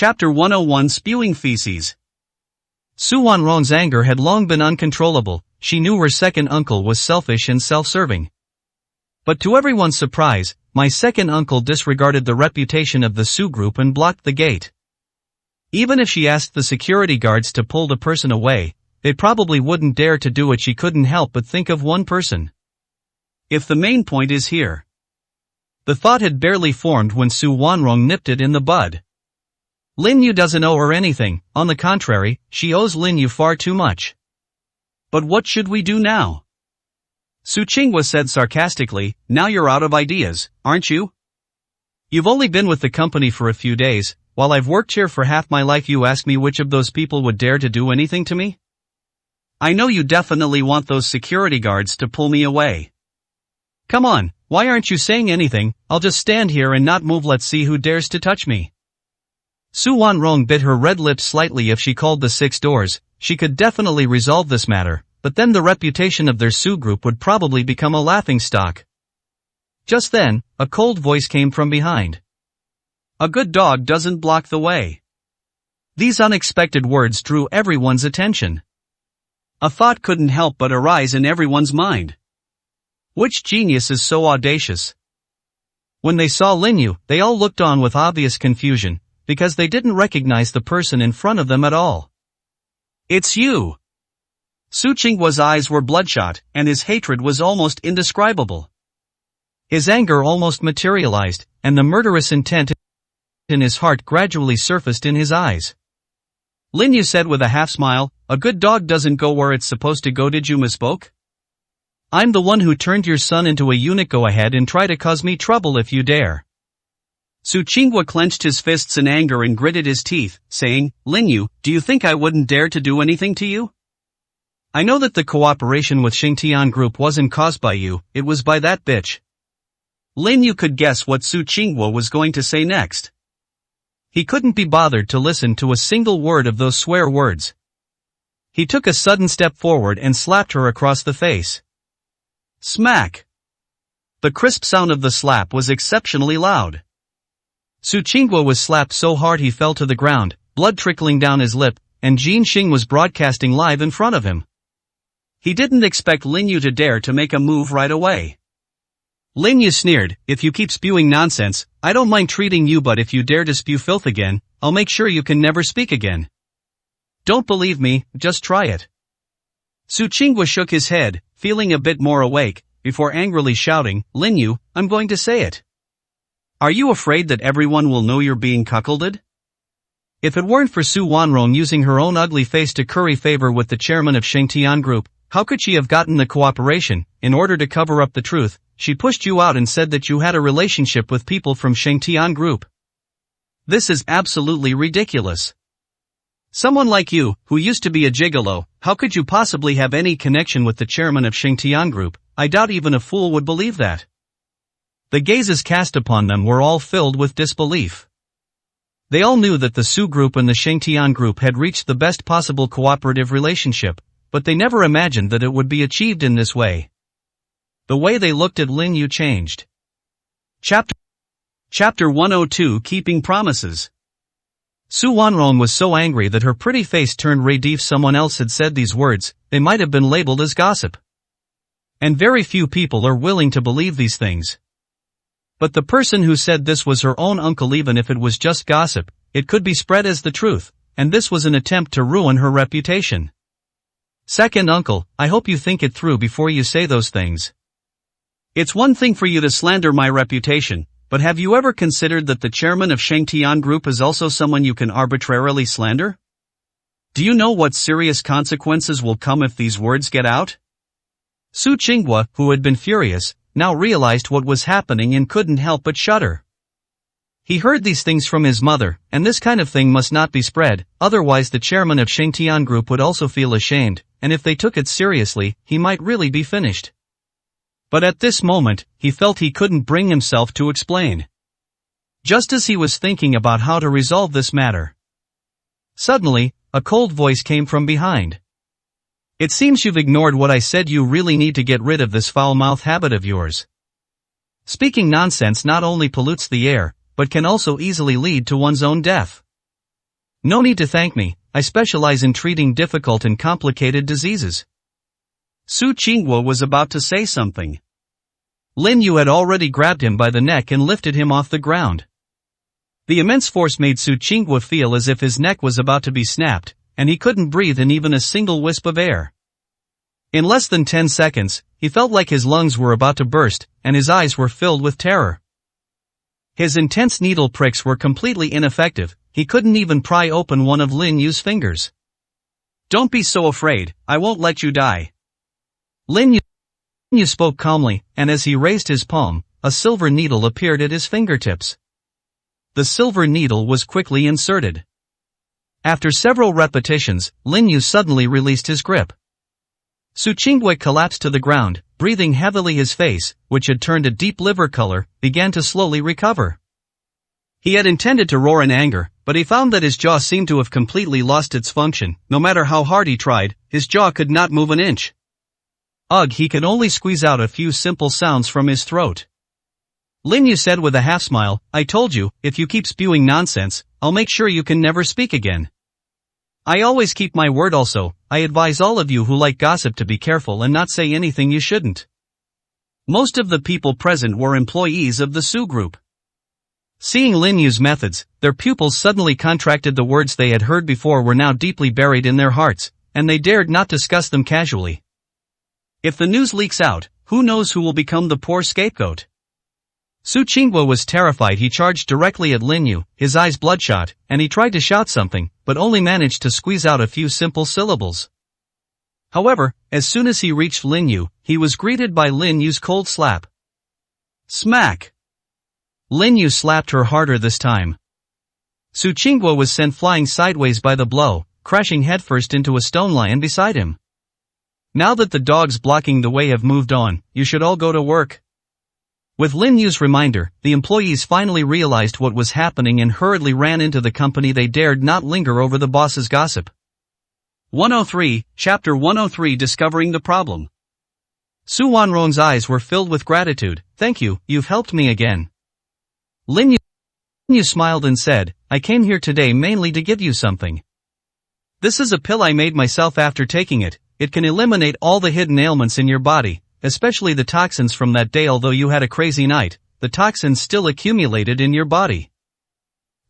Chapter 101 Spewing Feces. Su Wanrong's anger had long been uncontrollable. She knew her second uncle was selfish and self-serving. But to everyone's surprise, my second uncle disregarded the reputation of the Su group and blocked the gate. Even if she asked the security guards to pull the person away, they probably wouldn't dare to do it. She couldn't help but think of one person. If the main point is here. The thought had barely formed when Su Wanrong nipped it in the bud. Lin Yu doesn't owe her anything, on the contrary, she owes Lin Yu far too much. But what should we do now? Su Qinghua said sarcastically, now you're out of ideas, aren't you? You've only been with the company for a few days, while I've worked here for half my life. You ask me which of those people would dare to do anything to me? I know you definitely want those security guards to pull me away. Come on, why aren't you saying anything? I'll just stand here and not move. Let's see who dares to touch me. Su Wanrong bit her red lips slightly. If she called the 6 doors, she could definitely resolve this matter, but then the reputation of their Su group would probably become a laughingstock. Just then, a cold voice came from behind. A good dog doesn't block the way. These unexpected words drew everyone's attention. A thought couldn't help but arise in everyone's mind. Which genius is so audacious? When they saw Lin Yu, they all looked on with obvious confusion, because they didn't recognize the person in front of them at all. It's you! Su Qinghua's eyes were bloodshot, and his hatred was almost indescribable. His anger almost materialized, and the murderous intent in his heart gradually surfaced in his eyes. Lin Yu said with a half-smile, a good dog doesn't go where it's supposed to go. Did you misspoke? I'm the one who turned your son into a eunuch. Go ahead and try to cause me trouble if you dare. Su Qinghua clenched his fists in anger and gritted his teeth, saying, Lin Yu, do you think I wouldn't dare to do anything to you? I know that the cooperation with Shengtian Group wasn't caused by you, it was by that bitch. Lin Yu could guess what Su Qinghua was going to say next. He couldn't be bothered to listen to a single word of those swear words. He took a sudden step forward and slapped her across the face. Smack! The crisp sound of the slap was exceptionally loud. Su Qinghua was slapped so hard he fell to the ground, blood trickling down his lip, and Jin Xing was broadcasting live in front of him. He didn't expect Lin Yu to dare to make a move right away. Lin Yu sneered, if you keep spewing nonsense, I don't mind treating you, but if you dare to spew filth again, I'll make sure you can never speak again. Don't believe me, just try it. Su Qinghua shook his head, feeling a bit more awake, before angrily shouting, Lin Yu, I'm going to say it. Are you afraid that everyone will know you're being cuckolded? If it weren't for Su Wanrong using her own ugly face to curry favor with the chairman of Shengtian Group, how could she have gotten the cooperation? In order to cover up the truth, she pushed you out and said that you had a relationship with people from Shengtian Group. This is absolutely ridiculous. Someone like you, who used to be a gigolo, how could you possibly have any connection with the chairman of Shengtian Group? I doubt even a fool would believe that. The gazes cast upon them were all filled with disbelief. They all knew that the Su Group and the Shengtian Group had reached the best possible cooperative relationship, but they never imagined that it would be achieved in this way. The way they looked at Lin Yu changed. Chapter 102 Keeping Promises. Su Wanrong was so angry that her pretty face turned red. If someone else had said these words, they might have been labeled as gossip. And very few people are willing to believe these things. But the person who said this was her own uncle. Even if it was just gossip, it could be spread as the truth, and this was an attempt to ruin her reputation. Second uncle, I hope you think it through before you say those things. It's one thing for you to slander my reputation, but have you ever considered that the chairman of Shengtian Group is also someone you can arbitrarily slander? Do you know what serious consequences will come if these words get out? Su Qinghua, who had been furious, now realized what was happening and couldn't help but shudder. He heard these things from his mother, and this kind of thing must not be spread, otherwise the chairman of Shengtian Group would also feel ashamed, and if they took it seriously, he might really be finished. But at this moment, he felt he couldn't bring himself to explain. Just as he was thinking about how to resolve this matter. Suddenly, a cold voice came from behind. It seems you've ignored what I said. You really need to get rid of this foul-mouthed habit of yours. Speaking nonsense not only pollutes the air, but can also easily lead to one's own death. No need to thank me, I specialize in treating difficult and complicated diseases. Su Qingguo was about to say something. Lin Yu had already grabbed him by the neck and lifted him off the ground. The immense force made Su Qingguo feel as if his neck was about to be snapped, and he couldn't breathe in even a single wisp of air. In less than 10 seconds, he felt like his lungs were about to burst, and his eyes were filled with terror. His intense needle pricks were completely ineffective, he couldn't even pry open one of Lin Yu's fingers. Don't be so afraid, I won't let you die. Lin Yu spoke calmly, and as he raised his palm, a silver needle appeared at his fingertips. The silver needle was quickly inserted. After several repetitions, Lin Yu suddenly released his grip. Su Qingguo collapsed to the ground, breathing heavily. His face, which had turned a deep liver color, began to slowly recover. He had intended to roar in anger, but he found that his jaw seemed to have completely lost its function. No matter how hard he tried, his jaw could not move an inch. Ugh, he could only squeeze out a few simple sounds from his throat. Lin Yu said with a half smile, I told you, if you keep spewing nonsense, I'll make sure you can never speak again. I always keep my word. Also, I advise all of you who like gossip to be careful and not say anything you shouldn't. Most of the people present were employees of the Su Group. Seeing Lin Yu's methods, their pupils suddenly contracted. The words they had heard before were now deeply buried in their hearts, and they dared not discuss them casually. If the news leaks out, who knows who will become the poor scapegoat? Su Qingguo was terrified. He charged directly at Lin Yu, his eyes bloodshot, and he tried to shout something, but only managed to squeeze out a few simple syllables. However, as soon as he reached Lin Yu, he was greeted by Lin Yu's cold slap. Smack! Lin Yu slapped her harder this time. Su Qingguo was sent flying sideways by the blow, crashing headfirst into a stone lion beside him. Now that the dogs blocking the way have moved on, you should all go to work. With Lin Yu's reminder, the employees finally realized what was happening and hurriedly ran into the company. They dared not linger over the boss's gossip. 103, Chapter 103, Discovering the Problem. Su Wanrong's eyes were filled with gratitude. Thank you, you've helped me again. Lin Yu smiled and said, I came here today mainly to give you something. This is a pill I made myself. After taking it, it can eliminate all the hidden ailments in your body, especially the toxins from that day. Although you had a crazy night, the toxins still accumulated in your body.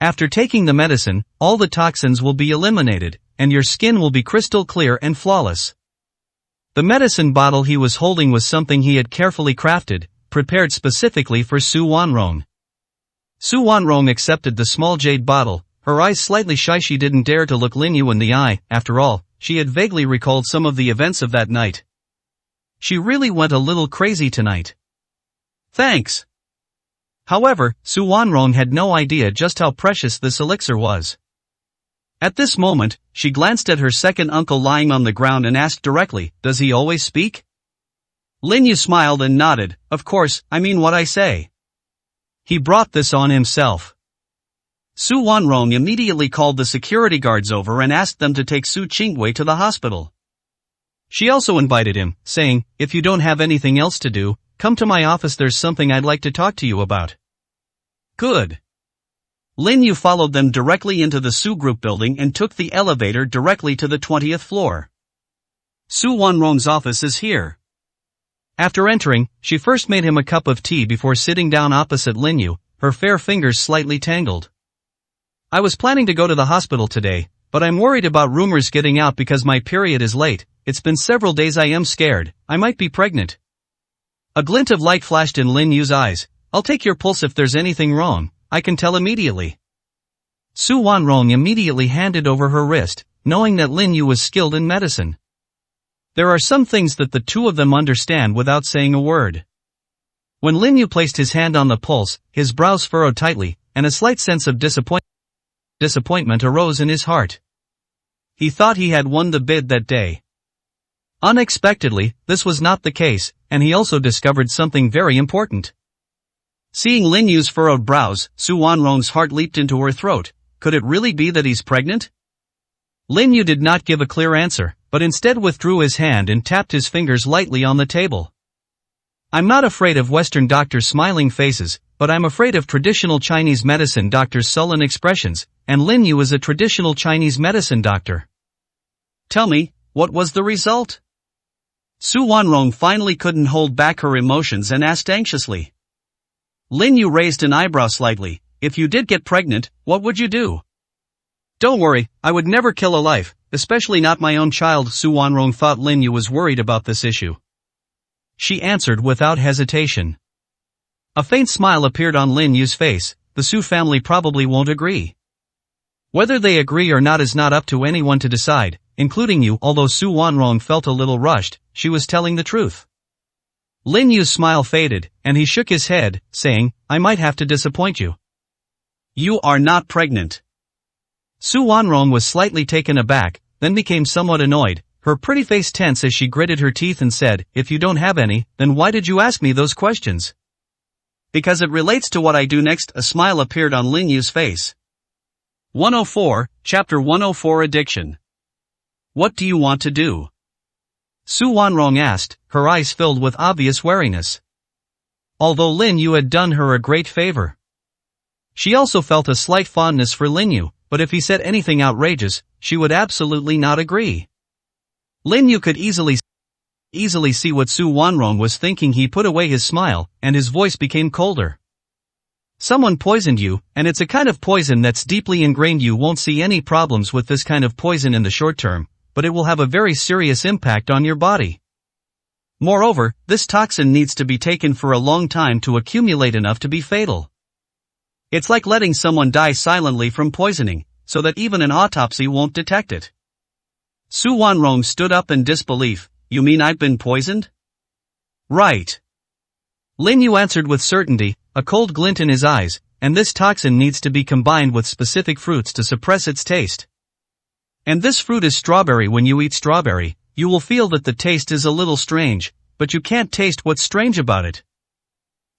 After taking the medicine, all the toxins will be eliminated, and your skin will be crystal clear and flawless. The medicine bottle he was holding was something he had carefully crafted, prepared specifically for Su Wanrong. Su Wanrong accepted the small jade bottle, her eyes slightly shy. She didn't dare to look Lin Yu in the eye. After all, she had vaguely recalled some of the events of that night. She really went a little crazy tonight. Thanks. However, Su Wanrong had no idea just how precious this elixir was. At this moment, she glanced at her second uncle lying on the ground and asked directly, does he always speak? Lin Yu smiled and nodded, of course, I mean what I say. He brought this on himself. Su Wanrong immediately called the security guards over and asked them to take Su Qingguo to the hospital. She also invited him, saying, if you don't have anything else to do, come to my office. There's something I'd like to talk to you about. Good. Lin Yu followed them directly into the Su Group building and took the elevator directly to the 20th floor. Su Wanrong's office is here. After entering, she first made him a cup of tea before sitting down opposite Lin Yu, her fair fingers slightly tangled. I was planning to go to the hospital today, but I'm worried about rumors getting out because my period is late. It's been several days. I am scared, I might be pregnant. A glint of light flashed in Lin Yu's eyes. I'll take your pulse. If there's anything wrong, I can tell immediately. Su Wanrong immediately handed over her wrist, knowing that Lin Yu was skilled in medicine. There are some things that the two of them understand without saying a word. When Lin Yu placed his hand on the pulse, his brows furrowed tightly, and a slight sense of disappointment arose in his heart. He thought he had won the bid that day. Unexpectedly, this was not the case, and he also discovered something very important. Seeing Lin Yu's furrowed brows, Su Wanrong's heart leaped into her throat. Could it really be that he's pregnant? Lin Yu did not give a clear answer, but instead withdrew his hand and tapped his fingers lightly on the table. I'm not afraid of Western doctors' smiling faces, but I'm afraid of traditional Chinese medicine doctors' sullen expressions, and Lin Yu is a traditional Chinese medicine doctor. Tell me, what was the result? Su Wanrong finally couldn't hold back her emotions and asked anxiously. Lin Yu raised an eyebrow slightly. If you did get pregnant, what would you do? Don't worry, I would never kill a life, especially not my own child. Su Wanrong thought Lin Yu was worried about this issue. She answered without hesitation. A faint smile appeared on Lin Yu's face. The Su family probably won't agree. Whether they agree or not is not up to anyone to decide, including you. Although Su Wanrong felt a little rushed, she was telling the truth. Lin Yu's smile faded, and he shook his head, saying, I might have to disappoint you. You are not pregnant. Su Wanrong was slightly taken aback, then became somewhat annoyed, her pretty face tense as she gritted her teeth and said, if you don't have any, then why did you ask me those questions? Because it relates to what I do next. A smile appeared on Lin Yu's face. 104, Chapter 104 Addiction. What do you want to do? Su Wanrong asked, her eyes filled with obvious wariness. Although Lin Yu had done her a great favor. She also felt a slight fondness for Lin Yu, but if he said anything outrageous, she would absolutely not agree. Lin Yu could easily see what Su Wanrong was thinking. He put away his smile, and his voice became colder. Someone poisoned you, and it's a kind of poison that's deeply ingrained. You won't see any problems with this kind of poison in the short term, but it will have a very serious impact on your body. Moreover, this toxin needs to be taken for a long time to accumulate enough to be fatal. It's like letting someone die silently from poisoning, so that even an autopsy won't detect it. Su Wanrong stood up in disbelief. You mean I've been poisoned? Right. Lin Yu answered with certainty, a cold glint in his eyes, and this toxin needs to be combined with specific fruits to suppress its taste. And this fruit is strawberry. When you eat strawberry, you will feel that the taste is a little strange, but you can't taste what's strange about it.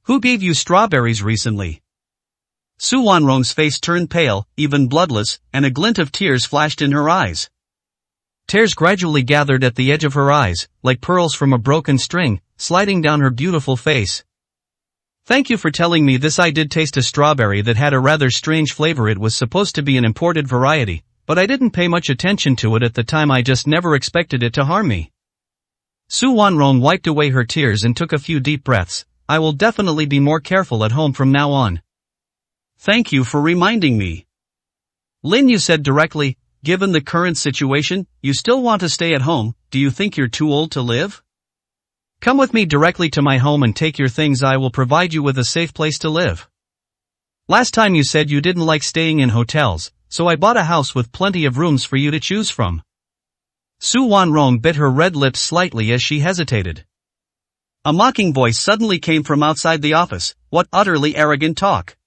Who gave you strawberries recently? Su Wanrong's face turned pale, even bloodless, and a glint of tears flashed in her eyes. Tears gradually gathered at the edge of her eyes, like pearls from a broken string, sliding down her beautiful face. Thank you for telling me this. I did taste a strawberry that had a rather strange flavor. It was supposed to be an imported variety, but I didn't pay much attention to it at the time. I just never expected it to harm me. Su Wanrong wiped away her tears and took a few deep breaths. I will definitely be more careful at home from now on. Thank you for reminding me. Lin Yu said directly, given the current situation, you still want to stay at home. Do you think you're too old to live? Come with me directly to my home and take your things. I will provide you with a safe place to live. Last time you said you didn't like staying in hotels, so I bought a house with plenty of rooms for you to choose from. Su Wanrong bit her red lips slightly as she hesitated. A mocking voice suddenly came from outside the office. What utterly arrogant talk!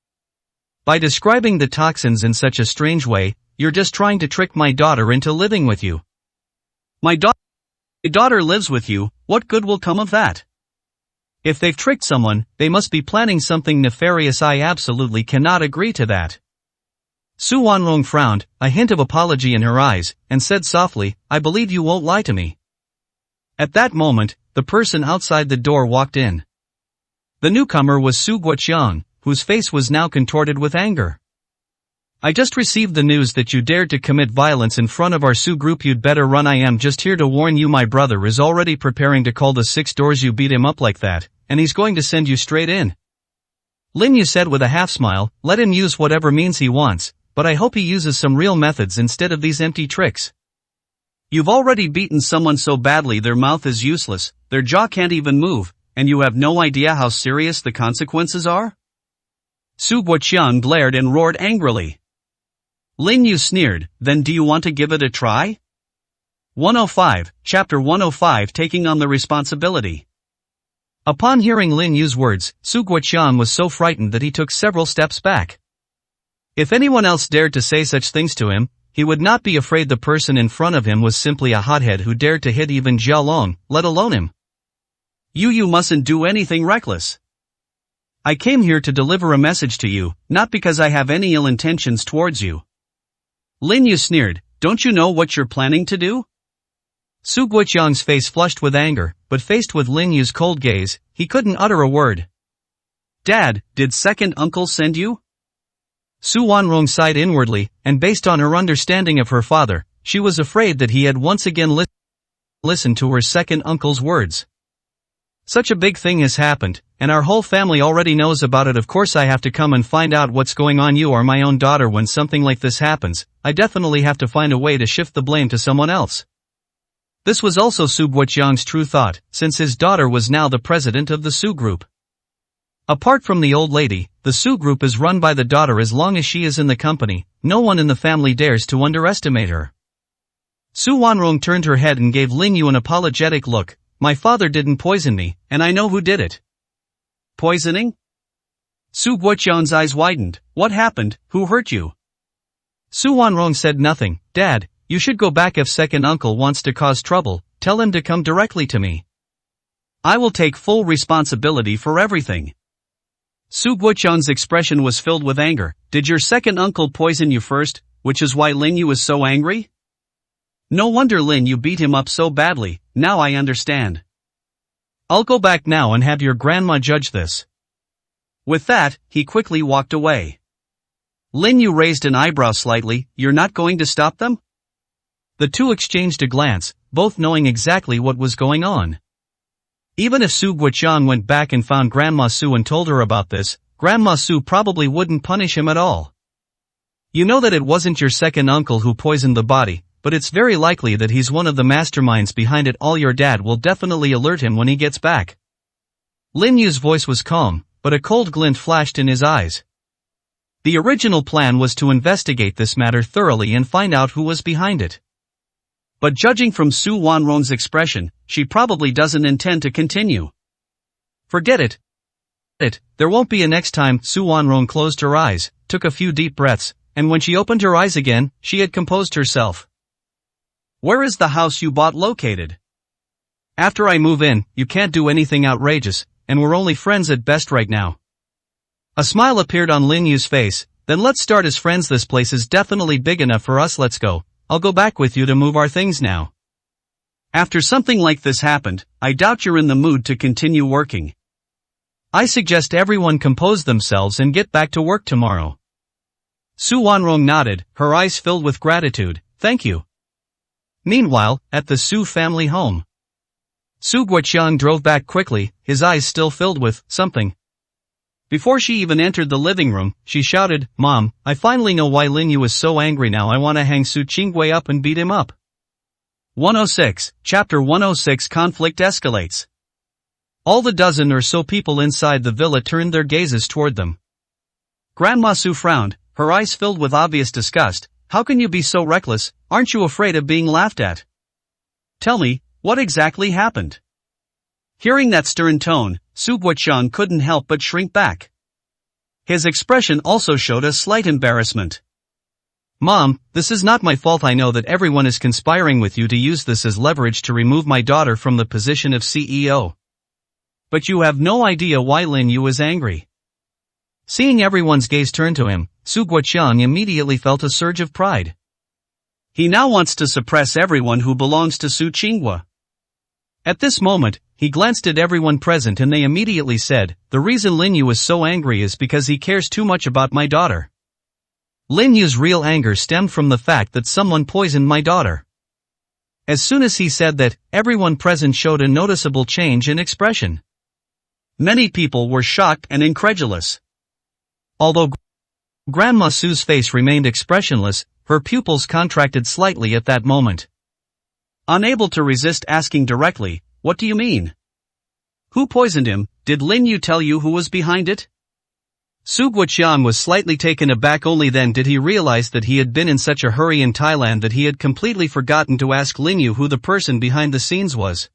By describing the toxins in such a strange way, you're just trying to trick my daughter into living with you. My daughter lives with you. What good will come of that? If they've tricked someone, they must be planning something nefarious. I absolutely cannot agree to that. Su Wanrong frowned, a hint of apology in her eyes, and said softly, I believe you won't lie to me. At that moment, the person outside the door walked in. The newcomer was Su Guoqiang, whose face was now contorted with anger. I just received the news that you dared to commit violence in front of our Su group. You'd better run. I am just here to warn you. My brother is already preparing to call the 6 doors. You beat him up like that, and he's going to send you straight in. Lin Yu said with a half smile, let him use whatever means he wants, but I hope he uses some real methods instead of these empty tricks. You've already beaten someone so badly their mouth is useless, their jaw can't even move, and you have no idea how serious the consequences are? Su Guoqiang glared and roared angrily. Lin Yu sneered, then do you want to give it a try? 105, Chapter 105 Taking on the Responsibility. Upon hearing Lin Yu's words, Su Guoqiang was so frightened that he took several steps back. If anyone else dared to say such things to him, he would not be afraid. The person in front of him was simply a hothead who dared to hit even Jialong, let alone him. You mustn't do anything reckless. I came here to deliver a message to you, not because I have any ill intentions towards you. Lin Yu sneered, don't you know what you're planning to do? Su Guoqiang's face flushed with anger, but faced with Lin Yu's cold gaze, he couldn't utter a word. Dad, did second uncle send you? Su Wanrong sighed inwardly, and based on her understanding of her father, she was afraid that he had once again listened to her second uncle's words. Such a big thing has happened, and our whole family already knows about it. Of course I have to come and find out what's going on. You are my own daughter. When something like this happens, I definitely have to find a way to shift the blame to someone else. This was also Su Guoqiang's true thought, since his daughter was now the president of the Su Group. Apart from the old lady, the Su Group is run by the daughter. As long as she is in the company, no one in the family dares to underestimate her. Su Wanrong turned her head and gave Lin Yu an apologetic look. My father didn't poison me, and I know who did it. Poisoning? Su Guoqiang's eyes widened. What happened? Who hurt you? Su Wanrong said nothing. Dad, you should go back. If second uncle wants to cause trouble, tell him to come directly to me. I will take full responsibility for everything. Su Guoqiang's expression was filled with anger. Did your second uncle poison you first, which is why Lin Yu is so angry? No wonder Lin Yu beat him up so badly. Now I understand. I'll go back now and have your grandma judge this. With that, he quickly walked away. Lin Yu raised an eyebrow slightly. You're not going to stop them? The two exchanged a glance, both knowing exactly what was going on. Even if Su Guoqiang went back and found Grandma Su and told her about this, Grandma Su probably wouldn't punish him at all. You know that it wasn't your second uncle who poisoned the body, but it's very likely that he's one of the masterminds behind it all. Your dad will definitely alert him when he gets back. Lin Yu's voice was calm, but a cold glint flashed in his eyes. The original plan was to investigate this matter thoroughly and find out who was behind it. But judging from Su Wanrong's expression, she probably doesn't intend to continue. Forget it. There won't be a next time. Su Wanrong closed her eyes, took a few deep breaths, and when she opened her eyes again, she had composed herself. Where is the house you bought located? After I move in, you can't do anything outrageous, and we're only friends at best right now. A smile appeared on Lin Yu's face. Then let's start as friends. This place is definitely big enough for us. Let's go. I'll go back with you to move our things now. After something like this happened, I doubt you're in the mood to continue working. I suggest everyone compose themselves and get back to work tomorrow. Su Wanrong nodded, her eyes filled with gratitude. Thank you. Meanwhile, at the Su family home, Su Guoqiang drove back quickly, his eyes still filled with something. Before she even entered the living room, she shouted, Mom, I finally know why Lin Yu is so angry now. I want to hang Su Qingwei up and beat him up. 106, Chapter 106. Conflict escalates. All the dozen or so people inside the villa turned their gazes toward them. Grandma Su frowned, her eyes filled with obvious disgust. How can you be so reckless? Aren't you afraid of being laughed at? Tell me, what exactly happened? Hearing that stern tone, Su Guoqiang couldn't help but shrink back. His expression also showed a slight embarrassment. Mom, this is not my fault. I know that everyone is conspiring with you to use this as leverage to remove my daughter from the position of CEO. But you have no idea why Lin Yu is angry. Seeing everyone's gaze turn to him, Su Guoqiang immediately felt a surge of pride. He now wants to suppress everyone who belongs to Su Qingwei. At this moment, he glanced at everyone present and they immediately said, the reason Lin Yu is so angry is because he cares too much about my daughter. Lin Yu's real anger stemmed from the fact that someone poisoned my daughter. As soon as he said that, everyone present showed a noticeable change in expression. Many people were shocked and incredulous. Although Grandma Su's face remained expressionless, her pupils contracted slightly at that moment. Unable to resist asking directly, what do you mean? Who poisoned him? Did Lin Yu tell you who was behind it? Su Guoqiang was slightly taken aback. Only then did he realize that he had been in such a hurry in Thailand that he had completely forgotten to ask Lin Yu who the person behind the scenes was.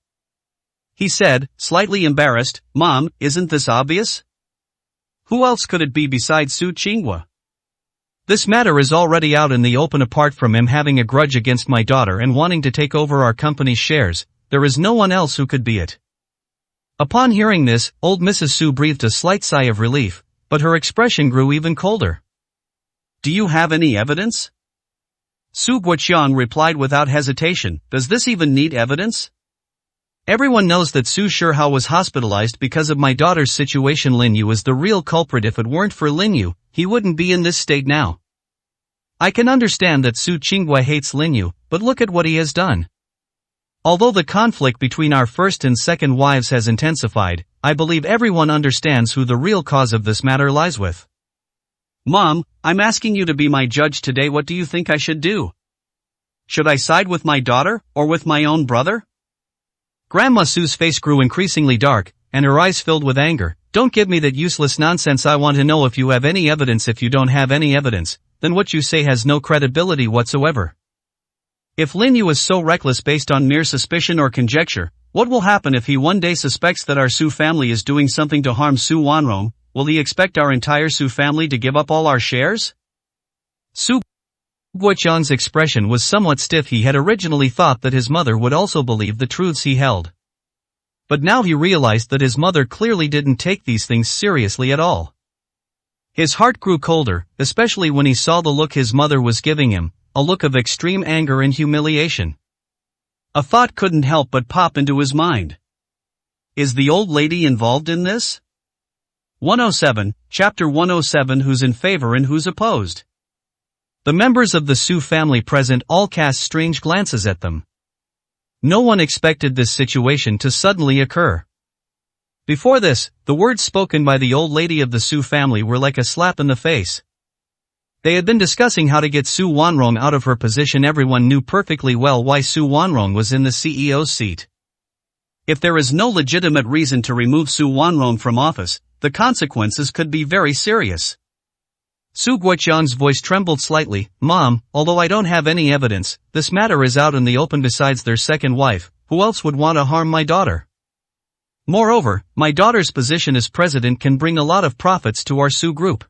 He said, slightly embarrassed, Mom, isn't this obvious? Who else could it be besides Su Qingwei? This matter is already out in the open. Apart from him having a grudge against my daughter and wanting to take over our company's shares, there is no one else who could be it. Upon hearing this, old Mrs. Su breathed a slight sigh of relief, but her expression grew even colder. Do you have any evidence? Su Guoqiang replied without hesitation, does this even need evidence? Everyone knows that Su Shihao was hospitalized because of my daughter's situation. Lin Yu is the real culprit. If it weren't for Lin Yu, he wouldn't be in this state now. I can understand that Su Qinghua hates Lin Yu, but look at what he has done. Although the conflict between our first and second wives has intensified, I believe everyone understands who the real cause of this matter lies with. Mom, I'm asking you to be my judge today. What do you think I should do? Should I side with my daughter, or with my own brother? Grandma Su's face grew increasingly dark, and her eyes filled with anger. Don't give me that useless nonsense. I want to know if you have any evidence. If you don't have any evidence, then what you say has no credibility whatsoever. If Lin Yu is so reckless based on mere suspicion or conjecture, what will happen if he one day suspects that our Su family is doing something to harm Su Wanrong? Will he expect our entire Su family to give up all our shares? Su Guoqiang's expression was somewhat stiff. He had originally thought that his mother would also believe the truths he held. But now he realized that his mother clearly didn't take these things seriously at all. His heart grew colder, especially when he saw the look his mother was giving him, a look of extreme anger and humiliation. A thought couldn't help but pop into his mind. Is the old lady involved in this? 107, Chapter 107. Who's in favor and who's opposed? The members of the Su family present all cast strange glances at them. No one expected this situation to suddenly occur. Before this, the words spoken by the old lady of the Su family were like a slap in the face. They had been discussing how to get Su Wanrong out of her position. Everyone knew perfectly well why Su Wanrong was in the CEO's seat. If there is no legitimate reason to remove Su Wanrong from office, the consequences could be very serious. Su Guoqiang's voice trembled slightly. Mom, although I don't have any evidence, this matter is out in the open. Besides their second wife, who else would want to harm my daughter? Moreover, my daughter's position as president can bring a lot of profits to our Su group.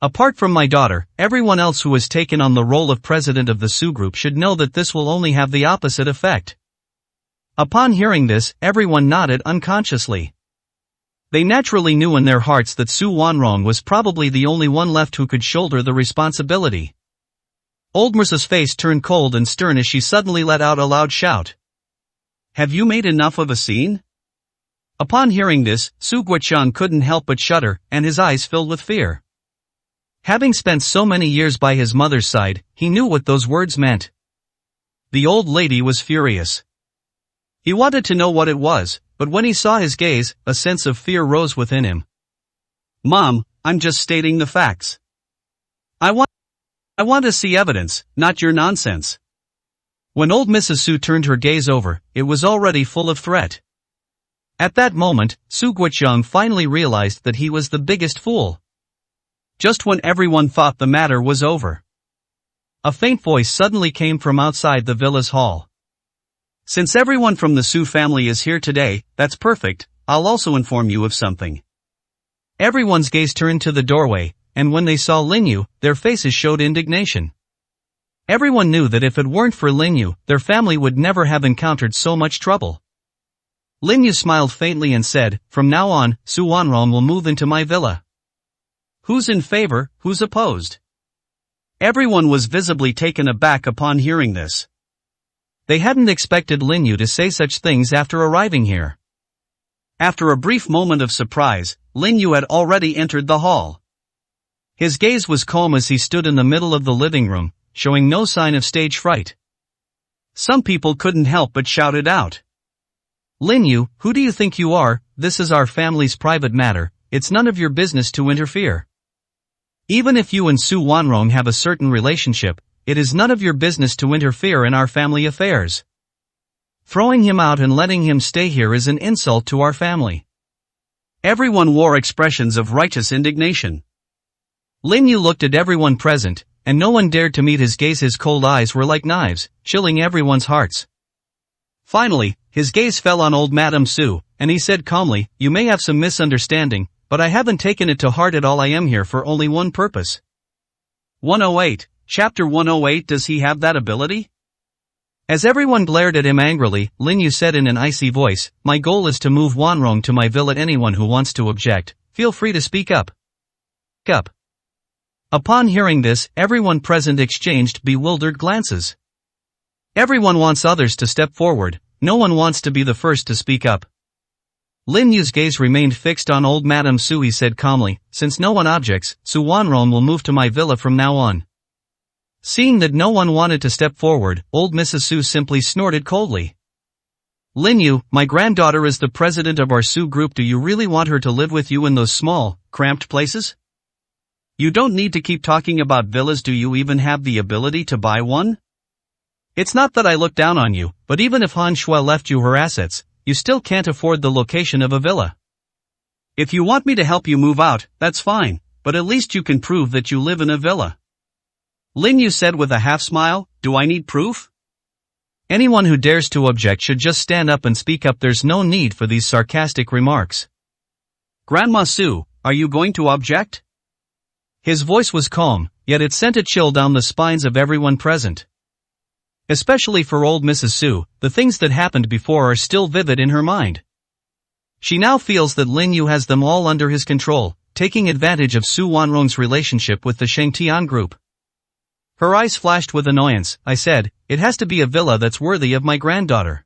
Apart from my daughter, everyone else who has taken on the role of president of the Su group should know that this will only have the opposite effect. Upon hearing this, everyone nodded unconsciously. They naturally knew in their hearts that Su Wanrong was probably the only one left who could shoulder the responsibility. Old Mursa's face turned cold and stern as she suddenly let out a loud shout. Have you made enough of a scene? Upon hearing this, Su Guoqiang couldn't help but shudder, and his eyes filled with fear. Having spent so many years by his mother's side, he knew what those words meant. The old lady was furious. He wanted to know what it was, but when he saw his gaze, a sense of fear rose within him. Mom, I'm just stating the facts. I want to see evidence, not your nonsense. When old Mrs. Su turned her gaze over, it was already full of threat. At that moment, Su Guoqiang finally realized that he was the biggest fool. Just when everyone thought the matter was over, a faint voice suddenly came from outside the villa's hall. Since everyone from the Su family is here today, that's perfect. I'll also inform you of something. Everyone's gaze turned to the doorway, and when they saw Lin Yu, their faces showed indignation. Everyone knew that if it weren't for Lin Yu, their family would never have encountered so much trouble. Lin Yu smiled faintly and said, from now on, Su Wanrong will move into my villa. Who's in favor, who's opposed? Everyone was visibly taken aback upon hearing this. They hadn't expected Lin Yu to say such things after arriving here. After a brief moment of surprise, Lin Yu had already entered the hall. His gaze was calm as he stood in the middle of the living room, showing no sign of stage fright. Some people couldn't help but shout it out. Lin Yu, who do you think you are? This is our family's private matter. It's none of your business to interfere. Even if you and Su Wanrong have a certain relationship, it is none of your business to interfere in our family affairs. Throwing him out and letting him stay here is an insult to our family. Everyone wore expressions of righteous indignation. Lin Yu looked at everyone present, and no one dared to meet his gaze. His cold eyes were like knives, chilling everyone's hearts. Finally, his gaze fell on old Madame Su, and he said calmly, you may have some misunderstanding, but I haven't taken it to heart at all. I am here for only one purpose. 108. Chapter 108. Does he have that ability? As everyone glared at him angrily, Lin Yu said in an icy voice, my goal is to move Wanrong to my villa. Anyone who wants to object, feel free to speak up. Upon hearing this, everyone present exchanged bewildered glances. Everyone wants others to step forward, no one wants to be the first to speak up. Lin Yu's gaze remained fixed on old Madame Su. He said calmly, since no one objects, Su Wanron will move to my villa from now on. Seeing that no one wanted to step forward, old Mrs. Su simply snorted coldly. Lin Yu, my granddaughter is the president of our Su group. Do you really want her to live with you in those small, cramped places? You don't need to keep talking about villas. Do you even have the ability to buy one? It's not that I look down on you, but even if Han Shui left you her assets, you still can't afford the location of a villa. If you want me to help you move out, that's fine, but at least you can prove that you live in a villa. Lin Yu said with a half smile, do I need proof? Anyone who dares to object should just stand up and speak up. There's no need for these sarcastic remarks. Grandma Su, are you going to object? His voice was calm, yet it sent a chill down the spines of everyone present. Especially for old Mrs. Su, the things that happened before are still vivid in her mind. She now feels that Lin Yu has them all under his control, taking advantage of Su Wanrong's relationship with the Shengtian group. Her eyes flashed with annoyance. I said, it has to be a villa that's worthy of my granddaughter.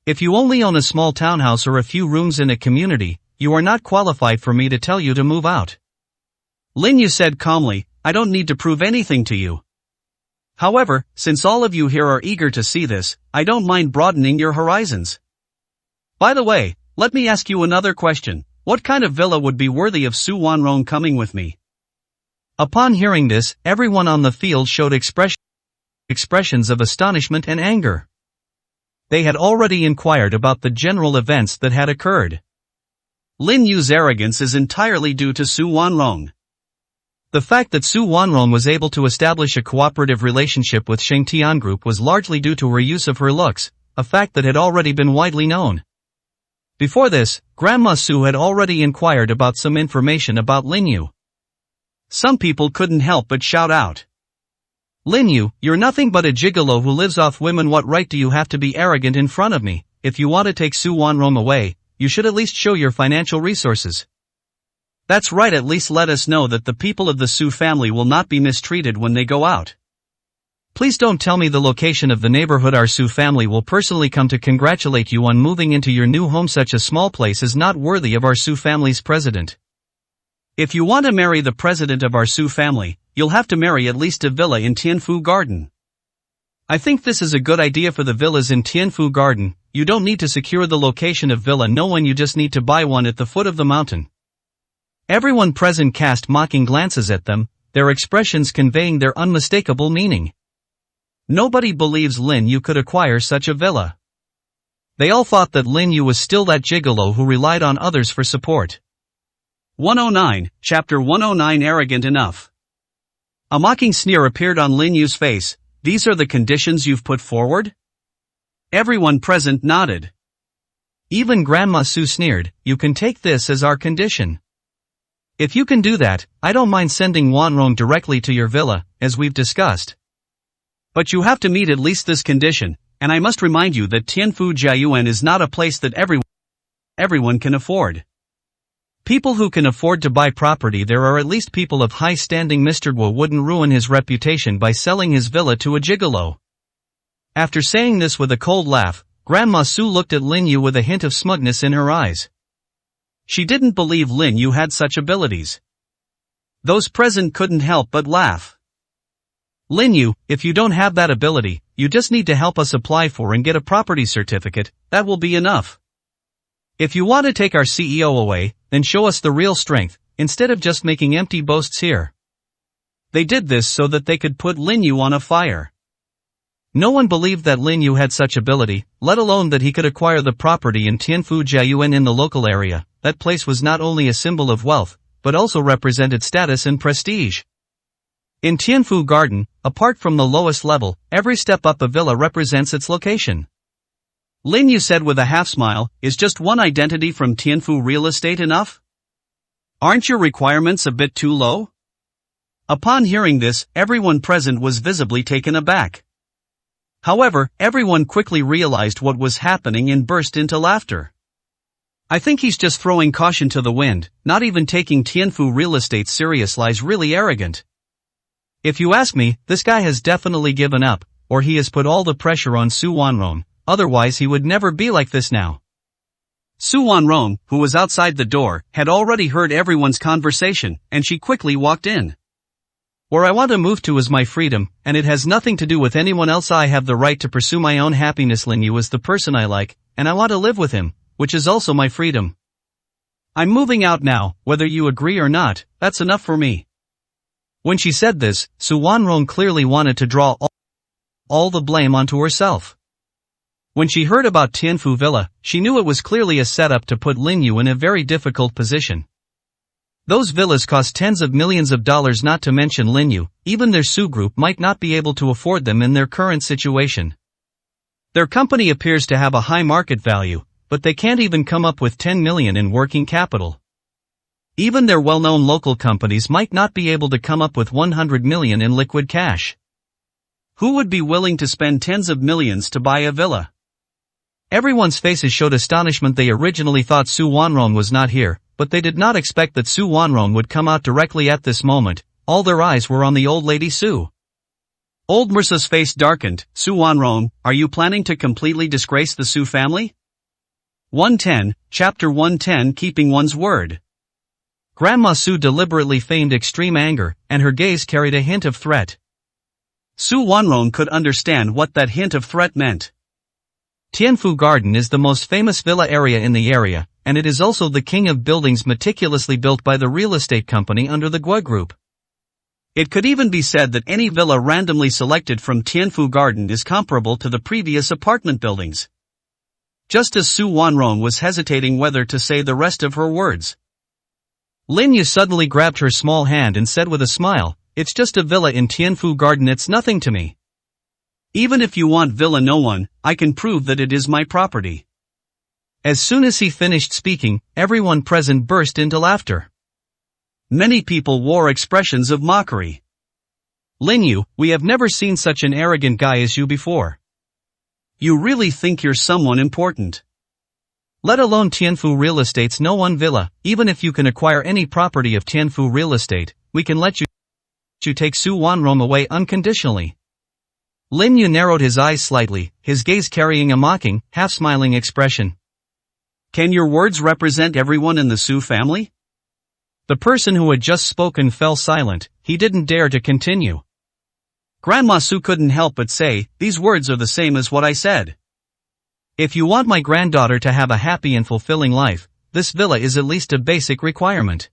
If you only own a small townhouse or a few rooms in a community, you are not qualified for me to tell you to move out. Lin Yu said calmly, I don't need to prove anything to you. However, since all of you here are eager to see this, I don't mind broadening your horizons. By the way, let me ask you another question. What kind of villa would be worthy of Su Wanrong coming with me? Upon hearing this, everyone on the field showed expressions of astonishment and anger. They had already inquired about the general events that had occurred. Lin Yu's arrogance is entirely due to Su Wanrong. The fact that Su Wanrong was able to establish a cooperative relationship with Shengtian Group was largely due to her use of her looks, a fact that had already been widely known. Before this, Grandma Su had already inquired about some information about Lin Yu. Some people couldn't help but shout out. Lin Yu, you're nothing but a gigolo who lives off women. What right do you have to be arrogant in front of me? If you want to take Su Wanrong away, you should at least show your financial resources. That's right, at least let us know that the people of the Su family will not be mistreated when they go out. Please don't tell me the location of the neighborhood. Our Su family will personally come to congratulate you on moving into your new home. Such a small place is not worthy of our Su family's president. If you want to marry the president of our Su family, you'll have to marry at least a villa in Tianfu Garden. I think this is a good idea for the villas in Tianfu Garden. You don't need to secure the location of villa no one, you just need to buy one at the foot of the mountain. Everyone present cast mocking glances at them, their expressions conveying their unmistakable meaning. Nobody believes Lin Yu could acquire such a villa. They all thought that Lin Yu was still that gigolo who relied on others for support. 109, Chapter 109. Arrogant enough. A mocking sneer appeared on Lin Yu's face. These are the conditions you've put forward? Everyone present nodded. Even Grandma Su sneered, you can take this as our condition. If you can do that, I don't mind sending Wanrong directly to your villa, as we've discussed. But you have to meet at least this condition, and I must remind you that Tianfu Jiayuan is not a place that everyone can afford. People who can afford to buy property there are at least people of high standing. Mr. Guo wouldn't ruin his reputation by selling his villa to a gigolo. After saying this with a cold laugh, Grandma Su looked at Lin Yu with a hint of smugness in her eyes. She didn't believe Lin Yu had such abilities. Those present couldn't help but laugh. Lin Yu, if you don't have that ability, you just need to help us apply for and get a property certificate, that will be enough. If you want to take our CEO away, then show us the real strength, instead of just making empty boasts here. They did this so that they could put Lin Yu on a fire. No one believed that Lin Yu had such ability, let alone that he could acquire the property in Tianfu Jiayuan in the local area. That place was not only a symbol of wealth, but also represented status and prestige. In Tianfu Garden, apart from the lowest level, every step up a villa represents its location. Lin Yu said with a half smile, is just one identity from Tianfu real estate enough? Aren't your requirements a bit too low? Upon hearing this, everyone present was visibly taken aback. However, everyone quickly realized what was happening and burst into laughter. I think he's just throwing caution to the wind, not even taking Tianfu real estate serious. Lies really arrogant. If you ask me, this guy has definitely given up, or he has put all the pressure on Su Wanrong, otherwise he would never be like this now. Su Wanrong, who was outside the door, had already heard everyone's conversation, and she quickly walked in. Where I want to move to is my freedom, and it has nothing to do with anyone else. I have the right to pursue my own happiness. Lin Yu is the person I like, and I want to live with him, which is also my freedom. I'm moving out now, whether you agree or not, that's enough for me. When she said this, Su Wanrong clearly wanted to draw all the blame onto herself. When she heard about Tianfu Villa, she knew it was clearly a setup to put Lin Yu in a very difficult position. Those villas cost tens of millions of dollars, not to mention Lin Yu, even their Su group might not be able to afford them in their current situation. Their company appears to have a high market value, but they can't even come up with 10 million in working capital. Even their well-known local companies might not be able to come up with 100 million in liquid cash. Who would be willing to spend tens of millions to buy a villa? Everyone's faces showed astonishment. They originally thought Su Wanrong was not here, but they did not expect that Su Wanrong would come out directly at this moment. All their eyes were on the old lady Su. Old Mursa's face darkened. Su Wanrong, are you planning to completely disgrace the Su family? 110, Chapter 110, Keeping One's Word. Grandma Su deliberately feigned extreme anger, and her gaze carried a hint of threat. Su Wanrong could understand what that hint of threat meant. Tianfu Garden is the most famous villa area in the area, and it is also the king of buildings meticulously built by the real estate company under the Gua Group. It could even be said that any villa randomly selected from Tianfu Garden is comparable to the previous apartment buildings. Just as Su Wanrong was hesitating whether to say the rest of her words, Lin Yu suddenly grabbed her small hand and said with a smile, "It's just a villa in Tianfu Garden, it's nothing to me. Even if you want Villa No One, I can prove that it is my property." As soon as he finished speaking, everyone present burst into laughter. Many people wore expressions of mockery. "Lin Yu, we have never seen such an arrogant guy as you before. You really think you're someone important? Let alone Tianfu Real Estate's No One Villa. Even if you can acquire any property of Tianfu Real Estate, we can let you take Su Wanrong away unconditionally." Lin Yu narrowed his eyes slightly, his gaze carrying a mocking, half-smiling expression. Can your words represent everyone in the Su family? The person who had just spoken fell silent. He didn't dare to continue. Grandma Su couldn't help but say, these words are the same as what I said. If you want my granddaughter to have a happy and fulfilling life, this villa is at least a basic requirement.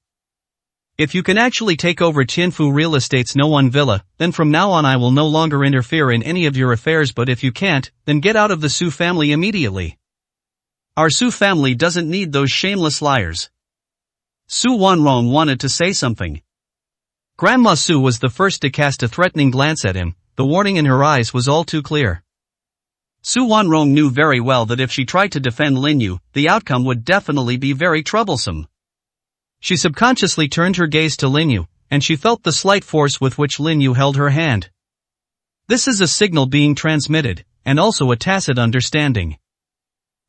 If you can actually take over Tianfu Real Estate's No One Villa, then from now on I will no longer interfere in any of your affairs, but if you can't, then get out of the Su family immediately. Our Su family doesn't need those shameless liars. Su Wanrong wanted to say something. Grandma Su was the first to cast a threatening glance at him. The warning in her eyes was all too clear. Su Wanrong knew very well that if she tried to defend Lin Yu, the outcome would definitely be very troublesome. She subconsciously turned her gaze to Lin Yu, and she felt the slight force with which Lin Yu held her hand. This is a signal being transmitted, and also a tacit understanding.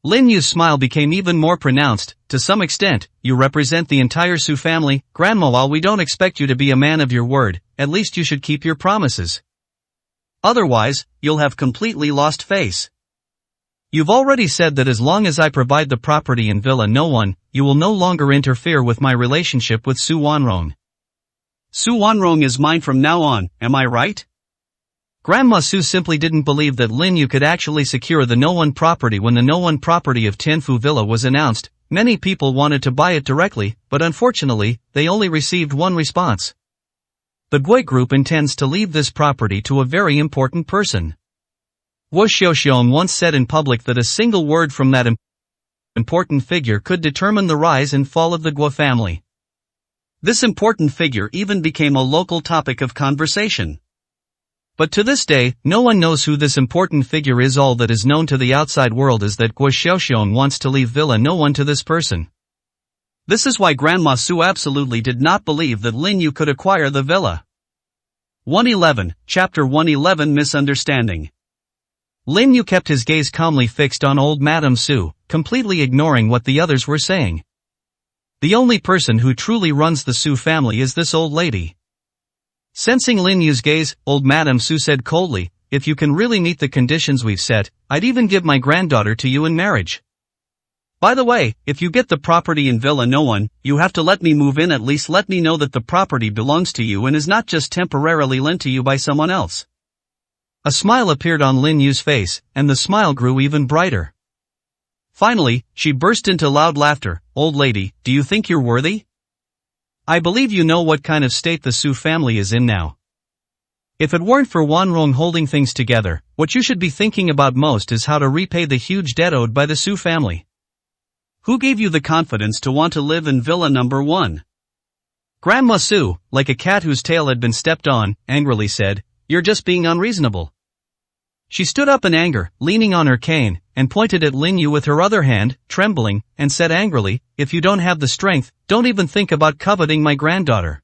Lin Yu's smile became even more pronounced. To some extent, you represent the entire Su family. Grandma, while we don't expect you to be a man of your word, at least you should keep your promises. Otherwise, you'll have completely lost face. You've already said that as long as I provide the property in Villa No One, you will no longer interfere with my relationship with Su Wanrong. Su Wanrong is mine from now on, am I right? Grandma Su simply didn't believe that Lin Yu could actually secure the No One property. When the No One property of Tianfu Villa was announced, many people wanted to buy it directly, but unfortunately, they only received one response. The Gui Group intends to leave this property to a very important person. Wu Xiaoxiong once said in public that a single word from that important figure could determine the rise and fall of the Gua family. This important figure even became a local topic of conversation. But to this day, no one knows who this important figure is. All that is known to the outside world is that Wu Xiaoxiong wants to leave Villa No One to this person. This is why Grandma Su absolutely did not believe that Lin Yu could acquire the villa. 111, Chapter 111, Misunderstanding. Lin Yu kept his gaze calmly fixed on old Madame Su, completely ignoring what the others were saying. The only person who truly runs the Su family is this old lady. Sensing Lin Yu's gaze, old Madame Su said coldly, if you can really meet the conditions we've set, I'd even give my granddaughter to you in marriage. By the way, if you get the property in Villa No One, you have to let me move in. At least let me know that the property belongs to you and is not just temporarily lent to you by someone else." A smile appeared on Lin Yu's face, and the smile grew even brighter. Finally, she burst into loud laughter. "Old lady, do you think you're worthy? I believe you know what kind of state the Su family is in now. If it weren't for Wanrong holding things together, what you should be thinking about most is how to repay the huge debt owed by the Su family. Who gave you the confidence to want to live in Villa Number 1? Grandma Su, like a cat whose tail had been stepped on, angrily said, "You're just being unreasonable." She stood up in anger, leaning on her cane, and pointed at Lin Yu with her other hand, trembling, and said angrily, "If you don't have the strength, don't even think about coveting my granddaughter.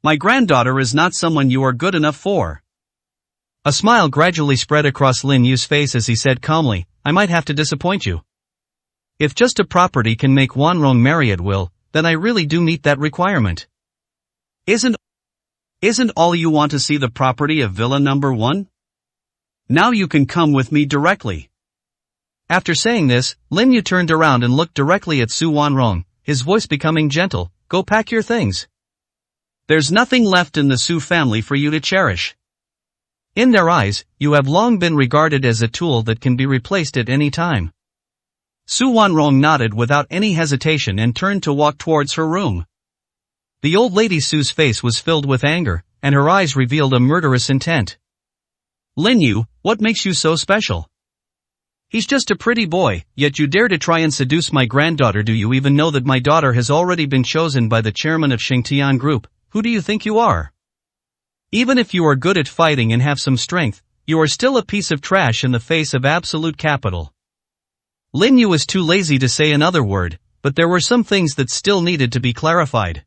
My granddaughter is not someone you are good enough for." A smile gradually spread across Lin Yu's face as he said calmly, "I might have to disappoint you. If just a property can make Wanrong marry at will, then I really do meet that requirement. Isn't all you want to see the property of Villa Number 1? Now you can come with me directly." After saying this, Lin Yu turned around and looked directly at Su Wanrong, his voice becoming gentle, "Go pack your things. There's nothing left in the Su family for you to cherish. In their eyes, you have long been regarded as a tool that can be replaced at any time." Su Wanrong nodded without any hesitation and turned to walk towards her room. The old lady Su's face was filled with anger, and her eyes revealed a murderous intent. "Lin Yu, what makes you so special? He's just a pretty boy, yet you dare to try and seduce my granddaughter. Do you even know that my daughter has already been chosen by the chairman of Xingtian Group? Who do you think you are? Even if you are good at fighting and have some strength, you are still a piece of trash in the face of absolute capital." Lin Yu was too lazy to say another word, but there were some things that still needed to be clarified.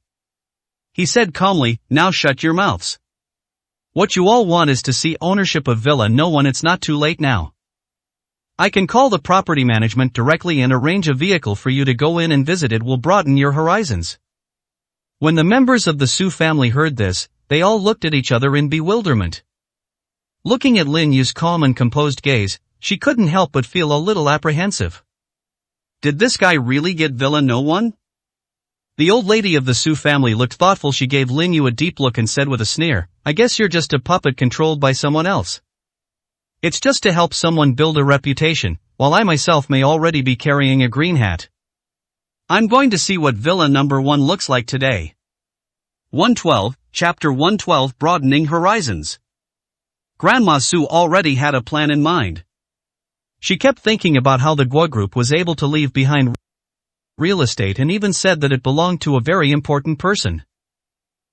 He said calmly, "Now shut your mouths. What you all want is to see ownership of Villa No One. It's not too late now. I can call the property management directly and arrange a vehicle for you to go in and visit. It will broaden your horizons." When the members of the Su family heard this, they all looked at each other in bewilderment. Looking at Lin Yu's calm and composed gaze, she couldn't help but feel a little apprehensive. Did this guy really get Villa No One? The old lady of the Su family looked thoughtful. She gave Lin Yu a deep look and said with a sneer, "I guess you're just a puppet controlled by someone else. It's just to help someone build a reputation, while I myself may already be carrying a green hat. I'm going to see what Villa Number 1 looks like today." 112, Chapter 112, Broadening Horizons. Grandma Su already had a plan in mind. She kept thinking about how the Guo group was able to leave behind real estate and even said that it belonged to a very important person.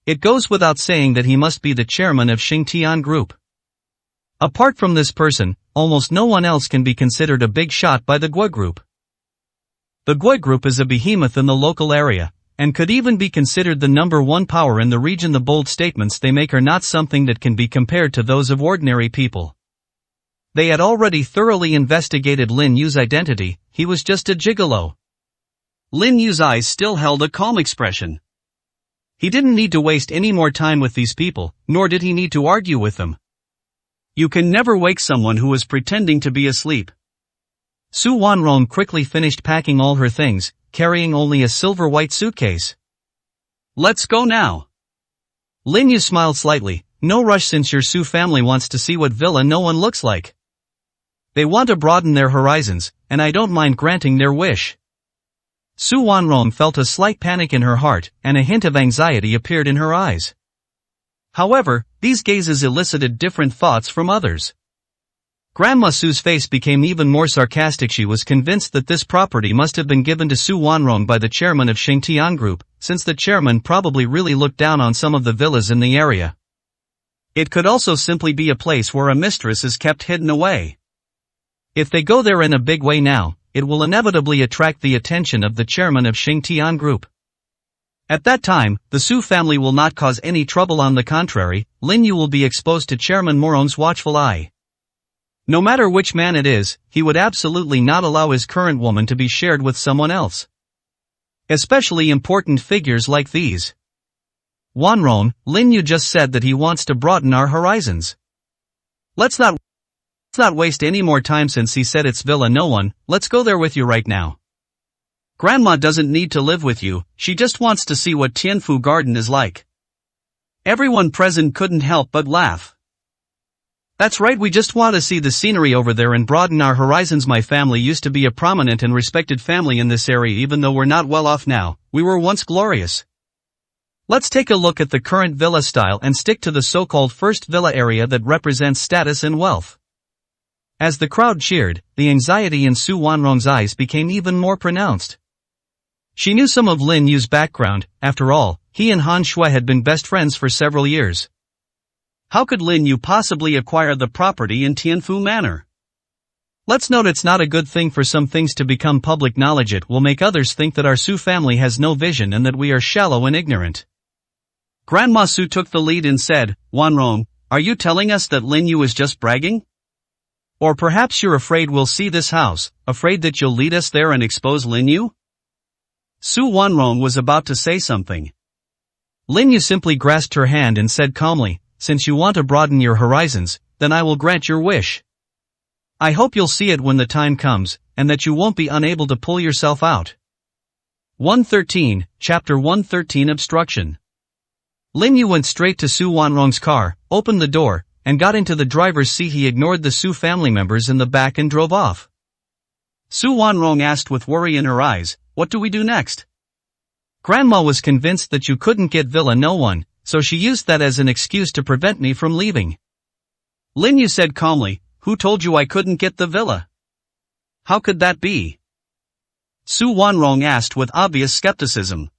It goes without saying that he must be the chairman of Xingtian Group. Apart from this person, almost no one else can be considered a big shot by the Guo group. The Guo group is a behemoth in the local area, and could even be considered the number one power in the region. The bold statements they make are not something that can be compared to those of ordinary people. They had already thoroughly investigated Lin Yu's identity. He was just a gigolo. Lin Yu's eyes still held a calm expression. He didn't need to waste any more time with these people, nor did he need to argue with them. You can never wake someone who is pretending to be asleep. Su Wanrong quickly finished packing all her things, carrying only a silver-white suitcase. "Let's go now." Lin Yu smiled slightly. "No rush since your Su family wants to see what Villa No One looks like. They want to broaden their horizons, and I don't mind granting their wish." Su Wanrong felt a slight panic in her heart, and a hint of anxiety appeared in her eyes. However, these gazes elicited different thoughts from others. Grandma Su's face became even more sarcastic. She was convinced that this property must have been given to Su Wanrong by the chairman of Xingtian Group, since the chairman probably really looked down on some of the villas in the area. It could also simply be a place where a mistress is kept hidden away. If they go there in a big way now, it will inevitably attract the attention of the chairman of Xingtian Group. At that time, the Su family will not cause any trouble. On the contrary, Lin Yu will be exposed to Chairman Morong's watchful eye. No matter which man it is, he would absolutely not allow his current woman to be shared with someone else. Especially important figures like these. "Wanrong, Lin Yu just said that he wants to broaden our horizons. Let's not waste any more time since he said it's Villa No One, let's go there with you right now. Grandma doesn't need to live with you, she just wants to see what Tianfu Garden is like. Everyone present couldn't help but laugh. That's right, we just want to see the scenery over there and broaden our horizons. My family used to be a prominent and respected family in this area. Even though we're not well off now, we were once glorious. Let's take a look at the current villa style and stick to the so-called first villa area that represents status and wealth. As the crowd cheered, the anxiety in Su Wanrong's eyes became even more pronounced. She knew some of Lin Yu's background. After all, he and Han Shui had been best friends for several years. How could Lin Yu possibly acquire the property in Tianfu Manor? Let's note it's not a good thing for some things to become public knowledge. It will make others think that our Su family has no vision and that we are shallow and ignorant. Grandma Su took the lead and said, Wanrong, are you telling us that Lin Yu is just bragging? Or perhaps you're afraid we'll see this house, afraid that you'll lead us there and expose Lin Yu? Su Wanrong was about to say something. Lin Yu simply grasped her hand and said calmly, since you want to broaden your horizons, then I will grant your wish. I hope you'll see it when the time comes, and that you won't be unable to pull yourself out. 113, Chapter 113 Obstruction. Lin Yu went straight to Su Wanrong's car, opened the door, and got into the driver's seat. He ignored the Su family members in the back and drove off. Su Wanrong asked with worry in her eyes, what do we do next? Grandma was convinced that you couldn't get Villa No One, so she used that as an excuse to prevent me from leaving. Lin Yu said calmly, who told you I couldn't get the villa? How could that be? Su Wanrong asked with obvious skepticism.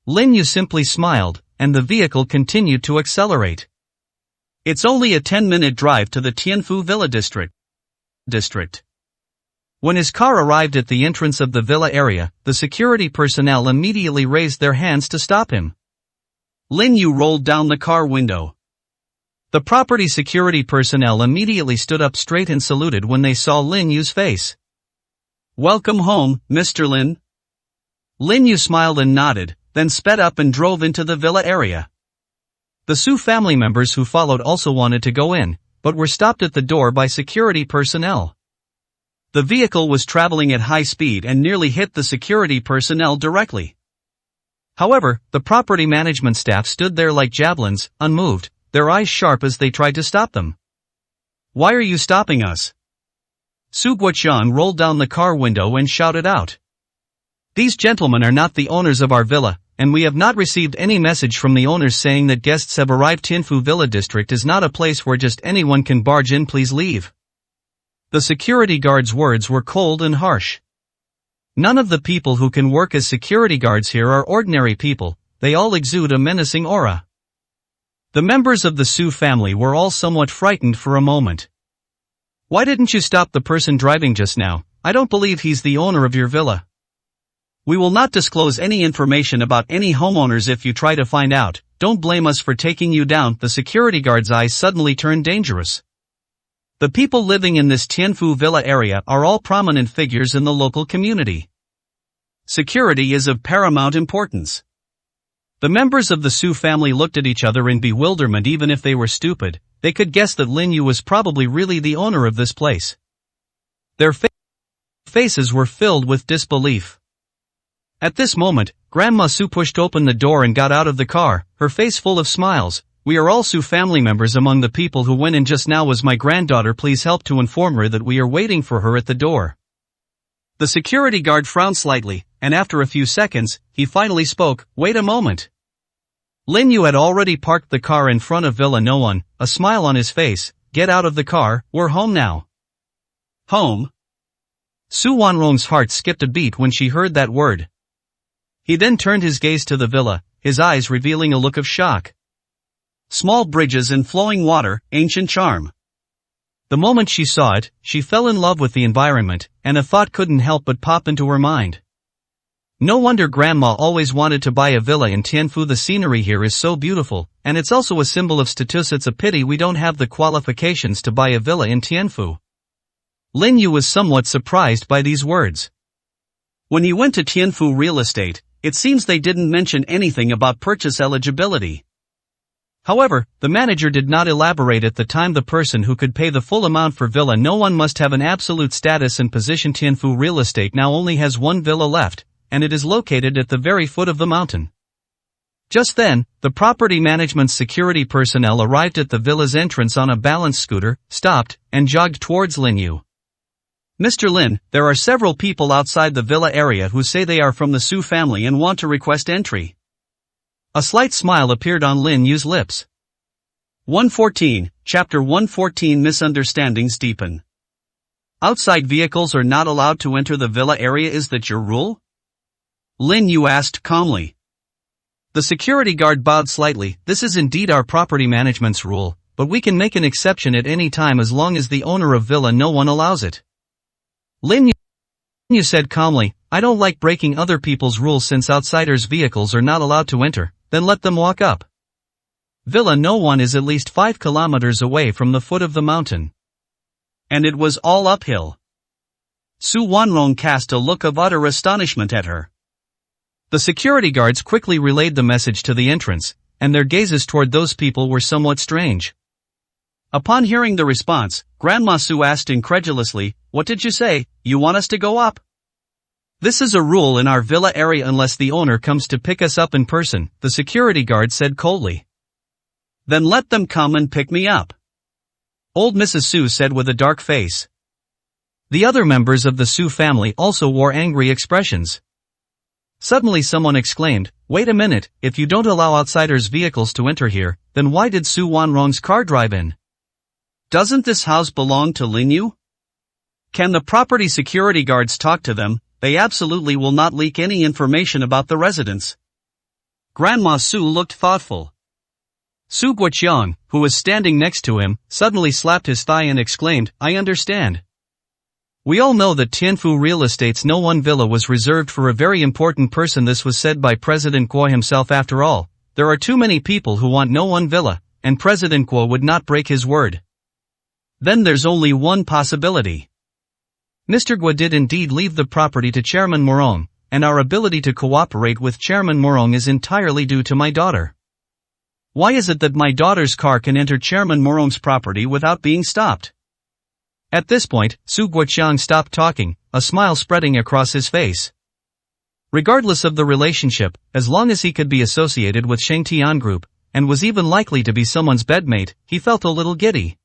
Lin Yu simply smiled, and the vehicle continued to accelerate. It's only a 10-minute drive to the Tianfu Villa district. When his car arrived at the entrance of the villa area, the security personnel immediately raised their hands to stop him. Lin Yu rolled down the car window. The property security personnel immediately stood up straight and saluted when they saw Lin Yu's face. Welcome home, Mr. Lin. Lin Yu smiled and nodded, then sped up and drove into the villa area. The Su family members who followed also wanted to go in, but were stopped at the door by security personnel. The vehicle was traveling at high speed and nearly hit the security personnel directly. However, the property management staff stood there like javelins, unmoved, their eyes sharp as they tried to stop them. Why are you stopping us? Su Guoqian rolled down the car window and shouted out. These gentlemen are not the owners of our villa, and we have not received any message from the owners saying that guests have arrived. Tianfu Villa District is not a place where just anyone can barge in. Please leave. The security guard's words were cold and harsh. None of the people who can work as security guards here are ordinary people, they all exude a menacing aura. The members of the Su family were all somewhat frightened for a moment. Why didn't you stop the person driving just now? I don't believe he's the owner of your villa. We will not disclose any information about any homeowners. If you try to find out, don't blame us for taking you down. The security guard's eyes suddenly turned dangerous. The people living in this Tianfu Villa area are all prominent figures in the local community. Security is of paramount importance. The members of the Su family looked at each other in bewilderment. Even if they were stupid, they could guess that Lin Yu was probably really the owner of this place. Their faces were filled with disbelief. At this moment, Grandma Su pushed open the door and got out of the car, her face full of smiles. We are all Su family members. Among the people who went in just now was my granddaughter. Please help to inform her that we are waiting for her at the door. The security guard frowned slightly, and after a few seconds, he finally spoke. Wait a moment. Lin Yu had already parked the car in front of Villa No One, a smile on his face. Get out of the car, we're home now. Home? Su Wanrong's heart skipped a beat when she heard that word. He then turned his gaze to the villa, his eyes revealing a look of shock. Small bridges and flowing water, ancient charm. The moment she saw it, she fell in love with the environment, and a thought couldn't help but pop into her mind. No wonder Grandma always wanted to buy a villa in Tianfu. The scenery here is so beautiful, and it's also a symbol of status. It's a pity we don't have the qualifications to buy a villa in Tianfu. Lin Yu was somewhat surprised by these words. When he went to Tianfu Real Estate, it seems they didn't mention anything about purchase eligibility. However, the manager did not elaborate at the time. The person who could pay the full amount for Villa No One must have an absolute status and position. Tianfu Real Estate now only has one villa left, and it is located at the very foot of the mountain. Just then, the property management's security personnel arrived at the villa's entrance on a balance scooter, stopped, and jogged towards Lin Yu. Mr. Lin, there are several people outside the villa area who say they are from the Su family and want to request entry. A slight smile appeared on Lin Yu's lips. 114, Chapter 114 Misunderstandings deepen. Outside vehicles are not allowed to enter the villa area. Is that your rule? Lin Yu asked calmly. The security guard bowed slightly. This is indeed our property management's rule, but we can make an exception at any time as long as the owner of Villa No One allows it. Lin Yu said calmly, I don't like breaking other people's rules. Since outsiders' vehicles are not allowed to enter, then let them walk up. Villa No One is at least 5 kilometers away from the foot of the mountain. And it was all uphill. Su Wanrong cast a look of utter astonishment at her. The security guards quickly relayed the message to the entrance, and their gazes toward those people were somewhat strange. Upon hearing the response, Grandma Su asked incredulously, What did you say? You want us to go up? This is a rule in our villa area unless the owner comes to pick us up in person, the security guard said coldly. Then let them come and pick me up. Old Mrs. Su said with a dark face. The other members of the Su family also wore angry expressions. Suddenly someone exclaimed, Wait a minute, if you don't allow outsiders' vehicles to enter here, then why did Su Wanrong's car drive in? Doesn't this house belong to Lin Yu? Can the property security guards talk to them? They absolutely will not leak any information about the residents. Grandma Su looked thoughtful. Su Guoqiang, who was standing next to him, suddenly slapped his thigh and exclaimed, I understand. We all know that Tianfu Real Estate's No One Villa was reserved for a very important person. This was said by President Guo himself. After all, there are too many people who want No One Villa, and President Guo would not break his word. Then there's only one possibility. Mr. Guo did indeed leave the property to Chairman Morong, and our ability to cooperate with Chairman Morong is entirely due to my daughter. Why is it that my daughter's car can enter Chairman Morong's property without being stopped? At this point, Su Guoqiang stopped talking, a smile spreading across his face. Regardless of the relationship, as long as he could be associated with Sheng Tian Group, and was even likely to be someone's bedmate, he felt a little giddy.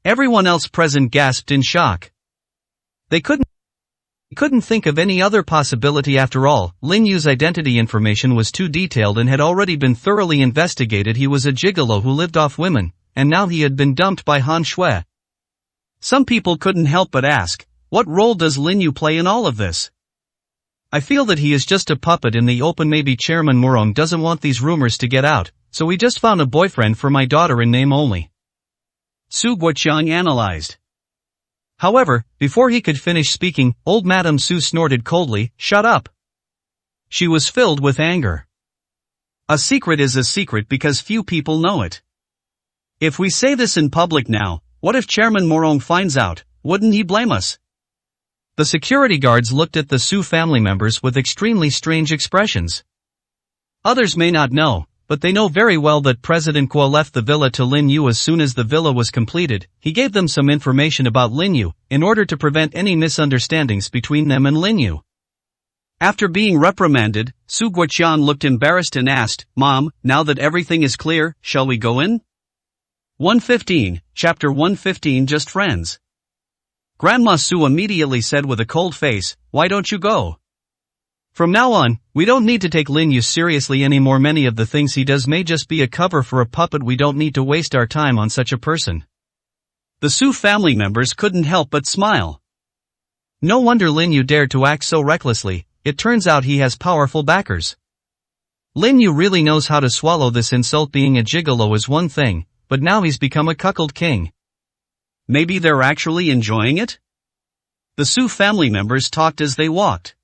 Everyone else present gasped in shock. They couldn't think of any other possibility. After all, Lin Yu's identity information was too detailed and had already been thoroughly investigated. He was a gigolo who lived off women, and now he had been dumped by Han Shui. Some people couldn't help but ask, what role does Lin Yu play in all of this? I feel that he is just a puppet in the open. Maybe Chairman Morong doesn't want these rumors to get out, so we just found a boyfriend for my daughter in name only. Su Guoqiang analyzed. However, before he could finish speaking, old Madame Su snorted coldly, Shut up. She was filled with anger. A secret is a secret because few people know it. If we say this in public now, what if Chairman Morong finds out? Wouldn't he blame us? The security guards looked at the Su family members with extremely strange expressions. Others may not know, but they know very well that President Guo left the villa to Lin Yu as soon as the villa was completed. He gave them some information about Lin Yu, in order to prevent any misunderstandings between them and Lin Yu. After being reprimanded, Su Guoqiang looked embarrassed and asked, Mom, now that everything is clear, shall we go in? 115, Chapter 115 Just Friends. Grandma Su immediately said with a cold face, Why don't you go? From now on, we don't need to take Lin Yu seriously anymore. Many of the things he does may just be a cover for a puppet. We don't need to waste our time on such a person. The Su family members couldn't help but smile. No wonder Lin Yu dared to act so recklessly. It turns out he has powerful backers. Lin Yu really knows how to swallow this insult. Being a gigolo is one thing, but now he's become a cuckold king. Maybe they're actually enjoying it? The Su family members talked as they walked.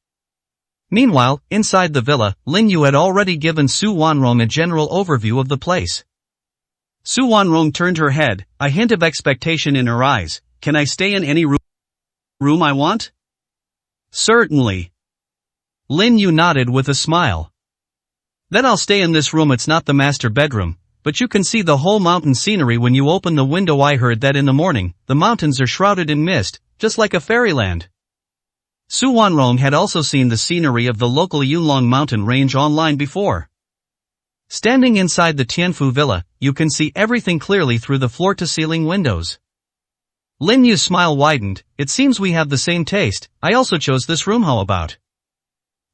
Meanwhile, inside the villa, Lin Yu had already given Su Wanrong a general overview of the place. Su Wanrong turned her head, a hint of expectation in her eyes. Can I stay in any room I want? Certainly. Lin Yu nodded with a smile. Then I'll stay in this room. It's not the master bedroom, but you can see the whole mountain scenery when you open the window. I heard that in the morning, the mountains are shrouded in mist, just like a fairyland. Su Wanrong had also seen the scenery of the local Yunlong mountain range online before. Standing inside the Tianfu villa, you can see everything clearly through the floor-to-ceiling windows. Lin Yu's smile widened. It seems we have the same taste. I also chose this room. How about?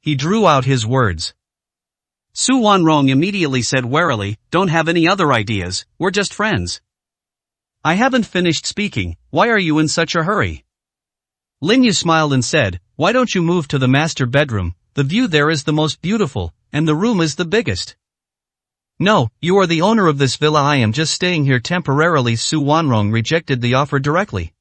He drew out his words. Su Wanrong immediately said warily, don't have any other ideas, we're just friends. I haven't finished speaking, why are you in such a hurry? Lin Yu smiled and said, why don't you move to the master bedroom? The view there is the most beautiful, and the room is the biggest. No, you are the owner of this villa. I am just staying here temporarily. Su Wanrong rejected the offer directly.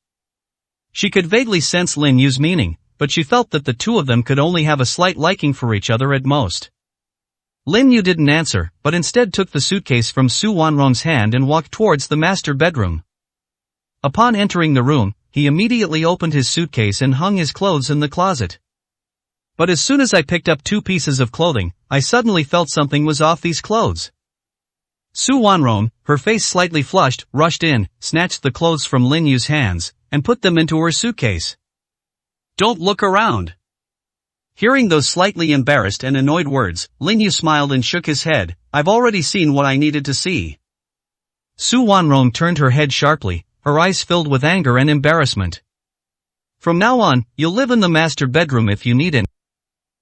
She could vaguely sense Lin Yu's meaning, but she felt that the two of them could only have a slight liking for each other at most. Lin Yu didn't answer, but instead took the suitcase from Su Wanrong's hand and walked towards the master bedroom. Upon entering the room, he immediately opened his suitcase and hung his clothes in the closet. But as soon as I picked up 2 pieces of clothing, I suddenly felt something was off these clothes. Su Wanrong, her face slightly flushed, rushed in, snatched the clothes from Lin Yu's hands, and put them into her suitcase. Don't look around. Hearing those slightly embarrassed and annoyed words, Lin Yu smiled and shook his head. I've already seen what I needed to see. Su Wanrong turned her head sharply, her eyes filled with anger and embarrassment. From now on, you'll live in the master bedroom. If you need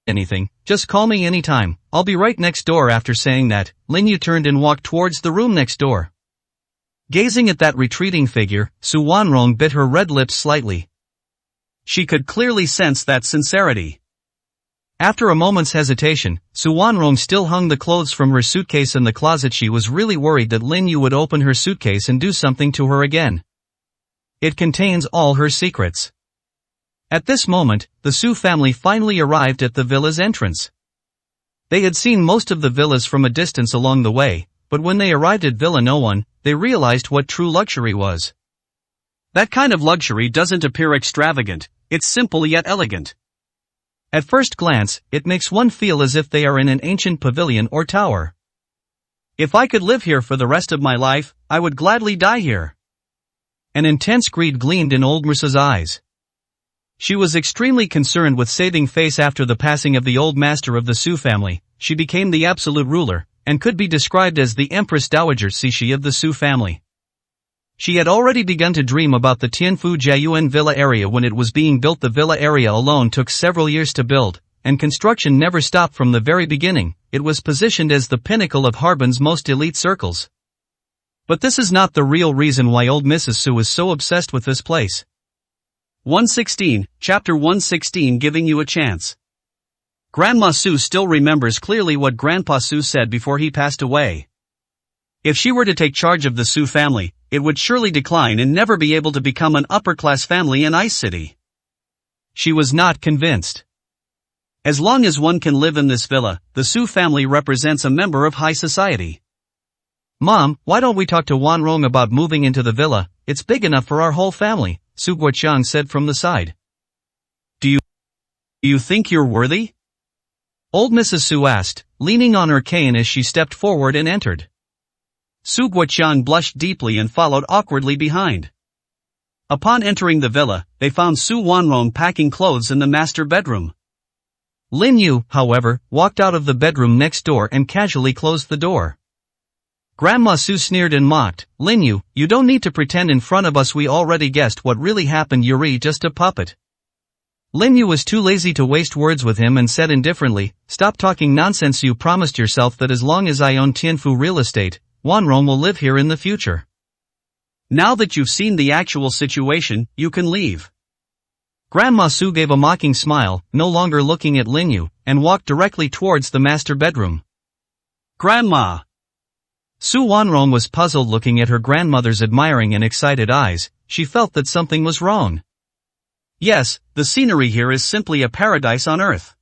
anything, just call me anytime. I'll be right next door. After saying that, Lin Yu turned and walked towards the room next door. Gazing at that retreating figure, Su Wanrong bit her red lips slightly. She could clearly sense that sincerity. After a moment's hesitation, Su Wanrong still hung the clothes from her suitcase in the closet. She was really worried that Lin Yu would open her suitcase and do something to her again. It contains all her secrets. At this moment, the Su family finally arrived at the villa's entrance. They had seen most of the villas from a distance along the way, but when they arrived at Villa No One, they realized what true luxury was. That kind of luxury doesn't appear extravagant, it's simple yet elegant. At first glance, it makes one feel as if they are in an ancient pavilion or tower. If I could live here for the rest of my life, I would gladly die here. An intense greed gleamed in old Mursa's eyes. She was extremely concerned with saving face after the passing of the old master of the Su family. She became the absolute ruler, and could be described as the Empress Dowager Cixi of the Su family. She had already begun to dream about the Tianfu Jiayuan villa area when it was being built. The villa area alone took several years to build, and construction never stopped from the very beginning. It was positioned as the pinnacle of Harbin's most elite circles. But this is not the real reason why old Mrs. Su is so obsessed with this place. 116, Chapter 116, Giving You a Chance. Grandma Su still remembers clearly what Grandpa Su said before he passed away. If she were to take charge of the Su family, it would surely decline and never be able to become an upper-class family in Ice City. She was not convinced. As long as one can live in this villa, the Su family represents a member of high society. Mom, why don't we talk to Wanrong about moving into the villa? It's big enough for our whole family, Su Guoqiang said from the side. Do you think you're worthy? Old Mrs. Su asked, leaning on her cane as she stepped forward and entered. Su Guoqiang blushed deeply and followed awkwardly behind. Upon entering the villa, they found Su Wanrong packing clothes in the master bedroom. Lin Yu, however, walked out of the bedroom next door and casually closed the door. Grandma Su sneered and mocked, Lin Yu, you don't need to pretend in front of us. We already guessed what really happened. You're just a puppet. Lin Yu was too lazy to waste words with him and said indifferently, stop talking nonsense. You promised yourself that as long as I own Tianfu real estate, Wanrong will live here in the future. Now that you've seen the actual situation, you can leave. Grandma Su gave a mocking smile, no longer looking at Lin Yu, and walked directly towards the master bedroom. Grandma! Su Wanrong was puzzled looking at her grandmother's admiring and excited eyes. She felt that something was wrong. Yes, the scenery here is simply a paradise on earth.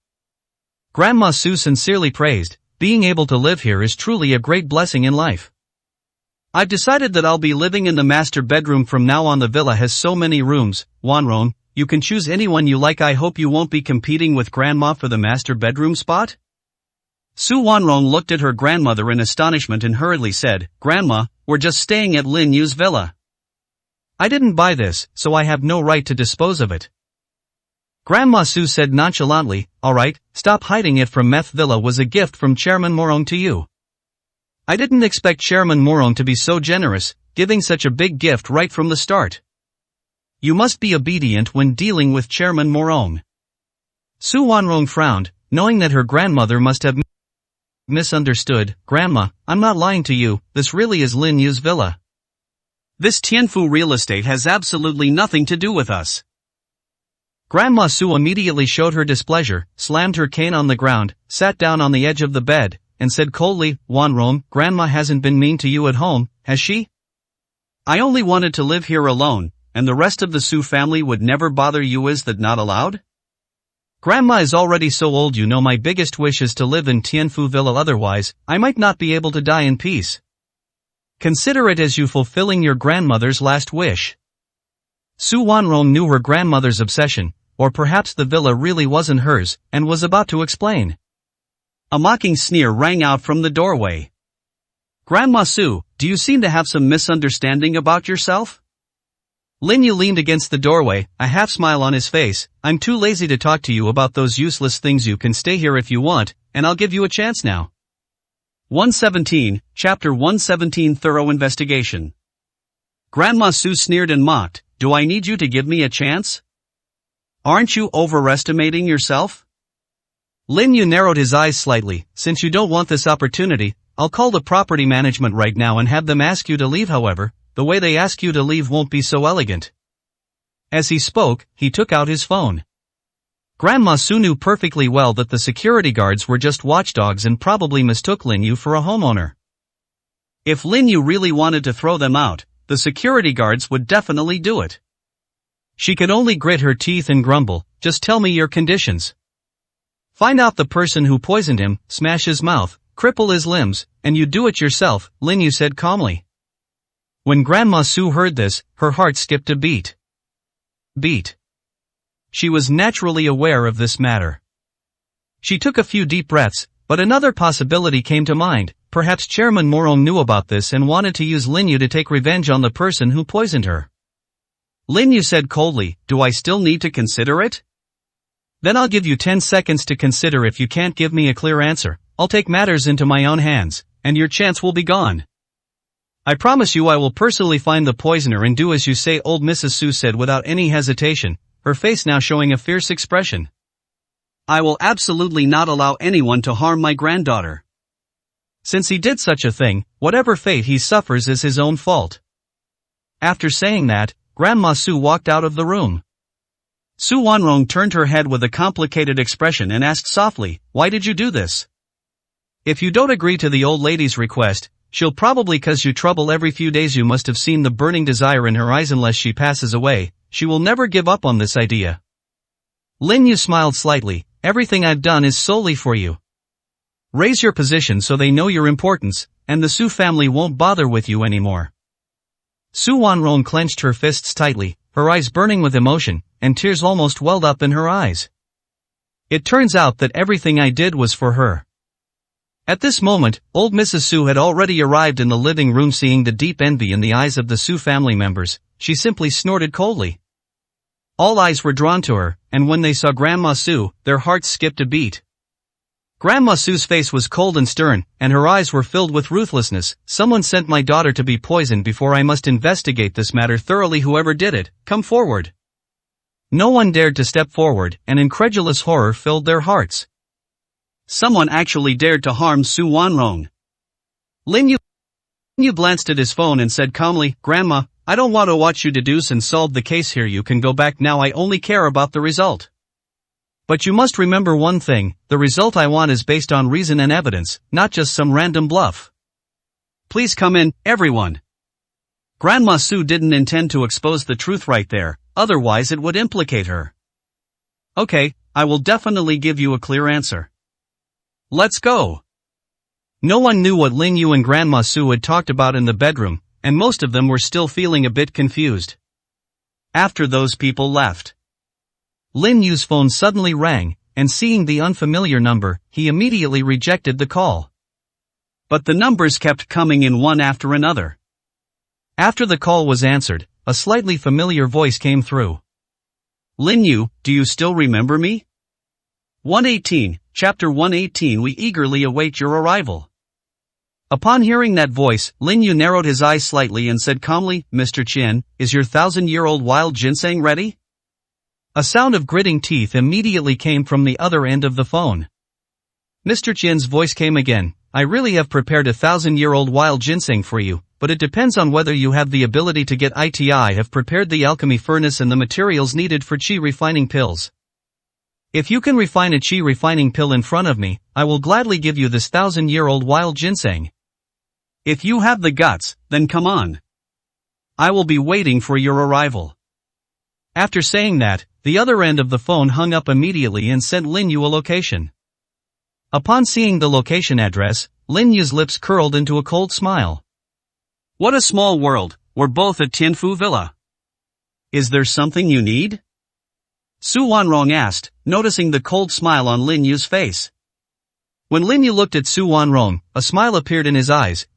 Grandma Su sincerely praised, being able to live here is truly a great blessing in life. I've decided that I'll be living in the master bedroom from now on. The villa has so many rooms, Wanrong, you can choose anyone you like. I hope you won't be competing with Grandma for the master bedroom spot? Su Wanrong looked at her grandmother in astonishment and hurriedly said, "Grandma, we're just staying at Lin Yu's villa. I didn't buy this, so I have no right to dispose of it." Grandma Su said nonchalantly, "Alright, stop hiding it from Meth Villa was a gift from Chairman Morong to you. I didn't expect Chairman Morong to be so generous, giving such a big gift right from the start. You must be obedient when dealing with Chairman Morong." Su Wanrong frowned, knowing that her grandmother must have misunderstood. "Grandma, I'm not lying to you, this really is Lin Yu's villa. This Tianfu real estate has absolutely nothing to do with us." Grandma Su immediately showed her displeasure, slammed her cane on the ground, sat down on the edge of the bed, and said coldly, "Wanrong, Grandma hasn't been mean to you at home, has she? I only wanted to live here alone, and the rest of the Su family would never bother you. Is that not allowed? Grandma is already so old, you know my biggest wish is to live in Tianfu Villa, otherwise, I might not be able to die in peace. Consider it as you fulfilling your grandmother's last wish." Su Wanrong knew her grandmother's obsession, or perhaps the villa really wasn't hers, and was about to explain. A mocking sneer rang out from the doorway. "Grandma Su, do you seem to have some misunderstanding about yourself?" Lin Yu leaned against the doorway, a half smile on his face. "I'm too lazy to talk to you about those useless things. You can stay here if you want, and I'll give you a chance now." 117, Chapter 117 Thorough Investigation. Grandma Su sneered and mocked, "Do I need you to give me a chance? Aren't you overestimating yourself?" Lin Yu narrowed his eyes slightly. "Since you don't want this opportunity, I'll call the property management right now and have them ask you to leave. However, the way they ask you to leave won't be so elegant." As he spoke, he took out his phone. Grandma Su knew perfectly well that the security guards were just watchdogs and probably mistook Lin Yu for a homeowner. If Lin Yu really wanted to throw them out, the security guards would definitely do it. She could only grit her teeth and grumble, "Just tell me your conditions. Find out the person who poisoned him, smash his mouth, cripple his limbs, and you do it yourself," Lin Yu said calmly. When Grandma Su heard this, her heart skipped a beat. She was naturally aware of this matter. She took a few deep breaths, but another possibility came to mind. Perhaps Chairman Morong knew about this and wanted to use Lin Yu to take revenge on the person who poisoned her. Lin Yu said coldly, "Do I still need to consider it?" "Then I'll give you 10 seconds to consider. If you can't give me a clear answer, I'll take matters into my own hands, and your chance will be gone. I promise you I will personally find the poisoner and do as you say," old Mrs. Su said without any hesitation, her face now showing a fierce expression. "I will absolutely not allow anyone to harm my granddaughter. Since he did such a thing, whatever fate he suffers is his own fault." After saying that, Grandma Su walked out of the room. Su Wanrong turned her head with a complicated expression and asked softly, "Why did you do this?" "If you don't agree to the old lady's request, she'll probably cause you trouble every few days. You must have seen the burning desire in her eyes. Unless she passes away, she will never give up on this idea." Lin Yu smiled slightly. "Everything I've done is solely for you. Raise your position so they know your importance, and the Su family won't bother with you anymore." Su Wanrong clenched her fists tightly, her eyes burning with emotion, and tears almost welled up in her eyes. "It turns out that everything I did was for her." At this moment, old Mrs. Su had already arrived in the living room. Seeing the deep envy in the eyes of the Su family members, she simply snorted coldly. All eyes were drawn to her, and when they saw Grandma Su, their hearts skipped a beat. Grandma Su's face was cold and stern, and her eyes were filled with ruthlessness. "Someone sent my daughter to be poisoned before. I must investigate this matter thoroughly. Whoever did it, come forward." No one dared to step forward, and incredulous horror filled their hearts. Someone actually dared to harm Su Wanrong. Lin Yu glanced at his phone and said calmly, "Grandma, I don't want to watch you deduce and solve the case here. You can go back now. I only care about the result. But you must remember one thing, the result I want is based on reason and evidence, not just some random bluff. Please come in, everyone." Grandma Su didn't intend to expose the truth right there, otherwise it would implicate her. "Okay, I will definitely give you a clear answer. Let's go." No one knew what Lin Yu and Grandma Su had talked about in the bedroom, and most of them were still feeling a bit confused. After those people left, Lin Yu's phone suddenly rang, and seeing the unfamiliar number, he immediately rejected the call. But the numbers kept coming in one after another. After the call was answered, a slightly familiar voice came through. Lin Yu, do you still remember me? 118, Chapter 118. We eagerly await your arrival. Upon hearing that voice, Lin Yu narrowed his eyes slightly and said calmly, Mr. Qian, is your 1,000-year-old wild ginseng ready? A sound of gritting teeth immediately came from the other end of the phone. Mr. Qian's voice came again. I really have prepared 1,000-year-old wild ginseng for you, but it depends on whether you have the ability to get it. I have prepared the alchemy furnace and the materials needed for qi refining pills. If you can refine a qi refining pill in front of me, I will gladly give you this 1,000-year-old wild ginseng. If you have the guts, then come on. I will be waiting for your arrival. After saying that, the other end of the phone hung up immediately and sent Lin Yu a location. Upon seeing the location address, Lin Yu's lips curled into a cold smile. What a small world, we're both at Tianfu Villa. Is there something you need? Su Wanrong asked, noticing the cold smile on Lin Yu's face. When Lin Yu looked at Su Wanrong, a smile appeared in his eyes.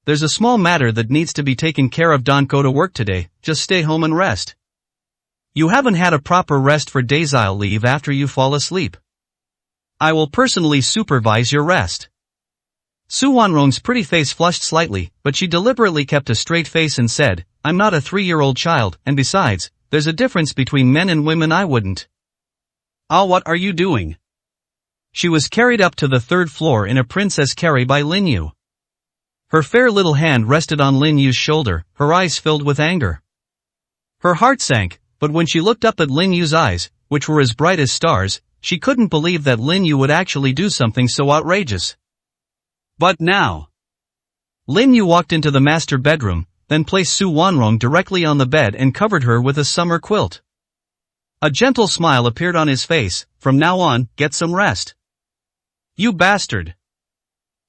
There's a small matter that needs to be taken care of. Don't go to work today, just stay home and rest. You haven't had a proper rest for days. I'll leave after you fall asleep. I will personally supervise your rest. Su Wanrong's pretty face flushed slightly, but she deliberately kept a straight face and said, I'm not a 3-year-old child, and besides, there's a difference between men and women. I wouldn't. Ah, what are you doing? She was carried up to the 3rd floor in a princess carry by Lin Yu. Her fair little hand rested on Lin Yu's shoulder, her eyes filled with anger. Her heart sank, but when she looked up at Lin Yu's eyes, which were as bright as stars, she couldn't believe that Lin Yu would actually do something so outrageous. But now. Lin Yu walked into the master bedroom, then placed Su Wanrong directly on the bed and covered her with a summer quilt. A gentle smile appeared on his face. From now on, get some rest. You bastard.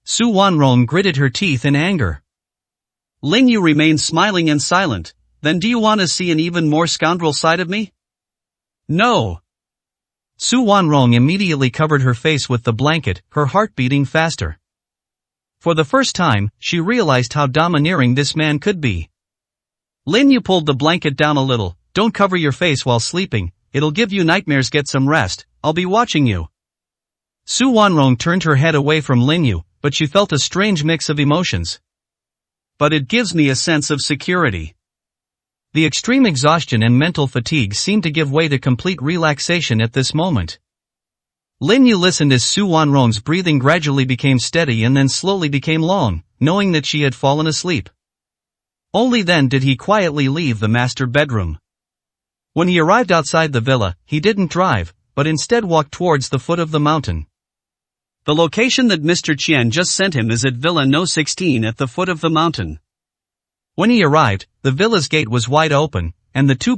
Su Wanrong gritted her teeth in anger. Lin Yu remained smiling and silent. Then do you want to see an even more scoundrel side of me? No. Su Wanrong immediately covered her face with the blanket, her heart beating faster. For the first time, she realized how domineering this man could be. Lin Yu pulled the blanket down a little. Don't cover your face while sleeping, it'll give you nightmares. Get some rest, I'll be watching you. Su Wanrong turned her head away from Lin Yu, but she felt a strange mix of emotions. But it gives me a sense of security. The extreme exhaustion and mental fatigue seemed to give way to complete relaxation at this moment. Lin Yu listened as Su Wanrong's breathing gradually became steady and then slowly became long, knowing that she had fallen asleep. Only then did he quietly leave the master bedroom. When he arrived outside the villa, he didn't drive, but instead walked towards the foot of the mountain. The location that Mr. Qian just sent him is at Villa No. 16 at the foot of the mountain. When he arrived, the villa's gate was wide open, and the 2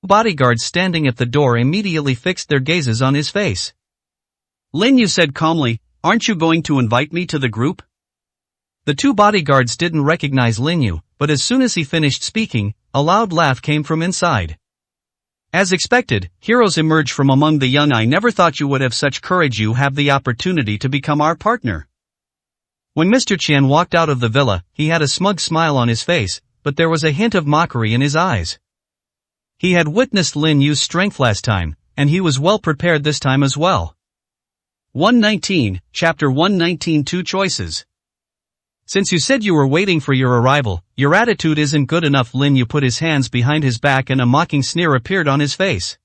bodyguards standing at the door immediately fixed their gazes on his face. Lin Yu said calmly, aren't you going to invite me to the group? The 2 bodyguards didn't recognize Lin Yu, but as soon as he finished speaking, a loud laugh came from inside. As expected, heroes emerged from among the young. I never thought you would have such courage. You have the opportunity to become our partner. When Mr. Qian walked out of the villa, he had a smug smile on his face, but there was a hint of mockery in his eyes. He had witnessed Lin Yu's strength last time, and he was well prepared this time as well. 119, Chapter 119. 2 choices. Since you said you were waiting for your arrival, your attitude isn't good enough. Lin Yu put his hands behind his back and a mocking sneer appeared on his face.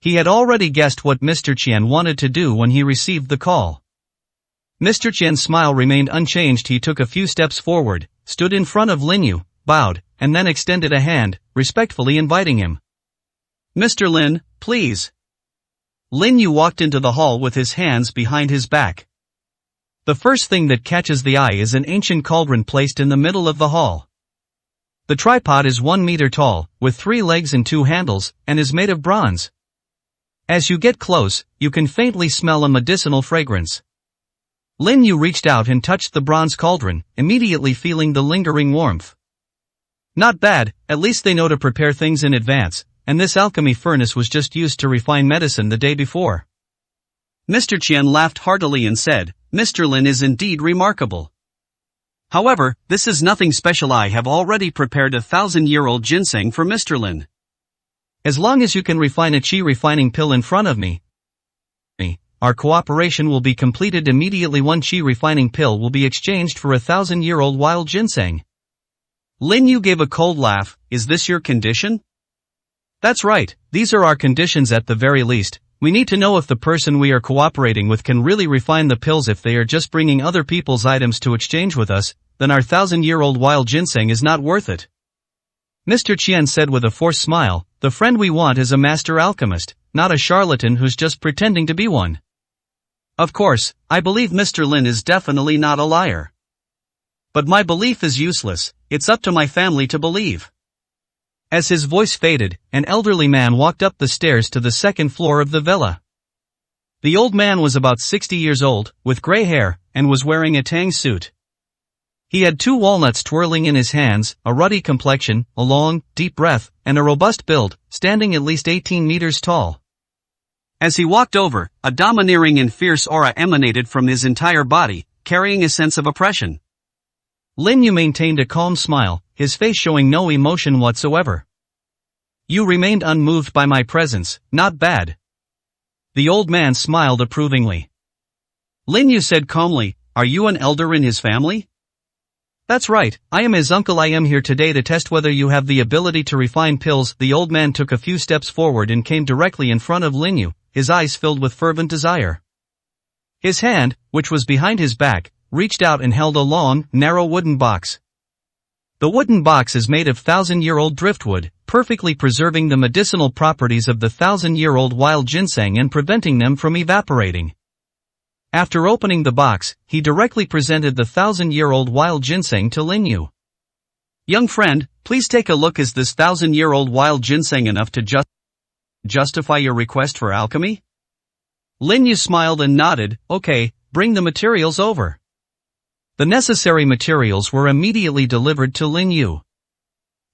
He had already guessed what Mr. Qian wanted to do when he received the call. Mr. Qian's smile remained unchanged. He took a few steps forward, stood in front of Lin Yu, bowed, and then extended a hand, respectfully inviting him. Mr. Lin, please. Lin Yu walked into the hall with his hands behind his back. The first thing that catches the eye is an ancient cauldron placed in the middle of the hall. The tripod is 1 meter tall, with 3 legs and 2 handles, and is made of bronze. As you get close, you can faintly smell a medicinal fragrance. Lin Yu reached out and touched the bronze cauldron, immediately feeling the lingering warmth. Not bad, at least they know to prepare things in advance, and this alchemy furnace was just used to refine medicine the day before. Mr. Qian laughed heartily and said, Mr. Lin is indeed remarkable. However, this is nothing special. I have already prepared 1,000-year-old ginseng for Mr. Lin. As long as you can refine a qi refining pill in front of me, our cooperation will be completed immediately. One qi refining pill will be exchanged for 1,000-year-old wild ginseng. Lin Yu gave a cold laugh. Is this your condition? That's right, these are our conditions at the very least. We need to know if the person we are cooperating with can really refine the pills. If they are just bringing other people's items to exchange with us, then our 1,000-year-old wild ginseng is not worth it. Mr. Qian said with a forced smile, the friend we want is a master alchemist, not a charlatan who's just pretending to be one. Of course, I believe Mr. Lin is definitely not a liar. But my belief is useless, it's up to my family to believe. As his voice faded, an elderly man walked up the stairs to the second floor of the villa. The old man was about 60 years old, with gray hair, and was wearing a tang suit. He had 2 walnuts twirling in his hands, a ruddy complexion, a long, deep breath, and a robust build, standing at least 18 meters tall. As he walked over, a domineering and fierce aura emanated from his entire body, carrying a sense of oppression. Lin Yu maintained a calm smile, his face showing no emotion whatsoever. You remained unmoved by my presence, not bad. The old man smiled approvingly. Lin Yu said calmly, are you an elder in his family? That's right, I am his uncle. I am here today to test whether you have the ability to refine pills. The old man took a few steps forward and came directly in front of Lin Yu, his eyes filled with fervent desire. His hand, which was behind his back, reached out and held a long, narrow wooden box. The wooden box is made of 1,000-year-old driftwood, perfectly preserving the medicinal properties of the 1,000-year-old wild ginseng and preventing them from evaporating. After opening the box, he directly presented the 1,000-year-old wild ginseng to Lin Yu. Young friend, please take a look. Is this 1,000-year-old wild ginseng enough to justify your request for alchemy? Lin Yu smiled and nodded, okay, bring the materials over. The necessary materials were immediately delivered to Lin Yu.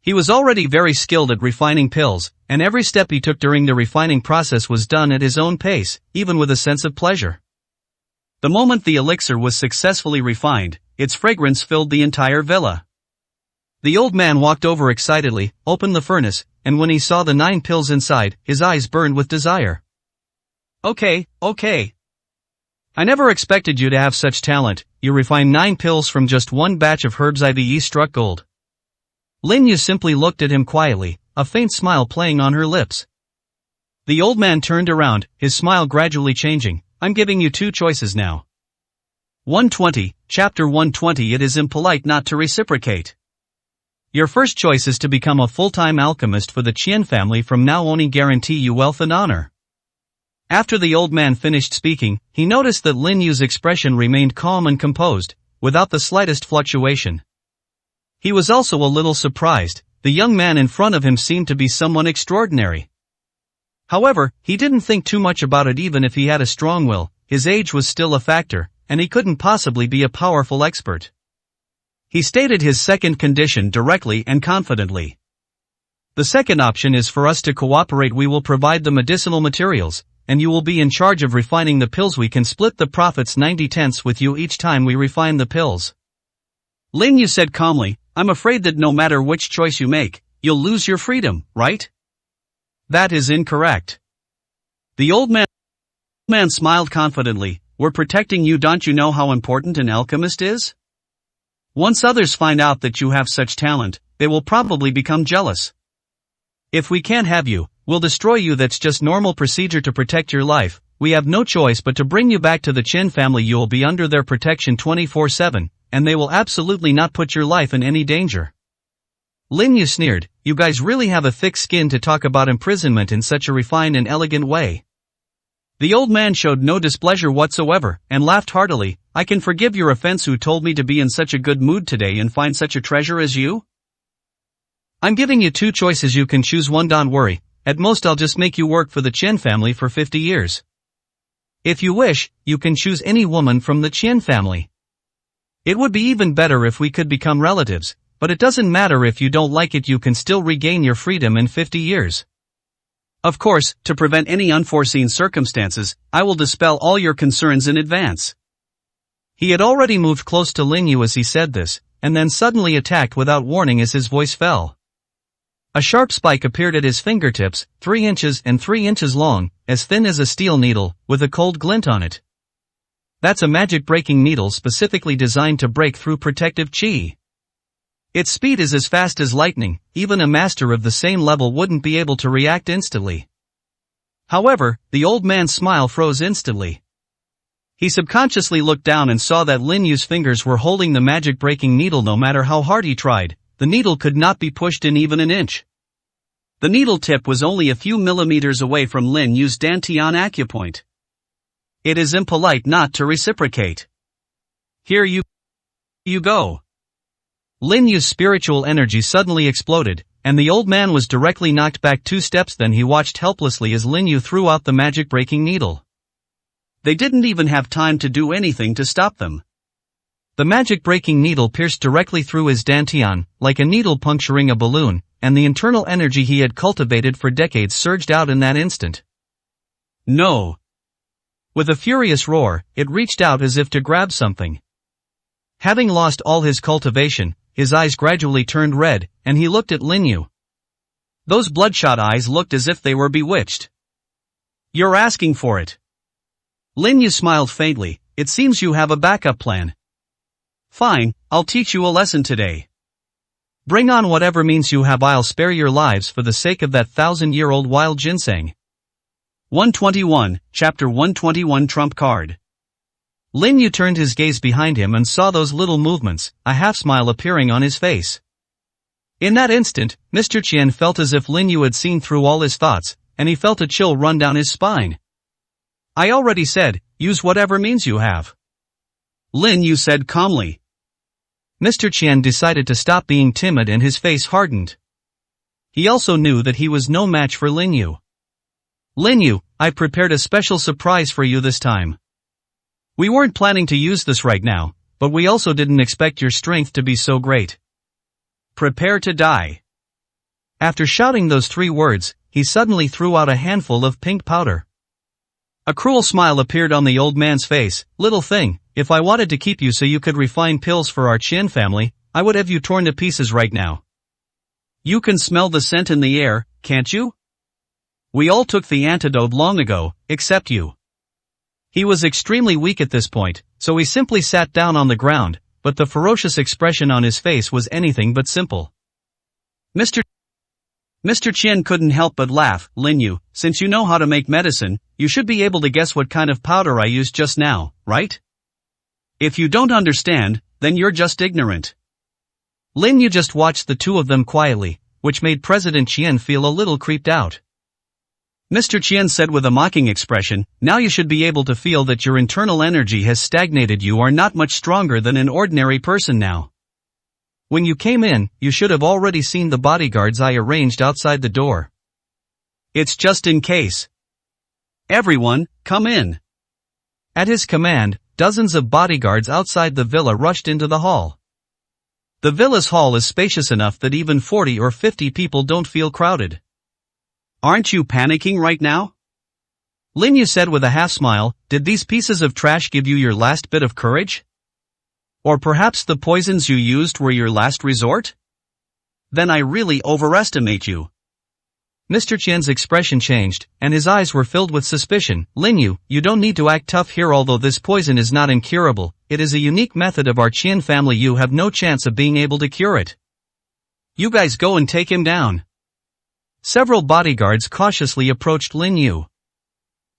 He was already very skilled at refining pills, and every step he took during the refining process was done at his own pace, even with a sense of pleasure. The moment the elixir was successfully refined, its fragrance filled the entire villa. The old man walked over excitedly, opened the furnace, and when he saw the 9 pills inside, his eyes burned with desire. Okay. I never expected you to have such talent. You refined 9 pills from just one batch of herbs. Ive struck gold. Lin Yu simply looked at him quietly, a faint smile playing on her lips. The old man turned around, his smile gradually changing. I'm giving you 2 choices now. 120, Chapter 120. It is impolite not to reciprocate. Your first choice is to become a full-time alchemist for the Qian family. From now on, guarantee you wealth and honor. After the old man finished speaking, he noticed that Lin Yu's expression remained calm and composed, without the slightest fluctuation. He was also a little surprised. The young man in front of him seemed to be someone extraordinary. However, he didn't think too much about it. Even if he had a strong will, his age was still a factor, and he couldn't possibly be a powerful expert. He stated his second condition directly and confidently. The second option is for us to cooperate. We will provide the medicinal materials, and you will be in charge of refining the pills. We can split the profits 90/10 with you each time we refine the pills. Lin Yu said calmly, I'm afraid that no matter which choice you make, you'll lose your freedom, right? That is incorrect. The old man smiled confidently. We're protecting you. Don't you know how important an alchemist is? Once others find out that you have such talent, they will probably become jealous. If we can't have you, we'll destroy you. That's just normal procedure to protect your life. We have no choice but to bring you back to the Qian family. You'll be under their protection 24/7, and they will absolutely not put your life in any danger. Lin Yu sneered, you guys really have a thick skin to talk about imprisonment in such a refined and elegant way. The old man showed no displeasure whatsoever, and laughed heartily. I can forgive your offense. Who told me to be in such a good mood today and find such a treasure as you? I'm giving you 2 choices. You can choose one. Don't worry, at most I'll just make you work for the Qian family for 50 years. If you wish, you can choose any woman from the Qian family. It would be even better if we could become relatives, but it doesn't matter if you don't like it. You can still regain your freedom in 50 years. Of course, to prevent any unforeseen circumstances, I will dispel all your concerns in advance. He had already moved close to Lin Yu as he said this, and then suddenly attacked without warning as his voice fell. A sharp spike appeared at his fingertips, 3 inches and 3 inches long, as thin as a steel needle, with a cold glint on it. That's a magic-breaking needle specifically designed to break through protective chi. Its speed is as fast as lightning, even a master of the same level wouldn't be able to react instantly. However, the old man's smile froze instantly. He subconsciously looked down and saw that Lin Yu's fingers were holding the magic-breaking needle. No matter how hard he tried, the needle could not be pushed in even an inch. The needle tip was only a few millimeters away from Lin Yu's Dantian acupoint. It is impolite not to reciprocate. Here you go. Lin Yu's spiritual energy suddenly exploded, and the old man was directly knocked back 2 steps. Then he watched helplessly as Lin Yu threw out the magic-breaking needle. They didn't even have time to do anything to stop them. The magic-breaking needle pierced directly through his dantian, like a needle puncturing a balloon, and the internal energy he had cultivated for decades surged out in that instant. No! With a furious roar, it reached out as if to grab something. Having lost all his cultivation, his eyes gradually turned red, and he looked at Lin Yu. Those bloodshot eyes looked as if they were bewitched. You're asking for it. Lin Yu smiled faintly. It seems you have a backup plan. Fine, I'll teach you a lesson today. Bring on whatever means you have. I'll spare your lives for the sake of that 1,000-year-old wild ginseng. 121, Chapter 121 Trump Card. Lin Yu turned his gaze behind him and saw those little movements, a half-smile appearing on his face. In that instant, Mr. Qian felt as if Lin Yu had seen through all his thoughts, and he felt a chill run down his spine. I already said, use whatever means you have. Lin Yu said calmly. Mr. Qian decided to stop being timid and his face hardened. He also knew that he was no match for Lin Yu. Lin Yu, I prepared a special surprise for you this time. We weren't planning to use this right now, but we also didn't expect your strength to be so great. Prepare to die. After shouting those 3 words, he suddenly threw out a handful of pink powder. A cruel smile appeared on the old man's face. Little thing, if I wanted to keep you so you could refine pills for our Qian family, I would have you torn to pieces right now. You can smell the scent in the air, can't you? We all took the antidote long ago, except you. He was extremely weak at this point, so he simply sat down on the ground, but the ferocious expression on his face was anything but simple. Mr. Qian couldn't help but laugh. Lin Yu, since you know how to make medicine, you should be able to guess what kind of powder I used just now, right? If you don't understand, then you're just ignorant. Lin Yu just watched the 2 of them quietly, which made President Qian feel a little creeped out. Mr. Qian said with a mocking expression, now you should be able to feel that your internal energy has stagnated. You are not much stronger than an ordinary person now. When you came in, you should have already seen the bodyguards I arranged outside the door. It's just in case. Everyone, come in. At his command, dozens of bodyguards outside the villa rushed into the hall. The villa's hall is spacious enough that even 40 or 50 people don't feel crowded. Aren't you panicking right now? Lin Yu said with a half-smile, did these pieces of trash give you your last bit of courage? Or perhaps the poisons you used were your last resort? Then I really overestimate you. Mr. Qian's expression changed, and his eyes were filled with suspicion. Lin Yu, you don't need to act tough here. Although this poison is not incurable, it is a unique method of our Qian family. You have no chance of being able to cure it. You guys go and take him down. Several bodyguards cautiously approached Lin Yu.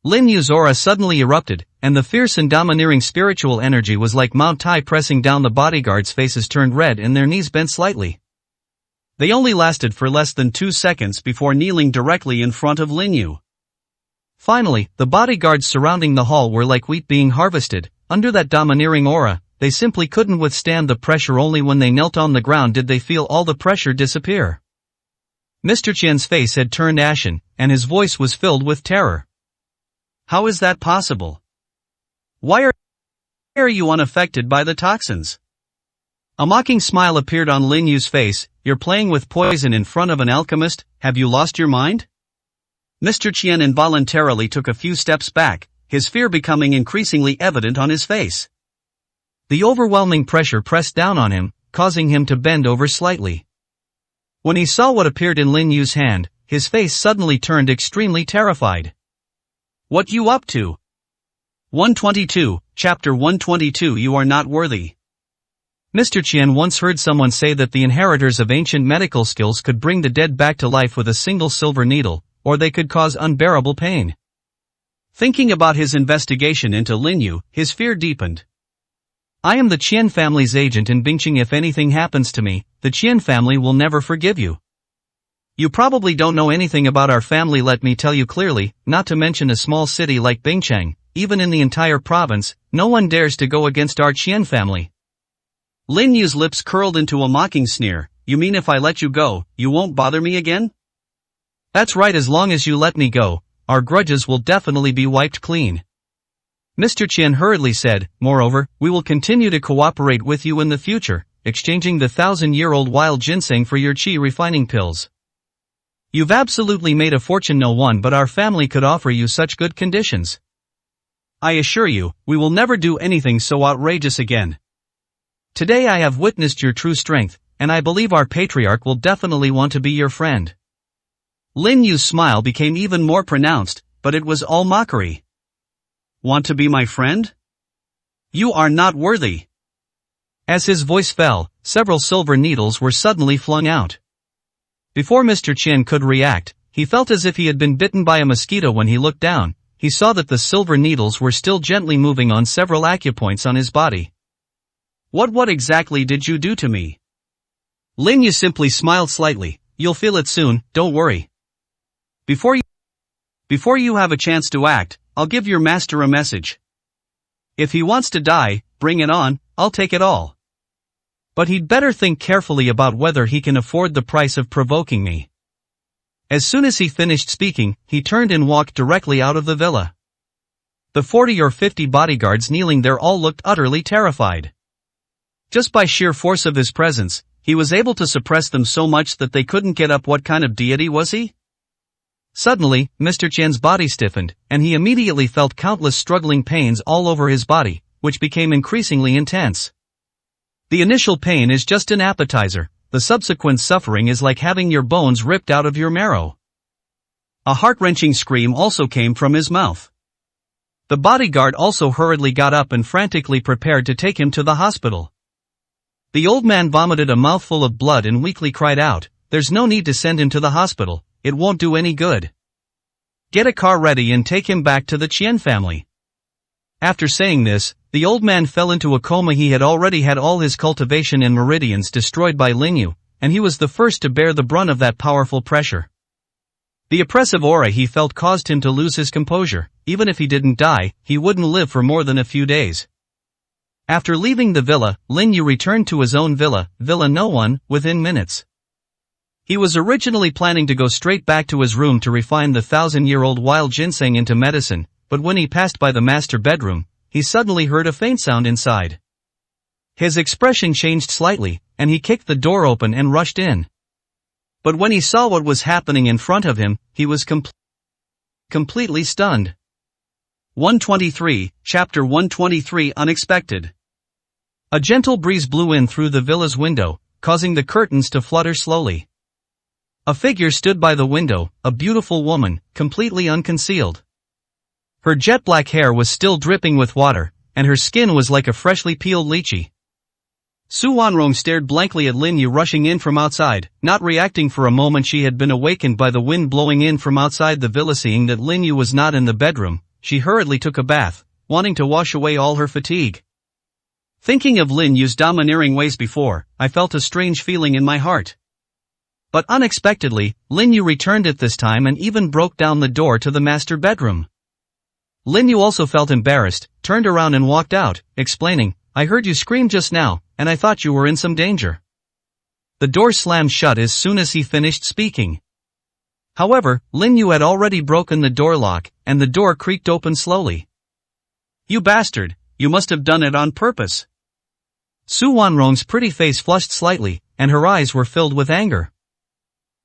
Lin Yu's aura suddenly erupted, and the fierce and domineering spiritual energy was like Mount Tai pressing down. The bodyguards' faces turned red and their knees bent slightly. They only lasted for less than 2 seconds before kneeling directly in front of Lin Yu. Finally, the bodyguards surrounding the hall were like wheat being harvested. Under that domineering aura, they simply couldn't withstand the pressure. Only when they knelt on the ground did they feel all the pressure disappear. Mr. Qian's face had turned ashen, and his voice was filled with terror. How is that possible? Why are you unaffected by the toxins? A mocking smile appeared on Lin Yu's face. You're playing with poison in front of an alchemist, have you lost your mind? Mr. Qian involuntarily took a few steps back, his fear becoming increasingly evident on his face. The overwhelming pressure pressed down on him, causing him to bend over slightly. When he saw what appeared in Lin Yu's hand, his face suddenly turned extremely terrified. What you up to? 122, Chapter 122 You are not worthy. Mr. Qian once heard someone say that the inheritors of ancient medical skills could bring the dead back to life with a single silver needle, or they could cause unbearable pain. Thinking about his investigation into Lin Yu, his fear deepened. I am the Qian family's agent in Bingqing. If anything happens to me, the Qian family will never forgive you. You probably don't know anything about our family. Let me tell you clearly, not to mention a small city like Bingcheng, even in the entire province, no one dares to go against our Qian family. Lin Yu's lips curled into a mocking sneer. You mean if I let you go, you won't bother me again? That's right, as long as you let me go, our grudges will definitely be wiped clean. Mr. Qian hurriedly said, moreover, we will continue to cooperate with you in the future, exchanging the 1,000-year-old wild ginseng for your qi refining pills. You've absolutely made a fortune. No one but our family could offer you such good conditions. I assure you, we will never do anything so outrageous again. Today I have witnessed your true strength, and I believe our patriarch will definitely want to be your friend. Lin Yu's smile became even more pronounced, but it was all mockery. Want to be my friend? You are not worthy. As his voice fell, several silver needles were suddenly flung out. Before Mr. Qian could react, he felt as if he had been bitten by a mosquito. When he looked down, he saw that the silver needles were still gently moving on several acupoints on his body. What exactly did you do to me? Lin Yu simply smiled slightly. You'll feel it soon, don't worry. Before you have a chance to act, I'll give your master a message. If he wants to die, bring it on, I'll take it all. But he'd better think carefully about whether he can afford the price of provoking me. As soon as he finished speaking, he turned and walked directly out of the villa. The 40 or 50 bodyguards kneeling there all looked utterly terrified. Just by sheer force of his presence, he was able to suppress them so much that they couldn't get up. What kind of deity was he? Suddenly, Mr. Qian's body stiffened, and he immediately felt countless struggling pains all over his body, which became increasingly intense. The initial pain is just an appetizer, the subsequent suffering is like having your bones ripped out of your marrow. A heart-wrenching scream also came from his mouth. The bodyguard also hurriedly got up and frantically prepared to take him to the hospital. The old man vomited a mouthful of blood and weakly cried out, "There's no need to send him to the hospital, it won't do any good. Get a car ready and take him back to the Qian family." After saying this, the old man fell into a coma. He had already had all his cultivation and meridians destroyed by Lin Yu, and he was the first to bear the brunt of that powerful pressure. The oppressive aura he felt caused him to lose his composure. Even if he didn't die, he wouldn't live for more than a few days. After leaving the villa, Lin Yu returned to his own villa, Villa No 1, within minutes. He was originally planning to go straight back to his room to refine the 1,000-year-old wild ginseng into medicine, but when he passed by the master bedroom, he suddenly heard a faint sound inside. His expression changed slightly, and he kicked the door open and rushed in. But when he saw what was happening in front of him, he was completely stunned. 123, Chapter 123 Unexpected. A gentle breeze blew in through the villa's window, causing the curtains to flutter slowly. A figure stood by the window, a beautiful woman, completely unconcealed. Her jet-black hair was still dripping with water, and her skin was like a freshly peeled lychee. Su Wanrong stared blankly at Lin Yu rushing in from outside, not reacting for a moment. She had been awakened by the wind blowing in from outside the villa. Seeing that Lin Yu was not in the bedroom, she hurriedly took a bath, wanting to wash away all her fatigue. Thinking of Lin Yu's domineering ways before, I felt a strange feeling in my heart. But unexpectedly, Lin Yu returned at this time and even broke down the door to the master bedroom. Lin Yu also felt embarrassed, turned around and walked out, explaining, "I heard you scream just now, and I thought you were in some danger." The door slammed shut as soon as he finished speaking. However, Lin Yu had already broken the door lock, and the door creaked open slowly. "You bastard, you must have done it on purpose." Su Wanrong's pretty face flushed slightly, and her eyes were filled with anger.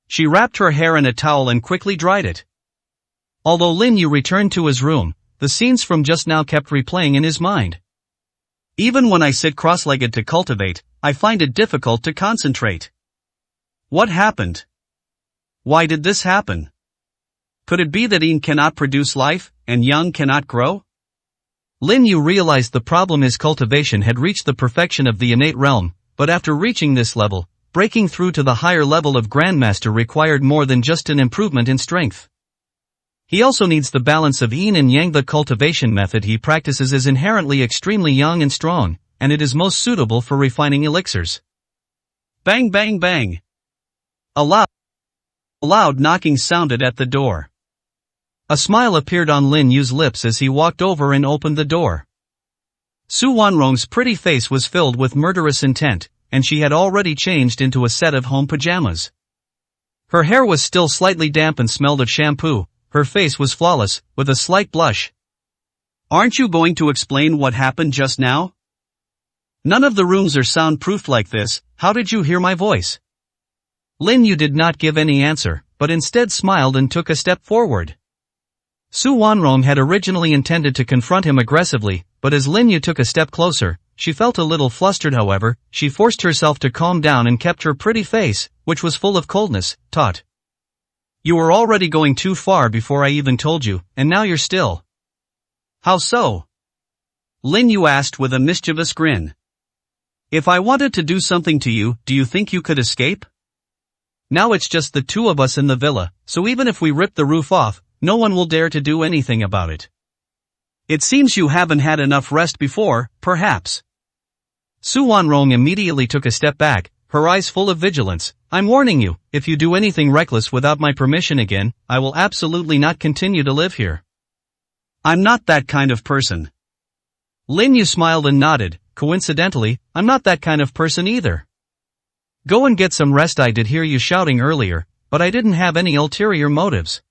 She wrapped her hair in a towel and quickly dried it. Although Lin Yu returned to his room, the scenes from just now kept replaying in his mind. Even when I sit cross-legged to cultivate, I find it difficult to concentrate. What happened? Why did this happen? Could it be that Yin cannot produce life, and Yang cannot grow? Lin Yu realized the problem is cultivation had reached the perfection of the innate realm, but after reaching this level, breaking through to the higher level of Grandmaster required more than just an improvement in strength. He also needs the balance of Yin and Yang. The cultivation method he practices is inherently extremely young and strong, and it is most suitable for refining elixirs. Bang bang bang. A loud knocking sounded at the door. A smile appeared on Lin Yu's lips as he walked over and opened the door. Su Wanrong's pretty face was filled with murderous intent, and she had already changed into a set of home pajamas. Her hair was still slightly damp and smelled of shampoo. Her face was flawless, with a slight blush. Aren't you going to explain what happened just now? None of the rooms are soundproofed like this. How did you hear my voice? Lin Yu did not give any answer, but instead smiled and took a step forward. Su Wanrong had originally intended to confront him aggressively, but as Lin Yu took a step closer, she felt a little flustered. However, she forced herself to calm down and kept her pretty face, which was full of coldness, taut. You were already going too far before I even told you, and now you're still. How so? Lin Yu asked with a mischievous grin. If I wanted to do something to you, do you think you could escape? Now it's just the two of us in the villa, so even if we rip the roof off, no one will dare to do anything about it. It seems you haven't had enough rest before, perhaps. Su Wanrong immediately took a step back, her eyes full of vigilance. I'm warning you, if you do anything reckless without my permission again, I will absolutely not continue to live here. I'm not that kind of person. Lin Yu smiled and nodded. Coincidentally, I'm not that kind of person either. Go and get some rest. I did hear you shouting earlier, but I didn't have any ulterior motives.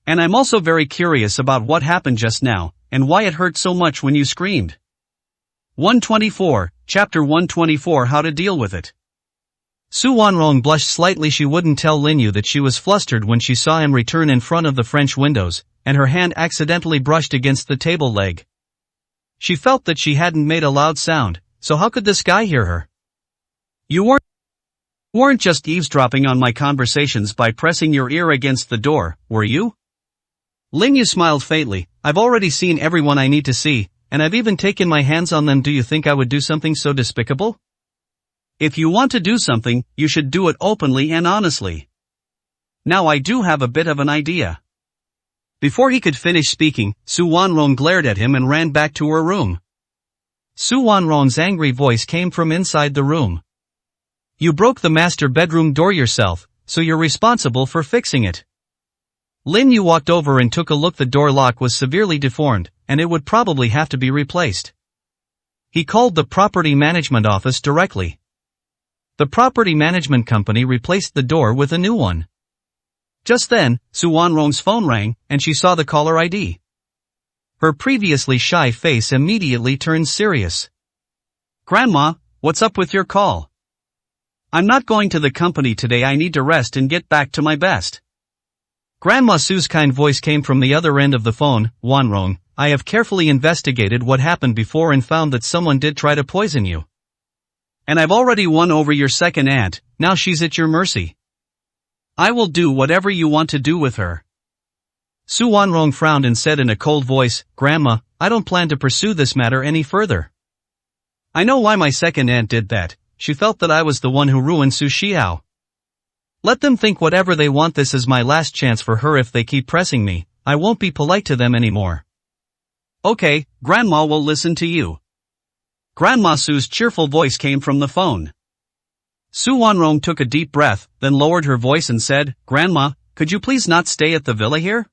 And I'm also very curious about what happened just now, and why it hurt so much when you screamed. 124, Chapter 124 How to Deal with It. Su Wanrong blushed slightly. She wouldn't tell Lin Yu that she was flustered when she saw him return in front of the French windows, and her hand accidentally brushed against the table leg. She felt that she hadn't made a loud sound, so how could this guy hear her? You weren't just eavesdropping on my conversations by pressing your ear against the door, were you? Lin Yu smiled faintly. I've already seen everyone I need to see, and I've even taken my hands on them. Do you think I would do something so despicable? If you want to do something, you should do it openly and honestly. Now I do have a bit of an idea. Before he could finish speaking, Su Wanrong glared at him and ran back to her room. Su Wanrong's angry voice came from inside the room. You broke the master bedroom door yourself, so you're responsible for fixing it. Lin Yu walked over and took a look. The door lock was severely deformed, and it would probably have to be replaced. He called the property management office directly. The property management company replaced the door with a new one. Just then, Su Wanrong's phone rang, and she saw the caller ID. Her previously shy face immediately turned serious. Grandma, what's up with your call? I'm not going to the company today. I need to rest and get back to my best. Grandma Su's kind voice came from the other end of the phone. Wanrong, I have carefully investigated what happened before and found that someone did try to poison you. And I've already won over your second aunt. Now she's at your mercy. I will do whatever you want to do with her. Su Wanrong frowned and said in a cold voice, Grandma, I don't plan to pursue this matter any further. I know why my second aunt did that. She felt that I was the one who ruined Su Xiao. Let them think whatever they want. This is my last chance for her. If they keep pressing me, I won't be polite to them anymore. Okay, Grandma will listen to you. Grandma Su's cheerful voice came from the phone. Su Wanrong took a deep breath, then lowered her voice and said, Grandma, could you please not stay at the villa here?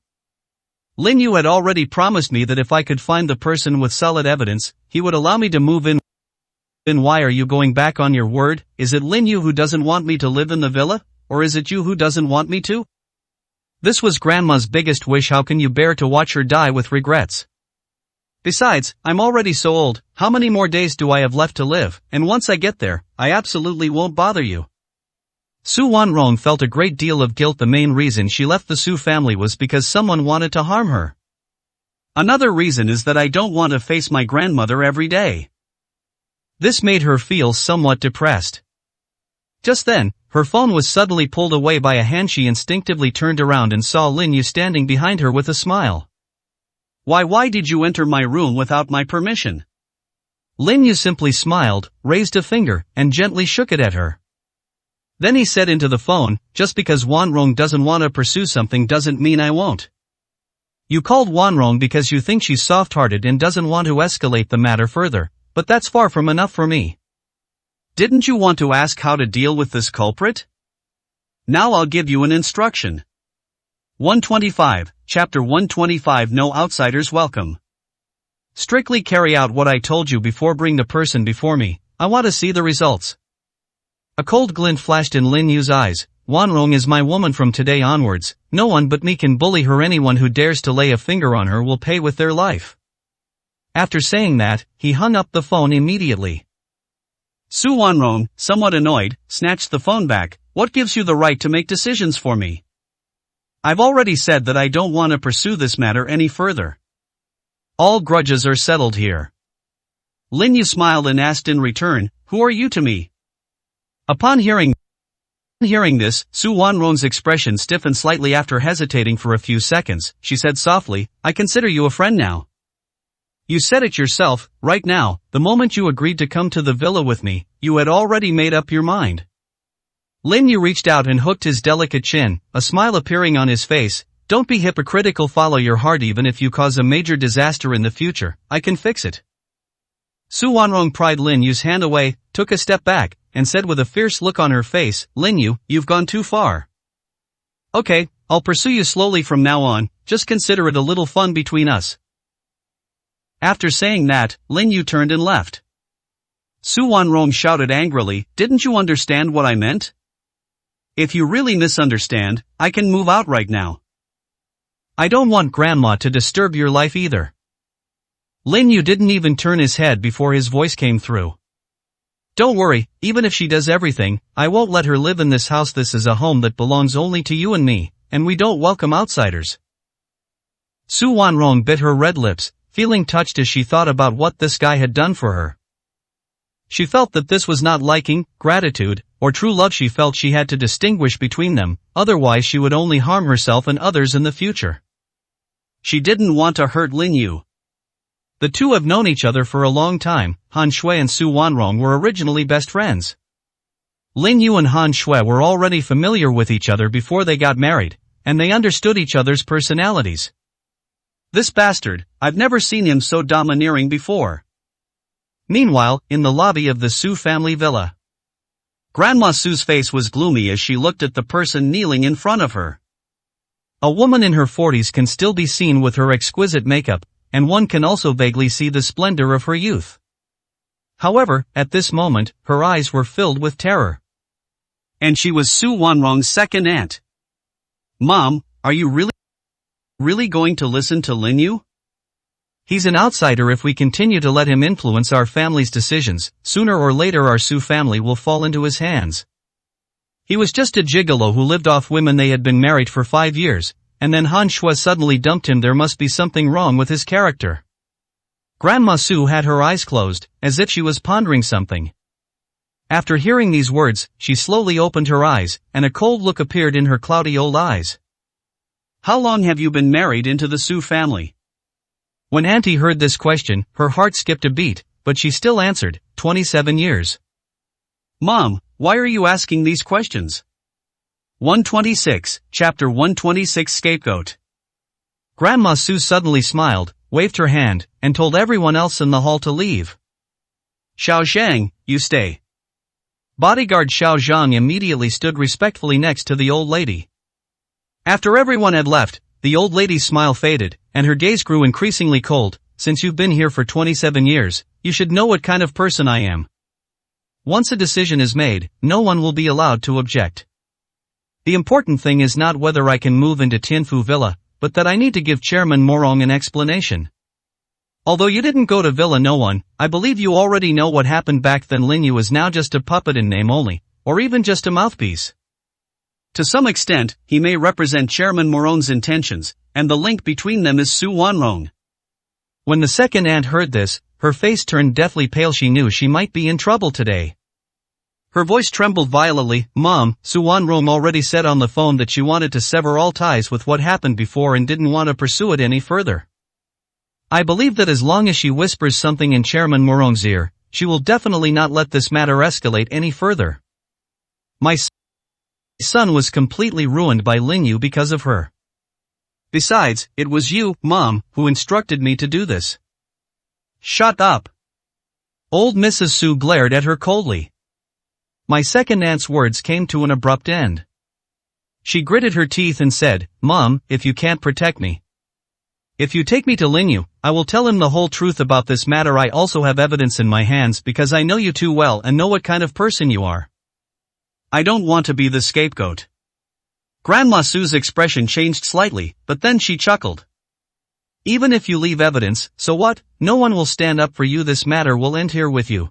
Lin Yu had already promised me that if I could find the person with solid evidence, he would allow me to move in. Then why are you going back on your word? Is it Lin Yu who doesn't want me to live in the villa, or is it you who doesn't want me to? This was Grandma's biggest wish. How can you bear to watch her die with regrets? Besides, I'm already so old. How many more days do I have left to live? And once I get there, I absolutely won't bother you. Su Wanrong felt a great deal of guilt. The main reason she left the Su family was because someone wanted to harm her. Another reason is that I don't want to face my grandmother every day. This made her feel somewhat depressed. Just then, her phone was suddenly pulled away by a hand. She instinctively turned around and saw Lin Yu standing behind her with a smile. Why did you enter my room without my permission? Lin Yu simply smiled, raised a finger, and gently shook it at her. Then he said into the phone, just because Wanrong doesn't want to pursue something doesn't mean I won't. You called Wanrong because you think she's soft-hearted and doesn't want to escalate the matter further, but that's far from enough for me. Didn't you want to ask how to deal with this culprit? Now I'll give you an instruction. 125, Chapter 125. No outsiders welcome. Strictly carry out what I told you before. Bring the person before me. I want to see the results. A cold glint flashed in Lin Yu's eyes. Wanrong is my woman from today onwards. No one but me can bully her. Anyone who dares to lay a finger on her will pay with their life. After saying that, he hung up the phone immediately. Su Wanrong, somewhat annoyed, snatched the phone back. What gives you the right to make decisions for me? I've already said that I don't want to pursue this matter any further. All grudges are settled here. Lin Yu smiled and asked in return, who are you to me? Upon hearing this, Su Wanrong's expression stiffened slightly. After hesitating for a few seconds, she said softly, I consider you a friend now. You said it yourself, right now, the moment you agreed to come to the villa with me, you had already made up your mind. Lin Yu reached out and hooked his delicate chin, a smile appearing on his face. Don't be hypocritical. Follow your heart. Even if you cause a major disaster in the future, I can fix it. Su Wanrong pried Lin Yu's hand away, took a step back, and said with a fierce look on her face, Lin Yu, you've gone too far. Okay, I'll pursue you slowly from now on, just consider it a little fun between us. After saying that, Lin Yu turned and left. Su Wanrong shouted angrily, didn't you understand what I meant? If you really misunderstand, I can move out right now. I don't want Grandma to disturb your life either. Lin Yu didn't even turn his head before his voice came through. Don't worry, even if she does everything, I won't let her live in this house. This is a home that belongs only to you and me, and we don't welcome outsiders. Su Wanrong bit her red lips, feeling touched as she thought about what this guy had done for her. She felt that this was not liking, gratitude, or true love. She felt she had to distinguish between them, otherwise she would only harm herself and others in the future. She didn't want to hurt Lin Yu. The two have known each other for a long time. Han Shui and Su Wanrong were originally best friends. Lin Yu and Han Shui were already familiar with each other before they got married, and they understood each other's personalities. This bastard, I've never seen him so domineering before. Meanwhile, in the lobby of the Su family villa, Grandma Su's face was gloomy as she looked at the person kneeling in front of her. A woman in her 40s can still be seen with her exquisite makeup, and one can also vaguely see the splendor of her youth. However, at this moment, her eyes were filled with terror. And she was Su Wanrong's second aunt. Mom, are you really going to listen to Lin Yu? He's an outsider. If we continue to let him influence our family's decisions, sooner or later our Su family will fall into his hands. He was just a gigolo who lived off women. They had been married for 5 years, and then Han Shui suddenly dumped him. There must be something wrong with his character. Grandma Su had her eyes closed, as if she was pondering something. After hearing these words, she slowly opened her eyes, and a cold look appeared in her cloudy old eyes. How long have you been married into the Su family? When Auntie heard this question, her heart skipped a beat, but she still answered, 27 years. Mom, why are you asking these questions? 126, Chapter 126. Scapegoat. Grandma Su suddenly smiled, waved her hand, and told everyone else in the hall to leave. Xiao Zhang, you stay. Bodyguard Xiao Zhang immediately stood respectfully next to the old lady. After everyone had left, the old lady's smile faded, and her gaze grew increasingly cold. Since you've been here for 27 years, you should know what kind of person I am. Once a decision is made, no one will be allowed to object. The important thing is not whether I can move into Tianfu Villa, but that I need to give Chairman Morong an explanation. Although you didn't go to Villa No One, I believe you already know what happened back then. Lin Yu is now just a puppet in name only, or even just a mouthpiece. To some extent, he may represent Chairman Moron's intentions, and the link between them is Su Wanrong. When the second aunt heard this, her face turned deathly pale. She knew she might be in trouble today. Her voice trembled violently. Mom, Su Wanrong already said on the phone that she wanted to sever all ties with what happened before and didn't want to pursue it any further. I believe that as long as she whispers something in Chairman Moron's ear, she will definitely not let this matter escalate any further. My son was completely ruined by Lin Yu because of her. Besides, it was you, Mom, who instructed me to do this. Shut up. Old Mrs. Su glared at her coldly. My second aunt's words came to an abrupt end. She gritted her teeth and said, Mom, if you can't protect me, if you take me to Lin Yu, I will tell him the whole truth about this matter. I also have evidence in my hands because I know you too well and know what kind of person you are. I don't want to be the scapegoat. Grandma Su's expression changed slightly, but then she chuckled. Even if you leave evidence, so what? No one will stand up for you. This matter will end here with you.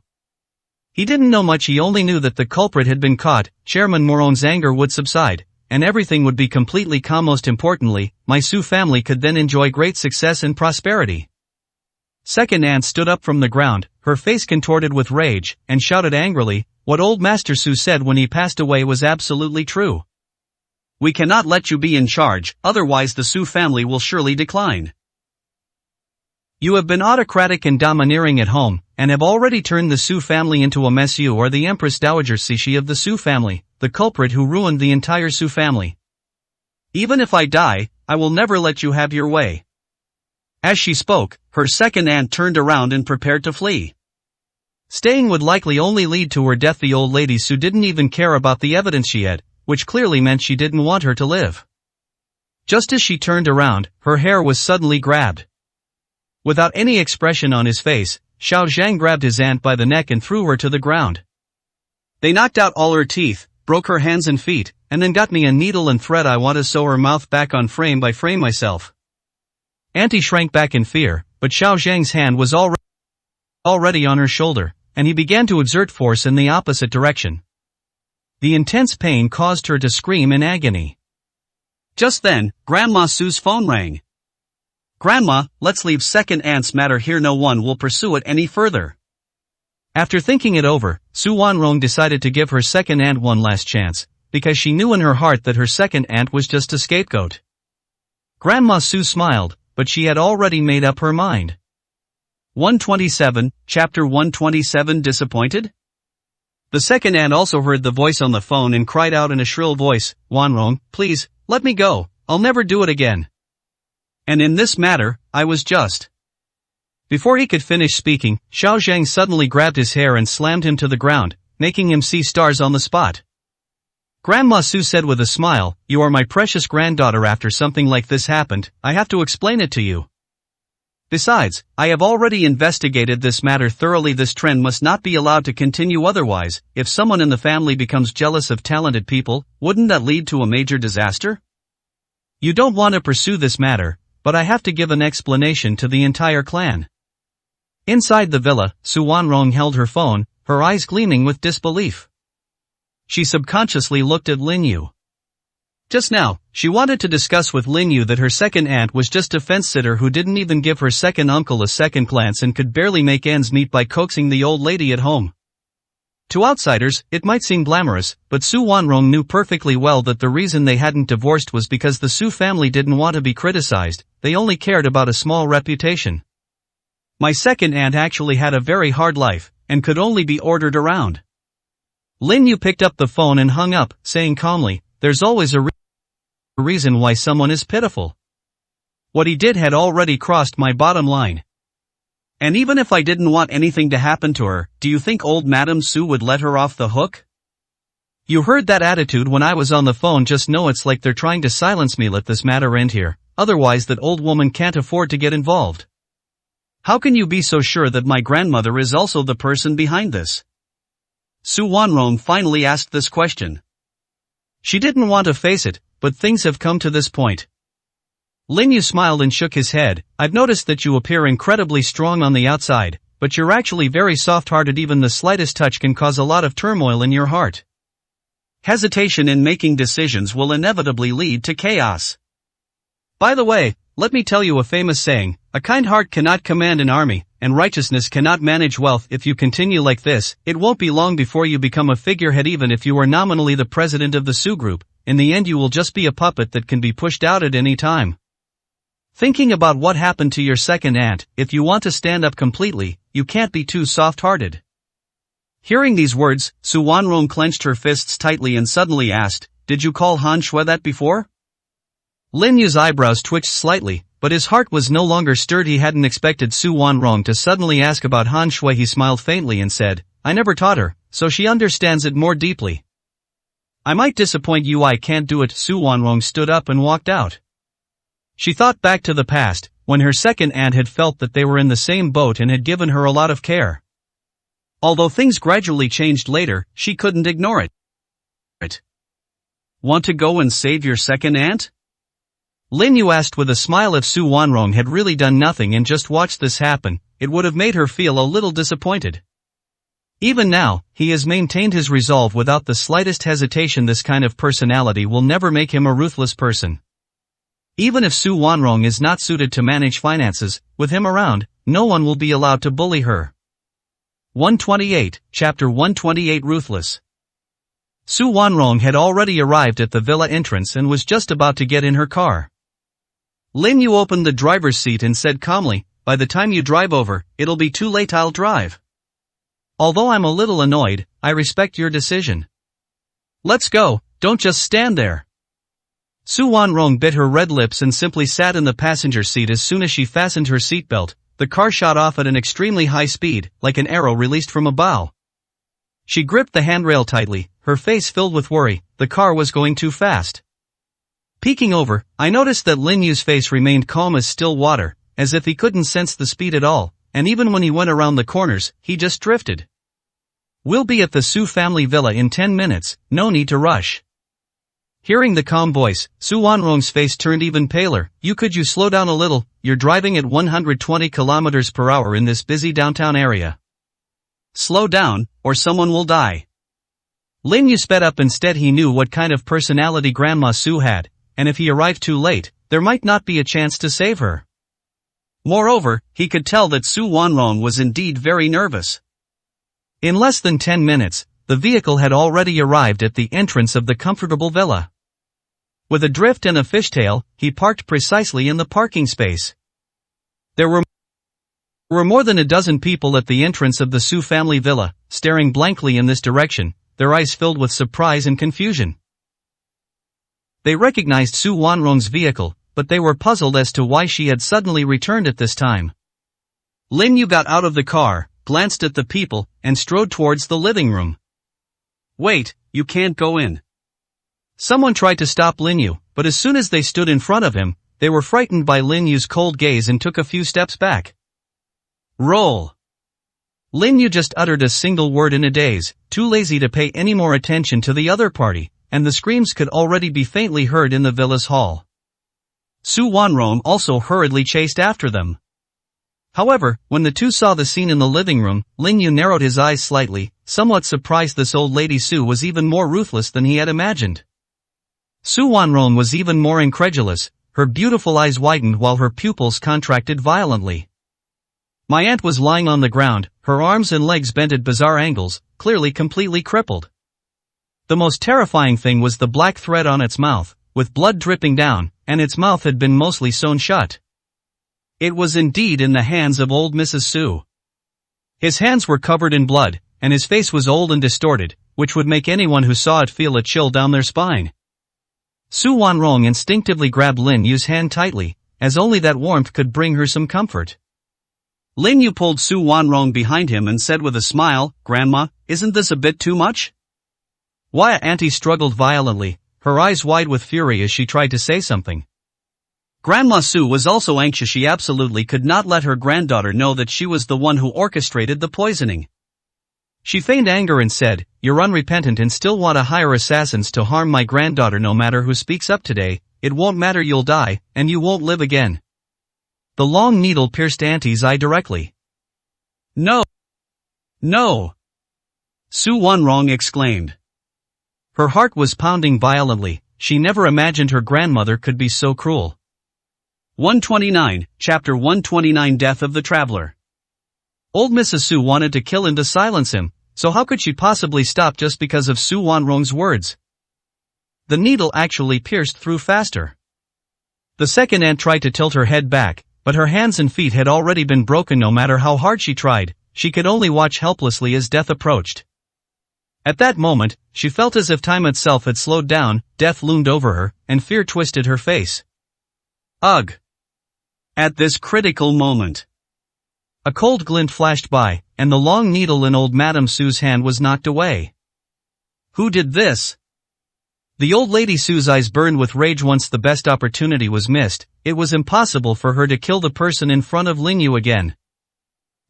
He didn't know much. He only knew that the culprit had been caught. Chairman Moron's anger would subside, and everything would be completely calm. Most importantly, my Su family could then enjoy great success and prosperity. Second aunt stood up from the ground, her face contorted with rage, and shouted angrily, what old Master Su said when he passed away was absolutely true. We cannot let you be in charge, otherwise the Su family will surely decline. You have been autocratic and domineering at home, and have already turned the Su family into a mess. You are the Empress Dowager Cixi of the Su family, the culprit who ruined the entire Su family. Even if I die, I will never let you have your way. As she spoke, her second aunt turned around and prepared to flee. Staying would likely only lead to her death. The old lady Su didn't even care about the evidence she had, which clearly meant she didn't want her to live. Just as she turned around, her hair was suddenly grabbed. Without any expression on his face, Xiao Zhang grabbed his aunt by the neck and threw her to the ground. They knocked out all her teeth, broke her hands and feet, and then got me a needle and thread. I want to sew her mouth back on frame by frame myself. Auntie shrank back in fear, but Xiao Zhang's hand was already on her shoulder, and he began to exert force in the opposite direction. The intense pain caused her to scream in agony. Just then, Grandma Su's phone rang. Grandma, let's leave second aunt's matter here. No one will pursue it any further. After thinking it over, Su Wanrong decided to give her second aunt one last chance, because she knew in her heart that her second aunt was just a scapegoat. Grandma Su smiled, but she had already made up her mind. 127, Chapter 127. Disappointed? The second aunt also heard the voice on the phone and cried out in a shrill voice, Wanrong, please, let me go, I'll never do it again. And in this matter, I was just. Before he could finish speaking, Xiao Zhang suddenly grabbed his hair and slammed him to the ground, making him see stars on the spot. Grandma Su said with a smile, you are my precious granddaughter. After something like this happened, I have to explain it to you. Besides, I have already investigated this matter thoroughly. This trend must not be allowed to continue. Otherwise, if someone in the family becomes jealous of talented people, wouldn't that lead to a major disaster? You don't want to pursue this matter, but I have to give an explanation to the entire clan. Inside the villa, Su Wanrong held her phone, her eyes gleaming with disbelief. She subconsciously looked at Lin Yu. Just now, she wanted to discuss with Lin Yu that her second aunt was just a fence-sitter who didn't even give her second uncle a second glance and could barely make ends meet by coaxing the old lady at home. To outsiders, it might seem glamorous, but Su Wanrong knew perfectly well that the reason they hadn't divorced was because the Su family didn't want to be criticized, they only cared about a small reputation. My second aunt actually had a very hard life, and could only be ordered around. Lin Yu picked up the phone and hung up, saying calmly, there's always a reason why someone is pitiful. What he did had already crossed my bottom line. And even if I didn't want anything to happen to her, do you think old Madame Su would let her off the hook? You heard that attitude when I was on the phone. Just know it's like they're trying to silence me. Let this matter end here, otherwise that old woman can't afford to get involved. How can you be so sure that my grandmother is also the person behind this? Su Wanrong finally asked this question. She didn't want to face it, but things have come to this point. Lin Yu smiled and shook his head. I've noticed that you appear incredibly strong on the outside, but you're actually very soft-hearted. Even the slightest touch can cause a lot of turmoil in your heart. Hesitation in making decisions will inevitably lead to chaos. By the way, let me tell you a famous saying, a kind heart cannot command an army, and righteousness cannot manage wealth. If you continue like this, it won't be long before you become a figurehead. Even if you are nominally the president of the Sioux group, in the end you will just be a puppet that can be pushed out at any time. Thinking about what happened to your second aunt, if you want to stand up completely, you can't be too soft-hearted. Hearing these words, Su Wanrong clenched her fists tightly and suddenly asked, "Did you call Han Shui that before?" Lin Yu's eyebrows twitched slightly, but his heart was no longer stirred. He hadn't expected Su Wanrong to suddenly ask about Han Shui. He smiled faintly and said, "I never taught her, so she understands it more deeply." "I might disappoint you, I can't do it." Su Wanrong stood up and walked out. She thought back to the past, when her second aunt had felt that they were in the same boat and had given her a lot of care. Although things gradually changed later, she couldn't ignore it. "Want to go and save your second aunt?" Lin Yu asked with a smile. If Su Wanrong had really done nothing and just watched this happen, it would have made her feel a little disappointed. Even now, he has maintained his resolve without the slightest hesitation. This kind of personality will never make him a ruthless person. Even if Su Wanrong is not suited to manage finances, with him around, no one will be allowed to bully her. 128, Chapter 128 Ruthless. Su Wanrong had already arrived at the villa entrance and was just about to get in her car. Lin Yu opened the driver's seat and said calmly, "By the time you drive over, it'll be too late. I'll drive. Although I'm a little annoyed, I respect your decision. Let's go, don't just stand there." Su Wanrong bit her red lips and simply sat in the passenger seat. As soon as she fastened her seatbelt, the car shot off at an extremely high speed, like an arrow released from a bow. She gripped the handrail tightly, her face filled with worry. The car was going too fast. Peeking over, I noticed that Lin Yu's face remained calm as still water, as if he couldn't sense the speed at all, and even when he went around the corners, he just drifted. "We'll be at the Su family villa in 10 minutes, no need to rush." Hearing the calm voice, Su Wanrong's face turned even paler. You slow down a little? You're driving at 120 kilometers per hour in this busy downtown area. Slow down, or someone will die." Lin Yu sped up. Instead, he knew what kind of personality Grandma Su had, and if he arrived too late, there might not be a chance to save her. Moreover, he could tell that Su Wanrong was indeed very nervous. In less than 10 minutes, the vehicle had already arrived at the entrance of the comfortable villa. With a drift and a fishtail, he parked precisely in the parking space. There were more than a dozen people at the entrance of the Su family villa, staring blankly in this direction, their eyes filled with surprise and confusion. They recognized Su Wanrong's vehicle, but they were puzzled as to why she had suddenly returned at this time. Lin Yu got out of the car, glanced at the people, and strode towards the living room. "Wait, you can't go in." Someone tried to stop Lin Yu, but as soon as they stood in front of him, they were frightened by Lin Yu's cold gaze and took a few steps back. "Roll." Lin Yu just uttered a single word in a daze, too lazy to pay any more attention to the other party, and the screams could already be faintly heard in the villa's hall. Su Wanrong also hurriedly chased after them. However, when the two saw the scene in the living room, Lin Yu narrowed his eyes slightly, somewhat surprised. This old lady Su was even more ruthless than he had imagined. Su Wanrong was even more incredulous, her beautiful eyes widened while her pupils contracted violently. My aunt was lying on the ground, her arms and legs bent at bizarre angles, clearly completely crippled. The most terrifying thing was the black thread on its mouth, with blood dripping down, and its mouth had been mostly sewn shut. It was indeed in the hands of old Mrs. Su. His hands were covered in blood, and his face was old and distorted, which would make anyone who saw it feel a chill down their spine. Su Wanrong instinctively grabbed Lin Yu's hand tightly, as only that warmth could bring her some comfort. Lin Yu pulled Su Wanrong behind him and said with a smile, "Grandma, isn't this a bit too much?" Why? Auntie struggled violently, her eyes wide with fury as she tried to say something. Grandma Su was also anxious. She absolutely could not let her granddaughter know that she was the one who orchestrated the poisoning. She feigned anger and said, "You're unrepentant and still want to hire assassins to harm my granddaughter. No matter who speaks up today, it won't matter. You'll die, and you won't live again." The long needle pierced Auntie's eye directly. "No! No!" Su Wanrong exclaimed. Her heart was pounding violently. She never imagined her grandmother could be so cruel. 129, Chapter 129 Death of the Traveler. Old Mrs. Su wanted to kill him to silence him, so how could she possibly stop just because of Su Wanrong's words? The needle actually pierced through faster. The second aunt tried to tilt her head back, but her hands and feet had already been broken. No matter how hard she tried, she could only watch helplessly as death approached. At that moment, she felt as if time itself had slowed down, death loomed over her, and fear twisted her face. Ugh! At this critical moment, a cold glint flashed by, and the long needle in old Madame Sue's hand was knocked away. Who did this? The old lady Sue's eyes burned with rage. Once the best opportunity was missed, it was impossible for her to kill the person in front of Lin Yu again.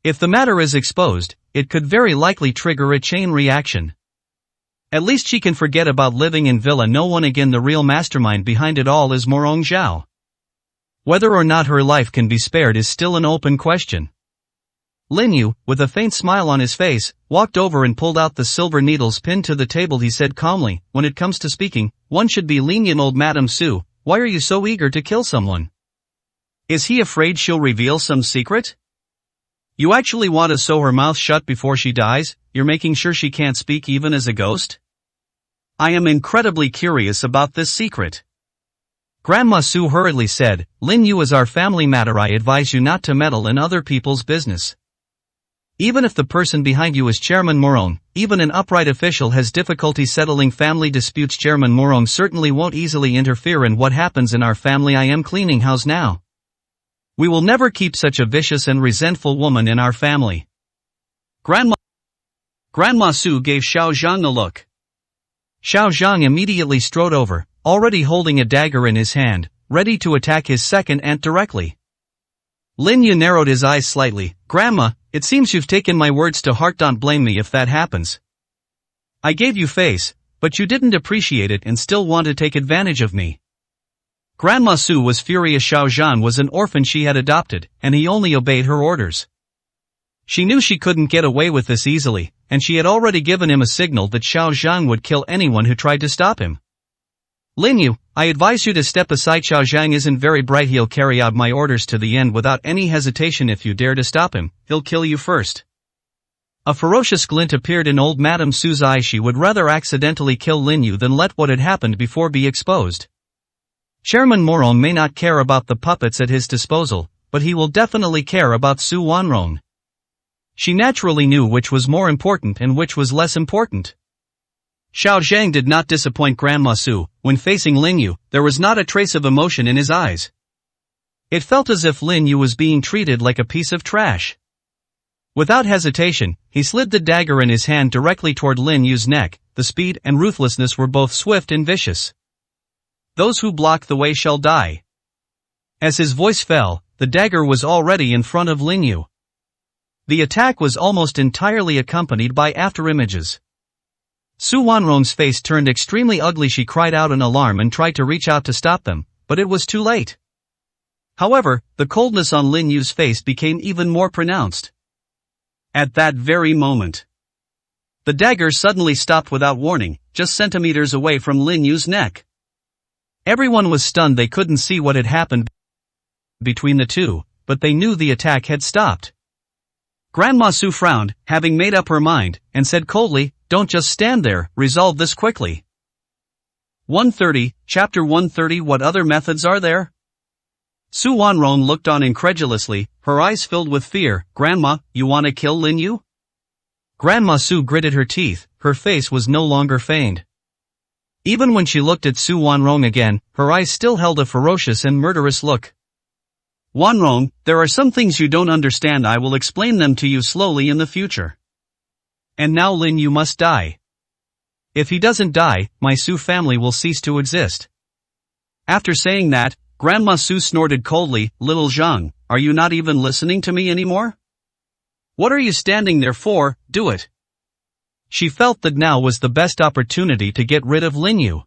If the matter is exposed, it could very likely trigger a chain reaction. At least she can forget about living in Villa No One again. The real mastermind behind it all is Morong Zhao. Whether or not her life can be spared is still an open question. Lin Yu, with a faint smile on his face, walked over and pulled out the silver needles pinned to the table. He said calmly, "When it comes to speaking, one should be lenient. Old Madame Su, why are you so eager to kill someone? Is he afraid she'll reveal some secret? You actually want to sew her mouth shut before she dies? You're making sure she can't speak even as a ghost? I am incredibly curious about this secret." Grandma Su hurriedly said, "Lin Yu is our family matter. I advise you not to meddle in other people's business. Even if the person behind you is Chairman Morong, even an upright official has difficulty settling family disputes. Chairman Morong certainly won't easily interfere in what happens in our family. I am cleaning house now. We will never keep such a vicious and resentful woman in our family." Grandma Su gave Xiao Zhang a look. Xiao Zhang immediately strode over, already holding a dagger in his hand, ready to attack his second aunt directly. Lin Yu narrowed his eyes slightly. "Grandma, it seems you've taken my words to heart. Don't blame me if that happens. I gave you face, but you didn't appreciate it and still want to take advantage of me." Grandma Su was furious. Xiao Zhan was an orphan she had adopted, and he only obeyed her orders. She knew she couldn't get away with this easily, and she had already given him a signal that Xiao Zhang would kill anyone who tried to stop him. "Lin Yu, I advise you to step aside. Xiao Zhang isn't very bright. He'll carry out my orders to the end without any hesitation. If you dare to stop him, he'll kill you first." A ferocious glint appeared in old Madame Sue's eyes. She would rather accidentally kill Lin Yu than let what had happened before be exposed. Chairman Morong may not care about the puppets at his disposal, but he will definitely care about Su Wanrong. She naturally knew which was more important and which was less important. Xiao Zhang did not disappoint Grandma Su. When facing Lin Yu, there was not a trace of emotion in his eyes. It felt as if Lin Yu was being treated like a piece of trash. Without hesitation, he slid the dagger in his hand directly toward Lin Yu's neck. The speed and ruthlessness were both swift and vicious. "Those who block the way shall die." As his voice fell, the dagger was already in front of Lin Yu. The attack was almost entirely accompanied by afterimages. Su Wanrong's face turned extremely ugly. She cried out in alarm and tried to reach out to stop them, but it was too late. However, the coldness on Lin Yu's face became even more pronounced. At that very moment, the dagger suddenly stopped without warning, just centimeters away from Lin Yu's neck. Everyone was stunned. They couldn't see what had happened between the two, but they knew the attack had stopped. Grandma Su frowned, having made up her mind, and said coldly, "Don't just stand there, resolve this quickly." 130, Chapter 130 What other methods are there? Su Wanrong looked on incredulously, her eyes filled with fear. "Grandma, you want to kill Lin Yu?" Grandma Su gritted her teeth, her face was no longer feigned. Even when she looked at Su Wanrong again, her eyes still held a ferocious and murderous look. "Wanrong, there are some things you don't understand. I will explain them to you slowly in the future. And now Lin Yu must die. If he doesn't die, my Su family will cease to exist." After saying that, Grandma Su snorted coldly. "Little Zhang, are you not even listening to me anymore? What are you standing there for? Do it." She felt that now was the best opportunity to get rid of Lin Yu.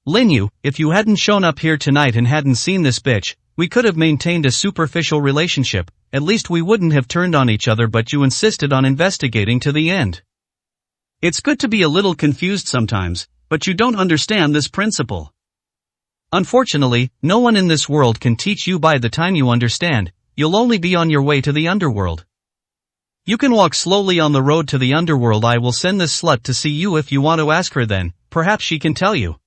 "Lin Yu, if you hadn't shown up here tonight and hadn't seen this bitch, we could have maintained a superficial relationship. At least we wouldn't have turned on each other, but you insisted on investigating to the end. It's good to be a little confused sometimes, but you don't understand this principle. Unfortunately, no one in this world can teach you. By the time you understand, you'll only be on your way to the underworld. You can walk slowly on the road to the underworld. I will send this slut to see you. If you want to ask her, then perhaps she can tell you.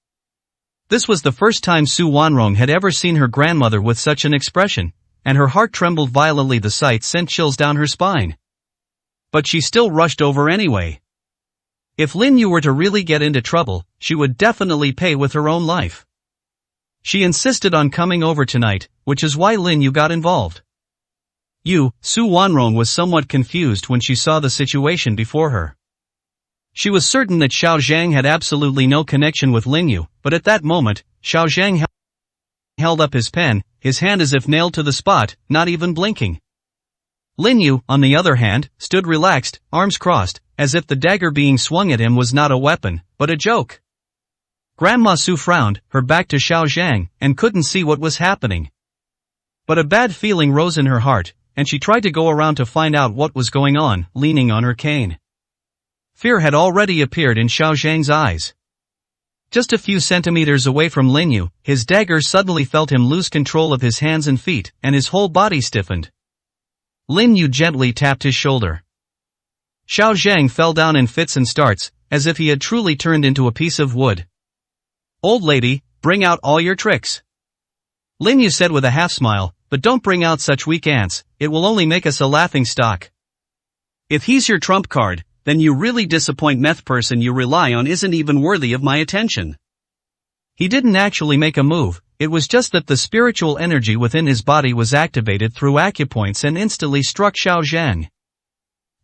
This was the first time Su Wanrong had ever seen her grandmother with such an expression, and her heart trembled violently. The sight sent chills down her spine. But she still rushed over anyway. If Lin Yu were to really get into trouble, she would definitely pay with her own life. She insisted on coming over tonight, which is why Lin Yu got involved. Su Wanrong was somewhat confused when she saw the situation before her. She was certain that Xiao Zhang had absolutely no connection with Lin Yu, but at that moment, Xiao Zhang held up his pen, his hand as if nailed to the spot, not even blinking. Lin Yu, on the other hand, stood relaxed, arms crossed, as if the dagger being swung at him was not a weapon, but a joke. Grandma Su frowned, her back to Xiao Zhang, and couldn't see what was happening. But a bad feeling rose in her heart, and she tried to go around to find out what was going on, leaning on her cane. Fear had already appeared in Xiao Zhang's eyes. Just a few centimeters away from Lin Yu, his dagger suddenly felt him lose control of his hands and feet, and his whole body stiffened. Lin Yu gently tapped his shoulder. Xiao Zhang fell down in fits and starts, as if he had truly turned into a piece of wood. "Old lady, bring out all your tricks," Lin Yu said with a half-smile, "but don't bring out such weak ants, it will only make us a laughingstock. If he's your trump card, then you really disappoint. Meth person you rely on isn't even worthy of my attention." He didn't actually make a move, it was just that the spiritual energy within his body was activated through acupoints and instantly struck Xiao Zhang.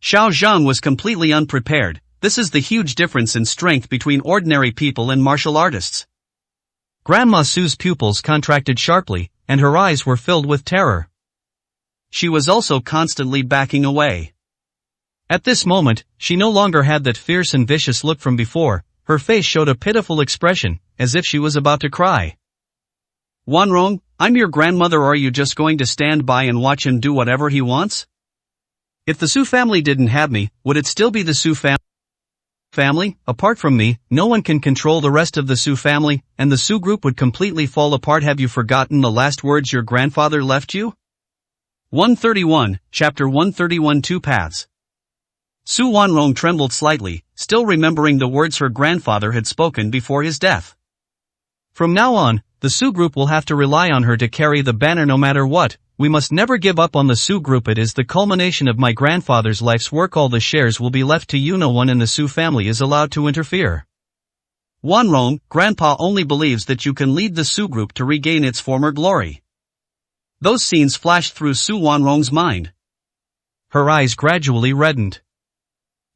Xiao Zhang was completely unprepared. This is the huge difference in strength between ordinary people and martial artists. Grandma Su's pupils contracted sharply, and her eyes were filled with terror. She was also constantly backing away. At this moment, she no longer had that fierce and vicious look from before, her face showed a pitiful expression, as if she was about to cry. "Wanrong, I'm your grandmother. Are you just going to stand by and watch him do whatever he wants? If the Su family didn't have me, would it still be the Su family? Apart from me, no one can control the rest of the Su family, and the Su group would completely fall apart. Have you forgotten the last words your grandfather left you?" 131, Chapter 131. Two Paths. Su Wanrong trembled slightly, still remembering the words her grandfather had spoken before his death. "From now on, the Su group will have to rely on her to carry the banner no matter what. We must never give up on the Su group. It is the culmination of my grandfather's life's work. All the shares will be left to you. No one in the Su family is allowed to interfere. Wanrong, Grandpa only believes that you can lead the Su group to regain its former glory." Those scenes flashed through Su Wanrong's mind. Her eyes gradually reddened.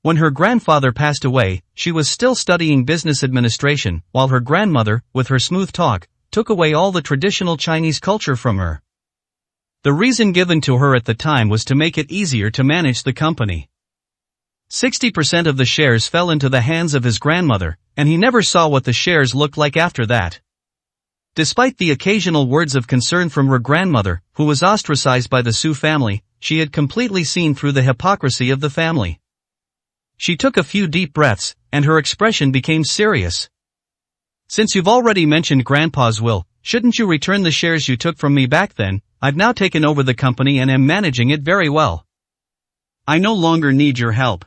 When her grandfather passed away, she was still studying business administration, while her grandmother, with her smooth talk, took away all the traditional Chinese culture from her. The reason given to her at the time was to make it easier to manage the company. 60% of the shares fell into the hands of his grandmother, and he never saw what the shares looked like after that. Despite the occasional words of concern from her grandmother, who was ostracized by the Su family, she had completely seen through the hypocrisy of the family. She took a few deep breaths, and her expression became serious. "Since you've already mentioned Grandpa's will, shouldn't you return the shares you took from me back then? I've now taken over the company and am managing it very well. I no longer need your help."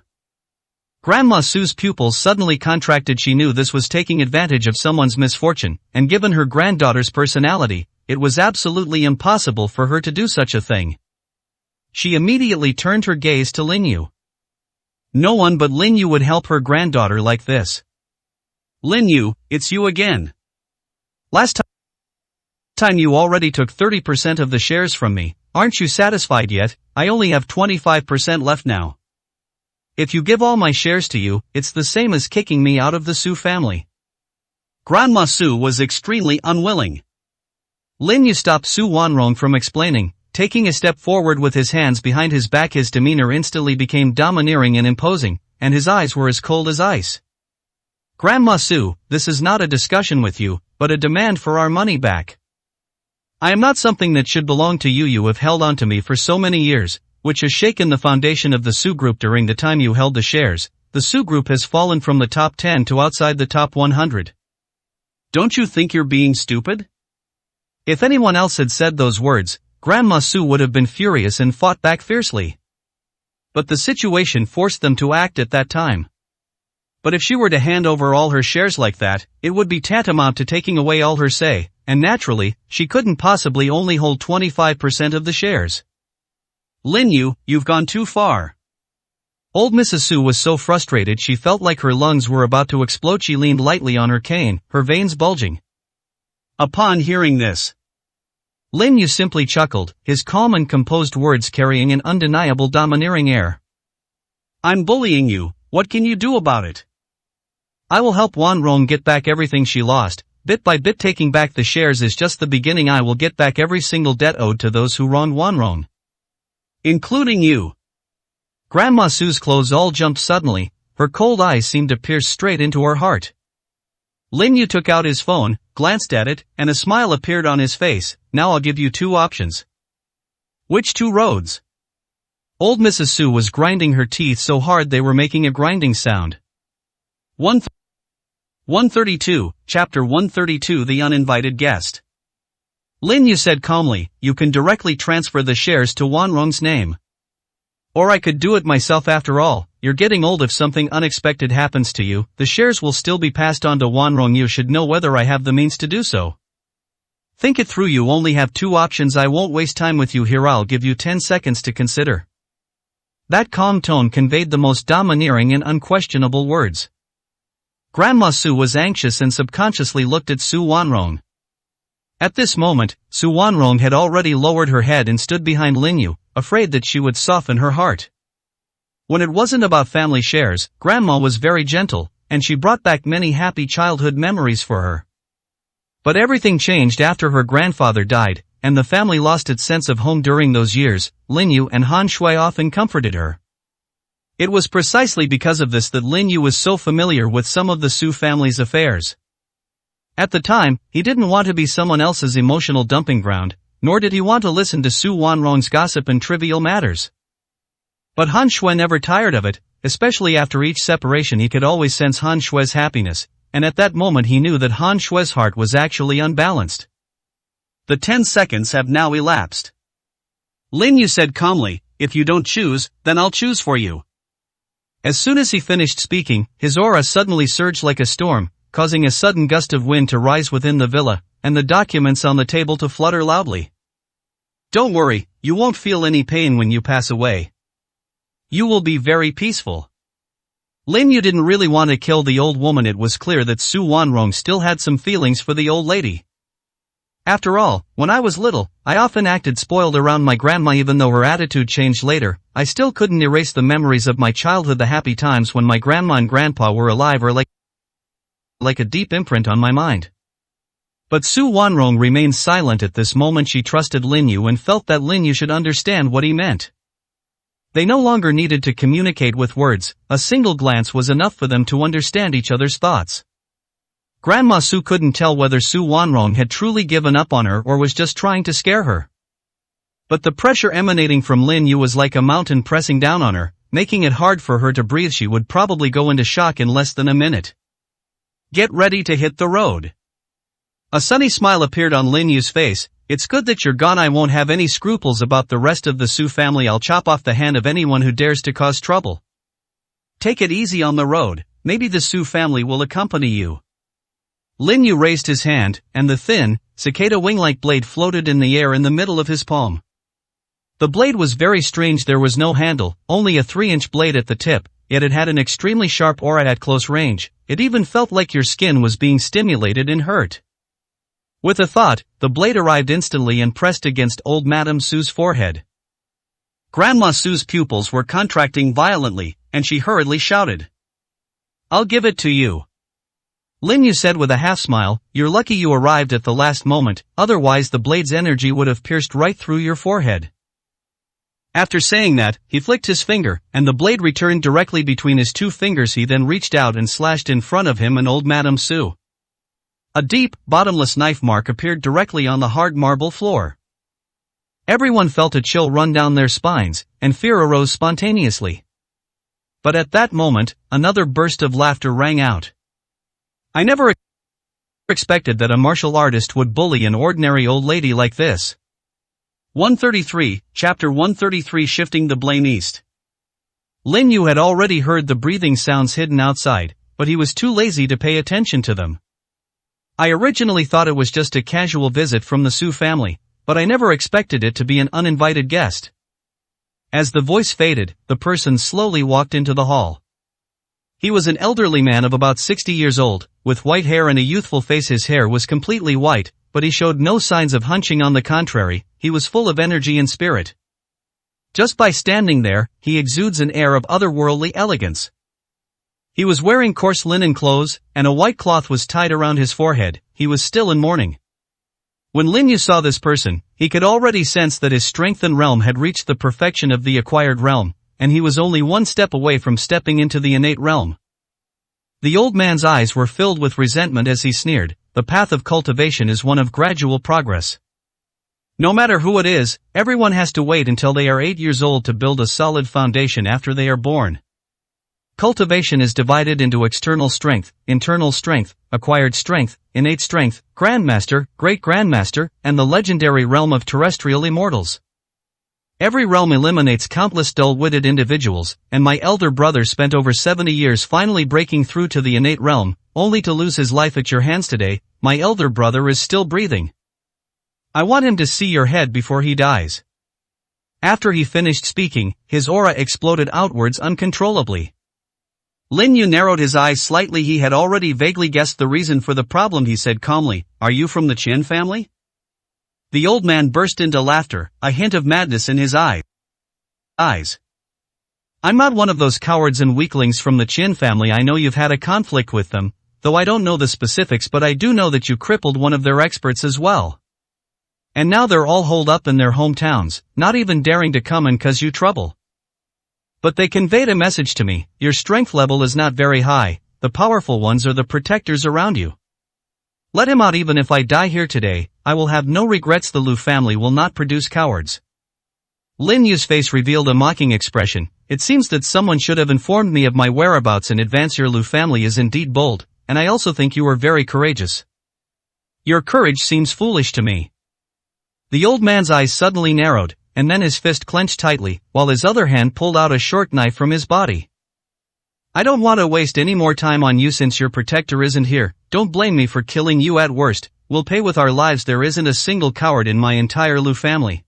Grandma Su's pupils suddenly contracted. She knew this was taking advantage of someone's misfortune, and given her granddaughter's personality, it was absolutely impossible for her to do such a thing. She immediately turned her gaze to Lin Yu. No one but Lin Yu would help her granddaughter like this. "Lin Yu, it's you again. Last time you already took 30% of the shares from me. Aren't you satisfied yet? I only have 25% left now. If you give all my shares to you, it's the same as kicking me out of the Su family." Grandma Su was extremely unwilling. Lin Yu stopped Su Wanrong from explaining. Taking a step forward with his hands behind his back, his demeanor instantly became domineering and imposing, and his eyes were as cold as ice. "Grandma Su, this is not a discussion with you, but a demand for our money back. I am not something that should belong to you. You have held on to me for so many years, which has shaken the foundation of the Su group during the time you held the shares, the Su group has fallen from the top 10 to outside the top 100. Don't you think you're being stupid? If anyone else had said those words, Grandma Su would have been furious and fought back fiercely. But the situation forced them to act at that time. But if she were to hand over all her shares like that, it would be tantamount to taking away all her say, and naturally, she couldn't possibly only hold 25% of the shares. Lin Yu, you've gone too far. Old Mrs. Su was so frustrated she felt like her lungs were about to explode. She leaned lightly on her cane, her veins bulging. Upon hearing this, Lin Yu simply chuckled, his calm and composed words carrying an undeniable domineering air. I'm bullying you, what can you do about it? I will help Wan Rong get back everything she lost. Bit by bit taking back the shares is just the beginning. I will get back every single debt owed to those who wronged Wan Rong. Including you. Grandma Su's clothes all jumped suddenly, her cold eyes seemed to pierce straight into her heart. Lin Yu took out his phone, glanced at it, and a smile appeared on his face. Now I'll give you 2 options. Which 2 roads? Old Mrs. Su was grinding her teeth so hard they were making a grinding sound. 132, Chapter 132 The Uninvited Guest. Lin Yu said calmly, you can directly transfer the shares to Wan Rong's name. Or I could do it myself. After all, you're getting old. If something unexpected happens to you, the shares will still be passed on to Wan Rong. You should know whether I have the means to do so. Think it through. You only have 2 options. I won't waste time with you here. I'll give you 10 seconds to consider. That calm tone conveyed the most domineering and unquestionable words. Grandma Su was anxious and subconsciously looked at Su Wanrong. At this moment, Su Wanrong had already lowered her head and stood behind Lin Yu, afraid that she would soften her heart. When it wasn't about family shares, Grandma was very gentle, and she brought back many happy childhood memories for her. But everything changed after her grandfather died, and the family lost its sense of home during those years. Lin Yu and Han Shui often comforted her. It was precisely because of this that Lin Yu was so familiar with some of the Su family's affairs. At the time, he didn't want to be someone else's emotional dumping ground, nor did he want to listen to Su Wanrong's gossip and trivial matters. But Han Shui never tired of it, especially after each separation. He could always sense Han Shui's happiness, and at that moment he knew that Han Shui's heart was actually unbalanced. The 10 seconds have now elapsed. Lin Yu said calmly, if you don't choose, then I'll choose for you. As soon as he finished speaking, his aura suddenly surged like a storm, causing a sudden gust of wind to rise within the villa, and the documents on the table to flutter loudly. Don't worry, you won't feel any pain when you pass away. You will be very peaceful. Lin Yu didn't really want to kill the old woman. It was clear that Su Wanrong still had some feelings for the old lady. After all, when I was little, I often acted spoiled around my grandma. Even though her attitude changed later, I still couldn't erase the memories of my childhood. The happy times when my grandma and grandpa were alive are like a deep imprint on my mind. But Su Wanrong remained silent at this moment. She trusted Lin Yu and felt that Lin Yu should understand what he meant. They no longer needed to communicate with words. A single glance was enough for them to understand each other's thoughts. Grandma Su couldn't tell whether Su Wanrong had truly given up on her or was just trying to scare her. But the pressure emanating from Lin Yu was like a mountain pressing down on her, making it hard for her to breathe. She would probably go into shock in less than a minute. Get ready to hit the road. A sunny smile appeared on Lin Yu's face. It's good that you're gone. I won't have any scruples about the rest of the Su family. I'll chop off the hand of anyone who dares to cause trouble. Take it easy on the road, maybe the Su family will accompany you. Lin Yu raised his hand, and the thin, cicada wing-like blade floated in the air in the middle of his palm. The blade was very strange. There was no handle, only a 3-inch blade at the tip, yet it had an extremely sharp aura at close range. It even felt like your skin was being stimulated and hurt. With a thought, the blade arrived instantly and pressed against old Madame Su's forehead. Grandma Su's pupils were contracting violently, and she hurriedly shouted, I'll give it to you. Lin Yu said with a half-smile, you're lucky you arrived at the last moment, otherwise the blade's energy would have pierced right through your forehead. After saying that, he flicked his finger, and the blade returned directly between his 2 fingers. He then reached out and slashed in front of him and old Madame Su. A deep, bottomless knife mark appeared directly on the hard marble floor. Everyone felt a chill run down their spines, and fear arose spontaneously. But at that moment, another burst of laughter rang out. I never expected that a martial artist would bully an ordinary old lady like this. 133, Chapter 133 Shifting the Blame East. Lin Yu had already heard the breathing sounds hidden outside, but he was too lazy to pay attention to them. I originally thought it was just a casual visit from the Su family, but I never expected it to be an uninvited guest. As the voice faded, the person slowly walked into the hall. He was an elderly man of about 60 years old, with white hair and a youthful face. His hair was completely white, but he showed no signs of hunching. On the contrary, he was full of energy and spirit. Just by standing there, he exudes an air of otherworldly elegance. He was wearing coarse linen clothes, and a white cloth was tied around his forehead. He was still in mourning. When Lin Yu saw this person, he could already sense that his strength and realm had reached the perfection of the acquired realm, and he was only one step away from stepping into the innate realm. The old man's eyes were filled with resentment as he sneered, "The path of cultivation is one of gradual progress. No matter who it is, everyone has to wait until they are 8 years old to build a solid foundation after they are born. Cultivation is divided into external strength, internal strength, acquired strength, innate strength, grandmaster, great-grandmaster, and the legendary realm of terrestrial immortals. Every realm eliminates countless dull-witted individuals, and my elder brother spent over 70 years finally breaking through to the innate realm, only to lose his life at your hands today. My elder brother is still breathing. I want him to see your head before he dies." After he finished speaking, his aura exploded outwards uncontrollably. Lin Yu narrowed his eyes slightly. He had already vaguely guessed the reason for the problem. He said calmly, "Are you from the Qin family?" The old man burst into laughter, a hint of madness in his eyes. "I'm not one of those cowards and weaklings from the Qin family. I know you've had a conflict with them, though I don't know the specifics, but I do know that you crippled one of their experts as well. And now they're all holed up in their hometowns, not even daring to come and cause you trouble. But they conveyed a message to me: your strength level is not very high, the powerful ones are the protectors around you. Let him out. Even if I die here today, I will have no regrets. The Lu family will not produce cowards." Lin Yu's face revealed a mocking expression. "It seems that someone should have informed me of my whereabouts in advance. Your Lu family is indeed bold, and I also think you are very courageous. Your courage seems foolish to me." The old man's eyes suddenly narrowed, and then his fist clenched tightly, while his other hand pulled out a short knife from his body. "I don't want to waste any more time on you since your protector isn't here. Don't blame me for killing you. At worst, we'll pay with our lives. There isn't a single coward in my entire Lu family."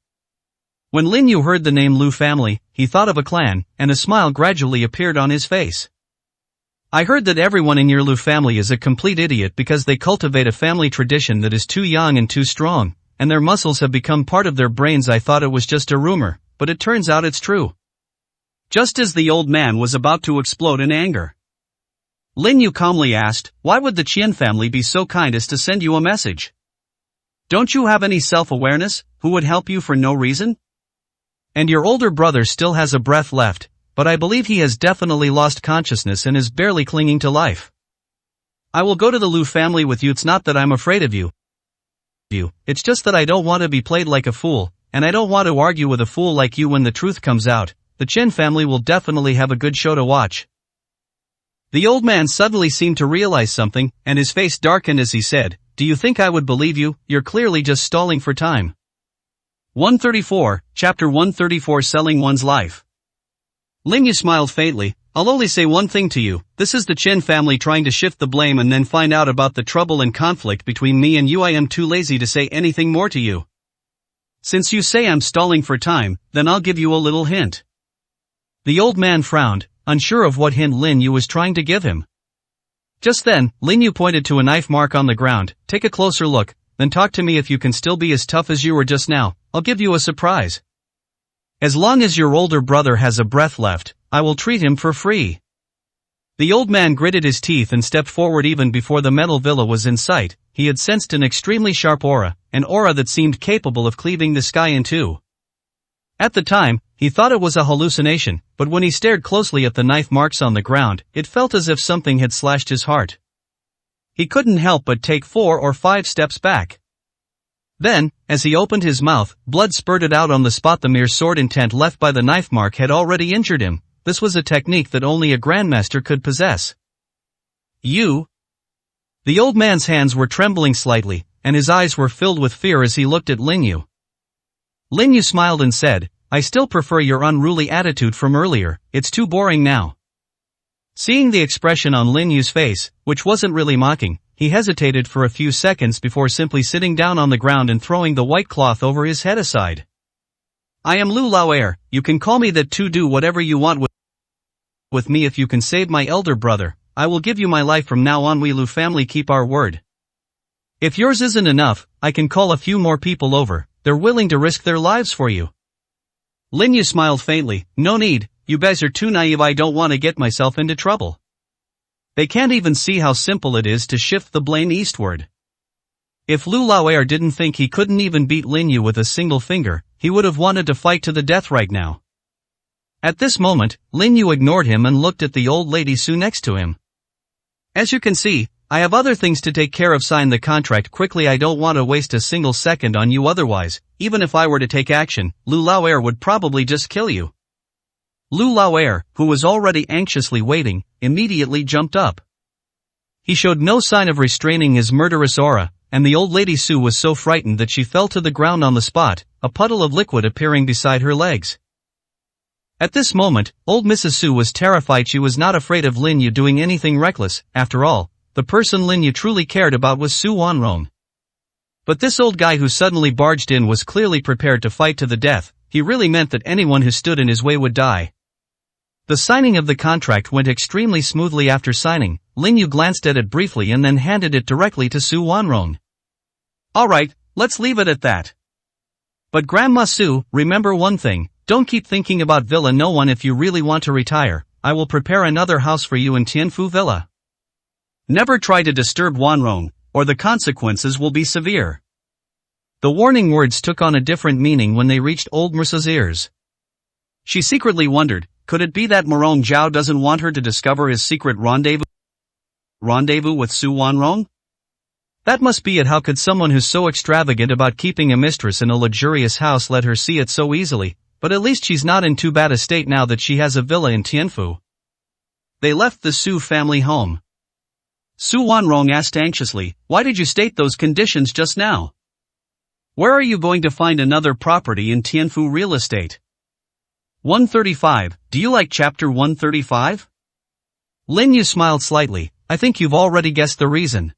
When Lin Yu heard the name Lu family, he thought of a clan, and a smile gradually appeared on his face. "I heard that everyone in your Lu family is a complete idiot because they cultivate a family tradition that is too young and too strong, and their muscles have become part of their brains. I thought it was just a rumor, but it turns out it's true." Just as the old man was about to explode in anger, Lin Yu calmly asked, "Why would the Qian family be so kind as to send you a message? Don't you have any self-awareness? Who would help you for no reason? And your older brother still has a breath left, but I believe he has definitely lost consciousness and is barely clinging to life. I will go to the Lu family with you. It's not that I'm afraid of you. It's just that I don't want to be played like a fool, and I don't want to argue with a fool like you when the truth comes out. The Chen family will definitely have a good show to watch." The old man suddenly seemed to realize something, and his face darkened as he said, "Do you think I would believe you? You're clearly just stalling for time." 134, Chapter 134 Selling One's Life. Lin Yu smiled faintly. "I'll only say one thing to you. This is the Chen family trying to shift the blame and then find out about the trouble and conflict between me and you. I am too lazy to say anything more to you. Since you say I'm stalling for time, then I'll give you a little hint." The old man frowned, unsure of what hint Lin Yu was trying to give him. Just then, Lin Yu pointed to a knife mark on the ground. "Take a closer look, then talk to me. If you can still be as tough as you were just now, I'll give you a surprise. As long as your older brother has a breath left, I will treat him for free." The old man gritted his teeth and stepped forward. Even before the metal villa was in sight, he had sensed an extremely sharp aura, an aura that seemed capable of cleaving the sky in two. At the time, he thought it was a hallucination, but when he stared closely at the knife marks on the ground, it felt as if something had slashed his heart. He couldn't help but take 4 or 5 steps back. Then, as he opened his mouth, blood spurted out on the spot. The mere sword intent left by the knife mark had already injured him, this was a technique that only a grandmaster could possess. You? The old man's hands were trembling slightly, and his eyes were filled with fear as he looked at Lin Yu. Lin Yu smiled and said, I still prefer your unruly attitude from earlier, it's too boring now. Seeing the expression on Lin Yu's face, which wasn't really mocking, he hesitated for a few seconds before simply sitting down on the ground and throwing the white cloth over his head aside. I am Lu Laoer, you can call me that too. Do whatever you want with me. If you can save my elder brother, I will give you my life from now on. We Lu family keep our word. If yours isn't enough, I can call a few more people over, they're willing to risk their lives for you. Lin Yu smiled faintly, no need, you guys are too naive. I don't want to get myself into trouble. They can't even see how simple it is to shift the blame eastward. If Lu Laoer didn't think he couldn't even beat Lin Yu with a single finger, he would have wanted to fight to the death right now. At this moment, Lin Yu ignored him and looked at the old lady Su next to him. As you can see, I have other things to take care of. Sign the contract quickly. I don't want to waste a single second on you. Otherwise, even if I were to take action, Lu Laoer would probably just kill you. Lu Laoer, who was already anxiously waiting, immediately jumped up. He showed no sign of restraining his murderous aura, and the old lady Su was so frightened that she fell to the ground on the spot, a puddle of liquid appearing beside her legs. At this moment, old Mrs. Su was terrified. She was not afraid of Lin Yu doing anything reckless. After all, the person Lin Yu truly cared about was Su Wanrong. But this old guy who suddenly barged in was clearly prepared to fight to the death. He really meant that anyone who stood in his way would die. The signing of the contract went extremely smoothly. After signing, Lin Yu glanced at it briefly and then handed it directly to Su Wanrong. Alright, let's leave it at that. But Grandma Su, remember one thing, don't keep thinking about Villa No 1. If you really want to retire, I will prepare another house for you in Tianfu Villa. Never try to disturb Wanrong, or the consequences will be severe. The warning words took on a different meaning when they reached old Mursa's ears. She secretly wondered, could it be that Morong Zhao doesn't want her to discover his secret rendezvous with Su Wanrong? That must be it. How could someone who's so extravagant about keeping a mistress in a luxurious house let her see it so easily? But at least she's not in too bad a state now that she has a villa in Tianfu. They left the Su family home. Su Wanrong asked anxiously, why did you state those conditions just now? Where are you going to find another property in Tianfu real estate? 135, do you like chapter 135? Lin Yu smiled slightly, I think you've already guessed the reason.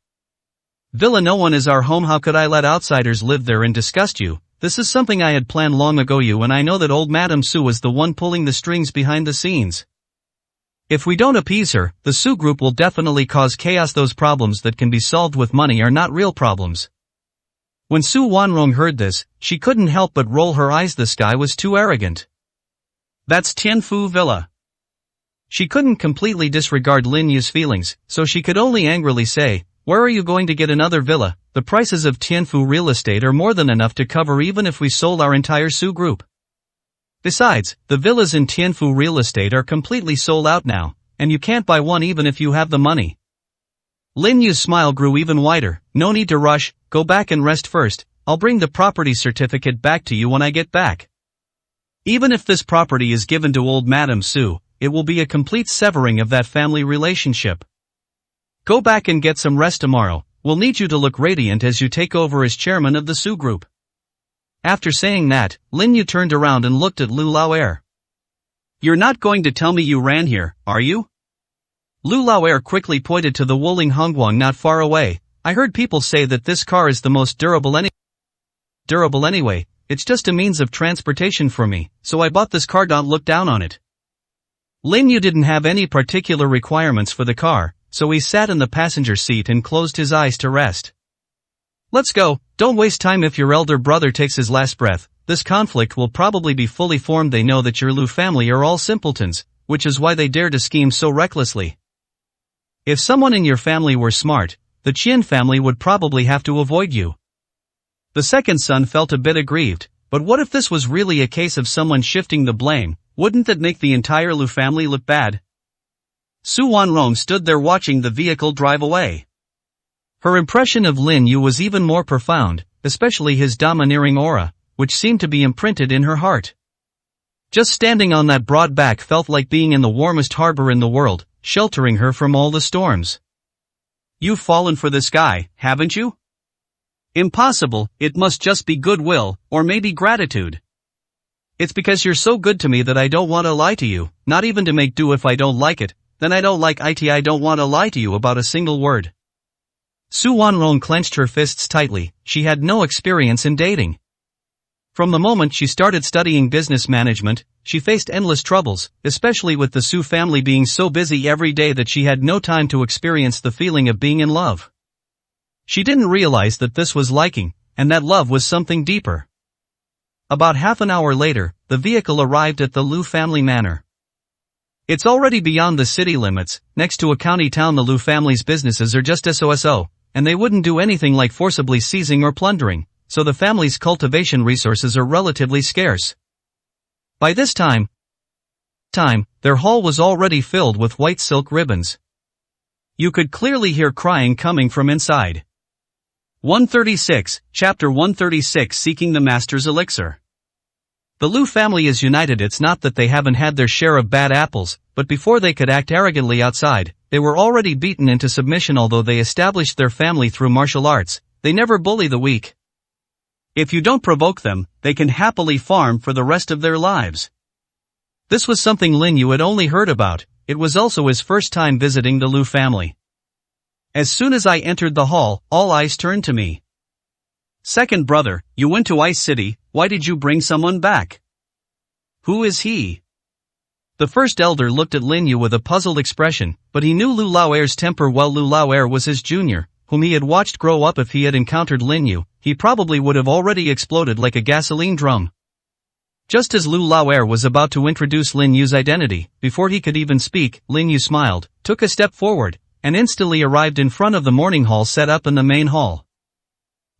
Villa No 1 is our home. How could I let outsiders live there and disgust you? This is something I had planned long ago. You and I know that old Madame Su was the one pulling the strings behind the scenes. If we don't appease her, the Su group will definitely cause chaos. Those problems that can be solved with money are not real problems. When Su Wanrong heard this, she couldn't help but roll her eyes. This guy was too arrogant. That's Tianfu Villa. She couldn't completely disregard Lin Yu's feelings, so she could only angrily say, where are you going to get another villa? The prices of Tianfu real estate are more than enough to cover even if we sold our entire Su group. Besides, the villas in Tianfu real estate are completely sold out now, and you can't buy one even if you have the money. Lin Yu's smile grew even wider. No need to rush, go back and rest first. I'll bring the property certificate back to you when I get back. Even if this property is given to old Madame Su, it will be a complete severing of that family relationship. Go back and get some rest tomorrow. We'll need you to look radiant as you take over as chairman of the Su group. After saying that, Lin Yu turned around and looked at Lu Laoer. You're not going to tell me you ran here, are you? Lu Laoer quickly pointed to the Wuling Hongguang not far away. I heard people say that this car is the most durable anyway, it's just a means of transportation for me, so I bought this car. Don't look down on it. Lin Yu didn't have any particular requirements for the car, so he sat in the passenger seat and closed his eyes to rest. Let's go, don't waste time. If your elder brother takes his last breath, this conflict will probably be fully formed. They know that your Lu family are all simpletons, which is why they dare to scheme so recklessly. If someone in your family were smart, the Qian family would probably have to avoid you. The second son felt a bit aggrieved, but what if this was really a case of someone shifting the blame? Wouldn't that make the entire Lu family look bad? Su Wanrong stood there watching the vehicle drive away. Her impression of Lin Yu was even more profound, especially his domineering aura, which seemed to be imprinted in her heart. Just standing on that broad back felt like being in the warmest harbor in the world, sheltering her from all the storms. You've fallen for this guy, haven't you? Impossible, it must just be goodwill, or maybe gratitude. It's because you're so good to me that I don't want to lie to you, not even to make do if I don't like it, then I don't like it. I don't want to lie to you about a single word. Su Wanrong clenched her fists tightly. She had no experience in dating. From the moment she started studying business management, she faced endless troubles, especially with the Su family being so busy every day that she had no time to experience the feeling of being in love. She didn't realize that this was liking, and that love was something deeper. About half an hour later, the vehicle arrived at the Liu family manor. It's already beyond the city limits, next to a county town. The Liu family's businesses are just so, and they wouldn't do anything like forcibly seizing or plundering, so the family's cultivation resources are relatively scarce. By this time, their hall was already filled with white silk ribbons. You could clearly hear crying coming from inside. 136, Chapter 136 Seeking the Master's Elixir. The Liu family is united. It's not that they haven't had their share of bad apples, but before they could act arrogantly outside, they were already beaten into submission. Although they established their family through martial arts, they never bully the weak. If you don't provoke them, they can happily farm for the rest of their lives. This was something Lin Yu had only heard about. It was also his first time visiting the Liu family. As soon as I entered the hall, all eyes turned to me. Second brother, you went to Ice City, why did you bring someone back? Who is he? The first elder looked at Lin Yu with a puzzled expression, but he knew Lu Laoer's temper well. Lu Laoer was his junior, whom he had watched grow up. If he had encountered Lin Yu, he probably would have already exploded like a gasoline drum. Just as Lu Laoer was about to introduce Lin Yu's identity, before he could even speak, Lin Yu smiled, took a step forward, and instantly arrived in front of the morning hall set up in the main hall.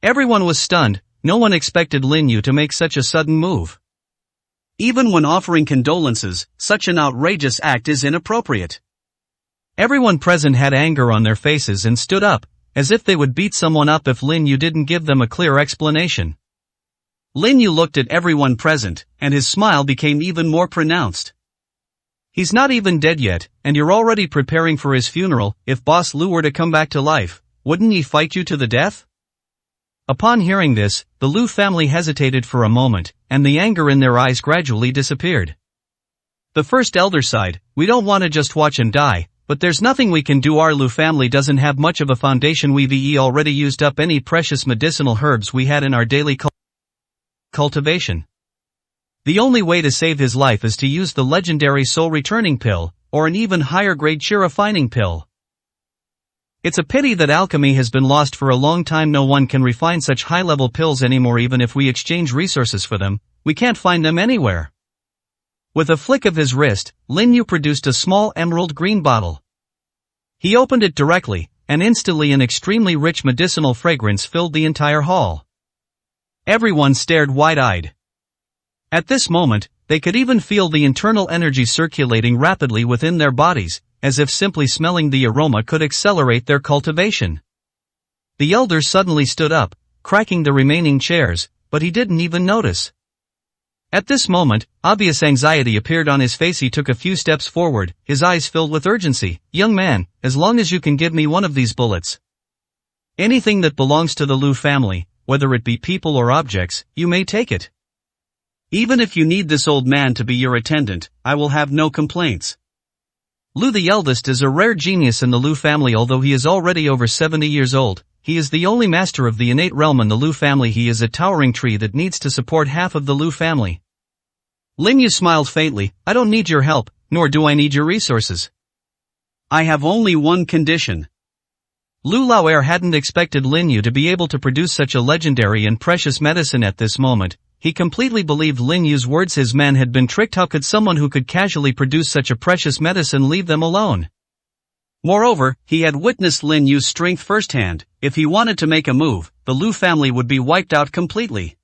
Everyone was stunned. No one expected Lin Yu to make such a sudden move. Even when offering condolences, such an outrageous act is inappropriate. Everyone present had anger on their faces and stood up, as if they would beat someone up if Lin Yu didn't give them a clear explanation. Lin Yu looked at everyone present, and his smile became even more pronounced. He's not even dead yet, and you're already preparing for his funeral. If Boss Lu were to come back to life, wouldn't he fight you to the death? Upon hearing this, the Lu family hesitated for a moment, and the anger in their eyes gradually disappeared. The first elder sighed, we don't want to just watch him die, but there's nothing we can do. Our Lu family doesn't have much of a foundation. We've already used up any precious medicinal herbs we had in our daily cultivation. The only way to save his life is to use the legendary soul returning pill, or an even higher grade chi refining pill. It's a pity that alchemy has been lost for a long time. No one can refine such high-level pills anymore. Even if we exchange resources for them, we can't find them anywhere. With a flick of his wrist, Lin Yu produced a small emerald green bottle. He opened it directly, and instantly an extremely rich medicinal fragrance filled the entire hall. Everyone stared wide-eyed. At this moment, they could even feel the internal energy circulating rapidly within their bodies, as if simply smelling the aroma could accelerate their cultivation. The elder suddenly stood up, cracking the remaining chairs, but he didn't even notice. At this moment, obvious anxiety appeared on his face. He took a few steps forward, his eyes filled with urgency. Young man, as long as you can give me one of these bullets. Anything that belongs to the Liu family, whether it be people or objects, you may take it. Even if you need this old man to be your attendant, I will have no complaints. Lu the eldest is a rare genius in the Liu family. Although he is already over 70 years old, he is the only master of the innate realm in the Liu family. He is a towering tree that needs to support half of the Liu family. Lin Yu smiled faintly, I don't need your help, nor do I need your resources. I have only one condition. Lu Laoer hadn't expected Lin Yu to be able to produce such a legendary and precious medicine at this moment. He completely believed Lin Yu's words. His man had been tricked. How could someone who could casually produce such a precious medicine leave them alone? Moreover, he had witnessed Lin Yu's strength firsthand. If he wanted to make a move, the Liu family would be wiped out completely.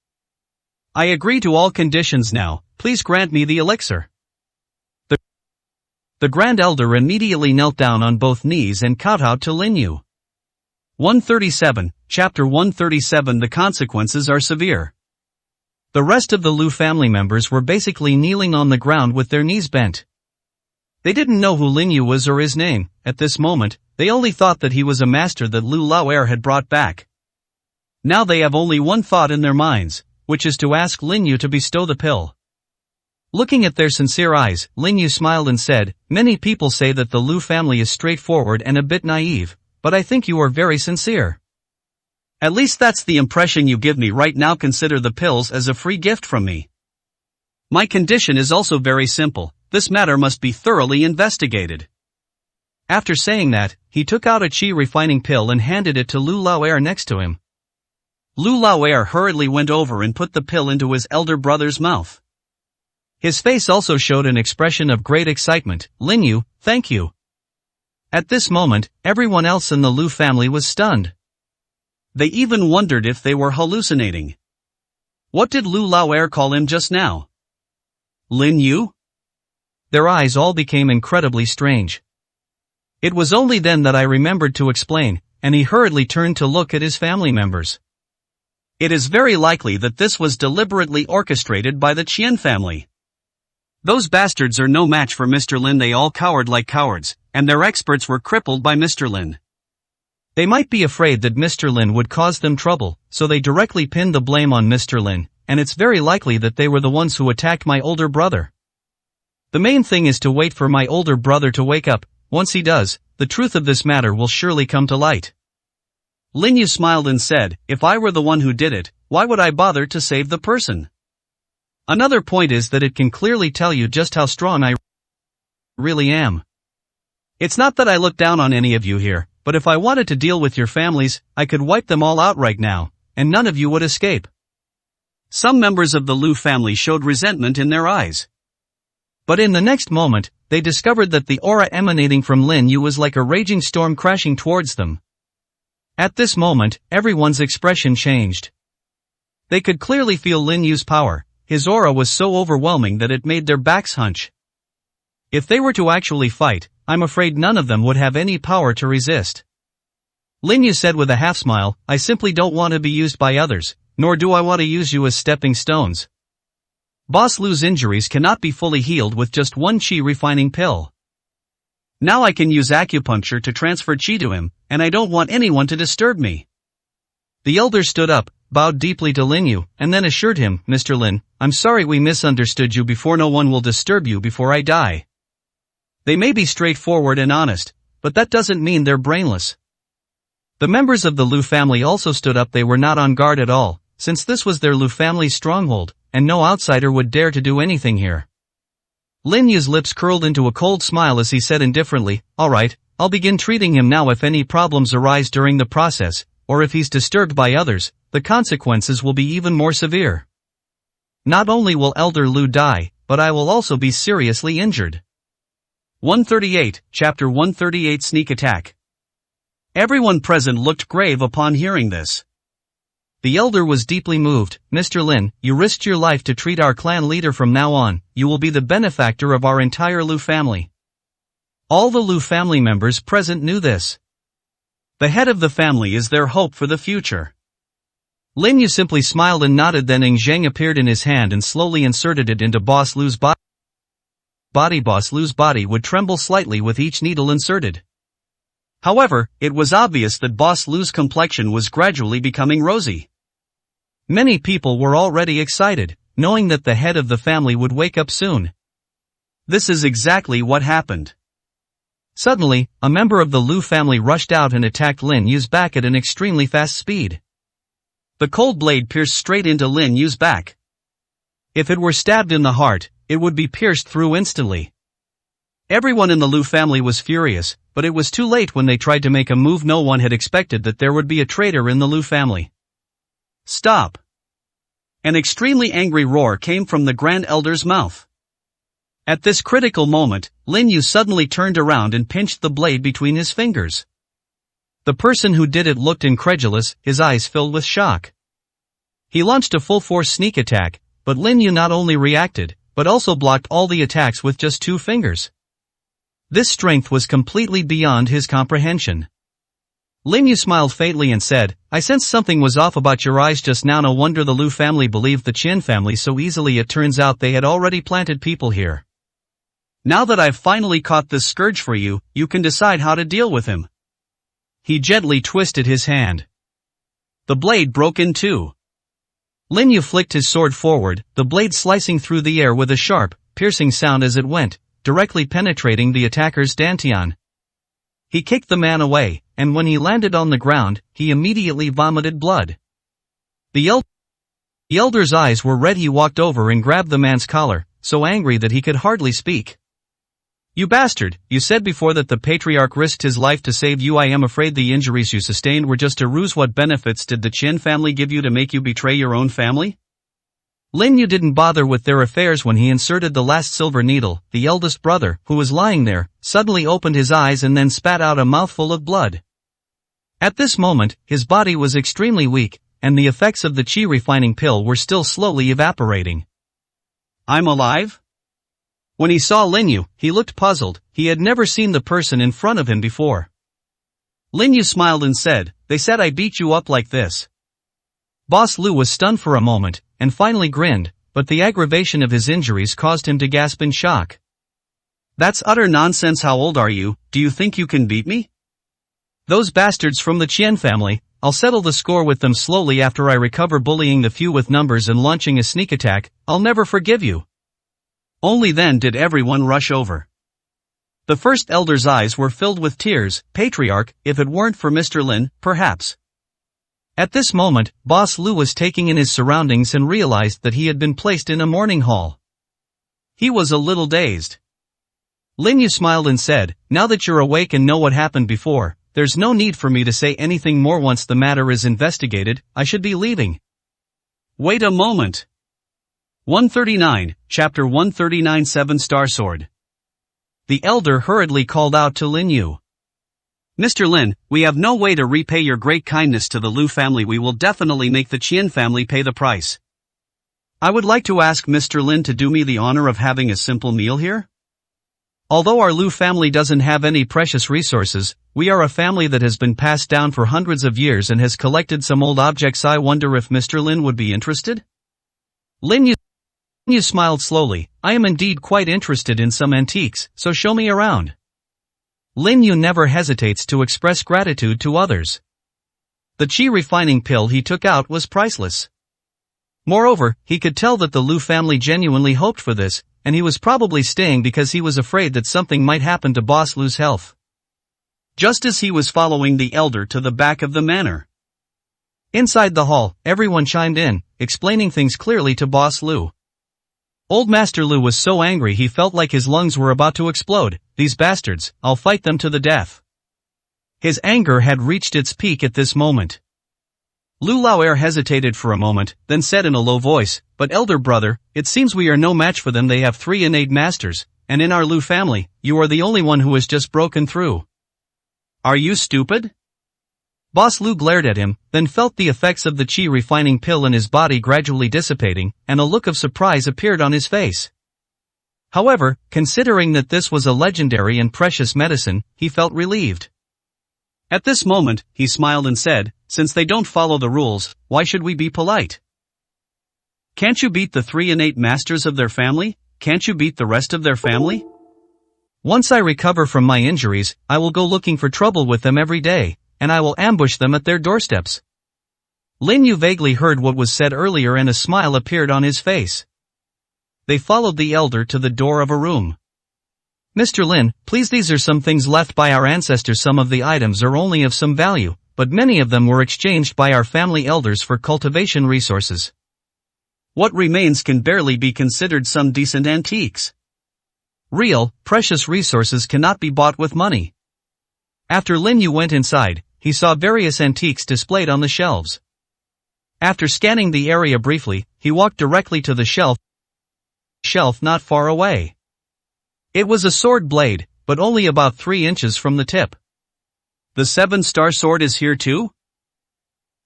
I agree to all conditions now, please grant me the elixir. The Grand Elder immediately knelt down on both knees and kowtowed to Lin Yu. 137, Chapter 137 The consequences are severe. The rest of the Lu family members were basically kneeling on the ground with their knees bent. They didn't know who Lin Yu was or his name. At this moment, they only thought that he was a master that Lu Laoer had brought back. Now they have only one thought in their minds, which is to ask Lin Yu to bestow the pill. Looking at their sincere eyes, Lin Yu smiled and said, "Many people say that the Lu family is straightforward and a bit naive, but I think you are very sincere. At least that's the impression you give me right now. Consider the pills as a free gift from me. My condition is also very simple. This matter must be thoroughly investigated." After saying that, he took out a qi refining pill and handed it to Lu Laoer next to him. Lu Laoer hurriedly went over and put the pill into his elder brother's mouth. His face also showed an expression of great excitement. "Lin Yu, thank you." At this moment, everyone else in the Lu family was stunned. They even wondered if they were hallucinating. What did Lu Laoer call him just now? Lin Yu? Their eyes all became incredibly strange. It was only then that I remembered to explain, and he hurriedly turned to look at his family members. It is very likely that this was deliberately orchestrated by the Qian family. Those bastards are no match for Mr. Lin. They all cowered like cowards, and their experts were crippled by Mr. Lin. They might be afraid that Mr. Lin would cause them trouble, so they directly pinned the blame on Mr. Lin, and it's very likely that they were the ones who attacked my older brother. The main thing is to wait for my older brother to wake up. Once he does, the truth of this matter will surely come to light. Lin Yu smiled and said, "If I were the one who did it, why would I bother to save the person? Another point is that it can clearly tell you just how strong I really am. It's not that I look down on any of you here, but if I wanted to deal with your families, I could wipe them all out right now, and none of you would escape." Some members of the Lu family showed resentment in their eyes. But in the next moment, they discovered that the aura emanating from Lin Yu was like a raging storm crashing towards them. At this moment, everyone's expression changed. They could clearly feel Lin Yu's power. His aura was so overwhelming that it made their backs hunch. If they were to actually fight, I'm afraid none of them would have any power to resist. Lin Yu said with a half smile, "I simply don't want to be used by others, nor do I want to use you as stepping stones. Boss Lu's injuries cannot be fully healed with just one qi refining pill. Now I can use acupuncture to transfer qi to him, and I don't want anyone to disturb me." The elder stood up, bowed deeply to Lin Yu, and then assured him, "Mr. Lin, I'm sorry we misunderstood you before. No one will disturb you before I die. They may be straightforward and honest, but that doesn't mean they're brainless." The members of the Lu family also stood up. They were not on guard at all, since this was their Lu family's stronghold, and no outsider would dare to do anything here. Lin Yu's lips curled into a cold smile as he said indifferently, "All right, I'll begin treating him now. If any problems arise during the process, or if he's disturbed by others, the consequences will be even more severe. Not only will Elder Lu die, but I will also be seriously injured." 138, Chapter 138 Sneak Attack. Everyone present looked grave upon hearing this. The elder was deeply moved. "Mr. Lin, you risked your life to treat our clan leader. From now on, you will be the benefactor of our entire Lu family." All the Lu family members present knew this. The head of the family is their hope for the future. Lin Yu simply smiled and nodded. Then Ing Zheng appeared in his hand and slowly inserted it into Boss Lu's body. Boss Lu's body would tremble slightly with each needle inserted. However, it was obvious that Boss Lu's complexion was gradually becoming rosy. Many people were already excited, knowing that the head of the family would wake up soon. This is exactly what happened. Suddenly, a member of the Lu family rushed out and attacked Lin Yu's back at an extremely fast speed. The cold blade pierced straight into Lin Yu's back. If it were stabbed in the heart, it would be pierced through instantly. Everyone in the Lu family was furious, but it was too late when they tried to make a move. No one had expected that there would be a traitor in the Lu family. "Stop!" An extremely angry roar came from the Grand Elder's mouth. At this critical moment, Lin Yu suddenly turned around and pinched the blade between his fingers. The person who did it looked incredulous, his eyes filled with shock. He launched a full-force sneak attack, but Lin Yu not only reacted, but also blocked all the attacks with just 2 fingers. This strength was completely beyond his comprehension. Lin Yu smiled faintly and said, I sensed something was off about your eyes just now. No wonder the Lu family believed the Qin family so easily. It turns out they had already planted people here. Now that I've finally caught this scourge for you, you can decide how to deal with him. He gently twisted his hand. The blade broke in two. Lin Yu flicked his sword forward, the blade slicing through the air with a sharp, piercing sound as it went, directly penetrating the attacker's dantian. He kicked the man away, and when he landed on the ground, he immediately vomited blood. The elder's eyes were red. He walked over and grabbed the man's collar, so angry that he could hardly speak. You bastard, you said before that the patriarch risked his life to save you. I am afraid the injuries you sustained were just a ruse. What benefits did the Qin family give you to make you betray your own family? Lin Yu didn't bother with their affairs when he inserted the last silver needle. The eldest brother, who was lying there, suddenly opened his eyes and then spat out a mouthful of blood. At this moment, his body was extremely weak, and the effects of the qi refining pill were still slowly evaporating. I'm alive? When he saw Lin Yu, he looked puzzled. He had never seen the person in front of him before. Lin Yu smiled and said, They said I beat you up like this. Boss Lu was stunned for a moment, and finally grinned, but the aggravation of his injuries caused him to gasp in shock. That's utter nonsense. How old are you? Do you think you can beat me? Those bastards from the Qian family, I'll settle the score with them slowly after I recover. Bullying the few with numbers and launching a sneak attack, I'll never forgive you. Only then did everyone rush over. The first elder's eyes were filled with tears. Patriarch, if it weren't for Mr. Lin, perhaps. At this moment, Boss Lu was taking in his surroundings and realized that he had been placed in a mourning hall. He was a little dazed. Lin Yu smiled and said, Now that you're awake and know what happened before, there's no need for me to say anything more. Once the matter is investigated, I should be leaving. Wait a moment. 139, Chapter 139 7-Star Sword. The elder hurriedly called out to Lin Yu. Mr. Lin, we have no way to repay your great kindness to the Lu family. We will definitely make the Qian family pay the price. I would like to ask Mr. Lin to do me the honor of having a simple meal here. Although our Lu family doesn't have any precious resources, we are a family that has been passed down for hundreds of years and has collected some old objects. I wonder if Mr. Lin would be interested? Lin Yu smiled slowly. I am indeed quite interested in some antiques, so show me around. Lin Yu never hesitates to express gratitude to others. The qi refining pill he took out was priceless. Moreover, he could tell that the Lu family genuinely hoped for this, and he was probably staying because he was afraid that something might happen to Boss Lu's health. Just as he was following the elder to the back of the manor. Inside the hall, everyone chimed in, explaining things clearly to Boss Lu. Old Master Lu was so angry he felt like his lungs were about to explode. These bastards, I'll fight them to the death. His anger had reached its peak at this moment. Lu Laoer hesitated for a moment, then said in a low voice, But elder brother, it seems we are no match for them. They have 3 innate masters, and in our Lu family, you are the only one who has just broken through. Are you stupid? Boss Lu glared at him, then felt the effects of the qi refining pill in his body gradually dissipating, and a look of surprise appeared on his face. However, considering that this was a legendary and precious medicine, he felt relieved. At this moment, he smiled and said, Since they don't follow the rules, why should we be polite? Can't you beat the 3 innate masters of their family? Can't you beat the rest of their family? Once I recover from my injuries, I will go looking for trouble with them every day, and I will ambush them at their doorsteps. Lin Yu vaguely heard what was said earlier and a smile appeared on his face. They followed the elder to the door of a room. Mr. Lin, please, these are some things left by our ancestors. Some of the items are only of some value, but many of them were exchanged by our family elders for cultivation resources. What remains can barely be considered some decent antiques. Real, precious resources cannot be bought with money. After Lin Yu went inside, he saw various antiques displayed on the shelves. After scanning the area briefly, he walked directly to the shelf not far away. It was a sword blade, but only about 3 inches from the tip. The 7-star sword is here too?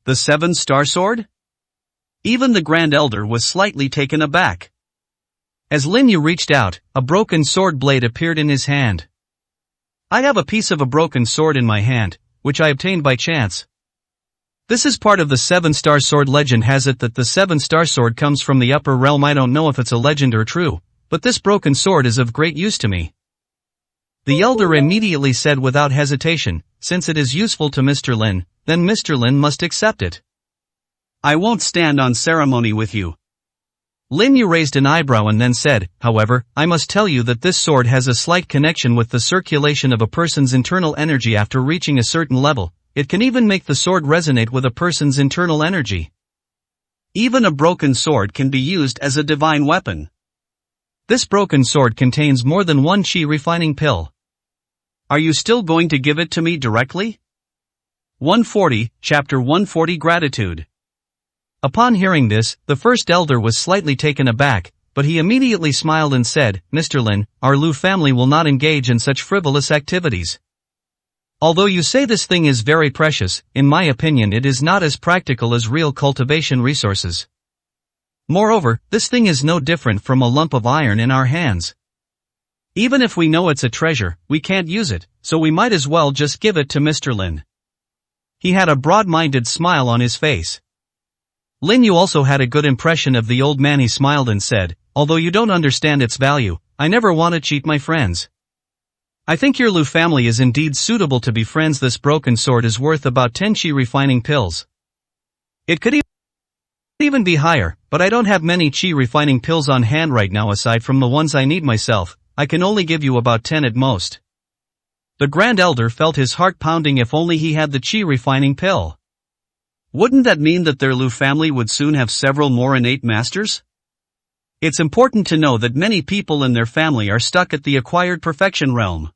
The 7-star sword? Even the Grand Elder was slightly taken aback. As Lin Yu reached out, a broken sword blade appeared in his hand. I have a piece of a broken sword in my hand, which I obtained by chance. This is part of the 7-star sword. Legend has it that the 7-star sword comes from the upper realm. I don't know if it's a legend or true, but this broken sword is of great use to me. The elder immediately said without hesitation, since it is useful to Mr. Lin, then Mr. Lin must accept it. I won't stand on ceremony with you. Lin Yu raised an eyebrow and then said, however, I must tell you that this sword has a slight connection with the circulation of a person's internal energy after reaching a certain level. It can even make the sword resonate with a person's internal energy. Even a broken sword can be used as a divine weapon. This broken sword contains more than one qi refining pill. Are you still going to give it to me directly? 140, Chapter 140 Gratitude. Upon hearing this, the first elder was slightly taken aback, but he immediately smiled and said, Mr. Lin, our Lu family will not engage in such frivolous activities. Although you say this thing is very precious, in my opinion it is not as practical as real cultivation resources. Moreover, this thing is no different from a lump of iron in our hands. Even if we know it's a treasure, we can't use it, so we might as well just give it to Mr. Lin. He had a broad-minded smile on his face. Lin Yu also had a good impression of the old man. He smiled and said, although you don't understand its value, I never want to cheat my friends. I think your Lu family is indeed suitable to be friends. This broken sword is worth about 10 qi refining pills. It could even be higher, but I don't have many qi refining pills on hand right now aside from the ones I need myself. I can only give you about 10 at most. The Grand Elder felt his heart pounding. If only he had the qi refining pill. Wouldn't that mean that their Lu family would soon have several more innate masters? It's important to know that many people in their family are stuck at the acquired perfection realm.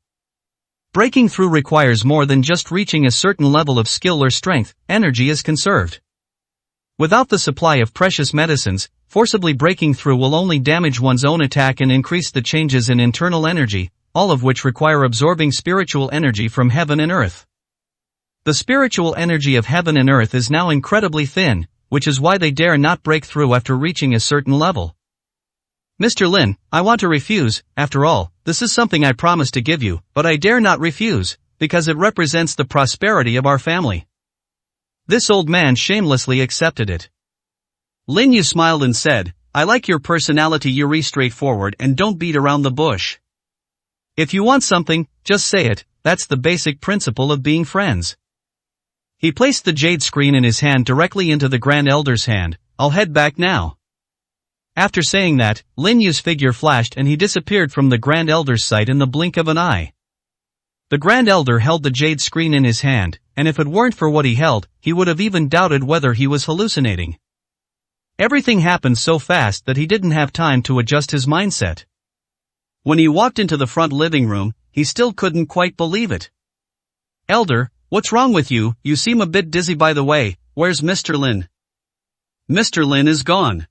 Breaking through requires more than just reaching a certain level of skill or strength. Energy is conserved. Without the supply of precious medicines, forcibly breaking through will only damage one's own attack and increase the changes in internal energy, all of which require absorbing spiritual energy from heaven and earth. The spiritual energy of heaven and earth is now incredibly thin, which is why they dare not break through after reaching a certain level. Mr. Lin, I want to refuse. After all, this is something I promised to give you, but I dare not refuse, because it represents the prosperity of our family. This old man shamelessly accepted it. Lin Yu smiled and said, I like your personality. You're straightforward and don't beat around the bush. If you want something, just say it. That's the basic principle of being friends. He placed the jade screen in his hand directly into the Grand Elder's hand. I'll head back now. After saying that, Lin Yu's figure flashed and he disappeared from the Grand Elder's sight in the blink of an eye. The Grand Elder held the jade screen in his hand, and if it weren't for what he held, he would have even doubted whether he was hallucinating. Everything happened so fast that he didn't have time to adjust his mindset. When he walked into the front living room, he still couldn't quite believe it. Elder, what's wrong with you? You seem a bit dizzy. By the way, where's Mr. Lin? Mr. Lin is gone.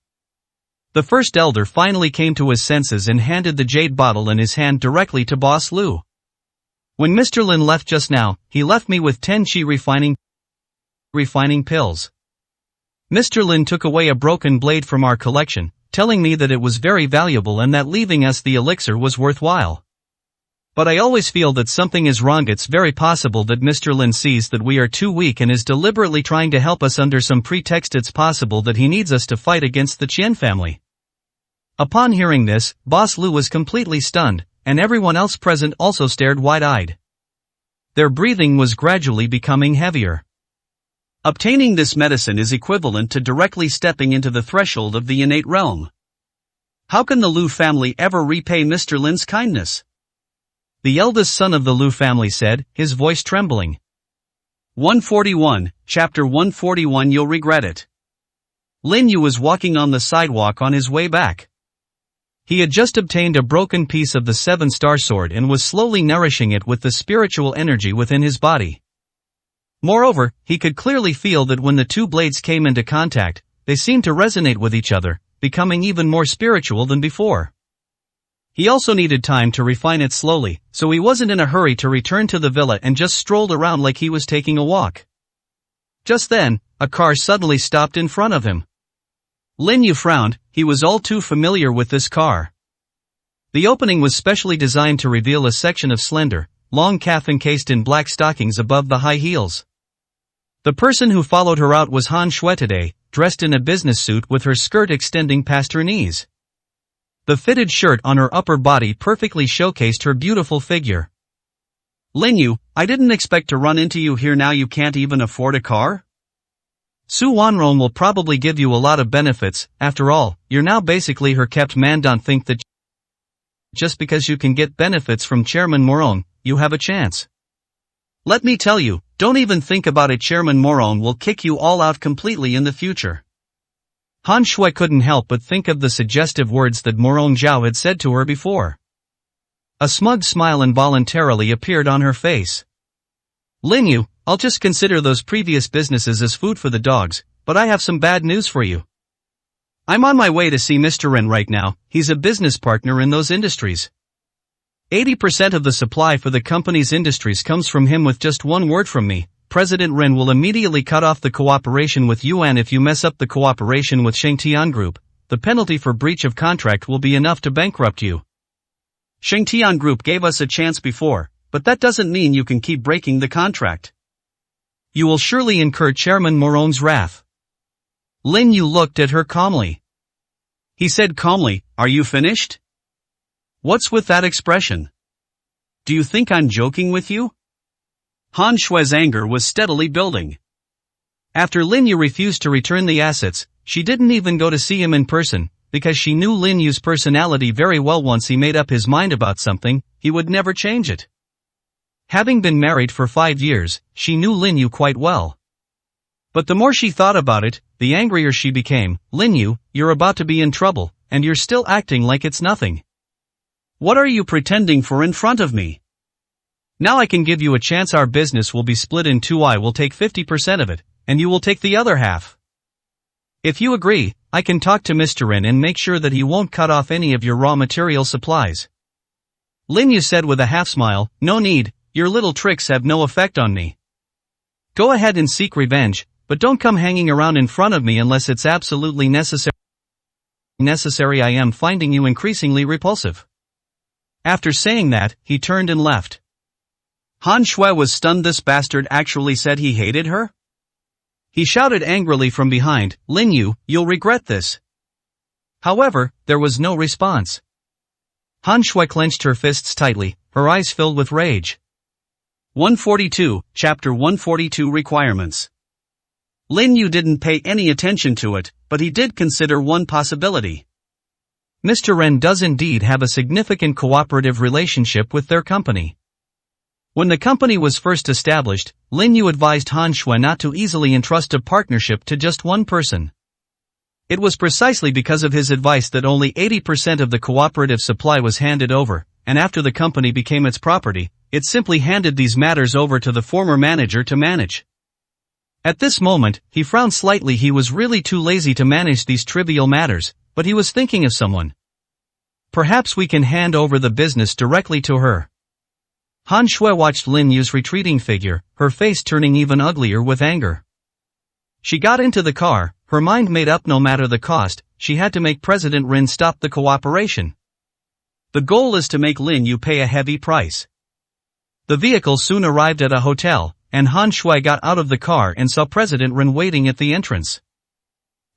The first elder finally came to his senses and handed the jade bottle in his hand directly to Boss Lu. When Mr. Lin left just now, he left me with 10 qi refining pills. Mr. Lin took away a broken blade from our collection, telling me that it was very valuable and that leaving us the elixir was worthwhile. But I always feel that something is wrong. It's very possible that Mr. Lin sees that we are too weak and is deliberately trying to help us under some pretext. It's possible that he needs us to fight against the Qian family. Upon hearing this, Boss Lu was completely stunned, and everyone else present also stared wide-eyed. Their breathing was gradually becoming heavier. Obtaining this medicine is equivalent to directly stepping into the threshold of the innate realm. How can the Lu family ever repay Mr. Lin's kindness? The eldest son of the Lu family said, his voice trembling. 141, Chapter 141. You'll regret it. Lin Yu was walking on the sidewalk on his way back. He had just obtained a broken piece of the 7-star sword and was slowly nourishing it with the spiritual energy within his body. Moreover, he could clearly feel that when the two blades came into contact, they seemed to resonate with each other, becoming even more spiritual than before. He also needed time to refine it slowly, so he wasn't in a hurry to return to the villa and just strolled around like he was taking a walk. Just then, a car suddenly stopped in front of him. Lin Yu frowned. He was all too familiar with this car. The opening was specially designed to reveal a section of slender, long calf encased in black stockings above the high heels. The person who followed her out was Han Shui today, dressed in a business suit with her skirt extending past her knees. The fitted shirt on her upper body perfectly showcased her beautiful figure. Lin Yu, I didn't expect to run into you here. Now you can't even afford a car? Su Wanrong will probably give you a lot of benefits. After all, you're now basically her kept man. Don't think that just because you can get benefits from Chairman Morong, you have a chance. Let me tell you, don't even think about it. Chairman Morong will kick you all out completely in the future. Han Shui couldn't help but think of the suggestive words that Morong Zhao had said to her before. A smug smile involuntarily appeared on her face. Lin Yu, I'll just consider those previous businesses as food for the dogs, but I have some bad news for you. I'm on my way to see Mr. Ren right now. He's a business partner in those industries. 80% of the supply for the company's industries comes from him. With just one word from me, President Ren will immediately cut off the cooperation with Yuan. If you mess up the cooperation with Shengtian Group, the penalty for breach of contract will be enough to bankrupt you. Shengtian Group gave us a chance before, but that doesn't mean you can keep breaking the contract. You will surely incur Chairman Morong's wrath. Lin Yu looked at her calmly. He said calmly, "Are you finished? What's with that expression? Do you think I'm joking with you?" Han Shui's anger was steadily building. After Lin Yu refused to return the assets, she didn't even go to see him in person, because she knew Lin Yu's personality very well. Once he made up his mind about something, he would never change it. Having been married for 5 years, she knew Lin Yu quite well. But the more she thought about it, the angrier she became. Lin Yu, you're about to be in trouble, and you're still acting like it's nothing. What are you pretending for in front of me? Now I can give you a chance. Our business will be split in two. I will take 50% of it, and you will take the other half. If you agree, I can talk to Mr. Ren and make sure that he won't cut off any of your raw material supplies. Lin Yu said with a half smile, no need, your little tricks have no effect on me. Go ahead and seek revenge, but don't come hanging around in front of me unless it's absolutely necessary. I am finding you increasingly repulsive. After saying that, he turned and left. Han Shui was stunned. This bastard actually said he hated her? He shouted angrily from behind, Lin Yu, you'll regret this. However, there was no response. Han Shui clenched her fists tightly, her eyes filled with rage. 142, Chapter 142 Requirements. Lin Yu didn't pay any attention to it, but he did consider one possibility. Mr. Ren does indeed have a significant cooperative relationship with their company. When the company was first established, Lin Yu advised Han Shui not to easily entrust a partnership to just one person. It was precisely because of his advice that only 80% of the cooperative supply was handed over, and after the company became its property, it simply handed these matters over to the former manager to manage. At this moment, he frowned slightly. He was really too lazy to manage these trivial matters, but he was thinking of someone. Perhaps we can hand over the business directly to her. Han Shui watched Lin Yu's retreating figure, her face turning even uglier with anger. She got into the car, her mind made up. No matter the cost, she had to make President Ren stop the cooperation. The goal is to make Lin Yu pay a heavy price. The vehicle soon arrived at a hotel, and Han Shui got out of the car and saw President Ren waiting at the entrance.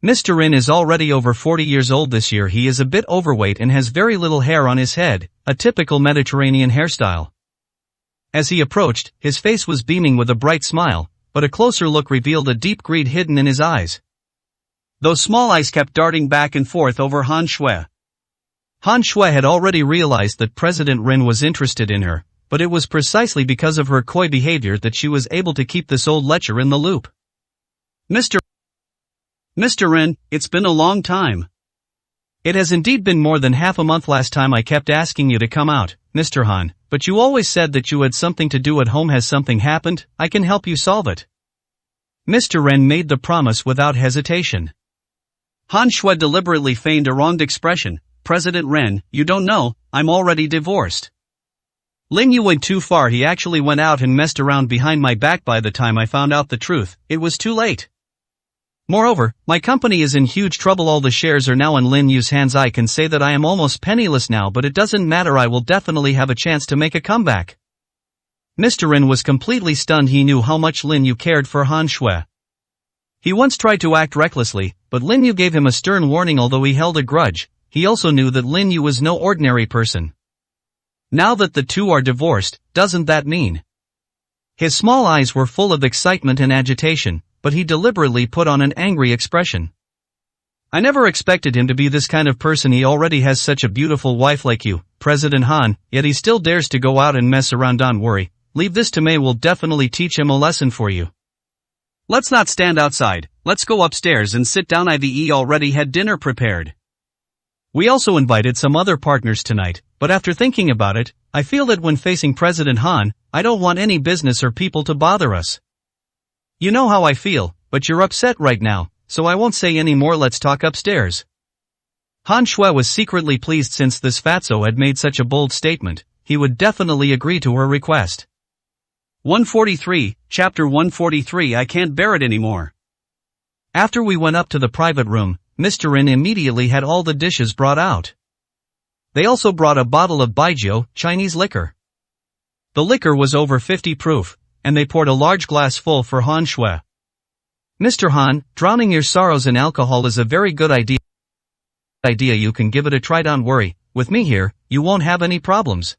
Mr. Ren is already over 40 years old this year. He is a bit overweight and has very little hair on his head, a typical Mediterranean hairstyle. As he approached, his face was beaming with a bright smile, but a closer look revealed a deep greed hidden in his eyes. Those small eyes kept darting back and forth over Han Shui. Han Shui had already realized that President Ren was interested in her, but it was precisely because of her coy behavior that she was able to keep this old lecher in the loop. Mr. Ren, it's been a long time. It has indeed been more than half a month. Last time I kept asking you to come out, Mr. Han, but you always said that you had something to do at home. Has something happened? I can help you solve it. Mr. Ren made the promise without hesitation. Han Shui deliberately feigned a wronged expression. President Ren, you don't know, I'm already divorced. Lin Yu went too far. He actually went out and messed around behind my back. By the time I found out the truth, it was too late. Moreover, my company is in huge trouble. All the shares are now in Lin Yu's hands. I can say that I am almost penniless now, but it doesn't matter. I will definitely have a chance to make a comeback. Mr. Rin was completely stunned. He knew how much Lin Yu cared for Han Shui. He once tried to act recklessly, but Lin Yu gave him a stern warning. Although he held a grudge, he also knew that Lin Yu was no ordinary person. Now that the two are divorced, doesn't that mean? His small eyes were full of excitement and agitation, but he deliberately put on an angry expression. I never expected him to be this kind of person. He already has such a beautiful wife like you, President Han, yet he still dares to go out and mess around. Don't worry, leave this to me. Will definitely teach him a lesson for you. Let's not stand outside, let's go upstairs and sit down. IVE already had dinner prepared. We also invited some other partners tonight, but after thinking about it, I feel that when facing President Han, I don't want any business or people to bother us. You know how I feel, but you're upset right now, so I won't say any more. Let's talk upstairs. Han Shui was secretly pleased since this fatso had made such a bold statement. He would definitely agree to her request. 143, Chapter 143. I can't bear it anymore. After we went up to the private room, Mr. Rin immediately had all the dishes brought out. They also brought a bottle of baijiu, Chinese liquor. The liquor was over 50 proof, and they poured a large glass full for Han Shui. Mr. Han, drowning your sorrows in alcohol is a very good idea. You can give it a try. Don't worry, with me here, you won't have any problems.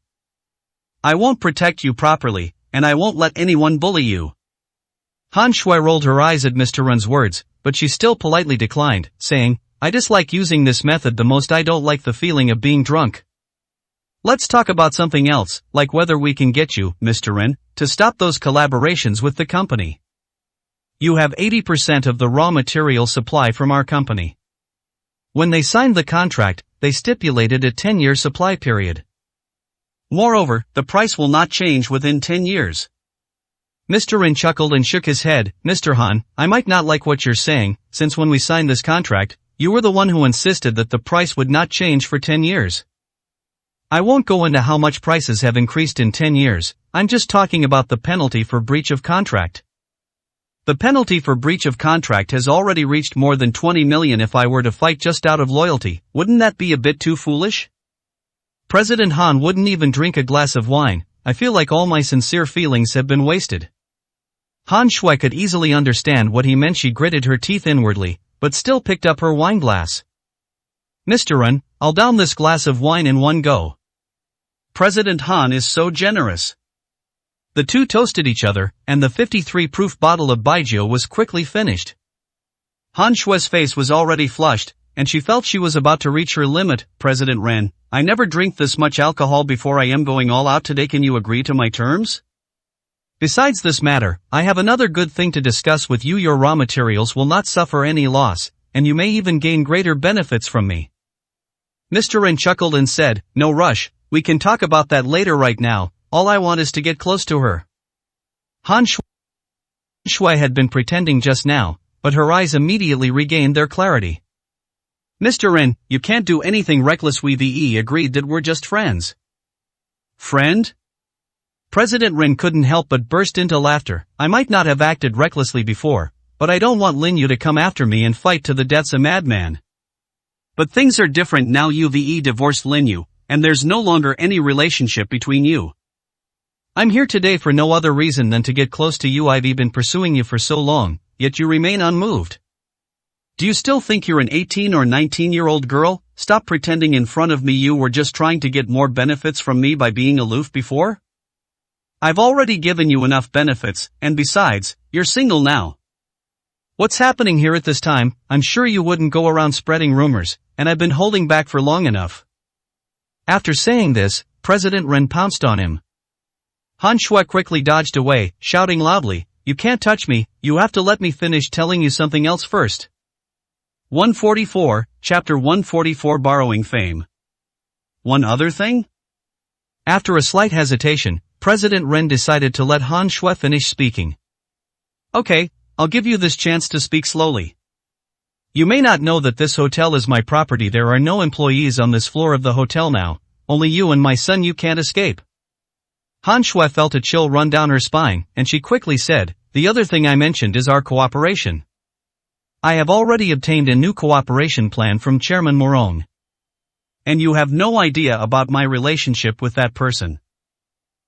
I won't protect you properly, and I won't let anyone bully you. Han Shui rolled her eyes at Mr. Rin's words, but she still politely declined, saying, I dislike using this method the most. I don't like the feeling of being drunk. Let's talk about something else, like whether we can get you, Mr. Rin, to stop those collaborations with the company. You have 80% of the raw material supply from our company. When they signed the contract, they stipulated a 10-year supply period. Moreover, the price will not change within 10 years. Mr. Rin chuckled and shook his head. Mr. Han, I might not like what you're saying, since when we signed this contract, you were the one who insisted that the price would not change for 10 years. I won't go into how much prices have increased in 10 years, I'm just talking about the penalty for breach of contract. The penalty for breach of contract has already reached more than 20 million. If I were to fight just out of loyalty, wouldn't that be a bit too foolish? President Han wouldn't even drink a glass of wine. I feel like all my sincere feelings have been wasted. Han Shui could easily understand what he meant. She gritted her teeth inwardly, but still picked up her wine glass. Mr. Rin, I'll down this glass of wine in one go. President Han is so generous. The two toasted each other, and the 53-proof bottle of baijiu was quickly finished. Han Shui's face was already flushed, and she felt she was about to reach her limit. President Ren, I never drink this much alcohol before. I am going all out today. Can you agree to my terms? Besides this matter, I have another good thing to discuss with you. Your raw materials will not suffer any loss, and you may even gain greater benefits from me. Mr. Ren chuckled and said, no rush, we can talk about that later. Right now, all I want is to get close to her. Han Shui had been pretending just now, but her eyes immediately regained their clarity. Mr. Ren, you can't do anything reckless. We've agreed that we're just friends. Friend? President Rin couldn't help but burst into laughter. I might not have acted recklessly before, but I don't want Lin Yu to come after me and fight to the death's a madman. But things are different now. You've divorced Lin Yu, and there's no longer any relationship between you. I'm here today for no other reason than to get close to you. I've been pursuing you for so long, yet you remain unmoved. Do you still think you're an 18 or 19-year-old girl? Stop pretending in front of me. You were just trying to get more benefits from me by being aloof before? I've already given you enough benefits, and besides, you're single now. What's happening here at this time? I'm sure you wouldn't go around spreading rumors, and I've been holding back for long enough. After saying this, President Ren pounced on him. Han Shui quickly dodged away, shouting loudly, you can't touch me, you have to let me finish telling you something else first. 144, Chapter 144. Borrowing fame. One other thing? After a slight hesitation, President Ren decided to let Han Shui finish speaking. Okay, I'll give you this chance to speak slowly. You may not know that this hotel is my property. There are no employees on this floor of the hotel now, only you and my son. You can't escape. Han Shui felt a chill run down her spine, and she quickly said, the other thing I mentioned is our cooperation. I have already obtained a new cooperation plan from Chairman Morong. And you have no idea about my relationship with that person.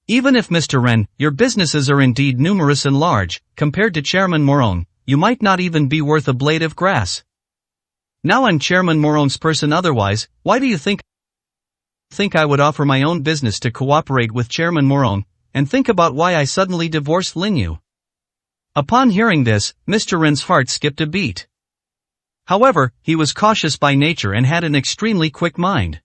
Even if Mr. Ren, your businesses are indeed numerous and large, compared to Chairman Morong, you might not even be worth a blade of grass. Now I'm Chairman Morong's person otherwise, why do you think I would offer my own business to cooperate with Chairman Morong, and think about why I suddenly divorced Linyu? Upon hearing this, Mr. Ren's heart skipped a beat. However, he was cautious by nature and had an extremely quick mind.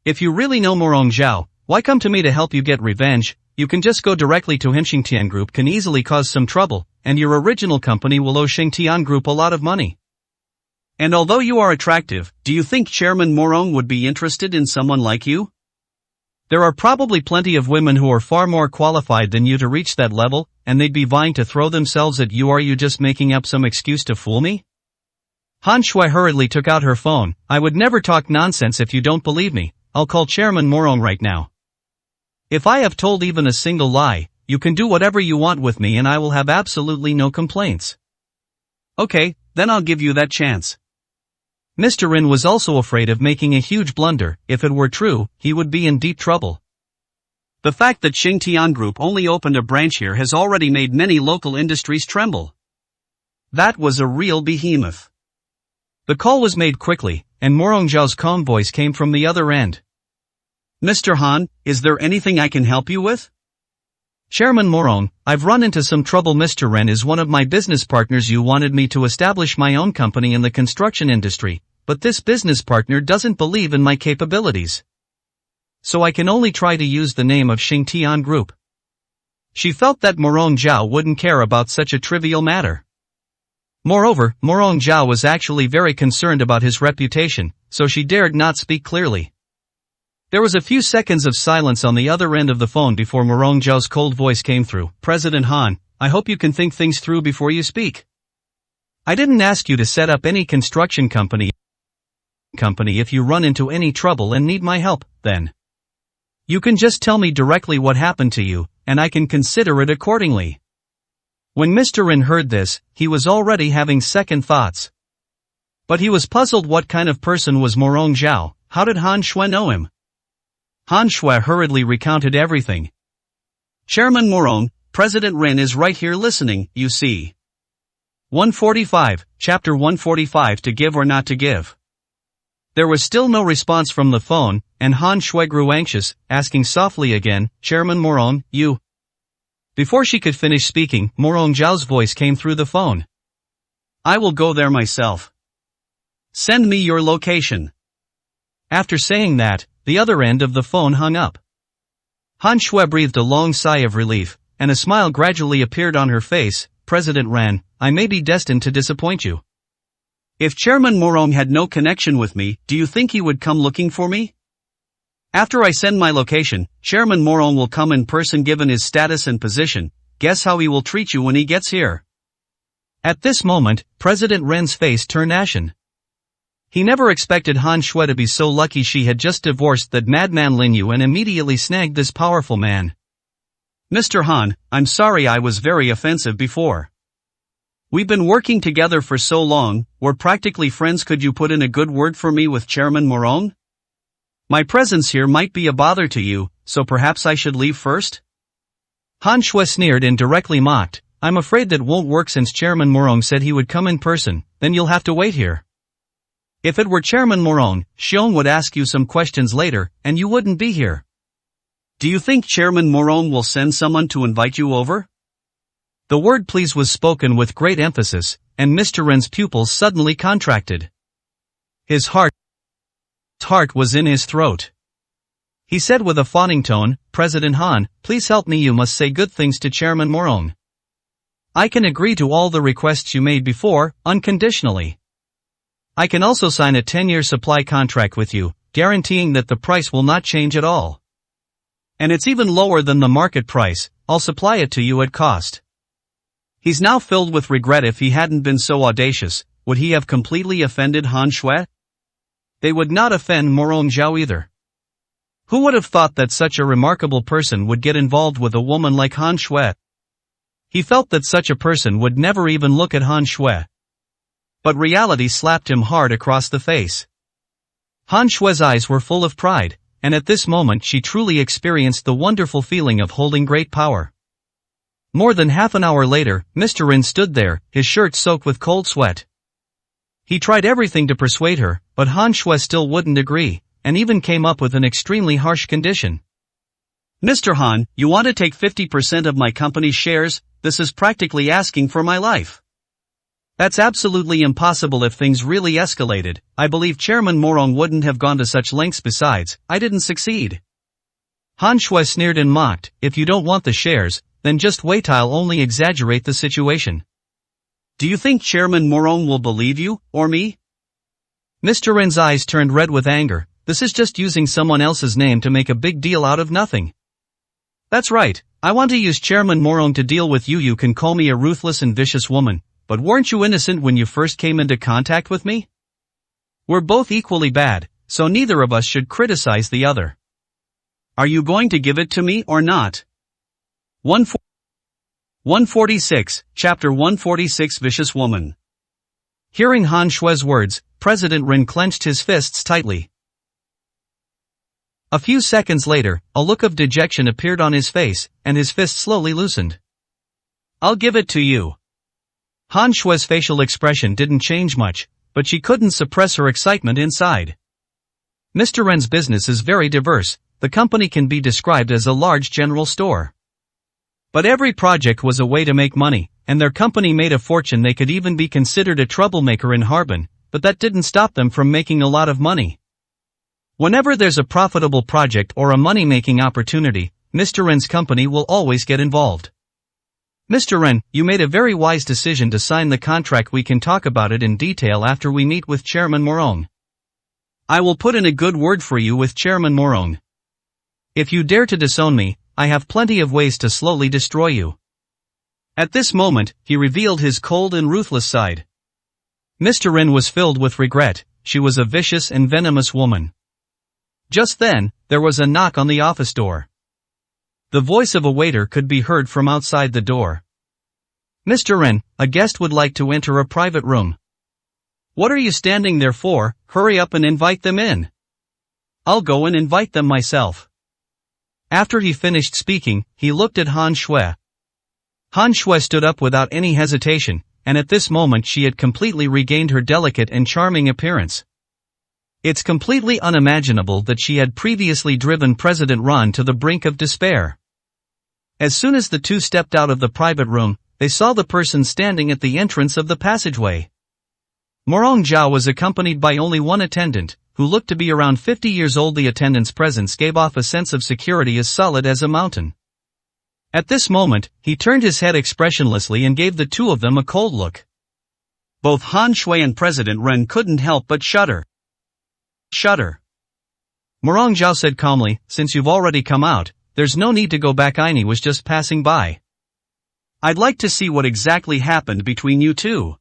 If you really know Morong Zhao, why come to me to help you get revenge? You can just go directly to him. Xingtian Group can easily cause some trouble, and your original company will owe Xingtian Group a lot of money. And although you are attractive, do you think Chairman Morong would be interested in someone like you? There are probably plenty of women who are far more qualified than you to reach that level, and they'd be vying to throw themselves at you. Are you just making up some excuse to fool me? Han Shui hurriedly took out her phone. I would never talk nonsense. If you don't believe me, I'll call Chairman Morong right now. If I have told even a single lie, you can do whatever you want with me and I will have absolutely no complaints. Okay, then I'll give you that chance. Mr. Rin was also afraid of making a huge blunder. If it were true, he would be in deep trouble. The fact that Xingtian Group only opened a branch here has already made many local industries tremble. That was a real behemoth. The call was made quickly, and Morong Zhao's calm voice came from the other end. Mr. Han, is there anything I can help you with? Chairman Morong, I've run into some trouble. Mr. Ren is one of my business partners. You wanted me to establish my own company in the construction industry, but this business partner doesn't believe in my capabilities. So I can only try to use the name of Xingtian Group. She felt that Morong Zhao wouldn't care about such a trivial matter. Moreover, Morong Zhao was actually very concerned about his reputation, so she dared not speak clearly. There was a few seconds of silence on the other end of the phone before Morong Zhao's cold voice came through. President Han, I hope you can think things through before you speak. I didn't ask you to set up any construction company. If you run into any trouble and need my help, then you can just tell me directly what happened to you, and I can consider it accordingly. When Mr. Rin heard this, he was already having second thoughts. But he was puzzled. What kind of person was Morong Zhao? How did Han Shui know him? Han Shui hurriedly recounted everything. Chairman Morong, President Rin is right here listening, you see. 145, Chapter 145. To give or not to give. There was still no response from the phone, and Han Shui grew anxious, asking softly again, Chairman Morong, you. Before she could finish speaking, Morong Zhao's voice came through the phone. I will go there myself. Send me your location. After saying that, the other end of the phone hung up. Han Shui breathed a long sigh of relief, and a smile gradually appeared on her face. President Ran, I may be destined to disappoint you. If Chairman Morong had no connection with me, do you think he would come looking for me? After I send my location, Chairman Morong will come in person. Given his status and position, guess how he will treat you when he gets here. At this moment, President Ren's face turned ashen. He never expected Han Shui to be so lucky. She had just divorced that madman Linyu and immediately snagged this powerful man. Mr. Han, I'm sorry I was very offensive before. We've been working together for so long, we're practically friends. Could you put in a good word for me with Chairman Morong? My presence here might be a bother to you, so perhaps I should leave first? Han Shui sneered and directly mocked. I'm afraid that won't work. Since Chairman Morong said he would come in person, then you'll have to wait here. If it were Chairman Morong, Xiong would ask you some questions later, and you wouldn't be here. Do you think Chairman Morong will send someone to invite you over? The word please was spoken with great emphasis, and Mr. Ren's pupils suddenly contracted. His heart was in his throat. He said with a fawning tone, President Han, please help me. You must say good things to Chairman Morong. I can agree to all the requests you made before, unconditionally. I can also sign a 10-year supply contract with you, guaranteeing that the price will not change at all. And it's even lower than the market price. I'll supply it to you at cost. He's now filled with regret. If he hadn't been so audacious, would he have completely offended Han Shui? They would not offend Morong Zhao either. Who would have thought that such a remarkable person would get involved with a woman like Han Shui? He felt that such a person would never even look at Han Shui. But reality slapped him hard across the face. Han Shui's eyes were full of pride, and at this moment she truly experienced the wonderful feeling of holding great power. More than half an hour later, Mr. Rin stood there, his shirt soaked with cold sweat. He tried everything to persuade her, but Han Shui still wouldn't agree, and even came up with an extremely harsh condition. Mr. Han, you want to take 50% of my company's shares? This is practically asking for my life. That's absolutely impossible if things really escalated. I believe Chairman Morong wouldn't have gone to such lengths. Besides, I didn't succeed. Han Shui sneered and mocked, if you don't want the shares, then just wait, I'll only exaggerate the situation. Do you think Chairman Morong will believe you, or me? Mr. Rin's eyes turned red with anger. This is just using someone else's name to make a big deal out of nothing. That's right, I want to use Chairman Morong to deal with you. You can call me a ruthless and vicious woman, but weren't you innocent when you first came into contact with me? We're both equally bad, so neither of us should criticize the other. Are you going to give it to me or not? 146, Chapter 146 Vicious Woman. Hearing Han Shui's words, President Rin clenched his fists tightly. A few seconds later, a look of dejection appeared on his face, and his fist slowly loosened. I'll give it to you. Han Shui's facial expression didn't change much, but she couldn't suppress her excitement inside. Mr. Ren's business is very diverse. The company can be described as a large general store. But every project was a way to make money, and their company made a fortune. They could even be considered a troublemaker in Harbin, but that didn't stop them from making a lot of money. Whenever there's a profitable project or a money-making opportunity, Mr. Ren's company will always get involved. Mr. Ren, you made a very wise decision to sign the contract. We can talk about it in detail after we meet with Chairman Morong. I will put in a good word for you with Chairman Morong. If you dare to disown me, I have plenty of ways to slowly destroy you. At this moment, he revealed his cold and ruthless side. Mr. Rin was filled with regret. She was a vicious and venomous woman. Just then, there was a knock on the office door. The voice of a waiter could be heard from outside the door. Mr. Rin, a guest would like to enter a private room. What are you standing there for? Hurry up and invite them in. I'll go and invite them myself. After he finished speaking, he looked at Han Shui. Han Shui stood up without any hesitation, and at this moment she had completely regained her delicate and charming appearance. It's completely unimaginable that she had previously driven President Ron to the brink of despair. As soon as the two stepped out of the private room, they saw the person standing at the entrance of the passageway. Morong Zhao was accompanied by only one attendant, who looked to be around 50 years old. The attendant's presence gave off a sense of security as solid as a mountain. At this moment, he turned his head expressionlessly and gave the two of them a cold look. Both Han Shui and President Ren couldn't help but shudder. Morong Zhao said calmly, since you've already come out, there's no need to go back. I was just passing by. I'd like to see what exactly happened between you two.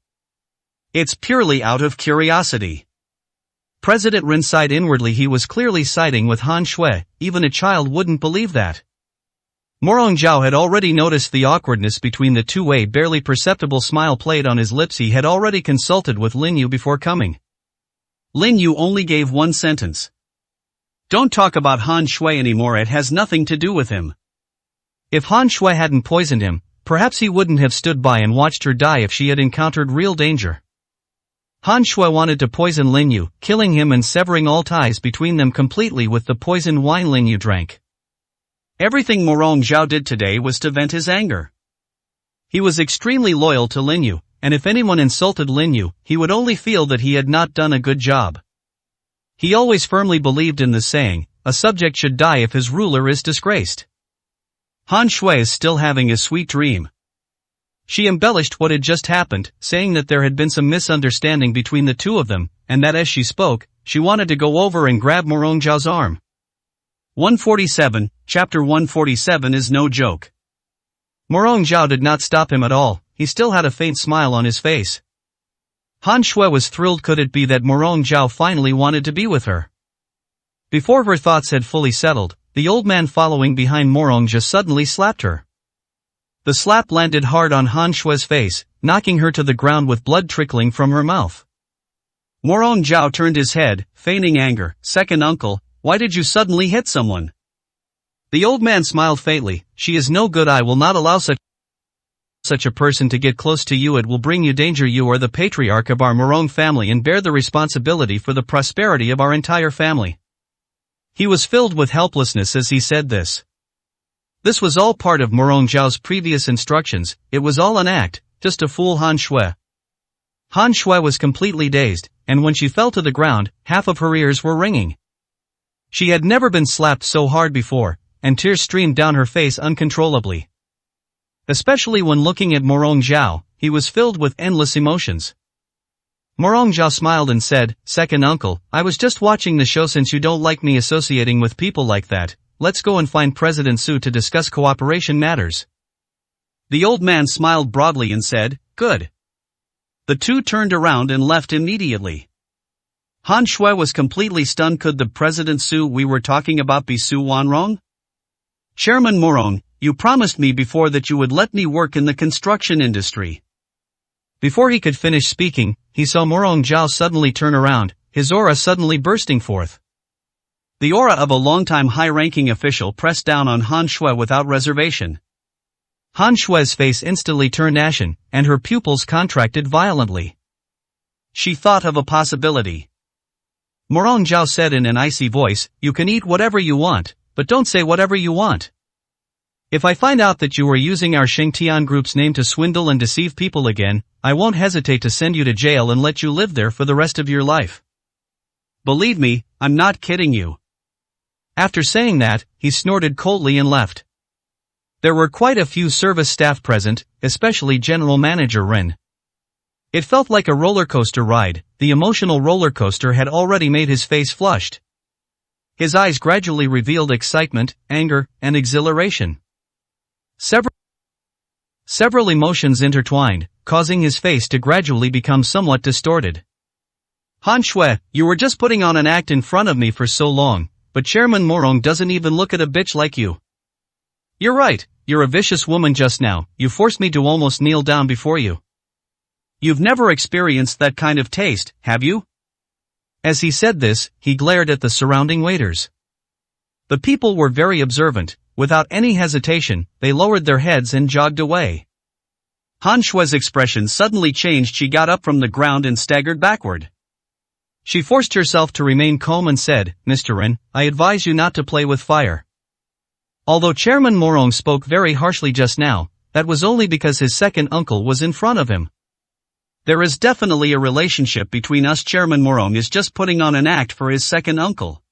It's purely out of curiosity. President Rin sighed inwardly. He was clearly siding with Han Shui. Even a child wouldn't believe that. Morong Zhao had already noticed the awkwardness between the two. A barely perceptible smile played on his lips. He had already consulted with Lin Yu before coming. Lin Yu only gave one sentence. Don't talk about Han Shui anymore. It has nothing to do with him. If Han Shui hadn't poisoned him, perhaps he wouldn't have stood by and watched her die if she had encountered real danger. Han Shui wanted to poison Lin Yu, killing him and severing all ties between them completely with the poisoned wine Lin Yu drank. Everything Morong Zhao did today was to vent his anger. He was extremely loyal to Lin Yu, and if anyone insulted Lin Yu, he would only feel that he had not done a good job. He always firmly believed in the saying, a subject should die if his ruler is disgraced. Han Shui is still having a sweet dream. She embellished what had just happened, saying that there had been some misunderstanding between the two of them, and that as she spoke, she wanted to go over and grab Morong Zhao's arm. 147, Chapter 147 is no joke. Morong Zhao did not stop him at all. He still had a faint smile on his face. Han Shui was thrilled. Could it be that Morong Zhao finally wanted to be with her? Before her thoughts had fully settled, the old man following behind Morong Zhao suddenly slapped her. The slap landed hard on Han Shui's face, knocking her to the ground with blood trickling from her mouth. Morong Zhao turned his head, feigning anger. Second uncle, why did you suddenly hit someone? The old man smiled faintly. She is no good. I will not allow such a person to get close to you. It will bring you danger. You are the patriarch of our Morong family and bear the responsibility for the prosperity of our entire family. He was filled with helplessness as he said this. This was all part of Morong Zhao's previous instructions. It was all an act, just to fool Han Shui. Han Shui was completely dazed, and when she fell to the ground, half of her ears were ringing. She had never been slapped so hard before, and tears streamed down her face uncontrollably. Especially when looking at Morong Zhao, he was filled with endless emotions. Morong Zhao smiled and said, "Second uncle, I was just watching the show. Since you don't like me associating with people like that, let's go and find President Su to discuss cooperation matters." The old man smiled broadly and said, "Good." The two turned around and left immediately. Han Shui was completely stunned. Could the President Su we were talking about be Su Wanrong? Chairman Morong, you promised me before that you would let me work in the construction industry. Before he could finish speaking, he saw Morong Zhao suddenly turn around, his aura suddenly bursting forth. The aura of a longtime high-ranking official pressed down on Han Shui without reservation. Han Shui's face instantly turned ashen, and her pupils contracted violently. She thought of a possibility. Morong Zhao said in an icy voice, "You can eat whatever you want, but don't say whatever you want. If I find out that you are using our Shengtian group's name to swindle and deceive people again, I won't hesitate to send you to jail and let you live there for the rest of your life. Believe me, I'm not kidding you." After saying that, he snorted coldly and left. There were quite a few service staff present, especially General Manager Ren. It felt like a roller coaster ride. The emotional roller coaster had already made his face flushed. His eyes gradually revealed excitement, anger, and exhilaration. Several emotions intertwined, causing his face to gradually become somewhat distorted. "Han Shui, you were just putting on an act in front of me for so long, but Chairman Morong doesn't even look at a bitch like you. You're right, you're a vicious woman. Just now, you forced me to almost kneel down before you. You've never experienced that kind of taste, have you?" As he said this, he glared at the surrounding waiters. The people were very observant. Without any hesitation, they lowered their heads and jogged away. Han Shui's expression suddenly changed. She got up from the ground and staggered backward. She forced herself to remain calm and said, "Mr. Ren, I advise you not to play with fire." Although Chairman Morong spoke very harshly just now, that was only because his second uncle was in front of him. There is definitely a relationship between us. Chairman Morong is just putting on an act for his second uncle.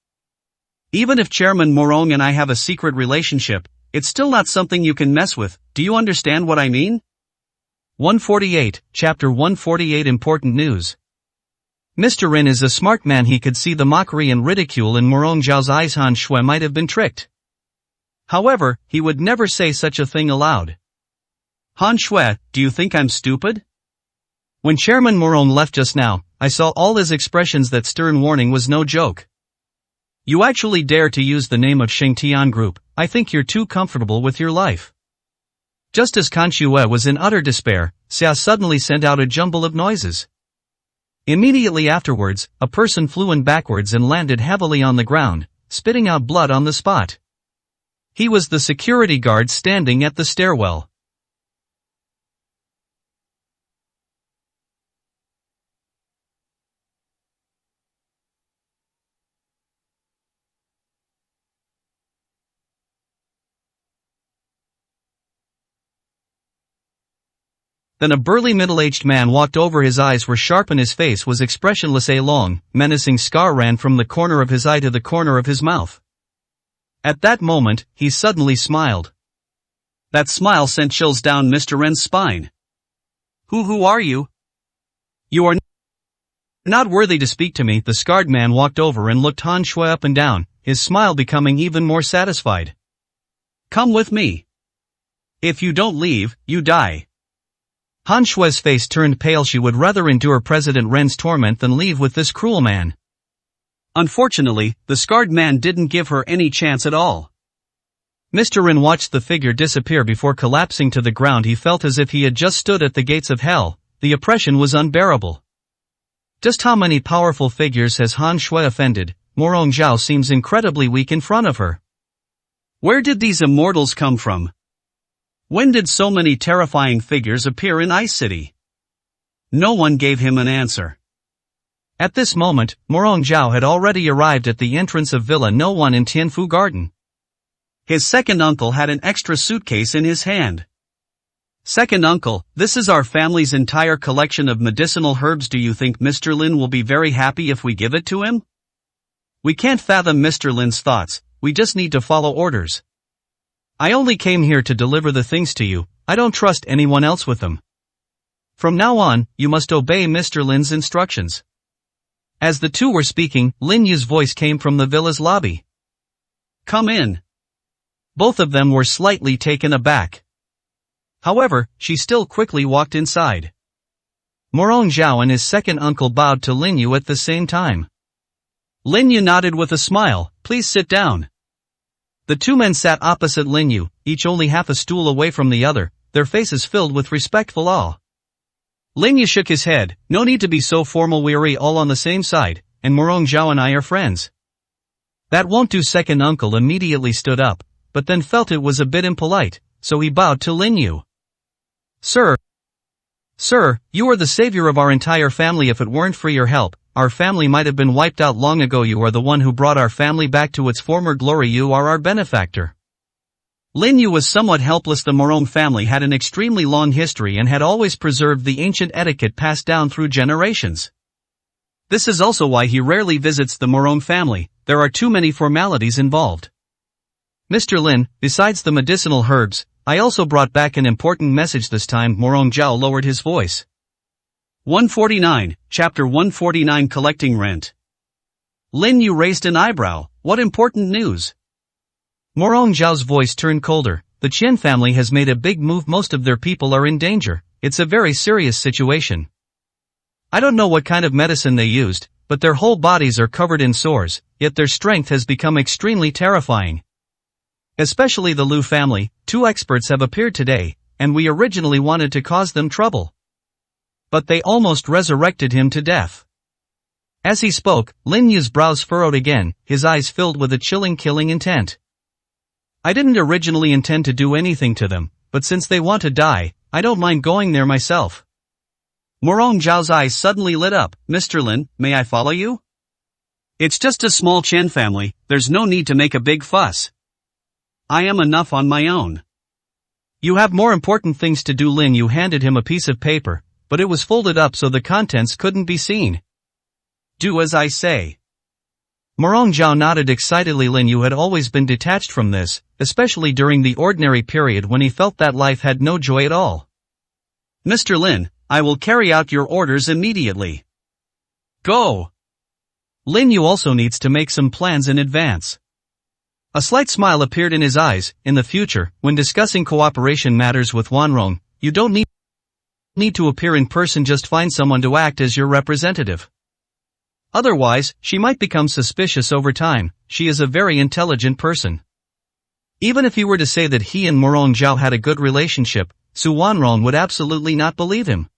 Even if Chairman Morong and I have a secret relationship, it's still not something you can mess with. Do you understand what I mean? 148, Chapter 148. Important news. Mr. Rin is a smart man. He could see the mockery and ridicule in Morong Zhao's eyes. Han Shui might have been tricked. However, he would never say such a thing aloud. "Han Shui, do you think I'm stupid?" When Chairman Morong left just now, I saw all his expressions. That stern warning was no joke. You actually dare to use the name of Shengtian Group. I think you're too comfortable with your life. Just as Kan Shui was in utter despair, Xia suddenly sent out a jumble of noises. Immediately afterwards, a person flew in backwards and landed heavily on the ground, spitting out blood on the spot. He was the security guard standing at the stairwell. Then a burly middle-aged man walked over. His eyes were sharp and his face was expressionless. A long, menacing scar ran from the corner of his eye to the corner of his mouth. At that moment, he suddenly smiled. That smile sent chills down Mr. Ren's spine. Who are you? You are not worthy to speak to me." The scarred man walked over and looked Han Shui up and down, his smile becoming even more satisfied. "Come with me. If you don't leave, you die." Han Shui's face turned pale. She would rather endure President Ren's torment than leave with this cruel man. Unfortunately, the scarred man didn't give her any chance at all. Mr. Ren watched the figure disappear before collapsing to the ground. He felt as if he had just stood at the gates of hell. The oppression was unbearable. Just how many powerful figures has Han Shui offended? Morong Zhao seems incredibly weak in front of her. Where did these immortals come from? When did so many terrifying figures appear in Ice City? No one gave him an answer. At this moment, Morong Zhao had already arrived at the entrance of Villa No 1 in Tianfu Garden. His second uncle had an extra suitcase in his hand. Second uncle, this is our family's entire collection of medicinal herbs. Do you think Mr. Lin will be very happy if we give it to him? We can't fathom Mr. Lin's thoughts, we just need to follow orders. I only came here to deliver the things to you, I don't trust anyone else with them. From now on, you must obey Mr. Lin's instructions. As the two were speaking, Lin Yu's voice came from the villa's lobby. Come in. Both of them were slightly taken aback. However, she still quickly walked inside. Morong Zhao and his second uncle bowed to Lin Yu at the same time. Lin Yu nodded with a smile, please sit down. The two men sat opposite Lin Yu, each only half a stool away from the other, their faces filled with respectful awe. Lin Yu shook his head, no need to be so formal, we're all on the same side, and Morong Zhao and I are friends. That won't do. Second uncle immediately stood up, but then felt it was a bit impolite, so he bowed to Lin Yu. Sir, you are the savior of our entire family. If it weren't for your help, our family might have been wiped out long ago. You are the one who brought our family back to its former glory. You are our benefactor. Lin Yu was somewhat helpless. The Morong family had an extremely long history and had always preserved the ancient etiquette passed down through generations. This is also why he rarely visits the Morong family, there are too many formalities involved. Mr. Lin, besides the medicinal herbs, I also brought back an important message this time. Morong Zhao lowered his voice. 149, Chapter 149, Collecting Rent. Lin Yu raised an eyebrow, what important news? Morong Zhao's voice turned colder. The Qian family has made a big move. Most of their people are in danger. It's a very serious situation. I don't know what kind of medicine they used, but their whole bodies are covered in sores, yet their strength has become extremely terrifying. Especially the Lu family, 2 experts have appeared today, and we originally wanted to cause them trouble. But they almost resurrected him to death. As he spoke, Lin Yu's brows furrowed again, his eyes filled with a chilling killing intent. I didn't originally intend to do anything to them, but since they want to die, I don't mind going there myself. Morong Zhao's eyes suddenly lit up. Mr. Lin, may I follow you? It's just a small Chen family, there's no need to make a big fuss. I am enough on my own. You have more important things to do. Lin Yu handed him a piece of paper, but it was folded up so the contents couldn't be seen. Do as I say. Morong Zhao nodded excitedly. Lin Yu had always been detached from this, especially during the ordinary period when he felt that life had no joy at all. Mr. Lin, I will carry out your orders immediately. Go. Lin Yu also needs to make some plans in advance. A slight smile appeared in his eyes. In the future, when discussing cooperation matters with Wanrong, you don't need to appear in person, just find someone to act as your representative. Otherwise, she might become suspicious over time. She is a very intelligent person. Even if he were to say that he and Morong Zhao had a good relationship, Su Wanrong would absolutely not believe him.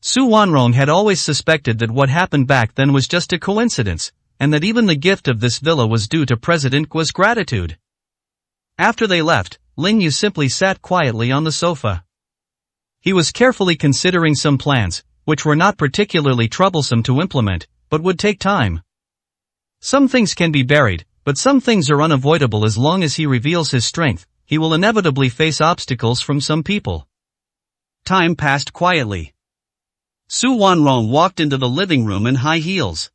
Su Wanrong had always suspected that what happened back then was just a coincidence, and that even the gift of this villa was due to President Guo's gratitude. After they left, Lin Yu simply sat quietly on the sofa. He was carefully considering some plans, which were not particularly troublesome to implement, but would take time. Some things can be buried, but some things are unavoidable. As long as he reveals his strength, he will inevitably face obstacles from some people. Time passed quietly. Su Wanrong walked into the living room in high heels.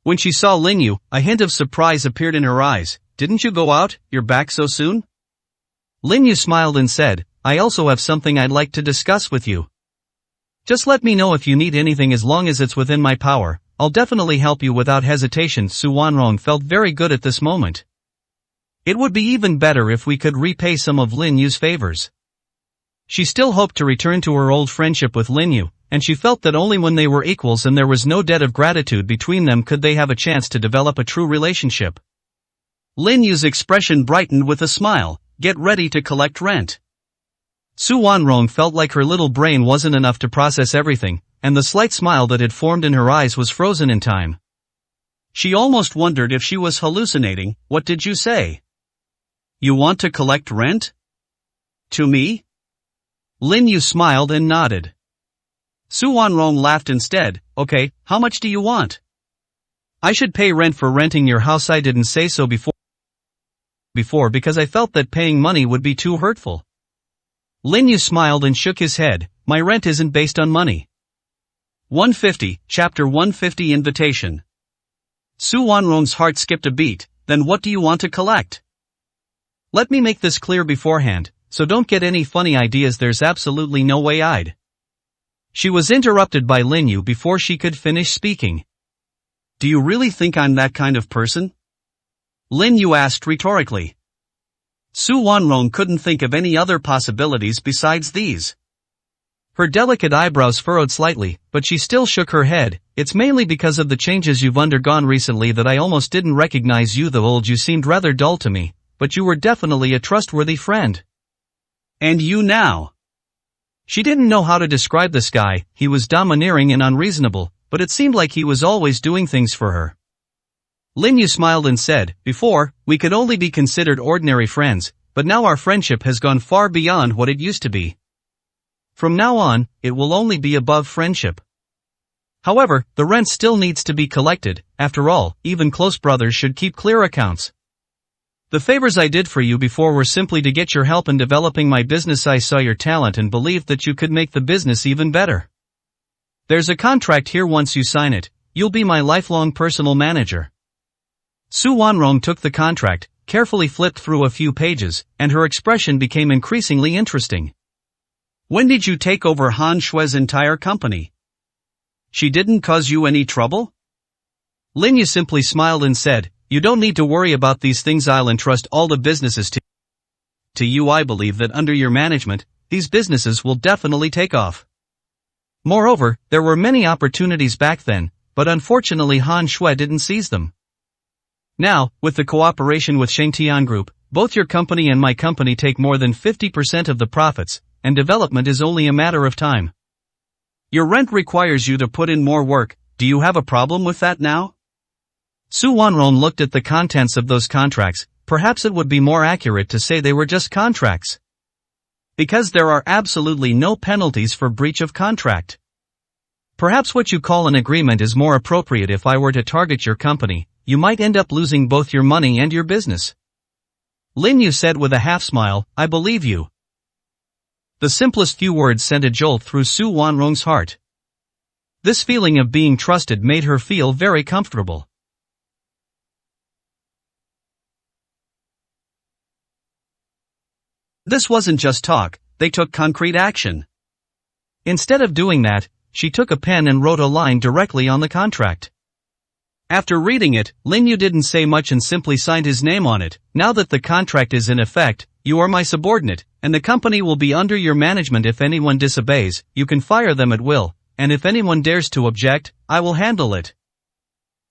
When she saw Lin Yu, a hint of surprise appeared in her eyes. Didn't you go out? You're back so soon? Lin Yu smiled and said, I also have something I'd like to discuss with you. Just let me know if you need anything. As long as it's within my power, I'll definitely help you without hesitation. Su Wanrong felt very good at this moment. It would be even better if we could repay some of Lin Yu's favors. She still hoped to return to her old friendship with Lin Yu, and she felt that only when they were equals and there was no debt of gratitude between them could they have a chance to develop a true relationship. Lin Yu's expression brightened with a smile. Get ready to collect rent. Su Wanrong felt like her little brain wasn't enough to process everything, and the slight smile that had formed in her eyes was frozen in time. She almost wondered if she was hallucinating. What did you say? You want to collect rent? To me? Lin Yu smiled and nodded. Su Wanrong laughed instead. Okay, how much do you want? I should pay rent for renting your house. I didn't say so before because I felt that paying money would be too hurtful. Lin Yu smiled and shook his head. My rent isn't based on money. 150, Chapter 150 Invitation. Su Wanrong's heart skipped a beat. Then what do you want to collect? Let me make this clear beforehand, so don't get any funny ideas. There's absolutely no way I'd. She was interrupted by Lin Yu before she could finish speaking. Do you really think I'm that kind of person? Lin Yu asked rhetorically. Su Wanrong couldn't think of any other possibilities besides these. Her delicate eyebrows furrowed slightly, but she still shook her head. It's mainly because of the changes you've undergone recently that I almost didn't recognize you. The old you seemed rather dull to me, but you were definitely a trustworthy friend. And you now? She didn't know how to describe this guy. He was domineering and unreasonable, but it seemed like he was always doing things for her. Lin Yu smiled and said, before, we could only be considered ordinary friends, but now our friendship has gone far beyond what it used to be. From now on, it will only be above friendship. However, the rent still needs to be collected. After all, even close brothers should keep clear accounts. The favors I did for you before were simply to get your help in developing my business. I saw your talent and believed that you could make the business even better. There's a contract here. Once you sign it, you'll be my lifelong personal manager. Su Wanrong took the contract, carefully flipped through a few pages, and her expression became increasingly interesting. When did you take over Han Shue's entire company? She didn't cause you any trouble? Lin Yu simply smiled and said, you don't need to worry about these things. I'll entrust all the businesses to you. I believe that under your management, these businesses will definitely take off. Moreover, there were many opportunities back then, but unfortunately Han Shui didn't seize them. Now, with the cooperation with Shengtian Group, both your company and my company take more than 50% of the profits, and development is only a matter of time. Your rent requires you to put in more work. Do you have a problem with that now? Su Wanron looked at the contents of those contracts. Perhaps it would be more accurate to say they were just contracts. Because there are absolutely no penalties for breach of contract. Perhaps what you call an agreement is more appropriate. If I were to target your company, you might end up losing both your money and your business. Lin Yu said with a half smile, I believe you. The simplest few words sent a jolt through Su Wanrong's heart. This feeling of being trusted made her feel very comfortable. This wasn't just talk, they took concrete action. Instead of doing that, she took a pen and wrote a line directly on the contract. After reading it, Lin Yu didn't say much and simply signed his name on it. Now that the contract is in effect, you are my subordinate, and the company will be under your management. If anyone disobeys, you can fire them at will, and if anyone dares to object, I will handle it.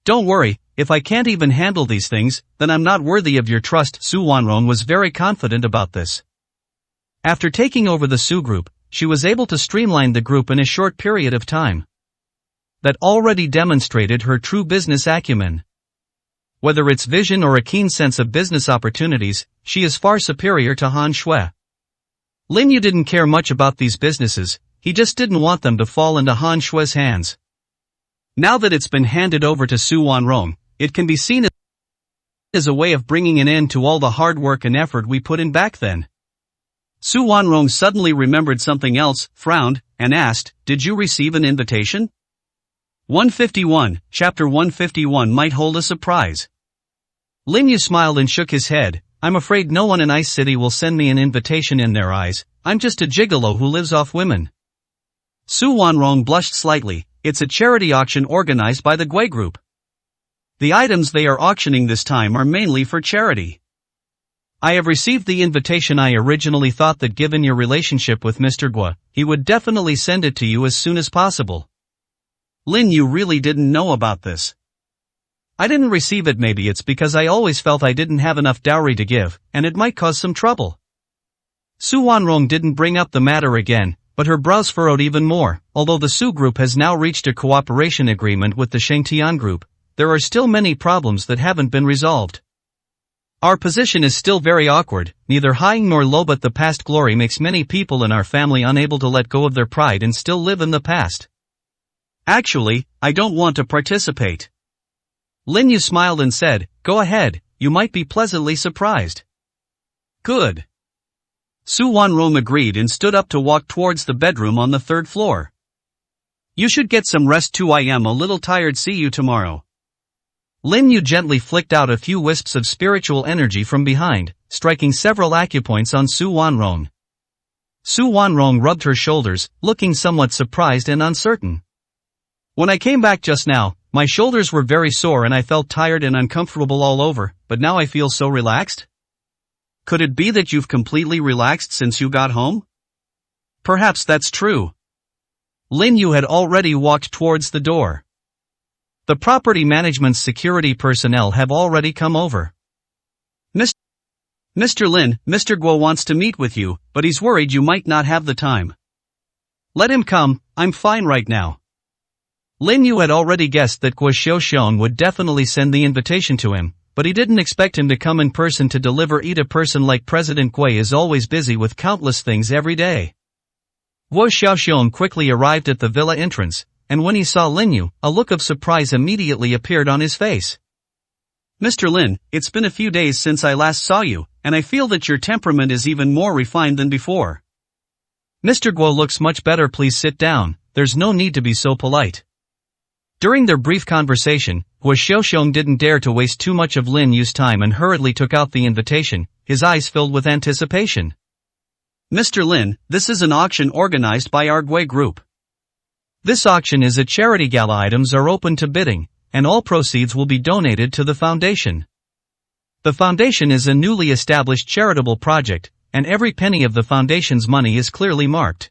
Don't worry, if I can't even handle these things, then I'm not worthy of your trust. Su Wanrong was very confident about this. After taking over the Su Group, she was able to streamline the group in a short period of time. That already demonstrated her true business acumen. Whether it's vision or a keen sense of business opportunities, she is far superior to Han Shui. Lin Yu didn't care much about these businesses, he just didn't want them to fall into Han Shui's hands. Now that it's been handed over to Su Wanrong, it can be seen as a way of bringing an end to all the hard work and effort we put in back then. Su Wanrong suddenly remembered something else, frowned, and asked, did you receive an invitation? 151, Chapter 151 might hold a surprise. Lin Yu smiled and shook his head. I'm afraid no one in Ice City will send me an invitation. In their eyes, I'm just a gigolo who lives off women. Su Wanrong blushed slightly. It's a charity auction organized by the Gui Group. The items they are auctioning this time are mainly for charity. I have received the invitation. I originally thought that given your relationship with Mr. Gui, he would definitely send it to you as soon as possible. Lin Yu really didn't know about this. I didn't receive it. Maybe it's because I always felt I didn't have enough dowry to give, and it might cause some trouble. Su Wanrong didn't bring up the matter again, but her brows furrowed even more. Although the Su Group has now reached a cooperation agreement with the Shengtian Group, there are still many problems that haven't been resolved. Our position is still very awkward, neither high nor low, but the past glory makes many people in our family unable to let go of their pride and still live in the past. Actually, I don't want to participate. Lin Yu smiled and said, "Go ahead, you might be pleasantly surprised." Good. Su Wanrong agreed and stood up to walk towards the bedroom on the third floor. You should get some rest too. I am a little tired. See you tomorrow. Lin Yu gently flicked out a few wisps of spiritual energy from behind, striking several acupoints on Su Wanrong. Su Wanrong rubbed her shoulders, looking somewhat surprised and uncertain. When I came back just now, my shoulders were very sore and I felt tired and uncomfortable all over, but now I feel so relaxed. Could it be that you've completely relaxed since you got home? Perhaps that's true. Lin Yu had already walked towards the door. The property management's security personnel have already come over. Mr. Lin, Mr. Guo wants to meet with you, but he's worried you might not have the time. Let him come, I'm fine right now. Lin Yu had already guessed that Guo Xiaoxiong would definitely send the invitation to him, but he didn't expect him to come in person to deliver it. A person like President Gui is always busy with countless things every day. Guo Xiaoxiong quickly arrived at the villa entrance, and when he saw Lin Yu, a look of surprise immediately appeared on his face. Mr. Lin, it's been a few days since I last saw you, and I feel that your temperament is even more refined than before. Mr. Guo looks much better. Please sit down, there's no need to be so polite. During their brief conversation, Guo Xiaoxiong didn't dare to waste too much of Lin Yu's time and hurriedly took out the invitation, his eyes filled with anticipation. Mr. Lin, this is an auction organized by our Gui Group. This auction is a charity gala. Items are open to bidding, and all proceeds will be donated to the foundation. The foundation is a newly established charitable project, and every penny of the foundation's money is clearly marked.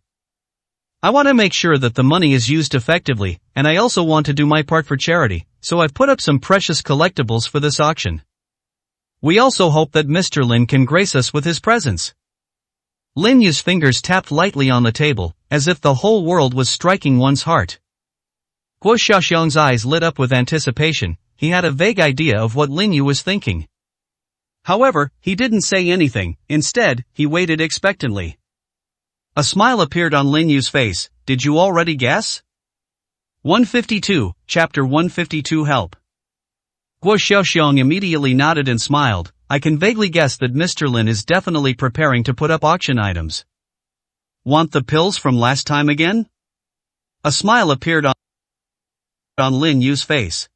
I want to make sure that the money is used effectively, and I also want to do my part for charity, so I've put up some precious collectibles for this auction. We also hope that Mr. Lin can grace us with his presence. Lin Yu's fingers tapped lightly on the table, as if the whole world was striking one's heart. Guo Xiaoxiong's eyes lit up with anticipation. He had a vague idea of what Lin Yu was thinking. However, he didn't say anything. Instead, he waited expectantly. A smile appeared on Lin Yu's face. Did you already guess? 152, Chapter 152 Help. Guo Xiaoxiong immediately nodded and smiled. I can vaguely guess that Mr. Lin is definitely preparing to put up auction items. Want the pills from last time again? A smile appeared on Lin Yu's face.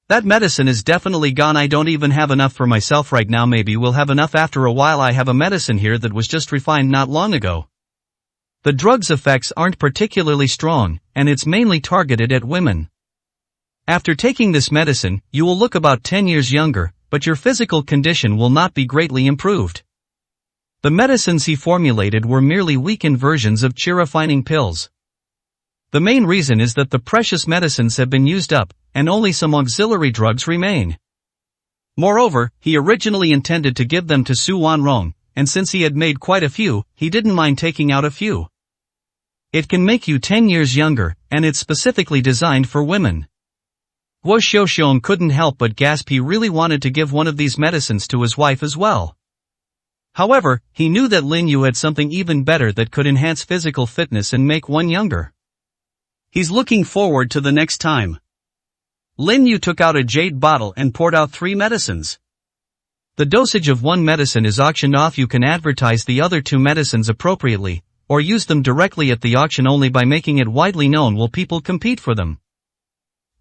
That medicine is definitely gone. I don't even have enough for myself right now. Maybe we'll have enough after a while. I have a medicine here that was just refined not long ago. The drug's effects aren't particularly strong, and it's mainly targeted at women. After taking this medicine, you will look about 10 years younger, but your physical condition will not be greatly improved. The medicines he formulated were merely weakened versions of chi-refining pills. The main reason is that the precious medicines have been used up, and only some auxiliary drugs remain. Moreover, he originally intended to give them to Su Wanrong, and since he had made quite a few, he didn't mind taking out a few. It can make you 10 years younger, and it's specifically designed for women. Guo Xiaoxiong couldn't help but gasp. He really wanted to give one of these medicines to his wife as well. However, he knew that Lin Yu had something even better that could enhance physical fitness and make one younger. He's looking forward to the next time. Lin Yu took out a jade bottle and poured out 3 medicines. The dosage of one medicine is auctioned off. You can advertise the other 2 medicines appropriately, or use them directly at the auction. Only by making it widely known will people compete for them.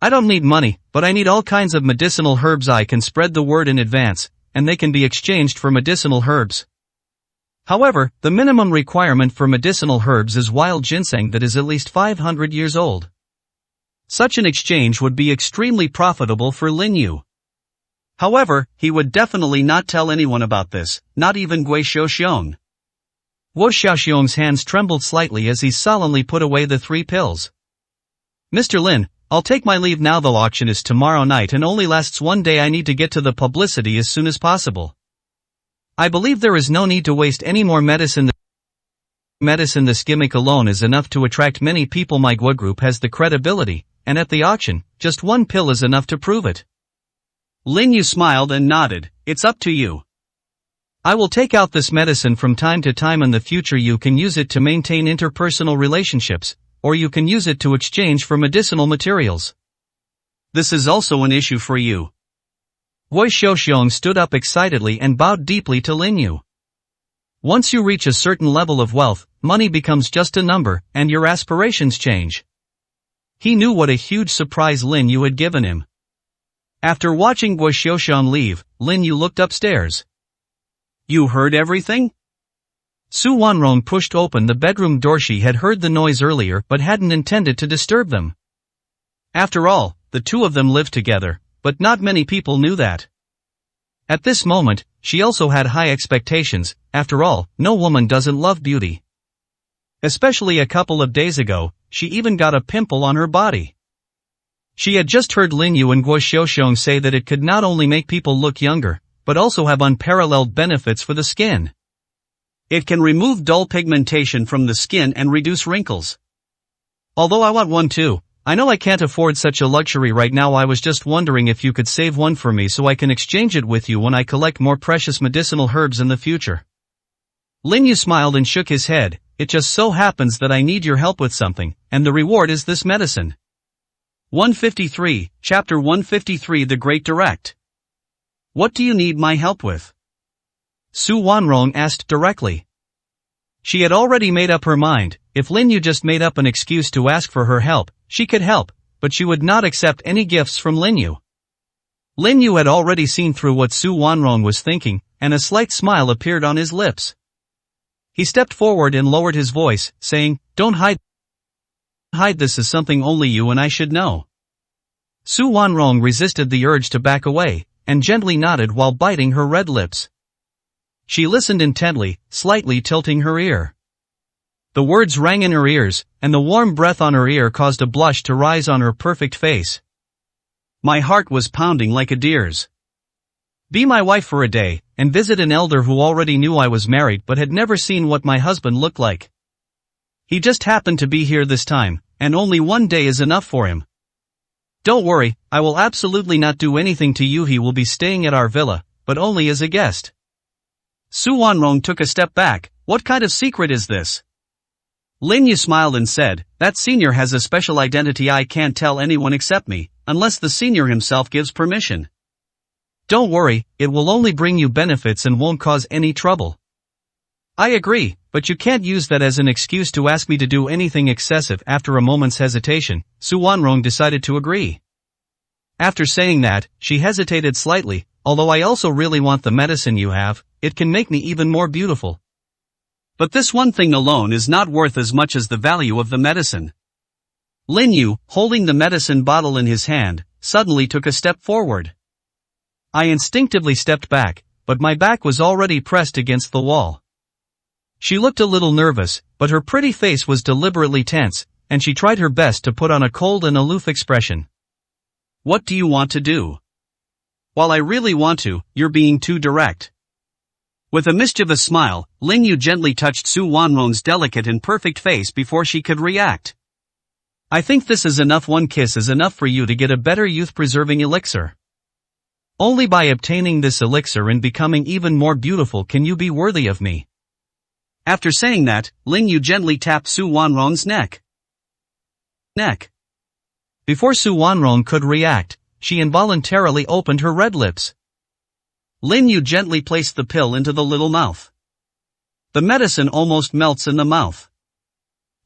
I don't need money, but I need all kinds of medicinal herbs. I can spread the word in advance, and they can be exchanged for medicinal herbs. However, the minimum requirement for medicinal herbs is wild ginseng that is at least 500 years old. Such an exchange would be extremely profitable for Lin Yu. However, he would definitely not tell anyone about this, not even Guo Xiaoxiong. Guo Xiaoxiong's hands trembled slightly as he solemnly put away the 3 pills. Mr. Lin, I'll take my leave now. The auction is tomorrow night and only lasts 1 day. I need to get to the publicity as soon as possible. I believe there is no need to waste any more medicine. This gimmick alone is enough to attract many people. My Guo Group has the credibility, and at the auction, just one pill is enough to prove it. Lin Yu smiled and nodded, it's up to you. I will take out this medicine from time to time in the future. You can use it to maintain interpersonal relationships, or you can use it to exchange for medicinal materials. This is also an issue for you. Wei Xiaoxiong stood up excitedly and bowed deeply to Lin Yu. Once you reach a certain level of wealth, money becomes just a number, and your aspirations change. He knew what a huge surprise Lin Yu had given him. After watching Wei Xiaoxiong leave, Lin Yu looked upstairs. You heard everything? Su Wanrong pushed open the bedroom door. She had heard the noise earlier but hadn't intended to disturb them. After all, the two of them lived together, but not many people knew that. At this moment, she also had high expectations. After all, no woman doesn't love beauty. Especially a couple of days ago, she even got a pimple on her body. She had just heard Lin Yu and Guo Xiaoxiong say that it could not only make people look younger, but also have unparalleled benefits for the skin. It can remove dull pigmentation from the skin and reduce wrinkles. Although I want one too, I know I can't afford such a luxury right now. I was just wondering if you could save one for me so I can exchange it with you when I collect more precious medicinal herbs in the future. Lin Yu smiled and shook his head. It just so happens that I need your help with something, and the reward is this medicine. 153, Chapter 153 The Great Direct. What do you need my help with? Su Wanrong asked directly. She had already made up her mind. If Lin Yu just made up an excuse to ask for her help, she could help, but she would not accept any gifts from Lin Yu. Lin Yu had already seen through what Su Wanrong was thinking, and a slight smile appeared on his lips. He stepped forward and lowered his voice, saying, "Don't hide. This is something only you and I should know." Su Wanrong resisted the urge to back away, and gently nodded while biting her red lips. She listened intently, slightly tilting her ear. The words rang in her ears, and the warm breath on her ear caused a blush to rise on her perfect face. My heart was pounding like a deer's. Be my wife for a day, and visit an elder who already knew I was married but had never seen what my husband looked like. He just happened to be here this time, and only one day is enough for him. Don't worry, I will absolutely not do anything to you. He will be staying at our villa, but only as a guest. Su Wanrong took a step back. What kind of secret is this? Lin Yu smiled and said, that senior has a special identity. I can't tell anyone except me, unless the senior himself gives permission. Don't worry, it will only bring you benefits and won't cause any trouble. I agree, but you can't use that as an excuse to ask me to do anything excessive. After a moment's hesitation, Su Wanrong decided to agree. After saying that, she hesitated slightly. Although I also really want the medicine you have, it can make me even more beautiful. But this one thing alone is not worth as much as the value of the medicine. Lin Yu, holding the medicine bottle in his hand, suddenly took a step forward. I instinctively stepped back, but my back was already pressed against the wall. She looked a little nervous, but her pretty face was deliberately tense, and she tried her best to put on a cold and aloof expression. What do you want to do? While I really want to, you're being too direct. With a mischievous smile, Lin Yu gently touched Su Wanrong's delicate and perfect face before she could react. I think this is enough. One kiss is enough for you to get a better youth-preserving elixir. Only by obtaining this elixir and becoming even more beautiful can you be worthy of me. After saying that, Lin Yu gently tapped Su Wanrong's neck. Before Su Wanrong could react, she involuntarily opened her red lips. Lin Yu gently placed the pill into the little mouth. The medicine almost melts in the mouth.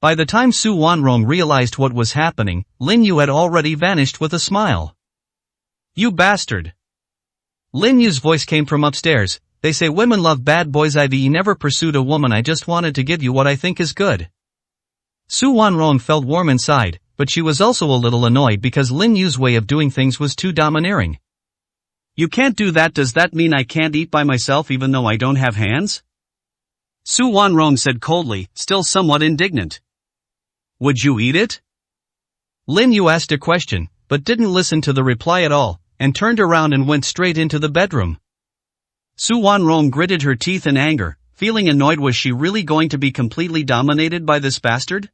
By the time Su Wanrong realized what was happening, Lin Yu had already vanished with a smile. You bastard! Lin Yu's voice came from upstairs. They say women love bad boys. I've never pursued a woman. I just wanted to give you what I think is good. Su Wanrong felt warm inside, but she was also a little annoyed because Lin Yu's way of doing things was too domineering. You can't do that. Does that mean I can't eat by myself even though I don't have hands? Su Wanrong said coldly, still somewhat indignant. Would you eat it? Lin Yu asked a question, but didn't listen to the reply at all, and turned around and went straight into the bedroom. Su Wanrong gritted her teeth in anger, feeling annoyed. Was she really going to be completely dominated by this bastard?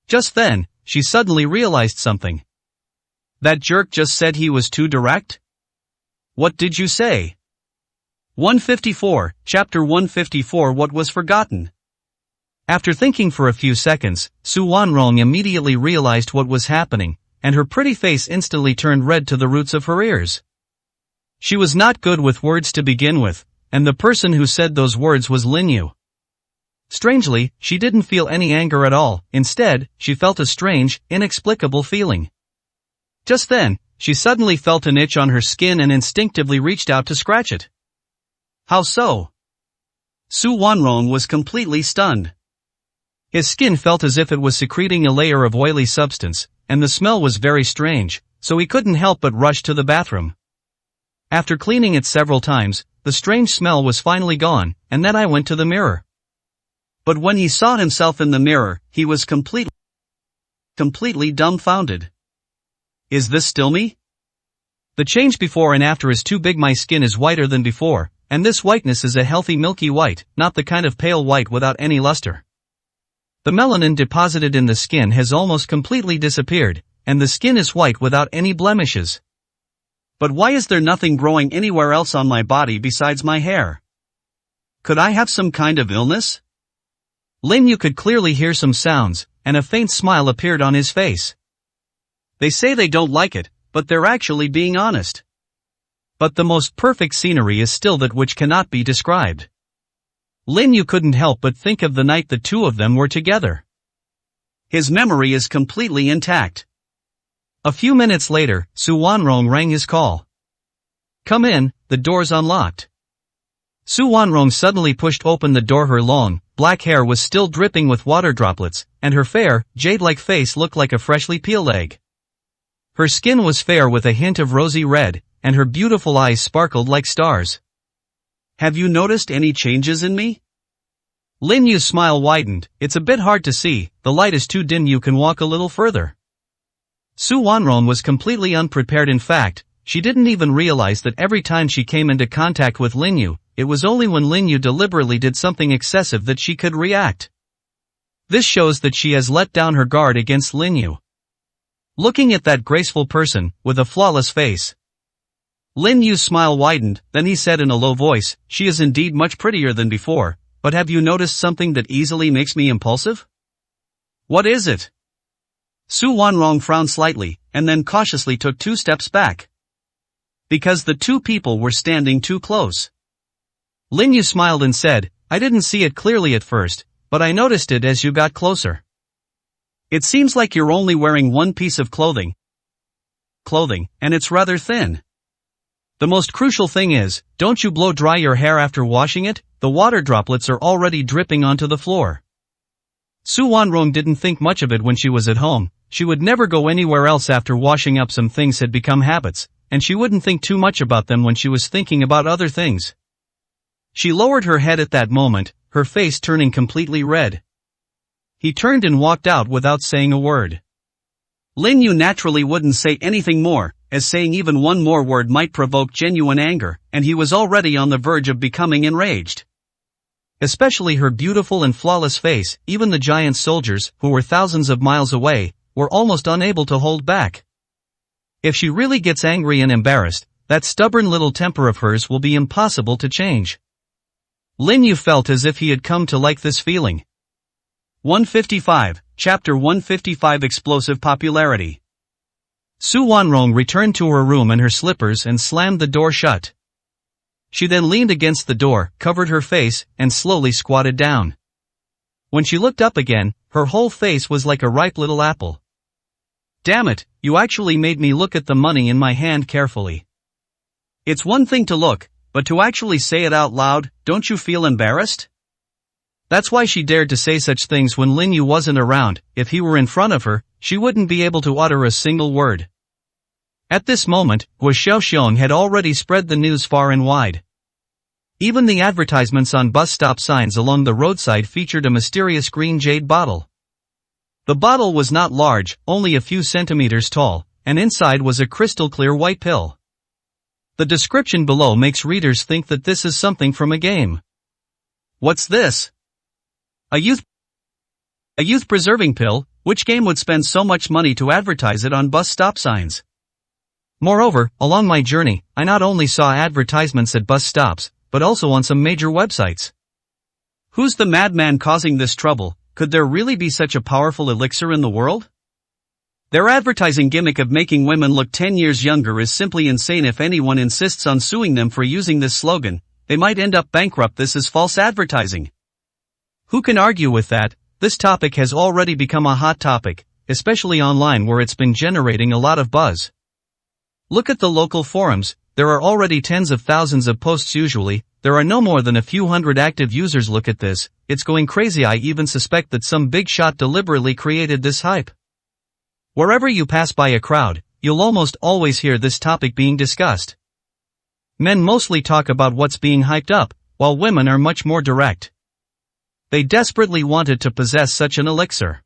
Just then, she suddenly realized something. That jerk just said he was too direct? What did you say? 154, Chapter 154 What was forgotten? After thinking for a few seconds, Su Wanrong immediately realized what was happening, and her pretty face instantly turned red to the roots of her ears. She was not good with words to begin with, and the person who said those words was Lin Yu. Strangely, she didn't feel any anger at all. Instead, she felt a strange, inexplicable feeling. Just then, she suddenly felt an itch on her skin and instinctively reached out to scratch it. How so? Su Wanrong was completely stunned. His skin felt as if it was secreting a layer of oily substance, and the smell was very strange, so he couldn't help but rush to the bathroom. After cleaning it several times, the strange smell was finally gone, and then I went to the mirror. But when he saw himself in the mirror, he was completely dumbfounded. Is this still me? The change before and after is too big. My skin is whiter than before, and this whiteness is a healthy milky white, not the kind of pale white without any luster. The melanin deposited in the skin has almost completely disappeared, and the skin is white without any blemishes. But why is there nothing growing anywhere else on my body besides my hair? Could I have some kind of illness? Lin Yu could clearly hear some sounds, and a faint smile appeared on his face. They say they don't like it, but they're actually being honest. But the most perfect scenery is still that which cannot be described. Lin Yu couldn't help but think of the night the two of them were together. His memory is completely intact. A few minutes later, Su Wanrong rang his call. Come in, the door's unlocked. Su Wanrong suddenly pushed open the door. Her long, black hair was still dripping with water droplets, and her fair, jade-like face looked like a freshly peeled egg. Her skin was fair with a hint of rosy red, and her beautiful eyes sparkled like stars. Have you noticed any changes in me? Lin Yu's smile widened. It's a bit hard to see, the light is too dim. You can walk a little further. Su Wanrong was completely unprepared. In fact, she didn't even realize that every time she came into contact with Lin Yu, it was only when Lin Yu deliberately did something excessive that she could react. This shows that she has let down her guard against Lin Yu. Looking at that graceful person, with a flawless face, Lin Yu's smile widened, then he said in a low voice, she is indeed much prettier than before, but have you noticed something that easily makes me impulsive? What is it? Su Wanrong frowned slightly, and then cautiously took 2 steps back. Because the two people were standing too close. Lin Yu smiled and said, I didn't see it clearly at first, but I noticed it as you got closer. It seems like you're only wearing one piece of clothing, and it's rather thin. The most crucial thing is, don't you blow dry your hair after washing it? The water droplets are already dripping onto the floor. Su Wanrong didn't think much of it when she was at home. She would never go anywhere else after washing up. Some things had become habits, and she wouldn't think too much about them when she was thinking about other things. She lowered her head at that moment, her face turning completely red. He turned and walked out without saying a word. Lin Yu naturally wouldn't say anything more, as saying even one more word might provoke genuine anger, and he was already on the verge of becoming enraged. Especially her beautiful and flawless face. Even the giant soldiers, who were thousands of miles away, were almost unable to hold back. If she really gets angry and embarrassed, that stubborn little temper of hers will be impossible to change. Lin Yu felt as if he had come to like this feeling. 155, Chapter 155 Explosive Popularity. Su Wanrong returned to her room in her slippers and slammed the door shut. She then leaned against the door, covered her face, and slowly squatted down. When she looked up again, her whole face was like a ripe little apple. Damn it, you actually made me look at the money in my hand carefully. It's one thing to look, but to actually say it out loud, don't you feel embarrassed? That's why she dared to say such things when Lin Yu wasn't around. If he were in front of her, she wouldn't be able to utter a single word. At this moment, Guo Xiaoxiong had already spread the news far and wide. Even the advertisements on bus stop signs along the roadside featured a mysterious green jade bottle. The bottle was not large, only a few centimeters tall, and inside was a crystal clear white pill. The description below makes readers think that this is something from a game. What's this? A youth preserving pill? Which game would spend so much money to advertise it on bus stop signs? Moreover, along my journey, I not only saw advertisements at bus stops, but also on some major websites. Who's the madman causing this trouble? Could there really be such a powerful elixir in the world? Their advertising gimmick of making women look 10 years younger is simply insane. If anyone insists on suing them for using this slogan, they might end up bankrupt. This is false advertising. Who can argue with that? This topic has already become a hot topic, especially online where it's been generating a lot of buzz. Look at the local forums, there are already tens of thousands of posts usually, there are no more than a few hundred active users. Look at this, it's going crazy. I even suspect that some big shot deliberately created this hype. Wherever you pass by a crowd, you'll almost always hear this topic being discussed. Men mostly talk about what's being hyped up, while women are much more direct. They desperately wanted to possess such an elixir.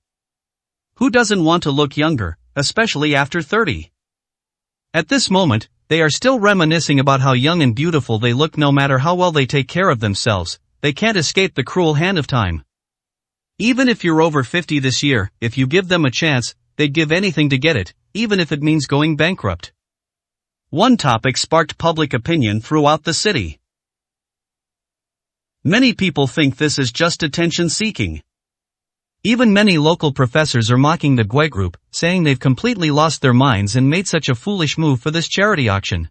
Who doesn't want to look younger, especially after 30? At this moment, they are still reminiscing about how young and beautiful they look. No matter how well they take care of themselves, they can't escape the cruel hand of time. Even if you're over 50 this year, if you give them a chance, they'd give anything to get it, even if it means going bankrupt. One topic sparked public opinion throughout the city. Many people think this is just attention seeking. Even many local professors are mocking the Gui group, saying they've completely lost their minds and made such a foolish move for this charity auction.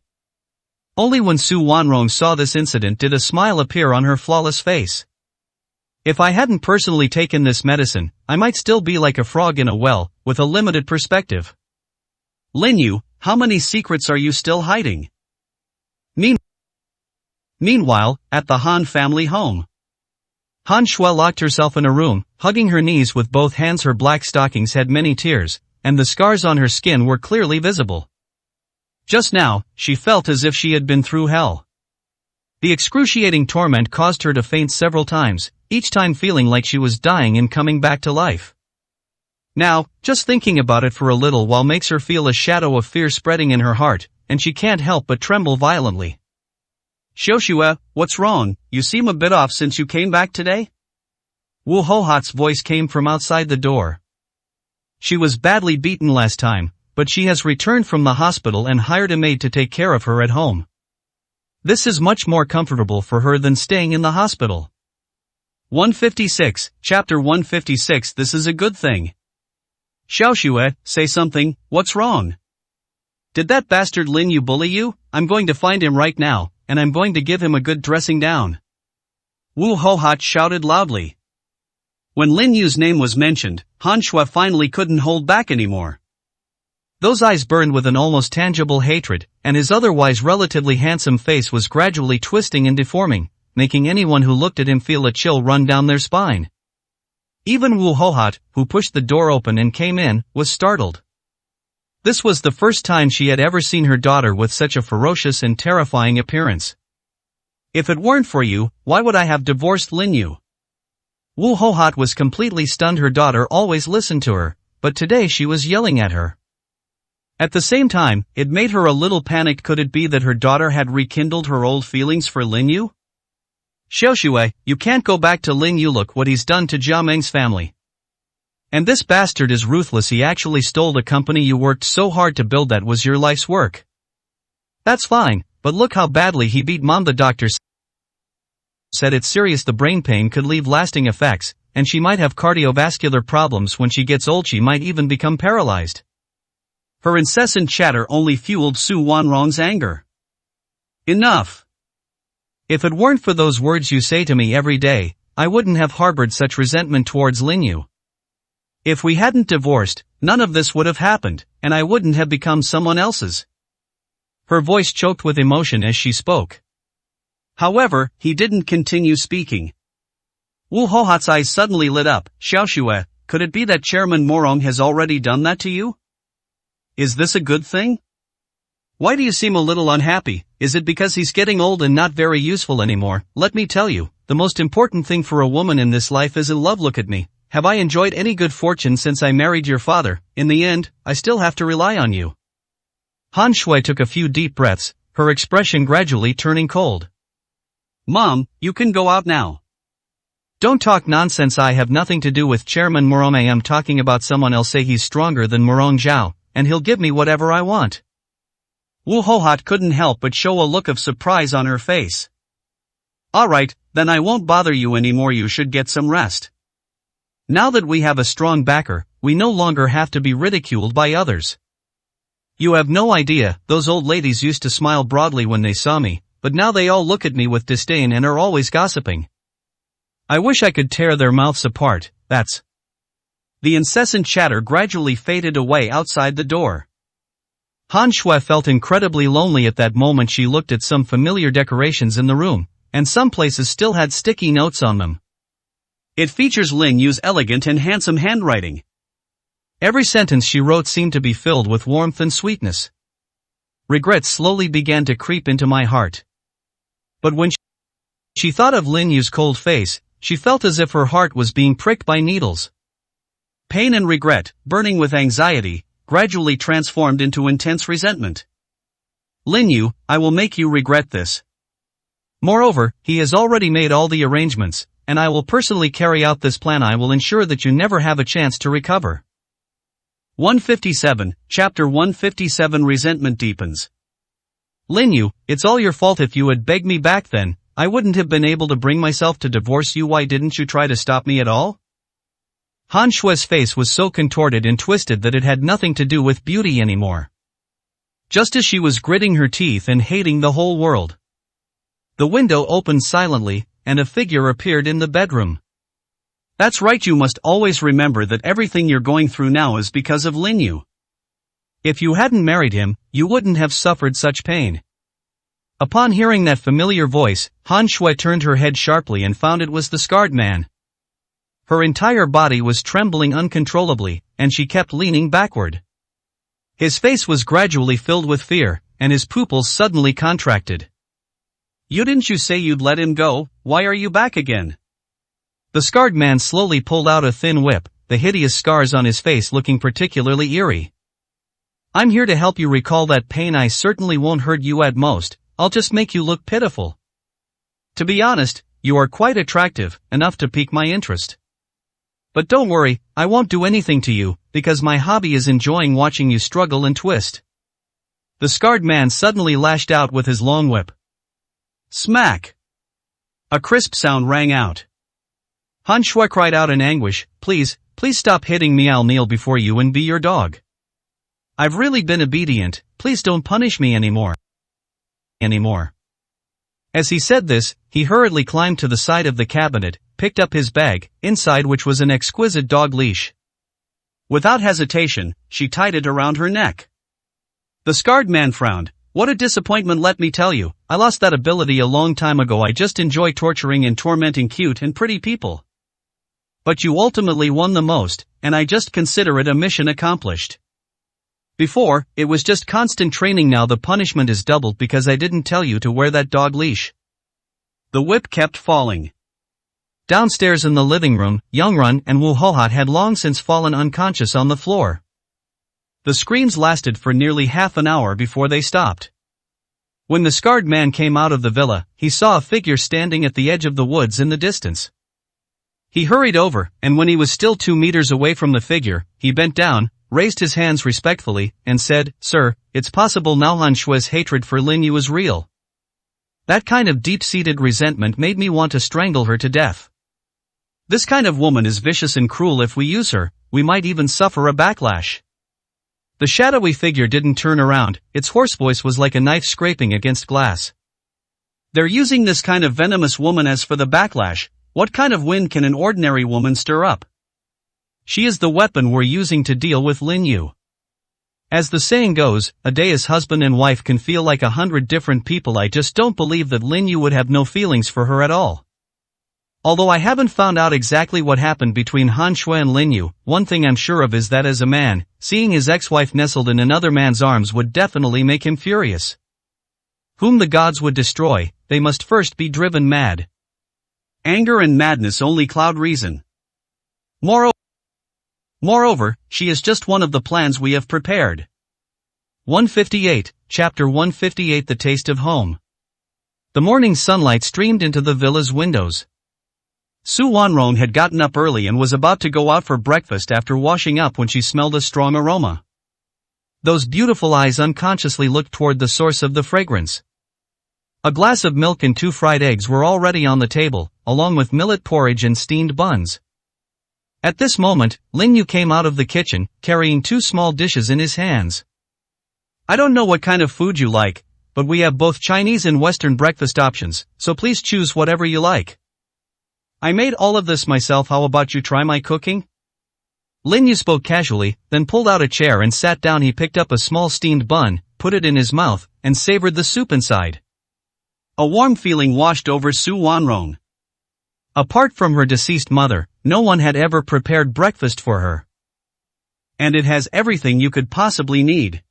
Only when Su Wanrong saw this incident did a smile appear on her flawless face. If I hadn't personally taken this medicine, I might still be like a frog in a well, with a limited perspective. Lin Yu, how many secrets are you still hiding? Meanwhile, at the Han family home. Han Shui locked herself in a room, hugging her knees with both hands. Her black stockings had many tears, and the scars on her skin were clearly visible. Just now, she felt as if she had been through hell. The excruciating torment caused her to faint several times, each time feeling like she was dying and coming back to life. Now, just thinking about it for a little while makes her feel a shadow of fear spreading in her heart, and she can't help but tremble violently. Xiaoxue, what's wrong? You seem a bit off since you came back today? Wu Hohat's voice came from outside the door. She was badly beaten last time, but she has returned from the hospital and hired a maid to take care of her at home. This is much more comfortable for her than staying in the hospital. 156, Chapter 156. This is a good thing. Xiaoxue, say something, what's wrong? Did that bastard Lin Yu bully you? I'm going to find him right now, and I'm going to give him a good dressing down. Wu Hohat shouted loudly. When Lin Yu's name was mentioned, Han Shui finally couldn't hold back anymore. Those eyes burned with an almost tangible hatred, and his otherwise relatively handsome face was gradually twisting and deforming, making anyone who looked at him feel a chill run down their spine. Even Wu Hohat, who pushed the door open and came in, was startled. This was the first time she had ever seen her daughter with such a ferocious and terrifying appearance. If it weren't for you, why would I have divorced Lin Yu? Wu Hohat was completely stunned. Her daughter always listened to her, but today she was yelling at her. At the same time, it made her a little panicked. Could it be that her daughter had rekindled her old feelings for Lin Yu? Xiaoxue, you can't go back to Lin Yu. Look what he's done to Jia Meng's family. And this bastard is ruthless. He actually stole the company you worked so hard to build. That was your life's work. That's fine, but look how badly he beat Mom. The doctor said it's serious. The brain pain could leave lasting effects, and she might have cardiovascular problems when she gets old. She might even become paralyzed. Her incessant chatter only fueled Su Wanrong's anger. Enough! If it weren't for those words you say to me every day, I wouldn't have harbored such resentment towards Lin Yu. If we hadn't divorced, none of this would have happened, and I wouldn't have become someone else's. Her voice choked with emotion as she spoke. However, he didn't continue speaking. Wu Hohat's eyes suddenly lit up. Xiaoxue, could it be that Chairman Morong has already done that to you? Is this a good thing? Why do you seem a little unhappy? Is it because he's getting old and not very useful anymore? Let me tell you, the most important thing for a woman in this life is a love. Look at me. Have I enjoyed any good fortune since I married your father? In the end, I still have to rely on you. Han Shui took a few deep breaths, her expression gradually turning cold. Mom, you can go out now. Don't talk nonsense. I have nothing to do with Chairman Morong. I am talking about someone else. Say he's stronger than Morong Zhao, and he'll give me whatever I want. Wu Hohat couldn't help but show a look of surprise on her face. Alright, then I won't bother you anymore, you should get some rest. Now that we have a strong backer, we no longer have to be ridiculed by others. You have no idea, those old ladies used to smile broadly when they saw me, but now they all look at me with disdain and are always gossiping. I wish I could tear their mouths apart, that's. The incessant chatter gradually faded away outside the door. Han Shui felt incredibly lonely at that moment. She looked at some familiar decorations in the room, and some places still had sticky notes on them. It features Lin Yu's elegant and handsome handwriting. Every sentence she wrote seemed to be filled with warmth and sweetness. Regret slowly began to creep into my heart. But when she thought of Lin Yu's cold face, she felt as if her heart was being pricked by needles. Pain and regret, burning with anxiety, gradually transformed into intense resentment. Lin Yu, I will make you regret this. Moreover, he has already made all the arrangements, and I will personally carry out this plan. I will ensure that you never have a chance to recover. 157, Chapter 157. Resentment deepens. Lin Yu, it's all your fault. If you had begged me back then, I wouldn't have been able to bring myself to divorce you. Why didn't you try to stop me at all? Han Shui's face was so contorted and twisted that it had nothing to do with beauty anymore. Just as she was gritting her teeth and hating the whole world. The window opened silently, and a figure appeared in the bedroom. That's right, you must always remember that everything you're going through now is because of Lin Yu. If you hadn't married him, you wouldn't have suffered such pain. Upon hearing that familiar voice, Han Shui turned her head sharply and found it was the scarred man. Her entire body was trembling uncontrollably, and she kept leaning backward. His face was gradually filled with fear, and his pupils suddenly contracted. Didn't you say you'd let him go? Why are you back again? The scarred man slowly pulled out a thin whip, the hideous scars on his face looking particularly eerie. I'm here to help you recall that pain. I certainly won't hurt you at most, I'll just make you look pitiful. To be honest, you are quite attractive, enough to pique my interest. But don't worry, I won't do anything to you, because my hobby is enjoying watching you struggle and twist. The scarred man suddenly lashed out with his long whip. Smack! A crisp sound rang out. Han Shui cried out in anguish, please stop hitting me. I'll kneel before you and be your dog. I've really been obedient, please don't punish me anymore. As he said this, he hurriedly climbed to the side of the cabinet, picked up his bag, inside which was an exquisite dog leash. Without hesitation, she tied it around her neck. The scarred man frowned. What a disappointment, let me tell you, I lost that ability a long time ago. I just enjoy torturing and tormenting cute and pretty people. But you ultimately won the most, and I just consider it a mission accomplished. Before, it was just constant training. Now the punishment is doubled because I didn't tell you to wear that dog leash. The whip kept falling. Downstairs in the living room, Youngrun and Wu Hohat had long since fallen unconscious on the floor. The screams lasted for nearly half an hour before they stopped. When the scarred man came out of the villa, he saw a figure standing at the edge of the woods in the distance. He hurried over, and when he was still 2 meters away from the figure, he bent down, raised his hands respectfully, and said, Sir, it's possible now Han Shui's hatred for Lin Yu is real. That kind of deep-seated resentment made me want to strangle her to death. This kind of woman is vicious and cruel. If we use her, we might even suffer a backlash. The shadowy figure didn't turn around, its hoarse voice was like a knife scraping against glass. They're using this kind of venomous woman. As for the backlash, what kind of wind can an ordinary woman stir up? She is the weapon we're using to deal with Lin Yu. As the saying goes, a day as husband and wife can feel like 100 different people. I just don't believe that Lin Yu would have no feelings for her at all. Although I haven't found out exactly what happened between Han Shui and Lin Yu, one thing I'm sure of is that as a man, seeing his ex-wife nestled in another man's arms would definitely make him furious. Whom the gods would destroy, they must first be driven mad. Anger and madness only cloud reason. Moreover, she is just one of the plans we have prepared. 158, Chapter 158. The Taste of Home. The morning sunlight streamed into the villa's windows. Su Wanrong had gotten up early and was about to go out for breakfast after washing up when she smelled a strong aroma. Those beautiful eyes unconsciously looked toward the source of the fragrance. A glass of milk and 2 fried eggs were already on the table, along with millet porridge and steamed buns. At this moment, Lin Yu came out of the kitchen, carrying 2 small dishes in his hands. I don't know what kind of food you like, but we have both Chinese and Western breakfast options, so please choose whatever you like. I made all of this myself, how about you try my cooking? Lin Yu spoke casually, then pulled out a chair and sat down. He picked up a small steamed bun, put it in his mouth, and savored the soup inside. A warm feeling washed over Su Wanrong. Apart from her deceased mother, no one had ever prepared breakfast for her. And it has everything you could possibly need.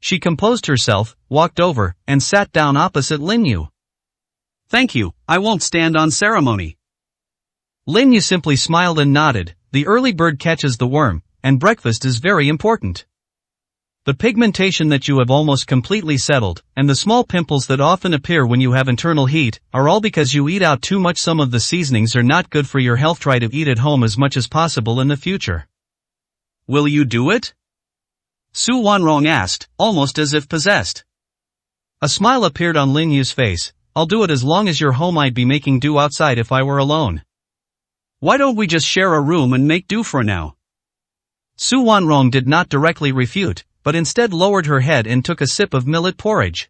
She composed herself, walked over, and sat down opposite Lin Yu. Thank you, I won't stand on ceremony. Lin Yu simply smiled and nodded. The early bird catches the worm, and breakfast is very important. The pigmentation that you have almost completely settled, and the small pimples that often appear when you have internal heat, are all because you eat out too much. Some of the seasonings are not good for your health. Try to eat at home as much as possible in the future. Will you do it? Su Wanrong asked, almost as if possessed. A smile appeared on Lin Yu's face. I'll do it as long as you're home. I'd be making do outside if I were alone. Why don't we just share a room and make do for now? Su Wanrong did not directly refute, but instead lowered her head and took a sip of millet porridge.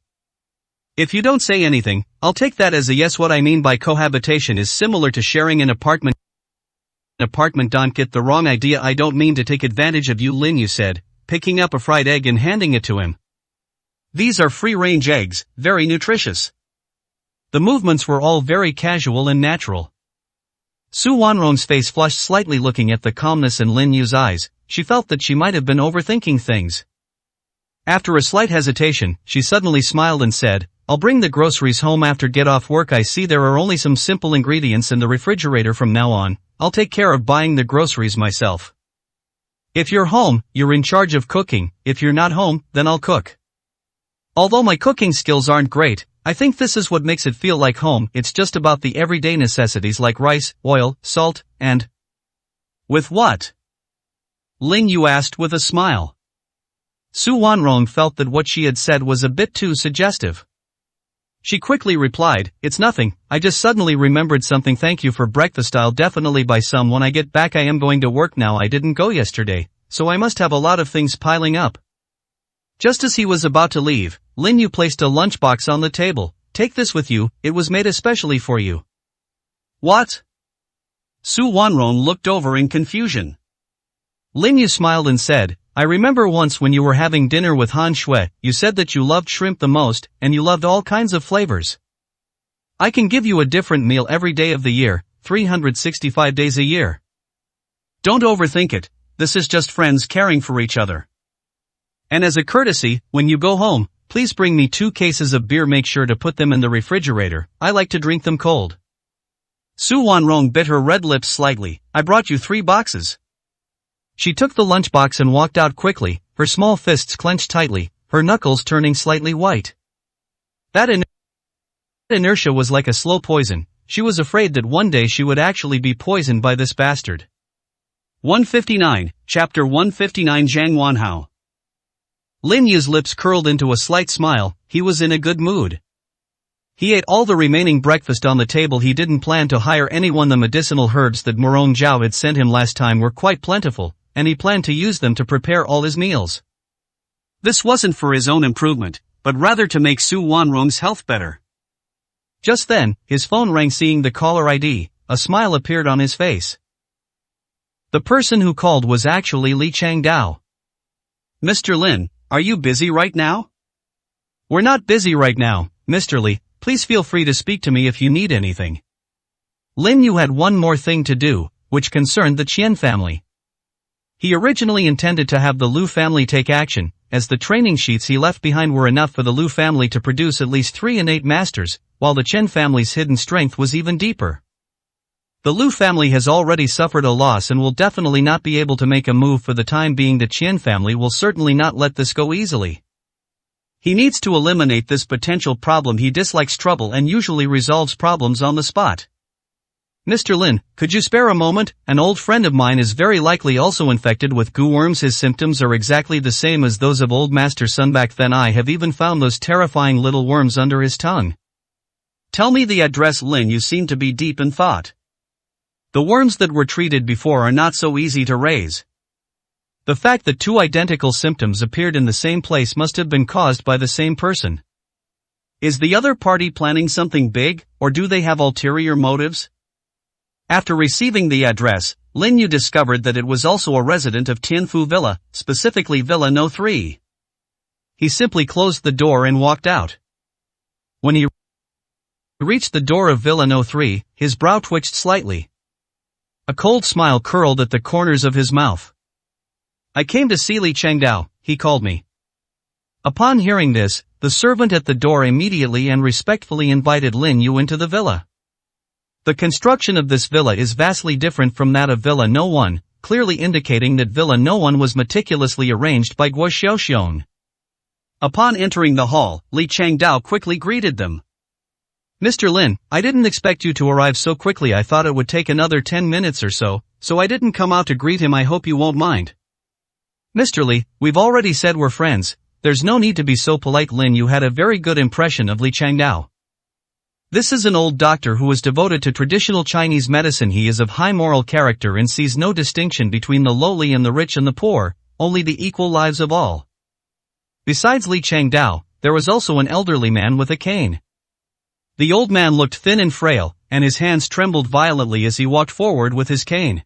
If you don't say anything, I'll take that as a yes. What I mean by cohabitation is similar to sharing an apartment. Don't get the wrong idea, I don't mean to take advantage of you, Lin Yu said, picking up a fried egg and handing it to him. These are free-range eggs, very nutritious. The movements were all very casual and natural. Su Wanrong's face flushed slightly looking at the calmness in Lin Yu's eyes. She felt that she might have been overthinking things. After a slight hesitation, she suddenly smiled and said, I'll bring the groceries home after get off work. I see there are only some simple ingredients in the refrigerator from now on. I'll take care of buying the groceries myself. If you're home, you're in charge of cooking. If you're not home, then I'll cook. Although my cooking skills aren't great, I think this is what makes it feel like home. It's just about the everyday necessities like rice, oil, salt, and... With what? Lin Yu asked with a smile. Su Wanrong felt that what she had said was a bit too suggestive. She quickly replied, it's nothing, I just suddenly remembered something. Thank you for breakfast. I'll definitely buy some when I get back. I am going to work now. I didn't go yesterday, so I must have a lot of things piling up. Just as he was about to leave, Lin Yu placed a lunchbox on the table. Take this with you, it was made especially for you. What? Su Wanrong looked over in confusion. Lin Yu smiled and said, I remember once when you were having dinner with Han Shui, you said that you loved shrimp the most, and you loved all kinds of flavors. I can give you a different meal every day of the year, 365 days a year. Don't overthink it, this is just friends caring for each other. And as a courtesy, when you go home, please bring me 2 cases of beer. Make sure to put them in the refrigerator, I like to drink them cold. Su Wanrong bit her red lips slightly. I brought you 3 boxes. She took the lunchbox and walked out quickly, her small fists clenched tightly, her knuckles turning slightly white. That inertia was like a slow poison. She was afraid that one day she would actually be poisoned by this bastard. 159, Chapter 159. Zhang Wanhao. Lin Yu's lips curled into a slight smile. He was in a good mood. He ate all the remaining breakfast on the table. He didn't plan to hire anyone. The medicinal herbs that Morong Zhao had sent him last time were quite plentiful, and he planned to use them to prepare all his meals. This wasn't for his own improvement, but rather to make Su Wanrong's health better. Just then, his phone rang. Seeing the caller ID, a smile appeared on his face. The person who called was actually Li Changdao. Mr. Lin, are you busy right now? We're not busy right now, Mr. Li. Please feel free to speak to me if you need anything. Lin Yu had one more thing to do, which concerned the Qian family. He originally intended to have the Lu family take action, as the training sheets he left behind were enough for the Lu family to produce at least 3 innate masters, while the Chen family's hidden strength was even deeper. The Lu family has already suffered a loss and will definitely not be able to make a move for the time being. The Qian family will certainly not let this go easily. He needs to eliminate this potential problem. He dislikes trouble and usually resolves problems on the spot. Mr. Lin, could you spare a moment? An old friend of mine is very likely also infected with goo worms. His symptoms are exactly the same as those of old Master Sun. Back then I have even found those terrifying little worms under his tongue. Tell me the address. Lin, you seem to be deep in thought. The worms that were treated before are not so easy to raise. The fact that two identical symptoms appeared in the same place must have been caused by the same person. Is the other party planning something big, or do they have ulterior motives? After receiving the address, Lin Yu discovered that it was also a resident of Tianfu Villa, specifically Villa No. 3. He simply closed the door and walked out. When he reached the door of Villa No. 3, his brow twitched slightly. A cold smile curled at the corners of his mouth. I came to see Li Chengdao, he called me. Upon hearing this, the servant at the door immediately and respectfully invited Lin Yu into the villa. The construction of this villa is vastly different from that of Villa No. 1, clearly indicating that Villa No. 1 was meticulously arranged by Guo Xiaoxiong. Upon entering the hall, Li Chengdao quickly greeted them. Mr. Lin, I didn't expect you to arrive so quickly. I thought it would take another 10 minutes or so I didn't come out to greet him. I hope you won't mind. Mr. Li, we've already said we're friends. There's no need to be so polite. Lin Yu had a very good impression of Li Chengdao. This is an old doctor who is devoted to traditional Chinese medicine. He is of high moral character and sees no distinction between the lowly and the rich and the poor, only the equal lives of all. Besides Li Chengdao, there was also an elderly man with a cane. The old man looked thin and frail, and his hands trembled violently as he walked forward with his cane.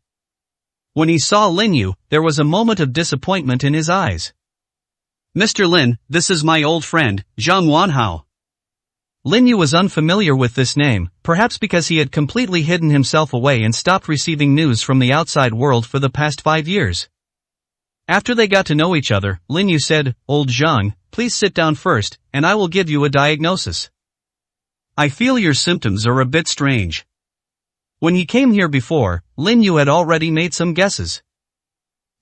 When he saw Lin Yu, there was a moment of disappointment in his eyes. Mr. Lin, this is my old friend, Zhang Wanhao. Lin Yu was unfamiliar with this name, perhaps because he had completely hidden himself away and stopped receiving news from the outside world for the past 5 years. After they got to know each other, Lin Yu said, Old Zhang, please sit down first, and I will give you a diagnosis. I feel your symptoms are a bit strange. When he came here before, Lin Yu had already made some guesses.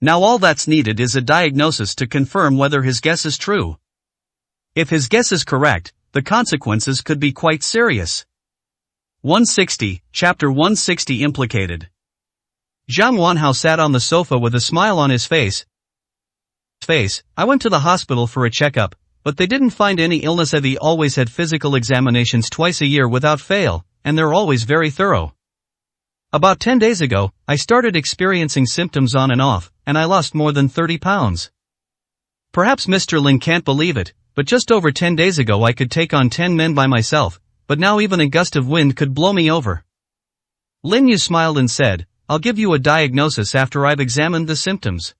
Now all that's needed is a diagnosis to confirm whether his guess is true. If his guess is correct, the consequences could be quite serious. 160, Chapter 160 Implicated. Zhang Wanhao sat on the sofa with a smile on his face. I went to the hospital for a checkup, but they didn't find any illness. He always had physical examinations twice a year without fail, and they're always very thorough. About 10 days ago, I started experiencing symptoms on and off, and I lost more than 30 pounds. Perhaps Mr. Lin can't believe it, but just over 10 days ago I could take on 10 men by myself, but now even a gust of wind could blow me over. Lin Yu smiled and said, I'll give you a diagnosis after I've examined the symptoms.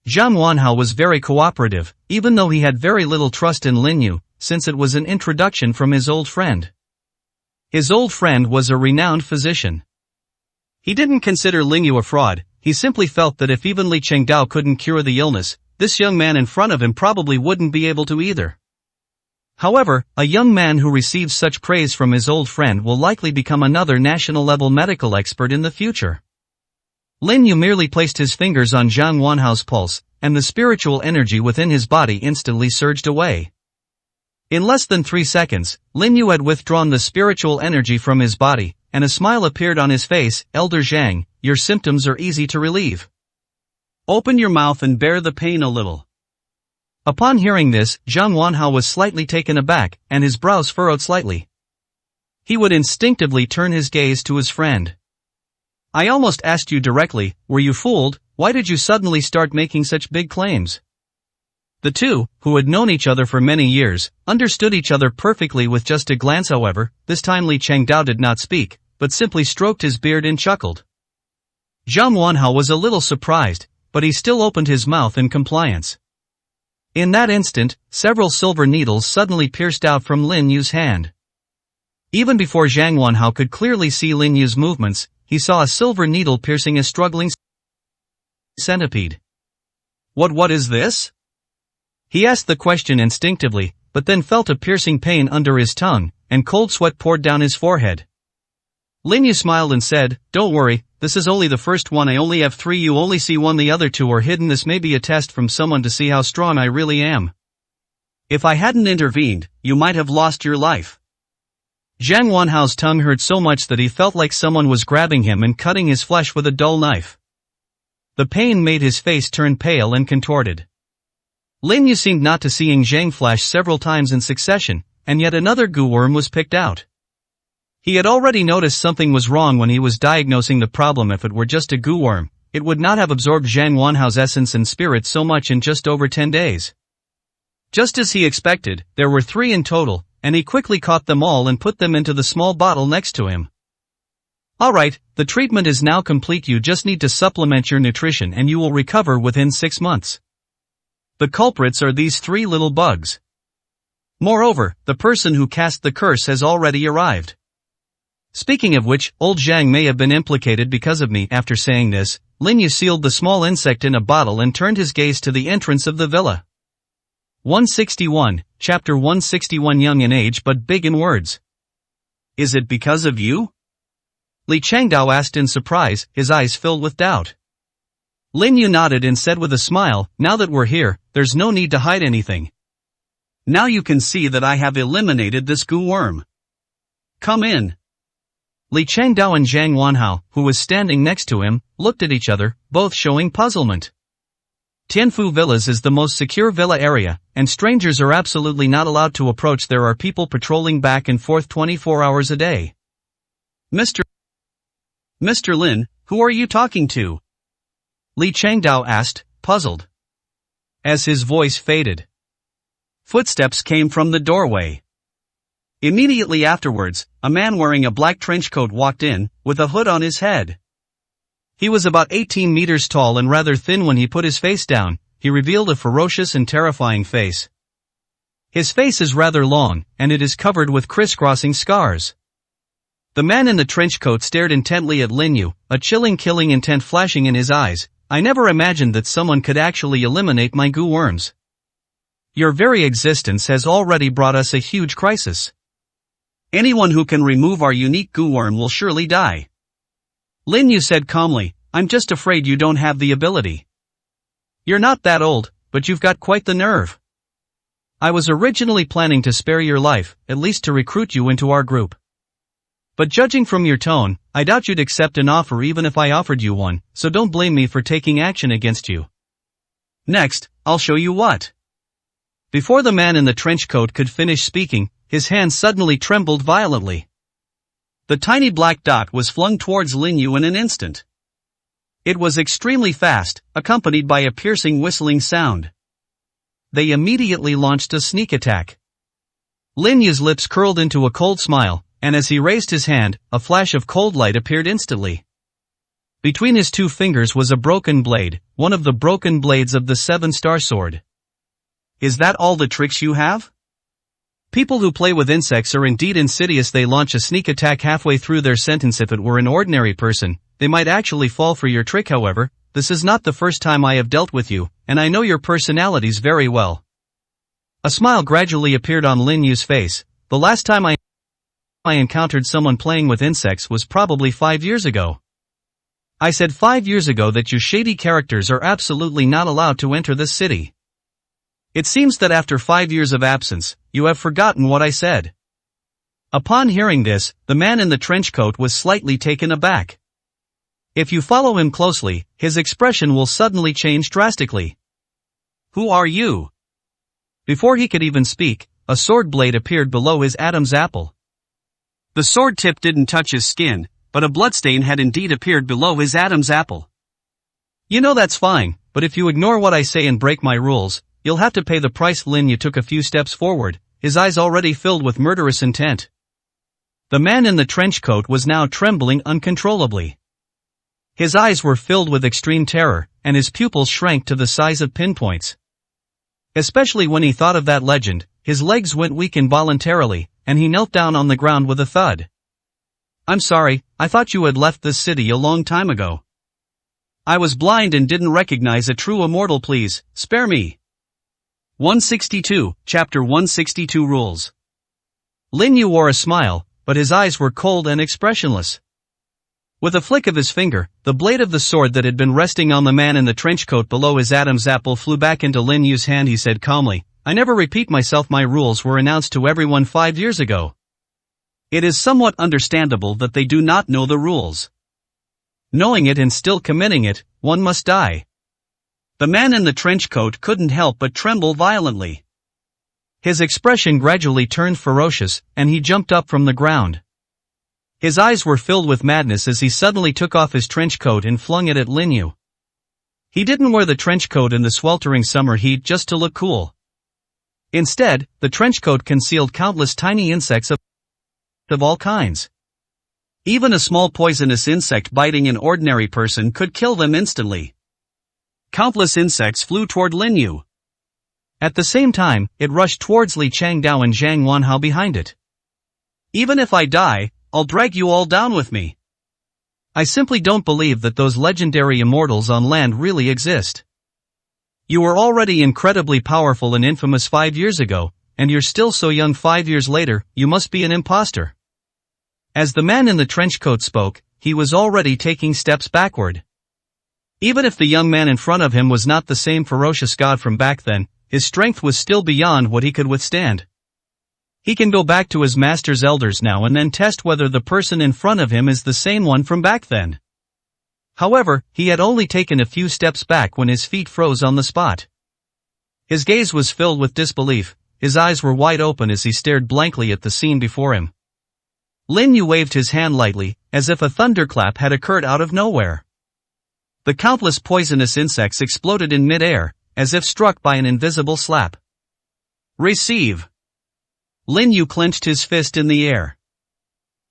Zhang Wanhao was very cooperative, even though he had very little trust in Lin Yu, since it was an introduction from his old friend. His old friend was a renowned physician. He didn't consider Lin Yu a fraud, he simply felt that if even Li Chengdao couldn't cure the illness, this young man in front of him probably wouldn't be able to either. However, a young man who receives such praise from his old friend will likely become another national-level medical expert in the future. Lin Yu merely placed his fingers on Zhang Wanhao's pulse, and the spiritual energy within his body instantly surged away. In less than 3 seconds, Lin Yu had withdrawn the spiritual energy from his body, and a smile appeared on his face. Elder Zhang, your symptoms are easy to relieve. Open your mouth and bear the pain a little. Upon hearing this, Zhang Wanhao was slightly taken aback, and his brows furrowed slightly. He would instinctively turn his gaze to his friend. I almost asked you directly, were you fooled? Why did you suddenly start making such big claims? The two, who had known each other for many years, understood each other perfectly with just a glance. However, this time Li Chengdao did not speak, but simply stroked his beard and chuckled. Zhang Wanhao was a little surprised, but he still opened his mouth in compliance. In that instant, several silver needles suddenly pierced out from Lin Yu's hand. Even before Zhang Wanhao could clearly see Lin Yu's movements, he saw a silver needle piercing a struggling centipede. What is this? He asked the question instinctively, but then felt a piercing pain under his tongue, and cold sweat poured down his forehead. Lin Yu smiled and said, Don't worry, this is only the first one. I only have 3. You only see one. The other 2 are hidden. This may be a test from someone to see how strong I really am. If I hadn't intervened, you might have lost your life. Zhang Wanhao's tongue hurt so much that he felt like someone was grabbing him and cutting his flesh with a dull knife. The pain made his face turn pale and contorted. Lin Yu seemed not to seeing Zhang flash several times in succession, and yet another goo worm was picked out. He had already noticed something was wrong when he was diagnosing the problem. If it were just a goo worm, it would not have absorbed Zhang Wanhao's essence and spirit so much in just over 10 days. Just as he expected, there were 3 in total, and he quickly caught them all and put them into the small bottle next to him. Alright, the treatment is now complete. You just need to supplement your nutrition and you will recover within 6 months. The culprits are these 3 little bugs. Moreover, the person who cast the curse has already arrived. Speaking of which, old Zhang may have been implicated because of me. After saying this, Lin Yu sealed the small insect in a bottle and turned his gaze to the entrance of the villa. 161, Chapter 161. Young in age but big in words. Is it because of you? Li Changdao asked in surprise, his eyes filled with doubt. Lin Yu nodded and said with a smile, now that we're here, there's no need to hide anything. Now you can see that I have eliminated this goo worm. Come in. Li Changdao and Zhang Wanhao, who was standing next to him, looked at each other, both showing puzzlement. Tianfu Villas is the most secure villa area, and strangers are absolutely not allowed to approach. There are people patrolling back and forth 24 hours a day. Mr. Lin, who are you talking to? Li Changdao asked, puzzled. As his voice faded, footsteps came from the doorway. Immediately afterwards, a man wearing a black trench coat walked in, with a hood on his head. He was about 18 meters tall and rather thin. When he put his face down, he revealed a ferocious and terrifying face. His face is rather long, and it is covered with crisscrossing scars. The man in the trench coat stared intently at Lin Yu, a chilling killing intent flashing in his eyes. I never imagined that someone could actually eliminate my goo worms. Your very existence has already brought us a huge crisis. Anyone who can remove our unique goo worm will surely die. Lin Yu said calmly, I'm just afraid you don't have the ability. You're not that old, but you've got quite the nerve. I was originally planning to spare your life, at least to recruit you into our group. But judging from your tone, I doubt you'd accept an offer even if I offered you one, so don't blame me for taking action against you. Next, I'll show you what. Before the man in the trench coat could finish speaking, his hand suddenly trembled violently. The tiny black dot was flung towards Lin Yu in an instant. It was extremely fast, accompanied by a piercing whistling sound. They immediately launched a sneak attack. Lin Yu's lips curled into a cold smile, and as he raised his hand, a flash of cold light appeared instantly. Between his 2 fingers was a broken blade, one of the broken blades of the 7-star sword. Is that all the tricks you have? People who play with insects are indeed insidious. They launch a sneak attack halfway through their sentence. If it were an ordinary person, they might actually fall for your trick. However, this is not the first time I have dealt with you, and I know your personalities very well. A smile gradually appeared on Lin Yu's face. The last time I encountered someone playing with insects was probably 5 years ago. I said 5 years ago that you shady characters are absolutely not allowed to enter this city. It seems that after 5 years of absence, you have forgotten what I said. Upon hearing this, the man in the trench coat was slightly taken aback. If you follow him closely, his expression will suddenly change drastically. Who are you? Before he could even speak, a sword blade appeared below his Adam's apple. The sword tip didn't touch his skin, but a bloodstain had indeed appeared below his Adam's apple. You know that's fine, but if you ignore what I say and break my rules, you'll have to pay the price. Lin Yu took a few steps forward, his eyes already filled with murderous intent. The man in the trench coat was now trembling uncontrollably. His eyes were filled with extreme terror, and his pupils shrank to the size of pinpoints. Especially when he thought of that legend, his legs went weak involuntarily, and he knelt down on the ground with a thud. I'm sorry, I thought you had left this city a long time ago. I was blind and didn't recognize a true immortal. Please, spare me. 162, Chapter 162 Rules. Lin Yu wore a smile, but his eyes were cold and expressionless. With a flick of his finger, the blade of the sword that had been resting on the man in the trench coat below his Adam's apple flew back into Lin Yu's hand. He said calmly, I never repeat myself. My rules were announced to everyone 5 years ago. It is somewhat understandable that they do not know the rules. Knowing it and still committing it, one must die. The man in the trench coat couldn't help but tremble violently. His expression gradually turned ferocious, and he jumped up from the ground. His eyes were filled with madness as he suddenly took off his trench coat and flung it at Lin Yu. He didn't wear the trench coat in the sweltering summer heat just to look cool. Instead, the trench coat concealed countless tiny insects of all kinds. Even a small poisonous insect biting an ordinary person could kill them instantly. Countless insects flew toward Lin Yu. At the same time, it rushed towards Li Changdao and Zhang Wanhao behind it. Even if I die, I'll drag you all down with me. I simply don't believe that those legendary immortals on land really exist. You were already incredibly powerful and infamous 5 years ago, and you're still so young 5 years later, you must be an imposter. As the man in the trench coat spoke, he was already taking steps backward. Even if the young man in front of him was not the same ferocious god from back then, his strength was still beyond what he could withstand. He can go back to his master's elders now and then test whether the person in front of him is the same one from back then. However, he had only taken a few steps back when his feet froze on the spot. His gaze was filled with disbelief, his eyes were wide open as he stared blankly at the scene before him. Lin Yu waved his hand lightly, as if a thunderclap had occurred out of nowhere. The countless poisonous insects exploded in mid-air, as if struck by an invisible slap. Receive! Lin Yu clenched his fist in the air.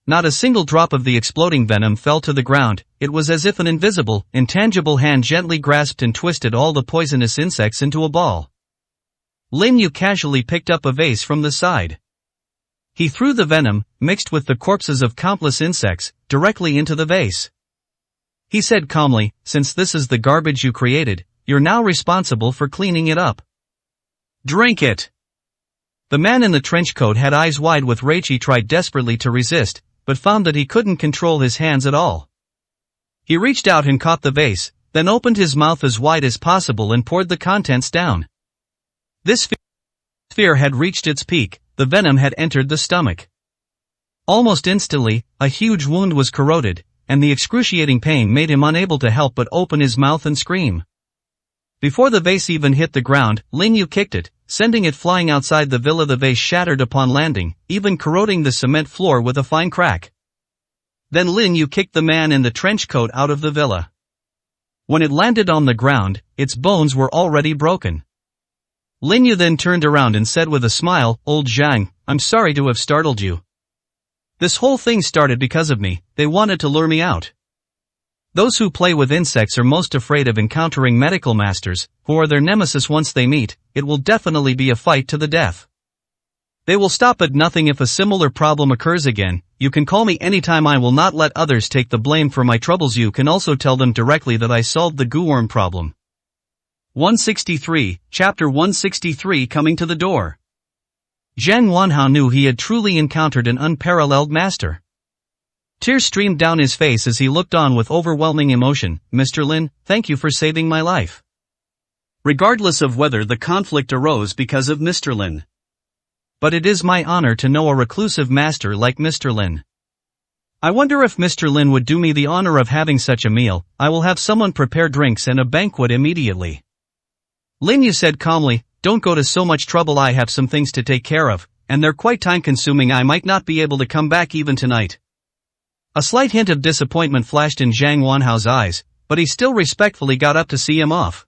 Not a single drop of the exploding venom fell to the ground, it was as if an invisible, intangible hand gently grasped and twisted all the poisonous insects into a ball. Lin Yu casually picked up a vase from the side. He threw the venom, mixed with the corpses of countless insects, directly into the vase. He said calmly, "Since this is the garbage you created, you're now responsible for cleaning it up. Drink it." The man in the trench coat had eyes wide with rage. He tried desperately to resist, but found that he couldn't control his hands at all. He reached out and caught the vase, then opened his mouth as wide as possible and poured the contents down. This fear had reached its peak, the venom had entered the stomach. Almost instantly, a huge wound was corroded, and the excruciating pain made him unable to help but open his mouth and scream. Before the vase even hit the ground, Lin Yu kicked it, sending it flying outside the villa. The vase shattered upon landing, even corroding the cement floor with a fine crack. Then Lin Yu kicked the man in the trench coat out of the villa. When it landed on the ground, its bones were already broken. Lin Yu then turned around and said with a smile, "Old Zhang, I'm sorry to have startled you. This whole thing started because of me, they wanted to lure me out. Those who play with insects are most afraid of encountering medical masters, who are their nemesis once they meet. It will definitely be a fight to the death. They will stop at nothing if a similar problem occurs again. You can call me anytime. I will not let others take the blame for my troubles. You can also tell them directly that I solved the gooworm problem." 163, Chapter 163 Coming to the Door. Zhang Wanhao knew he had truly encountered an unparalleled master. Tears streamed down his face as he looked on with overwhelming emotion. "Mr. Lin, thank you for saving my life." Regardless of whether the conflict arose because of Mr. Lin. "But it is my honor to know a reclusive master like Mr. Lin. I wonder if Mr. Lin would do me the honor of having such a meal. I will have someone prepare drinks and a banquet immediately." Lin Yu said calmly, "Don't go to so much trouble. I have some things to take care of, and they're quite time-consuming. I might not be able to come back even tonight." A slight hint of disappointment flashed in Zhang Wanhao's eyes, but he still respectfully got up to see him off.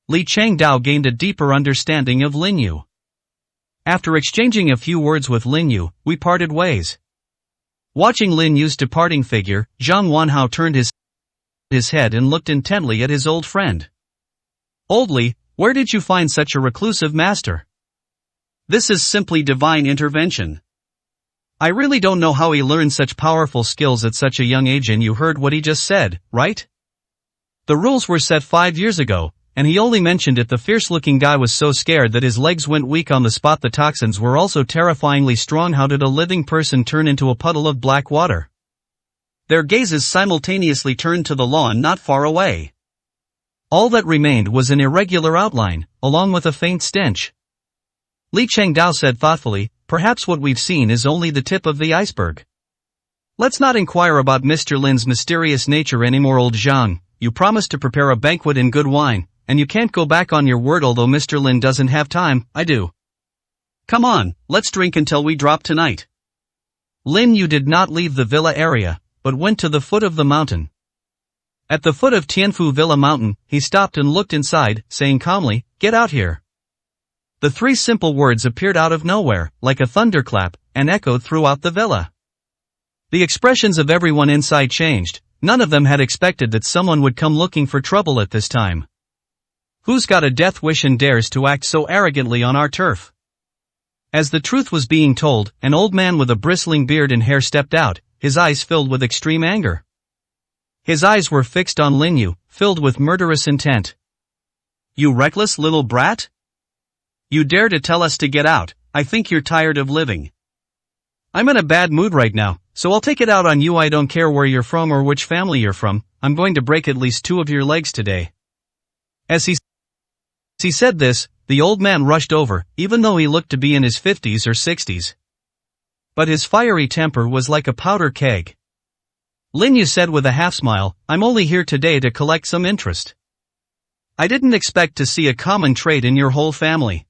Li Changdao gained a deeper understanding of Lin Yu. After exchanging a few words with Lin Yu, we parted ways. Watching Lin Yu's departing figure, Zhang Wanhao turned his head and looked intently at his old friend. "Old Li, where did you find such a reclusive master? This is simply divine intervention. I really don't know how he learned such powerful skills at such a young age." And you heard what he just said, right? The rules were set 5 years ago, and he only mentioned it. The fierce-looking guy was so scared that his legs went weak on the spot. The toxins were also terrifyingly strong. How did a living person turn into a puddle of black water? Their gazes simultaneously turned to the lawn not far away. All that remained was an irregular outline, along with a faint stench. Li Changdao said thoughtfully, perhaps what we've seen is only the tip of the iceberg. Let's not inquire about Mr. Lin's mysterious nature anymore, old Zhang. You promised to prepare a banquet in good wine, and you can't go back on your word. Although Mr. Lin doesn't have time, I do. Come on, let's drink until we drop tonight. Lin Yu did not leave the villa area, but went to the foot of the mountain. At the foot of Tianfu Villa Mountain, he stopped and looked inside, saying calmly, "Get out here." The three simple words appeared out of nowhere, like a thunderclap, and echoed throughout the villa. The expressions of everyone inside changed. None of them had expected that someone would come looking for trouble at this time. Who's got a death wish and dares to act so arrogantly on our turf? As the truth was being told, an old man with a bristling beard and hair stepped out, his eyes filled with extreme anger. His eyes were fixed on Lin Yu, filled with murderous intent. You reckless little brat? You dare to tell us to get out? I think you're tired of living. I'm in a bad mood right now, so I'll take it out on you. I don't care where you're from or which family you're from, I'm going to break at least 2 of your legs today. As he said this, the old man rushed over, even though he looked to be in his 50s or 60s. But his fiery temper was like a powder keg. Lin Yu said with a half-smile, "I'm only here today to collect some interest. I didn't expect to see a common trait in your whole family.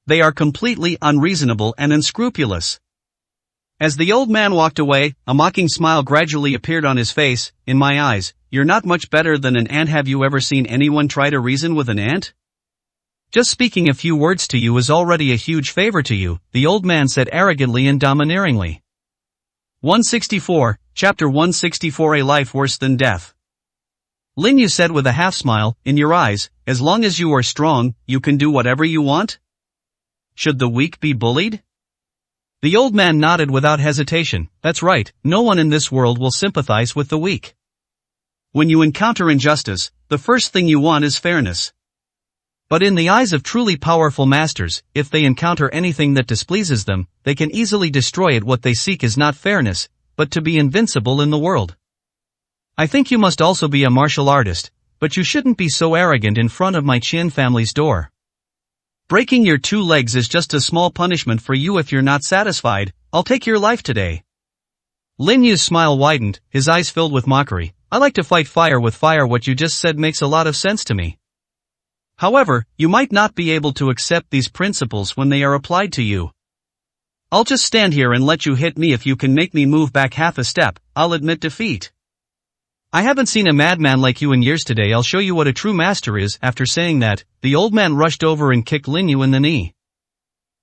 They are completely unreasonable and unscrupulous." As the old man walked away, a mocking smile gradually appeared on his face. "In my eyes, you're not much better than an ant. Have you ever seen anyone try to reason with an ant? Just speaking a few words to you is already a huge favor to you," the old man said arrogantly and domineeringly. 164, Chapter 164, A Life Worse Than Death. Lin Yu said with a half-smile, "In your eyes, as long as you are strong, you can do whatever you want? Should the weak be bullied?" The old man nodded without hesitation. "That's right, no one in this world will sympathize with the weak. When you encounter injustice, the first thing you want is fairness. But in the eyes of truly powerful masters, if they encounter anything that displeases them, they can easily destroy it. What they seek is not fairness, but to be invincible in the world. I think you must also be a martial artist, but you shouldn't be so arrogant in front of my Qin family's door. Breaking your 2 legs is just a small punishment for you. If you're not satisfied, I'll take your life today." Lin Yu's smile widened, his eyes filled with mockery. "I like to fight fire with fire. What you just said makes a lot of sense to me. However, you might not be able to accept these principles when they are applied to you. I'll just stand here and let you hit me. If you can make me move back half a step, I'll admit defeat. I haven't seen a madman like you in years. Today I'll show you what a true master is." After saying that, the old man rushed over and kicked Lin Yu in the knee.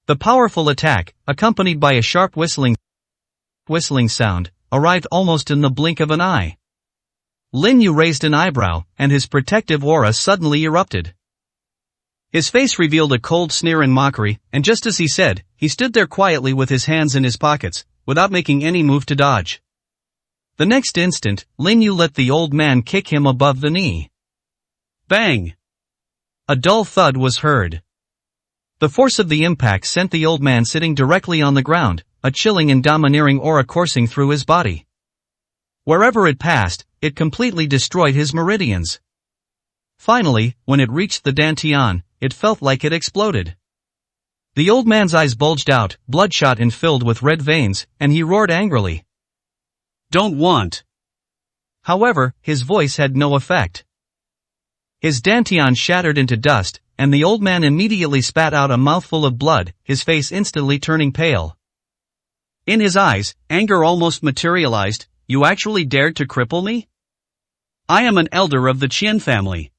The powerful attack, accompanied by a sharp whistling sound, arrived almost in the blink of an eye. Lin Yu raised an eyebrow, and his protective aura suddenly erupted. His face revealed a cold sneer and mockery, and just as he said, he stood there quietly with his hands in his pockets, without making any move to dodge. The next instant, Lin Yu let the old man kick him above the knee. Bang! A dull thud was heard. The force of the impact sent the old man sitting directly on the ground, a chilling and domineering aura coursing through his body. Wherever it passed, it completely destroyed his meridians. Finally, when it reached the dantian, it felt like it exploded. The old man's eyes bulged out, bloodshot and filled with red veins, and he roared angrily. "Don't want." However, his voice had no effect. His dantian shattered into dust, and the old man immediately spat out a mouthful of blood, his face instantly turning pale. In his eyes, anger almost materialized. "You actually dared to cripple me? I am an elder of the Qian family.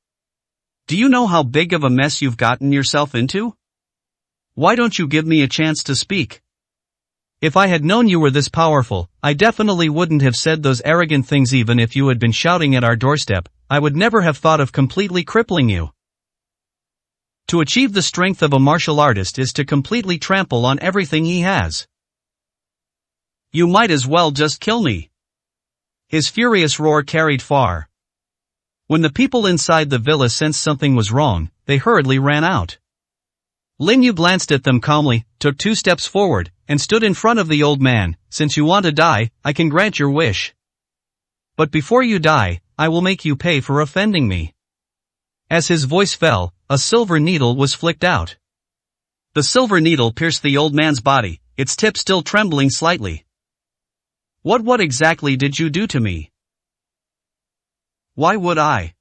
Do you know how big of a mess you've gotten yourself into? Why don't you give me a chance to speak? If I had known you were this powerful, I definitely wouldn't have said those arrogant things. Even if you had been shouting at our doorstep, I would never have thought of completely crippling you. To achieve the strength of a martial artist is to completely trample on everything he has. You might as well just kill me." His furious roar carried far. When the people inside the villa sensed something was wrong, they hurriedly ran out. Lin Yu glanced at them calmly, took 2 steps forward, and stood in front of the old man. "Since you want to die, I can grant your wish. But before you die, I will make you pay for offending me." As his voice fell, a silver needle was flicked out. The silver needle pierced the old man's body, its tip still trembling slightly. What exactly did you do to me? Why would I?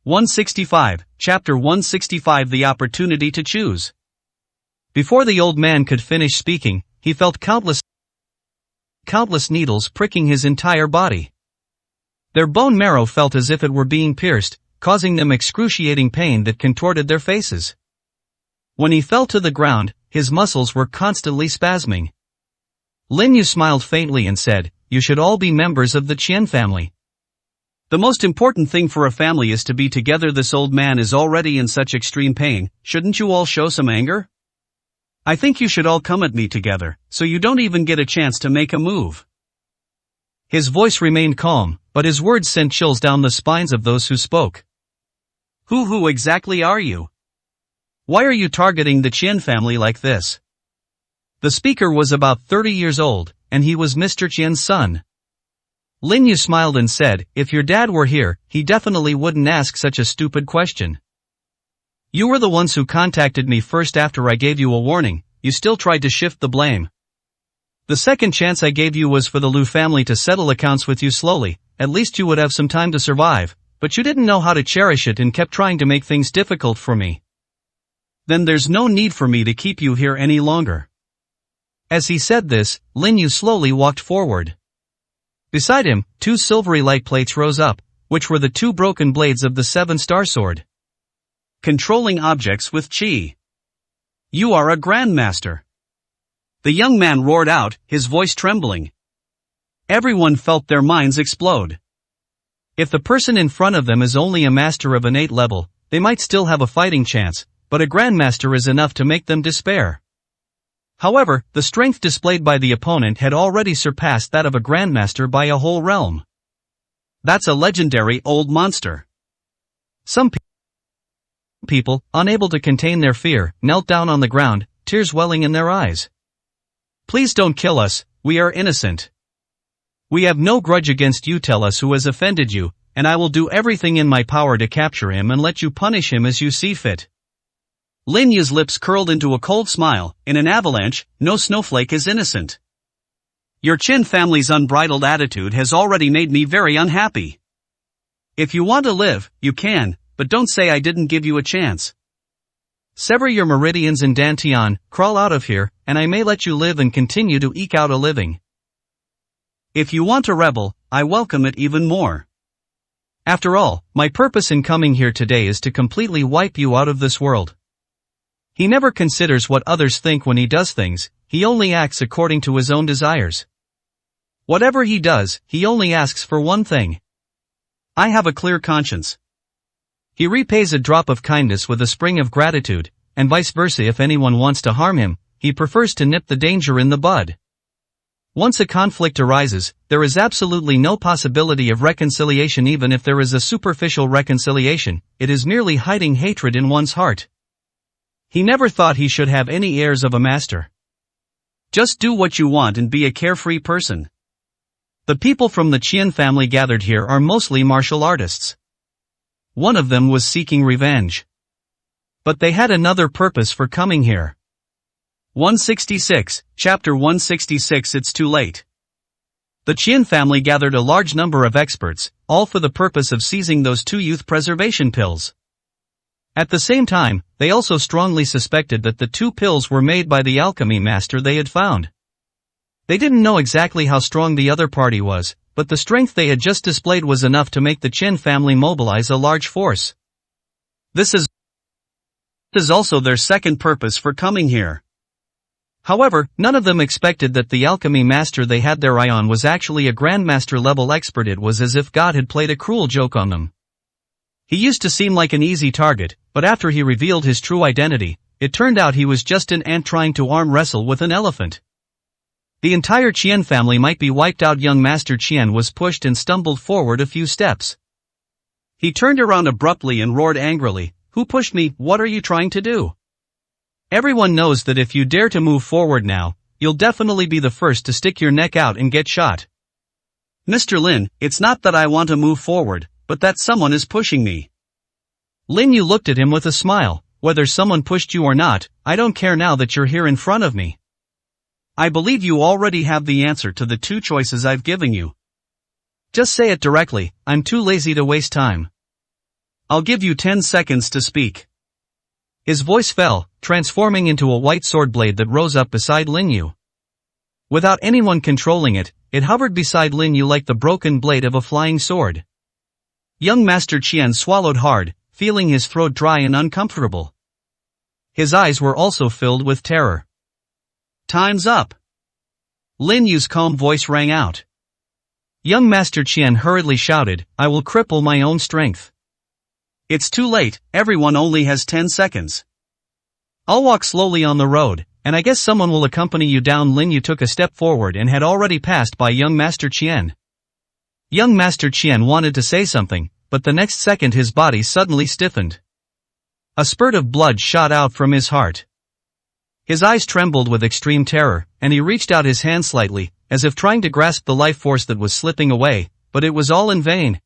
165, Chapter 165 The Opportunity to Choose. Before the old man could finish speaking, he felt countless needles pricking his entire body. Their bone marrow felt as if it were being pierced, causing them excruciating pain that contorted their faces. When he fell to the ground, his muscles were constantly spasming. Lin Yu smiled faintly and said, "You should all be members of the Qian family. The most important thing for a family is to be together. This old man is already in such extreme pain, shouldn't you all show some anger? I think you should all come at me together, so you don't even get a chance to make a move." His voice remained calm, but his words sent chills down the spines of those who spoke. Who exactly are you? Why are you targeting the Qian family like this? The speaker was about 30 years old, and he was Mr. Qian's son. Lin Yu smiled and said, "If your dad were here, he definitely wouldn't ask such a stupid question. You were the ones who contacted me first after I gave you a warning. You still tried to shift the blame. The second chance I gave you was for the Lu family to settle accounts with you slowly, at least you would have some time to survive, but you didn't know how to cherish it and kept trying to make things difficult for me. Then there's no need for me to keep you here any longer." As he said this, Lin Yu slowly walked forward. Beside him, two silvery light plates rose up, which were the two broken blades of the seven-star sword. Controlling objects with Qi. You are a grandmaster. The young man roared out, his voice trembling. Everyone felt their minds explode. If the person in front of them is only a master of an 8 level, they might still have a fighting chance, but a grandmaster is enough to make them despair. However, the strength displayed by the opponent had already surpassed that of a grandmaster by a whole realm. That's a legendary old monster. Some people, unable to contain their fear, knelt down on the ground, tears welling in their eyes. "Please don't kill us, we are innocent. We have no grudge against you. Tell us who has offended you, and I will do everything in my power to capture him and let you punish him as you see fit." Lin Yu's lips curled into a cold smile. In an avalanche, no snowflake is innocent. Your Qin family's unbridled attitude has already made me very unhappy. If you want to live, you can, but don't say I didn't give you a chance. Sever your meridians in Dantian, crawl out of here, and I may let you live and continue to eke out a living. If you want to rebel, I welcome it even more. After all, my purpose in coming here today is to completely wipe you out of this world. He never considers what others think when he does things, he only acts according to his own desires. Whatever he does, he only asks for one thing. I have a clear conscience. He repays a drop of kindness with a spring of gratitude, and vice versa. If anyone wants to harm him, he prefers to nip the danger in the bud. Once a conflict arises, there is absolutely no possibility of reconciliation. Even if there is a superficial reconciliation, it is merely hiding hatred in one's heart. He never thought he should have any airs of a master. Just do what you want and be a carefree person. The people from the Qian family gathered here are mostly martial artists. One of them was seeking revenge. But they had another purpose for coming here. 166, Chapter 166 It's too late. The Qian family gathered a large number of experts, all for the purpose of seizing those 2 youth preservation pills. At the same time, they also strongly suspected that the 2 pills were made by the alchemy master they had found. They didn't know exactly how strong the other party was, but the strength they had just displayed was enough to make the Qian family mobilize a large force. This is also their second purpose for coming here. However, none of them expected that the alchemy master they had their eye on was actually a grandmaster level expert. It was as if God had played a cruel joke on them. He used to seem like an easy target, but after he revealed his true identity, it turned out he was just an ant trying to arm wrestle with an elephant. The entire Qian family might be wiped out. Young Master Qian was pushed and stumbled forward a few steps. He turned around abruptly and roared angrily, "Who pushed me? What are you trying to do? Everyone knows that if you dare to move forward now, you'll definitely be the first to stick your neck out and get shot." "Mr. Lin, it's not that I want to move forward, but that someone is pushing me." Lin Yu looked at him with a smile. "Whether someone pushed you or not, I don't care now that you're here in front of me. I believe you already have the answer to the two choices I've given you. Just say it directly, I'm too lazy to waste time. I'll give you 10 seconds to speak. His voice fell, transforming into a white sword blade that rose up beside Lin Yu. Without anyone controlling it, it hovered beside Lin Yu like the broken blade of a flying sword. Young Master Qian swallowed hard, feeling his throat dry and uncomfortable. His eyes were also filled with terror. Time's up. Lin Yu's calm voice rang out. Young Master Qian hurriedly shouted, I will cripple my own strength. It's too late, everyone only has 10 seconds. I'll walk slowly on the road, and I guess someone will accompany you down. Lin Yu took a step forward and had already passed by young Master Qian. Young Master Qian wanted to say something, but the next second his body suddenly stiffened. A spurt of blood shot out from his heart. His eyes trembled with extreme terror, and he reached out his hand slightly, as if trying to grasp the life force that was slipping away, but it was all in vain.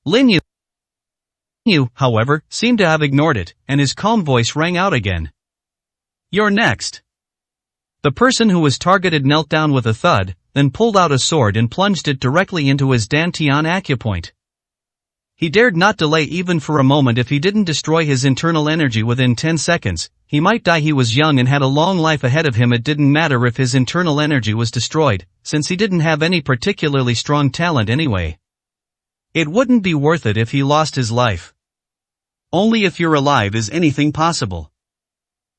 Lin Yu, however, seemed to have ignored it, and his calm voice rang out again. You're next. The person who was targeted knelt down with a thud, then pulled out a sword and plunged it directly into his Dantian acupoint. He dared not delay even for a moment. If he didn't destroy his internal energy within 10 seconds, he might die. He was young and had a long life ahead of him. It didn't matter if his internal energy was destroyed, since he didn't have any particularly strong talent anyway. It wouldn't be worth it if he lost his life. Only if you're alive is anything possible.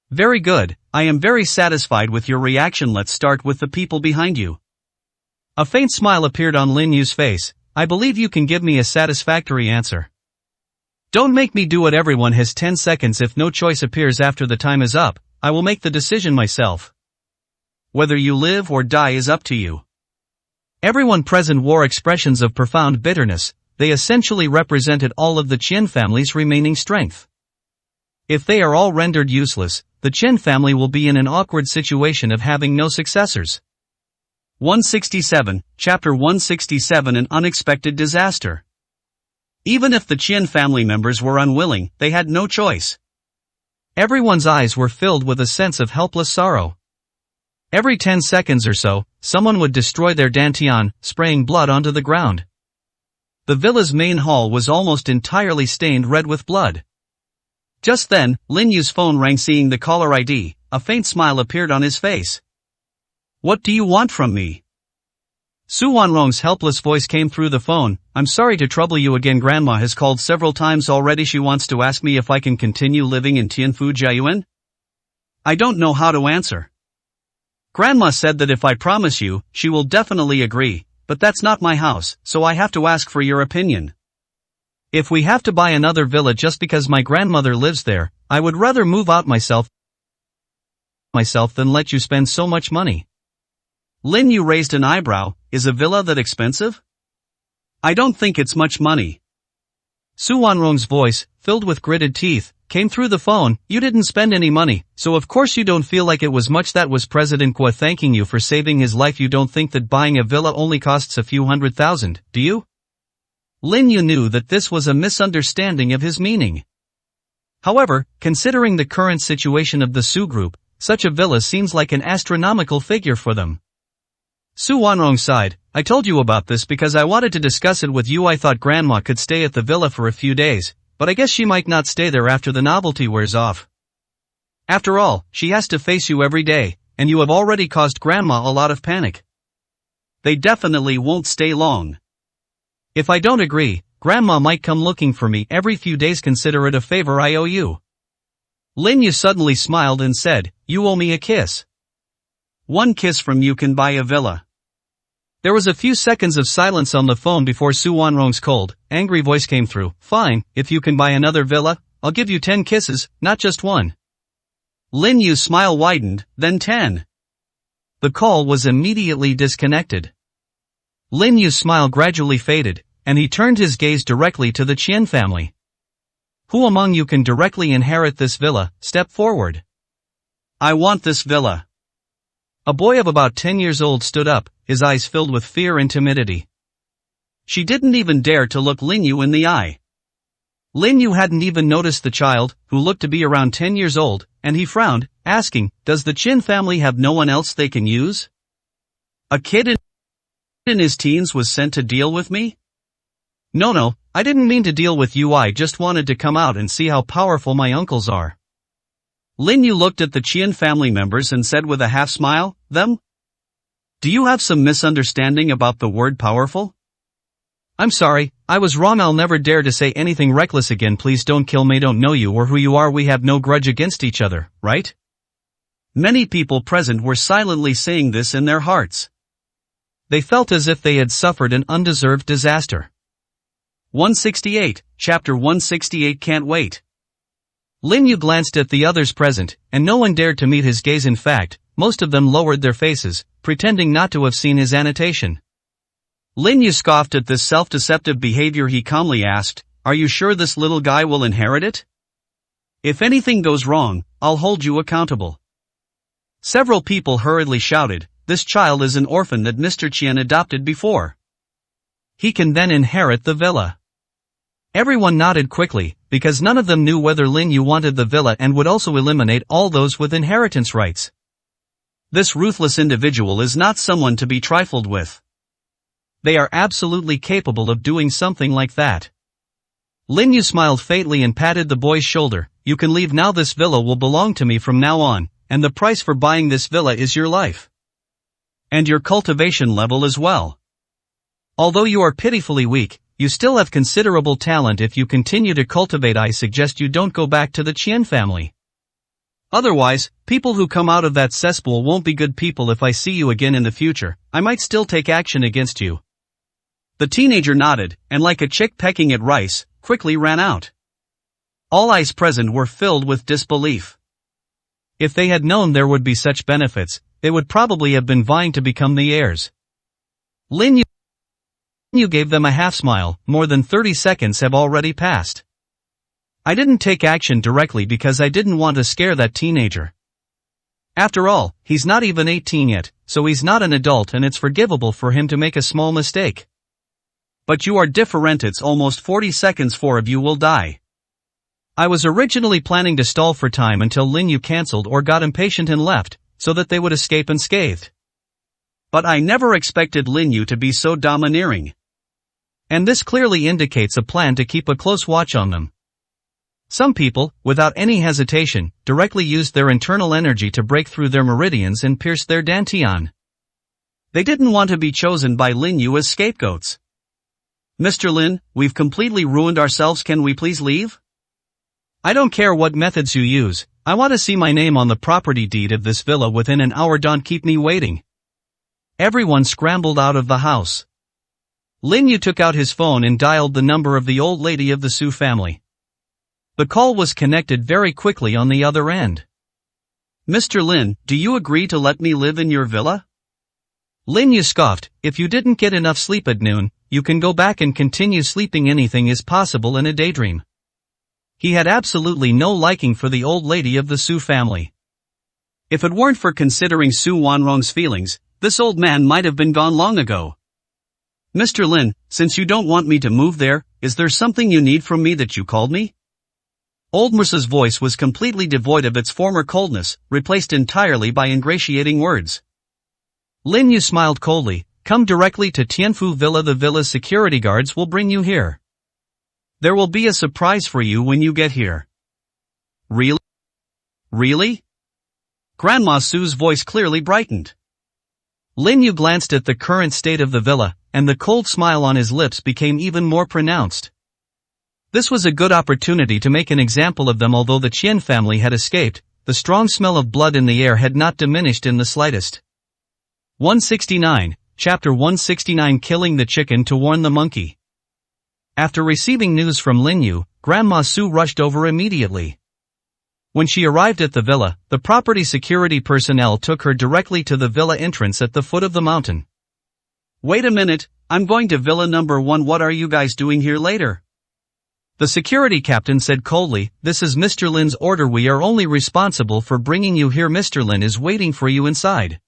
Very good, I am very satisfied with your reaction. Let's start with the people behind you. A faint smile appeared on Lin Yu's face. I believe you can give me a satisfactory answer. Don't make me do it. Everyone has 10 seconds. If no choice appears after the time is up, I will make the decision myself. Whether you live or die is up to you. Everyone present wore expressions of profound bitterness. They essentially represented all of the Qin family's remaining strength. If they are all rendered useless, the Qin family will be in an awkward situation of having no successors. 167, Chapter 167 An Unexpected Disaster. Even if the Qin family members were unwilling, they had no choice. Everyone's eyes were filled with a sense of helpless sorrow. Every 10 seconds or so, someone would destroy their Dantian, spraying blood onto the ground. The villa's main hall was almost entirely stained red with blood. Just then, Lin Yu's phone rang. Seeing the caller ID, a faint smile appeared on his face. What do you want from me? Su Wanrong's helpless voice came through the phone. I'm sorry to trouble you again. Grandma has called several times already. She wants to ask me if I can continue living in Tianfu Jiayuan. I don't know how to answer. Grandma said that if I promise you, she will definitely agree, but that's not my house, so I have to ask for your opinion. If we have to buy another villa just because my grandmother lives there, I would rather move out myself than let you spend so much money. Lin Yu raised an eyebrow. Is a villa that expensive? I don't think it's much money. Su Wanrong's voice, filled with gritted teeth, came through the phone. You didn't spend any money, so of course you don't feel like it was much. That was President Guo thanking you for saving his life. You don't think that buying a villa only costs a few $100,000, do you? Lin Yu knew that this was a misunderstanding of his meaning. However, considering the current situation of the Su group, such a villa seems like an astronomical figure for them. Su Wanrong sighed. I told you about this because I wanted to discuss it with you. I thought Grandma could stay at the villa for a few days, but I guess she might not stay there after the novelty wears off. After all, she has to face you every day, and you have already caused Grandma a lot of panic. They definitely won't stay long. If I don't agree, Grandma might come looking for me every few days. Consider it a favor I owe you. Lin Yu suddenly smiled and said, You owe me a kiss. One kiss from you can buy a villa. There was a few seconds of silence on the phone before Su Wanrong's cold, angry voice came through. Fine, if you can buy another villa, I'll give you 10 kisses, not just one. Lin Yu's smile widened, then 10. The call was immediately disconnected. Lin Yu's smile gradually faded, and he turned his gaze directly to the Qian family. Who among you can directly inherit this villa? Step forward. I want this villa. A boy of about 10 years old stood up, his eyes filled with fear and timidity. She didn't even dare to look Lin Yu in the eye. Lin Yu hadn't even noticed the child, who looked to be around 10 years old, and he frowned, asking, "Does the Chin family have no one else they can use? A kid in his teens was sent to deal with me? No, I didn't mean to deal with you, I just wanted to come out and see how powerful my uncles are." Lin Yu looked at the Qian family members and said with a half smile, "Them? Do you have some misunderstanding about the word powerful?" "I'm sorry, I was wrong, I'll never dare to say anything reckless again, please don't kill me, don't know you or who you are, we have no grudge against each other, right?" Many people present were silently saying this in their hearts. They felt as if they had suffered an undeserved disaster. 168, Chapter 168 Can't wait. Lin Yu glanced at the others present, and no one dared to meet his gaze. In fact, most of them lowered their faces, pretending not to have seen his annotation. Lin Yu scoffed at this self-deceptive behavior. He calmly asked, "Are you sure this little guy will inherit it? If anything goes wrong, I'll hold you accountable." Several people hurriedly shouted, "This child is an orphan that Mr. Qian adopted before. He can then inherit the villa." Everyone nodded quickly, because none of them knew whether Lin Yu wanted the villa and would also eliminate all those with inheritance rights. This ruthless individual is not someone to be trifled with. They are absolutely capable of doing something like that. Lin Yu smiled faintly and patted the boy's shoulder. "You can leave now, this villa will belong to me from now on, and the price for buying this villa is your life. And your cultivation level as well. Although you are pitifully weak, you still have considerable talent. If you continue to cultivate, I suggest you don't go back to the Qian family. Otherwise, people who come out of that cesspool won't be good people. If I see you again in the future, I might still take action against you." The teenager nodded, and like a chick pecking at rice, quickly ran out. All eyes present were filled with disbelief. If they had known there would be such benefits, they would probably have been vying to become the heirs. Lin Yu gave them a half smile. "More than 30 seconds have already passed. I didn't take action directly because I didn't want to scare that teenager. After all, he's not even 18 yet, so he's not an adult and it's forgivable for him to make a small mistake. But you are different, it's almost 40 seconds, 4 of you will die." I was originally planning to stall for time until Lin Yu cancelled or got impatient and left, so that they would escape unscathed. But I never expected Lin Yu to be so domineering. And this clearly indicates a plan to keep a close watch on them. Some people, without any hesitation, directly used their internal energy to break through their meridians and pierce their dantian. They didn't want to be chosen by Lin Yu as scapegoats. "Mr. Lin, we've completely ruined ourselves, can we please leave? I don't care what methods you use, I want to see my name on the property deed of this villa within an hour, don't keep me waiting." Everyone scrambled out of the house. Lin Yu took out his phone and dialed the number of the old lady of the Su family. The call was connected very quickly on the other end. "Mr. Lin, do you agree to let me live in your villa?" Lin Yu scoffed, "If you didn't get enough sleep at noon, you can go back and continue sleeping. Anything is possible in a daydream." He had absolutely no liking for the old lady of the Su family. If it weren't for considering Su Wanrong's feelings, this old man might have been gone long ago. "Mr. Lin, since you don't want me to move there, is there something you need from me that you called me?" Old Mursa's voice was completely devoid of its former coldness, replaced entirely by ingratiating words. Lin Yu smiled coldly. "Come directly to Tianfu Villa, the villa's security guards will bring you here. There will be a surprise for you when you get here." "Really? Really?" Grandma Su's voice clearly brightened. Lin Yu glanced at the current state of the villa, and the cold smile on his lips became even more pronounced. This was a good opportunity to make an example of them. Although the Qian family had escaped, the strong smell of blood in the air had not diminished in the slightest. 169, Chapter 169 Killing the Chicken to Warn the Monkey. After receiving news from Lin Yu, Grandma Su rushed over immediately. When she arrived at the villa, the property security personnel took her directly to the villa entrance at the foot of the mountain. "Wait a minute, I'm going to Villa number 1. What are you guys doing here later?" The security captain said coldly, "This is Mr. Lin's order. We are only responsible for bringing you here. Mr. Lin is waiting for you inside."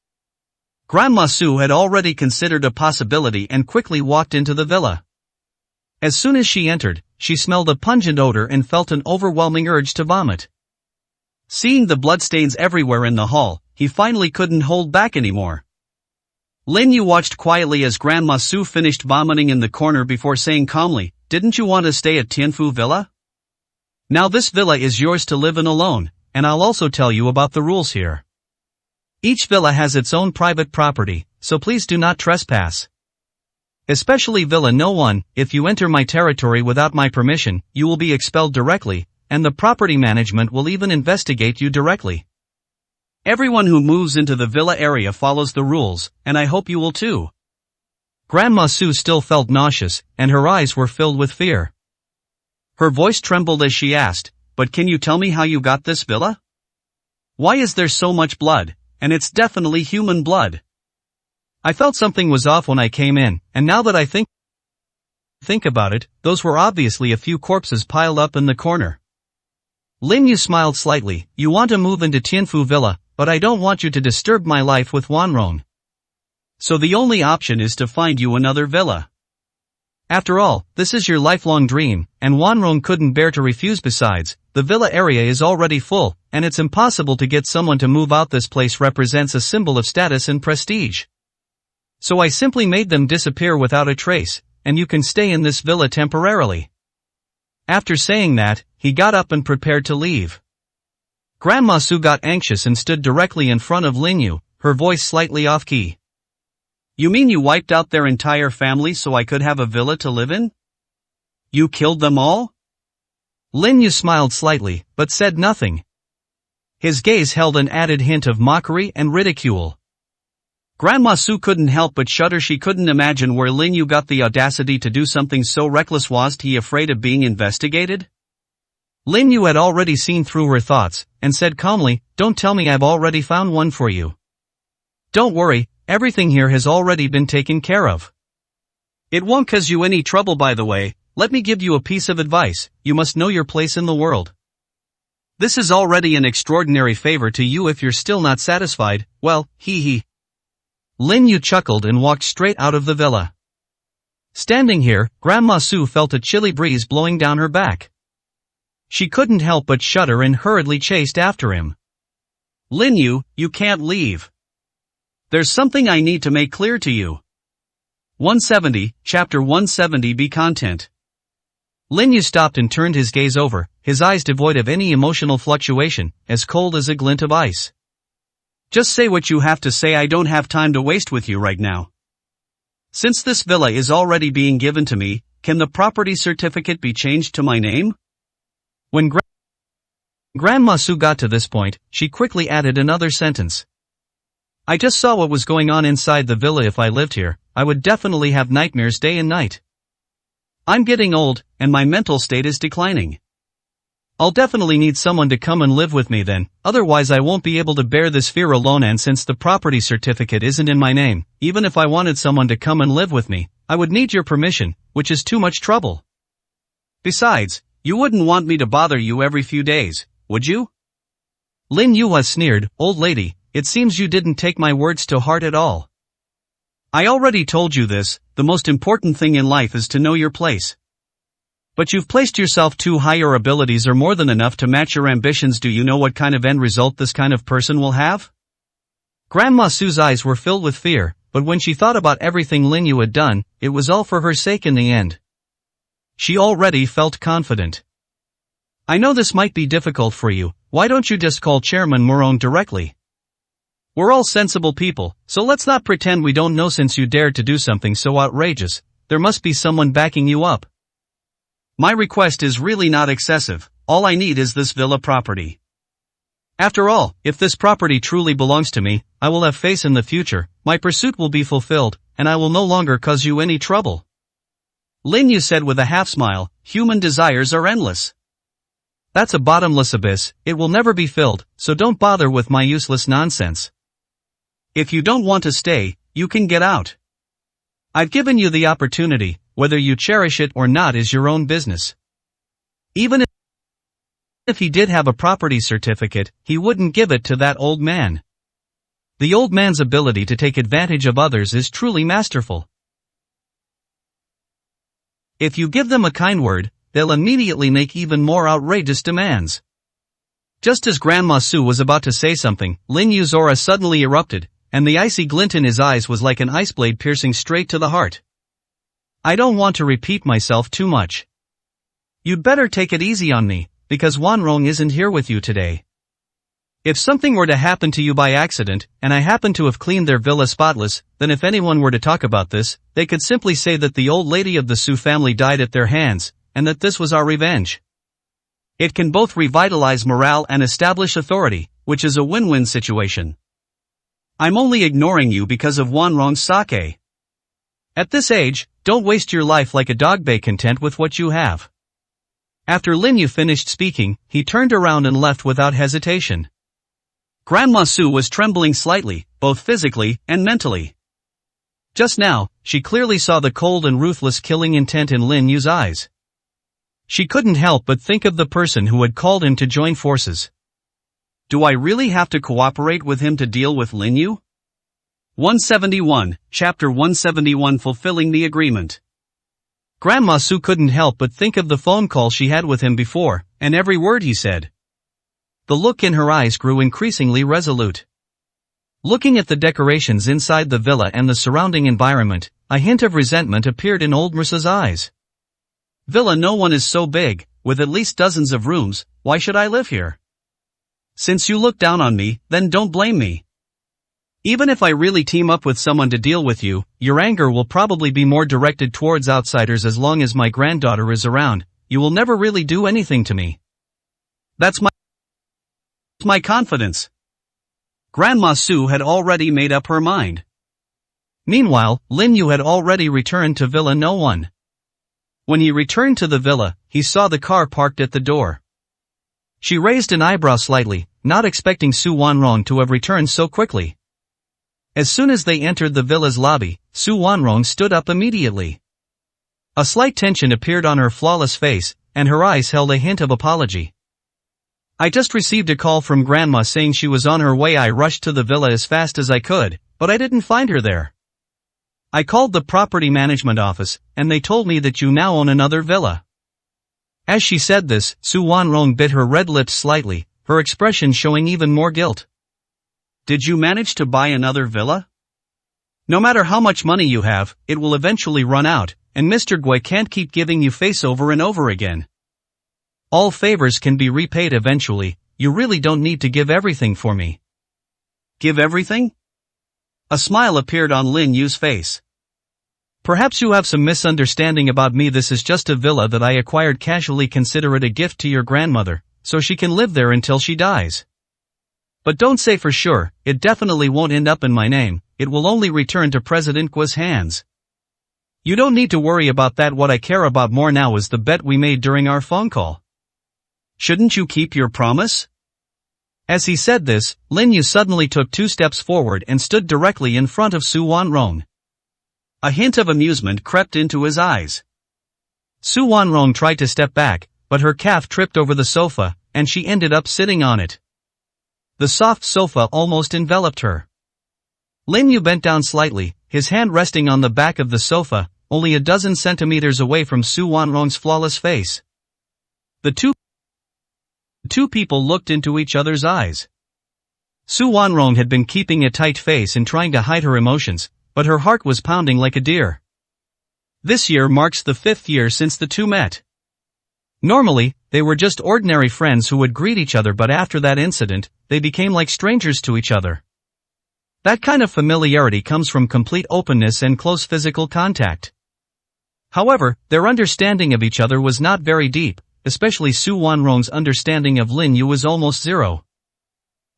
Grandma Su had already considered a possibility and quickly walked into the villa. As soon as she entered, she smelled a pungent odor and felt an overwhelming urge to vomit. Seeing the bloodstains everywhere in the hall, he finally couldn't hold back anymore. Lin Yu watched quietly as Grandma Su finished vomiting in the corner before saying calmly, "Didn't you want to stay at Tianfu Villa? Now this villa is yours to live in alone, and I'll also tell you about the rules here. Each villa has its own private property, so please do not trespass. Especially Villa No. 1, if you enter my territory without my permission, you will be expelled directly, and the property management will even investigate you directly. Everyone who moves into the villa area follows the rules, and I hope you will too." Grandma Su still felt nauseous, and her eyes were filled with fear. Her voice trembled as she asked, "But can you tell me how you got this villa? Why is there so much blood, and it's definitely human blood? I felt something was off when I came in, and now that I think about it, those were obviously a few corpses piled up in the corner." Lin Yu smiled slightly. "You want to move into Tianfu Villa, but I don't want you to disturb my life with Wanrong. So the only option is to find you another villa. After all, this is your lifelong dream, and Wanrong couldn't bear to refuse. Besides, the villa area is already full, and it's impossible to get someone to move out. This place represents a symbol of status and prestige. So I simply made them disappear without a trace, and you can stay in this villa temporarily." After saying that, he got up and prepared to leave. Grandma Su got anxious and stood directly in front of Lin Yu, her voice slightly off-key. "You mean you wiped out their entire family so I could have a villa to live in? You killed them all?" Lin Yu smiled slightly, but said nothing. His gaze held an added hint of mockery and ridicule. Grandma Su couldn't help but shudder. She couldn't imagine where Lin Yu got the audacity to do something so reckless. Was he afraid of being investigated? Lin Yu had already seen through her thoughts, and said calmly, "Don't tell me I've already found one for you. Don't worry, everything here has already been taken care of. It won't cause you any trouble. By the way, let me give you a piece of advice: you must know your place in the world. This is already an extraordinary favor to you. If you're still not satisfied, well, hee." Lin Yu chuckled and walked straight out of the villa. Standing here, Grandma Su felt a chilly breeze blowing down her back. She couldn't help but shudder and hurriedly chased after him. "Lin Yu, you can't leave. There's something I need to make clear to you." 170, Chapter 170b Content. Lin Yu stopped and turned his gaze over, his eyes devoid of any emotional fluctuation, as cold as a glint of ice. "Just say what you have to say. I don't have time to waste with you right now. Since this villa is already being given to me, can the property certificate be changed to my name?" When Grandma Su got to this point, she quickly added another sentence. "I just saw what was going on inside the villa. If I lived here, I would definitely have nightmares day and night. I'm getting old, and my mental state is declining. I'll definitely need someone to come and live with me then, otherwise I won't be able to bear this fear alone. And since the property certificate isn't in my name, even if I wanted someone to come and live with me, I would need your permission, which is too much trouble. Besides, you wouldn't want me to bother you every few days, would you?" Lin Yu sneered, "Old lady, it seems you didn't take my words to heart at all. I already told you this, the most important thing in life is to know your place. But you've placed yourself too high. Your abilities are more than enough to match your ambitions. Do you know what kind of end result this kind of person will have?" Grandma Su's eyes were filled with fear, but when she thought about everything Lin Yu had done, it was all for her sake in the end. She already felt confident. "I know this might be difficult for you. Why don't you just call Chairman Morong directly? We're all sensible people, so let's not pretend we don't know. Since you dared to do something so outrageous, there must be someone backing you up. My request is really not excessive. All I need is this villa property. After all, if this property truly belongs to me, I will have faith in the future, my pursuit will be fulfilled, and I will no longer cause you any trouble." Lin Yu said with a half-smile, "Human desires are endless. That's a bottomless abyss, it will never be filled, so don't bother with my useless nonsense. If you don't want to stay, you can get out. I've given you the opportunity, whether you cherish it or not is your own business." Even if he did have a property certificate, he wouldn't give it to that old man. The old man's ability to take advantage of others is truly masterful. If you give them a kind word, they'll immediately make even more outrageous demands. Just as Grandma Su was about to say something, Lin Yu's aura suddenly erupted, and the icy glint in his eyes was like an ice blade piercing straight to the heart. I don't want to repeat myself too much. You'd better take it easy on me, because Wanrong isn't here with you today. If something were to happen to you by accident, and I happen to have cleaned their villa spotless, then if anyone were to talk about this, they could simply say that the old lady of the Su family died at their hands, and that this was our revenge. It can both revitalize morale and establish authority, which is a win-win situation. I'm only ignoring you because of Wanrong's sake. At this age, don't waste your life like a dog. Be content with what you have. After Lin Yu finished speaking, he turned around and left without hesitation. Grandma Su was trembling slightly, both physically and mentally. Just now, she clearly saw the cold and ruthless killing intent in Lin Yu's eyes. She couldn't help but think of the person who had called him to join forces. Do I really have to cooperate with him to deal with Lin Yu? 171, Chapter 171 Fulfilling the Agreement. Grandma Su couldn't help but think of the phone call she had with him before, and every word he said. The look in her eyes grew increasingly resolute. Looking at the decorations inside the villa and the surrounding environment, a hint of resentment appeared in old Mrsa's eyes. Villa no one is so big, with at least dozens of rooms, why should I live here? Since you look down on me, then don't blame me. Even if I really team up with someone to deal with you, your anger will probably be more directed towards outsiders. As long as my granddaughter is around, you will never really do anything to me. That's my confidence. Grandma Su had already made up her mind. Meanwhile, Lin Yu had already returned to Villa No 1. When he returned to the villa, he saw the car parked at the door. She raised an eyebrow slightly, not expecting Su Wanrong to have returned so quickly. As soon as they entered the villa's lobby, Su Wanrong stood up immediately. A slight tension appeared on her flawless face, and her eyes held a hint of apology. I just received a call from Grandma saying she was on her way. I rushed to the villa as fast as I could, but I didn't find her there. I called the property management office, and they told me that you now own another villa. As she said this, Su Wanrong bit her red lips slightly, her expression showing even more guilt. Did you manage to buy another villa? No matter how much money you have, it will eventually run out, and Mr. Gui can't keep giving you face over and over again. All favors can be repaid eventually. You really don't need to give everything for me. Give everything? A smile appeared on Lin Yu's face. Perhaps you have some misunderstanding about me. This is just a villa that I acquired casually. Consider it a gift to your grandmother, so she can live there until she dies. But don't say for sure, it definitely won't end up in my name, it will only return to President Gui's hands. You don't need to worry about that. What I care about more now is the bet we made during our phone call. Shouldn't you keep your promise? As he said this, Lin Yu suddenly took 2 steps forward and stood directly in front of Su Wanrong. A hint of amusement crept into his eyes. Su Wanrong tried to step back, but her calf tripped over the sofa, and she ended up sitting on it. The soft sofa almost enveloped her. Lin Yu bent down slightly, his hand resting on the back of the sofa, only a dozen centimeters away from Su Wanrong's flawless face. The two people looked into each other's eyes. Su Wanrong had been keeping a tight face and trying to hide her emotions, but her heart was pounding like a deer. This year marks the 5th year since the two met. Normally, they were just ordinary friends who would greet each other, but after that incident, they became like strangers to each other. That kind of familiarity comes from complete openness and close physical contact. However, their understanding of each other was not very deep, especially Su Wanrong's understanding of Lin Yu was almost zero.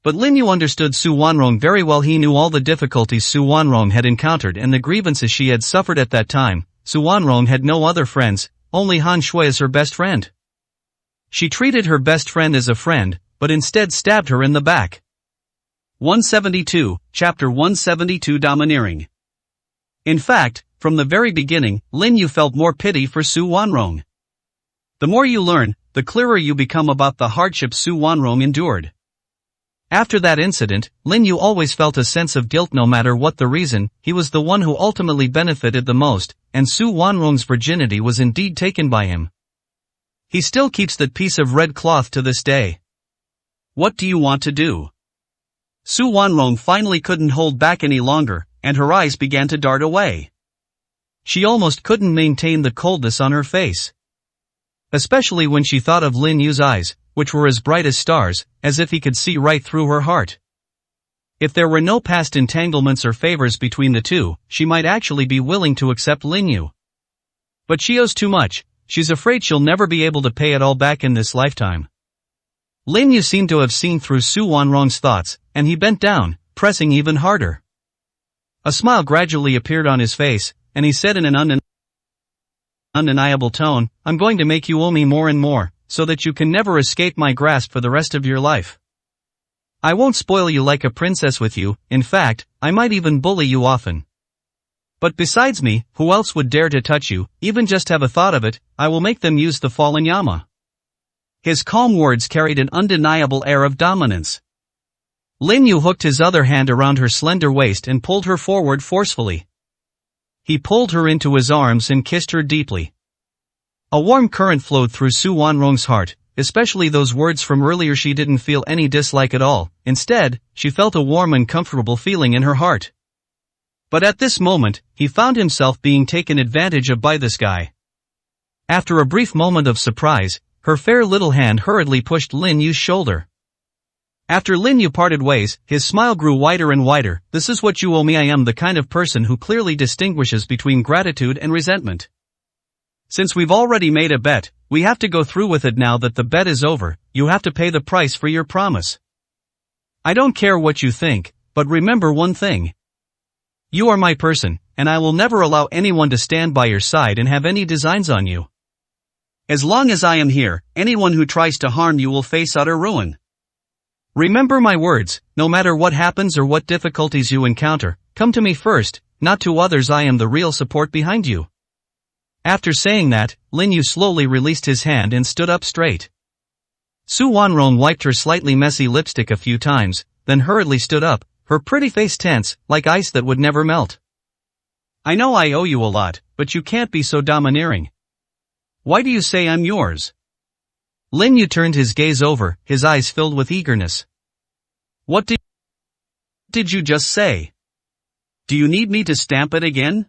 But Lin Yu understood Su Wanrong very well. He knew all the difficulties Su Wanrong had encountered and the grievances she had suffered at that time. Su Wanrong had no other friends, only Han Shui as her best friend. She treated her best friend as a friend, but instead stabbed her in the back. 172, Chapter 172 Domineering. In fact, from the very beginning, Lin Yu felt more pity for Su Wanrong. The more you learn, the clearer you become about the hardships Su Wanrong endured. After that incident, Lin Yu always felt a sense of guilt. No matter what the reason, he was the one who ultimately benefited the most, and Su Wanrong's virginity was indeed taken by him. He still keeps that piece of red cloth to this day. What do you want to do? Su Wanrong finally couldn't hold back any longer, and her eyes began to dart away. She almost couldn't maintain the coldness on her face. Especially when she thought of Lin Yu's eyes, which were as bright as stars, as if he could see right through her heart. If there were no past entanglements or favors between the two, she might actually be willing to accept Lin Yu. But she owes too much, she's afraid she'll never be able to pay it all back in this lifetime. Lin Yu seemed to have seen through Su Wanrong's thoughts, and he bent down, pressing even harder. A smile gradually appeared on his face, and he said in an undeniable tone, "I'm going to make you owe me more and more, so that you can never escape my grasp for the rest of your life. I won't spoil you like a princess with you, in fact, I might even bully you often. But besides me, who else would dare to touch you, even just have a thought of it, I will make them use the fallen Yama." His calm words carried an undeniable air of dominance. Lin Yu hooked his other hand around her slender waist and pulled her forward forcefully. He pulled her into his arms and kissed her deeply. A warm current flowed through Su Wanrong's heart, especially those words from earlier. She didn't feel any dislike at all, instead, she felt a warm and comfortable feeling in her heart. But at this moment, he found himself being taken advantage of by this guy. After a brief moment of surprise, her fair little hand hurriedly pushed Lin Yu's shoulder. After Lin Yu parted ways, his smile grew wider and wider. "This is what you owe me. I am the kind of person who clearly distinguishes between gratitude and resentment. Since we've already made a bet, we have to go through with it. Now that the bet is over, you have to pay the price for your promise. I don't care what you think, but remember one thing. You are my person, and I will never allow anyone to stand by your side and have any designs on you. As long as I am here, anyone who tries to harm you will face utter ruin. Remember my words, no matter what happens or what difficulties you encounter, come to me first, not to others. I am the real support behind you." After saying that, Lin Yu slowly released his hand and stood up straight. Su Wanrong wiped her slightly messy lipstick a few times, then hurriedly stood up, her pretty face tense, like ice that would never melt. "I know I owe you a lot, but you can't be so domineering. Why do you say I'm yours?" Lin Yu turned his gaze over, his eyes filled with eagerness. "What did you just say? Do you need me to stamp it again?"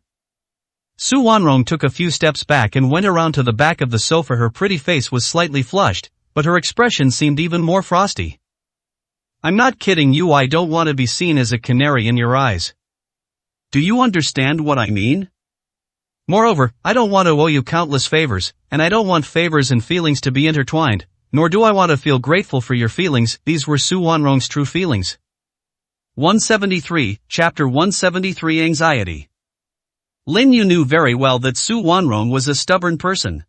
Su Wanrong took a few steps back and went around to the back of the sofa. Her pretty face was slightly flushed, but her expression seemed even more frosty. "I'm not kidding you. I don't want to be seen as a canary in your eyes. Do you understand what I mean? Moreover, I don't want to owe you countless favors, and I don't want favors and feelings to be intertwined, nor do I want to feel grateful for your feelings." These were Su Wanrong's true feelings. 173, Chapter 173 Anxiety. Lin Yu knew very well that Su Wanrong was a stubborn person.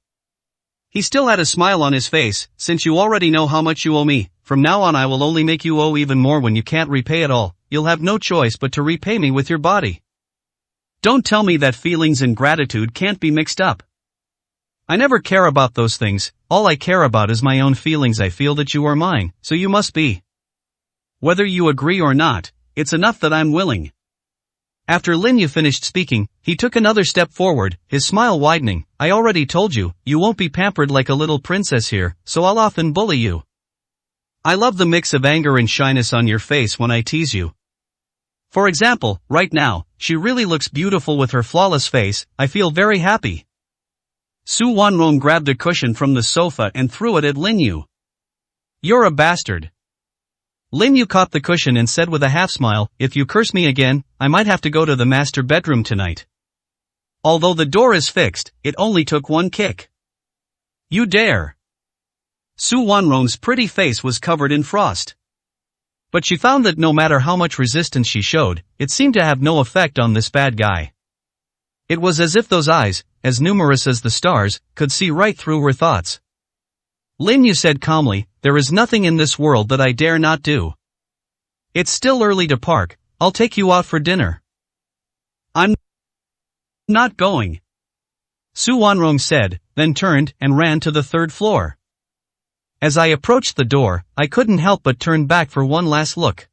He still had a smile on his face. "Since you already know how much you owe me, from now on I will only make you owe even more. When you can't repay it all, you'll have no choice but to repay me with your body. Don't tell me that feelings and gratitude can't be mixed up. I never care about those things. All I care about is my own feelings. I feel that you are mine, so you must be. Whether you agree or not, it's enough that I'm willing." After Lin Yu finished speaking, he took another step forward, his smile widening. "I already told you, you won't be pampered like a little princess here, so I'll often bully you. I love the mix of anger and shyness on your face when I tease you. For example, right now, she really looks beautiful with her flawless face. I feel very happy." Su Wanrong grabbed a cushion from the sofa and threw it at Lin Yu. "You're a bastard." Lin Yu caught the cushion and said with a half-smile, "If you curse me again, I might have to go to the master bedroom tonight. Although the door is fixed, it only took one kick." "You dare." Su Wanrong's pretty face was covered in frost. But she found that no matter how much resistance she showed, it seemed to have no effect on this bad guy. It was as if those eyes, as numerous as the stars, could see right through her thoughts. Lin Yu said calmly, "There is nothing in this world that I dare not do. It's still early to park. I'll take you out for dinner." "I'm not going," Su Wanrong said, then turned and ran to the third floor. As I approached the door, I couldn't help but turn back for one last look.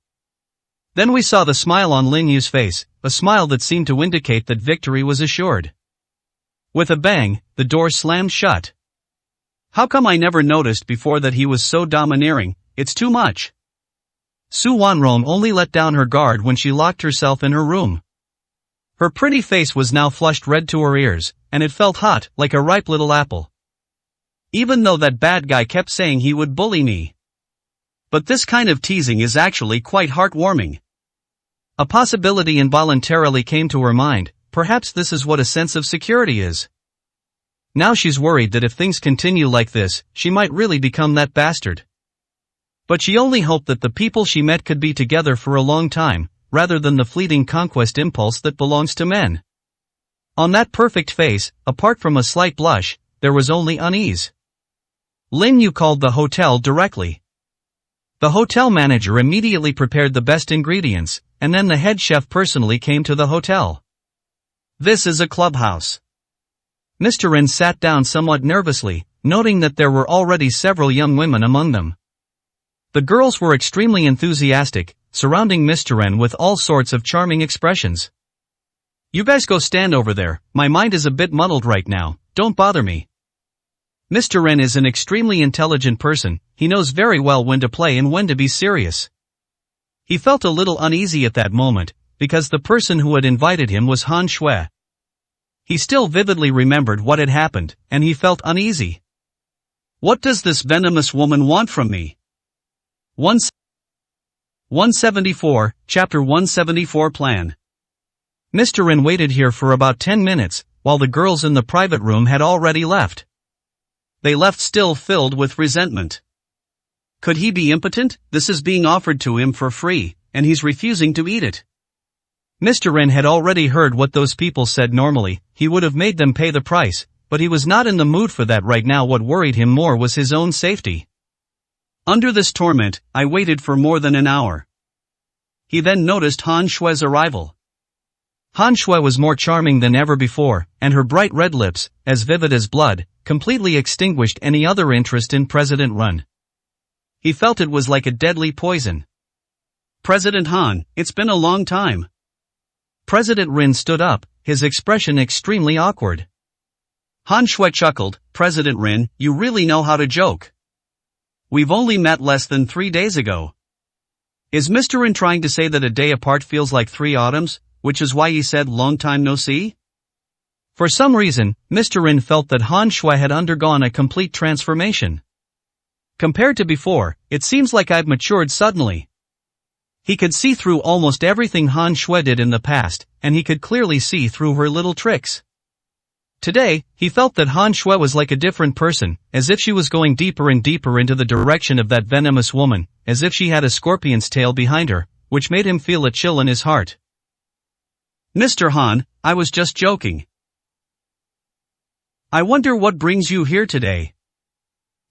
Then we saw the smile on Lin Yu's face, a smile that seemed to indicate that victory was assured. With a bang, the door slammed shut. How come I never noticed before that he was so domineering? it's too much. Su Wanrong only let down her guard when she locked herself in her room. Her pretty face was now flushed red to her ears, and it felt hot, like a ripe little apple. Even though that bad guy kept saying he would bully me. But this kind of teasing is actually quite heartwarming. A possibility involuntarily came to her mind, perhaps this is what a sense of security is. Now she's worried that if things continue like this, she might really become that bastard. But she only hoped that the people she met could be together for a long time, rather than the fleeting conquest impulse that belongs to men. On that perfect face, apart from a slight blush, there was only unease. Lin Yu called the hotel directly. The hotel manager immediately prepared the best ingredients, and then the head chef personally came to the hotel. This is a clubhouse. Mr. Rin sat down somewhat nervously, noting that there were already several young women among them. The girls were extremely enthusiastic, surrounding Mr. Ren with all sorts of charming expressions. You guys go stand over there, my mind is a bit muddled right now, don't bother me. Mr. Ren is an extremely intelligent person, he knows very well when to play and when to be serious. He felt a little uneasy at that moment, because the person who had invited him was Han Shui. He still vividly remembered what had happened, and he felt uneasy. What does this venomous woman want from me? 174, Chapter 174 Plan. Mr. Rin waited here for about 10 minutes, while the girls in the private room had already left. They left still filled with resentment. Could he be impotent? This is being offered to him for free, and he's refusing to eat it. Mr. Rin had already heard what those people said normally, he would have made them pay the price, but he was not in the mood for that right now. What worried him more was his own safety. Under this torment, I waited for more than an hour. He then noticed Han Shui's arrival. Han Shui was more charming than ever before, and her bright red lips, as vivid as blood, completely extinguished any other interest in President Run. He felt it was like a deadly poison. President Han, it's been a long time. President Rin stood up, his expression extremely awkward. Han Shui chuckled, President Rin, you really know how to joke. We've only met less than 3 days ago. Is Mr. Rin trying to say that a day apart feels like 3 autumns, which is why he said long time no see? For some reason, Mr. Rin felt that Han Shui had undergone a complete transformation. Compared to before, it seems like I've matured suddenly. He could see through almost everything Han Shui did in the past, and he could clearly see through her little tricks. Today, he felt that Han Shui was like a different person, as if she was going deeper and deeper into the direction of that venomous woman, as if she had a scorpion's tail behind her, which made him feel a chill in his heart. Mr. Han, I was just joking. I wonder what brings you here today?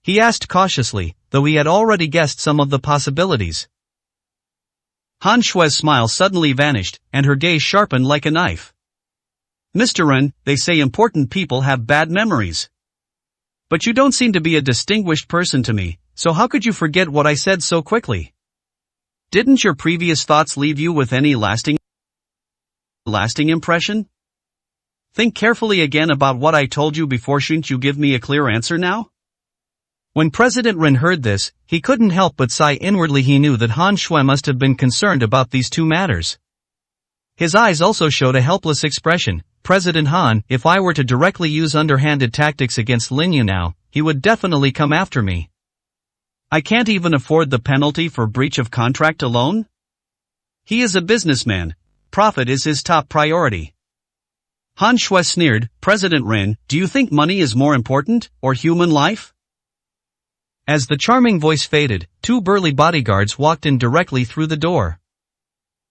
He asked cautiously, though he had already guessed some of the possibilities. Han Shui's smile suddenly vanished, and her gaze sharpened like a knife. Mr. Ren, they say important people have bad memories. But you don't seem to be a distinguished person to me, so how could you forget what I said so quickly? Didn't your previous thoughts leave you with any lasting impression? Think carefully again about what I told you before. Shouldn't you give me a clear answer now? When President Ren heard this, he couldn't help but sigh inwardly. He knew that Han Shui must have been concerned about these two matters. His eyes also showed a helpless expression. President Han, if I were to directly use underhanded tactics against Lin Yu now, he would definitely come after me. I can't even afford the penalty for breach of contract alone? He is a businessman. Profit is his top priority. Han Shui sneered, President Ren, do you think money is more important, or human life? As the charming voice faded, 2 burly bodyguards walked in directly through the door.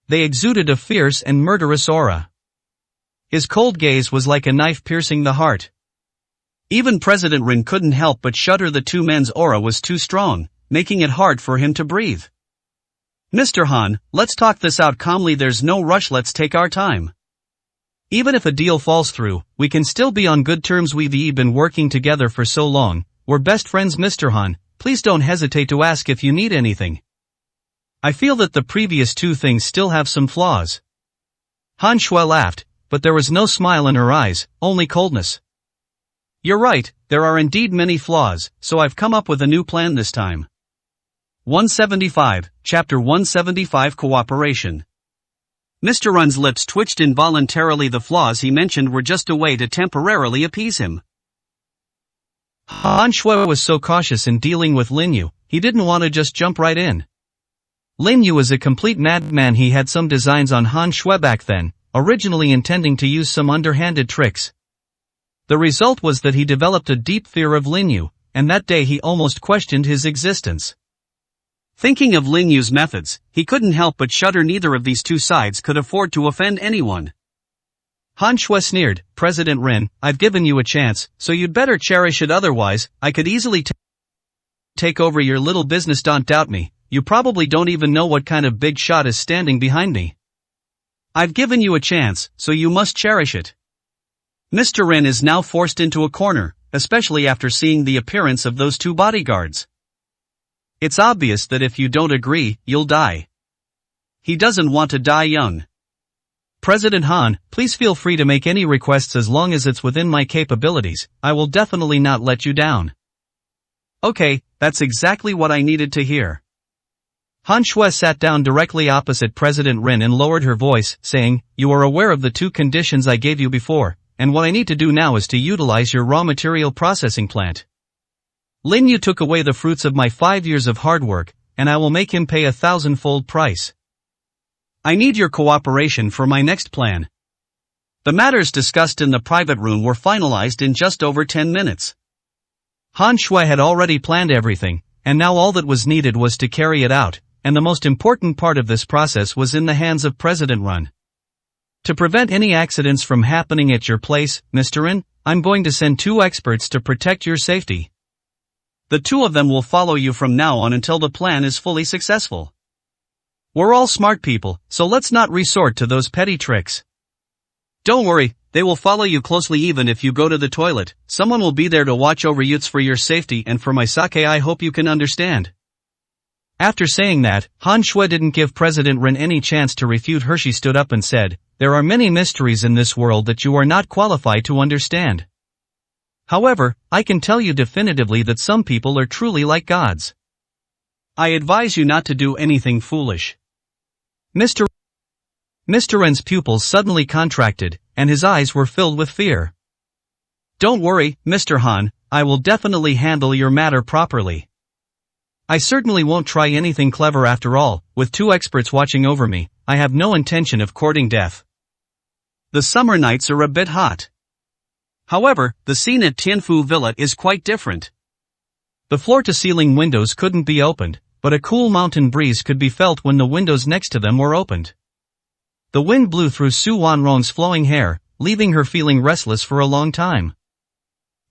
They exuded a fierce and murderous aura. His cold gaze was like a knife piercing the heart. Even President Rin couldn't help but shudder. The 2 men's aura was too strong, making it hard for him to breathe. Mr. Han, let's talk this out calmly. There's no rush. Let's take our time. Even if a deal falls through, we can still be on good terms. We've been working together for so long. We're best friends. Mr. Han, please don't hesitate to ask if you need anything. I feel that the previous 2 things still have some flaws. Han Shui laughed, but there was no smile in her eyes, only coldness. You're right, there are indeed many flaws, so I've come up with a new plan this time. 175, Chapter 175 Cooperation. Mr. Run's lips twitched involuntarily. The flaws he mentioned were just a way to temporarily appease him. Han Shui was so cautious in dealing with Lin Yu, he didn't want to just jump right in. Lin Yu was a complete madman. He had some designs on Han Shui back then, originally intending to use some underhanded tricks. The result was that he developed a deep fear of Lin Yu, and that day he almost questioned his existence. Thinking of Lin Yu's methods, he couldn't help but shudder. Neither of these two sides could afford to offend anyone. Han Shui sneered, President Rin, I've given you a chance, so you'd better cherish it, otherwise, I could easily take over your little business. Don't doubt me, you probably don't even know what kind of big shot is standing behind me. I've given you a chance, so you must cherish it. Mr. Rin is now forced into a corner, especially after seeing the appearance of those two bodyguards. It's obvious that if you don't agree, you'll die. He doesn't want to die young. President Han, please feel free to make any requests as long as it's within my capabilities. I will definitely not let you down. Okay, that's exactly what I needed to hear. Han Shui sat down directly opposite President Rin and lowered her voice, saying, You are aware of the two conditions I gave you before, and what I need to do now is to utilize your raw material processing plant. Lin Yu took away the fruits of my 5 years of hard work, and I will make him pay 1,000-fold price. I need your cooperation for my next plan. The matters discussed in the private room were finalized in just over 10 minutes. Han Shui had already planned everything, and now all that was needed was to carry it out, and the most important part of this process was in the hands of President Rin. To prevent any accidents from happening at your place, Mr. Rin, I'm going to send 2 experts to protect your safety. The 2 of them will follow you from now on until the plan is fully successful. We're all smart people, so let's not resort to those petty tricks. Don't worry, they will follow you closely. Even if you go to the toilet, someone will be there to watch over you. It's for your safety and for my sake. I hope you can understand. After saying that, Han Shui didn't give President Rin any chance to refute her. She stood up and said, There are many mysteries in this world that you are not qualified to understand. However, I can tell you definitively that some people are truly like gods. I advise you not to do anything foolish. Mr. Ren's pupils suddenly contracted, and his eyes were filled with fear. Don't worry, Mr. Han, I will definitely handle your matter properly. I certainly won't try anything clever. After all, with 2 experts watching over me, I have no intention of courting death. The summer nights are a bit hot. However, the scene at Tianfu Villa is quite different. The floor-to-ceiling windows couldn't be opened, but a cool mountain breeze could be felt when the windows next to them were opened. The wind blew through Su Wanrong's flowing hair, leaving her feeling restless for a long time.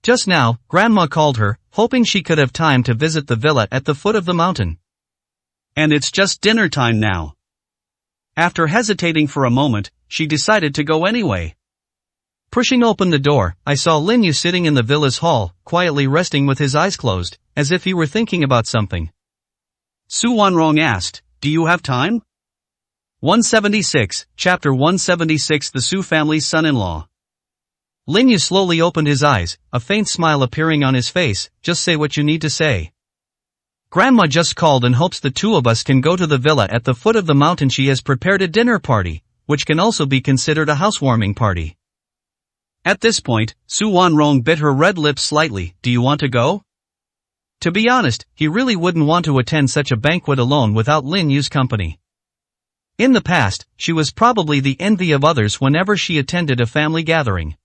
Just now, Grandma called her, hoping she could have time to visit the villa at the foot of the mountain. And it's just dinner time now. After hesitating for a moment, she decided to go anyway. Pushing open the door, I saw Lin Yu sitting in the villa's hall, quietly resting with his eyes closed, as if he were thinking about something. Su Wanrong asked, Do you have time? 176, Chapter 176 The Su family's son-in-law. Lin Yu slowly opened his eyes, a faint smile appearing on his face. Just say what you need to say. Grandma just called and hopes the 2 of us can go to the villa at the foot of the mountain. She has prepared a dinner party, which can also be considered a housewarming party. At this point, Su Wanrong bit her red lips slightly. Do you want to go? To be honest, he really wouldn't want to attend such a banquet alone without Lin Yu's company. In the past, she was probably the envy of others whenever she attended a family gathering.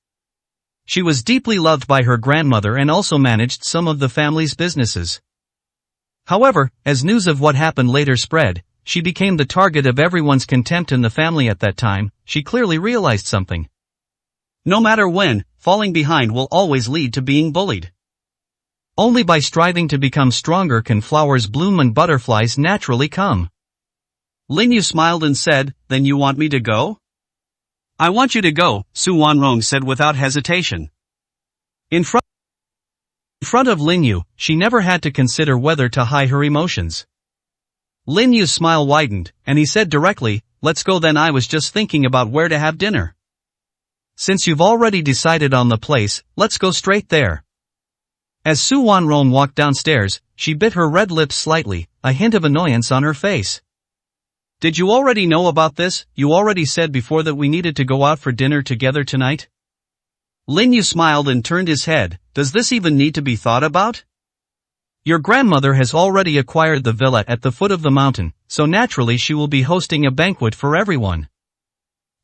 She was deeply loved by her grandmother and also managed some of the family's businesses. However, as news of what happened later spread, she became the target of everyone's contempt in the family. At that time, she clearly realized something. No matter when, falling behind will always lead to being bullied. Only by striving to become stronger can flowers bloom and butterflies naturally come. Lin Yu smiled and said, Then you want me to go? I want you to go, Su Wanrong said without hesitation. In front of Lin Yu, she never had to consider whether to hide her emotions. Lin Yu's smile widened, and he said directly, Let's go then. I was just thinking about where to have dinner. Since you've already decided on the place, let's go straight there. As Su Wanrong walked downstairs, she bit her red lips slightly, a hint of annoyance on her face. Did you already know about this? You already said before that we needed to go out for dinner together tonight? Lin Yu smiled and turned his head. Does this even need to be thought about? Your grandmother has already acquired the villa at the foot of the mountain, so naturally she will be hosting a banquet for everyone.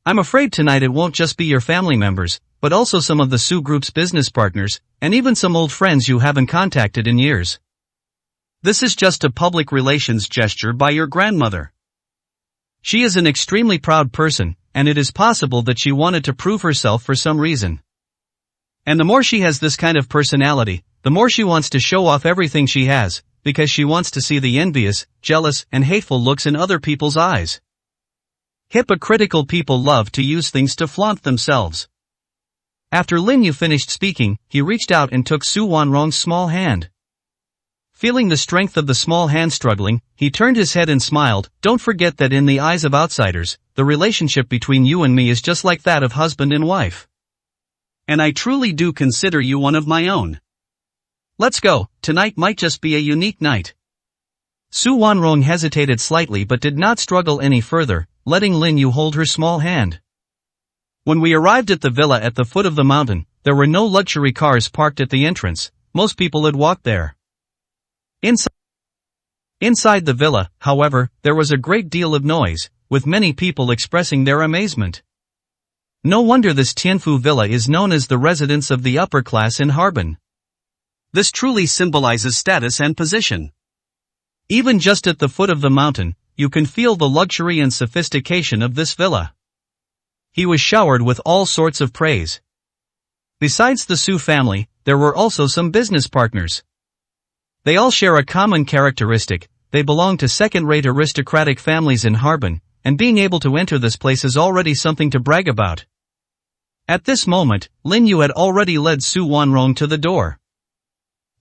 I'm afraid tonight it won't just be your family members, but also some of the Su Group's business partners, and even some old friends you haven't contacted in years. This is just a public relations gesture by your grandmother. She is an extremely proud person, and it is possible that she wanted to prove herself for some reason. And the more she has this kind of personality, the more she wants to show off everything she has, because she wants to see the envious, jealous, and hateful looks in other people's eyes. Hypocritical people love to use things to flaunt themselves. After Lin Yu finished speaking, he reached out and took Su Wanrong's small hand. Feeling the strength of the small hand struggling, he turned his head and smiled. Don't forget that in the eyes of outsiders, the relationship between you and me is just like that of husband and wife. And I truly do consider you one of my own. Let's go, tonight might just be a unique night. Su Wanrong hesitated slightly but did not struggle any further, letting Lin Yu hold her small hand. When we arrived at the villa at the foot of the mountain, there were no luxury cars parked at the entrance. Most people had walked there. Inside the villa, however, there was a great deal of noise, with many people expressing their amazement. No wonder this Tianfu villa is known as the residence of the upper class in Harbin. This truly symbolizes status and position. Even just at the foot of the mountain, you can feel the luxury and sophistication of this villa. He was showered with all sorts of praise. Besides the Su family, there were also some business partners. They all share a common characteristic: they belong to second-rate aristocratic families in Harbin, and being able to enter this place is already something to brag about. At this moment, Lin Yu had already led Su Wanrong to the door.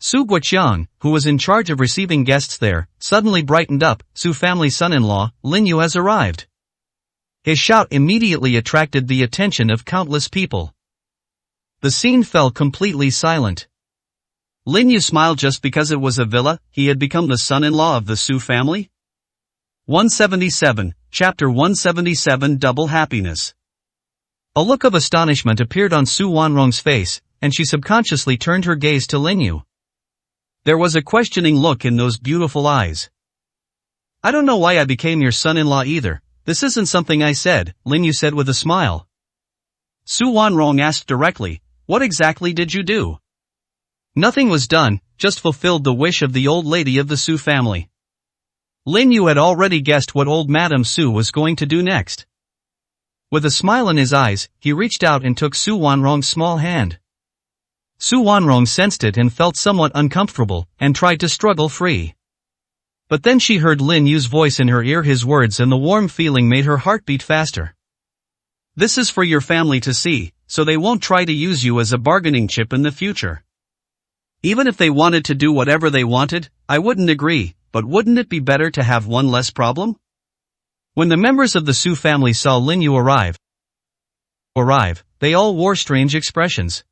Su Guoqiang, who was in charge of receiving guests there, suddenly brightened up. Su family son-in-law, Lin Yu has arrived. His shout immediately attracted the attention of countless people. The scene fell completely silent. Lin Yu smiled. Just because it was a villa, he had become the son-in-law of the Su family? 177, Chapter 177 Double Happiness. A look of astonishment appeared on Su Wanrong's face, and she subconsciously turned her gaze to Lin Yu. There was a questioning look in those beautiful eyes. I don't know why I became your son-in-law either. This isn't something I said, Lin Yu said with a smile. Su Wanrong asked directly, what exactly did you do? Nothing was done, just fulfilled the wish of the old lady of the Su family. Lin Yu had already guessed what old Madame Su was going to do next. With a smile in his eyes, he reached out and took Su Wanrong's small hand. Su Wanrong sensed it and felt somewhat uncomfortable, and tried to struggle free. But then she heard Lin Yu's voice in her ear, his words, and the warm feeling made her heart beat faster. This is for your family to see, so they won't try to use you as a bargaining chip in the future. Even if they wanted to do whatever they wanted, I wouldn't agree, but wouldn't it be better to have one less problem? When the members of the Su family saw Lin Yu arrive, they all wore strange expressions.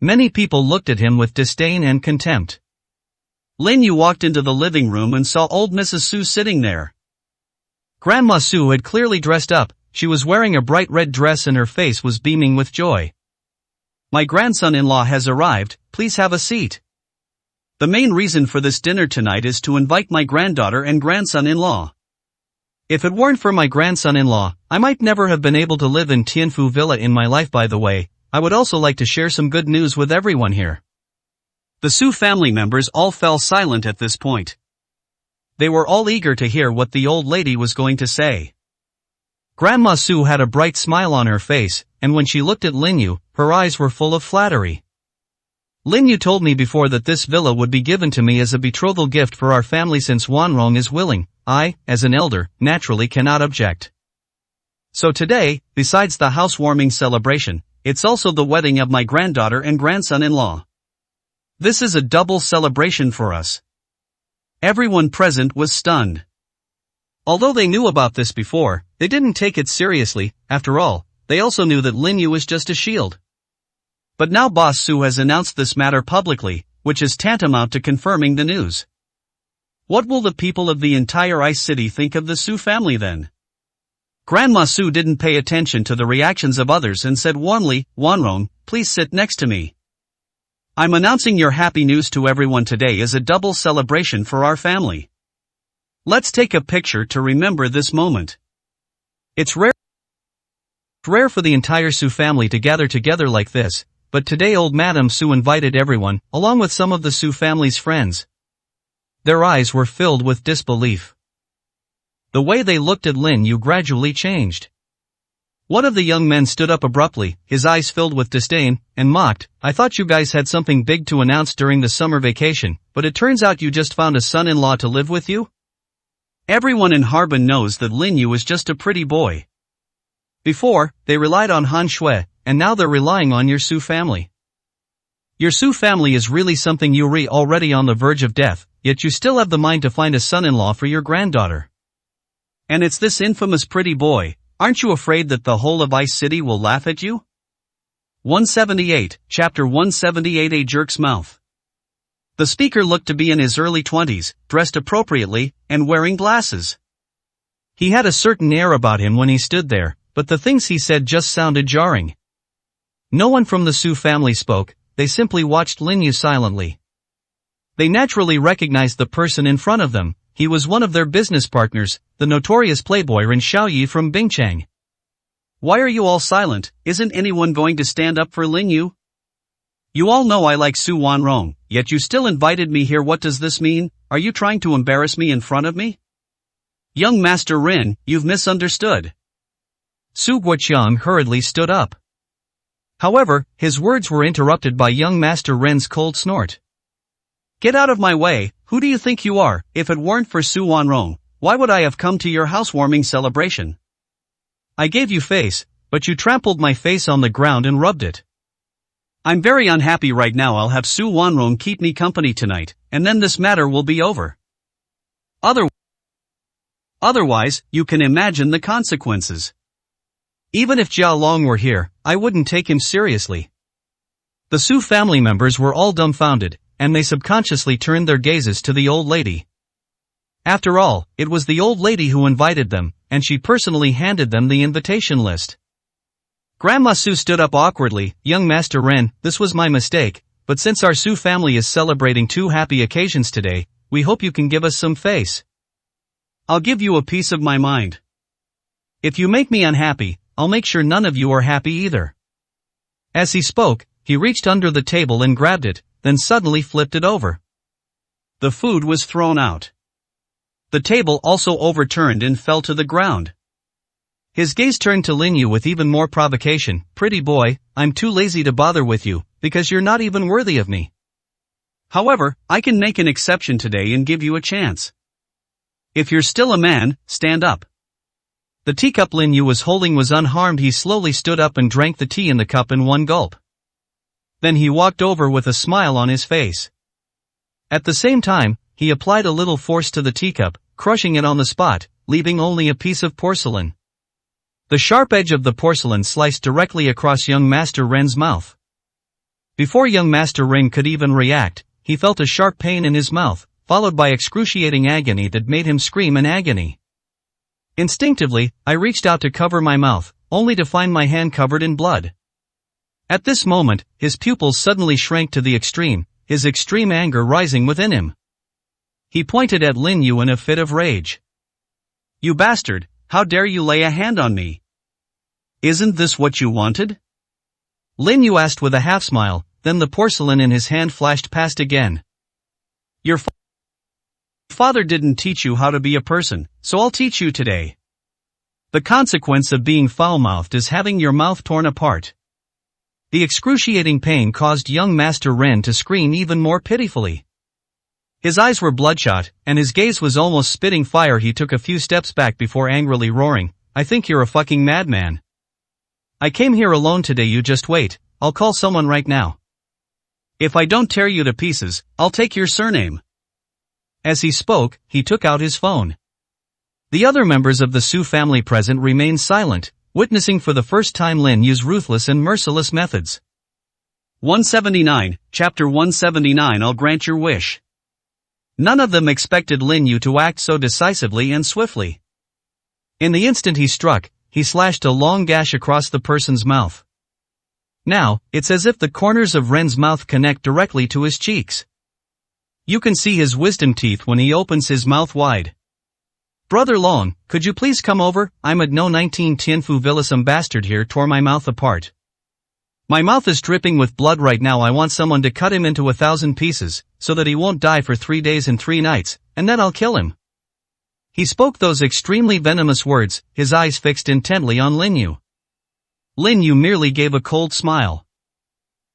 Many people looked at him with disdain and contempt. Lin Yu walked into the living room and saw old Mrs. Su sitting there. Grandma Su had clearly dressed up. She was wearing a bright red dress and her face was beaming with joy. My grandson-in-law has arrived, please have a seat. The main reason for this dinner tonight is to invite my granddaughter and grandson-in-law. If it weren't for my grandson-in-law, I might never have been able to live in Tianfu Villa in my life. By the way, I would also like to share some good news with everyone here. The Su family members all fell silent at this point. They were all eager to hear what the old lady was going to say. Grandma Su had a bright smile on her face, and when she looked at Lin Yu, her eyes were full of flattery. Lin Yu told me before that this villa would be given to me as a betrothal gift for our family. Since Wanrong is willing, I, as an elder, naturally cannot object. So today, besides the housewarming celebration, it's also the wedding of my granddaughter and grandson-in-law. This is a double celebration for us. Everyone present was stunned. Although they knew about this before, they didn't take it seriously. After all, they also knew that Lin Yu was just a shield. But now Boss Su has announced this matter publicly, which is tantamount to confirming the news. What will the people of the entire Ice City think of the Su family then? Grandma Su didn't pay attention to the reactions of others and said warmly, Wanrong, please sit next to me. I'm announcing your happy news to everyone today as a double celebration for our family. Let's take a picture to remember this moment. It's rare for the entire Su family to gather together like this, but today old Madame Su invited everyone, along with some of the Su family's friends. Their eyes were filled with disbelief. The way they looked at Lin Yu gradually changed. One of the young men stood up abruptly, his eyes filled with disdain, and mocked, I thought you guys had something big to announce during the summer vacation, but it turns out you just found a son-in-law to live with you? Everyone in Harbin knows that Lin Yu is just a pretty boy. Before, they relied on Han Shui, and now they're relying on your Su family. Your Su family is really something. You're already on the verge of death, yet you still have the mind to find a son-in-law for your granddaughter. And it's this infamous pretty boy. Aren't you afraid that the whole of Ice City will laugh at you? 178, Chapter 178. A jerk's mouth. The speaker looked to be in his early 20s, dressed appropriately, and wearing glasses. He had a certain air about him when he stood there, but the things he said just sounded jarring. No one from the Su family spoke, they simply watched Lin Yu silently. They naturally recognized the person in front of them. He was one of their business partners, the notorious playboy Ren Xiaoyi from Bingchang. Why are you all silent? Isn't anyone going to stand up for Lin Yu? You all know I like Su Wanrong, yet you still invited me here. What does this mean? Are you trying to embarrass me in front of me? Young Master Ren, you've misunderstood. Su Guoqiang hurriedly stood up. However, his words were interrupted by young Master Ren's cold snort. Get out of my way, who do you think you are? If it weren't for Su Wanrong, why would I have come to your housewarming celebration? I gave you face, but you trampled my face on the ground and rubbed it. I'm very unhappy right now. I'll have Su Wanrong keep me company tonight, and then this matter will be over. Otherwise, you can imagine the consequences. Even if Jia Long were here, I wouldn't take him seriously. The Su family members were all dumbfounded, and they subconsciously turned their gazes to the old lady. After all, it was the old lady who invited them, and she personally handed them the invitation list. Grandma Su stood up awkwardly, Young Master Ren, this was my mistake, but since our Su family is celebrating 2 happy occasions today, we hope you can give us some face. I'll give you a piece of my mind. If you make me unhappy, I'll make sure none of you are happy either. As he spoke, he reached under the table and grabbed it, then suddenly flipped it over. The food was thrown out. The table also overturned and fell to the ground. His gaze turned to Lin Yu with even more provocation. Pretty boy, I'm too lazy to bother with you, because you're not even worthy of me. However, I can make an exception today and give you a chance. If you're still a man, stand up. The teacup Lin Yu was holding was unharmed. He slowly stood up and drank the tea in the cup in one gulp. Then he walked over with a smile on his face. At the same time, he applied a little force to the teacup, crushing it on the spot, leaving only a piece of porcelain. The sharp edge of the porcelain sliced directly across young Master Ren's mouth. Before young Master Ren could even react, he felt a sharp pain in his mouth, followed by excruciating agony that made him scream in agony. Instinctively, I reached out to cover my mouth, only to find my hand covered in blood. At this moment, his pupils suddenly shrank to the extreme, his extreme anger rising within him. He pointed at Lin Yu in a fit of rage. You bastard, how dare you lay a hand on me? Isn't this what you wanted? Lin Yu asked with a half smile, then the porcelain in his hand flashed past again. Your father didn't teach you how to be a person, so I'll teach you today. The consequence of being foul-mouthed is having your mouth torn apart. The excruciating pain caused young Master Ren to scream even more pitifully. His eyes were bloodshot, and his gaze was almost spitting fire. He took a few steps back before angrily roaring, I think you're a fucking madman. I came here alone today. You just wait, I'll call someone right now. If I don't tear you to pieces, I'll take your surname. As he spoke, he took out his phone. The other members of the Su family present remained silent, witnessing for the first time Lin Yu's ruthless and merciless methods. 179, Chapter 179. I'll grant your wish. None of them expected Lin Yu to act so decisively and swiftly. In the instant he struck, he slashed a long gash across the person's mouth. Now, it's as if the corners of Ren's mouth connect directly to his cheeks. You can see his wisdom teeth when he opens his mouth wide. Brother Long, could you please come over? I'm at No 19 Tianfu Villa. Some bastard here tore my mouth apart. My mouth is dripping with blood right now. I want someone to cut him into 1,000 pieces, so that he won't die for 3 days and 3 nights, and then I'll kill him. He spoke those extremely venomous words, his eyes fixed intently on Lin Yu. Lin Yu merely gave a cold smile.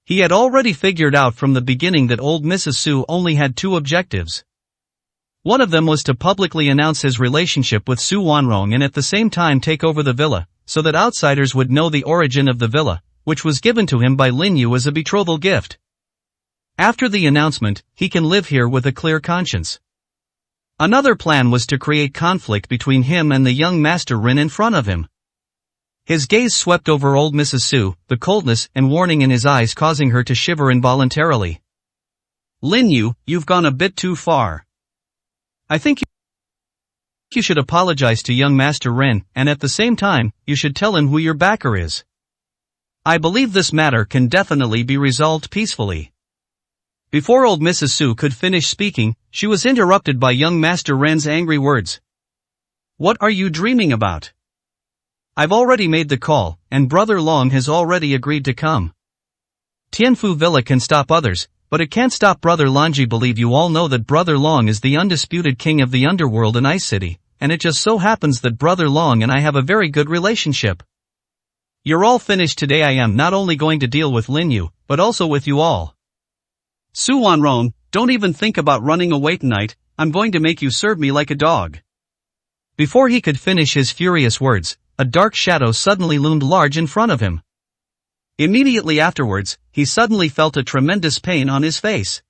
He had already figured out from the beginning that old Mrs. Su only had 2 objectives. One of them was to publicly announce his relationship with Su Wanrong and at the same time take over the villa, so that outsiders would know the origin of the villa, which was given to him by Lin Yu as a betrothal gift. After the announcement, he can live here with a clear conscience. Another plan was to create conflict between him and the young Master Rin in front of him. His gaze swept over old Mrs. Su, the coldness and warning in his eyes causing her to shiver involuntarily. Lin Yu, you've gone a bit too far. I think you should apologize to young Master Rin, and at the same time, you should tell him who your backer is. I believe this matter can definitely be resolved peacefully. Before old Mrs. Su could finish speaking, she was interrupted by young Master Ren's angry words. What are you dreaming about? I've already made the call, and Brother Long has already agreed to come. Tianfu Villa can stop others, but it can't stop Brother Longji. Believe you all know that Brother Long is the undisputed king of the underworld in Ice City, and it just so happens that Brother Long and I have a very good relationship. You're all finished today. I am not only going to deal with Lin Yu, but also with you all. Su Wanrong, don't even think about running away tonight. I'm going to make you serve me like a dog. Before he could finish his furious words, a dark shadow suddenly loomed large in front of him. Immediately afterwards, he suddenly felt a tremendous pain on his face.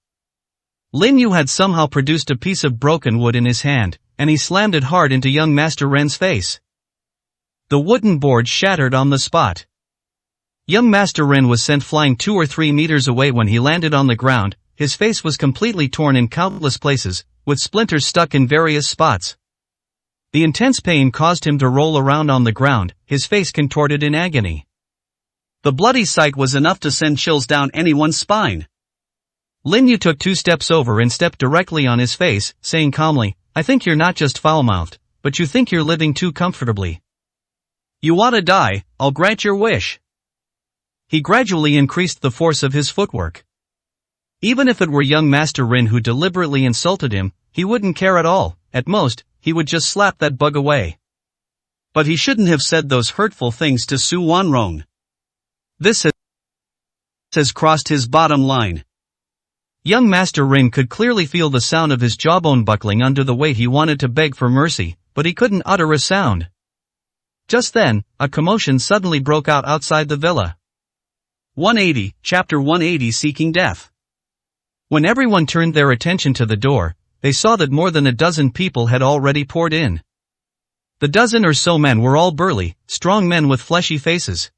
Lin Yu had somehow produced a piece of broken wood in his hand, and he slammed it hard into young Master Ren's face. The wooden board shattered on the spot. Young Master Ren was sent flying 2 or 3 meters away. When he landed on the ground, his face was completely torn in countless places, with splinters stuck in various spots. The intense pain caused him to roll around on the ground, his face contorted in agony. The bloody sight was enough to send chills down anyone's spine. Lin Yu took 2 steps over and stepped directly on his face, saying calmly, I think you're not just foul-mouthed, but you think you're living too comfortably. You want to die, I'll grant your wish. He gradually increased the force of his footwork. Even if it were young Master Rin who deliberately insulted him, he wouldn't care at all. At most, he would just slap that bug away. But he shouldn't have said those hurtful things to Su Wanrong. This has crossed his bottom line. Young Master Rin could clearly feel the sound of his jawbone buckling under the weight. He wanted to beg for mercy, but he couldn't utter a sound. Just then, a commotion suddenly broke out outside the villa. 180, Chapter 180 Seeking Death. When everyone turned their attention to the door, they saw that more than a dozen people had already poured in. The dozen or so men were all burly, strong men with fleshy faces.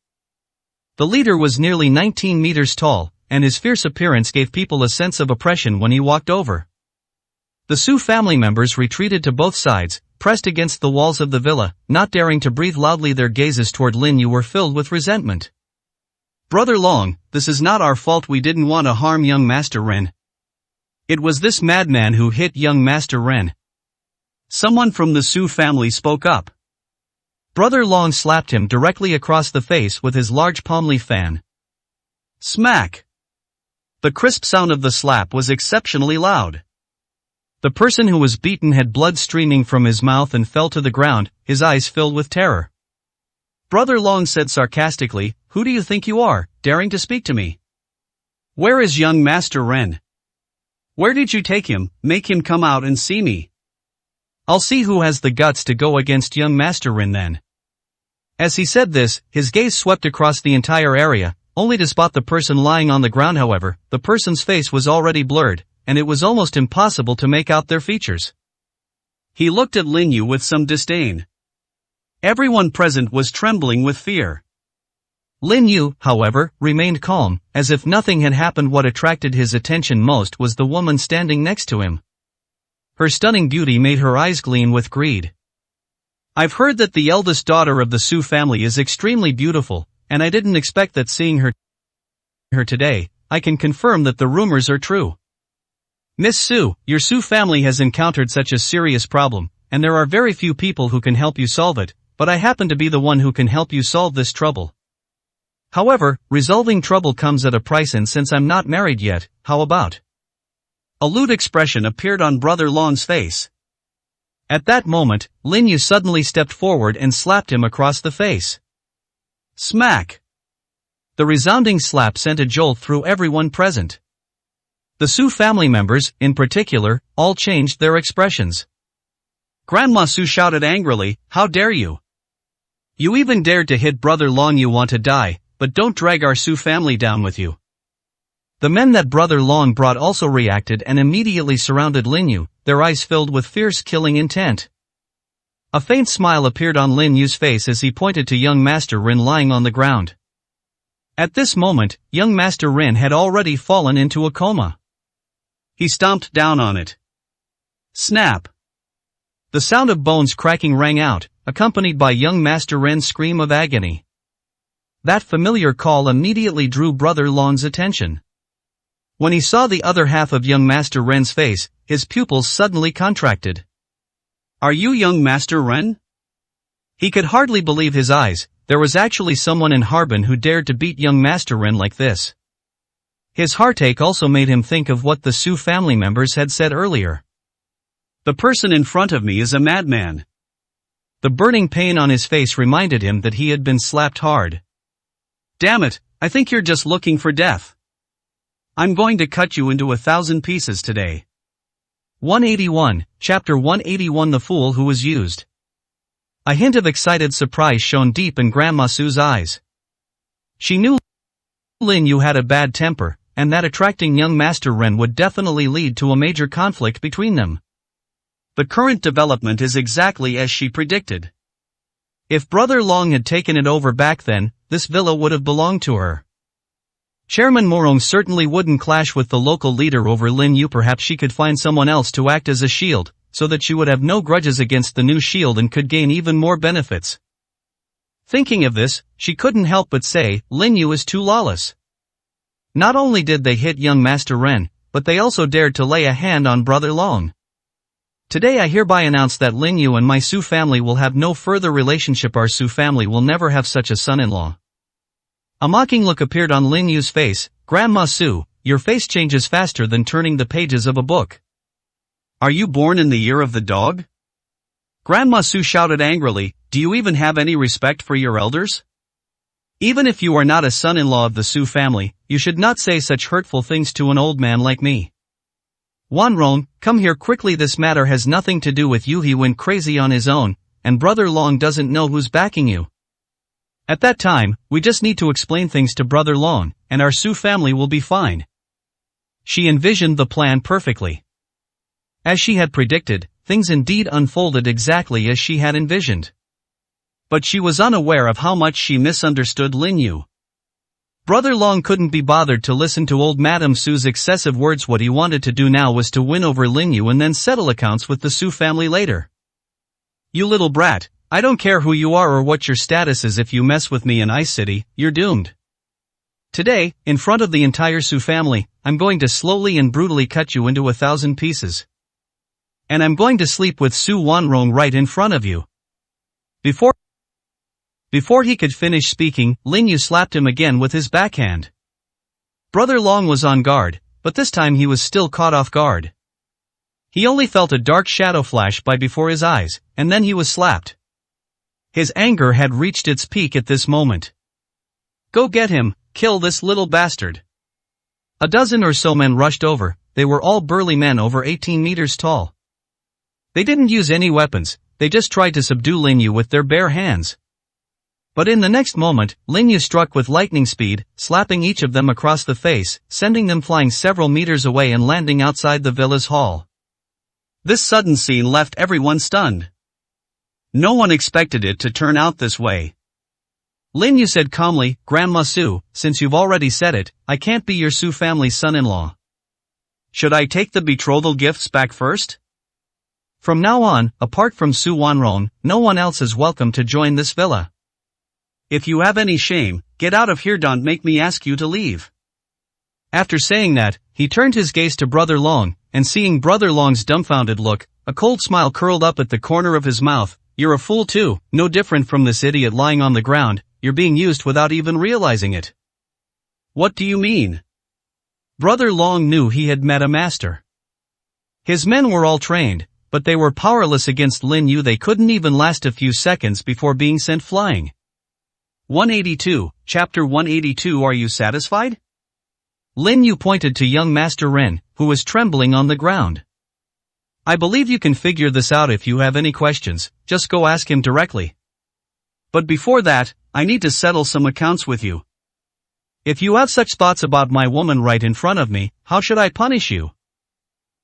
The leader was nearly 19 meters tall, and his fierce appearance gave people a sense of oppression when he walked over. The Su family members retreated to both sides, pressed against the walls of the villa, not daring to breathe loudly. Their gazes toward Lin Yu were filled with resentment. Brother Long, this is not our fault. We didn't want to harm young Master Ren. It was this madman who hit young Master Ren. Someone from the Su family spoke up. Brother Long slapped him directly across the face with his large palm leaf fan. Smack! The crisp sound of the slap was exceptionally loud. The person who was beaten had blood streaming from his mouth and fell to the ground, his eyes filled with terror. Brother Long said sarcastically, Who do you think you are, daring to speak to me? Where is young Master Ren? Where did you take him? Make him come out and see me. I'll see who has the guts to go against young Master Ren then. As he said this, his gaze swept across the entire area, only to spot the person lying on the ground. However, the person's face was already blurred, and it was almost impossible to make out their features. He looked at Lin Yu with some disdain. Everyone present was trembling with fear. Lin Yu, however, remained calm, as if nothing had happened. What attracted his attention most was the woman standing next to him. Her stunning beauty made her eyes gleam with greed. I've heard that the eldest daughter of the Su family is extremely beautiful, and I didn't expect that seeing her today. I can confirm that the rumors are true. Miss Su, your Su family has encountered such a serious problem, and there are very few people who can help you solve it, but I happen to be the one who can help you solve this trouble. However, resolving trouble comes at a price, and since I'm not married yet, how about? A lewd expression appeared on Brother Long's face. At that moment, Lin Yu suddenly stepped forward and slapped him across the face. Smack! The resounding slap sent a jolt through everyone present. The Su family members, in particular, all changed their expressions. Grandma Su shouted angrily, "How dare you! You even dared to hit Brother Long. You want to die, but don't drag our Su family down with you." The men that Brother Long brought also reacted and immediately surrounded Lin Yu, their eyes filled with fierce killing intent. A faint smile appeared on Lin Yu's face as he pointed to young Master Rin lying on the ground. At this moment, young Master Rin had already fallen into a coma. He stomped down on it. Snap! The sound of bones cracking rang out, accompanied by young Master Ren's scream of agony. That familiar call immediately drew Brother Long's attention. When he saw the other half of young Master Ren's face, his pupils suddenly contracted. "Are you young Master Ren?" He could hardly believe his eyes. There was actually someone in Harbin who dared to beat young Master Ren like this. His heartache also made him think of what the Su family members had said earlier. The person in front of me is a madman. The burning pain on his face reminded him that he had been slapped hard. Damn it, I think you're just looking for death. I'm going to cut you into 1,000 pieces today. 181, Chapter 181. The Fool Who Was Used. A hint of excited surprise shone deep in Grandma Su's eyes. She knew Lin Yu had a bad temper, and that attracting young Master Ren would definitely lead to a major conflict between them. The current development is exactly as she predicted. If Brother Long had taken it over back then, this villa would have belonged to her. Chairman Morong certainly wouldn't clash with the local leader over Lin Yu. Perhaps she could find someone else to act as a shield, so that she would have no grudges against the new shield and could gain even more benefits. Thinking of this, she couldn't help but say, Lin Yu is too lawless. Not only did they hit young Master Ren, but they also dared to lay a hand on Brother Long. Today I hereby announce that Lin Yu and my Su family will have no further relationship. Our Su family will never have such a son-in-law. A mocking look appeared on Lin Yu's face. Grandma Su, your face changes faster than turning the pages of a book. Are you born in the year of the dog? Grandma Su shouted angrily, do you even have any respect for your elders? Even if you are not a son-in-law of the Su family, you should not say such hurtful things to an old man like me. Wanrong, come here quickly. This matter has nothing to do with you. He went crazy on his own, and Brother Long doesn't know who's backing you. At that time, we just need to explain things to Brother Long, and our Su family will be fine. She envisioned the plan perfectly. As she had predicted, things indeed unfolded exactly as she had envisioned. But she was unaware of how much she misunderstood Lin Yu. Brother Long couldn't be bothered to listen to old Madame Su's excessive words. What he wanted to do now was to win over Lin Yu and then settle accounts with the Su family later. You little brat, I don't care who you are or what your status is. If you mess with me in Ice City, you're doomed. Today, in front of the entire Su family, I'm going to slowly and brutally cut you into 1,000 pieces. And I'm going to sleep with Su Wanrong right in front of you. Before he could finish speaking, Lin Yu slapped him again with his backhand. Brother Long was on guard, but this time he was still caught off guard. He only felt a dark shadow flash by before his eyes, and then he was slapped. His anger had reached its peak at this moment. Go get him, kill this little bastard. A dozen or so men rushed over. They were all burly men over 18 meters tall. They didn't use any weapons, they just tried to subdue Lin Yu with their bare hands. But in the next moment, Lin Yu struck with lightning speed, slapping each of them across the face, sending them flying several meters away and landing outside the villa's hall. This sudden scene left everyone stunned. No one expected it to turn out this way. Lin Yu said calmly, Grandma Su, since you've already said it, I can't be your Su family's son-in-law. Should I take the betrothal gifts back first? From now on, apart from Su Wanron, no one else is welcome to join this villa. If you have any shame, get out of here, don't make me ask you to leave. After saying that, he turned his gaze to Brother Long, and seeing Brother Long's dumbfounded look, a cold smile curled up at the corner of his mouth. You're a fool too, no different from this idiot lying on the ground, you're being used without even realizing it. What do you mean? Brother Long knew he had met a master. His men were all trained, but they were powerless against Lin Yu. They couldn't even last a few seconds before being sent flying. 182, Chapter 182. Are you satisfied? Lin Yu pointed to young Master Ren, who was trembling on the ground. I believe you can figure this out. If you have any questions, just go ask him directly. But before that, I need to settle some accounts with you. If you have such thoughts about my woman right in front of me, how should I punish you?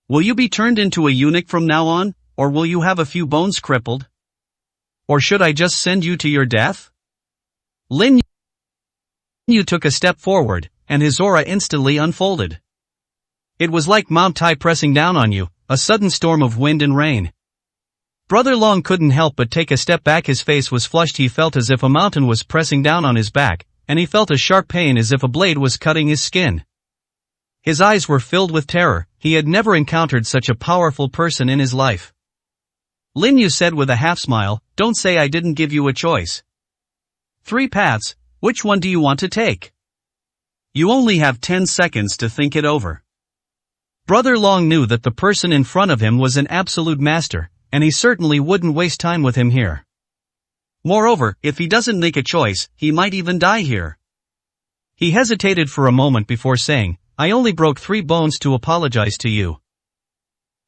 Will you be turned into a eunuch from now on, or will you have a few bones crippled? Or should I just send you to your death? Lin Yu took a step forward, and his aura instantly unfolded. It was like Mount Tai pressing down on you, a sudden storm of wind and rain. Brother Long couldn't help but take a step back. His face was flushed. He felt as if a mountain was pressing down on his back, and he felt a sharp pain as if a blade was cutting his skin. His eyes were filled with terror. He had never encountered such a powerful person in his life. Lin Yu said with a half smile, don't say I didn't give you a choice. 3 paths, which one do you want to take? You only have 10 seconds to think it over. Brother Long knew that the person in front of him was an absolute master, and he certainly wouldn't waste time with him here. Moreover, if he doesn't make a choice, he might even die here. He hesitated for a moment before saying, I only broke 3 bones to apologize to you.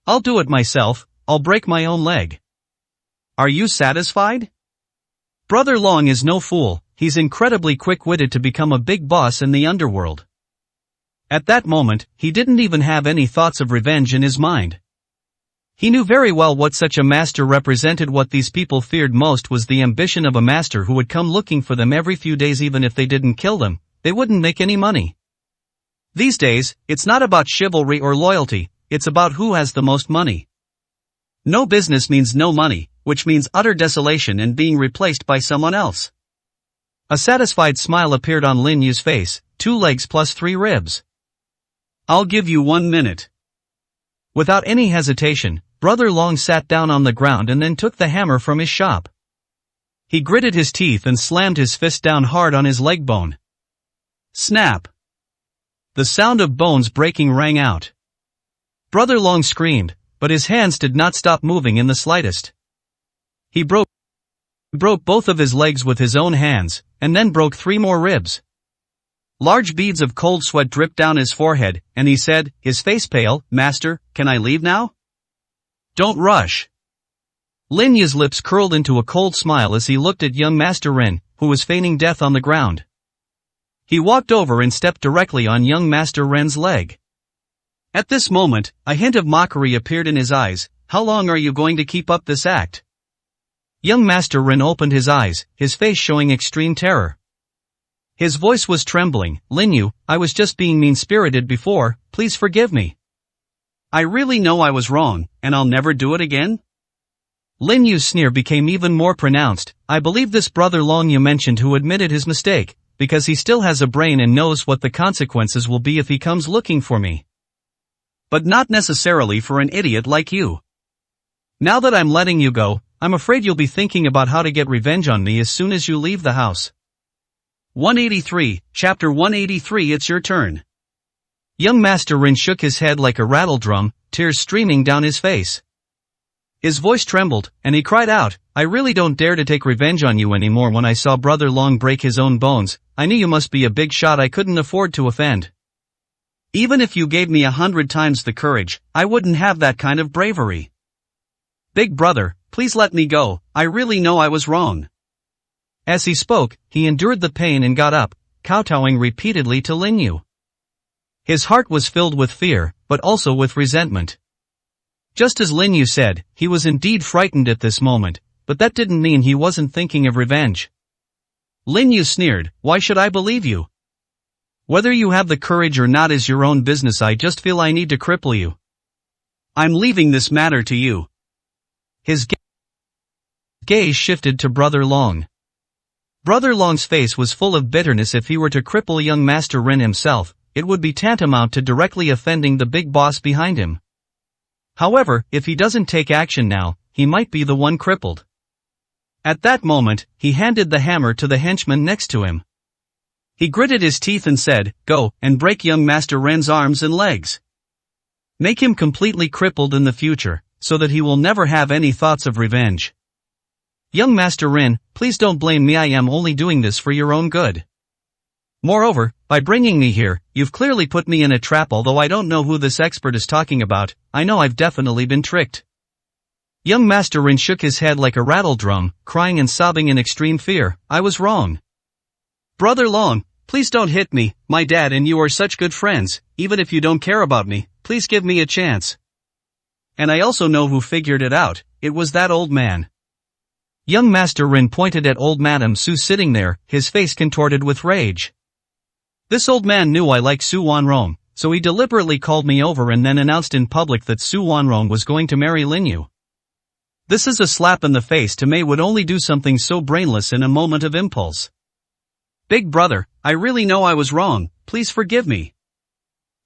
I'll do it myself, I'll break my own leg. Are you satisfied? Brother Long is no fool, he's incredibly quick-witted to become a big boss in the underworld. At that moment, he didn't even have any thoughts of revenge in his mind. He knew very well what such a master represented. What these people feared most was the ambition of a master who would come looking for them every few days. Even if they didn't kill them, they wouldn't make any money. These days, it's not about chivalry or loyalty, it's about who has the most money. No business means no money, which means utter desolation and being replaced by someone else. A satisfied smile appeared on Lin Yu's face, 2 legs plus 3 ribs. I'll give you 1 minute. Without any hesitation, Brother Long sat down on the ground and then took the hammer from his shop. He gritted his teeth and slammed his fist down hard on his leg bone. Snap! The sound of bones breaking rang out. Brother Long screamed, but his hands did not stop moving in the slightest. He broke both of his legs with his own hands, and then broke 3 more ribs. Large beads of cold sweat dripped down his forehead, and he said, his face pale, Master, can I leave now? Don't rush. Lin Yu's lips curled into a cold smile as he looked at young Master Ren, who was feigning death on the ground. He walked over and stepped directly on young Master Ren's leg. At this moment, a hint of mockery appeared in his eyes. How long are you going to keep up this act? Young Master Ren opened his eyes, his face showing extreme terror. His voice was trembling. Lin Yu, I was just being mean-spirited before, please forgive me. I really know I was wrong, and I'll never do it again? Lin Yu's sneer became even more pronounced. I believe this Brother Long you mentioned who admitted his mistake, because he still has a brain and knows what the consequences will be if he comes looking for me. But not necessarily for an idiot like you. Now that I'm letting you go, I'm afraid you'll be thinking about how to get revenge on me as soon as you leave the house. 183, Chapter 183. It's your turn. Young Master Rin shook his head like a rattle drum, tears streaming down his face. His voice trembled, and he cried out, I really don't dare to take revenge on you anymore. When I saw Brother Long break his own bones, I knew you must be a big shot I couldn't afford to offend. Even if you gave me 100 times the courage, I wouldn't have that kind of bravery. Big brother, please let me go, I really know I was wrong. As he spoke, he endured the pain and got up, kowtowing repeatedly to Lin Yu. His heart was filled with fear, but also with resentment. Just as Lin Yu said, he was indeed frightened at this moment, but that didn't mean he wasn't thinking of revenge. Lin Yu sneered, why should I believe you? Whether you have the courage or not is your own business. I just feel I need to cripple you. I'm leaving this matter to you. His gaze shifted to Brother Long. Brother Long's face was full of bitterness. If he were to cripple young Master Rin himself, it would be tantamount to directly offending the big boss behind him. However, if he doesn't take action now, he might be the one crippled. At that moment, he handed the hammer to the henchman next to him. He gritted his teeth and said, "Go, and break young Master Ren's arms and legs. Make him completely crippled in the future, so that he will never have any thoughts of revenge. Young Master Rin, please don't blame me. I am only doing this for your own good. Moreover, by bringing me here, you've clearly put me in a trap. Although I don't know who this expert is talking about, I know I've definitely been tricked." Young Master Rin shook his head like a rattle drum, crying and sobbing in extreme fear. "I was wrong. Brother Long, please don't hit me. My dad and you are such good friends. Even if you don't care about me, please give me a chance. And I also know who figured it out. It was that old man." Young Master Rin pointed at old Madame Su sitting there, his face contorted with rage. "This old man knew I like Su Wanrong, so he deliberately called me over and then announced in public that Su Wanrong was going to marry Lin Yu. This is a slap in the face to me. Would only do something so brainless in a moment of impulse. Big brother, I really know I was wrong. Please forgive me.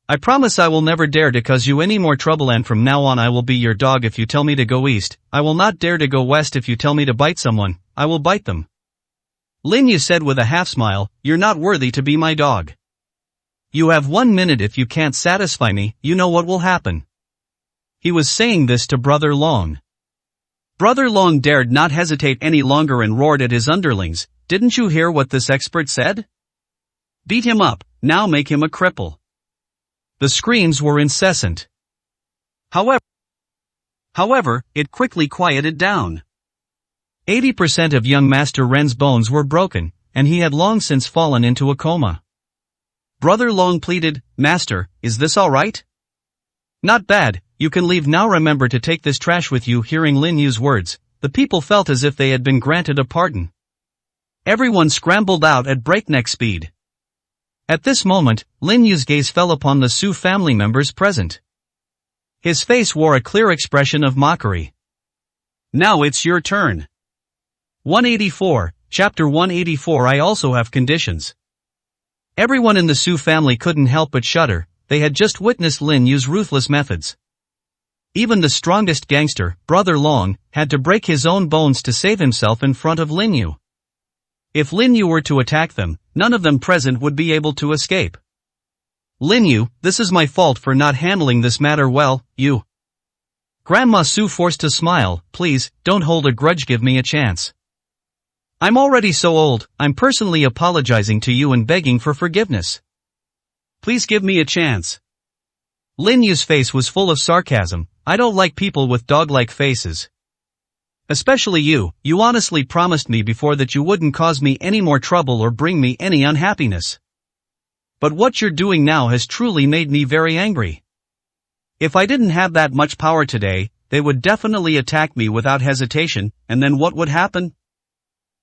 I promise I will never dare to cause you any more trouble, and from now on I will be your dog if you tell me to go east. I will not dare to go west. If you tell me to bite someone, I will bite them." Lin Yu said with a half smile, "You're not worthy to be my dog. You have 1 minute. If you can't satisfy me, you know what will happen." He was saying this to Brother Long. Brother Long dared not hesitate any longer and roared at his underlings, "Didn't you hear what this expert said? Beat him up, now make him a cripple." The screams were incessant. However, it quickly quieted down. 80% of young Master Ren's bones were broken, and he had long since fallen into a coma. Brother Long pleaded, "Master, is this all right? Not bad, you can leave now. Remember to take this trash with you." Hearing Lin Yu's words, the people felt as if they had been granted a pardon. Everyone scrambled out at breakneck speed. At this moment, Lin Yu's gaze fell upon the Su family members present. His face wore a clear expression of mockery. "Now it's your turn." 184, Chapter 184. I also have conditions. Everyone in the Su family couldn't help but shudder. They had just witnessed Lin Yu's ruthless methods. Even the strongest gangster, Brother Long, had to break his own bones to save himself in front of Lin Yu. If Lin Yu were to attack them, none of them present would be able to escape. "Lin Yu, this is my fault for not handling this matter well, you." Grandma Su forced a smile. "Please, don't hold a grudge. Give me a chance. I'm already so old. I'm personally apologizing to you and begging for forgiveness. Please give me a chance." Lin Yu's face was full of sarcasm. "I don't like people with dog-like faces. Especially you. You honestly promised me before that you wouldn't cause me any more trouble or bring me any unhappiness. But what you're doing now has truly made me very angry. If I didn't have that much power today, they would definitely attack me without hesitation, and then what would happen?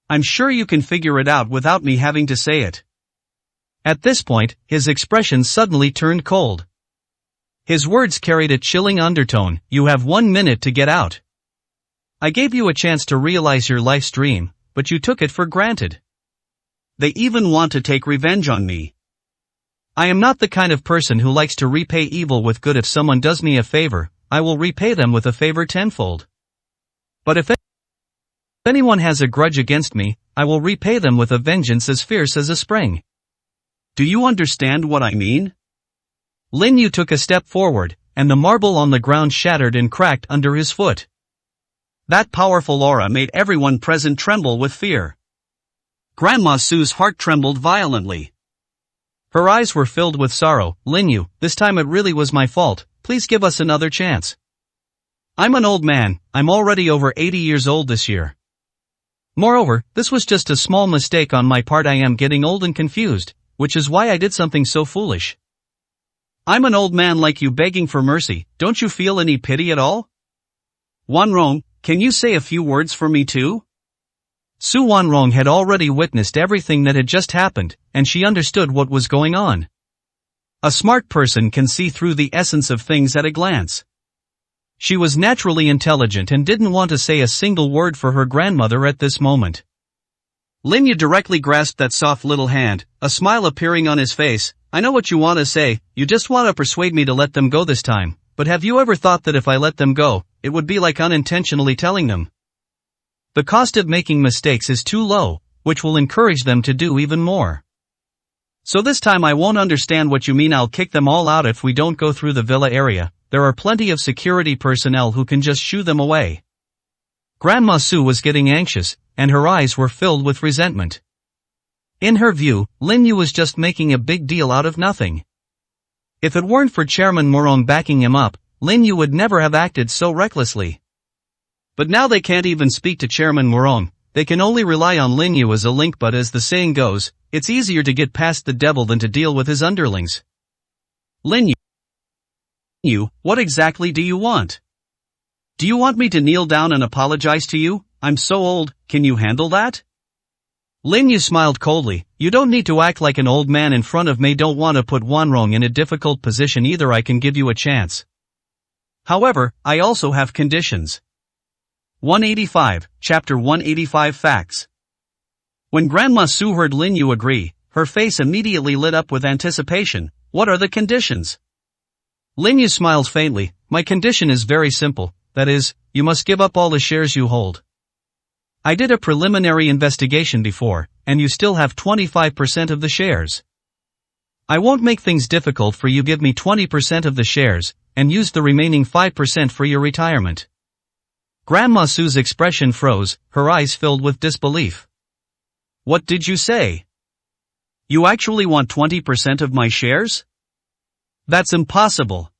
I'm sure you can figure it out without me having to say it." At this point, his expression suddenly turned cold. His words carried a chilling undertone. "You have 1 minute to get out. I gave you a chance to realize your life's dream, but you took it for granted. They even want to take revenge on me. I am not the kind of person who likes to repay evil with good. If someone does me a favor, I will repay them with a favor tenfold. But if anyone has a grudge against me, I will repay them with a vengeance as fierce as a spring. Do you understand what I mean?" Lin Yu took a step forward, and the marble on the ground shattered and cracked under his foot. That powerful aura made everyone present tremble with fear. Grandma Su's heart trembled violently. Her eyes were filled with sorrow. "Lin Yu, this time it really was my fault. Please give us another chance. I'm an old man. I'm already over 80 years old this year. Moreover, this was just a small mistake on my part. I am getting old and confused, which is why I did something so foolish. I'm an old man like you begging for mercy. Don't you feel any pity at all? Wanrong, can you say a few words for me too?" Su Wanrong had already witnessed everything that had just happened, and she understood what was going on. A smart person can see through the essence of things at a glance. She was naturally intelligent and didn't want to say a single word for her grandmother at this moment. Lin Yu directly grasped that soft little hand, a smile appearing on his face. I know what you want to say, you just want to persuade me to let them go this time, but have you ever thought that if I let them go, it would be like unintentionally telling them? The cost of making mistakes is too low, which will encourage them to do even more. So this time I won't understand what you mean. I'll kick them all out if we don't go through the villa area. There are plenty of security personnel who can just shoo them away. Grandma Su was getting anxious, and her eyes were filled with resentment. In her view, Lin Yu was just making a big deal out of nothing. If it weren't for Chairman Morong backing him up, Lin Yu would never have acted so recklessly. But now they can't even speak to Chairman Morong, they can only rely on Lin Yu as a link, but as the saying goes, it's easier to get past the devil than to deal with his underlings. Lin Yu, what exactly do you want? Do you want me to kneel down and apologize to you? I'm so old, can you handle that? Lin Yu smiled coldly. You don't need to act like an old man in front of me. Don't want to put Wanrong in a difficult position either. I can give you a chance. However, I also have conditions. 185, Chapter 185 Facts. When Grandma Su heard Lin Yu agree, her face immediately lit up with anticipation. What are the conditions? Lin Yu smiled faintly. My condition is very simple, that is, you must give up all the shares you hold. I did a preliminary investigation before, and you still have 25% of the shares. I won't make things difficult for you. Give me 20% of the shares, and use the remaining 5% for your retirement. Grandma Su's expression froze, her eyes filled with disbelief. What did you say? You actually want 20% of my shares? That's impossible.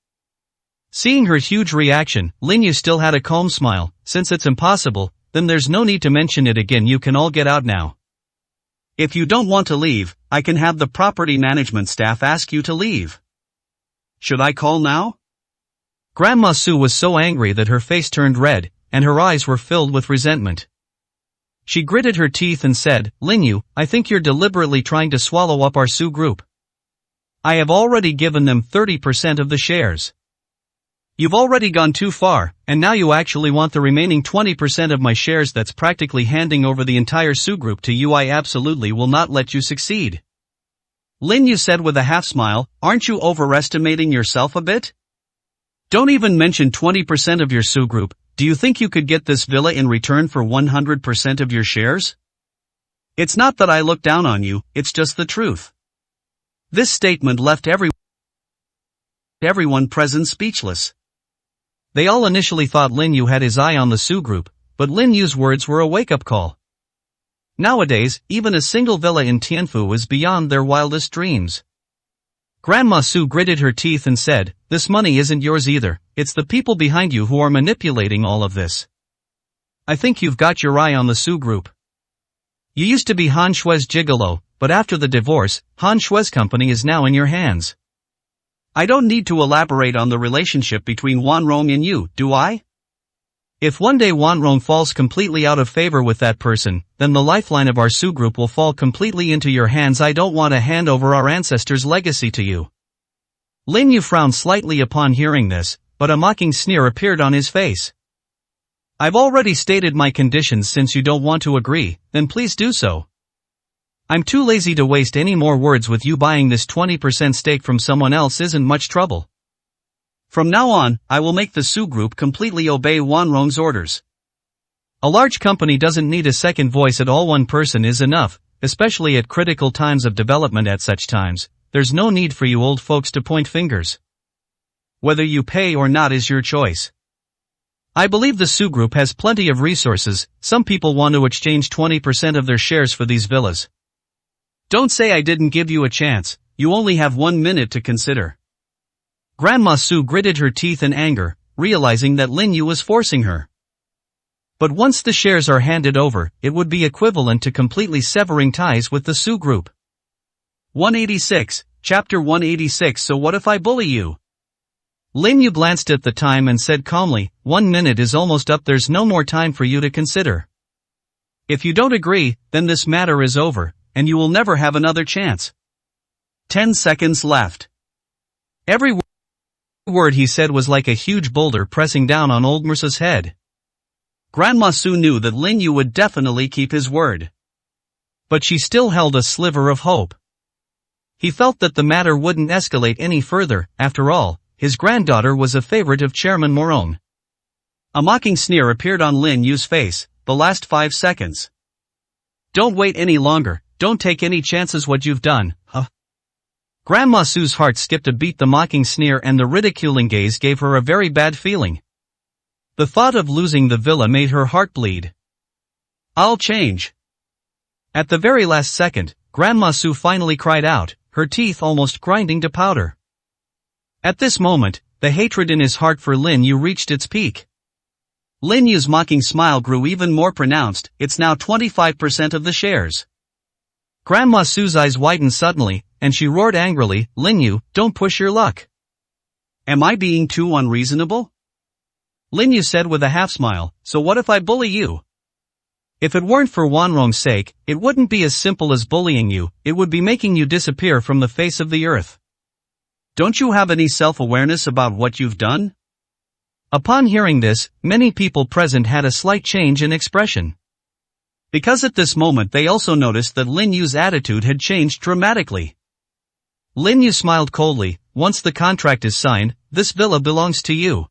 Seeing her huge reaction, Lin Yu still had a calm smile. Since it's impossible, then there's no need to mention it again. You can all get out now. If you don't want to leave, I can have the property management staff ask you to leave. Should I call now? Grandma Su was so angry that her face turned red, and her eyes were filled with resentment. She gritted her teeth and said, Lin Yu, I think you're deliberately trying to swallow up our Su group. I have already given them 30% of the shares. You've already gone too far, and now you actually want the remaining 20% of my shares. That's practically handing over the entire Su group to you. I absolutely will not let you succeed. Lin Yu said with a half smile, aren't you overestimating yourself a bit? Don't even mention 20% of your Su group. Do you think you could get this villa in return for 100% of your shares? It's not that I look down on you, it's just the truth. This statement left everyone present speechless. They all initially thought Lin Yu had his eye on the Su group, but Lin Yu's words were a wake-up call. Nowadays, even a single villa in Tianfu is beyond their wildest dreams. Grandma Su gritted her teeth and said, this money isn't yours either, it's the people behind you who are manipulating all of this. I think you've got your eye on the Su group. You used to be Han Shue's gigolo, but after the divorce, Han Shue's company is now in your hands. I don't need to elaborate on the relationship between Wanrong and you, do I? If one day Wanrong falls completely out of favor with that person, then the lifeline of our Su group will fall completely into your hands. I don't want to hand over our ancestors' legacy to you. Lin Yu frowned slightly upon hearing this, but a mocking sneer appeared on his face. I've already stated my conditions. Since you don't want to agree, then please do so. I'm too lazy to waste any more words with you. Buying this 20% stake from someone else isn't much trouble. From now on, I will make the Su group completely obey Wanrong's orders. A large company doesn't need a second voice at all. One person is enough, especially at critical times of development. At such times, there's no need for you old folks to point fingers. Whether you pay or not is your choice. I believe the Su group has plenty of resources. Some people want to exchange 20% of their shares for these villas. Don't say I didn't give you a chance. You only have 1 minute to consider. Grandma Su gritted her teeth in anger, realizing that Lin Yu was forcing her. But once the shares are handed over, it would be equivalent to completely severing ties with the Su group. 186, Chapter 186. So what if I bully you? Lin Yu glanced at the time and said calmly, 1 minute is almost up. There's no more time for you to consider. If you don't agree, then this matter is over, and you will never have another chance. 10 seconds left. Everyone word he said was like a huge boulder pressing down on old Mursa's head. Grandma Sue knew that Lin Yu would definitely keep his word. But she still held a sliver of hope. He felt that the matter wouldn't escalate any further. After all, his granddaughter was a favorite of Chairman Morong. A mocking sneer appeared on Lin Yu's face. The last 5 seconds. Don't wait any longer, don't take any chances what you've done, huh? Grandma Sue's heart skipped a beat. The mocking sneer and the ridiculing gaze gave her a very bad feeling. The thought of losing the villa made her heart bleed. I'll change. At the very last second, Grandma Sue finally cried out, her teeth almost grinding to powder. At this moment, the hatred in his heart for Lin Yu reached its peak. Lin Yu's mocking smile grew even more pronounced. It's now 25% of the shares. Grandma Sue's eyes widened suddenly, and she roared angrily, Lin Yu, don't push your luck. Am I being too unreasonable? Lin Yu said with a half-smile, so what if I bully you? If it weren't for Wanrong's sake, it wouldn't be as simple as bullying you, it would be making you disappear from the face of the earth. Don't you have any self-awareness about what you've done? Upon hearing this, many people present had a slight change in expression. Because at this moment they also noticed that Lin Yu's attitude had changed dramatically. Lin Yu smiled coldly, once the contract is signed, this villa belongs to you.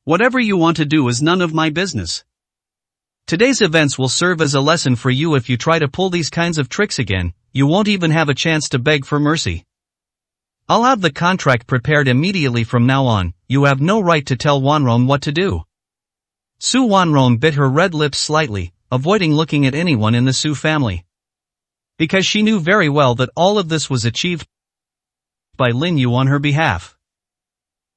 Whatever you want to do is none of my business. Today's events will serve as a lesson for you. If you try to pull these kinds of tricks again, you won't even have a chance to beg for mercy. I'll have the contract prepared immediately from now on. You have no right to tell Wanrong what to do. Su Wanrong bit her red lips slightly, avoiding looking at anyone in the Su family. Because she knew very well that all of this was achieved by Lin Yu on her behalf.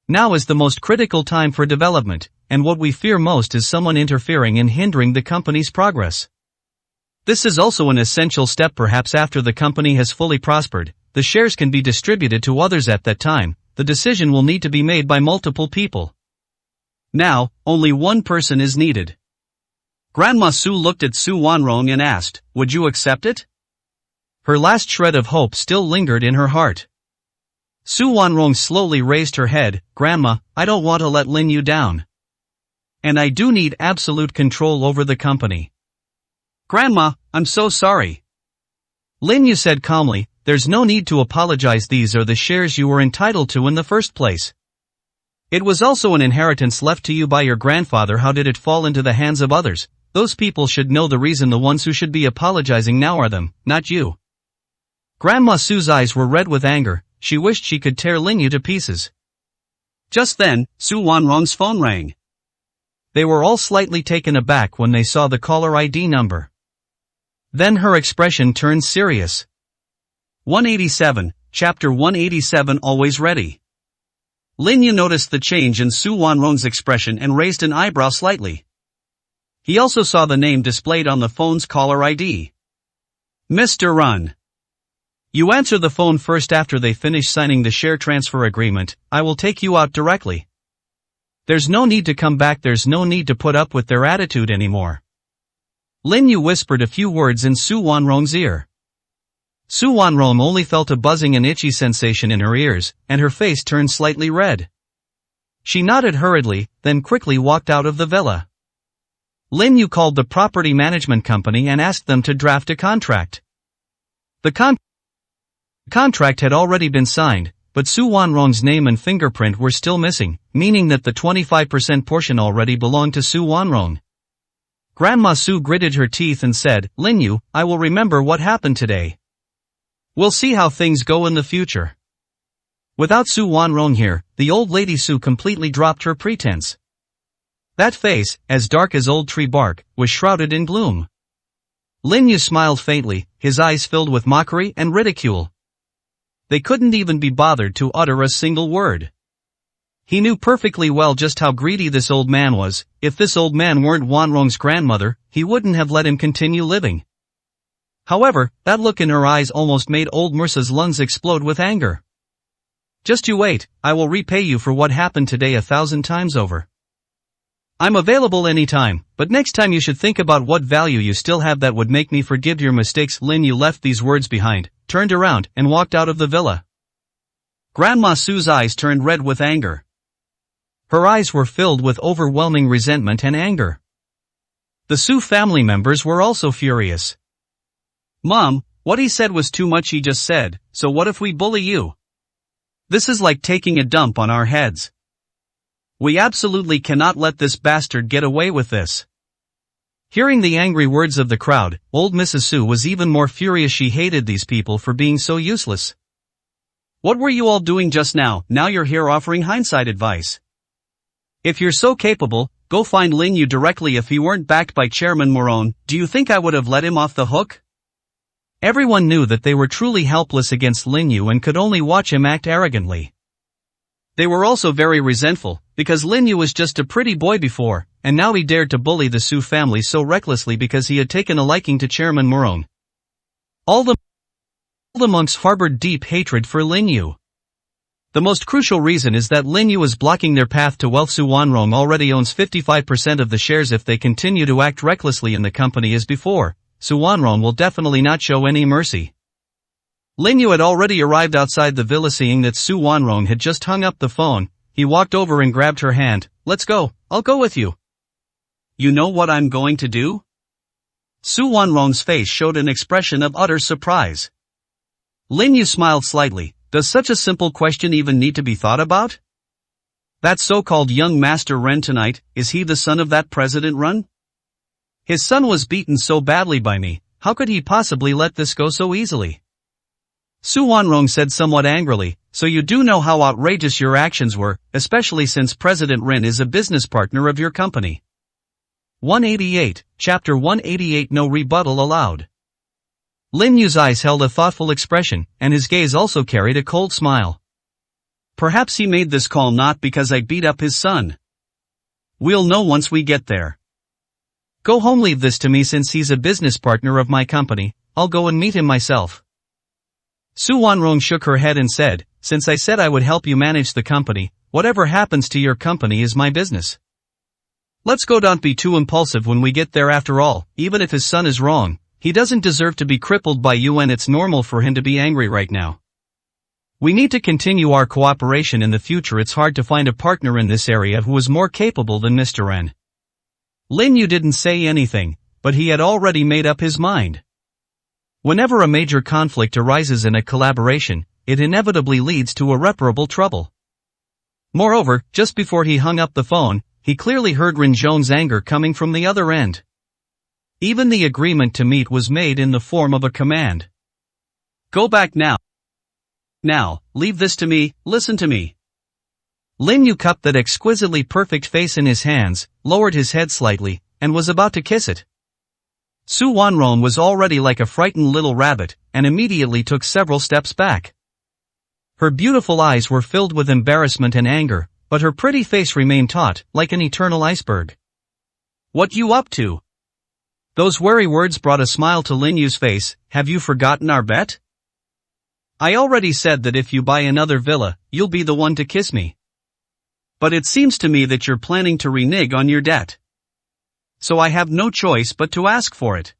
Now is the most critical time for development, and what we fear most is someone interfering and hindering the company's progress. This is also an essential step. Perhaps after the company has fully prospered, the shares can be distributed to others. At that time, the decision will need to be made by multiple people. Now, only one person is needed. Grandma Sue looked at Su Wanrong and asked, would you accept it? Her last shred of hope still lingered in her heart. Su Wanrong slowly raised her head, Grandma, I don't want to let Lin Yu down. And I do need absolute control over the company. Grandma, I'm so sorry. Lin Yu said calmly, there's no need to apologize. These are the shares you were entitled to in the first place. It was also an inheritance left to you by your grandfather. How did it fall into the hands of others? Those people should know the reason. The ones who should be apologizing now are them, not you. Grandma Sue's eyes were red with anger. She wished she could tear Lin Yu to pieces. Just then, Su Wanrong's phone rang. They were all slightly taken aback when they saw the caller ID number. Then her expression turned serious. 187, Chapter 187 Always Ready. Lin Yu noticed the change in Su Wanrong's expression and raised an eyebrow slightly. He also saw the name displayed on the phone's caller ID. Mr. Run. You answer the phone first. After they finish signing the share transfer agreement, I will take you out directly. There's no need to come back. There's no need to put up with their attitude anymore. Lin Yu whispered a few words in Su Wanrong's ear. Su Wanrong only felt a buzzing and itchy sensation in her ears, and her face turned slightly red. She nodded hurriedly, then quickly walked out of the villa. Lin Yu called the property management company and asked them to draft a contract. The contract had already been signed, but Su Wanrong's name and fingerprint were still missing, meaning that the 25% portion already belonged to Su Wanrong. Grandma Su gritted her teeth and said, Lin Yu, I will remember what happened today. We'll see how things go in the future. Without Su Wanrong here, the old lady Su completely dropped her pretense. That face, as dark as old tree bark, was shrouded in gloom. Lin Yu smiled faintly, his eyes filled with mockery and ridicule. They couldn't even be bothered to utter a single word. He knew perfectly well just how greedy this old man was. If this old man weren't Wanrong's grandmother, he wouldn't have let him continue living. However, that look in her eyes almost made old Mursa's lungs explode with anger. Just you wait, I will repay you for what happened today 1,000 times over. I'm available anytime, but next time you should think about what value you still have that would make me forgive your mistakes. Lin Yu left these words behind, turned around, and walked out of the villa. Grandma Sue's eyes turned red with anger. Her eyes were filled with overwhelming resentment and anger. The Sue family members were also furious. Mom, what he said was too much. He just said, so what if we bully you? This is like taking a dump on our heads. We absolutely cannot let this bastard get away with this. Hearing the angry words of the crowd, old Mrs. Sue was even more furious. She hated these people for being so useless. What were you all doing just now? Now you're here offering hindsight advice. If you're so capable, go find Lin Yu directly. If he weren't backed by Chairman Morone, do you think I would have let him off the hook? Everyone knew that they were truly helpless against Lin Yu and could only watch him act arrogantly. They were also very resentful, because Lin Yu was just a pretty boy before, and now he dared to bully the Sue family so recklessly because he had taken a liking to Chairman Morone. All the monks harbored deep hatred for Lin Yu. The most crucial reason is that Lin Yu is blocking their path to wealth. Su Wanrong already owns 55% of the shares. If they continue to act recklessly in the company as before, Su Wanrong will definitely not show any mercy. Lin Yu had already arrived outside the villa. Seeing that Su Wanrong had just hung up the phone, he walked over and grabbed her hand. Let's go, I'll go with you. You know what I'm going to do? Su Wanrong's face showed an expression of utter surprise. Lin Yu smiled slightly. Does such a simple question even need to be thought about? That so-called young Master Ren tonight, is he the son of that President Ren? His son was beaten so badly by me, how could he possibly let this go so easily? Su Wanrong said somewhat angrily, so you do know how outrageous your actions were, especially since President Ren is a business partner of your company. 188, Chapter 188. No rebuttal allowed. Lin Yu's eyes held a thoughtful expression, and his gaze also carried a cold smile. Perhaps he made this call not because I beat up his son. We'll know once we get there. Go home. Leave this to me. Since he's a business partner of my company, I'll go and meet him myself. Su Wanrong shook her head and said, since I said I would help you manage the company, whatever happens to your company is my business. Let's go. Don't be too impulsive when we get there. After all, even if his son is wrong, he doesn't deserve to be crippled by you, and it's normal for him to be angry right now. We need to continue our cooperation in the future. It's hard to find a partner in this area who is more capable than Mr. Ren. Lin Yu didn't say anything, but he had already made up his mind. Whenever a major conflict arises in a collaboration, it inevitably leads to irreparable trouble. Moreover, just before he hung up the phone, he clearly heard Ren Zhong's anger coming from the other end. Even the agreement to meet was made in the form of a command. Go back now. Now, leave this to me. Listen to me. Lin Yu cupped that exquisitely perfect face in his hands, lowered his head slightly, and was about to kiss it. Su Wanrong was already like a frightened little rabbit, and immediately took several steps back. Her beautiful eyes were filled with embarrassment and anger, but her pretty face remained taut, like an eternal iceberg. What you up to? Those wary words brought a smile to Lin Yu's face. Have you forgotten our bet? I already said that if you buy another villa, you'll be the one to kiss me. But it seems to me that you're planning to renege on your debt. So I have no choice but to ask for it.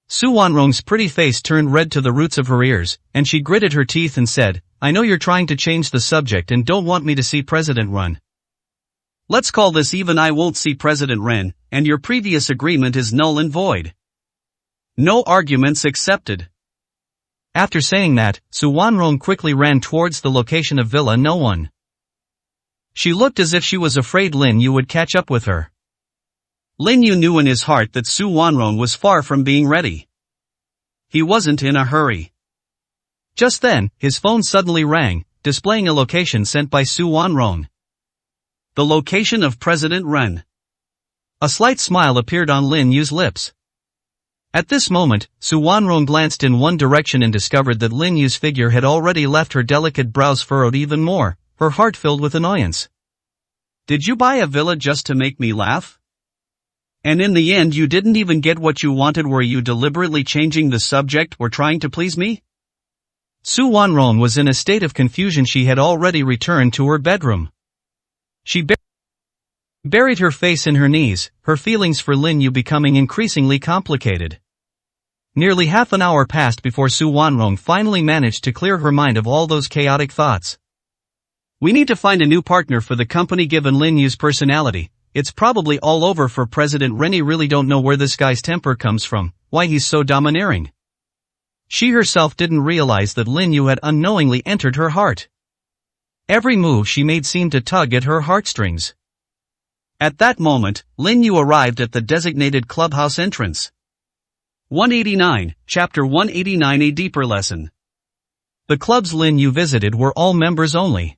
Su Wanrong's pretty face turned red to the roots of her ears, and she gritted her teeth and said, I know you're trying to change the subject and don't want me to see President Ren. Let's call this even. I won't see President Ren, and your previous agreement is null and void. No arguments accepted. After saying that, Su Wanrong quickly ran towards the location of Villa No 1. She looked as if she was afraid Lin Yu would catch up with her. Lin Yu knew in his heart that Su Wanrong was far from being ready. He wasn't in a hurry. Just then, his phone suddenly rang, displaying a location sent by Su Wanrong. The location of President Ren. A slight smile appeared on Lin Yu's lips. At this moment, Su Wanrong glanced in one direction and discovered that Lin Yu's figure had already left her delicate brows furrowed even more, her heart filled with annoyance. Did you buy a villa just to make me laugh? And in the end you didn't even get what you wanted. Were you deliberately changing the subject or trying to please me? Su Wanrong was in a state of confusion. She had already returned to her bedroom. She buried her face in her knees, her feelings for Lin Yu becoming increasingly complicated. Nearly half an hour passed before Su Wanrong finally managed to clear her mind of all those chaotic thoughts. We need to find a new partner for the company given Lin Yu's personality. It's probably all over for President Rennie. Really don't know where this guy's temper comes from, why he's so domineering. She herself didn't realize that Lin Yu had unknowingly entered her heart. Every move she made seemed to tug at her heartstrings. At that moment, Lin Yu arrived at the designated clubhouse entrance. 189, Chapter 189, a deeper lesson. The clubs Lin Yu visited were all members only.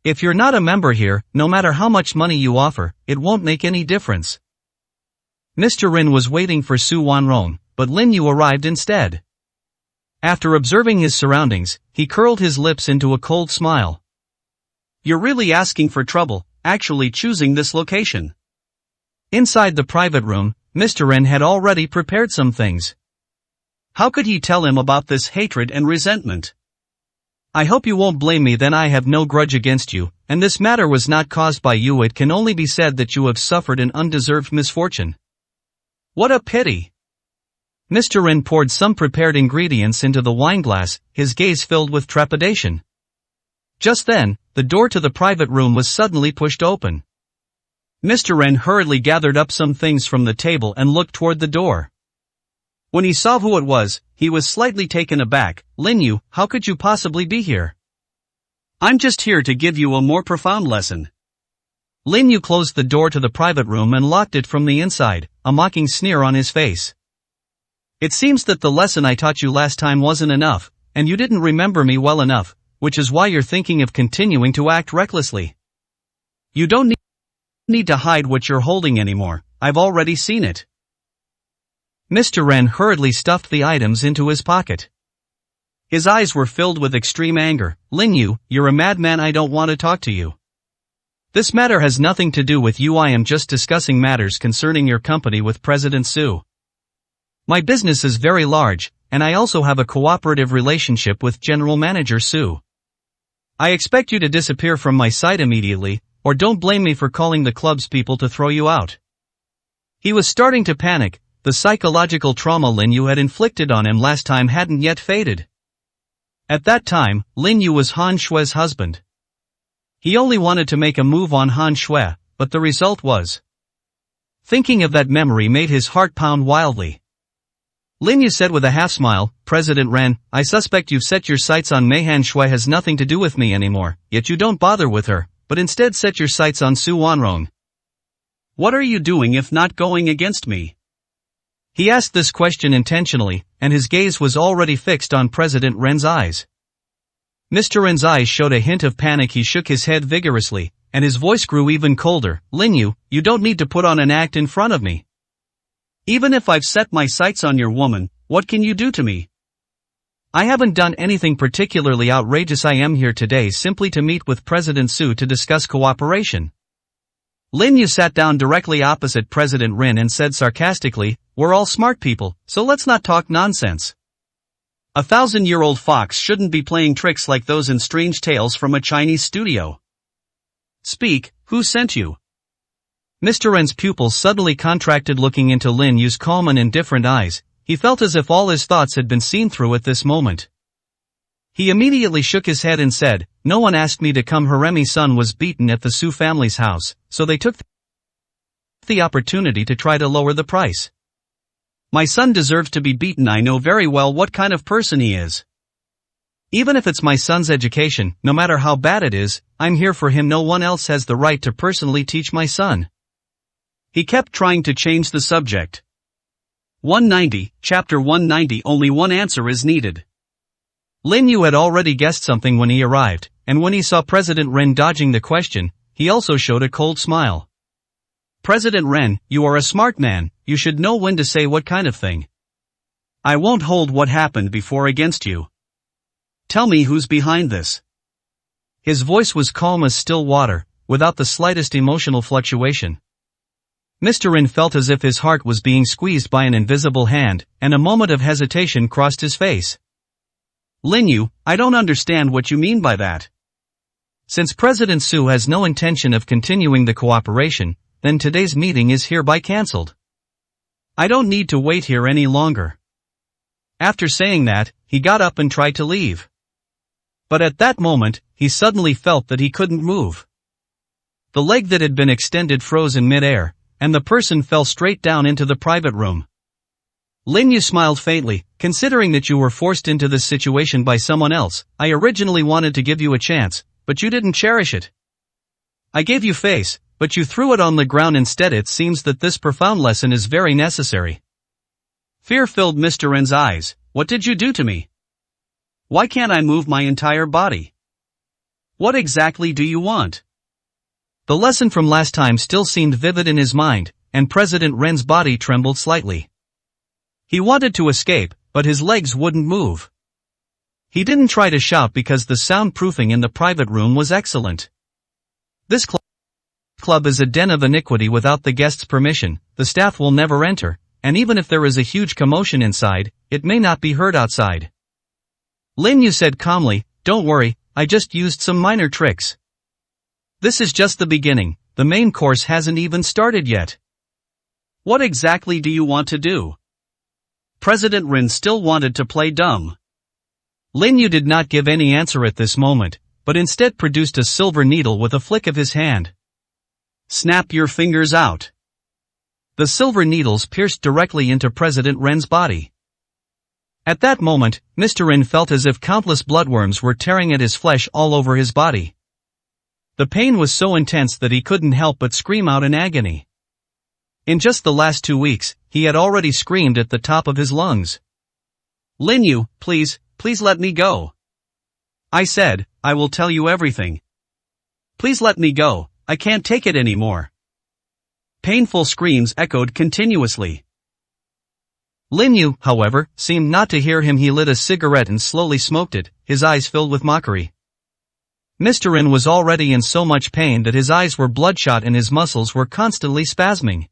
If you're not a member here, no matter how much money you offer, it won't make any difference. Mr. Rin was waiting for Su Wanrong, but Lin Yu arrived instead. After observing his surroundings, he curled his lips into a cold smile. You're really asking for trouble, actually choosing this location. Inside the private room, Mr. Ren had already prepared some things. How could he tell him about this hatred and resentment? I hope you won't blame me. Then I have no grudge against you, and this matter was not caused by you. It can only be said that you have suffered an undeserved misfortune. What a pity. Mr. Ren poured some prepared ingredients into the wineglass, his gaze filled with trepidation. Just then, the door to the private room was suddenly pushed open. Mr. Ren hurriedly gathered up some things from the table and looked toward the door. When he saw who it was, he was slightly taken aback. Lin Yu, how could you possibly be here? I'm just here to give you a more profound lesson. Lin Yu closed the door to the private room and locked it from the inside, a mocking sneer on his face. It seems that the lesson I taught you last time wasn't enough, and you didn't remember me well enough, which is why you're thinking of continuing to act recklessly. You don't need to hide what you're holding anymore. I've already seen it. Mr. Ren hurriedly stuffed the items into his pocket. His eyes were filled with extreme anger. Lin Yu, you're a madman. I don't want to talk to you. This matter has nothing to do with you. I am just discussing matters concerning your company with President Su. My business is very large, and I also have a cooperative relationship with General Manager Su. I expect you to disappear from my sight immediately, or don't blame me for calling the club's people to throw you out. He was starting to panic. The psychological trauma Lin Yu had inflicted on him last time hadn't yet faded. At that time, Lin Yu was Han Shue's husband. He only wanted to make a move on Han Shue, but the result was. Thinking of that memory made his heart pound wildly. Lin Yu said with a half-smile, President Ren, I suspect you've set your sights on Mei. Han Shui has nothing to do with me anymore, yet you don't bother with her, but instead set your sights on Su Wanrong. What are you doing if not going against me? He asked this question intentionally, and his gaze was already fixed on President Ren's eyes. Mr. Ren's eyes showed a hint of panic. He shook his head vigorously, and his voice grew even colder. Lin Yu, you don't need to put on an act in front of me. Even if I've set my sights on your woman, what can you do to me? I haven't done anything particularly outrageous. I am here today simply to meet with President Su to discuss cooperation. Lin Yu sat down directly opposite President Rin and said sarcastically, we're all smart people, so let's not talk nonsense. 1,000-year-old fox shouldn't be playing tricks like those in Strange Tales from a Chinese studio. Speak, who sent you? Mr. Ren's pupils suddenly contracted. Looking into Lin Yu's calm and indifferent eyes, he felt as if all his thoughts had been seen through at this moment. He immediately shook his head and said, no one asked me to come. Heremi's son was beaten at the Su family's house, so they took the opportunity to try to lower the price. My son deserves to be beaten. I know very well what kind of person he is. Even if it's my son's education, no matter how bad it is, I'm here for him. No one else has the right to personally teach my son. He kept trying to change the subject. 190, Chapter 190. Only one answer is needed. Lin Yu had already guessed something when he arrived, and when he saw President Ren dodging the question, he also showed a cold smile. President Ren, you are a smart man, you should know when to say what kind of thing. I won't hold what happened before against you. Tell me who's behind this. His voice was calm as still water, without the slightest emotional fluctuation. Mr. Rin felt as if his heart was being squeezed by an invisible hand, and a moment of hesitation crossed his face. Lin Yu, I don't understand what you mean by that. Since President Su has no intention of continuing the cooperation, then today's meeting is hereby cancelled. I don't need to wait here any longer. After saying that, he got up and tried to leave. But at that moment, he suddenly felt that he couldn't move. The leg that had been extended froze in mid-air, and the person fell straight down into the private room. Lin Yu smiled faintly. Considering that you were forced into this situation by someone else, I originally wanted to give you a chance, but you didn't cherish it. I gave you face, but you threw it on the ground instead. It seems that this profound lesson is very necessary. Fear filled Mr. Ren's eyes. What did you do to me? Why can't I move my entire body? What exactly do you want? The lesson from last time still seemed vivid in his mind, and President Ren's body trembled slightly. He wanted to escape, but his legs wouldn't move. He didn't try to shout because the soundproofing in the private room was excellent. This club is a den of iniquity without the guest's permission. The staff will never enter, and even if there is a huge commotion inside, it may not be heard outside. Lin Yu said calmly, "Don't worry, I just used some minor tricks. This is just the beginning, the main course hasn't even started yet." What exactly do you want to do? President Ren still wanted to play dumb. Lin Yu did not give any answer at this moment, but instead produced a silver needle with a flick of his hand. Snap your fingers out. The silver needles pierced directly into President Ren's body. At that moment, Mr. Ren felt as if countless bloodworms were tearing at his flesh all over his body. The pain was so intense that he couldn't help but scream out in agony. In just the last 2 weeks, he had already screamed at the top of his lungs. Lin Yu, please let me go. I said, I will tell you everything. Please let me go, I can't take it anymore. Painful screams echoed continuously. Lin Yu, however, seemed not to hear him. He lit a cigarette and slowly smoked it, his eyes filled with mockery. Mr. Ren was already in so much pain that his eyes were bloodshot and his muscles were constantly spasming.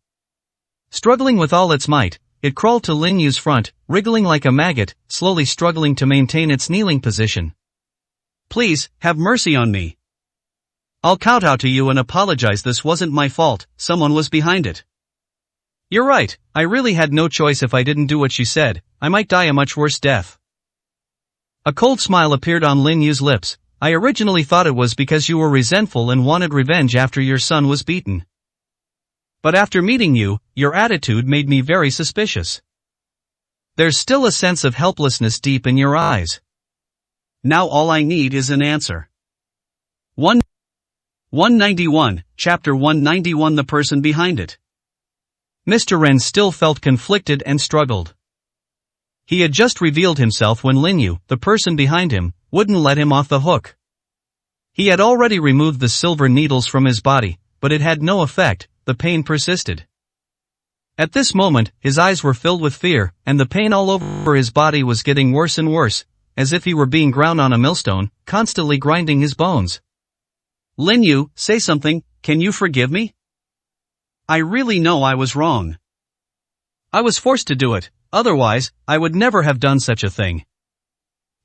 Struggling with all its might, it crawled to Lin Yu's front, wriggling like a maggot, slowly struggling to maintain its kneeling position. Please, have mercy on me. I'll kowtow to you and apologize. This wasn't my fault, someone was behind it. You're right, I really had no choice. If I didn't do what she said, I might die a much worse death. A cold smile appeared on Lin Yu's lips. I originally thought it was because you were resentful and wanted revenge after your son was beaten. But after meeting you, your attitude made me very suspicious. There's still a sense of helplessness deep in your eyes. Now all I need is an answer. 191, Chapter 191. The person behind it. Mr. Ren still felt conflicted and struggled. He had just revealed himself when Lin Yu, the person behind him, wouldn't let him off the hook. He had already removed the silver needles from his body, but it had no effect. The pain persisted. At this moment, his eyes were filled with fear, and the pain all over his body was getting worse and worse, as if he were being ground on a millstone, constantly grinding his bones. Lin Yu, say something, can you forgive me? I really know I was wrong. I was forced to do it, otherwise, I would never have done such a thing.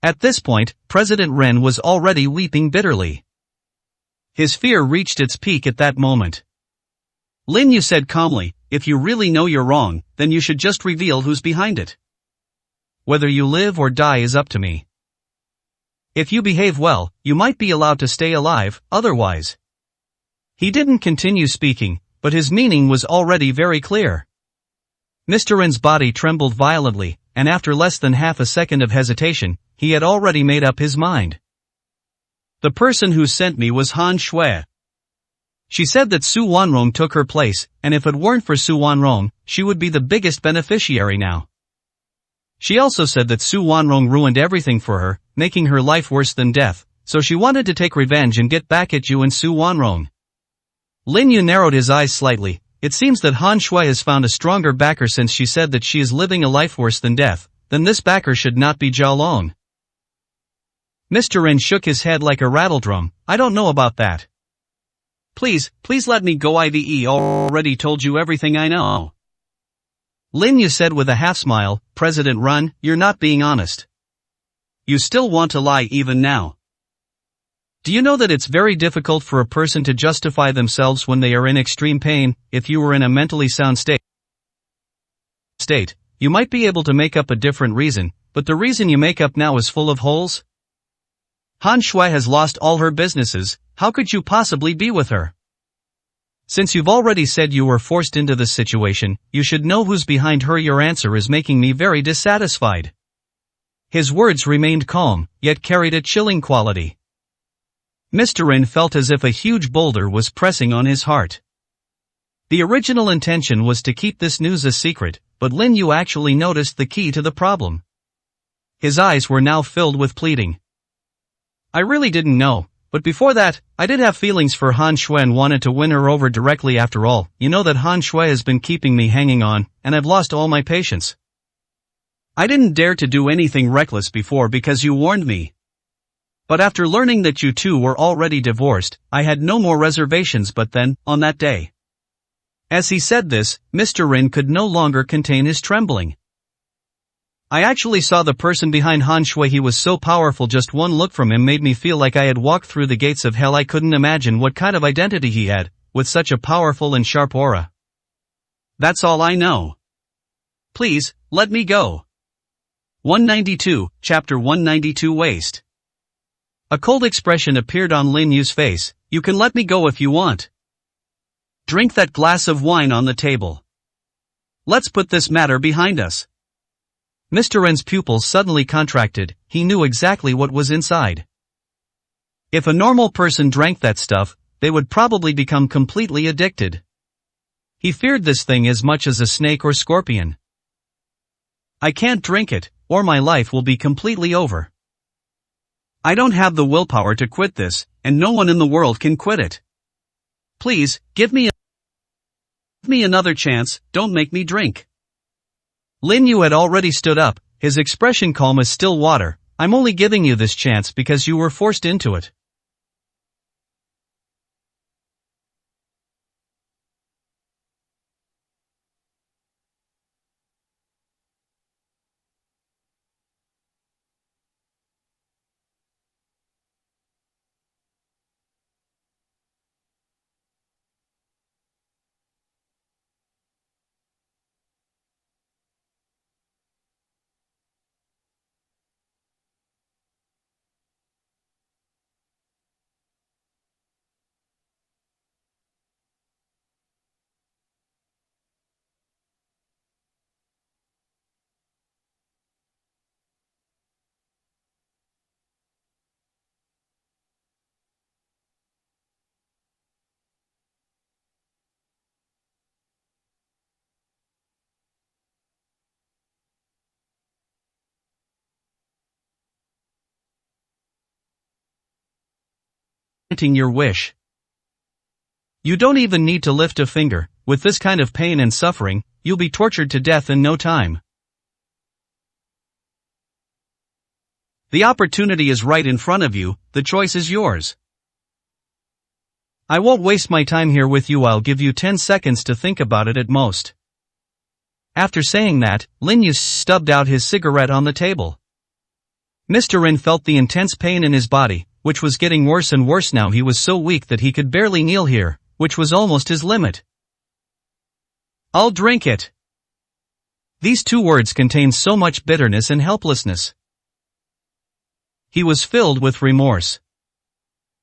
At this point, President Ren was already weeping bitterly. His fear reached its peak at that moment. Lin Yu said calmly, if you really know you're wrong, then you should just reveal who's behind it. Whether you live or die is up to me. If you behave well, you might be allowed to stay alive, otherwise. He didn't continue speaking, but his meaning was already very clear. Mr. Ren's body trembled violently, and after less than half a second of hesitation, he had already made up his mind. The person who sent me was Han Shui. She said that Su Wanrong took her place, and if it weren't for Su Wanrong, she would be the biggest beneficiary now. She also said that Su Wanrong ruined everything for her, making her life worse than death, so she wanted to take revenge and get back at you and Su Wanrong. Lin Yu narrowed his eyes slightly. It seems that Han Shui has found a stronger backer since she said that she is living a life worse than death, then this backer should not be Zhao Long. Mr. Ren shook his head like a rattledrum. I don't know about that. Please let me go. I've already told you everything I know. Lin Yu said with a half smile, President Ren, you're not being honest. You still want to lie even now. Do you know that it's very difficult for a person to justify themselves when they are in extreme pain? If you were in a mentally sound state, you might be able to make up a different reason, but the reason you make up now is full of holes? Han Shui has lost all her businesses, how could you possibly be with her? Since you've already said you were forced into this situation, you should know who's behind her. Your answer is making me very dissatisfied. His words remained calm, yet carried a chilling quality. Mr. Rin felt as if a huge boulder was pressing on his heart. The original intention was to keep this news a secret, but Lin Yu actually noticed the key to the problem. His eyes were now filled with pleading. I really didn't know, but before that, I did have feelings for Han Shui and wanted to win her over directly. After all, you know that Han Shui has been keeping me hanging on, and I've lost all my patience. I didn't dare to do anything reckless before because you warned me. But after learning that you two were already divorced, I had no more reservations. But then, on that day. As he said this, Mr. Rin could no longer contain his trembling. I actually saw the person behind Han Shui. He was so powerful, just one look from him made me feel like I had walked through the gates of hell. I couldn't imagine what kind of identity he had, with such a powerful and sharp aura. That's all I know. Please, let me go. 192, Chapter 192 Waste. A cold expression appeared on Lin Yu's face. You can let me go if you want. Drink that glass of wine on the table. Let's put this matter behind us. Mr. Ren's pupils suddenly contracted. He knew exactly what was inside. If a normal person drank that stuff, they would probably become completely addicted. He feared this thing as much as a snake or scorpion. I can't drink it, or my life will be completely over. I don't have the willpower to quit this, and no one in the world can quit it. Please, give me another chance, don't make me drink. Lin Yu had already stood up, his expression calm as still water. I'm only giving you this chance because you were forced into it. Granting your wish. You don't even need to lift a finger. With this kind of pain and suffering, you'll be tortured to death in no time. The opportunity is right in front of you, the choice is yours. I won't waste my time here with you. I'll give you 10 seconds to think about it at most. After saying that, Lin Yu stubbed out his cigarette on the table. Mr. Rin felt the intense pain in his body, which was getting worse and worse now. He was so weak that he could barely kneel here, which was almost his limit. I'll drink it. These two words contained so much bitterness and helplessness. He was filled with remorse.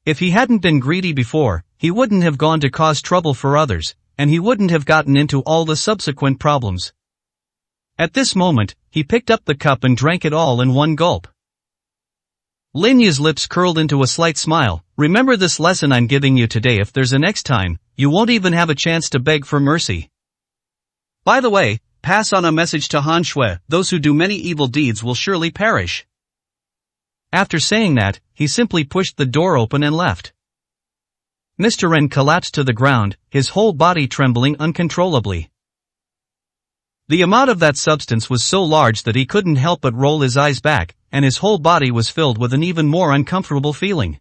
If he hadn't been greedy before, he wouldn't have gone to cause trouble for others, and he wouldn't have gotten into all the subsequent problems. At this moment, he picked up the cup and drank it all in one gulp. Lin Yu's lips curled into a slight smile. Remember this lesson I'm giving you today. If there's a next time, you won't even have a chance to beg for mercy. By the way, pass on a message to Han Shui. Those who do many evil deeds will surely perish. After saying that, he simply pushed the door open and left. Mr. Ren collapsed to the ground, his whole body trembling uncontrollably. The amount of that substance was so large that he couldn't help but roll his eyes back, and his whole body was filled with an even more uncomfortable feeling.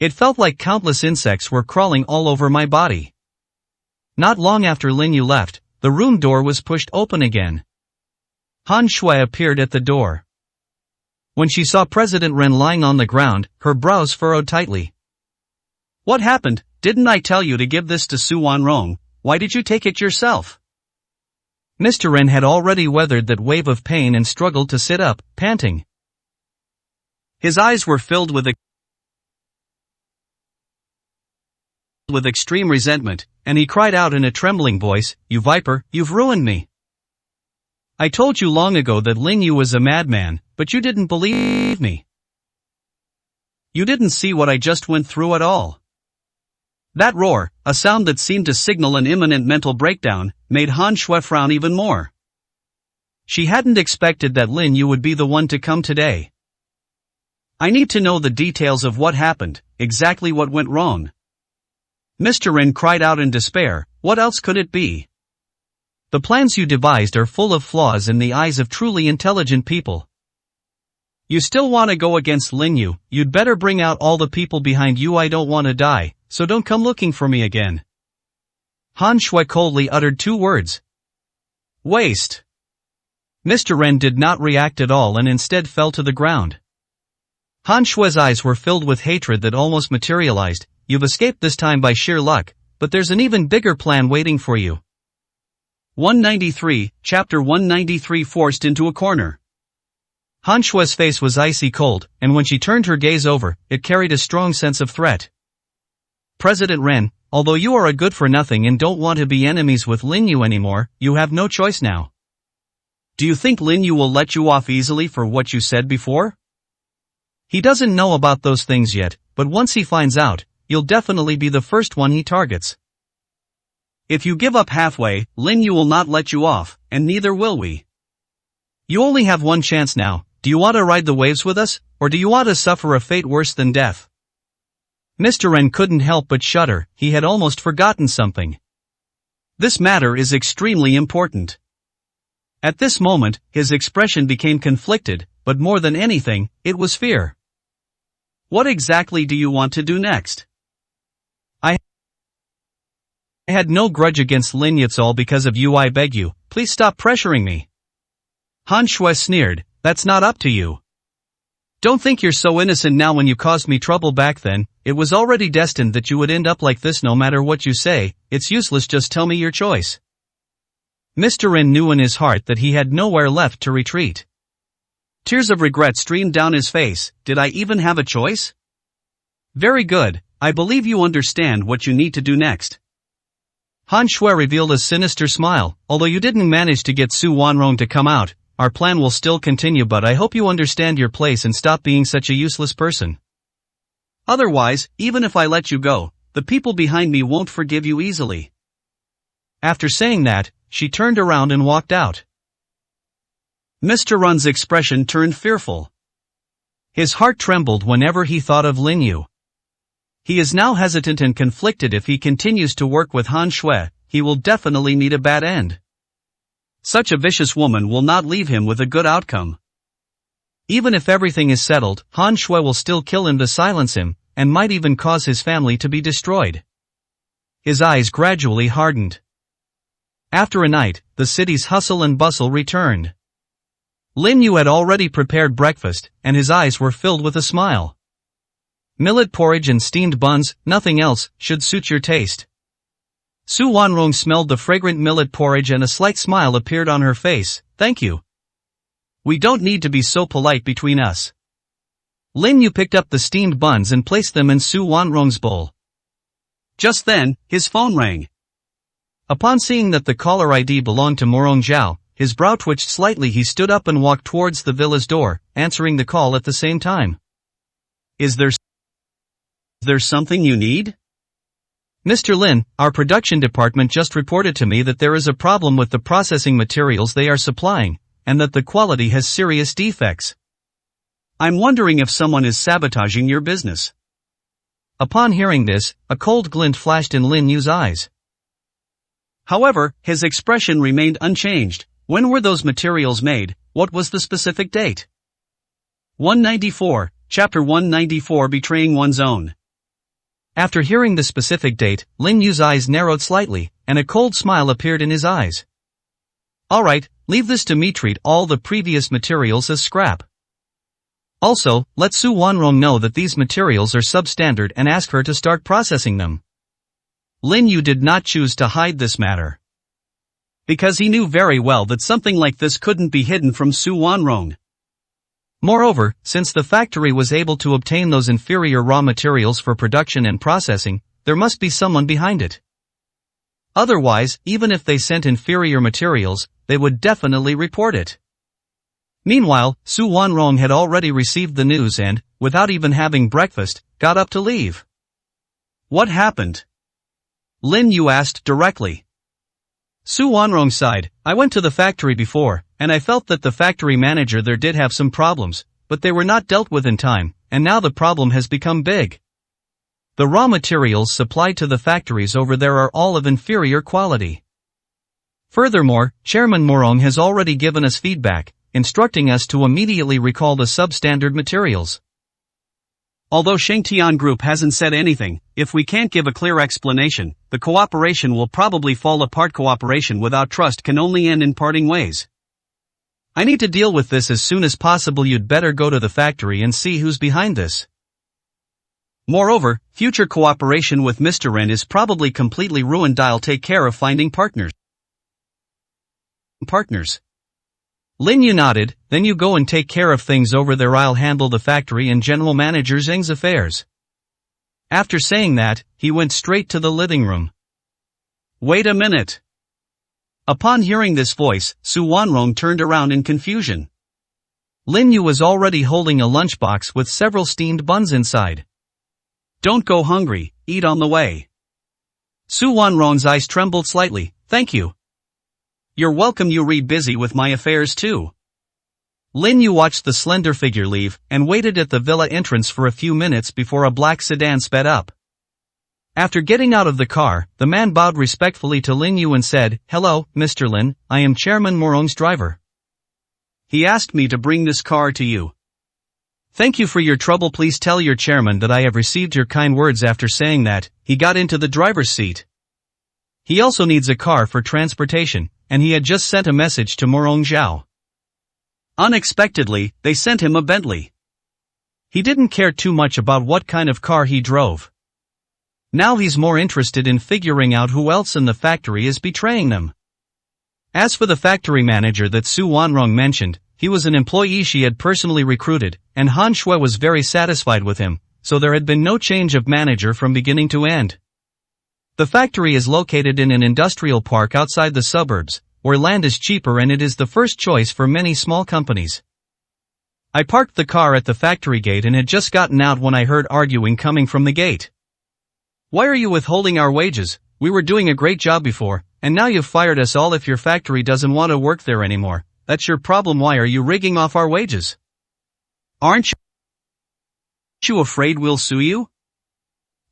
It felt like countless insects were crawling all over my body. Not long after Lin Yu left, the room door was pushed open again. Han Shui appeared at the door. When she saw President Ren lying on the ground, her brows furrowed tightly. What happened? Didn't I tell you to give this to Su Wanrong? Why did you take it yourself? Mr. Ren had already weathered that wave of pain and struggled to sit up, panting. His eyes were filled with extreme resentment, and he cried out in a trembling voice, "You viper, you've ruined me! I told you long ago that Lin Yu was a madman, but you didn't believe me. You didn't see what I just went through at all." That roar, a sound that seemed to signal an imminent mental breakdown, made Han Shui frown even more. She hadn't expected that Lin Yu would be the one to come today. "I need to know the details of what happened, exactly what went wrong." Mr. Ren cried out in despair. What else could it be? "The plans you devised are full of flaws in the eyes of truly intelligent people. You still want to go against Lin Yu? You'd better bring out all the people behind you. I don't want to die, so don't come looking for me again." Han Shui coldly uttered 2 words. "Waste." Mr. Ren did not react at all and instead fell to the ground. Han Shui's eyes were filled with hatred that almost materialized. "You've escaped this time by sheer luck, but there's an even bigger plan waiting for you." 193, Chapter 193 Forced into a corner. Han Shui's face was icy cold, and when she turned her gaze over, it carried a strong sense of threat. "President Ren, although you are a good-for-nothing and don't want to be enemies with Lin Yu anymore, you have no choice now. Do you think Lin Yu will let you off easily for what you said before? He doesn't know about those things yet, but once he finds out, you'll definitely be the first one he targets. If you give up halfway, Lin Yu will not let you off, and neither will we. You only have one chance now. Do you want to ride the waves with us, or do you want to suffer a fate worse than death?" Mr. Ren couldn't help but shudder. He had almost forgotten something. This matter is extremely important. At this moment, his expression became conflicted, but more than anything, it was fear. "What exactly do you want to do next?" I had no grudge against Lin Yu. It's all because of you. I beg you, please stop pressuring me." Han Shui sneered. "That's not up to you. Don't think you're so innocent now. When you caused me trouble back then, it was already destined that you would end up like this. No matter what you say, it's useless. Just tell me your choice." Mr. Ren knew in his heart that he had nowhere left to retreat. Tears of regret streamed down his face. "Did I even have a choice? Very good, I believe you understand what you need to do next." Han Shui revealed a sinister smile. "Although you didn't manage to get Su Wanrong to come out, our plan will still continue, but I hope you understand your place and stop being such a useless person. Otherwise, even if I let you go, the people behind me won't forgive you easily." After saying that, she turned around and walked out. Mr. Ren's expression turned fearful. His heart trembled whenever he thought of Lin Yu. He is now hesitant and conflicted. If he continues to work with Han Shui, he will definitely meet a bad end. Such a vicious woman will not leave him with a good outcome. Even if everything is settled, Han Shui will still kill him to silence him, and might even cause his family to be destroyed. His eyes gradually hardened. After a night, the city's hustle and bustle returned. Lin Yu had already prepared breakfast, and his eyes were filled with a smile. "Millet porridge and steamed buns, nothing else, should suit your taste." Su Wanrong smelled the fragrant millet porridge and a slight smile appeared on her face. "Thank you. We don't need to be so polite between us." Lin Yu picked up the steamed buns and placed them in Su Wanrong's bowl. Just then, his phone rang. Upon seeing that the caller ID belonged to Morong Zhao, his brow twitched slightly. He stood up and walked towards the villa's door, answering the call at the same time. Is there something you need?" "Mr. Lin, our production department just reported to me that there is a problem with the processing materials they are supplying, and that the quality has serious defects. I'm wondering if someone is sabotaging your business." Upon hearing this, a cold glint flashed in Lin Yu's eyes. However, his expression remained unchanged. When were those materials made? What was the specific date? 194, Chapter 194 Betraying One's Own. After hearing the specific date, Lin Yu's eyes narrowed slightly, and a cold smile appeared in his eyes. "Alright, leave this to me. Treat all the previous materials as scrap. Also, let Su Wanrong know that these materials are substandard and ask her to start processing them." Lin Yu did not choose to hide this matter. Because he knew very well that something like this couldn't be hidden from Su Wanrong. Moreover, since the factory was able to obtain those inferior raw materials for production and processing, there must be someone behind it. Otherwise, even if they sent inferior materials, they would definitely report it. Meanwhile, Su Wanrong had already received the news and, without even having breakfast, got up to leave. What happened? Lin Yu asked directly. Su Wanrong sighed. I went to the factory before, and I felt that the factory manager there did have some problems, but they were not dealt with in time, and now the problem has become big. The raw materials supplied to the factories over there are all of inferior quality. Furthermore, Chairman Morong has already given us feedback, instructing us to immediately recall the substandard materials. Although Shengtian Group hasn't said anything, if we can't give a clear explanation, the cooperation will probably fall apart. Cooperation without trust can only end in parting ways. I need to deal with this as soon as possible. You'd better go to the factory and see who's behind this. Moreover, future cooperation with Mr. Ren is probably completely ruined. I'll take care of finding partners. Lin Yu nodded. Then you go and take care of things over there. I'll handle the factory and General Manager Zheng's affairs. After saying that, he went straight to the living room. Wait a minute. Upon hearing this voice, Su Wanrong turned around in confusion. Lin Yu was already holding a lunchbox with several steamed buns inside. Don't go hungry, eat on the way. Su Wanrong's eyes trembled slightly. Thank you. You're welcome. You read busy with my affairs too. Lin Yu watched the slender figure leave, and waited at the villa entrance for a few minutes before a black sedan sped up. After getting out of the car, the man bowed respectfully to Lin Yu and said, Hello, Mr. Lin, I am Chairman Morong's driver. He asked me to bring this car to you. Thank you for your trouble. Please tell your chairman that I have received your kind words. After saying that, he got into the driver's seat. He also needs a car for transportation, and he had just sent a message to Morong Zhao. Unexpectedly, they sent him a Bentley. He didn't care too much about what kind of car he drove. Now he's more interested in figuring out who else in the factory is betraying them. As for the factory manager that Su Wanrong mentioned, he was an employee she had personally recruited, and Han Shui was very satisfied with him, so there had been no change of manager from beginning to end. The factory is located in an industrial park outside the suburbs, where land is cheaper and it is the first choice for many small companies. I parked the car at the factory gate and had just gotten out when I heard arguing coming from the gate. Why are you withholding our wages? We were doing a great job before, and now you've fired us all. If your factory doesn't want to work there anymore, that's your problem. Why are you rigging off our wages? Aren't you afraid we'll sue you?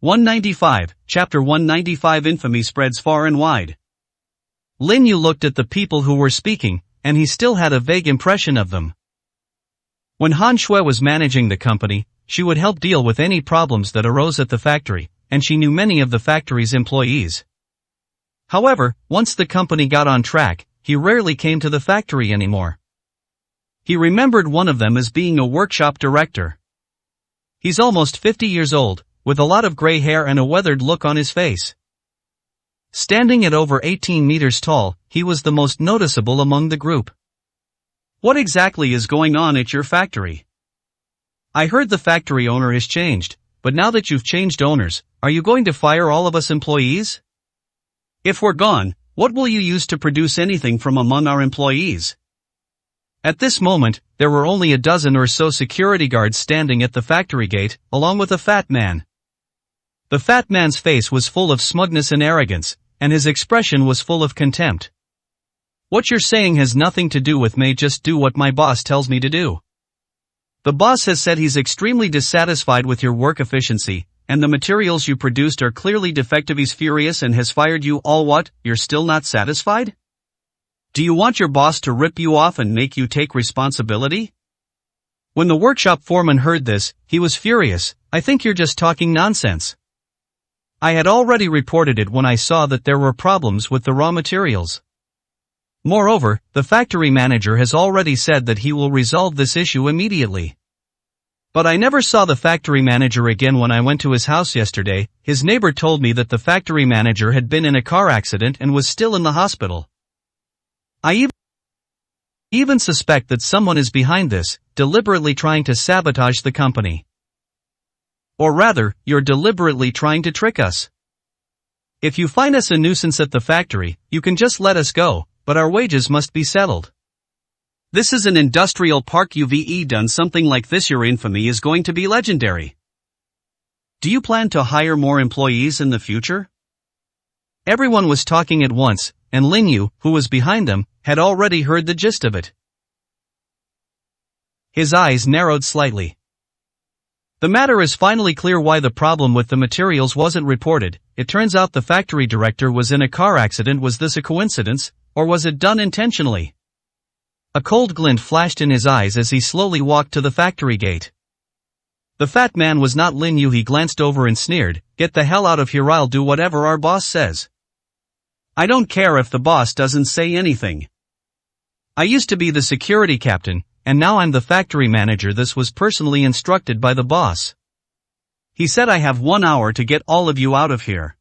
195, Chapter 195. Infamy spreads far and wide. Lin Yu looked at the people who were speaking, and he still had a vague impression of them. When Han Shui was managing the company, she would help deal with any problems that arose at the factory, and she knew many of the factory's employees. However, once the company got on track, he rarely came to the factory anymore. He remembered one of them as being a workshop director. He's almost 50 years old, with a lot of gray hair and a weathered look on his face. Standing at over 18 meters tall, he was the most noticeable among the group. What exactly is going on at your factory? I heard the factory owner has changed, but now that you've changed owners, are you going to fire all of us employees? If we're gone, what will you use to produce anything from among our employees? At this moment, there were only a dozen or so security guards standing at the factory gate, along with a fat man. The fat man's face was full of smugness and arrogance, and his expression was full of contempt. What you're saying has nothing to do with me. Just do what my boss tells me to do. The boss has said he's extremely dissatisfied with your work efficiency, and the materials you produced are clearly defective. He's furious and has fired you all. What, you're still not satisfied? Do you want your boss to rip you off and make you take responsibility? When the workshop foreman heard this, he was furious. I think you're just talking nonsense. I had already reported it when I saw that there were problems with the raw materials. Moreover, the factory manager has already said that he will resolve this issue immediately. But I never saw the factory manager again. When I went to his house yesterday, his neighbor told me that the factory manager had been in a car accident and was still in the hospital. I even suspect that someone is behind this, deliberately trying to sabotage the company. Or rather, you're deliberately trying to trick us. If you find us a nuisance at the factory, you can just let us go, but our wages must be settled. This is an industrial park. You've done something like this. Your infamy is going to be legendary. Do you plan to hire more employees in the future? Everyone was talking at once, and Lin Yu, who was behind them, had already heard the gist of it. His eyes narrowed slightly. The matter is finally clear why the problem with the materials wasn't reported. It turns out the factory director was in a car accident. Was this a coincidence, or was it done intentionally? A cold glint flashed in his eyes as he slowly walked to the factory gate. The fat man was not Lin Yu. He glanced over and sneered, "Get the hell out of here. I'll do whatever our boss says." "I don't care if the boss doesn't say anything. I used to be the security captain, and now I'm the factory manager. This was personally instructed by the boss. He said I have 1 hour to get all of you out of here.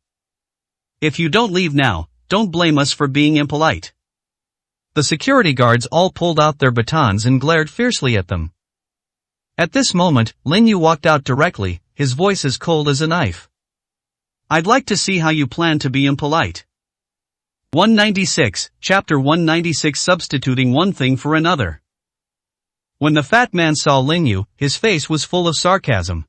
If you don't leave now, don't blame us for being impolite." The security guards all pulled out their batons and glared fiercely at them. At this moment, Lin Yu walked out directly, his voice as cold as a knife. "I'd like to see how you plan to be impolite." 196, Chapter 196. Substituting one thing for another. When the fat man saw Lin Yu, his face was full of sarcasm.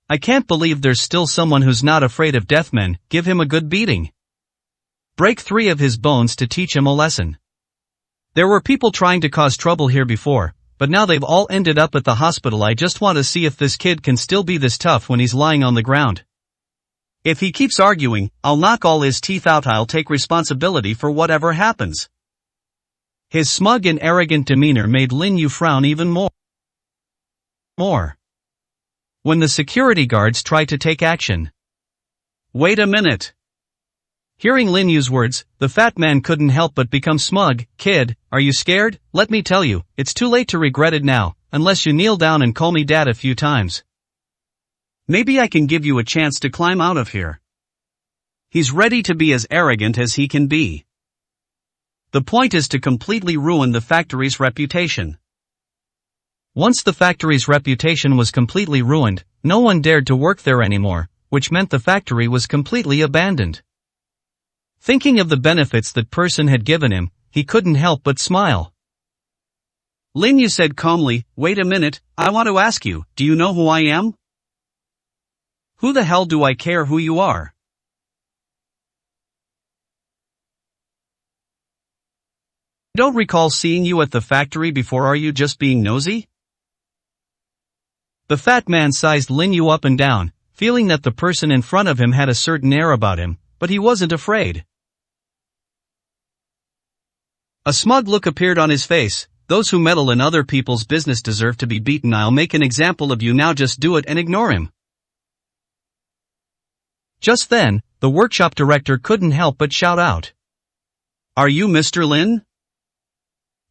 "I can't believe there's still someone who's not afraid of death. Men, give him a good beating. Break 3 of his bones to teach him a lesson. There were people trying to cause trouble here before, but now they've all ended up at the hospital. I just want to see if this kid can still be this tough when he's lying on the ground. If he keeps arguing, I'll knock all his teeth out. I'll take responsibility for whatever happens." His smug and arrogant demeanor made Lin Yu frown even more. When the security guards tried to take action. "Wait a minute." Hearing Lin Yu's words, the fat man couldn't help but become smug. "Kid, are you scared? Let me tell you, it's too late to regret it now, unless you kneel down and call me dad a few times. Maybe I can give you a chance to climb out of here." He's ready to be as arrogant as he can be. The point is to completely ruin the factory's reputation. Once the factory's reputation was completely ruined, no one dared to work there anymore, which meant the factory was completely abandoned. Thinking of the benefits that person had given him, he couldn't help but smile. Lin Yu said calmly, "Wait a minute, I want to ask you, do you know who I am?" "Who the hell do I care who you are? I don't recall seeing you at the factory before. Are you just being nosy?" The fat man sized Lin Yu up and down, feeling that the person in front of him had a certain air about him, but he wasn't afraid. A smug look appeared on his face. "Those who meddle in other people's business deserve to be beaten. I'll make an example of you now. Just do it and ignore him." Just then, the workshop director couldn't help but shout out. "Are you Mr. Lin?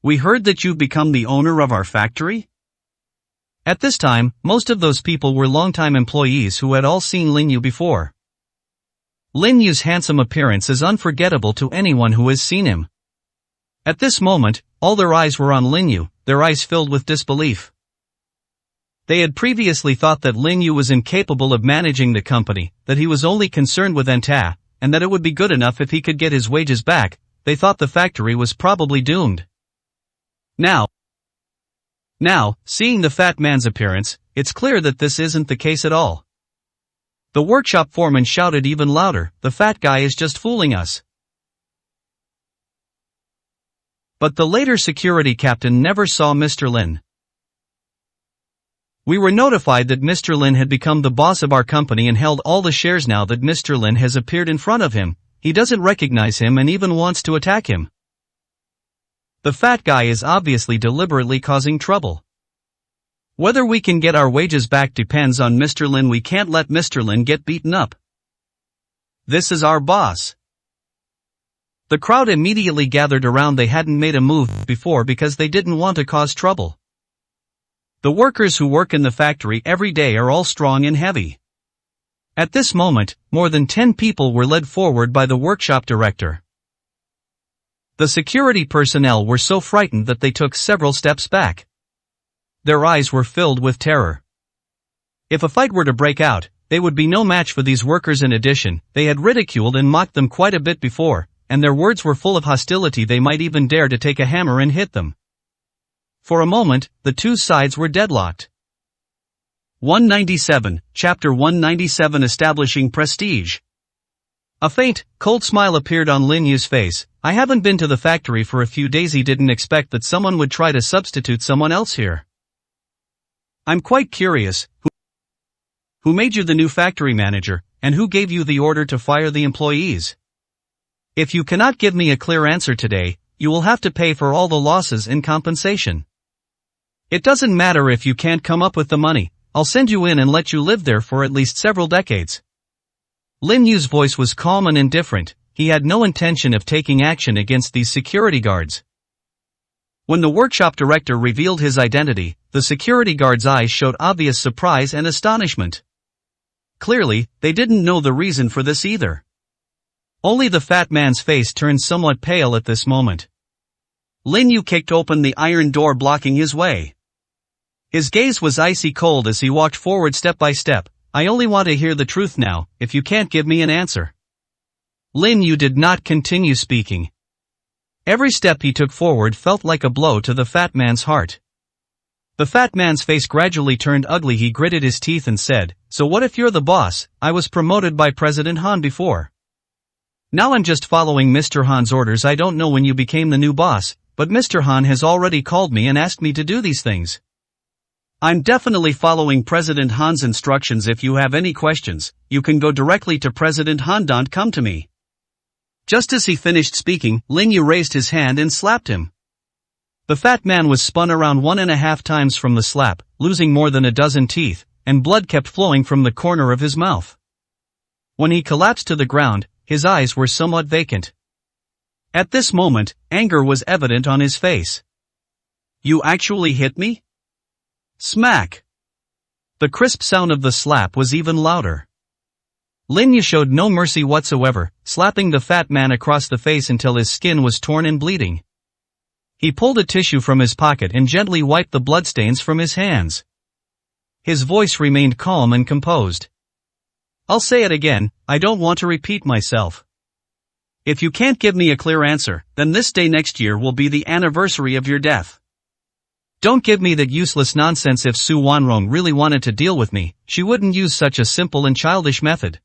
We heard that you've become the owner of our factory?" At this time, most of those people were longtime employees who had all seen Lin Yu before. Lin Yu's handsome appearance is unforgettable to anyone who has seen him. At this moment, all their eyes were on Lin Yu, their eyes filled with disbelief. They had previously thought that Lin Yu was incapable of managing the company, that he was only concerned with Enta, and that it would be good enough if he could get his wages back. They thought the factory was probably doomed. Now, seeing the fat man's appearance, it's clear that this isn't the case at all. The workshop foreman shouted even louder, "The fat guy is just fooling us." But the later security captain never saw Mr. Lin. "We were notified that Mr. Lin had become the boss of our company and held all the shares. Now that Mr. Lin has appeared in front of him, he doesn't recognize him and even wants to attack him. The fat guy is obviously deliberately causing trouble. Whether we can get our wages back depends on Mr. Lin. We can't let Mr. Lin get beaten up. This is our boss." The crowd immediately gathered around. They hadn't made a move before because they didn't want to cause trouble. The workers who work in the factory every day are all strong and heavy. At this moment, more than 10 people were led forward by the workshop director. The security personnel were so frightened that they took several steps back. Their eyes were filled with terror. If a fight were to break out, they would be no match for these workers. In addition, they had ridiculed and mocked them quite a bit before, and their words were full of hostility. They might even dare to take a hammer and hit them. For a moment, the two sides were deadlocked. 197, Chapter 197 Establishing Prestige. A faint, cold smile appeared on Lin Yu's face. I haven't been to the factory for a few days. He didn't expect that someone would try to substitute someone else here. I'm quite curious, who made you the new factory manager, and who gave you the order to fire the employees? If you cannot give me a clear answer today, you will have to pay for all the losses in compensation. It doesn't matter if you can't come up with the money, I'll send you in and let you live there for at least several decades. Lin Yu's voice was calm and indifferent. He had no intention of taking action against these security guards. When the workshop director revealed his identity, the security guards' eyes showed obvious surprise and astonishment. Clearly, they didn't know the reason for this either. Only the fat man's face turned somewhat pale at this moment. Lin Yu kicked open the iron door blocking his way. His gaze was icy cold as he walked forward step by step. I only want to hear the truth now, if you can't give me an answer. Lin Yu did not continue speaking. Every step he took forward felt like a blow to the fat man's heart. The fat man's face gradually turned ugly. He gritted his teeth and said, so what if you're the boss? I was promoted by President Han before. Now I'm just following Mr. Han's orders. I don't know when you became the new boss, but Mr. Han has already called me and asked me to do these things. I'm definitely following President Han's instructions. If you have any questions, you can go directly to President Han. Don't come to me. Just as he finished speaking, Lin Yu raised his hand and slapped him. The fat man was spun around 1.5 times from the slap, losing more than a dozen teeth, and blood kept flowing from the corner of his mouth. When he collapsed to the ground, his eyes were somewhat vacant. At this moment, anger was evident on his face. You actually hit me? Smack! The crisp sound of the slap was even louder. Lin Yu showed no mercy whatsoever, slapping the fat man across the face until his skin was torn and bleeding. He pulled a tissue from his pocket and gently wiped the bloodstains from his hands. His voice remained calm and composed. I'll say it again, I don't want to repeat myself. If you can't give me a clear answer, then this day next year will be the anniversary of your death. Don't give me that useless nonsense. If Su Wanrong really wanted to deal with me, she wouldn't use such a simple and childish method.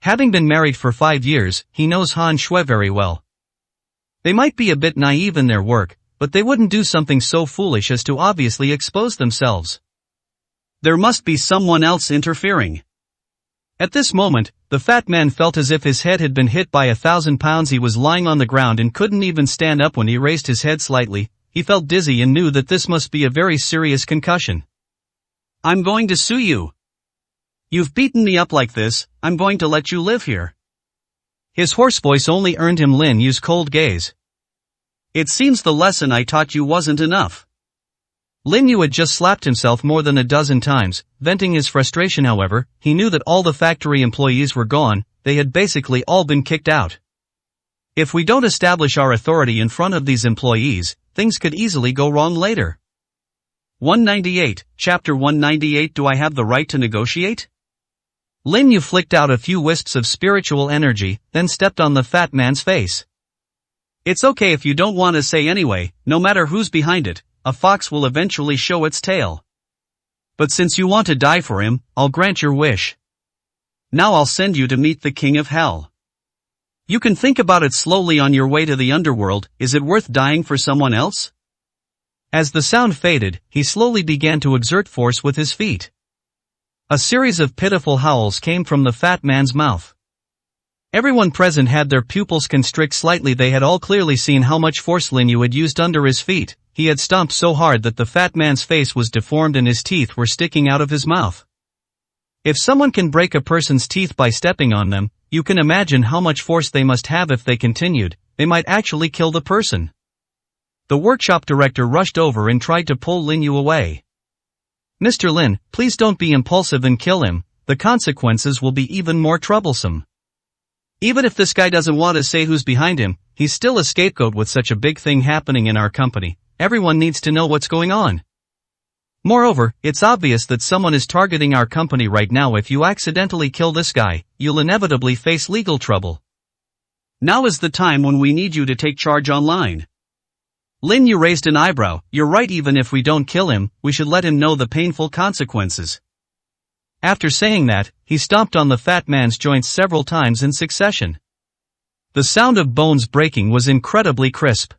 Having been married for 5 years, he knows Han Shui very well. They might be a bit naive in their work, but they wouldn't do something so foolish as to obviously expose themselves. There must be someone else interfering. At this moment, the fat man felt as if his head had been hit by 1,000 pounds. He was lying on the ground and couldn't even stand up. When he raised his head slightly, he felt dizzy and knew that this must be a very serious concussion. I'm going to sue you. You've beaten me up like this, I'm going to let you live here. His hoarse voice only earned him Lin Yu's cold gaze. It seems the lesson I taught you wasn't enough. Lin Yu had just slapped himself more than a dozen times, venting his frustration. However, he knew that all the factory employees were gone. They had basically all been kicked out. If we don't establish our authority in front of these employees, things could easily go wrong later. 198, Chapter 198 Do I have the right to negotiate? Lin Yu flicked out a few wisps of spiritual energy, then stepped on the fat man's face. It's okay if you don't want to say anyway, no matter who's behind it, a fox will eventually show its tail. But since you want to die for him, I'll grant your wish. Now I'll send you to meet the King of Hell. You can think about it slowly on your way to the underworld. Is it worth dying for someone else? As the sound faded, he slowly began to exert force with his feet. A series of pitiful howls came from the fat man's mouth. Everyone present had their pupils constrict slightly. They had all clearly seen how much force Lin Yu had used under his feet. He had stomped so hard that the fat man's face was deformed and his teeth were sticking out of his mouth. If someone can break a person's teeth by stepping on them, you can imagine how much force they must have. If they continued, they might actually kill the person. The workshop director rushed over and tried to pull Lin Yu away. Mr. Lin, please don't be impulsive and kill him, the consequences will be even more troublesome. Even if this guy doesn't want to say who's behind him, he's still a scapegoat with such a big thing happening in our company. Everyone needs to know what's going on. Moreover, it's obvious that someone is targeting our company right now. If you accidentally kill this guy, you'll inevitably face legal trouble. Now is the time when we need you to take charge online. Lin Yu raised an eyebrow. You're right, even if we don't kill him, we should let him know the painful consequences. After saying that, he stomped on the fat man's joints several times in succession. The sound of bones breaking was incredibly crisp.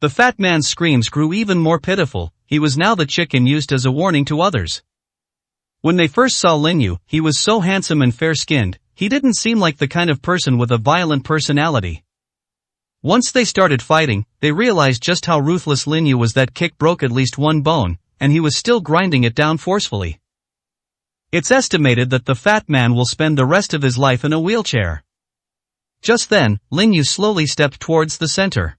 The fat man's screams grew even more pitiful. He was now the chicken used as a warning to others. When they first saw Lin Yu, he was so handsome and fair-skinned, he didn't seem like the kind of person with a violent personality. Once they started fighting, they realized just how ruthless Lin Yu was. That kick broke at least one bone, and he was still grinding it down forcefully. It's estimated that the fat man will spend the rest of his life in a wheelchair. Just then, Lin Yu slowly stepped towards the center.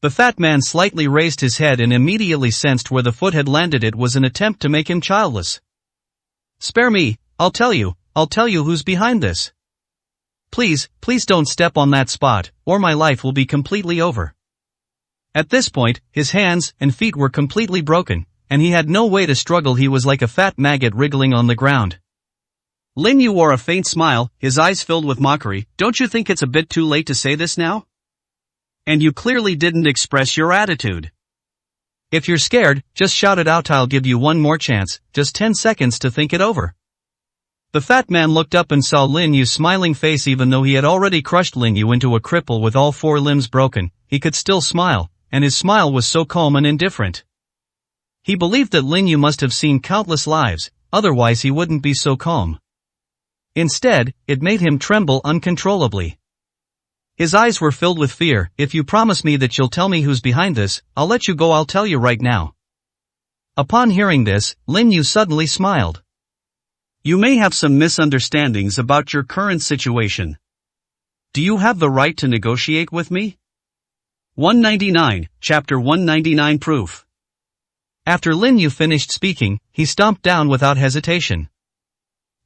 The fat man slightly raised his head and immediately sensed where the foot had landed. It was an attempt to make him childless. Spare me, I'll tell you who's behind this. Please don't step on that spot, or my life will be completely over. At this point, his hands and feet were completely broken, and he had no way to struggle. He was like a fat maggot wriggling on the ground. Lin Yu wore a faint smile, his eyes filled with mockery. Don't you think it's a bit too late to say this now? And you clearly didn't express your attitude. If you're scared, just shout it out. I'll give you one more chance, just 10 seconds to think it over. The fat man looked up and saw Lin Yu's smiling face. Even though he had already crushed Lin Yu into a cripple with all 4 limbs broken, he could still smile, and his smile was so calm and indifferent. He believed that Lin Yu must have seen countless lives, otherwise he wouldn't be so calm. Instead, it made him tremble uncontrollably. His eyes were filled with fear. If you promise me that you'll tell me who's behind this, I'll let you go. I'll tell you right now. Upon hearing this, Lin Yu suddenly smiled. You may have some misunderstandings about your current situation. Do you have the right to negotiate with me? 199, Chapter 199 Proof. After Lin Yu finished speaking, he stomped down without hesitation.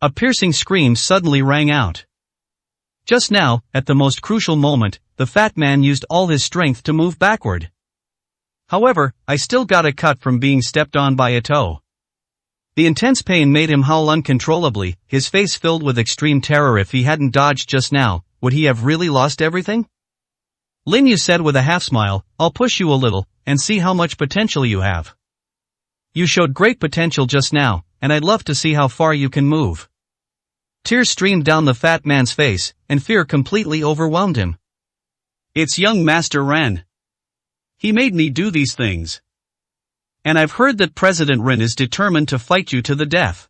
A piercing scream suddenly rang out. Just now, at the most crucial moment, the fat man used all his strength to move backward. However, I still got a cut from being stepped on by a toe. The intense pain made him howl uncontrollably, his face filled with extreme terror. If he hadn't dodged just now, would he have really lost everything? Lin Yu said with a half-smile, I'll push you a little, and see how much potential you have. You showed great potential just now, and I'd love to see how far you can move. Tears streamed down the fat man's face, and fear completely overwhelmed him. It's young Master Ren. He made me do these things. And I've heard that President Ren is determined to fight you to the death.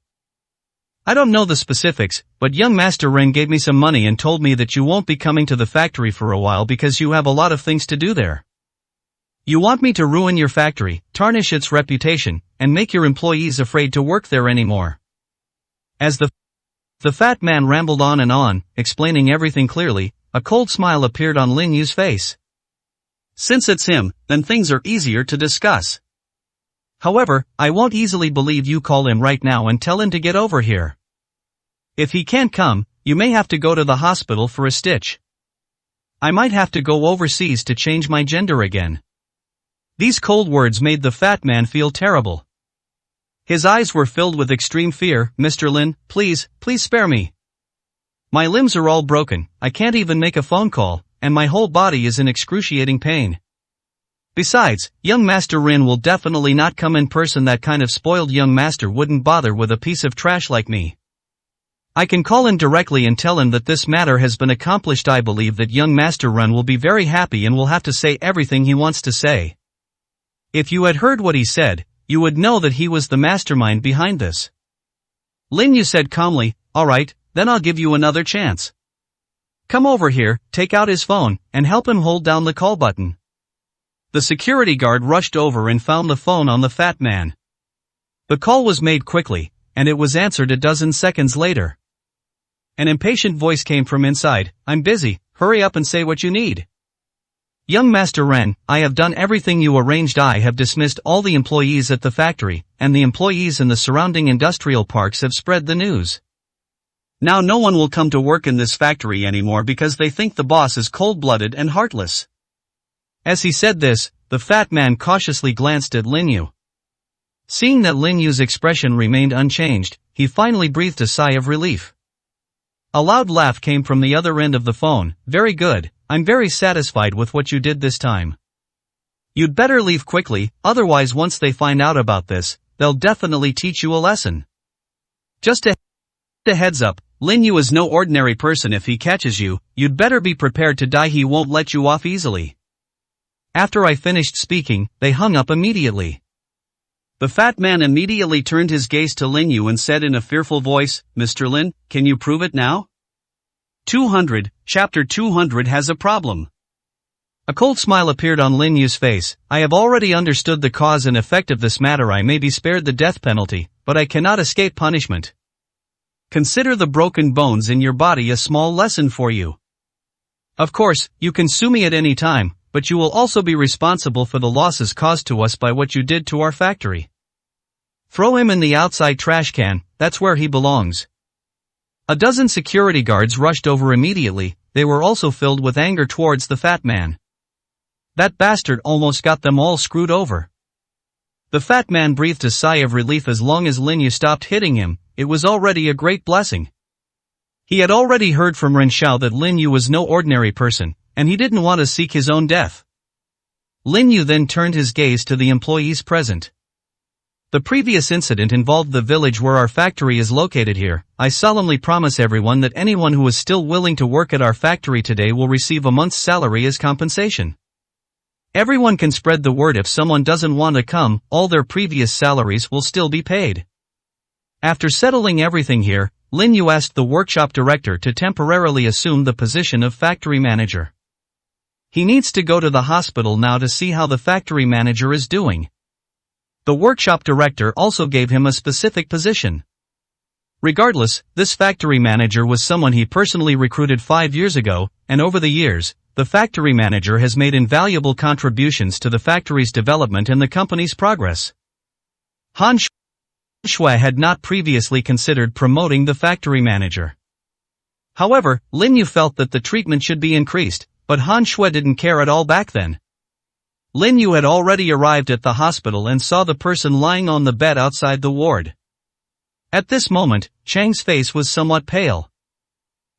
I don't know the specifics, but young Master Ren gave me some money and told me that you won't be coming to the factory for a while because you have a lot of things to do there. You want me to ruin your factory, tarnish its reputation, and make your employees afraid to work there anymore. As the fat man rambled on, explaining everything clearly, a cold smile appeared on Lin Yu's face. Since it's him, then things are easier to discuss. However, I won't easily believe you. Call him right now and tell him to get over here. If he can't come, you may have to go to the hospital for a stitch. I might have to go overseas to change my gender again. These cold words made the fat man feel terrible. His eyes were filled with extreme fear. Mr. Lin, please spare me. My limbs are all broken, I can't even make a phone call, and my whole body is in excruciating pain. Besides, young Master Rin will definitely not come in person. That kind of spoiled young master wouldn't bother with a piece of trash like me. I can call him directly and tell him that this matter has been accomplished. I believe that young Master Rin will be very happy and will have to say everything he wants to say. If you had heard what he said, you would know that he was the mastermind behind this. Lin Yu said calmly, alright, then I'll give you another chance. Come over here, take out his phone, and help him hold down the call button. The security guard rushed over and found the phone on the fat man. The call was made quickly, and it was answered a dozen seconds later. An impatient voice came from inside, I'm busy, hurry up and say what you need. Young Master Ren, I have done everything you arranged. I have dismissed all the employees at the factory, and the employees in the surrounding industrial parks have spread the news. Now no one will come to work in this factory anymore because they think the boss is cold-blooded and heartless. As he said this, the fat man cautiously glanced at Lin Yu. Seeing that Lin Yu's expression remained unchanged, he finally breathed a sigh of relief. A loud laugh came from the other end of the phone. "Very good, I'm very satisfied with what you did this time. You'd better leave quickly, otherwise once they find out about this, they'll definitely teach you a lesson. Just a heads up, Lin Yu is no ordinary person. If he catches you, you'd better be prepared to die. He won't let you off easily." After I finished speaking, they hung up immediately. The fat man immediately turned his gaze to Lin Yu and said in a fearful voice, "Mr. Lin, can you prove it now?" 200, Chapter 200 has a problem. A cold smile appeared on Lin Yu's face. "I have already understood the cause and effect of this matter. I may be spared the death penalty, but I cannot escape punishment. Consider the broken bones in your body a small lesson for you. Of course, you can sue me at any time, but you will also be responsible for the losses caused to us by what you did to our factory. Throw him in the outside trash can, that's where he belongs." A dozen security guards rushed over immediately. They were also filled with anger towards the fat man. That bastard almost got them all screwed over. The fat man breathed a sigh of relief. As long as Lin Yu stopped hitting him, it was already a great blessing. He had already heard from Ren Xiao that Lin Yu was no ordinary person, and he didn't want to seek his own death. Lin Yu then turned his gaze to the employees present. "The previous incident involved the village where our factory is located here. I solemnly promise everyone that anyone who is still willing to work at our factory today will receive a month's salary as compensation. Everyone can spread the word. If someone doesn't want to come, all their previous salaries will still be paid." After settling everything here, Lin Yu asked the workshop director to temporarily assume the position of factory manager. He needs to go to the hospital now to see how the factory manager is doing. The workshop director also gave him a specific position. Regardless, this factory manager was someone he personally recruited 5 years ago, and over the years, the factory manager has made invaluable contributions to the factory's development and the company's progress. Han Shui had not previously considered promoting the factory manager. However, Lin Yu felt that the treatment should be increased, but Han Shui didn't care at all back then. Lin Yu had already arrived at the hospital and saw the person lying on the bed outside the ward. At this moment, Chang's face was somewhat pale.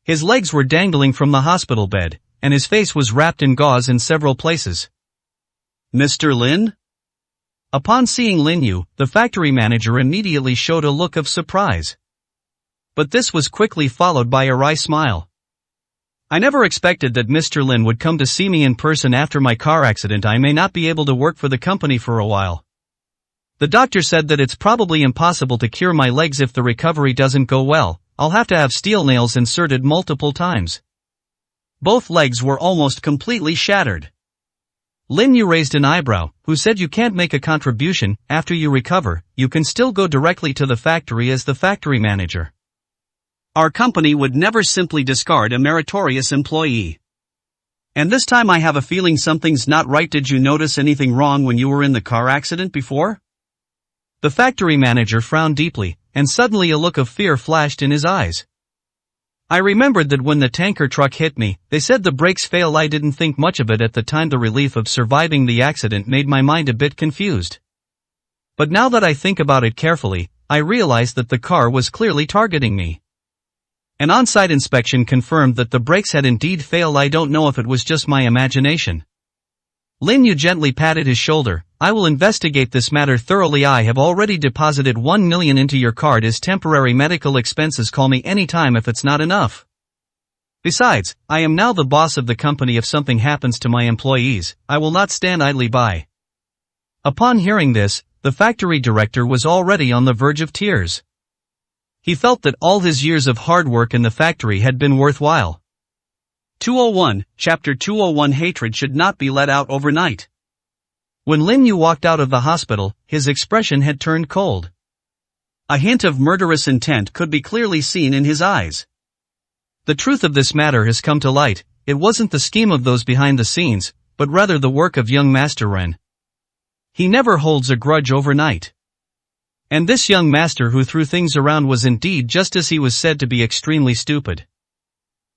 His legs were dangling from the hospital bed, and his face was wrapped in gauze in several places. "Mr. Lin?" Upon seeing Lin Yu, the factory manager immediately showed a look of surprise. But this was quickly followed by a wry smile. "I never expected that Mr. Lin would come to see me in person after my car accident. I may not be able to work for the company for a while. The doctor said that it's probably impossible to cure my legs if the recovery doesn't go well. I'll have to have steel nails inserted multiple times." Both legs were almost completely shattered. Lin Yu raised an eyebrow. "Who said you can't make a contribution? After you recover, you can still go directly to the factory as the factory manager. Our company would never simply discard a meritorious employee. And this time I have a feeling something's not right. Did you notice anything wrong when you were in the car accident before?" The factory manager frowned deeply, and suddenly a look of fear flashed in his eyes. "I remembered that when the tanker truck hit me, they said the brakes failed. I didn't think much of it at the time. The relief of surviving the accident made my mind a bit confused. But now that I think about it carefully, I realize that the car was clearly targeting me. An on-site inspection confirmed that the brakes had indeed failed. I don't know if it was just my imagination." Lin Yu gently patted his shoulder. "I will investigate this matter thoroughly. I have already deposited 1 million into your card as temporary medical expenses. Call me anytime if it's not enough. Besides, I am now the boss of the company. If something happens to my employees, I will not stand idly by." Upon hearing this, the factory director was already on the verge of tears. He felt that all his years of hard work in the factory had been worthwhile. 201, Chapter 201 Hatred should not be let out overnight. When Lin Yu walked out of the hospital, his expression had turned cold. A hint of murderous intent could be clearly seen in his eyes. The truth of this matter has come to light. It wasn't the scheme of those behind the scenes, but rather the work of young Master Ren. He never holds a grudge overnight. And this young master who threw things around was indeed just as he was said to be extremely stupid.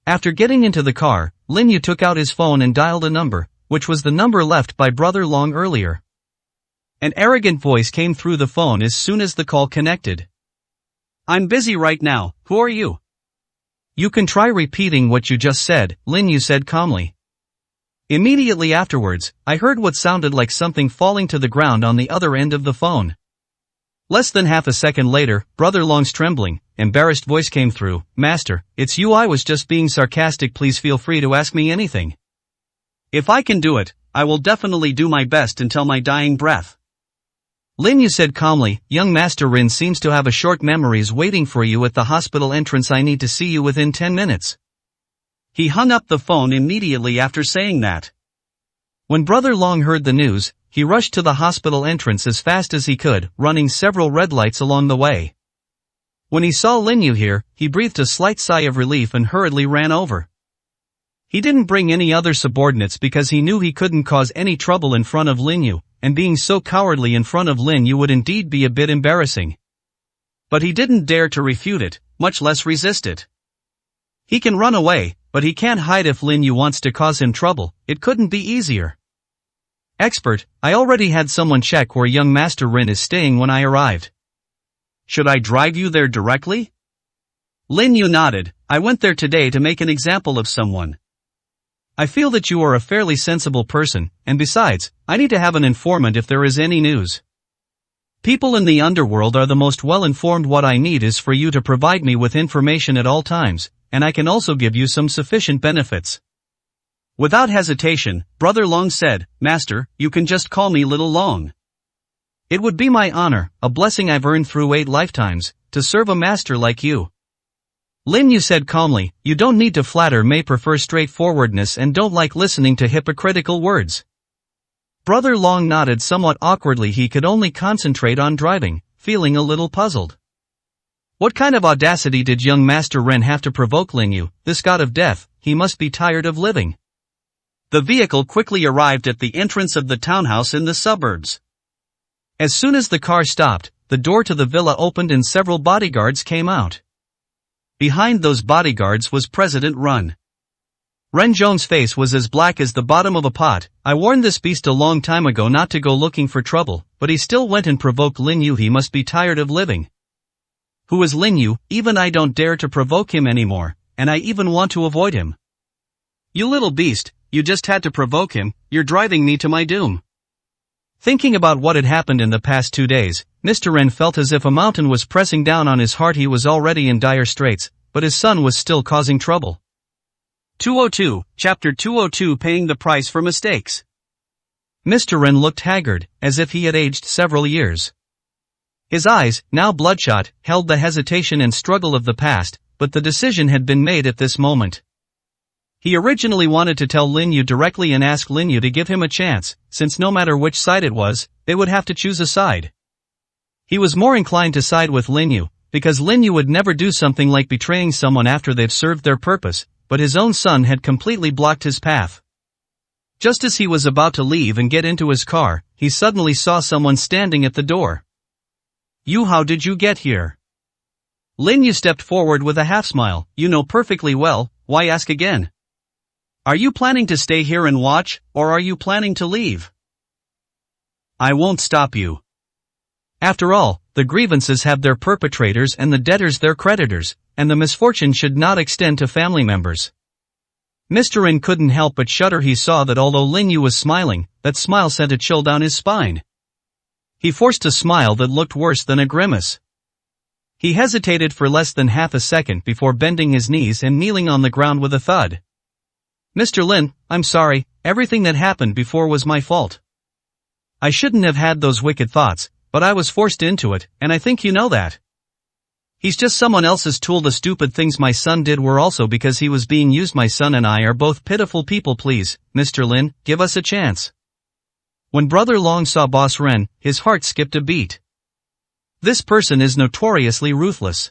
After getting into the car, Lin Yu took out his phone and dialed a number, which was the number left by Brother Long earlier. An arrogant voice came through the phone as soon as the call connected. I'm busy right now, who are you? You can try repeating what you just said, Lin Yu said calmly. Immediately afterwards, I heard what sounded like something falling to the ground on the other end of the phone. Less than half a second later, Brother Long's trembling, embarrassed voice came through. Master, it's you. I was just being sarcastic. Please feel free to ask me anything. If I can do it, I will definitely do my best until my dying breath. Lin Yu said calmly. Young Master Rin seems to have a short memories waiting for you at the hospital entrance. I need to see you within 10 minutes. He hung up the phone immediately after saying that. When Brother Long heard the news, he rushed to the hospital entrance as fast as he could, running several red lights along the way. When he saw Lin Yu here, he breathed a slight sigh of relief and hurriedly ran over. He didn't bring any other subordinates because he knew he couldn't cause any trouble in front of Lin Yu, and being so cowardly in front of Lin Yu would indeed be a bit embarrassing. But he didn't dare to refute it, much less resist it. He can run away, but he can't hide. If Lin Yu wants to cause him trouble, it couldn't be easier. Expert, I already had someone check where young Master Rin is staying when I arrived. Should I drive you there directly? Lin Yu nodded. I went there today to make an example of someone. I feel that you are a fairly sensible person, and besides, I need to have an informant if there is any news. People in the underworld are the most well-informed. What I need is for you to provide me with information at all times, and I can also give you some sufficient benefits. Without hesitation, Brother Long said, Master, you can just call me Little Long. It would be my honor, a blessing I've earned through 8 lifetimes, to serve a master like you. Lin Yu said calmly, you don't need to flatter. May prefer straightforwardness and don't like listening to hypocritical words. Brother Long nodded somewhat awkwardly. He could only concentrate on driving, feeling a little puzzled. What kind of audacity did young Master Ren have to provoke Lin Yu, this god of death? He must be tired of living. The vehicle quickly arrived at the entrance of the townhouse in the suburbs. As soon as the car stopped, the door to the villa opened and several bodyguards came out. Behind those bodyguards was President Ren. Ren Zhong's face was as black as the bottom of a pot. I warned this beast a long time ago not to go looking for trouble, but he still went and provoked Lin Yu. He must be tired of living. Who is Lin Yu? Even I don't dare to provoke him anymore, and I even want to avoid him. You little beast, you just had to provoke him. You're driving me to my doom. Thinking about what had happened in the past 2 days, Mr. Ren felt as if a mountain was pressing down on his heart. He was already in dire straits, but his son was still causing trouble. 202, Chapter 202, Paying the Price for Mistakes. Mr. Ren looked haggard, as if he had aged several years. His eyes, now bloodshot, held the hesitation and struggle of the past, but the decision had been made at this moment. He originally wanted to tell Lin Yu directly and ask Lin Yu to give him a chance, since no matter which side it was, they would have to choose a side. He was more inclined to side with Lin Yu, because Lin Yu would never do something like betraying someone after they've served their purpose, but his own son had completely blocked his path. Just as he was about to leave and get into his car, he suddenly saw someone standing at the door. You, how did you get here? Lin Yu stepped forward with a half-smile. You know perfectly well, why ask again? Are you planning to stay here and watch, or are you planning to leave? I won't stop you. After all, the grievances have their perpetrators and the debtors their creditors, and the misfortune should not extend to family members. Mr. Ren couldn't help but shudder. He saw that although Lin Yu was smiling, that smile sent a chill down his spine. He forced a smile that looked worse than a grimace. He hesitated for less than half a second before bending his knees and kneeling on the ground with a thud. Mr. Lin, I'm sorry, everything that happened before was my fault. I shouldn't have had those wicked thoughts, but I was forced into it, and I think you know that. He's just someone else's tool. The stupid things my son did were also because he was being used. My son and I are both pitiful people. Please, Mr. Lin, give us a chance. When Brother Long saw Boss Ren, his heart skipped a beat. This person is notoriously ruthless.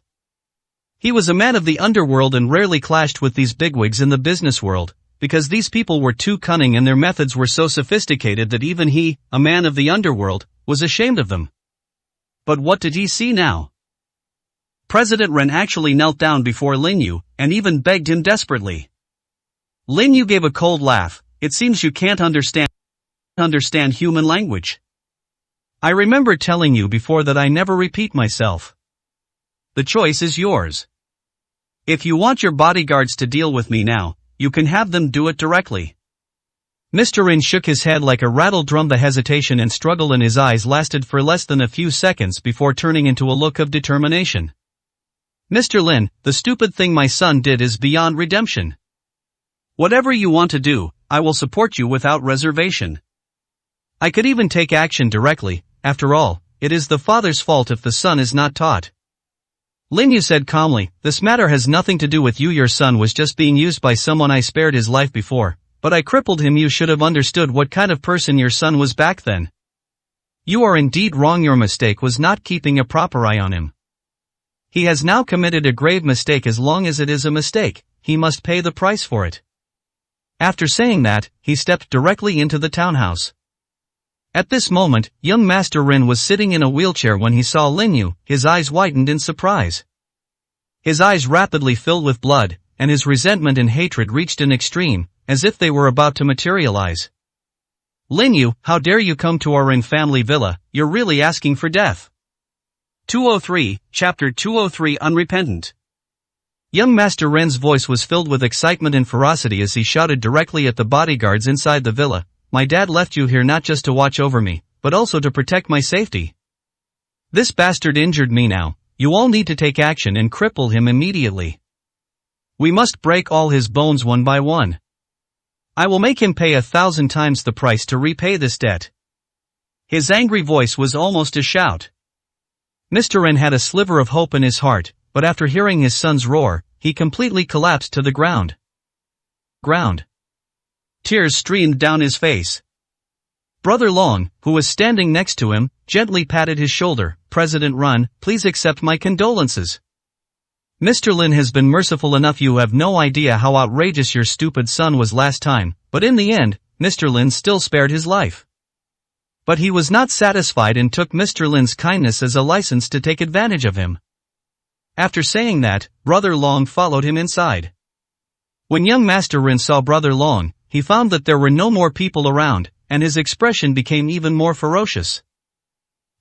He was a man of the underworld and rarely clashed with these bigwigs in the business world, because these people were too cunning and their methods were so sophisticated that even he, a man of the underworld, was ashamed of them. But what did he see now? President Ren actually knelt down before Lin Yu, and even begged him desperately. Lin Yu gave a cold laugh. It seems you can't understand human language. I remember telling you before that I never repeat myself. The choice is yours. If you want your bodyguards to deal with me now, you can have them do it directly. Mr. Rin shook his head like a rattled drum. The hesitation and struggle in his eyes lasted for less than a few seconds before turning into a look of determination. Mr. Lin, the stupid thing my son did is beyond redemption. Whatever you want to do, I will support you without reservation. I could even take action directly. After all, it is the father's fault if the son is not taught. Lin Yu said calmly, this matter has nothing to do with you. Your son was just being used by someone. I spared his life before, but I crippled him. You should have understood what kind of person your son was back then. You are indeed wrong. Your mistake was not keeping a proper eye on him. He has now committed a grave mistake. As long as it is a mistake, he must pay the price for it. After saying that, he stepped directly into the townhouse. At this moment, young Master Rin was sitting in a wheelchair. When he saw Lin Yu, his eyes widened in surprise. His eyes rapidly filled with blood, and his resentment and hatred reached an extreme, as if they were about to materialize. Lin Yu, how dare you come to our Rin family villa? You're really asking for death. 203, Chapter 203 Unrepentant. Young Master Ren's voice was filled with excitement and ferocity as he shouted directly at the bodyguards inside the villa. My dad left you here not just to watch over me, but also to protect my safety. This bastard injured me now. You all need to take action and cripple him immediately. We must break all his bones one by one. I will make him pay 1,000 times the price to repay this debt. His angry voice was almost a shout. Mr. Ren had a sliver of hope in his heart, but after hearing his son's roar, he completely collapsed to the ground. Tears streamed down his face. Brother Long, who was standing next to him, gently patted his shoulder. President Ren, please accept my condolences. Mr. Lin has been merciful enough. You have no idea how outrageous your stupid son was last time, but in the end, Mr. Lin still spared his life. But he was not satisfied and took Mr. Lin's kindness as a license to take advantage of him. After saying that, Brother Long followed him inside. When young Master Rin saw Brother Long, he found that there were no more people around, and his expression became even more ferocious.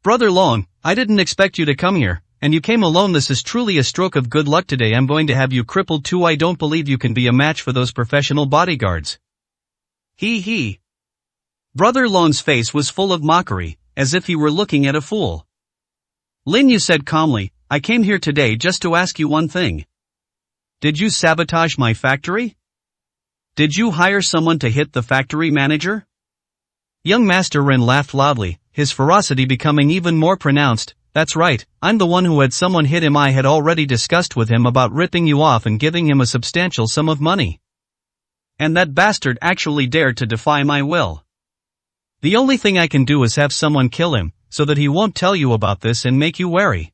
Brother Long, I didn't expect you to come here, and you came alone. This is truly a stroke of good luck. Today I'm going to have you crippled too. I don't believe you can be a match for those professional bodyguards. He. Brother Long's face was full of mockery, as if he were looking at a fool. Lin Yu said calmly, I came here today just to ask you one thing. Did you sabotage my factory? Did you hire someone to hit the factory manager? Young Master Ren laughed loudly, his ferocity becoming even more pronounced. That's right, I'm the one who had someone hit him. I had already discussed with him about ripping you off and giving him a substantial sum of money. And that bastard actually dared to defy my will. The only thing I can do is have someone kill him, so that he won't tell you about this and make you wary.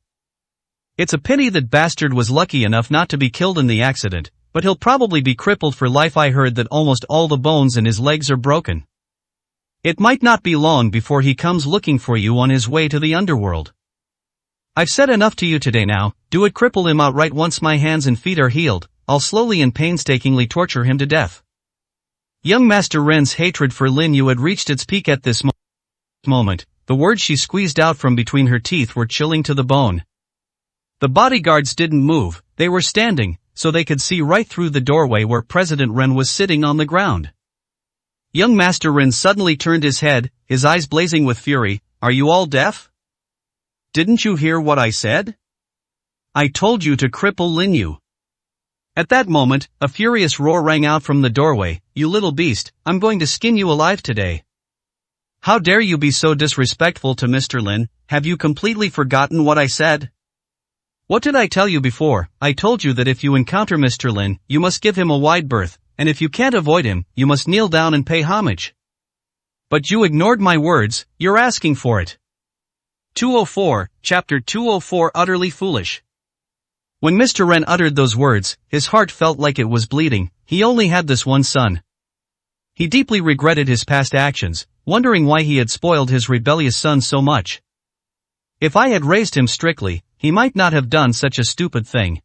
It's a pity that bastard was lucky enough not to be killed in the accident, but he'll probably be crippled for life. I heard that almost all the bones in his legs are broken. It might not be long before he comes looking for you on his way to the underworld. I've said enough to you today now. Do it. Cripple him outright. Once my hands and feet are healed, I'll slowly and painstakingly torture him to death. Young Master Ren's hatred for Lin Yu had reached its peak at this moment. The words she squeezed out from between her teeth were chilling to the bone. The bodyguards didn't move. They were standing, so they could see right through the doorway where President Ren was sitting on the ground. Young Master Ren suddenly turned his head, his eyes blazing with fury. Are you all deaf? Didn't you hear what I said? I told you to cripple Lin Yu. At that moment, a furious roar rang out from the doorway. You little beast, I'm going to skin you alive today. How dare you be so disrespectful to Mr. Lin? Have you completely forgotten what I said? What did I tell you before? I told you that if you encounter Mr. Lin, you must give him a wide berth, and if you can't avoid him, you must kneel down and pay homage. But you ignored my words. You're asking for it. 204, Chapter 204 Utterly Foolish. When Mr. Ren uttered those words, his heart felt like it was bleeding. He only had this one son. He deeply regretted his past actions, wondering why he had spoiled his rebellious son so much. If I had raised him strictly, he might not have done such a stupid thing.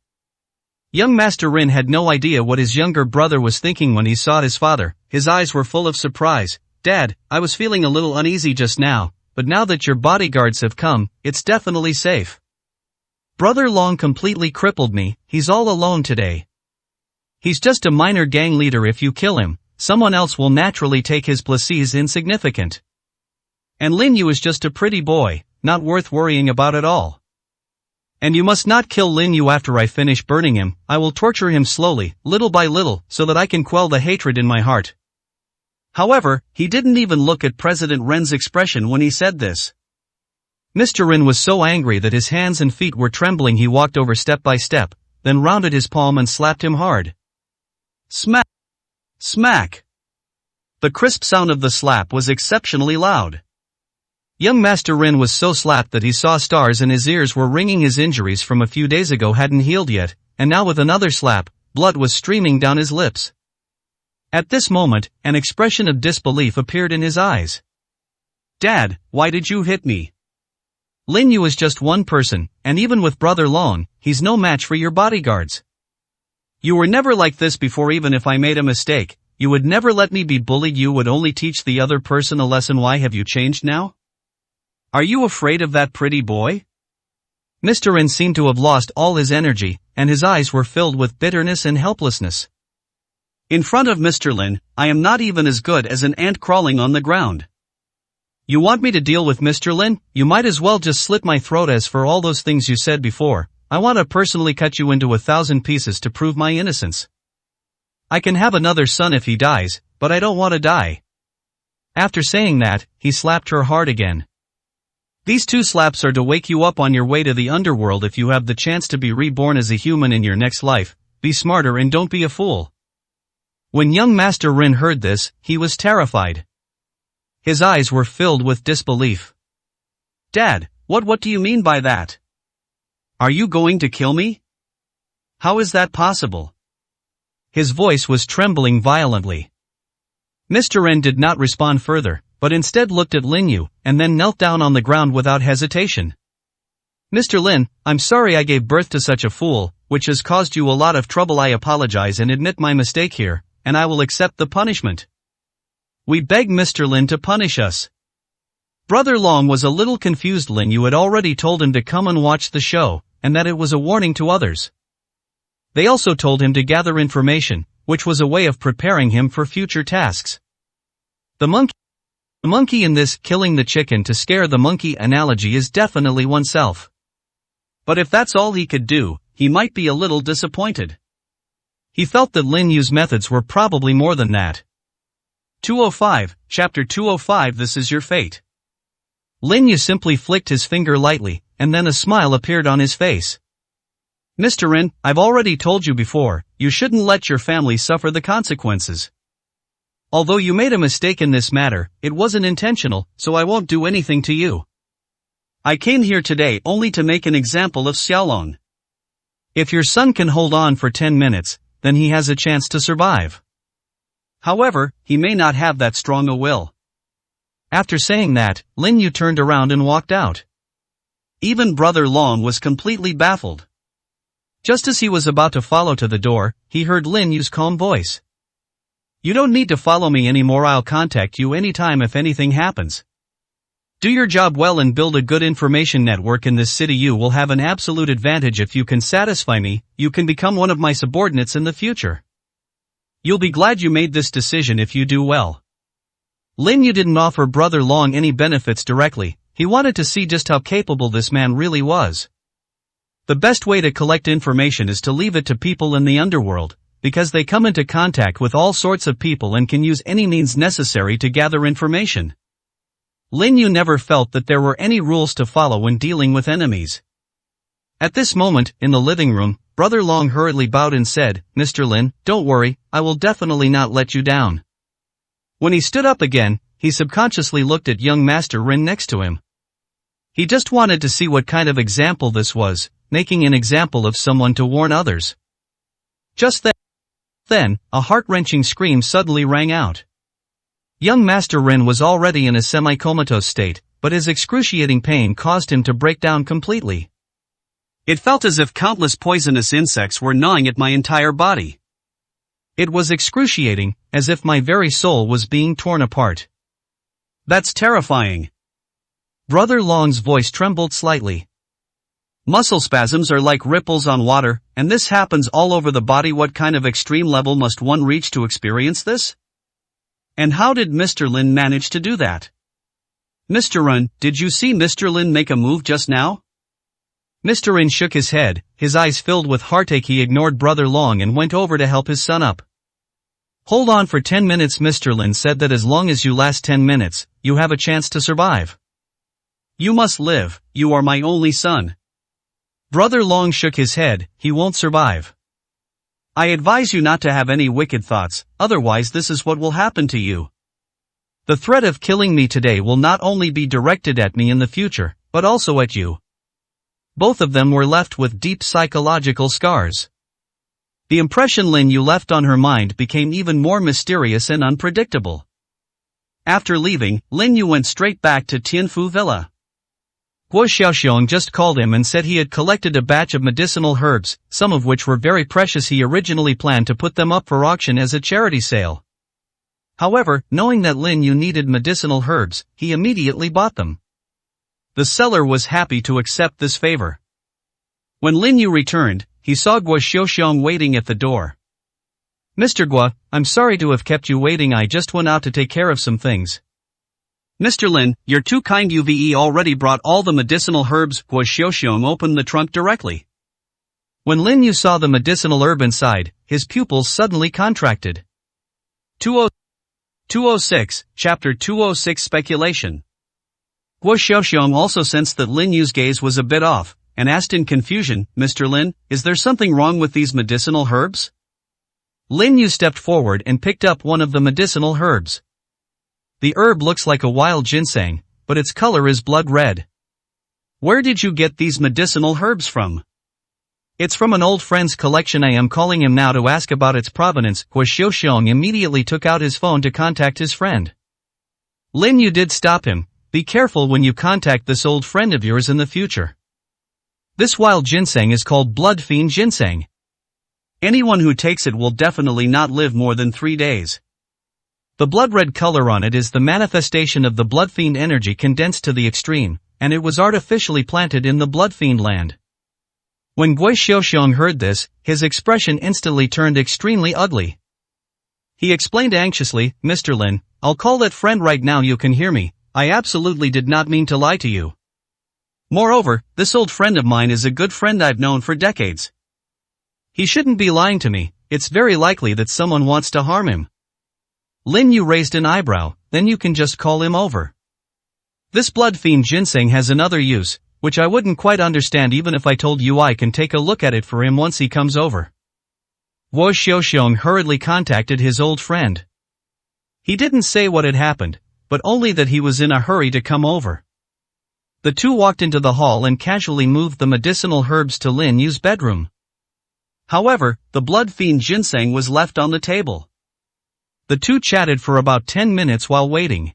Young Master Rin had no idea what his younger brother was thinking when he saw his father. His eyes were full of surprise. Dad, I was feeling a little uneasy just now, but now that your bodyguards have come, it's definitely safe. Brother Long completely crippled me, he's all alone today. He's just a minor gang leader. If you kill him, someone else will naturally take his place. Is insignificant. And Lin Yu is just a pretty boy, not worth worrying about at all. And you must not kill Lin Yu after I finish burning him. I will torture him slowly, little by little, so that I can quell the hatred in my heart. However, he didn't even look at President Ren's expression when he said this. Mr. Rin was so angry that his hands and feet were trembling. He walked over step by step, then rounded his palm and slapped him hard. Smack! Smack! The crisp sound of the slap was exceptionally loud. Young Master Rin was so slapped that he saw stars and his ears were ringing. His injuries from a few days ago hadn't healed yet, and now with another slap, blood was streaming down his lips. At this moment, an expression of disbelief appeared in his eyes. Dad, why did you hit me? Lin Yu is just one person, and even with Brother Long, he's no match for your bodyguards. You were never like this before. Even if I made a mistake, you would never let me be bullied. You would only teach the other person a lesson. Why have you changed now? Are you afraid of that pretty boy? Mr. Rin seemed to have lost all his energy, and his eyes were filled with bitterness and helplessness. In front of Mr. Lin, I am not even as good as an ant crawling on the ground. You want me to deal with Mr. Lin? You might as well just slit my throat. As for all those things you said before, I want to personally cut you into 1,000 pieces to prove my innocence. I can have another son if he dies, but I don't want to die. After saying that, he slapped her hard again. These 2 slaps are to wake you up on your way to the underworld. If you have the chance to be reborn as a human in your next life, be smarter and don't be a fool. When young Master Rin heard this, he was terrified. His eyes were filled with disbelief. Dad, what do you mean by that? Are you going to kill me? How is that possible? His voice was trembling violently. Mr. Ren did not respond further, but instead looked at Lin Yu, and then knelt down on the ground without hesitation. Mr. Lin, I'm sorry I gave birth to such a fool, which has caused you a lot of trouble. I apologize and admit my mistake here, and I will accept the punishment. We beg Mr. Lin to punish us. Brother Long was a little confused. Lin Yu had already told him to come and watch the show, and that it was a warning to others. They also told him to gather information, which was a way of preparing him for future tasks. The monkey in this killing the chicken to scare the monkey analogy is definitely oneself. But if that's all he could do, he might be a little disappointed. He felt that Lin Yu's methods were probably more than that. 205, Chapter 205. This is your fate. Lin Yu simply flicked his finger lightly, and then a smile appeared on his face. Mr. Rin, I've already told you before, you shouldn't let your family suffer the consequences. Although you made a mistake in this matter, it wasn't intentional, so I won't do anything to you. I came here today only to make an example of Xiaolong. If your son can hold on for 10 minutes, then he has a chance to survive. However, he may not have that strong a will. After saying that, Lin Yu turned around and walked out. Even Brother Long was completely baffled. Just as he was about to follow to the door, he heard Lin Yu's calm voice. You don't need to follow me anymore. I'll contact you anytime if anything happens. Do your job well and build a good information network in this city. You will have an absolute advantage if you can satisfy me. You can become one of my subordinates in the future. You'll be glad you made this decision if you do well. Lin Yu didn't offer Brother Long any benefits directly. He wanted to see just how capable this man really was. The best way to collect information is to leave it to people in the underworld, because they come into contact with all sorts of people and can use any means necessary to gather information. Lin Yu never felt that there were any rules to follow when dealing with enemies. At this moment, in the living room, Brother Long hurriedly bowed and said, Mr. Lin, don't worry, I will definitely not let you down. When he stood up again, he subconsciously looked at young Master Rin next to him. He just wanted to see what kind of example this was, making an example of someone to warn others. Just then, a heart-wrenching scream suddenly rang out. Young Master Rin was already in a semi-comatose state, but his excruciating pain caused him to break down completely. It felt as if countless poisonous insects were gnawing at my entire body. It was excruciating, as if my very soul was being torn apart. That's terrifying. Brother Long's voice trembled slightly. Muscle spasms are like ripples on water, and this happens all over the body. What kind of extreme level must one reach to experience this? And how did Mr. Lin manage to do that? Mr. Run, did you see Mr. Lin make a move just now? Mr. Lin shook his head, his eyes filled with heartache. He ignored Brother Long and went over to help his son up. Hold on for 10 minutes. Mr. Lin said that as long as you last 10 minutes, you have a chance to survive. You must live, you are my only son. Brother Long shook his head, he won't survive. I advise you not to have any wicked thoughts, otherwise this is what will happen to you. The threat of killing me today will not only be directed at me in the future, but also at you. Both of them were left with deep psychological scars. The impression Lin Yu left on her mind became even more mysterious and unpredictable. After leaving, Lin Yu went straight back to Tianfu Villa. Guo Xiaoxiong just called him and said he had collected a batch of medicinal herbs, some of which were very precious. He originally planned to put them up for auction as a charity sale. However, knowing that Lin Yu needed medicinal herbs, he immediately bought them. The seller was happy to accept this favor. When Lin Yu returned, he saw Guo Xiaoxiong waiting at the door. Mr. Guo, I'm sorry to have kept you waiting. I just went out to take care of some things. Mr. Lin, you're too kind. You've already brought all the medicinal herbs. Guo Xiaoxiong opened the trunk directly. When Lin Yu saw the medicinal herb inside, his pupils suddenly contracted. 206, Chapter 206 Speculation. Guo Xiaoxiong also sensed that Lin Yu's gaze was a bit off, and asked in confusion, Mr. Lin, is there something wrong with these medicinal herbs? Lin Yu stepped forward and picked up one of the medicinal herbs. The herb looks like a wild ginseng, but its color is blood red. Where did you get these medicinal herbs from? It's from an old friend's collection. I am calling him now to ask about its provenance. Guo Xiaoxiong immediately took out his phone to contact his friend. Lin Yu did stop him. Be careful when you contact this old friend of yours in the future. This wild ginseng is called blood fiend ginseng. Anyone who takes it will definitely not live more than 3 days. The blood red color on it is the manifestation of the blood fiend energy condensed to the extreme, and it was artificially planted in the blood fiend land. When Guo Xiaoxiong heard this, his expression instantly turned extremely ugly. He explained anxiously, Mr. Lin, I'll call that friend right now. You can hear me, I absolutely did not mean to lie to you. Moreover, this old friend of mine is a good friend I've known for decades. He shouldn't be lying to me. It's very likely that someone wants to harm him. Lin Yu raised an eyebrow, then you can just call him over. This blood fiend ginseng has another use, which I wouldn't quite understand even if I told you. I can take a look at it for him once he comes over. Guo Xiaoxiong hurriedly contacted his old friend. He didn't say what had happened, but only that he was in a hurry to come over. The two walked into the hall and casually moved the medicinal herbs to Lin Yu's bedroom. However, the blood fiend ginseng was left on the table. The two chatted for about 10 minutes while waiting.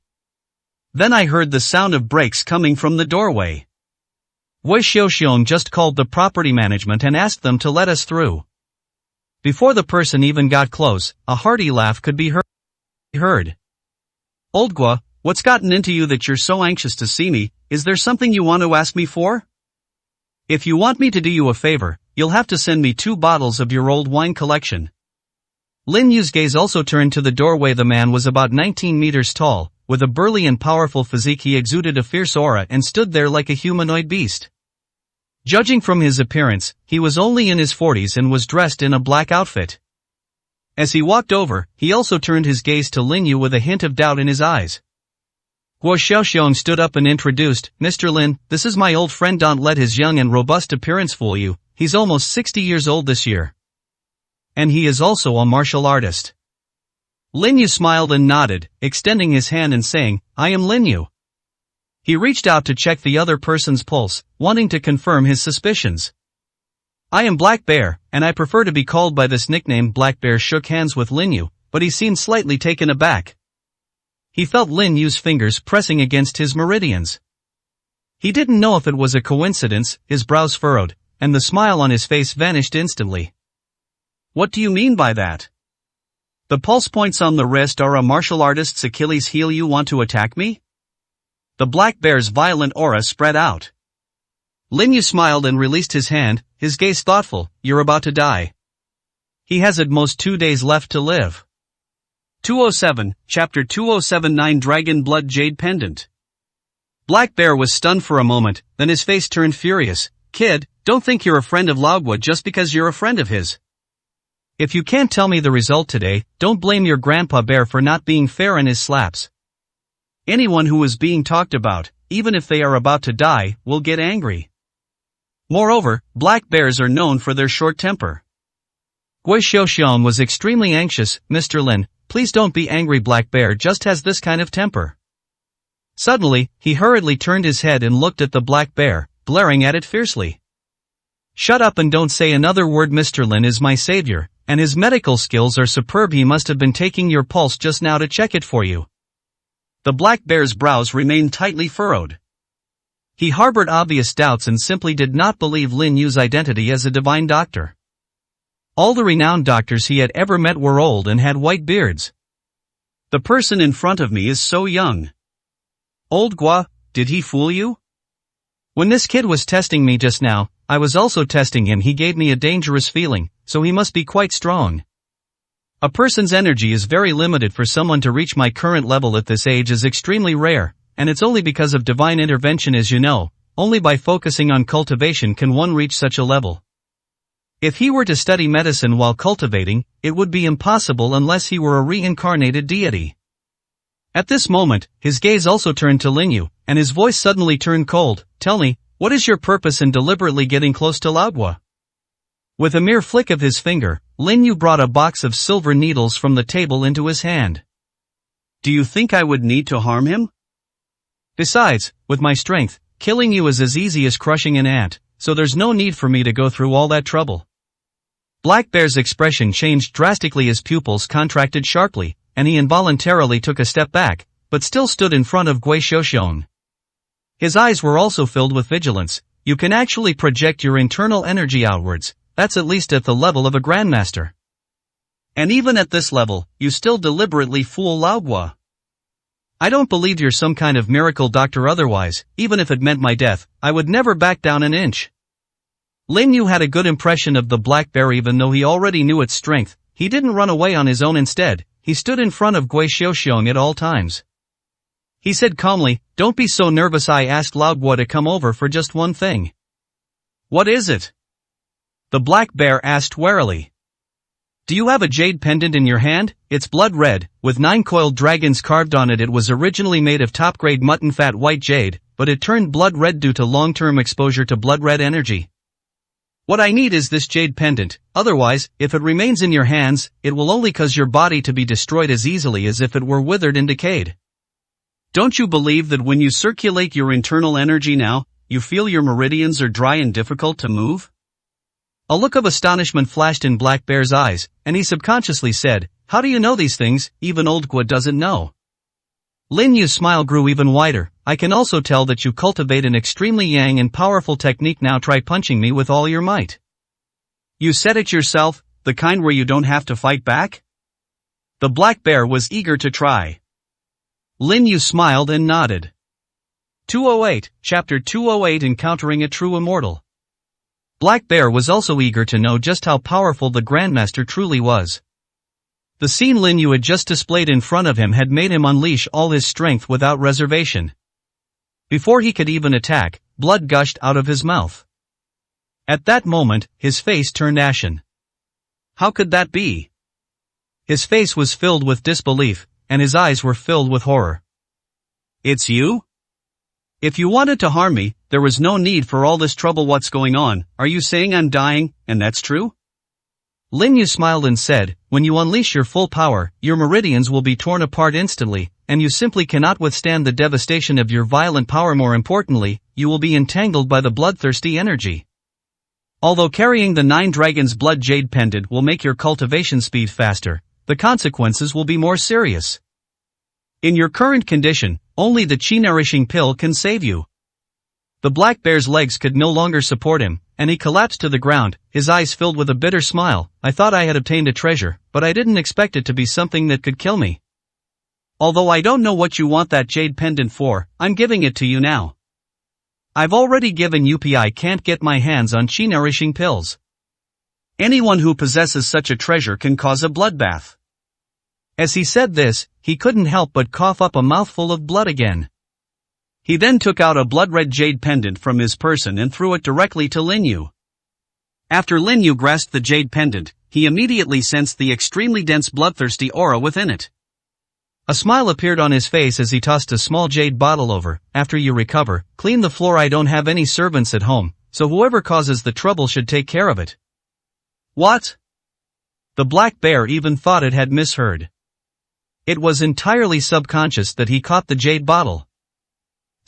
Then I heard the sound of brakes coming from the doorway. Guo Xiaoxiong just called the property management and asked them to let us through. Before the person even got close, a hearty laugh could be heard. Old Guo, what's gotten into you that you're so anxious to see me? Is there something you want to ask me for? If you want me to do you a favor, you'll have to send me 2 bottles of your old wine collection. Lin Yu's gaze also turned to the doorway. The man was about 19 meters tall, with a burly and powerful physique. He exuded a fierce aura and stood there like a humanoid beast. Judging from his appearance, he was only in his 40s and was dressed in a black outfit. As he walked over, he also turned his gaze to Lin Yu with a hint of doubt in his eyes. Guo Xiaoxiong stood up and introduced, Mr. Lin, this is my old friend. Don't let his young and robust appearance fool you. He's almost 60 years old this year. And he is also a martial artist. Lin Yu smiled and nodded, extending his hand and saying, I am Lin Yu. He reached out to check the other person's pulse, wanting to confirm his suspicions. I am Black Bear, and I prefer to be called by this nickname. Black Bear shook hands with Lin Yu, but he seemed slightly taken aback. He felt Lin Yu's fingers pressing against his meridians. He didn't know if it was a coincidence, his brows furrowed, and the smile on his face vanished instantly. What do you mean by that? The pulse points on the wrist are a martial artist's Achilles heel. You want to attack me? The black bear's violent aura spread out. Lin Yu smiled and released his hand, his gaze thoughtful. You're about to die. He has at most 2 days left to live. 207, Chapter 2079 Dragon Blood Jade Pendant. Black Bear was stunned for a moment, then his face turned furious. Kid, don't think you're a friend of Laogwa just because you're a friend of his. If you can't tell me the result today, don't blame your grandpa bear for not being fair in his slaps. Anyone who is being talked about, even if they are about to die, will get angry. Moreover, black bears are known for their short temper. Gui Xiaoxiang was extremely anxious. Mr. Lin, please don't be angry. Black Bear just has this kind of temper. Suddenly, he hurriedly turned his head and looked at the black bear, glaring at it fiercely. Shut up and don't say another word. Mr. Lin is my savior, and his medical skills are superb. He must have been taking your pulse just now to check it for you. The black bear's brows remained tightly furrowed. He harbored obvious doubts and simply did not believe Lin Yu's identity as a divine doctor. All the renowned doctors he had ever met were old and had white beards. The person in front of me is so young. Old Gua, did he fool you? When this kid was testing me just now, I was also testing him. He gave me a dangerous feeling, so he must be quite strong. A person's energy is very limited. For someone to reach my current level at this age is extremely rare, and it's only because of divine intervention. As you know, only by focusing on cultivation can one reach such a level. If he were to study medicine while cultivating, it would be impossible unless he were a reincarnated deity. At this moment, his gaze also turned to Lin Yu, and his voice suddenly turned cold. Tell me, what is your purpose in deliberately getting close to Laogwa? With a mere flick of his finger, Lin Yu brought a box of silver needles from the table into his hand. Do you think I would need to harm him? Besides, with my strength, killing you is as easy as crushing an ant, so there's no need for me to go through all that trouble. Black Bear's expression changed drastically, his pupils contracted sharply, and he involuntarily took a step back, but still stood in front of Gui Xiaoxiang. His eyes were also filled with vigilance. You can actually project your internal energy outwards, that's at least at the level of a grandmaster. And even at this level, you still deliberately fool Laogwa. I don't believe you're some kind of miracle doctor. Otherwise, even if it meant my death, I would never back down an inch. Lin Yu had a good impression of the black bear. Even though he already knew its strength, he didn't run away on his own. Instead, he stood in front of Gui Xiaoxiang at all times. He said calmly, don't be so nervous. I asked Laogwa to come over for just one thing. What is it? The black bear asked warily. Do you have a jade pendant in your hand? It's blood red, with 9 coiled dragons carved on it. It was originally made of top-grade mutton fat white jade, but it turned blood red due to long-term exposure to blood red energy. What I need is this jade pendant, otherwise, if it remains in your hands, it will only cause your body to be destroyed as easily as if it were withered and decayed. Don't you believe that when you circulate your internal energy now, you feel your meridians are dry and difficult to move? A look of astonishment flashed in Black Bear's eyes, and he subconsciously said, how do you know these things? Even old Gua doesn't know. Lin Yu's smile grew even wider. I can also tell that you cultivate an extremely yang and powerful technique. Now try punching me with all your might. You said it yourself, the kind where you don't have to fight back? The black bear was eager to try. Lin Yu smiled and nodded. 208, Chapter 208 Encountering a True Immortal. Black Bear was also eager to know just how powerful the Grandmaster truly was. The scene Lin Yu had just displayed in front of him had made him unleash all his strength without reservation. Before he could even attack, blood gushed out of his mouth. At that moment, his face turned ashen. How could that be? His face was filled with disbelief, and his eyes were filled with horror. It's you? If you wanted to harm me, there was no need for all this trouble. What's going on? Are you saying I'm dying, and that's true? Lin Yu smiled and said, when you unleash your full power, your meridians will be torn apart instantly, and you simply cannot withstand the devastation of your violent power. More importantly, you will be entangled by the bloodthirsty energy. Although carrying the 9 dragons blood jade pendant will make your cultivation speed faster, the consequences will be more serious. In your current condition, only the chi-nourishing pill can save you. The black bear's legs could no longer support him, and he collapsed to the ground, his eyes filled with a bitter smile. I thought I had obtained a treasure, but I didn't expect it to be something that could kill me. Although I don't know what you want that jade pendant for, I'm giving it to you now. I've already given you I can't get my hands on chi-nourishing pills. Anyone who possesses such a treasure can cause a bloodbath. As he said this, he couldn't help but cough up a mouthful of blood again. He then took out a blood-red jade pendant from his person and threw it directly to Lin Yu. After Lin Yu grasped the jade pendant, he immediately sensed the extremely dense bloodthirsty aura within it. A smile appeared on his face as he tossed a small jade bottle over. After you recover, clean the floor. I don't have any servants at home, so whoever causes the trouble should take care of it. What? The black bear even thought it had misheard. It was entirely subconscious that he caught the jade bottle.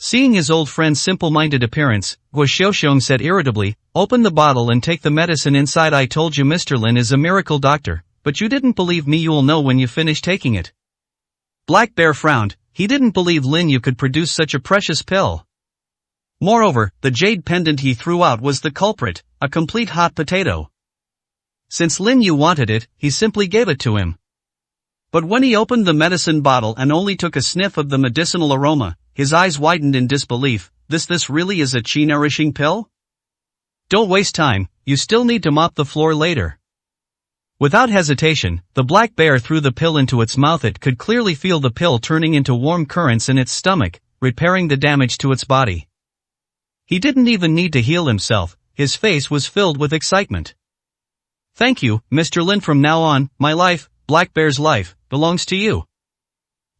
Seeing his old friend's simple-minded appearance, Guo Xiaoxiong said irritably, "Open the bottle and take the medicine inside. I told you Mr. Lin is a miracle doctor, but you didn't believe me. You'll know when you finish taking it." Black Bear frowned. He didn't believe Lin Yu could produce such a precious pill. Moreover, the jade pendant he threw out was the culprit, a complete hot potato. Since Lin Yu wanted it, he simply gave it to him. But when he opened the medicine bottle and only took a sniff of the medicinal aroma, his eyes widened in disbelief. This really is a chi-nourishing pill? Don't waste time, you still need to mop the floor later. Without hesitation, the black bear threw the pill into its mouth. It could clearly feel the pill turning into warm currents in its stomach, repairing the damage to its body. He didn't even need to heal himself, his face was filled with excitement. Thank you, Mr. Lin. From now on, my life, Black Bear's life, belongs to you.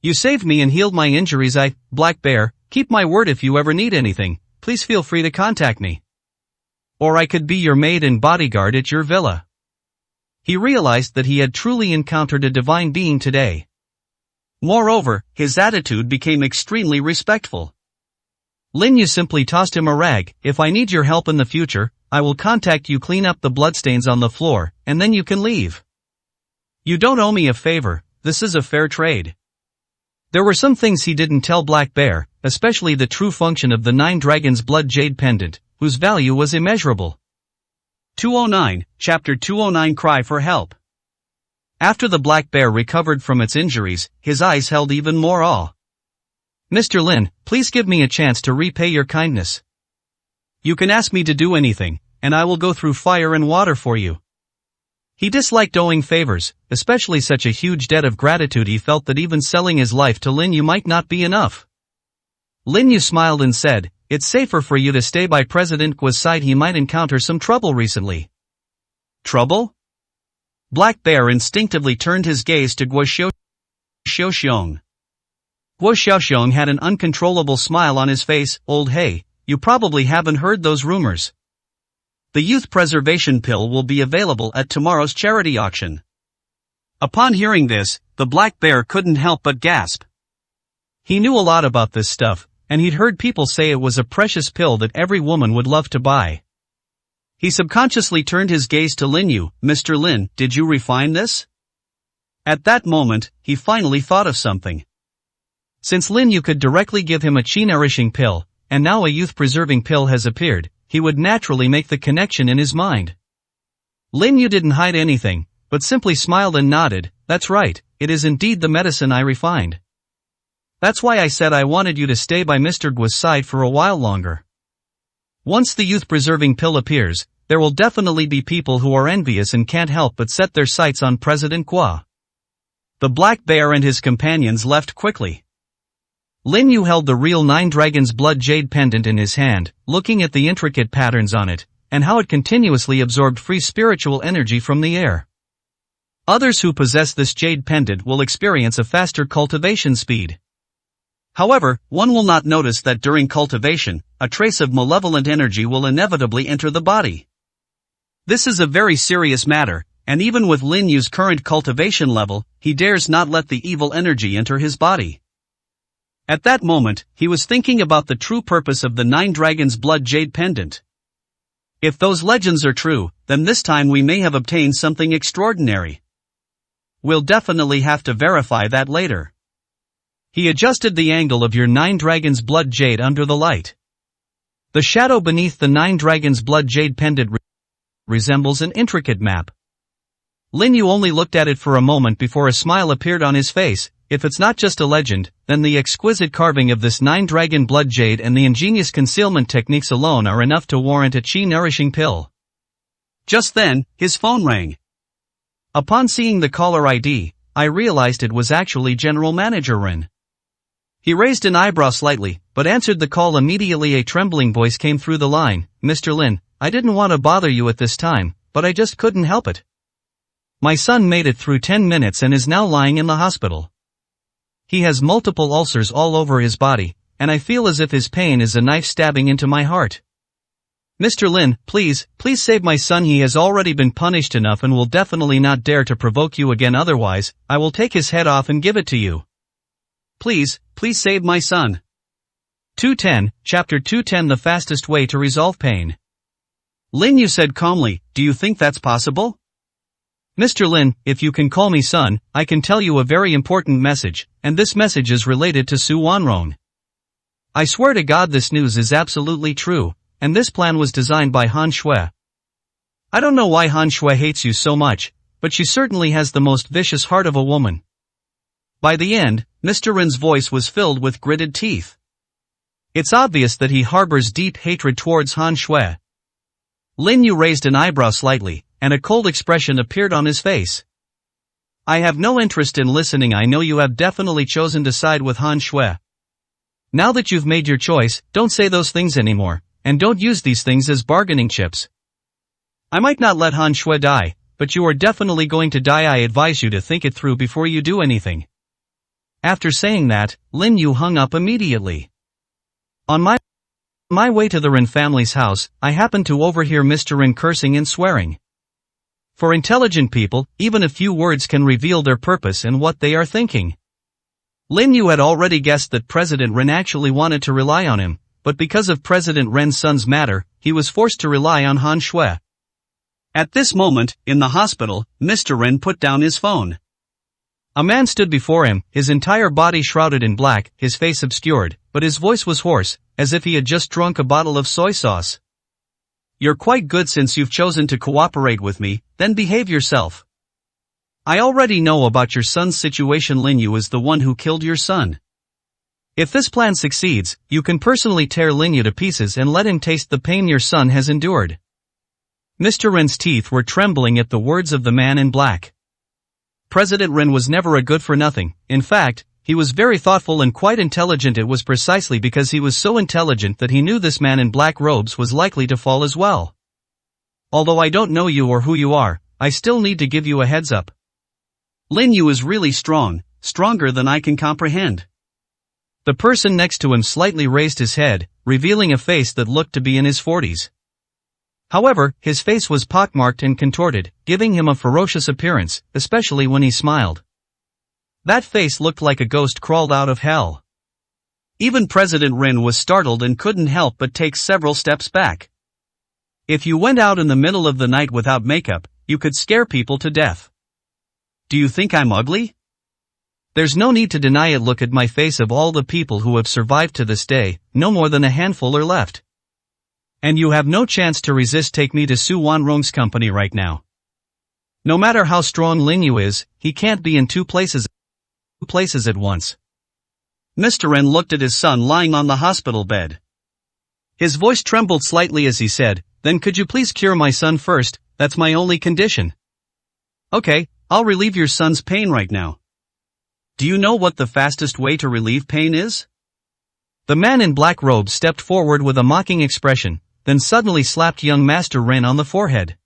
You saved me and healed my injuries. Black Bear, keep my word. If you ever need anything, please feel free to contact me. Or I could be your maid and bodyguard at your villa. He realized that he had truly encountered a divine being today. Moreover, his attitude became extremely respectful. Lin Yu simply tossed him a rag. If I need your help in the future, I will contact you. Clean up the bloodstains on the floor, and then you can leave. You don't owe me a favor, this is a fair trade. There were some things he didn't tell Black Bear, especially the true function of the 9 Dragons' Blood Jade Pendant, whose value was immeasurable. 209, Chapter 209 Cry for Help. After the black bear recovered from its injuries, his eyes held even more awe. Mr. Lin, please give me a chance to repay your kindness. You can ask me to do anything, and I will go through fire and water for you. He disliked owing favors, especially such a huge debt of gratitude. He felt that even selling his life to Lin Yu might not be enough. Lin Yu smiled and said, "It's safer for you to stay by President Guo's side. He might encounter some trouble recently." Trouble? Black Bear instinctively turned his gaze to Guo Xiaoxiong. Guo Xiaoxiong had an uncontrollable smile on his face. Old hey, you probably haven't heard those rumors. The youth preservation pill will be available at tomorrow's charity auction. Upon hearing this, the black bear couldn't help but gasp. He knew a lot about this stuff, and he'd heard people say it was a precious pill that every woman would love to buy. He subconsciously turned his gaze to Lin Yu. Mr. Lin, did you refine this? At that moment, he finally thought of something. Since Lin Yu could directly give him a chi-nourishing pill, and now a youth-preserving pill has appeared, he would naturally make the connection in his mind. Lin Yu didn't hide anything, but simply smiled and nodded. That's right, it is indeed the medicine I refined. That's why I said I wanted you to stay by Mr. Guo's side for a while longer. Once the youth-preserving pill appears, there will definitely be people who are envious and can't help but set their sights on President Guo. The black bear and his companions left quickly. Lin Yu held the real 9 Dragons' Blood Jade Pendant in his hand, looking at the intricate patterns on it, and how it continuously absorbed free spiritual energy from the air. Others who possess this jade pendant will experience a faster cultivation speed. However, one will not notice that during cultivation, a trace of malevolent energy will inevitably enter the body. This is a very serious matter, and even with Lin Yu's current cultivation level, he dares not let the evil energy enter his body. At that moment, he was thinking about the true purpose of the 9 Dragons' Blood Jade Pendant. If those legends are true, then this time we may have obtained something extraordinary. We'll definitely have to verify that later. He adjusted the angle of your 9 Dragons' Blood Jade under the light. The shadow beneath the 9 dragons' blood jade pendant resembles an intricate map. Lin Yu only looked at it for a moment before a smile appeared on his face. If it's not just a legend, then the exquisite carving of this 9 dragon blood jade and the ingenious concealment techniques alone are enough to warrant a chi-nourishing pill. Just then, his phone rang. Upon seeing the caller ID, I realized it was actually General Manager Ren. He raised an eyebrow slightly, but answered the call immediately. A trembling voice came through the line. Mr. Lin, I didn't want to bother you at this time, but I just couldn't help it. My son made it through 10 minutes and is now lying in the hospital. He has multiple ulcers all over his body, and I feel as if his pain is a knife stabbing into my heart. Mr. Lin, please save my son. He has already been punished enough and will definitely not dare to provoke you again, otherwise, I will take his head off and give it to you. Please save my son. 210, Chapter 210 The Fastest Way to Resolve Pain. Lin Yu said calmly, do you think that's possible? Mr. Lin, if you can call me son, I can tell you a very important message, and this message is related to Su Wanrong. I swear to God this news is absolutely true, and this plan was designed by Han Shui. I don't know why Han Shui hates you so much, but she certainly has the most vicious heart of a woman. By the end, Mr. Rin's voice was filled with gritted teeth. It's obvious that he harbors deep hatred towards Han Shui. Lin Yu raised an eyebrow slightly, and a cold expression appeared on his face. I have no interest in listening. I know you have definitely chosen to side with Han Shui. Now that you've made your choice, don't say those things anymore, and don't use these things as bargaining chips. I might not let Han Shui die, but you are definitely going to die. I advise you to think it through before you do anything. After saying that, Lin Yu hung up immediately. On my way to the Rin family's house, I happened to overhear Mr. Rin cursing and swearing. For intelligent people, even a few words can reveal their purpose and what they are thinking. Lin Yu had already guessed that President Ren actually wanted to rely on him, but because of President Ren's son's matter, he was forced to rely on Han Shui. At this moment, in the hospital, Mr. Ren put down his phone. A man stood before him, his entire body shrouded in black, his face obscured, but his voice was hoarse, as if he had just drunk a bottle of soy sauce. You're quite good since you've chosen to cooperate with me, then behave yourself. I already know about your son's situation. Lin Yu is the one who killed your son. If this plan succeeds, you can personally tear Lin Yu to pieces and let him taste the pain your son has endured. Mr. Ren's teeth were trembling at the words of the man in black. President Ren was never a good-for-nothing. In fact, he was very thoughtful and quite intelligent. It was precisely because he was so intelligent that he knew this man in black robes was likely to fall as well. Although I don't know you or who you are, I still need to give you a heads up. Lin Yu is really strong, stronger than I can comprehend. The person next to him slightly raised his head, revealing a face that looked to be in his 40s. However, his face was pockmarked and contorted, giving him a ferocious appearance, especially when he smiled. That face looked like a ghost crawled out of hell. Even President Rin was startled and couldn't help but take several steps back. If you went out in the middle of the night without makeup, you could scare people to death. Do you think I'm ugly? There's no need to deny it. Look at my face. Of all the people who have survived to this day, no more than a handful are left. And you have no chance to resist. Take me to Su Wanrong's company right now. No matter how strong Lin Yu is, he can't be in two places at once. Mr. Ren looked at his son lying on the hospital bed. His voice trembled slightly as he said, then could you please cure my son first? That's my only condition. Okay, I'll relieve your son's pain right now. Do you know what the fastest way to relieve pain is? The man in black robe stepped forward with a mocking expression, then suddenly slapped young Master Ren on the forehead.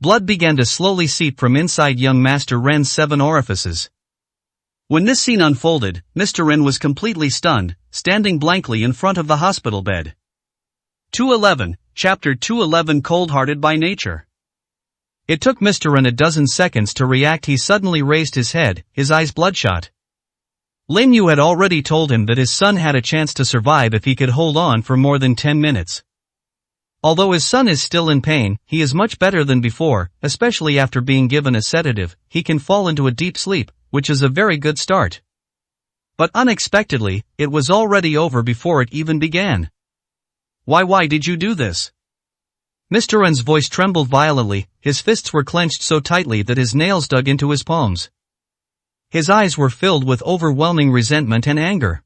Blood began to slowly seep from inside young Master Ren's 7 orifices. When this scene unfolded, Mr. Ren was completely stunned, standing blankly in front of the hospital bed. 211, Chapter 211 Cold-Hearted by Nature. It took Mr. Ren a dozen seconds to react. He suddenly raised his head, his eyes bloodshot. Lin Yu had already told him that his son had a chance to survive if he could hold on for more than 10 minutes. Although his son is still in pain, he is much better than before, especially after being given a sedative. He can fall into a deep sleep, which is a very good start. But unexpectedly, it was already over before it even began. Why did you do this? Mr. Ren's voice trembled violently, his fists were clenched so tightly that his nails dug into his palms. His eyes were filled with overwhelming resentment and anger.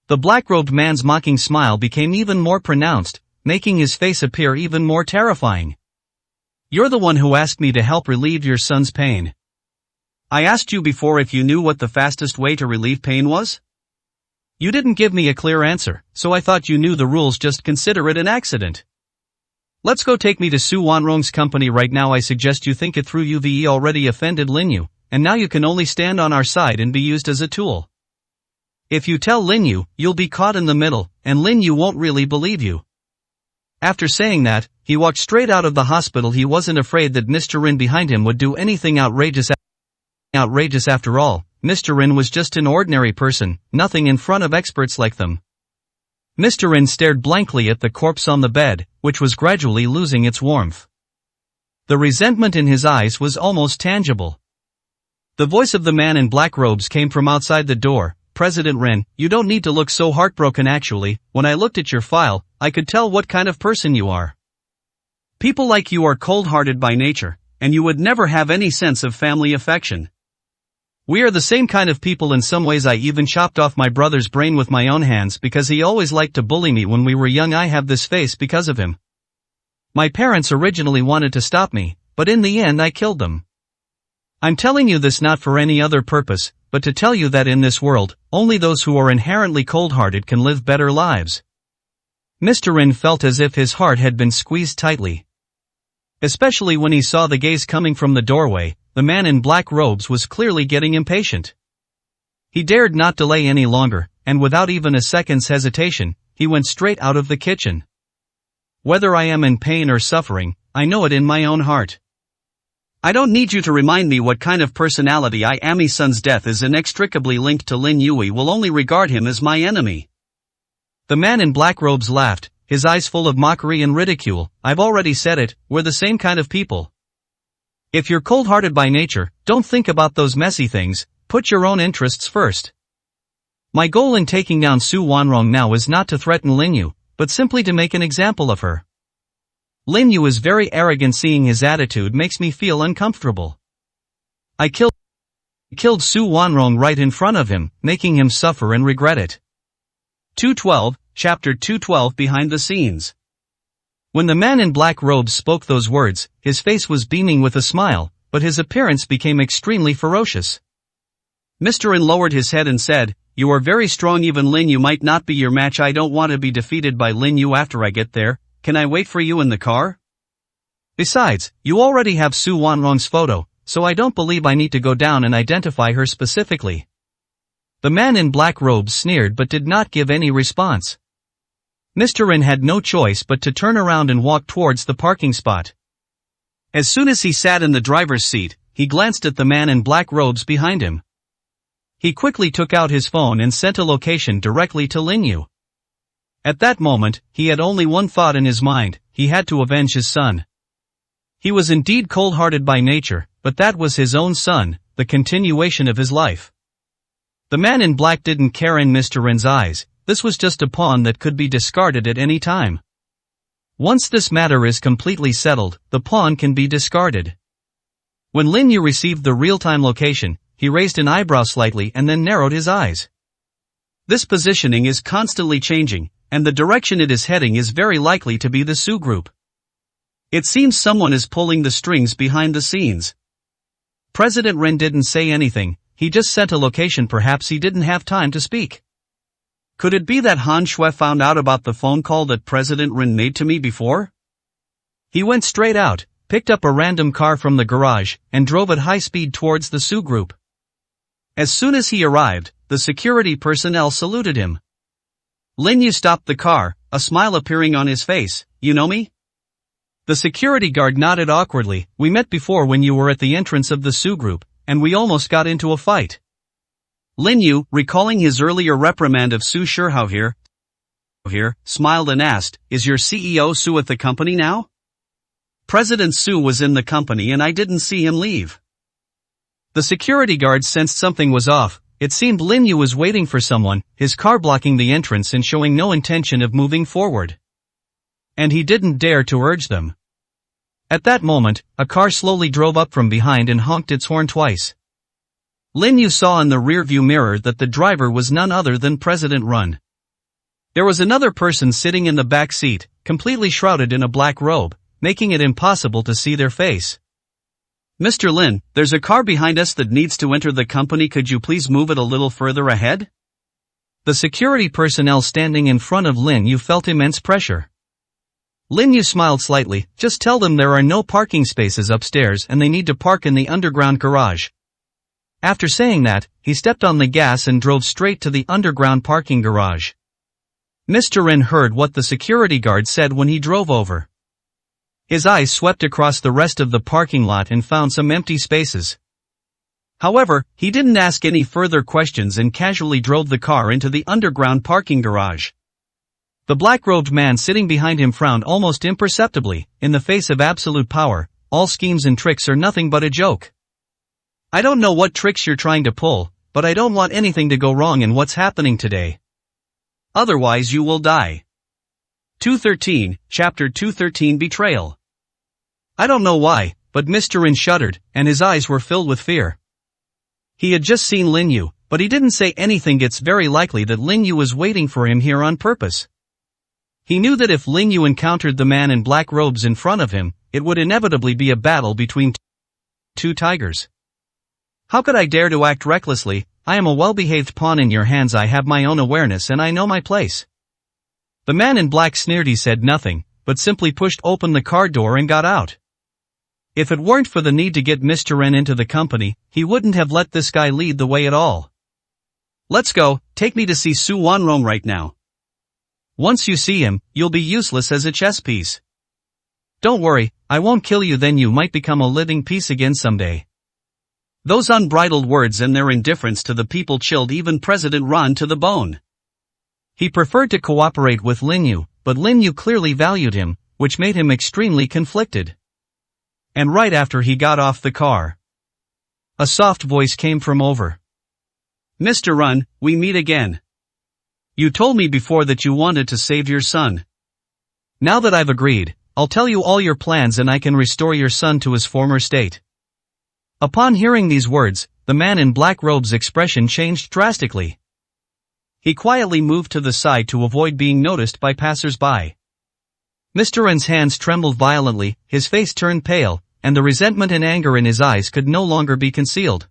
The black-robed man's mocking smile became even more pronounced, making his face appear even more terrifying. You're the one who asked me to help relieve your son's pain. I asked you before if you knew what the fastest way to relieve pain was? You didn't give me a clear answer, so I thought you knew the rules. Just consider it an accident. Let's go. Take me to Su Wanrong's company right now. I suggest you think it through. You've already offended Lin Yu, and now you can only stand on our side and be used as a tool. If you tell Lin Yu, you'll be caught in the middle, and Lin Yu won't really believe you. After saying that, he walked straight out of the hospital. He wasn't afraid that Mr. Rin behind him would do anything outrageous. After all, Mr. Rin was just an ordinary person, nothing in front of experts like them. Mr. Rin stared blankly at the corpse on the bed, which was gradually losing its warmth. The resentment in his eyes was almost tangible. The voice of the man in black robes came from outside the door. President Rin, you don't need to look so heartbroken. Actually, when I looked at your file, I could tell what kind of person you are. People like you are cold-hearted by nature, and you would never have any sense of family affection. We are the same kind of people in some ways. I even chopped off my brother's brain with my own hands because he always liked to bully me when we were young. I have this face because of him. My parents originally wanted to stop me, but in the end I killed them. I'm telling you this not for any other purpose, but to tell you that in this world, only those who are inherently cold-hearted can live better lives. Mr. Rin felt as if his heart had been squeezed tightly. Especially when he saw the gaze coming from the doorway. The man in black robes was clearly getting impatient. He dared not delay any longer, and without even a second's hesitation, he went straight out of the kitchen. Whether I am in pain or suffering, I know it in my own heart. I don't need you to remind me what kind of personality I am. My son's death is inextricably linked to Lin Yu. Will only regard him as my enemy. The man in black robes laughed, his eyes full of mockery and ridicule. I've already said it, we're the same kind of people. If you're cold-hearted by nature, don't think about those messy things, put your own interests first. My goal in taking down Su Wanrong now is not to threaten Lin Yu, but simply to make an example of her. Lin Yu is very arrogant. Seeing his attitude makes me feel uncomfortable. I killed Su Wanrong right in front of him, making him suffer and regret it. 212, Chapter 212. Behind the scenes. When the man in black robes spoke those words, his face was beaming with a smile, but his appearance became extremely ferocious. Mr. Rin lowered his head and said, "You are very strong. Even Lin Yu might not be your match. I don't want to be defeated by Lin Yu after I get there. Can I wait for you in the car? Besides, you already have Su Wanrong's photo, so I don't believe I need to go down and identify her specifically." The man in black robes sneered but did not give any response. Mr. Rin had no choice but to turn around and walk towards the parking spot. As soon as he sat in the driver's seat, he glanced at the man in black robes behind him. He quickly took out his phone and sent a location directly to Lin Yu. At that moment, he had only one thought in his mind: he had to avenge his son. He was indeed cold-hearted by nature, but that was his own son, the continuation of his life. The man in black didn't care in Mr. Rin's eyes. This was just a pawn that could be discarded at any time. Once this matter is completely settled, the pawn can be discarded. When Lin Yu received the real-time location, he raised an eyebrow slightly and then narrowed his eyes. This positioning is constantly changing, and the direction it is heading is very likely to be the Su group. It seems someone is pulling the strings behind the scenes. President Rin didn't say anything, he just sent a location. Perhaps he didn't have time to speak. Could it be that Han Shui found out about the phone call that President Rin made to me before? He went straight out, picked up a random car from the garage, and drove at high speed towards the Su group. As soon as he arrived, the security personnel saluted him. Lin Yu stopped the car, a smile appearing on his face. "You know me?" The security guard nodded awkwardly. "We met before when you were at the entrance of the Su group, and we almost got into a fight." Lin Yu, recalling his earlier reprimand of Su Shihao here, smiled and asked, "Is your CEO Su at the company now?" President Su was in the company and I didn't see him leave. The security guard sensed something was off. It seemed Lin Yu was waiting for someone, his car blocking the entrance and showing no intention of moving forward. And he didn't dare to urge them. At that moment, a car slowly drove up from behind and honked its horn twice. Lin Yu saw in the rearview mirror that the driver was none other than President Run. There was another person sitting in the back seat, completely shrouded in a black robe, making it impossible to see their face. "Mr. Lin, there's a car behind us that needs to enter the company. Could you please move it a little further ahead?" The security personnel standing in front of Lin Yu felt immense pressure. Lin Yu smiled slightly. "Just tell them there are no parking spaces upstairs and they need to park in the underground garage." After saying that, he stepped on the gas and drove straight to the underground parking garage. Mr. Rin heard what the security guard said when he drove over. His eyes swept across the rest of the parking lot and found some empty spaces. However, he didn't ask any further questions and casually drove the car into the underground parking garage. The black-robed man sitting behind him frowned almost imperceptibly. "In the face of absolute power, all schemes and tricks are nothing but a joke. I don't know what tricks you're trying to pull, but I don't want anything to go wrong in what's happening today. Otherwise you will die." 213, Chapter 213 Betrayal. I don't know why, but Mr. Rin shuddered, and his eyes were filled with fear. He had just seen Lin Yu, but he didn't say anything. It's very likely that Lin Yu was waiting for him here on purpose. He knew that if Lin Yu encountered the man in black robes in front of him, it would inevitably be a battle between two tigers. "How could I dare to act recklessly? I am a well-behaved pawn in your hands. I have my own awareness and I know my place." The man in black sneered. He said nothing, but simply pushed open the car door and got out. If it weren't for the need to get Mr. Ren into the company, he wouldn't have let this guy lead the way at all. "Let's go, take me to see Su Wanrong right now. Once you see him, you'll be useless as a chess piece. Don't worry, I won't kill you, then you might become a living piece again someday." Those unbridled words and their indifference to the people chilled even President Ron to the bone. He preferred to cooperate with Lin Yu, but Lin Yu clearly valued him, which made him extremely conflicted. And right after he got off the car, a soft voice came from over. "Mr. Run, we meet again. You told me before that you wanted to save your son. Now that I've agreed, I'll tell you all your plans and I can restore your son to his former state." Upon hearing these words, the man in black robe's expression changed drastically. He quietly moved to the side to avoid being noticed by passers-by. Mr. Ren's hands trembled violently, his face turned pale, and the resentment and anger in his eyes could no longer be concealed.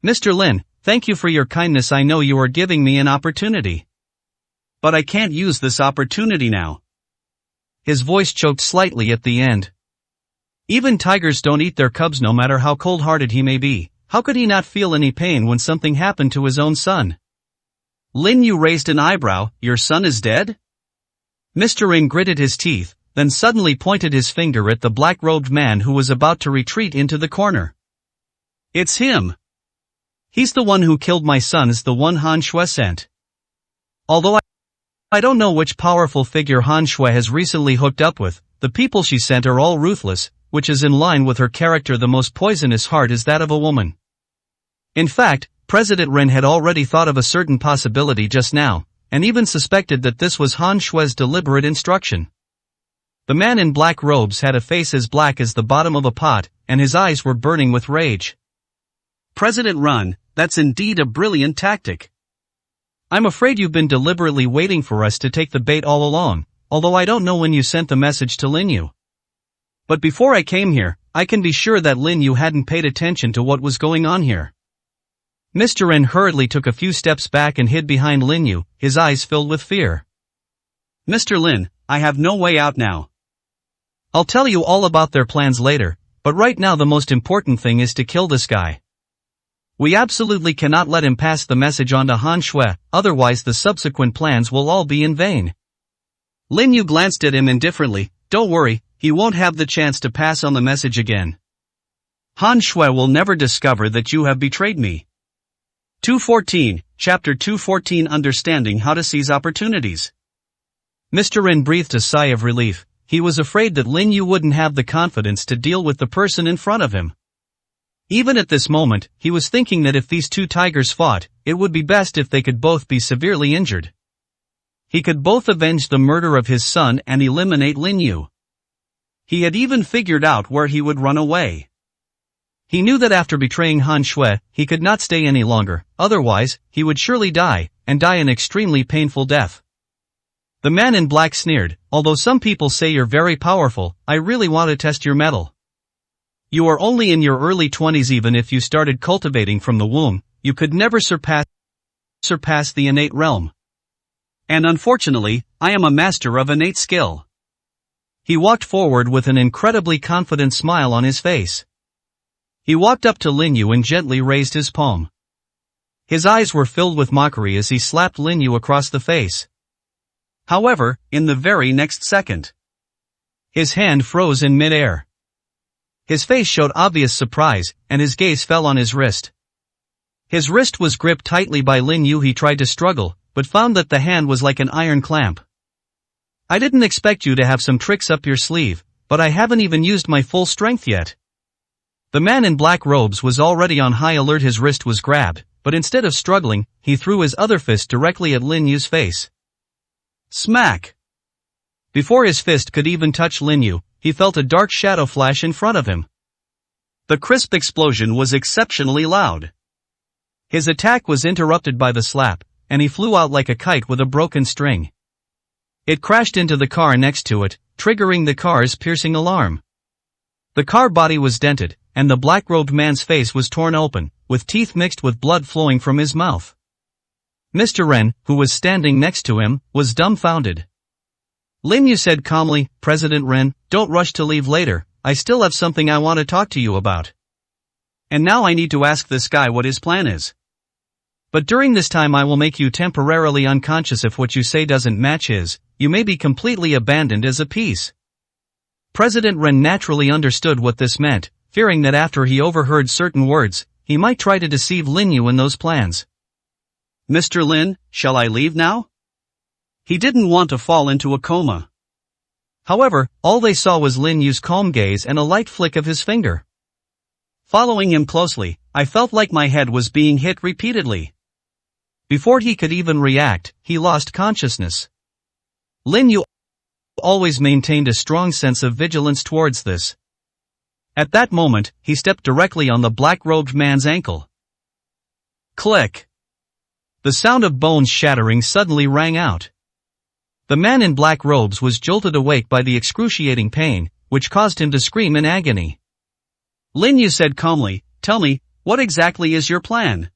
"Mr. Lin, thank you for your kindness. I know you are giving me an opportunity. But I can't use this opportunity now." His voice choked slightly at the end. Even tigers don't eat their cubs, no matter how cold-hearted he may be. How could he not feel any pain when something happened to his own son? Lin Yu raised an eyebrow. "Your son is dead?" Mr. Ring gritted his teeth, then suddenly pointed his finger at the black-robed man who was about to retreat into the corner. "It's him. He's the one who killed my son. Is the one Han Shui sent. Although I don't know which powerful figure Han Shui has recently hooked up with, the people she sent are all ruthless, which is in line with her character. The most poisonous heart is that of a woman." In fact, President Ren had already thought of a certain possibility just now, and even suspected that this was Han Shui's deliberate instruction. The man in black robes had a face as black as the bottom of a pot, and his eyes were burning with rage. "President Ren, that's indeed a brilliant tactic. I'm afraid you've been deliberately waiting for us to take the bait all along, although I don't know when you sent the message to Lin Yu. But before I came here, I can be sure that Lin Yu hadn't paid attention to what was going on here." Mr. Ren hurriedly took a few steps back and hid behind Lin Yu, his eyes filled with fear. "Mr. Lin, I have no way out now. I'll tell you all about their plans later, but right now the most important thing is to kill this guy. We absolutely cannot let him pass the message on to Han Shui, otherwise the subsequent plans will all be in vain." Lin Yu glanced at him indifferently. "Don't worry, he won't have the chance to pass on the message again. Han Shui will never discover that you have betrayed me." 214, Chapter 214 Understanding How to Seize Opportunities. Mr. Rin breathed a sigh of relief. He was afraid that Lin Yu wouldn't have the confidence to deal with the person in front of him. Even at this moment, he was thinking that if these two tigers fought, it would be best if they could both be severely injured. He could both avenge the murder of his son and eliminate Lin Yu. He had even figured out where he would run away. He knew that after betraying Han Shui, he could not stay any longer, otherwise, he would surely die, and die an extremely painful death. The man in black sneered, although some people say you're very powerful, I really want to test your mettle. You are only in your early 20s. Even if you started cultivating from the womb, you could never surpass the innate realm. And unfortunately, I am a master of innate skill. He walked forward with an incredibly confident smile on his face. He walked up to Lin Yu and gently raised his palm. His eyes were filled with mockery as he slapped Lin Yu across the face. However, in the very next second, his hand froze in mid-air. His face showed obvious surprise, and his gaze fell on his wrist. His wrist was gripped tightly by Lin Yu. He tried to struggle, but found that the hand was like an iron clamp. I didn't expect you to have some tricks up your sleeve, but I haven't even used my full strength yet. The man in black robes was already on high alert. His wrist was grabbed, but instead of struggling, he threw his other fist directly at Lin Yu's face. Smack! Before his fist could even touch Lin Yu, he felt a dark shadow flash in front of him. The crisp explosion was exceptionally loud. His attack was interrupted by the slap, and he flew out like a kite with a broken string. It crashed into the car next to it, triggering the car's piercing alarm. The car body was dented, and the black-robed man's face was torn open, with teeth mixed with blood flowing from his mouth. Mr. Ren, who was standing next to him, was dumbfounded. Lin Yu said calmly, President Ren, don't rush to leave later, I still have something I want to talk to you about. And now I need to ask this guy what his plan is. But during this time I will make you temporarily unconscious. If what you say doesn't match his, you may be completely abandoned as a piece. President Ren naturally understood what this meant, fearing that after he overheard certain words, he might try to deceive Lin Yu in those plans. Mr. Lin, shall I leave now? He didn't want to fall into a coma. However, all they saw was Lin Yu's calm gaze and a light flick of his finger. Following him closely, I felt like my head was being hit repeatedly. Before he could even react, he lost consciousness. Lin Yu always maintained a strong sense of vigilance towards this. At that moment, he stepped directly on the black-robed man's ankle. Click! The sound of bones shattering suddenly rang out. The man in black robes was jolted awake by the excruciating pain, which caused him to scream in agony. Lin Yu said calmly, Tell me, what exactly is your plan?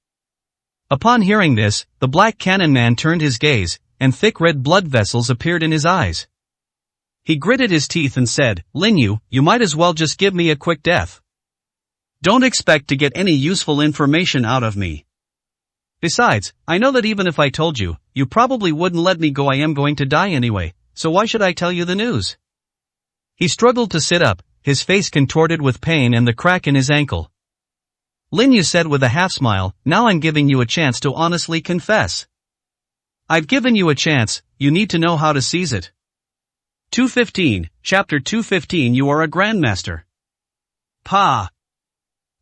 Upon hearing this, the black cannon man turned his gaze, and thick red blood vessels appeared in his eyes. He gritted his teeth and said, Lin Yu, you might as well just give me a quick death. Don't expect to get any useful information out of me. Besides, I know that even if I told you, you probably wouldn't let me go. I am going to die anyway, so why should I tell you the news? He struggled to sit up, his face contorted with pain and the crack in his ankle. Lin Yu said with a half-smile, Now I'm giving you a chance to honestly confess. I've given you a chance, you need to know how to seize it. 215, Chapter 215 You are a Grandmaster. Pa!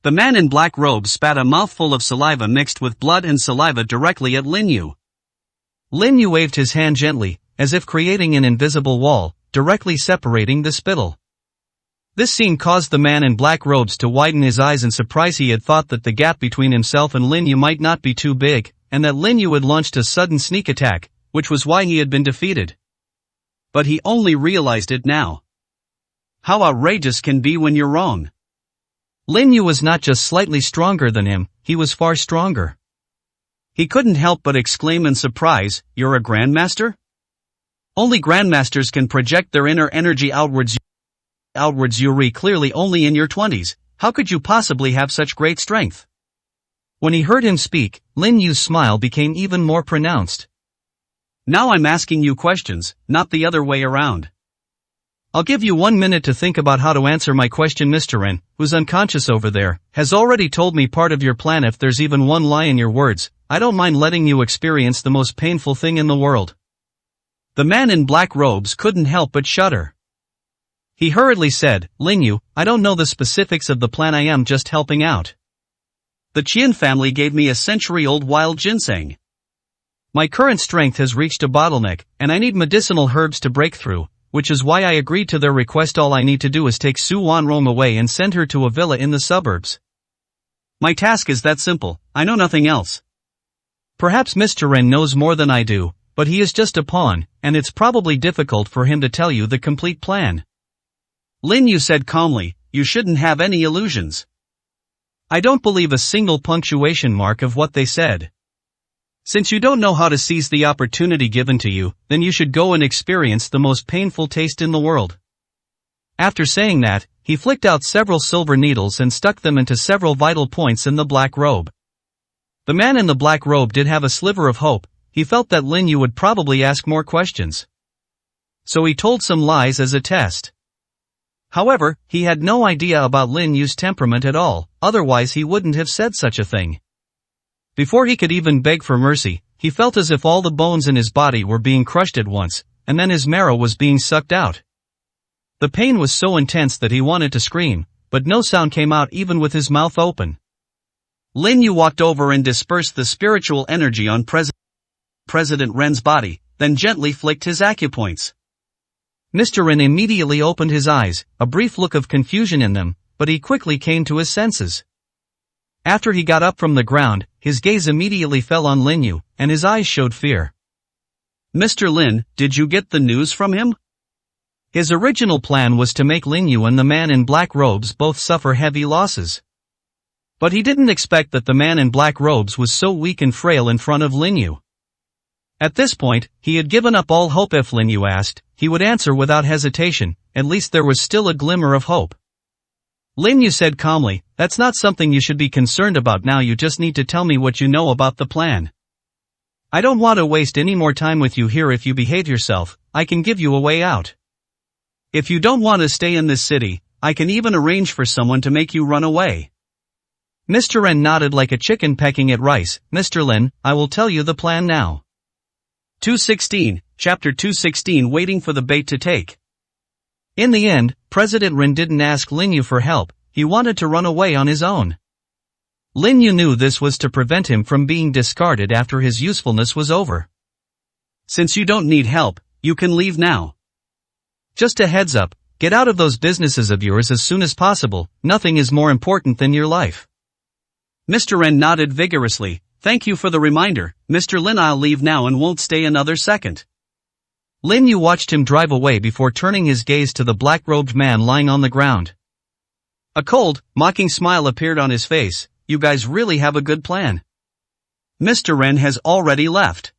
The man in black robes spat a mouthful of saliva mixed with blood and saliva directly at Lin Yu. Lin Yu waved his hand gently, as if creating an invisible wall, directly separating the spittle. This scene caused the man in black robes to widen his eyes in surprise. He had thought that the gap between himself and Lin Yu might not be too big, and that Lin Yu had launched a sudden sneak attack, which was why he had been defeated. But he only realized it now. How outrageous can be when you're wrong. Lin Yu was not just slightly stronger than him, he was far stronger. He couldn't help but exclaim in surprise, You're a Grandmaster? Only Grandmasters can project their inner energy outwards. You're clearly only in your 20s, how could you possibly have such great strength? When he heard him speak, Lin Yu's smile became even more pronounced. Now I'm asking you questions, not the other way around. I'll give you 1 minute to think about how to answer my question. Mr. Ren, who's unconscious over there, has already told me part of your plan. If there's even one lie in your words, I don't mind letting you experience the most painful thing in the world. The man in black robes couldn't help but shudder. He hurriedly said, Lin Yu, I don't know the specifics of the plan. I am just helping out. The Qian family gave me a century-old wild ginseng. My current strength has reached a bottleneck, and I need medicinal herbs to break through, which is why I agreed to their request. All I need to do is take Su Wanrong away and send her to a villa in the suburbs. My task is that simple, I know nothing else. Perhaps Mr. Ren knows more than I do, but he is just a pawn, and it's probably difficult for him to tell you the complete plan. Lin Yu said calmly, you shouldn't have any illusions. I don't believe a single punctuation mark of what they said. Since you don't know how to seize the opportunity given to you, then you should go and experience the most painful taste in the world. After saying that, he flicked out several silver needles and stuck them into several vital points in the black robe. The man in the black robe did have a sliver of hope. He felt that Lin Yu would probably ask more questions. So he told some lies as a test. However, he had no idea about Lin Yu's temperament at all, otherwise he wouldn't have said such a thing. Before he could even beg for mercy, he felt as if all the bones in his body were being crushed at once, and then his marrow was being sucked out. The pain was so intense that he wanted to scream, but no sound came out even with his mouth open. Lin Yu walked over and dispersed the spiritual energy on President Ren's body, then gently flicked his acupoints. Mr. Ren immediately opened his eyes, a brief look of confusion in them, but he quickly came to his senses. After he got up from the ground, his gaze immediately fell on Lin Yu, and his eyes showed fear. Mr. Lin, did you get the news from him? His original plan was to make Lin Yu and the man in black robes both suffer heavy losses. But he didn't expect that the man in black robes was so weak and frail in front of Lin Yu. At this point, he had given up all hope. If Lin Yu asked, he would answer without hesitation. At least there was still a glimmer of hope. Lin Yu said calmly, that's not something you should be concerned about now. You just need to tell me what you know about the plan. I don't want to waste any more time with you here. If you behave yourself, I can give you a way out. If you don't want to stay in this city, I can even arrange for someone to make you run away. Mr. Ren nodded like a chicken pecking at rice. Mr. Lin, I will tell you the plan now. 216, Chapter 216. Waiting for the bait to take. In the end, President Ren didn't ask Lin Yu for help, he wanted to run away on his own. Lin Yu knew this was to prevent him from being discarded after his usefulness was over. Since you don't need help, you can leave now. Just a heads up, get out of those businesses of yours as soon as possible, nothing is more important than your life. Mr. Ren nodded vigorously. Thank you for the reminder, Mr. Lin. I'll leave now and won't stay another second. Lin Yu watched him drive away before turning his gaze to the black-robed man lying on the ground. A cold, mocking smile appeared on his face. You guys really have a good plan. Mr. Ren has already left.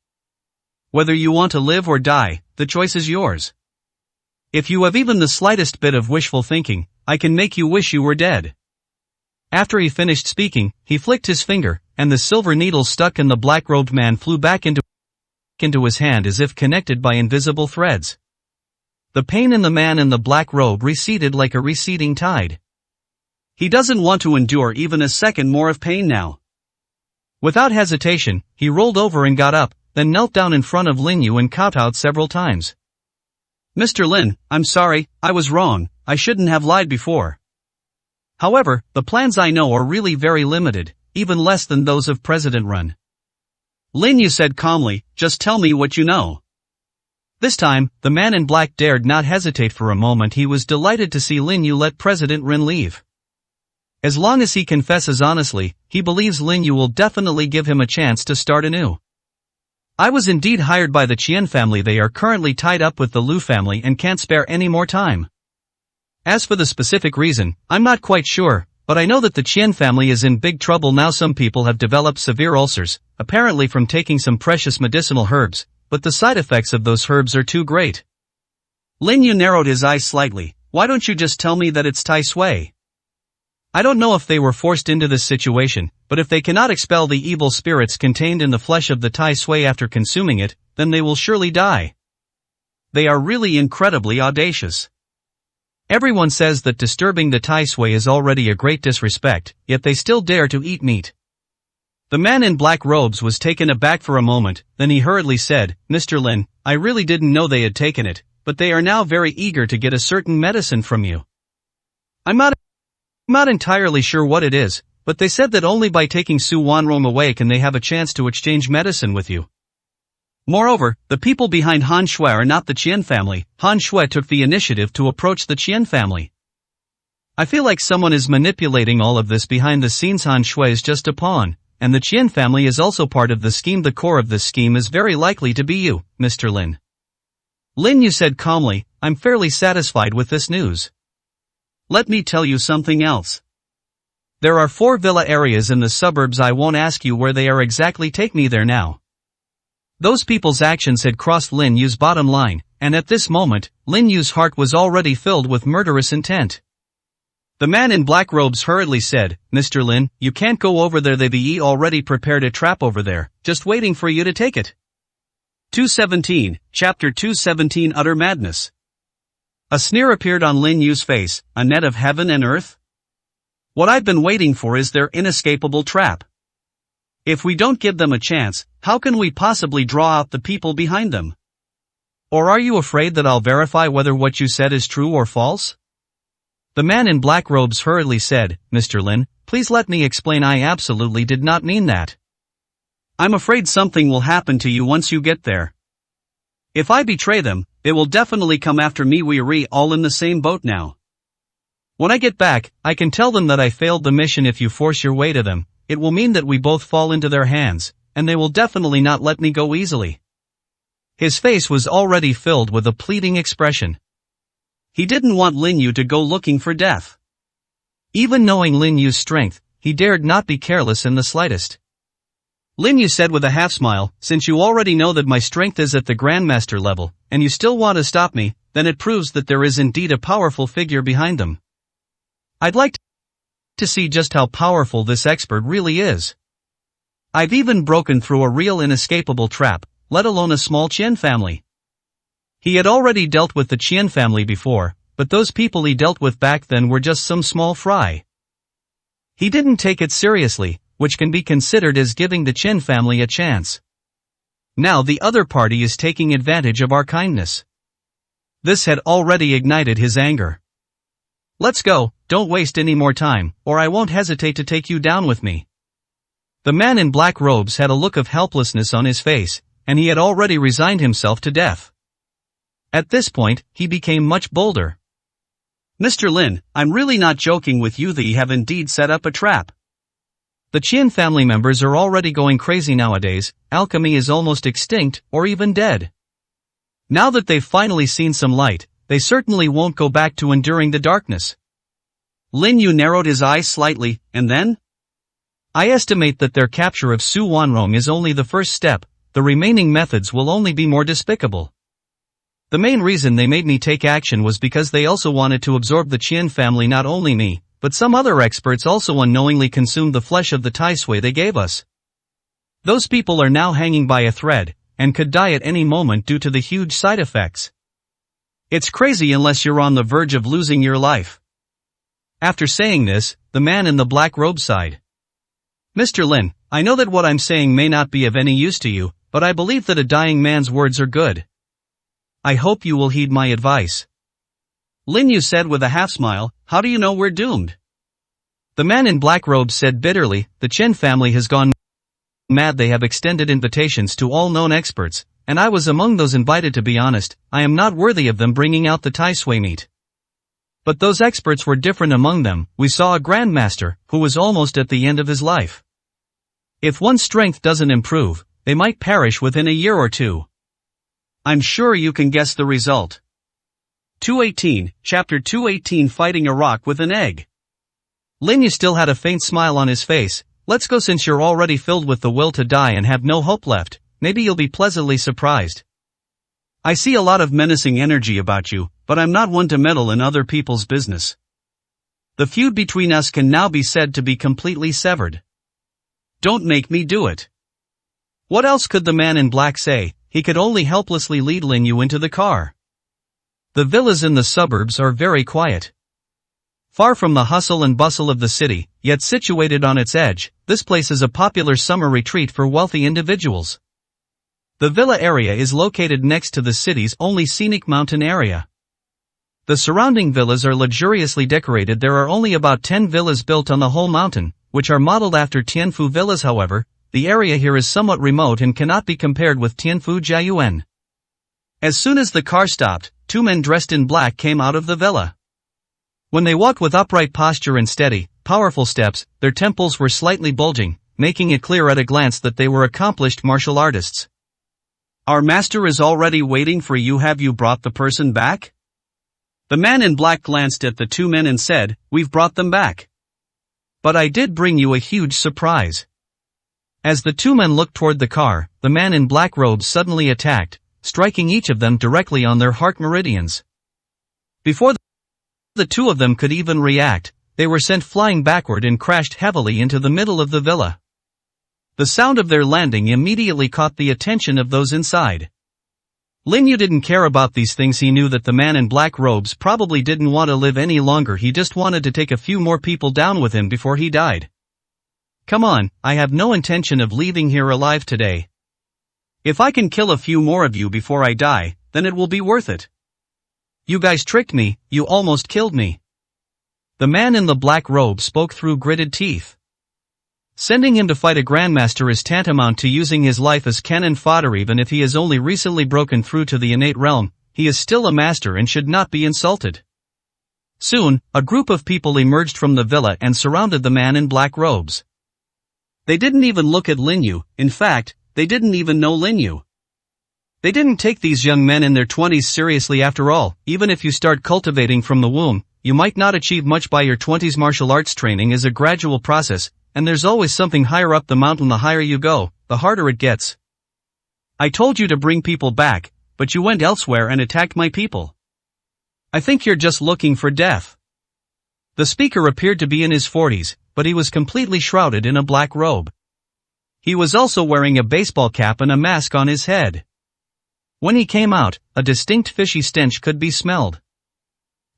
Whether you want to live or die, the choice is yours. If you have even the slightest bit of wishful thinking, I can make you wish you were dead. After he finished speaking, he flicked his finger, and the silver needle stuck in the black-robed man flew back into his hand as if connected by invisible threads. The pain in the man in the black robe receded like a receding tide. He doesn't want to endure even a second more of pain now. Without hesitation, he rolled over and got up, then knelt down in front of Lin Yu and kowtowed several times. Mr. Lin, I'm sorry, I was wrong, I shouldn't have lied before. However, the plans I know are really very limited, even less than those of President Ren. Lin Yu said calmly, just tell me what you know. This time, the man in black dared not hesitate for a moment. He was delighted to see Lin Yu let President Ren leave. As long as he confesses honestly, he believes Lin Yu will definitely give him a chance to start anew. I was indeed hired by the Qian family. They are currently tied up with the Lu family and can't spare any more time. As for the specific reason, I'm not quite sure, but I know that the Qian family is in big trouble now. Some people have developed severe ulcers, apparently from taking some precious medicinal herbs, but the side effects of those herbs are too great. Lin Yu narrowed his eyes slightly. Why don't you just tell me that it's Tai Sui? I don't know if they were forced into this situation, but if they cannot expel the evil spirits contained in the flesh of the Tai Sui after consuming it, then they will surely die. They are really incredibly audacious. Everyone says that disturbing the Tai Sui is already a great disrespect, yet they still dare to eat meat. The man in black robes was taken aback for a moment, then he hurriedly said, Mr. Lin, I really didn't know they had taken it, but they are now very eager to get a certain medicine from you. I'm not entirely sure what it is, but they said that only by taking Su Wanrong away can they have a chance to exchange medicine with you. Moreover, the people behind Han Shui are not the Qian family. Han Shui took the initiative to approach the Qian family. I feel like someone is manipulating all of this behind the scenes. Han Shui is just a pawn, and the Qian family is also part of the scheme. The core of this scheme is very likely to be you, Mr. Lin. Lin Yu said calmly, I'm fairly satisfied with this news. Let me tell you something else. There are 4 villa areas in the suburbs. I won't ask you where they are exactly. Take me there now. Those people's actions had crossed Lin Yu's bottom line, and at this moment, Lin Yu's heart was already filled with murderous intent. The man in black robes hurriedly said, Mr. Lin, you can't go over there. They've already prepared a trap over there, just waiting for you to take it. 217, Chapter 217 Utter Madness. A sneer appeared on Lin Yu's face, a net of heaven and earth? What I've been waiting for is their inescapable trap. If we don't give them a chance, how can we possibly draw out the people behind them? Or are you afraid that I'll verify whether what you said is true or false? The man in black robes hurriedly said, Mr. Lin, please let me explain. I absolutely did not mean that. I'm afraid something will happen to you once you get there. If I betray them, they will definitely come after me. We are all in the same boat now. When I get back, I can tell them that I failed the mission. If you force your way to them, it will mean that we both fall into their hands, and they will definitely not let me go easily. His face was already filled with a pleading expression. He didn't want Lin Yu to go looking for death. Even knowing Lin Yu's strength, he dared not be careless in the slightest. Lin Yu said with a half smile, since you already know that my strength is at the Grandmaster level, and you still want to stop me, then it proves that there is indeed a powerful figure behind them. I'd like to see just how powerful this expert really is. I've even broken through a real inescapable trap, let alone a small Qian family. He had already dealt with the Qian family before, but those people he dealt with back then were just some small fry. He didn't take it seriously, which can be considered as giving the Qian family a chance. Now the other party is taking advantage of our kindness. This had already ignited his anger. Let's go, don't waste any more time, or I won't hesitate to take you down with me. The man in black robes had a look of helplessness on his face, and he had already resigned himself to death. At this point, he became much bolder. Mr. Lin, I'm really not joking with you. They have indeed set up a trap. The Qian family members are already going crazy nowadays. Alchemy is almost extinct, or even dead. Now that they've finally seen some light, they certainly won't go back to enduring the darkness. Lin Yu narrowed his eyes slightly, and then? I estimate that their capture of Su Wanrong is only the first step. The remaining methods will only be more despicable. The main reason they made me take action was because they also wanted to absorb the Qian family. Not only me, but some other experts also unknowingly consumed the flesh of the Tai Sui they gave us. Those people are now hanging by a thread, and could die at any moment due to the huge side effects. It's crazy unless you're on the verge of losing your life. After saying this, the man in the black robe sighed. Mr. Lin, I know that what I'm saying may not be of any use to you, but I believe that a dying man's words are good. I hope you will heed my advice. Lin Yu said with a half smile, how do you know we're doomed? The man in black robes said bitterly, the Chen family has gone mad. They have extended invitations to all known experts, and I was among those invited. To be honest, I am not worthy of them bringing out the Tai Sui meat. But those experts were different. Among them, we saw a grandmaster, who was almost at the end of his life. If one's strength doesn't improve, they might perish within a year or two. I'm sure you can guess the result. 218, Chapter 218 Fighting a Rock with an Egg. Lin Yu still had a faint smile on his face. Let's go. Since you're already filled with the will to die and have no hope left, maybe you'll be pleasantly surprised. I see a lot of menacing energy about you, but I'm not one to meddle in other people's business. The feud between us can now be said to be completely severed. Don't make me do it. What else could the man in black say? He could only helplessly lead Lin Yu into the car. The villas in the suburbs are very quiet. Far from the hustle and bustle of the city, yet situated on its edge, this place is a popular summer retreat for wealthy individuals. The villa area is located next to the city's only scenic mountain area. The surrounding villas are luxuriously decorated. There are only about 10 villas built on the whole mountain, which are modeled after Tianfu villas. However, the area here is somewhat remote and cannot be compared with Tianfu Jiayuan. As soon as the car stopped, two men dressed in black came out of the villa. When they walked with upright posture and steady, powerful steps, their temples were slightly bulging, making it clear at a glance that they were accomplished martial artists. Our master is already waiting for you. Have you brought the person back? The man in black glanced at the two men and said, We've brought them back. But I did bring you a huge surprise. As the two men looked toward the car, the man in black robes suddenly attacked, striking each of them directly on their heart meridians. Before the two of them could even react, they were sent flying backward and crashed heavily into the middle of the villa. The sound of their landing immediately caught the attention of those inside. Lin Yu didn't care about these things. He knew that the man in black robes probably didn't want to live any longer. He just wanted to take a few more people down with him before he died. Come on, I have no intention of leaving here alive today. If I can kill a few more of you before I die, then it will be worth it. You guys tricked me, you almost killed me. The man in the black robe spoke through gritted teeth. Sending him to fight a grandmaster is tantamount to using his life as cannon fodder. Even if he has only recently broken through to the innate realm, he is still a master and should not be insulted. Soon, a group of people emerged from the villa and surrounded the man in black robes. They didn't even look at Lin Yu. In fact, they didn't even know Lin Yu. They didn't take these young men in their 20s seriously. After all, even if you start cultivating from the womb, you might not achieve much by your 20s. Martial arts training is a gradual process, and there's always something higher up the mountain. The higher you go, the harder it gets. I told you to bring people back, but you went elsewhere and attacked my people. I think you're just looking for death. The speaker appeared to be in his 40s, but he was completely shrouded in a black robe. He was also wearing a baseball cap and a mask on his head. When he came out, a distinct fishy stench could be smelled.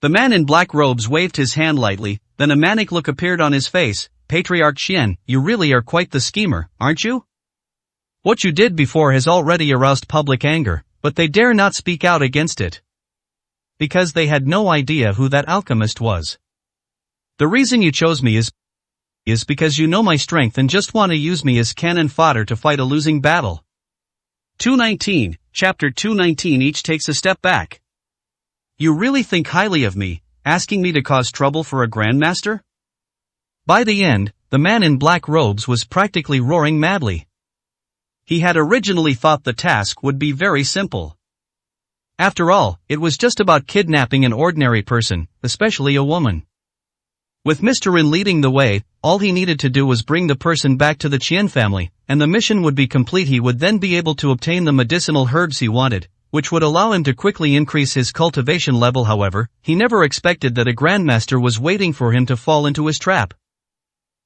The man in black robes waved his hand lightly, then a manic look appeared on his face. Patriarch Qian, you really are quite the schemer, aren't you? What you did before has already aroused public anger, but they dare not speak out against it. Because they had no idea who that alchemist was. The reason you chose me is because you know my strength and just want to use me as cannon fodder to fight a losing battle. 219, Chapter 219. Each takes a step back. You really think highly of me, asking me to cause trouble for a grandmaster? By the end, the man in black robes was practically roaring madly. He had originally thought the task would be very simple. After all, it was just about kidnapping an ordinary person, especially a woman. With Mr. Rin leading the way, all he needed to do was bring the person back to the Qian family, and the mission would be complete. He would then be able to obtain the medicinal herbs he wanted, which would allow him to quickly increase his cultivation level. However, he never expected that a grandmaster was waiting for him to fall into his trap.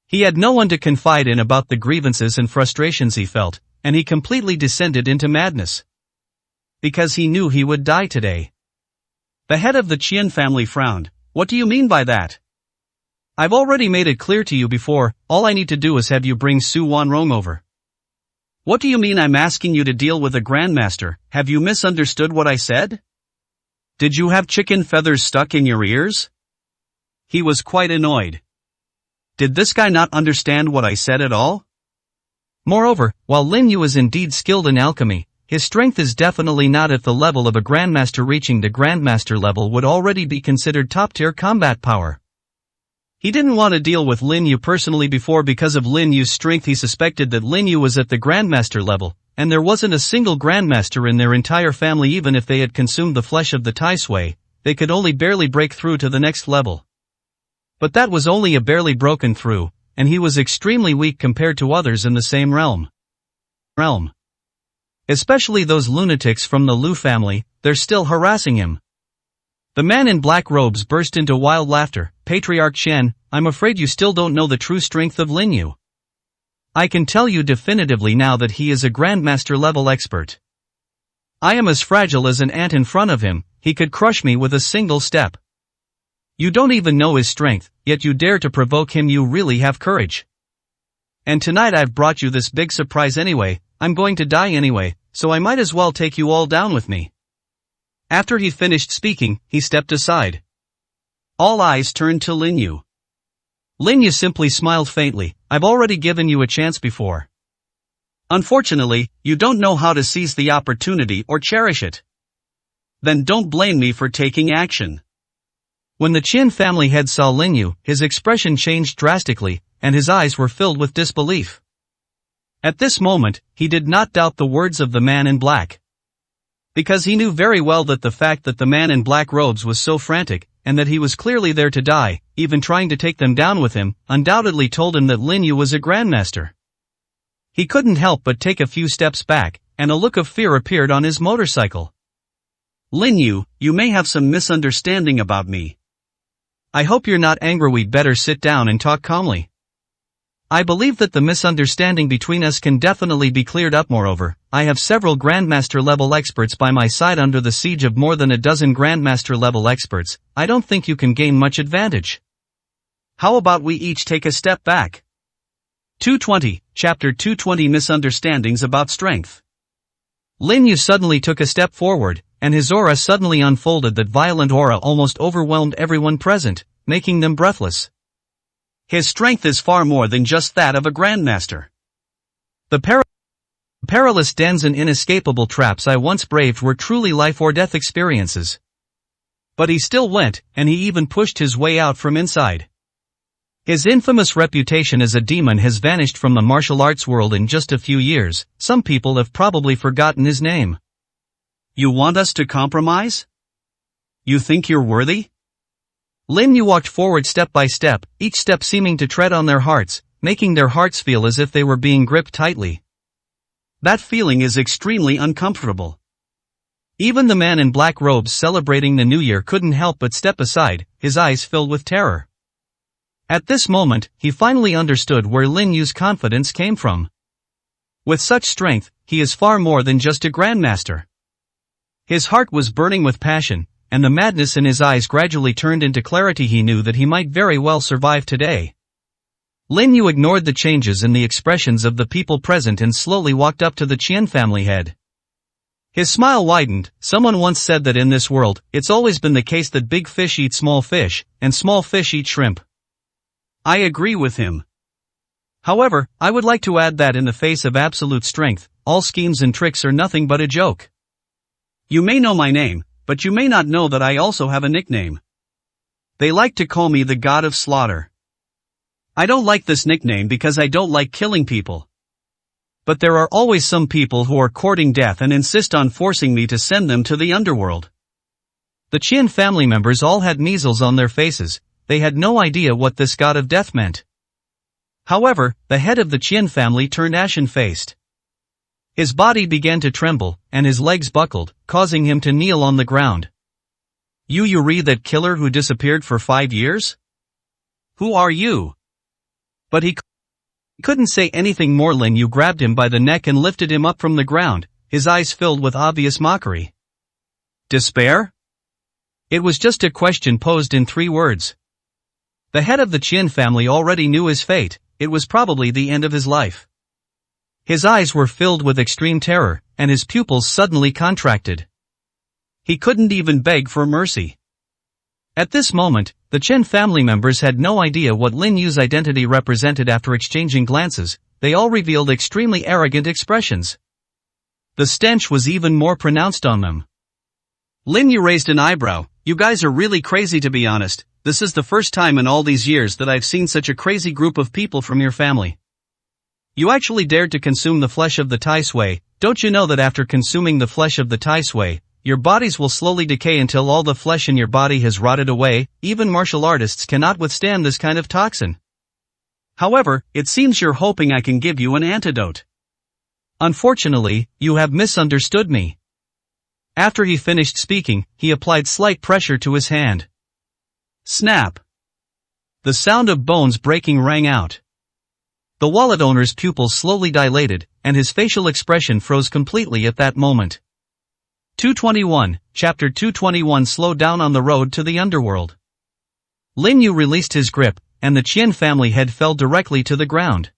He had no one to confide in about the grievances and frustrations he felt, and he completely descended into madness. Because he knew he would die today. The head of the Qian family frowned. What do you mean by that? I've already made it clear to you before, all I need to do is have you bring Su Wanrong over. What do you mean I'm asking you to deal with a grandmaster? Have you misunderstood what I said? Did you have chicken feathers stuck in your ears? He was quite annoyed. Did this guy not understand what I said at all? Moreover, while Lin Yu is indeed skilled in alchemy, his strength is definitely not at the level of a grandmaster. Reaching the grandmaster level would already be considered top-tier combat power. He didn't want to deal with Lin Yu personally before. Because of Lin Yu's strength, he suspected that Lin Yu was at the grandmaster level, and there wasn't a single grandmaster in their entire family. Even if they had consumed the flesh of the Tai Sui, they could only barely break through to the next level. But that was only a barely broken through, and he was extremely weak compared to others in the same realm. Especially those lunatics from the Lu family, they're still harassing him. The man in black robes burst into wild laughter. Patriarch Qian, I'm afraid you still don't know the true strength of Lin Yu. I can tell you definitively now that he is a grandmaster level expert. I am as fragile as an ant in front of him. He could crush me with a single step. You don't even know his strength, yet you dare to provoke him. You really have courage. And tonight I've brought you this big surprise anyway. I'm going to die anyway, so I might as well take you all down with me. After he finished speaking, he stepped aside. All eyes turned to Lin Yu. Lin Yu simply smiled faintly. I've already given you a chance before. Unfortunately, you don't know how to seize the opportunity or cherish it. Then don't blame me for taking action. When the Qin family head saw Lin Yu, his expression changed drastically, and his eyes were filled with disbelief. At this moment, he did not doubt the words of the man in black. Because he knew very well that the fact that the man in black robes was so frantic, and that he was clearly there to die, even trying to take them down with him, undoubtedly told him that Lin Yu was a grandmaster. He couldn't help but take a few steps back, and a look of fear appeared on his motorcycle. Lin Yu, you may have some misunderstanding about me. I hope you're not angry. We'd better sit down and talk calmly. I believe that the misunderstanding between us can definitely be cleared up. Moreover, I have several Grandmaster level experts by my side. Under the siege of more than a dozen Grandmaster level experts, I don't think you can gain much advantage. How about we each take a step back? 220, Chapter 220 Misunderstandings about Strength. Lin Yu suddenly took a step forward, and his aura suddenly unfolded. That violent aura almost overwhelmed everyone present, making them breathless. His strength is far more than just that of a grandmaster. The perilous dens and inescapable traps I once braved were truly life or death experiences. But he still went, and he even pushed his way out from inside. His infamous reputation as a demon has vanished from the martial arts world in just a few years. Some people have probably forgotten his name. You want us to compromise? You think you're worthy? Lin Yu walked forward step by step, each step seeming to tread on their hearts, making their hearts feel as if they were being gripped tightly. That feeling is extremely uncomfortable. Even the man in black robes celebrating the new year couldn't help but step aside, his eyes filled with terror. At this moment, he finally understood where Lin Yu's confidence came from. With such strength, he is far more than just a grandmaster. His heart was burning with passion, and the madness in his eyes gradually turned into clarity. He knew that he might very well survive today. Lin Yu ignored the changes in the expressions of the people present and slowly walked up to the Qian family head. His smile widened. Someone once said that in this world, it's always been the case that big fish eat small fish, and small fish eat shrimp. I agree with him. However, I would like to add that in the face of absolute strength, all schemes and tricks are nothing but a joke. You may know my name, but you may not know that I also have a nickname. They like to call me the God of Slaughter. I don't like this nickname because I don't like killing people. But there are always some people who are courting death and insist on forcing me to send them to the underworld. The Qian family members all had measles on their faces. They had no idea what this god of death meant. However, the head of the Qian family turned ashen-faced. His body began to tremble, and his legs buckled, causing him to kneel on the ground. You re that killer who disappeared for 5 years? Who are you? But he couldn't say anything more. Lin Yu grabbed him by the neck and lifted him up from the ground, his eyes filled with obvious mockery. Despair? It was just a question posed in 3 words. The head of the Qian family already knew his fate. It was probably the end of his life. His eyes were filled with extreme terror, and his pupils suddenly contracted. He couldn't even beg for mercy. At this moment, the Chen family members had no idea what Lin Yu's identity represented. After exchanging glances, they all revealed extremely arrogant expressions. The stench was even more pronounced on them. Lin Yu raised an eyebrow. You guys are really crazy, to be honest. This is the first time in all these years that I've seen such a crazy group of people from your family. You actually dared to consume the flesh of the Tai Sui. Don't you know that after consuming the flesh of the Tai Sui, your bodies will slowly decay until all the flesh in your body has rotted away? Even martial artists cannot withstand this kind of toxin. However, it seems you're hoping I can give you an antidote. Unfortunately, you have misunderstood me. After he finished speaking, he applied slight pressure to his hand. Snap! The sound of bones breaking rang out. The wallet owner's pupils slowly dilated, and his facial expression froze completely at that moment. 221, Chapter 221 Slow down on the road to the underworld. Lin Yu released his grip, and the Qian family head fell directly to the ground.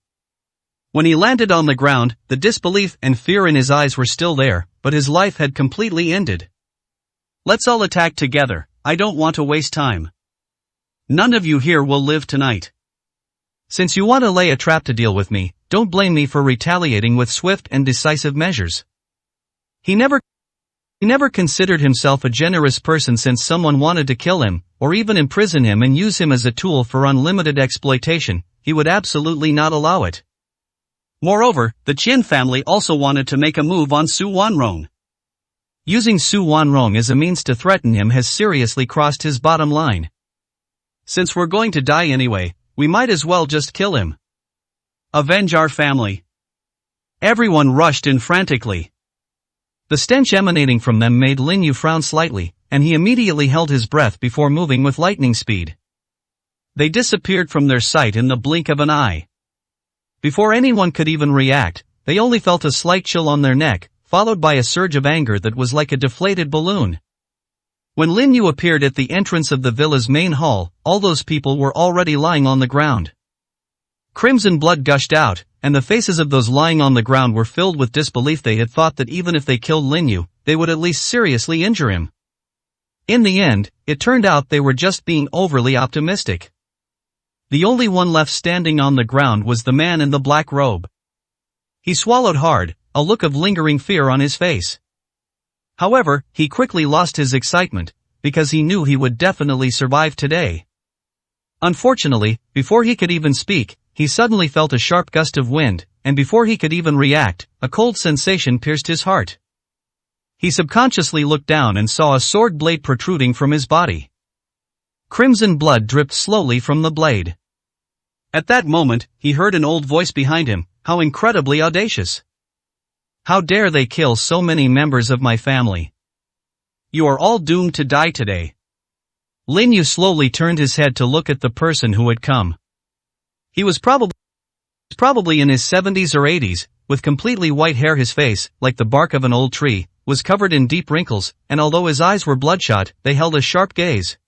When he landed on the ground, the disbelief and fear in his eyes were still there, but his life had completely ended. Let's all attack together. I don't want to waste time. None of you here will live tonight. Since you want to lay a trap to deal with me, don't blame me for retaliating with swift and decisive measures. He never considered himself a generous person since someone wanted to kill him, or even imprison him and use him as a tool for unlimited exploitation. He would absolutely not allow it. Moreover, the Qin family also wanted to make a move on Su Wanrong. Using Su Wanrong as a means to threaten him has seriously crossed his bottom line. Since we're going to die anyway, we might as well just kill him. Avenge our family. Everyone rushed in frantically. The stench emanating from them made Lin Yu frown slightly, and he immediately held his breath before moving with lightning speed. They disappeared from their sight in the blink of an eye. Before anyone could even react, they only felt a slight chill on their neck, followed by a surge of anger that was like a deflated balloon. When Lin Yu appeared at the entrance of the villa's main hall, all those people were already lying on the ground. Crimson blood gushed out, and the faces of those lying on the ground were filled with disbelief. They had thought that even if they killed Lin Yu, they would at least seriously injure him. In the end, it turned out they were just being overly optimistic. The only one left standing on the ground was the man in the black robe. He swallowed hard, a look of lingering fear on his face. However, he quickly lost his excitement, because he knew he would definitely survive today. Unfortunately, before he could even speak, he suddenly felt a sharp gust of wind, and before he could even react, a cold sensation pierced his heart. He subconsciously looked down and saw a sword blade protruding from his body. Crimson blood dripped slowly from the blade. At that moment, he heard an old voice behind him. How incredibly audacious! How dare they kill so many members of my family? You are all doomed to die today. Lin Yu slowly turned his head to look at the person who had come. He was probably in his 70s or 80s, with completely white hair. His face, like the bark of an old tree, was covered in deep wrinkles, and although his eyes were bloodshot, they held a sharp gaze.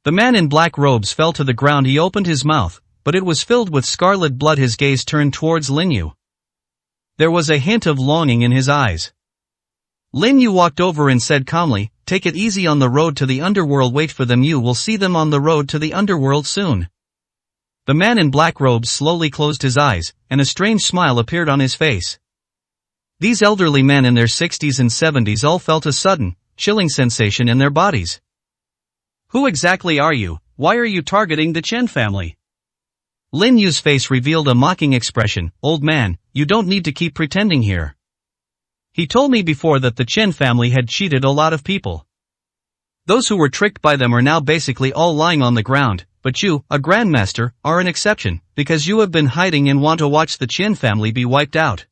The man in black robes fell to the ground. He opened his mouth, but it was filled with scarlet blood. His gaze turned towards Lin Yu. There was a hint of longing in his eyes. Lin Yu walked over and said calmly, "Take it easy on the road to the underworld. Wait for them. You will see them on the road to the underworld soon." The man in black robes slowly closed his eyes, and a strange smile appeared on his face. These elderly men in their 60s and 70s all felt a sudden, chilling sensation in their bodies. Who exactly are you? Why are you targeting the Chen family? Lin Yu's face revealed a mocking expression. Old man, you don't need to keep pretending here. He told me before that the Chen family had cheated a lot of people. Those who were tricked by them are now basically all lying on the ground, but you, a grandmaster, are an exception, because you have been hiding and want to watch the Chen family be wiped out.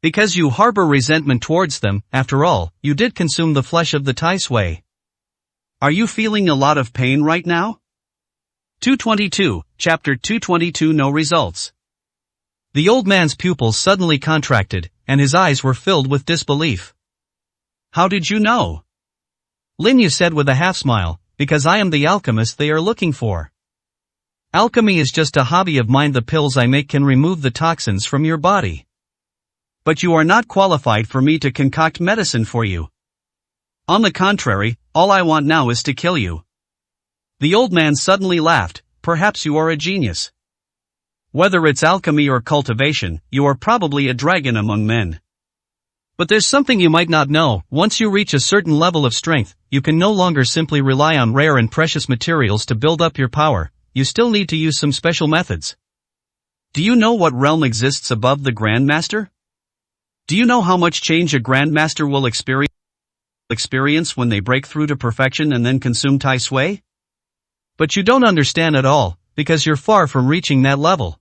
Because you harbor resentment towards them. After all, you did consume the flesh of the Tai Sui. Are you feeling a lot of pain right now? 222, Chapter 222. No results. The old man's pupils suddenly contracted, and his eyes were filled with disbelief. How did you know? Lin Yu said with a half-smile, because I am the alchemist they are looking for. Alchemy is just a hobby of mine. The pills I make can remove the toxins from your body. But you are not qualified for me to concoct medicine for you. On the contrary, all I want now is to kill you. The old man suddenly laughed. Perhaps you are a genius. Whether it's alchemy or cultivation, you are probably a dragon among men. But there's something you might not know. Once you reach a certain level of strength, you can no longer simply rely on rare and precious materials to build up your power. You still need to use some special methods. Do you know what realm exists above the Grandmaster? Do you know how much change a Grandmaster will experience when they break through to perfection and then consume Tai Sui? But you don't understand at all, because you're far from reaching that level.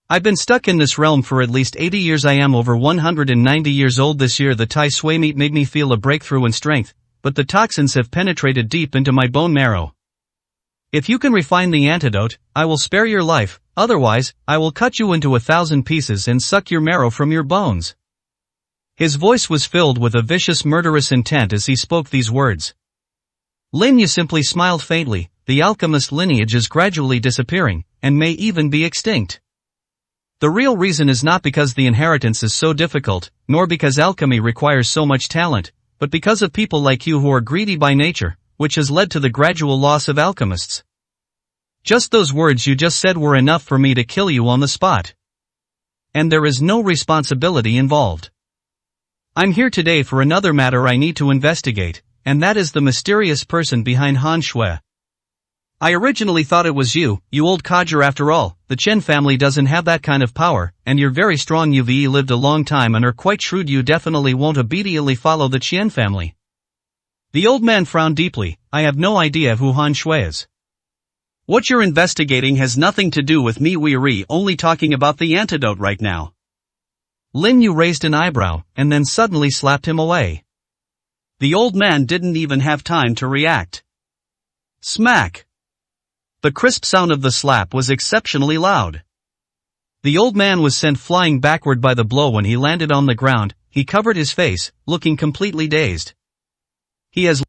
I've been stuck in this realm for at least 80 years. I am over 190 years old this year. The Tai Sui meat made me feel a breakthrough in strength, but the toxins have penetrated deep into my bone marrow. If you can refine the antidote, I will spare your life, otherwise, I will cut you into 1,000 pieces and suck your marrow from your bones. His voice was filled with a vicious murderous intent as he spoke these words. Lin Yu simply smiled faintly. The alchemist lineage is gradually disappearing, and may even be extinct. The real reason is not because the inheritance is so difficult, nor because alchemy requires so much talent, but because of people like you who are greedy by nature, which has led to the gradual loss of alchemists. Just those words you just said were enough for me to kill you on the spot. And there is no responsibility involved. I'm here today for another matter I need to investigate, and that is the mysterious person behind Han Shui. I originally thought it was you old codger. After all, the Chen family doesn't have that kind of power, and you're very strong. You've lived a long time and are quite shrewd. You definitely won't obediently follow the Chen family. The old man frowned deeply. I have no idea who Han Shui is. What you're investigating has nothing to do with me. We're only talking about the antidote right now. Lin Yu raised an eyebrow, and then suddenly slapped him away. The old man didn't even have time to react. Smack! The crisp sound of the slap was exceptionally loud. The old man was sent flying backward by the blow. When he landed on the ground, he covered his face, looking completely dazed. He has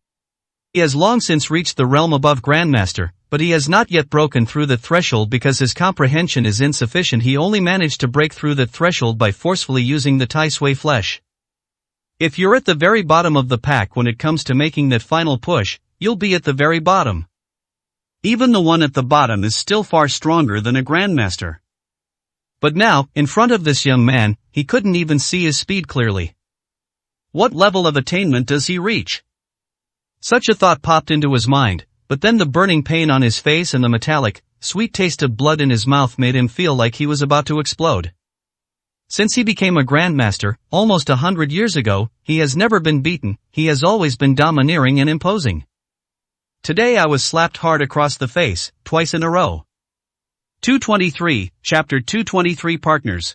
long since reached the realm above Grandmaster, but he has not yet broken through the threshold because his comprehension is insufficient. He only managed to break through the threshold by forcefully using the Tai Sui flesh. If you're at the very bottom of the pack when it comes to making that final push, you'll be at the very bottom. Even the one at the bottom is still far stronger than a Grandmaster. But now, in front of this young man, he couldn't even see his speed clearly. What level of attainment does he reach? Such a thought popped into his mind, but then the burning pain on his face and the metallic, sweet taste of blood in his mouth made him feel like he was about to explode. Since he became a Grandmaster, almost 100 years ago, he has never been beaten. He has always been domineering and imposing. Today I was slapped hard across the face, twice in a row. 223, Chapter 223 Partners.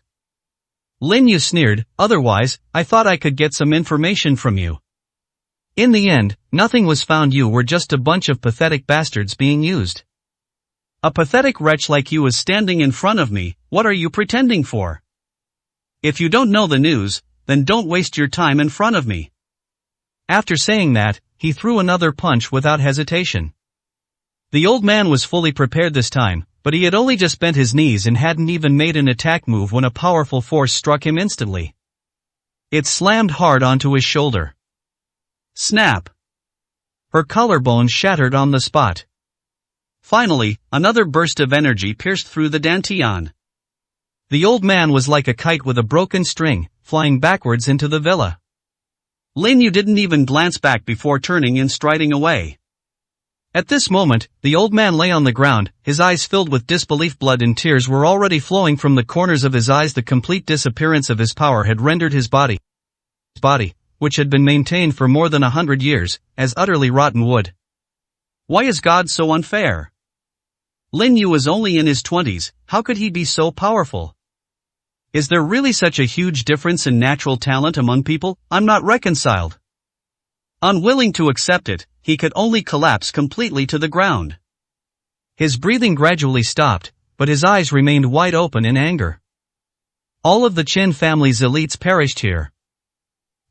Lin Yu sneered, otherwise, I thought I could get some information from you. In the end, nothing was found. You were just a bunch of pathetic bastards being used. A pathetic wretch like you is standing in front of me. What are you pretending for? If you don't know the news, then don't waste your time in front of me. After saying that, he threw another punch without hesitation. The old man was fully prepared this time, but he had only just bent his knees and hadn't even made an attack move when a powerful force struck him instantly. It slammed hard onto his shoulder. Snap! Her collarbone shattered on the spot. Finally, another burst of energy pierced through the dantian. The old man was like a kite with a broken string, flying backwards into the villa. Lin Yu didn't even glance back before turning and striding away. At this moment, the old man lay on the ground, his eyes filled with disbelief. Blood and tears were already flowing from the corners of his eyes. The complete disappearance of his power had rendered his body, which had been maintained for more than 100 years, as utterly rotten wood. Why is God so unfair? Lin Yu was only in his 20s, how could he be so powerful? Is there really such a huge difference in natural talent among people? I'm not reconciled. Unwilling to accept it, he could only collapse completely to the ground. His breathing gradually stopped, but his eyes remained wide open in anger. All of the Chen family's elites perished here.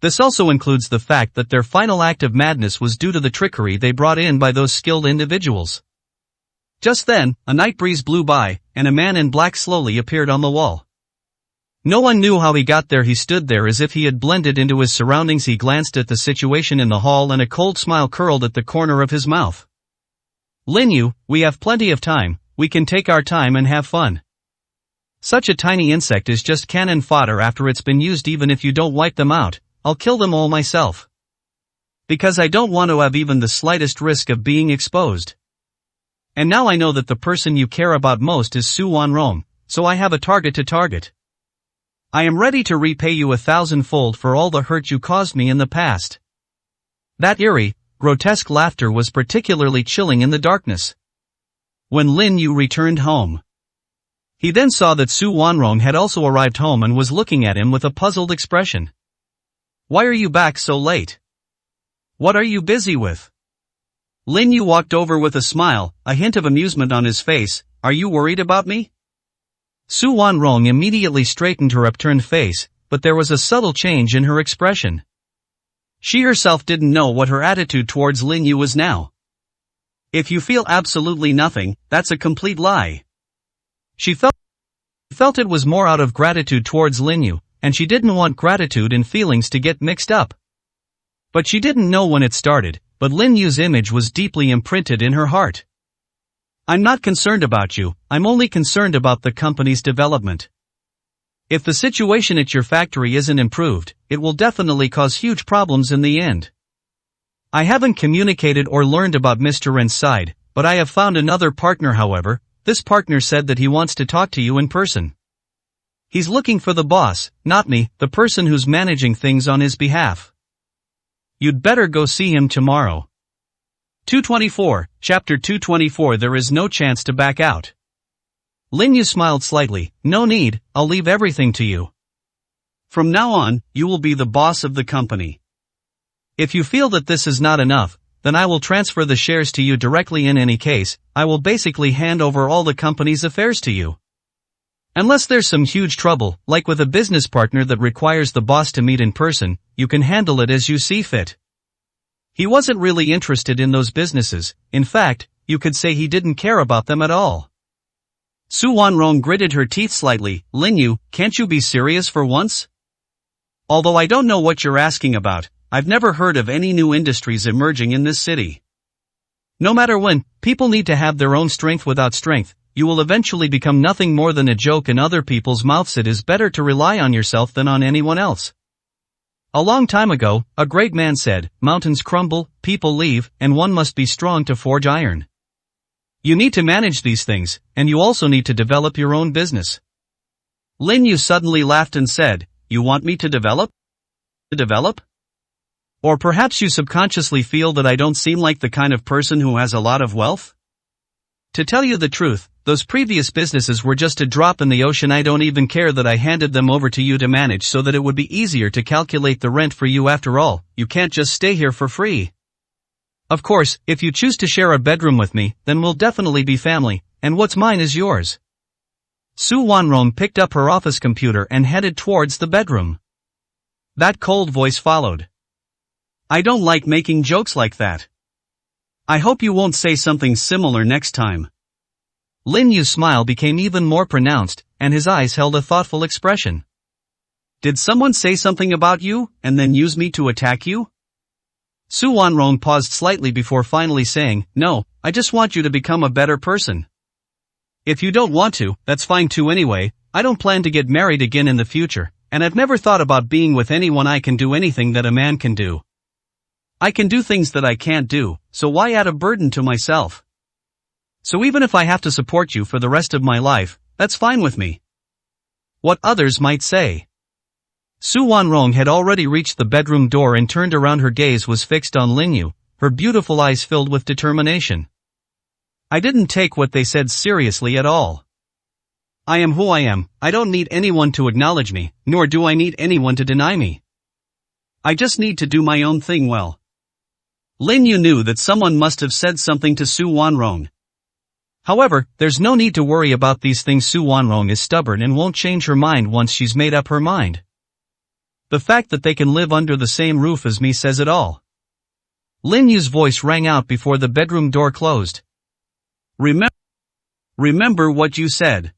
This also includes the fact that their final act of madness was due to the trickery they brought in by those skilled individuals. Just then, a night breeze blew by, and a man in black slowly appeared on the wall. No one knew how he got there. He stood there as if he had blended into his surroundings. He glanced at the situation in the hall and a cold smile curled at the corner of his mouth. Lin Yu, we have plenty of time, we can take our time and have fun. Such a tiny insect is just cannon fodder after it's been used. Even if you don't wipe them out, I'll kill them all myself. Because I don't want to have even the slightest risk of being exposed. And now I know that the person you care about most is Su Wanrong, so I have a target to target. I am ready to repay you 1,000-fold for all the hurt you caused me in the past. That eerie, grotesque laughter was particularly chilling in the darkness. When Lin Yu returned home, he then saw that Su Wanrong had also arrived home and was looking at him with a puzzled expression. Why are you back so late? What are you busy with? Lin Yu walked over with a smile, a hint of amusement on his face. Are you worried about me? Su Wanrong immediately straightened her upturned face, but there was a subtle change in her expression. She herself didn't know what her attitude towards Lin Yu was now. If you feel absolutely nothing, that's a complete lie. She felt it was more out of gratitude towards Lin Yu, and she didn't want gratitude and feelings to get mixed up. But she didn't know when it started, but Lin Yu's image was deeply imprinted in her heart. I'm not concerned about you, I'm only concerned about the company's development. If the situation at your factory isn't improved, it will definitely cause huge problems in the end. I haven't communicated or learned about Mr. Ren's side, but I have found another partner. However, this partner said that he wants to talk to you in person. He's looking for the boss, not me, the person who's managing things on his behalf. You'd better go see him tomorrow. 224, Chapter 224. There is no chance to back out. Lin Yu smiled slightly. No need, I'll leave everything to you. From now on, you will be the boss of the company. If you feel that this is not enough, then I will transfer the shares to you directly. In any case, I will basically hand over all the company's affairs to you. Unless there's some huge trouble, like with a business partner that requires the boss to meet in person, you can handle it as you see fit. He wasn't really interested in those businesses. In fact, you could say he didn't care about them at all. Su Wanrong gritted her teeth slightly. Lin Yu, can't you be serious for once? Although I don't know what you're asking about, I've never heard of any new industries emerging in this city. No matter when, people need to have their own strength. Without strength, you will eventually become nothing more than a joke in other people's mouths. It is better to rely on yourself than on anyone else. A long time ago, a great man said, mountains crumble, people leave, and one must be strong to forge iron. You need to manage these things, and you also need to develop your own business. Lin Yu suddenly laughed and said, you want me to develop? To develop? Or perhaps you subconsciously feel that I don't seem like the kind of person who has a lot of wealth? To tell you the truth, those previous businesses were just a drop in the ocean. I don't even care that I handed them over to you to manage so that it would be easier to calculate the rent for you. After all, you can't just stay here for free. Of course, if you choose to share a bedroom with me, then we'll definitely be family, and what's mine is yours. Su Wanrong picked up her office computer and headed towards the bedroom. That cold voice followed. I don't like making jokes like that. I hope you won't say something similar next time. Lin Yu's smile became even more pronounced, and his eyes held a thoughtful expression. Did someone say something about you, and then use me to attack you? Su Wanrong paused slightly before finally saying, no, I just want you to become a better person. If you don't want to, that's fine too. Anyway, I don't plan to get married again in the future, and I've never thought about being with anyone. I can do anything that a man can do. I can do things that I can't do, so why add a burden to myself? So even if I have to support you for the rest of my life, that's fine with me. What others might say. Su Wanrong had already reached the bedroom door and turned around. Her gaze was fixed on Lin Yu, her beautiful eyes filled with determination. I didn't take what they said seriously at all. I am who I am. I don't need anyone to acknowledge me, nor do I need anyone to deny me. I just need to do my own thing well. Lin Yu knew that someone must have said something to Su Wanrong. However, there's no need to worry about these things. Su Wanrong is stubborn and won't change her mind once she's made up her mind. The fact that they can live under the same roof as me says it all. Lin Yu's voice rang out before the bedroom door closed. Remember what you said.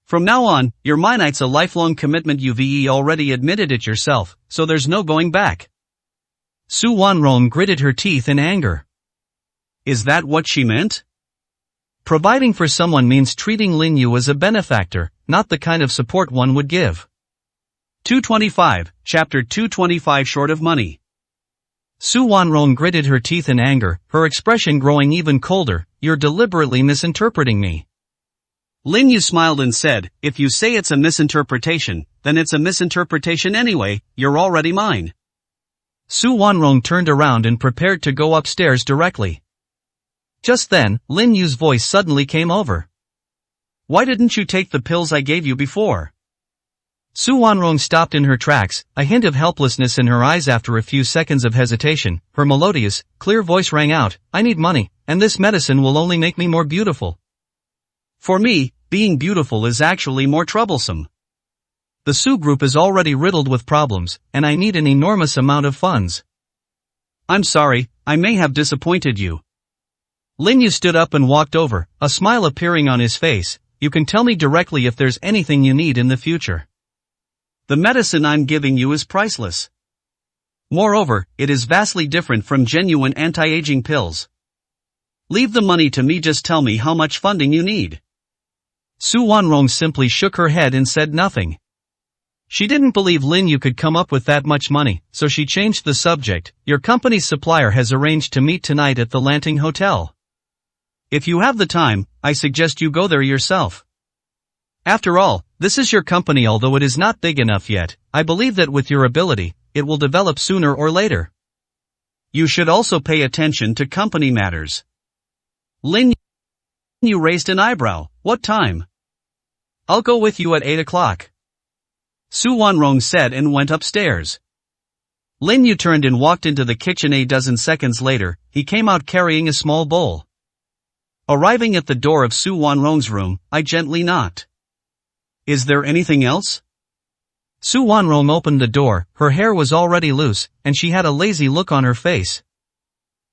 From now on, you're mine. It's a lifelong commitment. You've already admitted it yourself, so there's no going back. Su Wanrong gritted her teeth in anger. Is that what she meant? Providing for someone means treating Lin Yu as a benefactor, not the kind of support one would give. 225, Chapter 225. Short of money. Su Wanrong gritted her teeth in anger, her expression growing even colder. You're deliberately misinterpreting me. Lin Yu smiled and said, if you say it's a misinterpretation, then it's a misinterpretation anyway. You're already mine. Su Wanrong turned around and prepared to go upstairs directly. Just then, Lin Yu's voice suddenly came over. Why didn't you take the pills I gave you before? Su Wanrong stopped in her tracks, a hint of helplessness in her eyes. After a few seconds of hesitation, her melodious, clear voice rang out, I need money, and this medicine will only make me more beautiful. For me, being beautiful is actually more troublesome. The Su group is already riddled with problems, and I need an enormous amount of funds. I'm sorry, I may have disappointed you. Lin Yu stood up and walked over, a smile appearing on his face. You can tell me directly if there's anything you need in the future. The medicine I'm giving you is priceless. Moreover, it is vastly different from genuine anti-aging pills. Leave the money to me. Just tell me how much funding you need. Su Wanrong simply shook her head and said nothing. She didn't believe Lin Yu could come up with that much money, so she changed the subject. Your company's supplier has arranged to meet tonight at the Lanting Hotel. If you have the time, I suggest you go there yourself. After all, this is your company. Although it is not big enough yet, I believe that with your ability, it will develop sooner or later. You should also pay attention to company matters. Lin Yu raised an eyebrow. What time? I'll go with you at 8 o'clock. Su Wanrong said and went upstairs. Lin Yu turned and walked into the kitchen. A dozen seconds later, he came out carrying a small bowl. Arriving at the door of Su Wanrong's room, I gently knocked. Is there anything else? Su Wanrong opened the door. Her hair was already loose, and she had a lazy look on her face.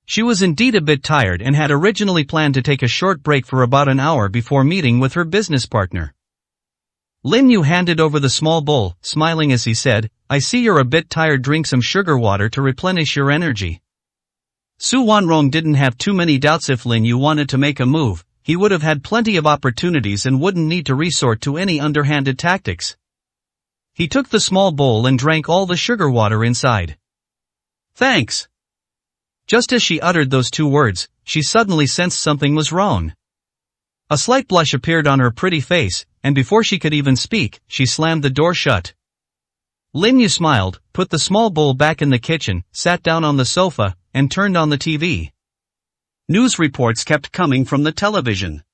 She was indeed a bit tired and had originally planned to take a short break for about an hour before meeting with her business partner. Lin Yu handed over the small bowl, smiling as he said, I see you're a bit tired. Drink some sugar water to replenish your energy. Su Wanrong didn't have too many doubts. If Lin Yu wanted to make a move, he would have had plenty of opportunities and wouldn't need to resort to any underhanded tactics. He took the small bowl and drank all the sugar water inside. Thanks. Just as she uttered those two words, she suddenly sensed something was wrong. A slight blush appeared on her pretty face, and before she could even speak, she slammed the door shut. Lin Yu smiled, put the small bowl back in the kitchen, sat down on the sofa, and turned on the TV. News reports kept coming from the television.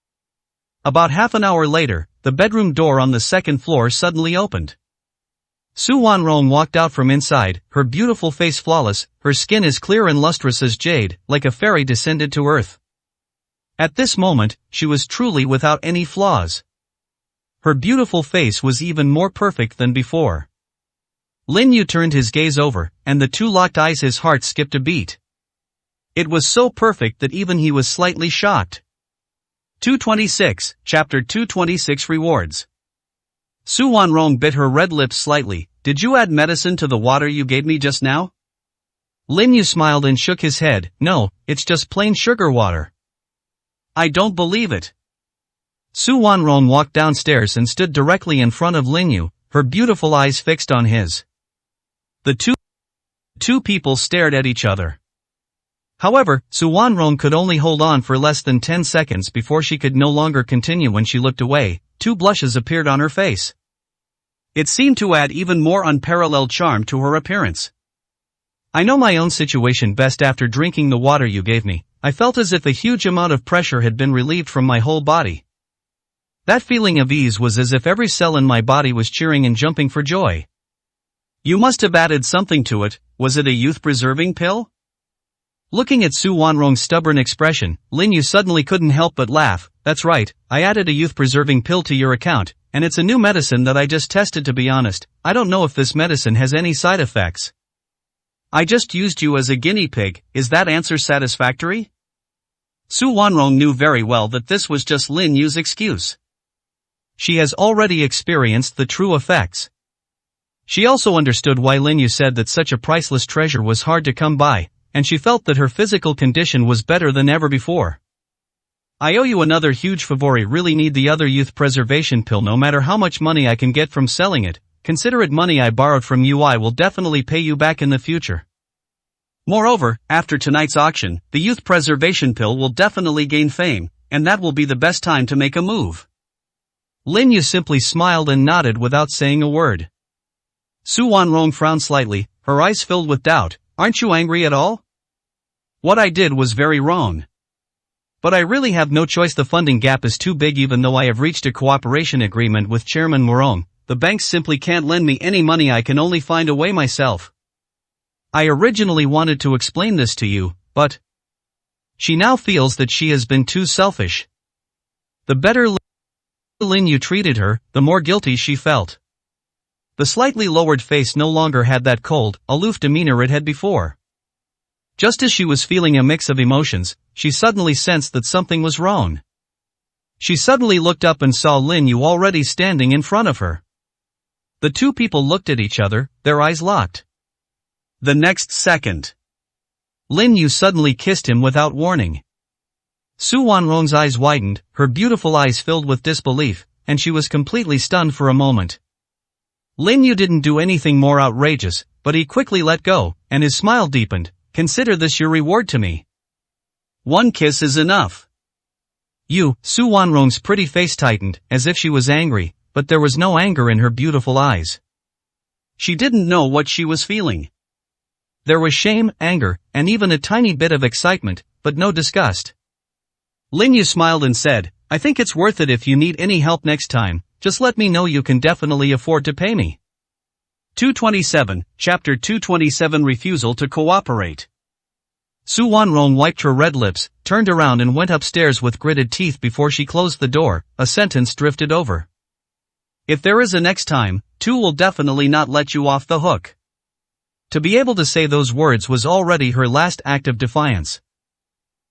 About half an hour later, the bedroom door on the second floor suddenly opened. Su Wanrong walked out from inside, her beautiful face flawless, her skin as clear and lustrous as jade, like a fairy descended to earth. At this moment, she was truly without any flaws. Her beautiful face was even more perfect than before. Lin Yu turned his gaze over, and the two locked eyes. His heart skipped a beat. It was so perfect that even he was slightly shocked. 226, Chapter 226 Rewards. Su Wanrong bit her red lips slightly. Did you add medicine to the water you gave me just now? Lin Yu smiled and shook his head. No, it's just plain sugar water. I don't believe it. Su Wanrong walked downstairs and stood directly in front of Lin Yu, her beautiful eyes fixed on his. The two people stared at each other. However, Su Wanrong could only hold on for less than 10 seconds before she could no longer continue. When she looked away, two blushes appeared on her face. It seemed to add even more unparalleled charm to her appearance. I know my own situation best. After drinking the water you gave me, I felt as if a huge amount of pressure had been relieved from my whole body. That feeling of ease was as if every cell in my body was cheering and jumping for joy. You must have added something to it. Was it a youth-preserving pill? Looking at Su Wanrong's stubborn expression, Lin Yu suddenly couldn't help but laugh. That's right, I added a youth-preserving pill to your account, and it's a new medicine that I just tested. To be honest, I don't know if this medicine has any side effects. I just used you as a guinea pig. Is that answer satisfactory? Su Wanrong knew very well that this was just Lin Yu's excuse. She has already experienced the true effects. She also understood why Lin Yu said that such a priceless treasure was hard to come by, and she felt that her physical condition was better than ever before. I owe you another huge favor. I really need the other youth preservation pill. No matter how much money I can get from selling it, consider it money I borrowed from you. I will definitely pay you back in the future. Moreover, after tonight's auction, the youth preservation pill will definitely gain fame, and that will be the best time to make a move. Lin Yu simply smiled and nodded without saying a word. Su Wanrong frowned slightly, her eyes filled with doubt. Aren't you angry at all? What I did was very wrong. But I really have no choice. The funding gap is too big. Even though I have reached a cooperation agreement with Chairman Morong, the banks simply can't lend me any money. I can only find a way myself. I originally wanted to explain this to you, but she now feels that she has been too selfish. The better Lin Yu treated her, the more guilty she felt. The slightly lowered face no longer had that cold, aloof demeanor it had before. Just as she was feeling a mix of emotions, she suddenly sensed that something was wrong. She suddenly looked up and saw Lin Yu already standing in front of her. The two people looked at each other, their eyes locked. The next second, Lin Yu suddenly kissed him without warning. Su Wanrong's eyes widened, her beautiful eyes filled with disbelief, and she was completely stunned for a moment. Lin Yu didn't do anything more outrageous, but he quickly let go, and his smile deepened. Consider this your reward to me. One kiss is enough. Su Wanrong's pretty face tightened, as if she was angry, but there was no anger in her beautiful eyes. She didn't know what she was feeling. There was shame, anger, and even a tiny bit of excitement, but no disgust. Lin Yu smiled and said, I think it's worth it if you need any help next time, just let me know you can definitely afford to pay me. 227, Chapter 227 Refusal to Cooperate. Su Wanrong wiped her red lips, turned around and went upstairs with gritted teeth before she closed the door. A sentence drifted over. If there is a next time, Tu will definitely not let you off the hook. To be able to say those words was already her last act of defiance.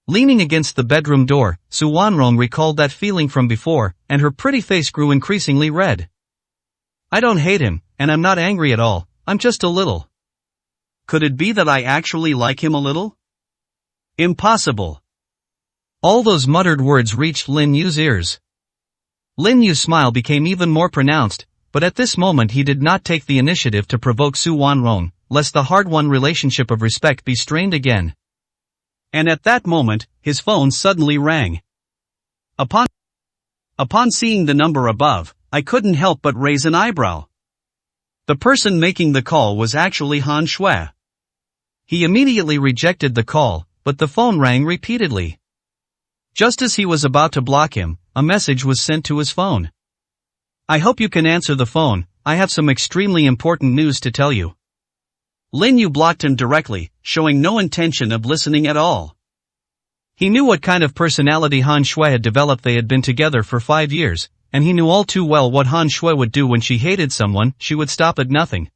Leaning against the bedroom door, Su Wanrong recalled that feeling from before, and her pretty face grew increasingly red. I don't hate him, and I'm not angry at all, I'm just a little. Could it be that I actually like him a little? Impossible. All those muttered words reached Lin Yu's ears. Lin Yu's smile became even more pronounced, but at this moment he did not take the initiative to provoke Su Wanrong, lest the hard-won relationship of respect be strained again. And at that moment, his phone suddenly rang. Upon seeing the number above, I couldn't help but raise an eyebrow. The person making the call was actually Han Shui. He immediately rejected the call, but the phone rang repeatedly. Just as he was about to block him, a message was sent to his phone. I hope you can answer the phone, I have some extremely important news to tell you. Lin Yu blocked him directly, showing no intention of listening at all. He knew what kind of personality Han Shui had developed. They had been together for 5 years, and he knew all too well what Han Shui would do when she hated someone. She would stop at nothing.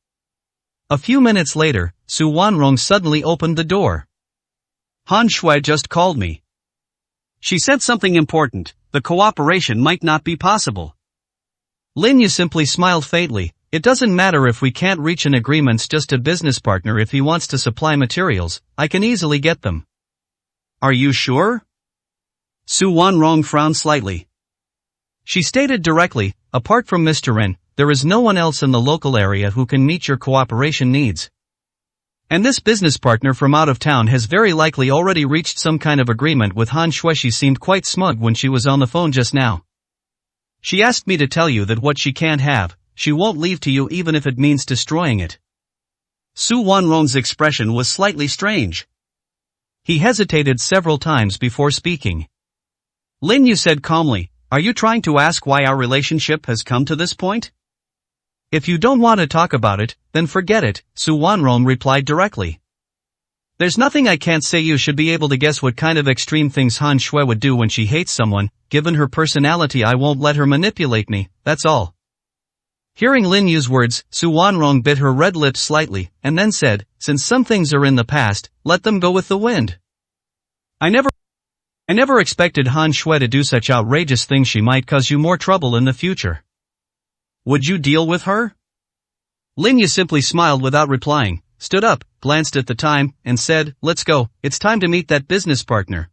A few minutes later, Su Wanrong suddenly opened the door. Han Shui just called me. She said something important, the cooperation might not be possible. Lin Yu simply smiled faintly. It doesn't matter if we can't reach an agreement's just a business partner. If he wants to supply materials, I can easily get them. Are you sure? Su Wanrong frowned slightly. She stated directly, apart from Mr. Ren, there is no one else in the local area who can meet your cooperation needs. And this business partner from out of town has very likely already reached some kind of agreement with Han Shui. She seemed quite smug when she was on the phone just now. She asked me to tell you that what she can't have, she won't leave to you even if it means destroying it. Su Wanrong's expression was slightly strange. He hesitated several times before speaking. Lin Yu said calmly, are you trying to ask why our relationship has come to this point? If you don't want to talk about it, then forget it, Su Wanrong replied directly. There's nothing I can't say. You should be able to guess what kind of extreme things Han Shui would do when she hates someone. Given her personality, I won't let her manipulate me, that's all. Hearing Lin Yu's words, Su Wanrong bit her red lips slightly, and then said, since some things are in the past, let them go with the wind. I never expected Han Shui to do such outrageous things. She might cause you more trouble in the future. Would you deal with her? Lin Yu simply smiled without replying, stood up, glanced at the time, and said, let's go, it's time to meet that business partner.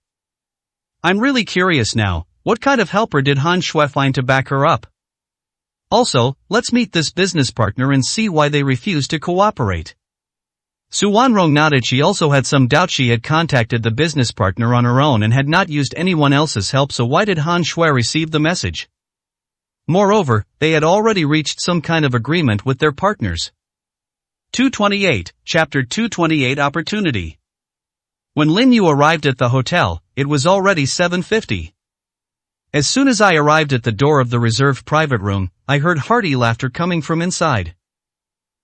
I'm really curious now, what kind of helper did Han Shui find to back her up? Also, let's meet this business partner and see why they refuse to cooperate. Su Wanrong nodded. She also had some doubt. She had contacted the business partner on her own and had not used anyone else's help, so why did Han Shui receive the message? Moreover, they had already reached some kind of agreement with their partners. 228, Chapter 228 Opportunity. When Lin Yu arrived at the hotel, it was already 7:50. As soon as I arrived at the door of the reserved private room, I heard hearty laughter coming from inside.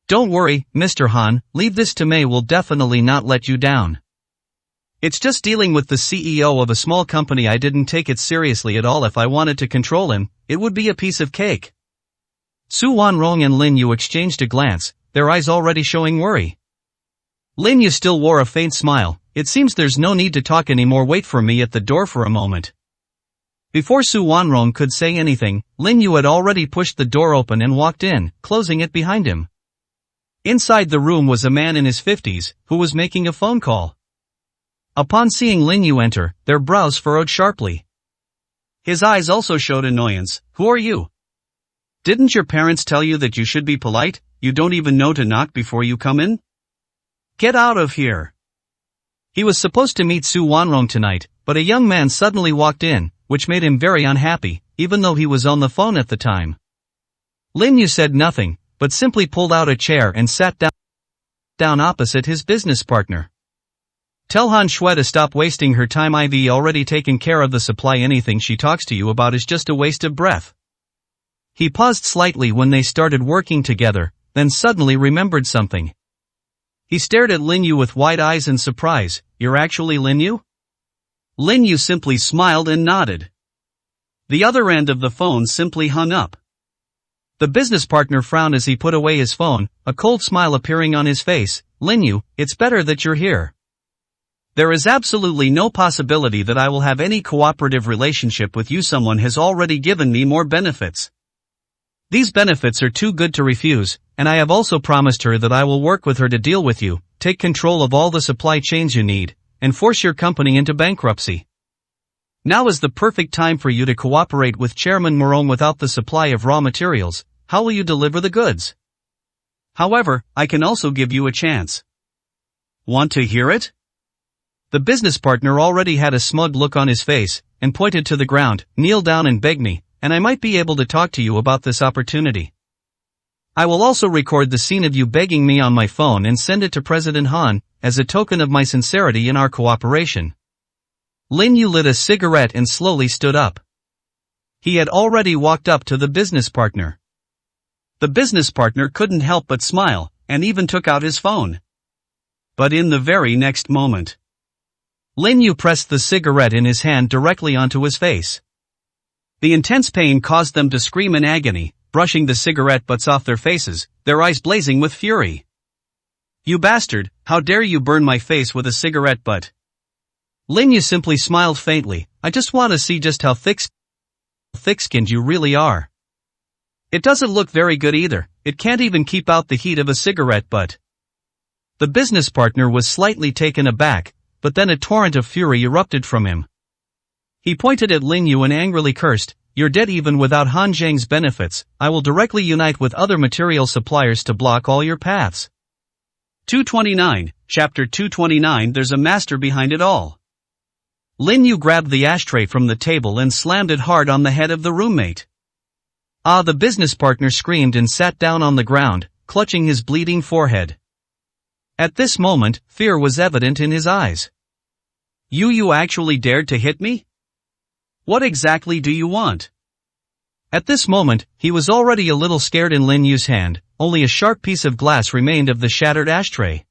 Don't worry, Mr. Han, leave this to me. Will definitely not let you down. It's just dealing with the CEO of a small company. I didn't take it seriously at all. If I wanted to control him, it would be a piece of cake. Su Wanrong and Lin Yu exchanged a glance, their eyes already showing worry. Lin Yu still wore a faint smile. It seems there's no need to talk anymore. Wait for me at the door for a moment. Before Su Wanrong could say anything, Lin Yu had already pushed the door open and walked in, closing it behind him. Inside the room was a man in his 50s, who was making a phone call. Upon seeing Lin Yu enter, their brows furrowed sharply. His eyes also showed annoyance. Who are you? Didn't your parents tell you that you should be polite? You don't even know to knock before you come in? Get out of here. He was supposed to meet Su Wanrong tonight, but a young man suddenly walked in, which made him very unhappy, even though he was on the phone at the time. Lin Yu said nothing, but simply pulled out a chair and sat down opposite his business partner. Tell Han Shui to stop wasting her time. I've already taken care of the supply. Anything she talks to you about is just a waste of breath. He paused slightly when they started working together, then suddenly remembered something. He stared at Lin Yu with wide eyes in surprise. You're actually Lin Yu? Lin Yu simply smiled and nodded. The other end of the phone simply hung up. The business partner frowned as he put away his phone, a cold smile appearing on his face. Lin Yu, it's better that you're here. There is absolutely no possibility that I will have any cooperative relationship with you. Someone has already given me more benefits. These benefits are too good to refuse, and I have also promised her that I will work with her to deal with you, take control of all the supply chains you need, and force your company into bankruptcy. Now is the perfect time for you to cooperate with Chairman Morong. Without the supply of raw materials, how will you deliver the goods? However, I can also give you a chance. Want to hear it? The business partner already had a smug look on his face, and pointed to the ground. Kneel down and beg me, and I might be able to talk to you about this opportunity. I will also record the scene of you begging me on my phone and send it to President Han, as a token of my sincerity in our cooperation. Lin Yu lit a cigarette and slowly stood up. He had already walked up to the business partner. The business partner couldn't help but smile, and even took out his phone. But in the very next moment, Lin Yu pressed the cigarette in his hand directly onto his face. The intense pain caused them to scream in agony, brushing the cigarette butts off their faces, their eyes blazing with fury. You bastard, how dare you burn my face with a cigarette butt? Lin Yu simply smiled faintly. I just want to see just how thick-skinned you really are. It doesn't look very good either. It can't even keep out the heat of a cigarette butt. The business partner was slightly taken aback, but then a torrent of fury erupted from him. He pointed at Lin Yu and angrily cursed, you're dead. Even without Han Zhang's benefits, I will directly unite with other material suppliers to block all your paths. 229, Chapter 229. There's a master behind it all. Lin Yu grabbed the ashtray from the table and slammed it hard on the head of the roommate. Ah! The business partner screamed and sat down on the ground, clutching his bleeding forehead. At this moment, fear was evident in his eyes. You actually dared to hit me? What exactly do you want? At this moment, he was already a little scared. In Lin Yu's hand, only a sharp piece of glass remained of the shattered ashtray.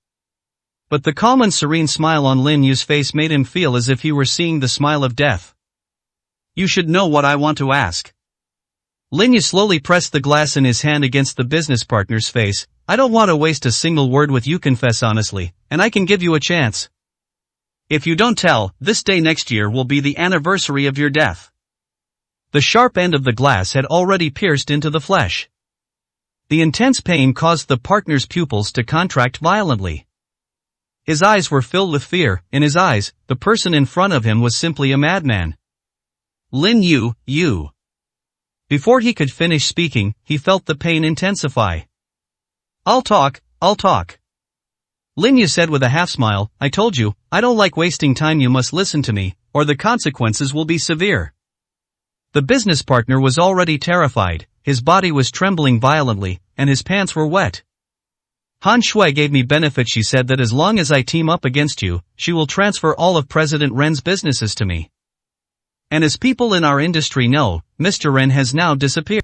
But the calm and serene smile on Lin Yu's face made him feel as if he were seeing the smile of death. You should know what I want to ask. Lin Yu slowly pressed the glass in his hand against the business partner's face. I don't want to waste a single word with you. Confess honestly, and I can give you a chance. If you don't tell, this day next year will be the anniversary of your death. The sharp end of the glass had already pierced into the flesh. The intense pain caused the partner's pupils to contract violently. His eyes were filled with fear. In his eyes, the person in front of him was simply a madman. Lin Yu, you. Before he could finish speaking, he felt the pain intensify. I'll talk. Lin Yu said with a half-smile, I told you, I don't like wasting time. You must listen to me, or the consequences will be severe. The business partner was already terrified, his body was trembling violently, and his pants were wet. Han Shui gave me benefits. She said that as long as I team up against you, she will transfer all of President Ren's businesses to me. And as people in our industry know, Mr. Ren has now disappeared.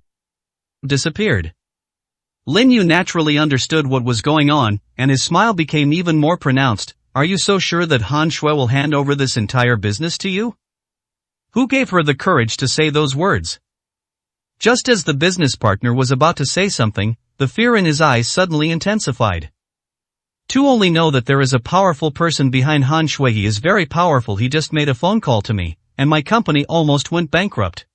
Lin Yu naturally understood what was going on, and his smile became even more pronounced. Are you so sure that Han Shui will hand over this entire business to you? Who gave her the courage to say those words? Just as the business partner was about to say something, the fear in his eyes suddenly intensified. To only know that there is a powerful person behind Han Shui. He is very powerful. He just made a phone call to me, and my company almost went bankrupt.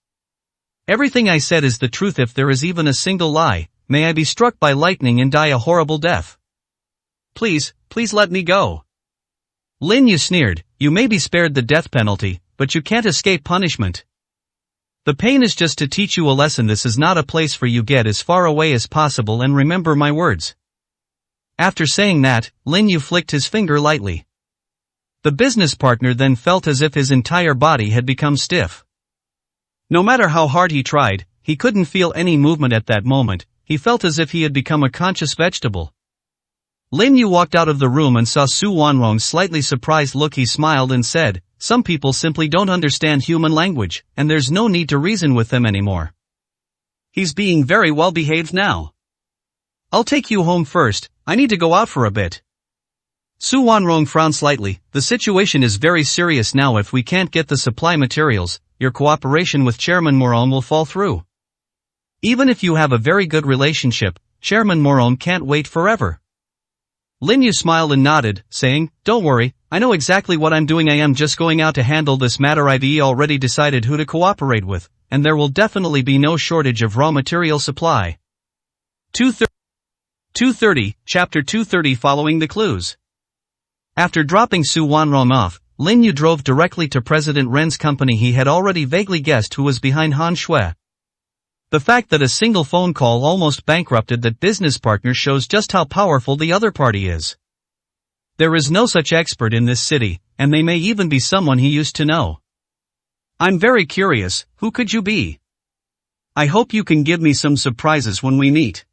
Everything I said is the truth. If there is even a single lie, may I be struck by lightning and die a horrible death. Please let me go. Lin Yu sneered, you may be spared the death penalty, but you can't escape punishment. The pain is just to teach you a lesson. This is not a place for you. Get as far away as possible and remember my words. After saying that, Lin Yu flicked his finger lightly. The business partner then felt as if his entire body had become stiff. No matter how hard he tried, he couldn't feel any movement at that moment. He felt as if he had become a conscious vegetable. Lin Yu walked out of the room and saw Su Wanrong's slightly surprised look. He smiled and said, "Some people simply don't understand human language, and there's no need to reason with them anymore." He's being very well behaved now. "I'll take you home first, I need to go out for a bit." Su Wanrong frowned slightly. "The situation is very serious now. If we can't get the supply materials, your cooperation with Chairman Moron will fall through. Even if you have a very good relationship, Chairman Moron can't wait forever." Lin Yu smiled and nodded, saying, "Don't worry, I know exactly what I'm doing. I am just going out to handle this matter. I've already decided who to cooperate with, and there will definitely be no shortage of raw material supply." 230, Chapter 230. Following the clues. After dropping Su Wanrong off, Lin Yu drove directly to President Ren's company. He had already vaguely guessed who was behind Han Shui. The fact that a single phone call almost bankrupted that business partner shows just how powerful the other party is. There is no such expert in this city, and they may even be someone he used to know. "I'm very curious, who could you be? I hope you can give me some surprises when we meet."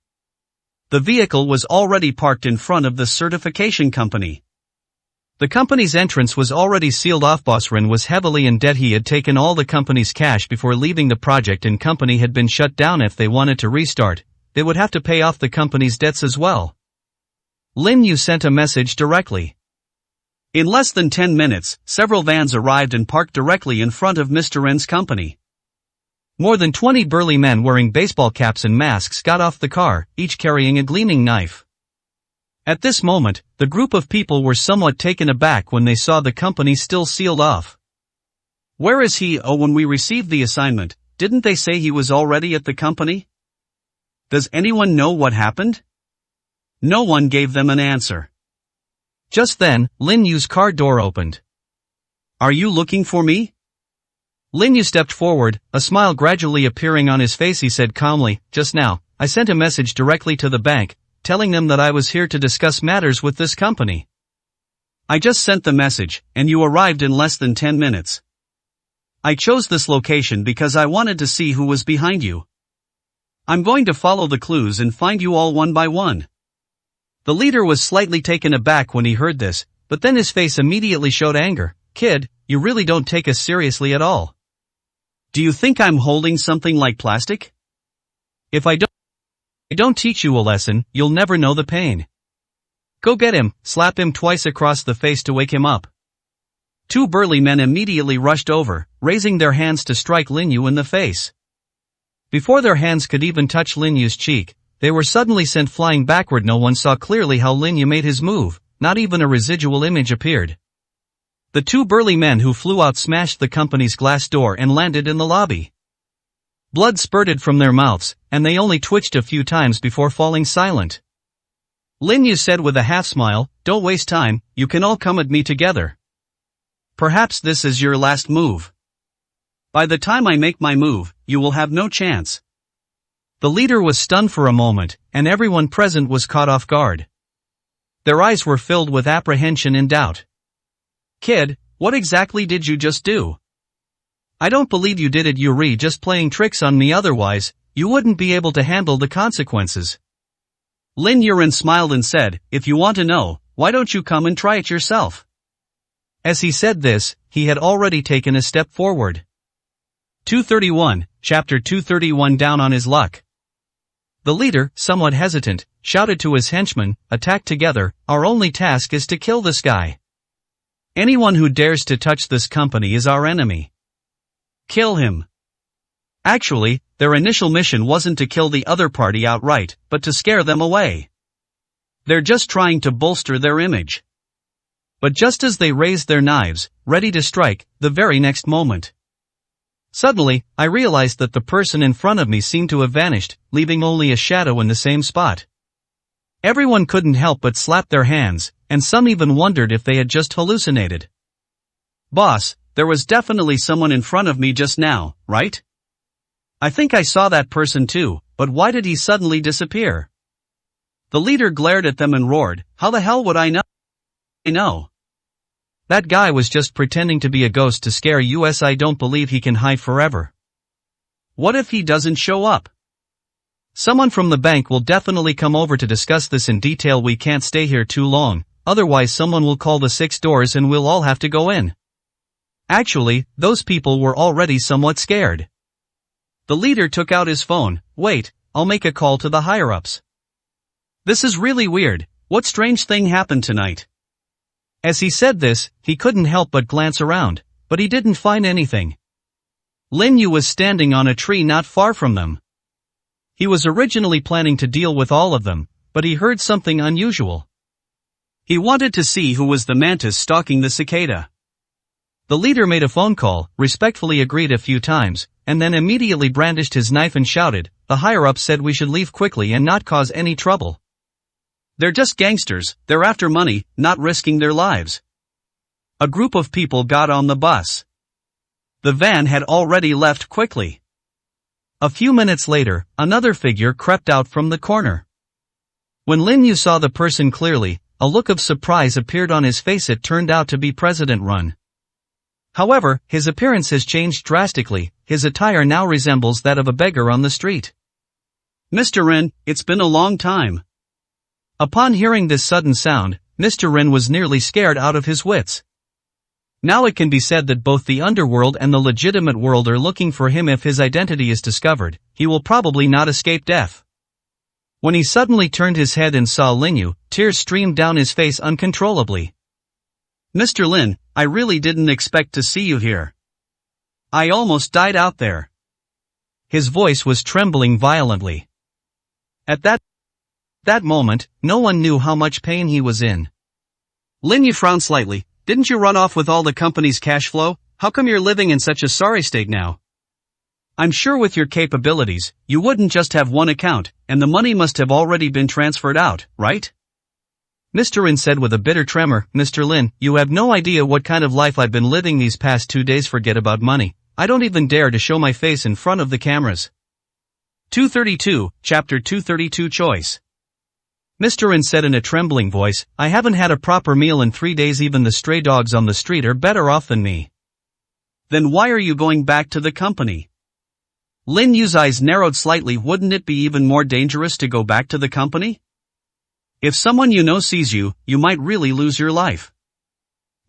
The vehicle was already parked in front of the certification company. The company's entrance was already sealed off. Boss Ren was heavily in debt. He had taken all the company's cash before leaving the project, and company had been shut down. If they wanted to restart, they would have to pay off the company's debts as well. Lin Yu sent a message directly. In less than 10 minutes, several vans arrived and parked directly in front of Mr. Ren's company. More than 20 burly men wearing baseball caps and masks got off the car, each carrying a gleaming knife. At this moment, the group of people were somewhat taken aback when they saw the company still sealed off. "Where is he? Oh, when we received the assignment, didn't they say he was already at the company? Does anyone know what happened?" No one gave them an answer. Just then, Lin Yu's car door opened. "Are you looking for me?" Lin Yu stepped forward, a smile gradually appearing on his face. He said calmly, "Just now, I sent a message directly to the bank, telling them that I was here to discuss matters with this company. I just sent the message, and you arrived in less than 10 minutes. I chose this location because I wanted to see who was behind you. I'm going to follow the clues and find you all one by one." The leader was slightly taken aback when he heard this, but then his face immediately showed anger. "Kid, you really don't take us seriously at all. Do you think I'm holding something like plastic? If I don't teach you a lesson, you'll never know the pain. Go get him, slap him twice across the face to wake him up." Two burly men immediately rushed over, raising their hands to strike Lin Yu in the face. Before their hands could even touch Lin Yu's cheek, they were suddenly sent flying backward. No one saw clearly how Lin Yu made his move, not even a residual image appeared. The two burly men who flew out smashed the company's glass door and landed in the lobby. Blood spurted from their mouths, and they only twitched a few times before falling silent. Lin Yu said with a half-smile, "Don't waste time, you can all come at me together. Perhaps this is your last move. By the time I make my move, you will have no chance." The leader was stunned for a moment, and everyone present was caught off guard. Their eyes were filled with apprehension and doubt. "Kid, what exactly did you just do? I don't believe you did it. You're just playing tricks on me, otherwise, you wouldn't be able to handle the consequences." Lin Yuren smiled and said, "If you want to know, why don't you come and try it yourself?" As he said this, he had already taken a step forward. 231, Chapter 231. Down on his luck. The leader, somewhat hesitant, shouted to his henchmen, "Attack together, our only task is to kill this guy. Anyone who dares to touch this company is our enemy. Kill him." Actually, their initial mission wasn't to kill the other party outright, but to scare them away. They're just trying to bolster their image. But just as they raised their knives, ready to strike, the very next moment, suddenly, I realized that the person in front of me seemed to have vanished, leaving only a shadow in the same spot. Everyone couldn't help but slap their hands, and some even wondered if they had just hallucinated. "Boss, there was definitely someone in front of me just now, right? I think I saw that person too, but why did he suddenly disappear? The leader glared at them and roared, how the hell would I know? That guy was just pretending to be a ghost to scare us. I don't believe he can hide forever. What if he doesn't show up? Someone from the bank will definitely come over to discuss this in detail. We can't stay here too long, otherwise someone will call the 6 doors and we'll all have to go in. Actually, those people were already somewhat scared. The leader took out his phone. Wait, I'll make a call to the higher-ups. This is really weird. What strange thing happened tonight? As he said this, he couldn't help but glance around, but he didn't find anything. Lin Yu was standing on a tree not far from them. He was originally planning to deal with all of them, but he heard something unusual. He wanted to see who was the mantis stalking the cicada. The leader made a phone call, respectfully agreed a few times, and then immediately brandished his knife and shouted, the higher-up said we should leave quickly and not cause any trouble. They're just gangsters, they're after money, not risking their lives. A group of people got on the bus. The van had already left quickly. A few minutes later, another figure crept out from the corner. When Lin Yu saw the person clearly, a look of surprise appeared on his face. It turned out to be President Run. However, his appearance has changed drastically. His attire now resembles that of a beggar on the street. Mr. Ren, it's been a long time. Upon hearing this sudden sound, Mr. Ren was nearly scared out of his wits. Now it can be said that both the underworld and the legitimate world are looking for him. If his identity is discovered, he will probably not escape death. When he suddenly turned his head and saw Lin Yu, tears streamed down his face uncontrollably. Mr. Lin, I really didn't expect to see you here. I almost died out there. His voice was trembling violently. At that moment, no one knew how much pain he was in. Lin Yu frowned slightly. Didn't you run off with all the company's cash flow? How come you're living in such a sorry state now? I'm sure with your capabilities, you wouldn't just have one account, and the money must have already been transferred out, right? Mr. Rin said with a bitter tremor, Mr. Lin, you have no idea what kind of life I've been living these past 2 days. Forget about money. I don't even dare to show my face in front of the cameras. 232, Chapter 232 Choice. Mr. Rin said in a trembling voice, I haven't had a proper meal in 3 days. Even the stray dogs on the street are better off than me. Then why are you going back to the company? Lin Yu's eyes narrowed slightly. Wouldn't it be even more dangerous to go back to the company? If someone you know sees you, you might really lose your life.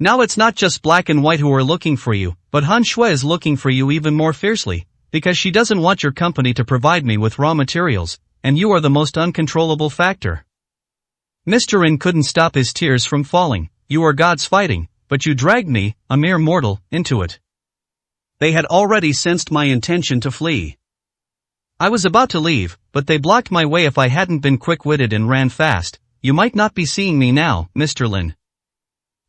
Now it's not just Black and White who are looking for you, but Han Shui is looking for you even more fiercely, because she doesn't want your company to provide me with raw materials, and you are the most uncontrollable factor. Mr. Rin couldn't stop his tears from falling. You are gods fighting, but you dragged me, a mere mortal, into it. They had already sensed my intention to flee. I was about to leave, but they blocked my way. If I hadn't been quick-witted and ran fast, you might not be seeing me now, Mr. Lin.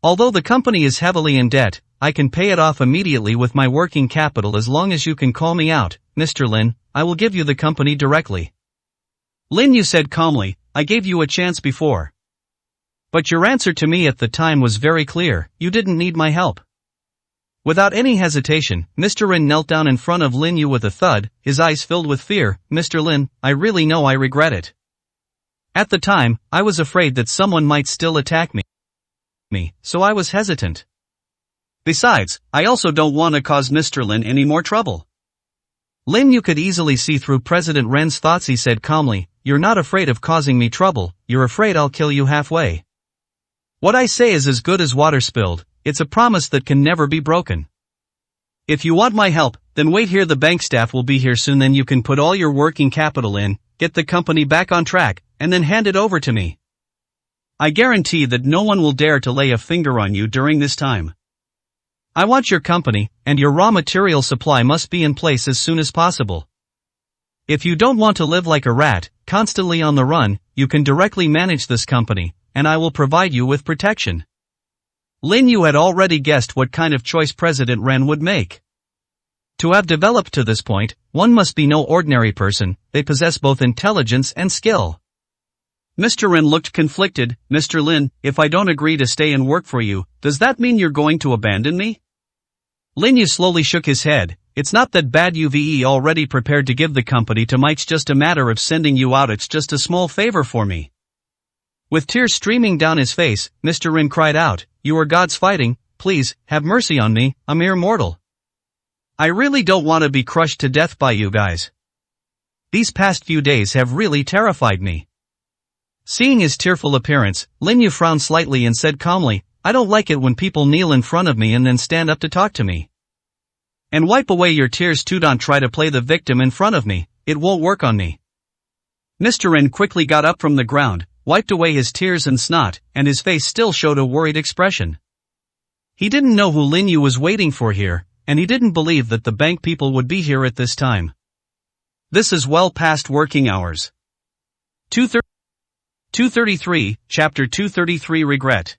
Although the company is heavily in debt, I can pay it off immediately with my working capital. As long as you can call me out, Mr. Lin, I will give you the company directly. Lin Yu said calmly, I gave you a chance before. But your answer to me at the time was very clear. You didn't need my help. Without any hesitation, Mr. Rin knelt down in front of Lin Yu with a thud, his eyes filled with fear. Mr. Lin, I really know I regret it. At the time, I was afraid that someone might still attack me, so I was hesitant. Besides, I also don't want to cause Mr. Lin any more trouble. Lin Yu could easily see through President Ren's thoughts. He said calmly, you're not afraid of causing me trouble, you're afraid I'll kill you halfway. What I say is as good as water spilled. It's a promise that can never be broken. If you want my help, then wait here. The bank staff will be here soon. Then you can put all your working capital in, get the company back on track, and then hand it over to me. I guarantee that no one will dare to lay a finger on you during this time. I want your company, and your raw material supply must be in place as soon as possible. If you don't want to live like a rat, constantly on the run, you can directly manage this company, and I will provide you with protection. Lin Yu had already guessed what kind of choice President Ren would make. To have developed to this point, one must be no ordinary person. They possess both intelligence and skill. Mr. Ren looked conflicted. Mr. Lin, if I don't agree to stay and work for you, does that mean you're going to abandon me? Lin Yu slowly shook his head. It's not that bad. You've already prepared to give the company to Mike's just a matter of sending you out. It's just a small favor for me. With tears streaming down his face, Mr. Rin cried out, "You are gods fighting, please, have mercy on me, a mere mortal. I really don't want to be crushed to death by you guys. These past few days have really terrified me." Seeing his tearful appearance, Lin Yu frowned slightly and said calmly, "I don't like it when people kneel in front of me and then stand up to talk to me. And wipe away your tears too. Don't try to play the victim in front of me, it won't work on me." Mr. Rin quickly got up from the ground, wiped away his tears and snot, and his face still showed a worried expression. He didn't know who Lin Yu was waiting for here, and he didn't believe that the bank people would be here at this time. This is well past working hours. 233, Chapter 233 Regret.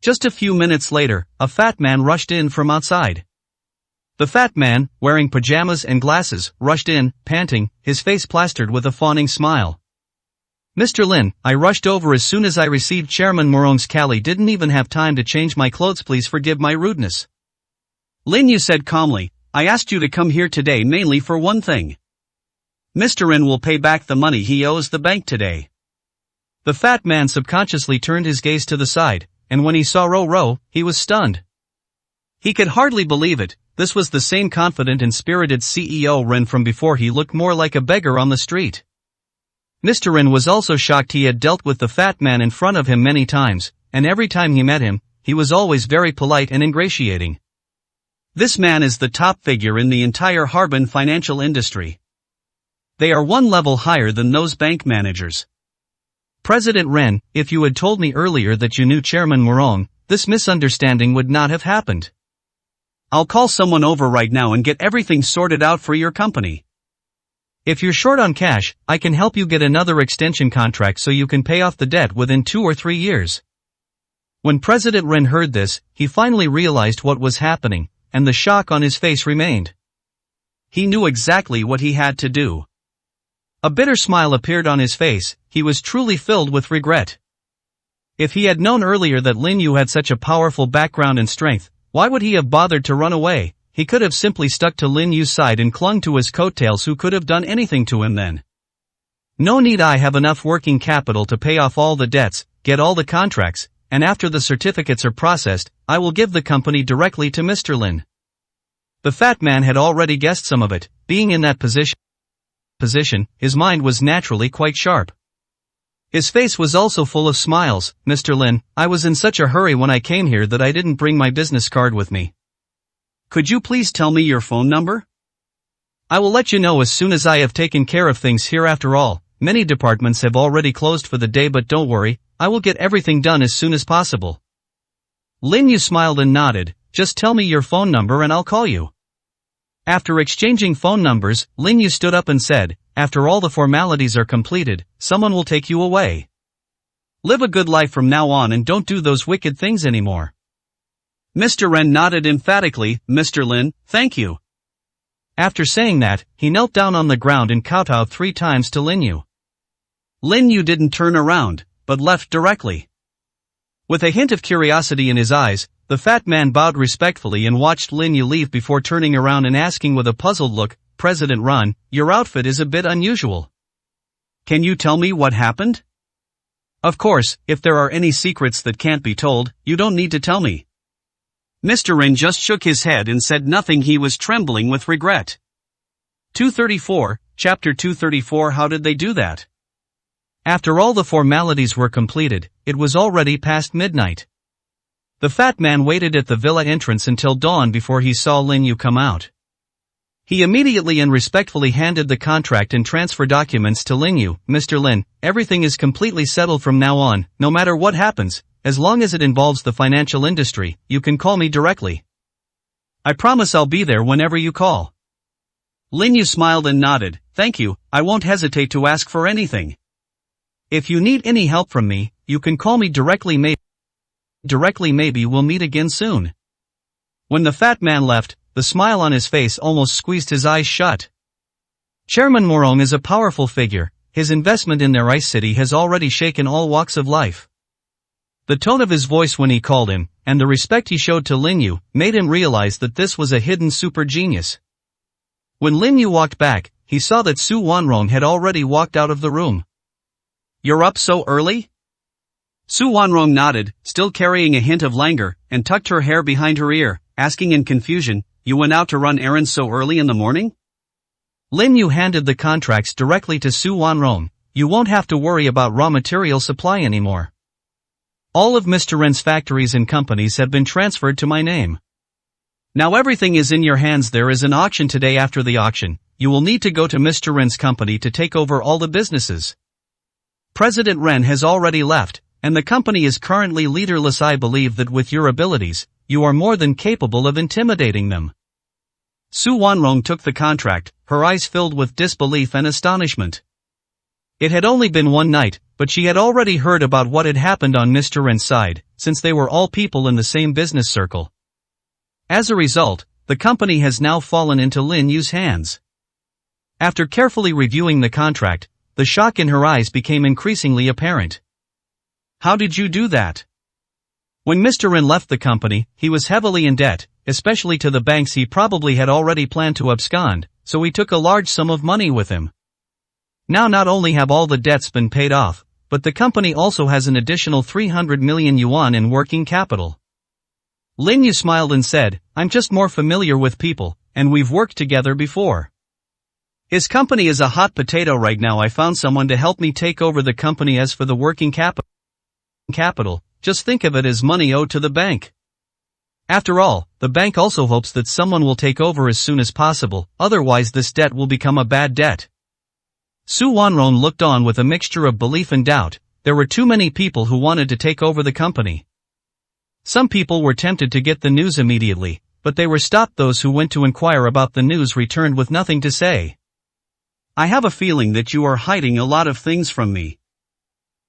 Just a few minutes later, a fat man rushed in from outside. The fat man, wearing pajamas and glasses, rushed in, panting, his face plastered with a fawning smile. "Mr. Lin, I rushed over as soon as I received Chairman Morong's Cali. Didn't even have time to change my clothes. Please forgive my rudeness." Lin Yu said calmly, "I asked you to come here today mainly for one thing. Mr. Rin will pay back the money he owes the bank today." The fat man subconsciously turned his gaze to the side, and when he saw Ro, he was stunned. He could hardly believe it. This was the same confident and spirited CEO Rin from before. He looked more like a beggar on the street. Mr. Rin was also shocked. He had dealt with the fat man in front of him many times, and every time he met him, he was always very polite and ingratiating. This man is the top figure in the entire Harbin financial industry. They are one level higher than those bank managers. "President Ren, if you had told me earlier that you knew Chairman Morong, this misunderstanding would not have happened. I'll call someone over right now and get everything sorted out for your company. If you're short on cash, I can help you get another extension contract so you can pay off the debt within 2 or 3 years. When President Ren heard this, he finally realized what was happening, and the shock on his face remained. He knew exactly what he had to do. A bitter smile appeared on his face. He was truly filled with regret. If he had known earlier that Lin Yu had such a powerful background and strength, why would he have bothered to run away? He could have simply stuck to Lin Yu's side and clung to his coattails. Who could have done anything to him then? No need. I have enough working capital to pay off all the debts, get all the contracts, and after the certificates are processed, I will give the company directly to Mr. Lin. The fat man had already guessed some of it. Being in that position, his mind was naturally quite sharp. His face was also full of smiles. "Mr. Lin, I was in such a hurry when I came here that I didn't bring my business card with me. Could you please tell me your phone number? I will let you know as soon as I have taken care of things here. After all, many departments have already closed for the day, but don't worry, I will get everything done as soon as possible." Lin Yu smiled and nodded. "Just tell me your phone number and I'll call you." After exchanging phone numbers, Lin Yu stood up and said, "After all the formalities are completed, someone will take you away. Live a good life from now on and don't do those wicked things anymore." Mr. Ren nodded emphatically. "Mr. Lin, thank you." After saying that, he knelt down on the ground and kowtowed 3 times to Lin Yu. Lin Yu didn't turn around, but left directly. With a hint of curiosity in his eyes, the fat man bowed respectfully and watched Lin Yu leave before turning around and asking with a puzzled look, "President Ran, your outfit is a bit unusual. Can you tell me what happened?" "Of course, if there are any secrets that can't be told, you don't need to tell me." Mr. Rin just shook his head and said nothing. He was trembling with regret. 234, Chapter 234. How did they do that? After all the formalities were completed, it was already past midnight. The fat man waited at the villa entrance until dawn before he saw Lin Yu come out. He immediately and respectfully handed the contract and transfer documents to Lin Yu. "Mr. Lin, everything is completely settled from now on. No matter what happens, as long as it involves the financial industry, you can call me directly. I promise I'll be there whenever you call." Lin Yu smiled and nodded. "Thank you, I won't hesitate to ask for anything. If you need any help from me, you can call me directly. Maybe we'll meet again soon." When the fat man left, the smile on his face almost squeezed his eyes shut. Chairman Morong is a powerful figure. His investment in their ice city has already shaken all walks of life. The tone of his voice when he called him, and the respect he showed to Lin Yu, made him realize that this was a hidden super genius. When Lin Yu walked back, he saw that Su Wanrong had already walked out of the room. You're up so early? Su Wanrong nodded, still carrying a hint of languor, and tucked her hair behind her ear, asking in confusion, you went out to run errands so early in the morning? Lin Yu handed the contracts directly to Su Wanrong. You won't have to worry about raw material supply anymore. All of Mr. Ren's factories and companies have been transferred to my name. Now everything is in your hands. There is an auction today. After the auction, you will need to go to Mr. Ren's company to take over all the businesses. President Ren has already left, and the company is currently leaderless. I believe that with your abilities, you are more than capable of intimidating them. Su Wanrong took the contract, her eyes filled with disbelief and astonishment. It had only been one night, but she had already heard about what had happened on Mr. Ren's side, since they were all people in the same business circle. As a result, the company has now fallen into Lin Yu's hands. After carefully reviewing the contract, the shock in her eyes became increasingly apparent. How did you do that? When Mr. Ren left the company, he was heavily in debt, especially to the banks. He probably had already planned to abscond, so he took a large sum of money with him. Now not only have all the debts been paid off, but the company also has an additional 300 million yuan in working capital. Lin Yu smiled and said, I'm just more familiar with people, and we've worked together before. His company is a hot potato right now. I found someone to help me take over the company. As for the working capital, just think of it as money owed to the bank. After all, the bank also hopes that someone will take over as soon as possible, otherwise this debt will become a bad debt. Su Wanrong looked on with a mixture of belief and doubt. There were too many people who wanted to take over the company. Some people were tempted to get the news immediately, but they were stopped. Those who went to inquire about the news returned with nothing to say. I have a feeling that you are hiding a lot of things from me.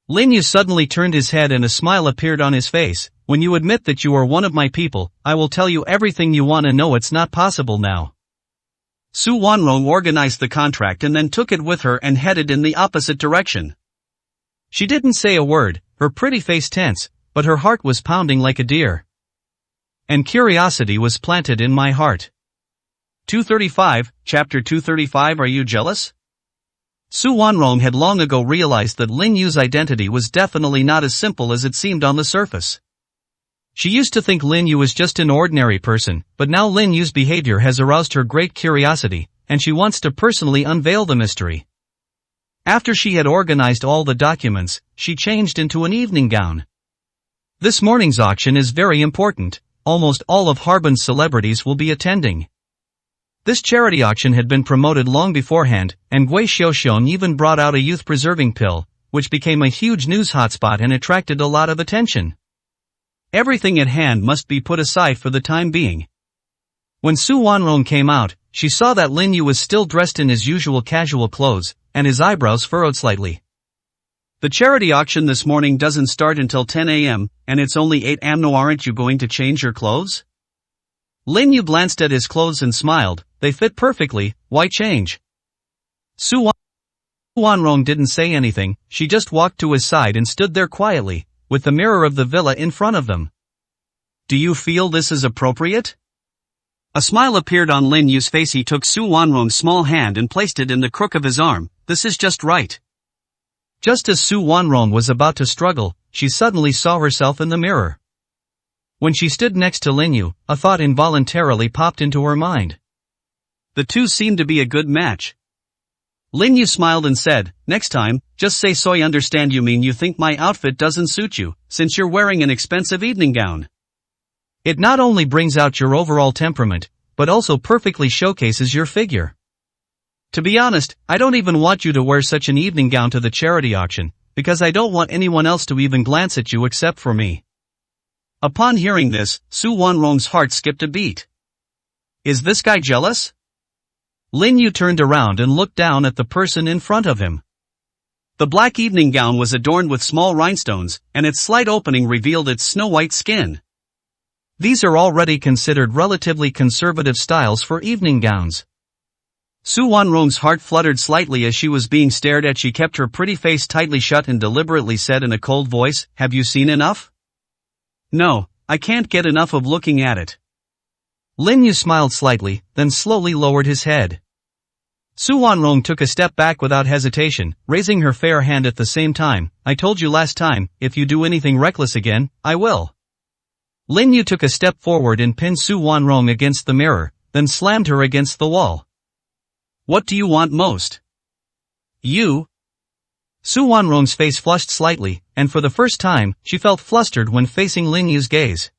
Lin Yu suddenly turned his head and a smile appeared on his face. When you admit that you are one of my people, I will tell you everything you want to know. It's not possible now. Su Wanrong organized the contract and then took it with her and headed in the opposite direction. She didn't say a word, her pretty face tense, but her heart was pounding like a deer. And curiosity was planted in my heart. 235, Chapter 235. Are you jealous? Su Wanrong had long ago realized that Lin Yu's identity was definitely not as simple as it seemed on the surface. She used to think Lin Yu was just an ordinary person, but now Lin Yu's behavior has aroused her great curiosity, and she wants to personally unveil the mystery. After she had organized all the documents, she changed into an evening gown. This morning's auction is very important. Almost all of Harbin's celebrities will be attending. This charity auction had been promoted long beforehand, and Gui Xiaoxiong even brought out a youth-preserving pill, which became a huge news hotspot and attracted a lot of attention. Everything at hand must be put aside for the time being. When Su Wanrong came out, she saw that Lin Yu was still dressed in his usual casual clothes, and his eyebrows furrowed slightly. The charity auction this morning doesn't start until 10 a.m., and it's only 8 a.m. No, aren't you going to change your clothes? Lin Yu glanced at his clothes and smiled. They fit perfectly, why change? Su Wanrong didn't say anything, she just walked to his side and stood there quietly, with the mirror of the villa in front of them. Do you feel this is appropriate? A smile appeared on Lin Yu's face. He took Su Wanrong's small hand and placed it in the crook of his arm. This is just right. Just as Su Wanrong was about to struggle, she suddenly saw herself in the mirror. When she stood next to Lin Yu, a thought involuntarily popped into her mind. The two seemed to be a good match. Lin Yu smiled and said, next time, just say so. I understand. You mean you think my outfit doesn't suit you, since you're wearing an expensive evening gown. It not only brings out your overall temperament, but also perfectly showcases your figure. To be honest, I don't even want you to wear such an evening gown to the charity auction, because I don't want anyone else to even glance at you except for me. Upon hearing this, Su Wanrong's heart skipped a beat. Is this guy jealous? Lin Yu turned around and looked down at the person in front of him. The black evening gown was adorned with small rhinestones, and its slight opening revealed its snow-white skin. These are already considered relatively conservative styles for evening gowns. Su Wanrong's heart fluttered slightly as she was being stared at. She kept her pretty face tightly shut and deliberately said in a cold voice, have you seen enough? No, I can't get enough of looking at it. Lin Yu smiled slightly, then slowly lowered his head. Su Wanrong took a step back without hesitation, raising her fair hand at the same time. I told you last time, if you do anything reckless again, I will. Lin Yu took a step forward and pinned Su Wanrong against the mirror, then slammed her against the wall. What do you want most? You? Su Wanrong's face flushed slightly, and for the first time, she felt flustered when facing Lin Yu's gaze.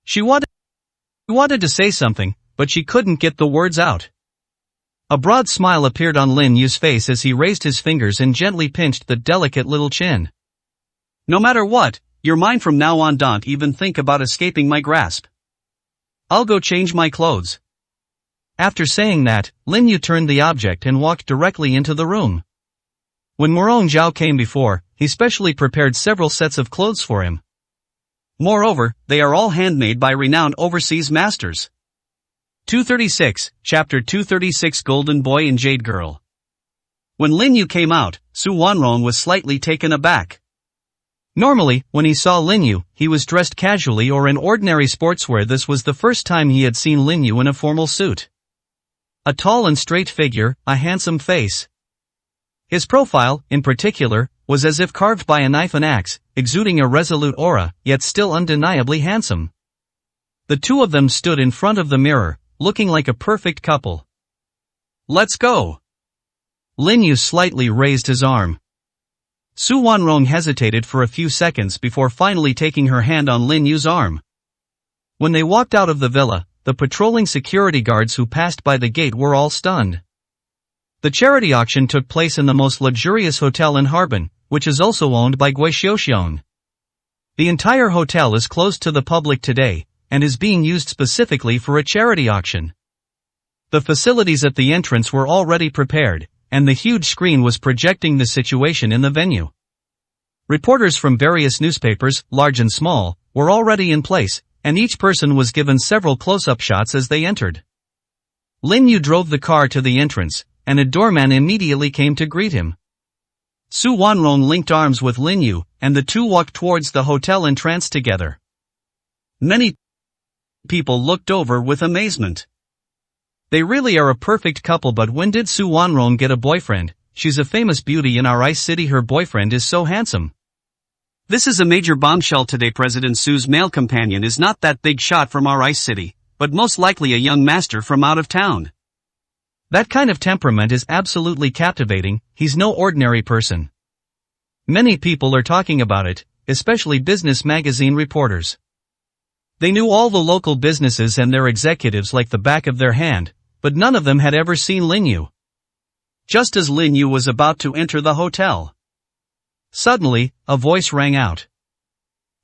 She wanted to say something, but she couldn't get the words out. A broad smile appeared on Lin Yu's face as he raised his fingers and gently pinched the delicate little chin. No matter what, you're mine from now on. Don't even think about escaping my grasp. I'll go change my clothes. After saying that, Lin Yu turned the object and walked directly into the room. When Morong Zhao came before, he specially prepared several sets of clothes for him. Moreover, they are all handmade by renowned overseas masters. 236, Chapter 236 Golden Boy and Jade Girl. When Lin Yu came out, Su Wanrong was slightly taken aback. Normally, when he saw Lin Yu, he was dressed casually or in ordinary sportswear. This was the first time he had seen Lin Yu in a formal suit. A tall and straight figure, a handsome face. His profile, in particular, was as if carved by a knife and axe, exuding a resolute aura, yet still undeniably handsome. The two of them stood in front of the mirror, looking like a perfect couple. Let's go. Lin Yu slightly raised his arm. Su Wanrong hesitated for a few seconds before finally taking her hand on Lin Yu's arm. When they walked out of the villa, the patrolling security guards who passed by the gate were all stunned. The charity auction took place in the most luxurious hotel in Harbin, which is also owned by Guixiuxiong. The entire hotel is closed to the public today, and is being used specifically for a charity auction. The facilities at the entrance were already prepared, and the huge screen was projecting the situation in the venue. Reporters from various newspapers, large and small, were already in place, and each person was given several close-up shots as they entered. Lin Yu drove the car to the entrance, and a doorman immediately came to greet him. Su Wanrong linked arms with Lin Yu, and the two walked towards the hotel entrance together. Many people looked over with amazement. They really are a perfect couple. But when did Su Wanrong get a boyfriend? She's a famous beauty in our ice city. Her boyfriend is so handsome. This is a major bombshell today. President Su's male companion is not that big shot from our ice city, but most likely a young master from out of town. That kind of temperament is absolutely captivating. He's no ordinary person. Many people are talking about it, especially business magazine reporters. They knew all the local businesses and their executives like the back of their hand, but none of them had ever seen Lin Yu. Just as Lin Yu was about to enter the hotel, suddenly, a voice rang out.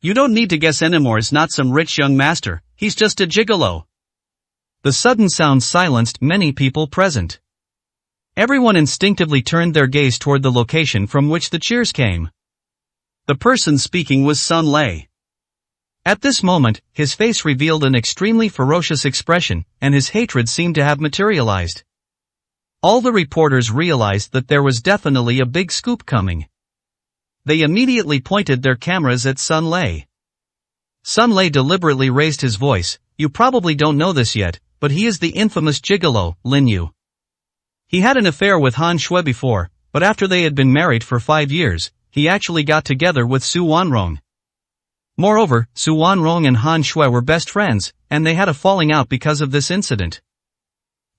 You don't need to guess anymore. He's not some rich young master, he's just a gigolo. The sudden sound silenced many people present. Everyone instinctively turned their gaze toward the location from which the cheers came. The person speaking was Sun Lei. At this moment, his face revealed an extremely ferocious expression, and his hatred seemed to have materialized. All the reporters realized that there was definitely a big scoop coming. They immediately pointed their cameras at Sun Lei. Sun Lei deliberately raised his voice. You probably don't know this yet, but he is the infamous gigolo, Lin Yu. He had an affair with Han Shui before, but after they had been married for 5 years, he actually got together with Su Wanrong. Moreover, Su Wanrong and Han Shui were best friends, and they had a falling out because of this incident.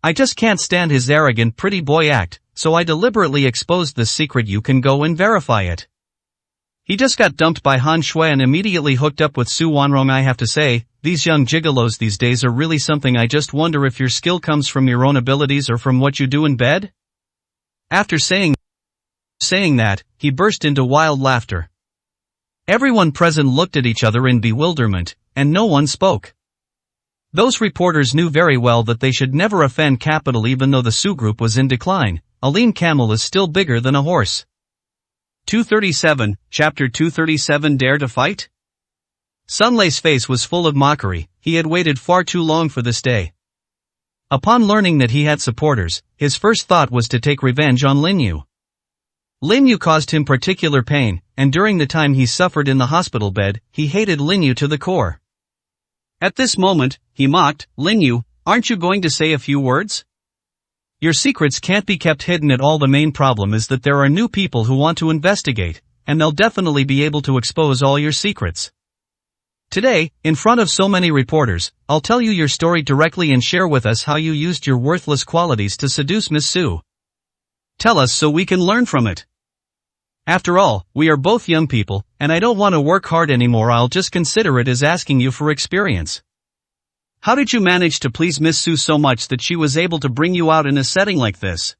I just can't stand his arrogant pretty boy act, so I deliberately exposed this secret. You can go and verify it. He just got dumped by Han Shui and immediately hooked up with Su Wanrong. I have to say, these young gigolos these days are really something. I just wonder if your skill comes from your own abilities or from what you do in bed? After saying that, he burst into wild laughter. Everyone present looked at each other in bewilderment, and no one spoke. Those reporters knew very well that they should never offend capital. Even though the Su group was in decline, a lean camel is still bigger than a horse. 237, Chapter 237 Dare to Fight? Sun Lei's face was full of mockery. He had waited far too long for this day. Upon learning that he had supporters, his first thought was to take revenge on Lin Yu. Lin Yu caused him particular pain, and during the time he suffered in the hospital bed, he hated Lin Yu to the core. At this moment, he mocked, Lin Yu, aren't you going to say a few words? Your secrets can't be kept hidden at all. The main problem is that there are new people who want to investigate, and they'll definitely be able to expose all your secrets. Today, in front of so many reporters, I'll tell you your story directly and share with us how you used your worthless qualities to seduce Miss Sue. Tell us so we can learn from it. After all, we are both young people, and I don't want to work hard anymore. I'll just consider it as asking you for experience. How did you manage to please Miss Sue so much that she was able to bring you out in a setting like this?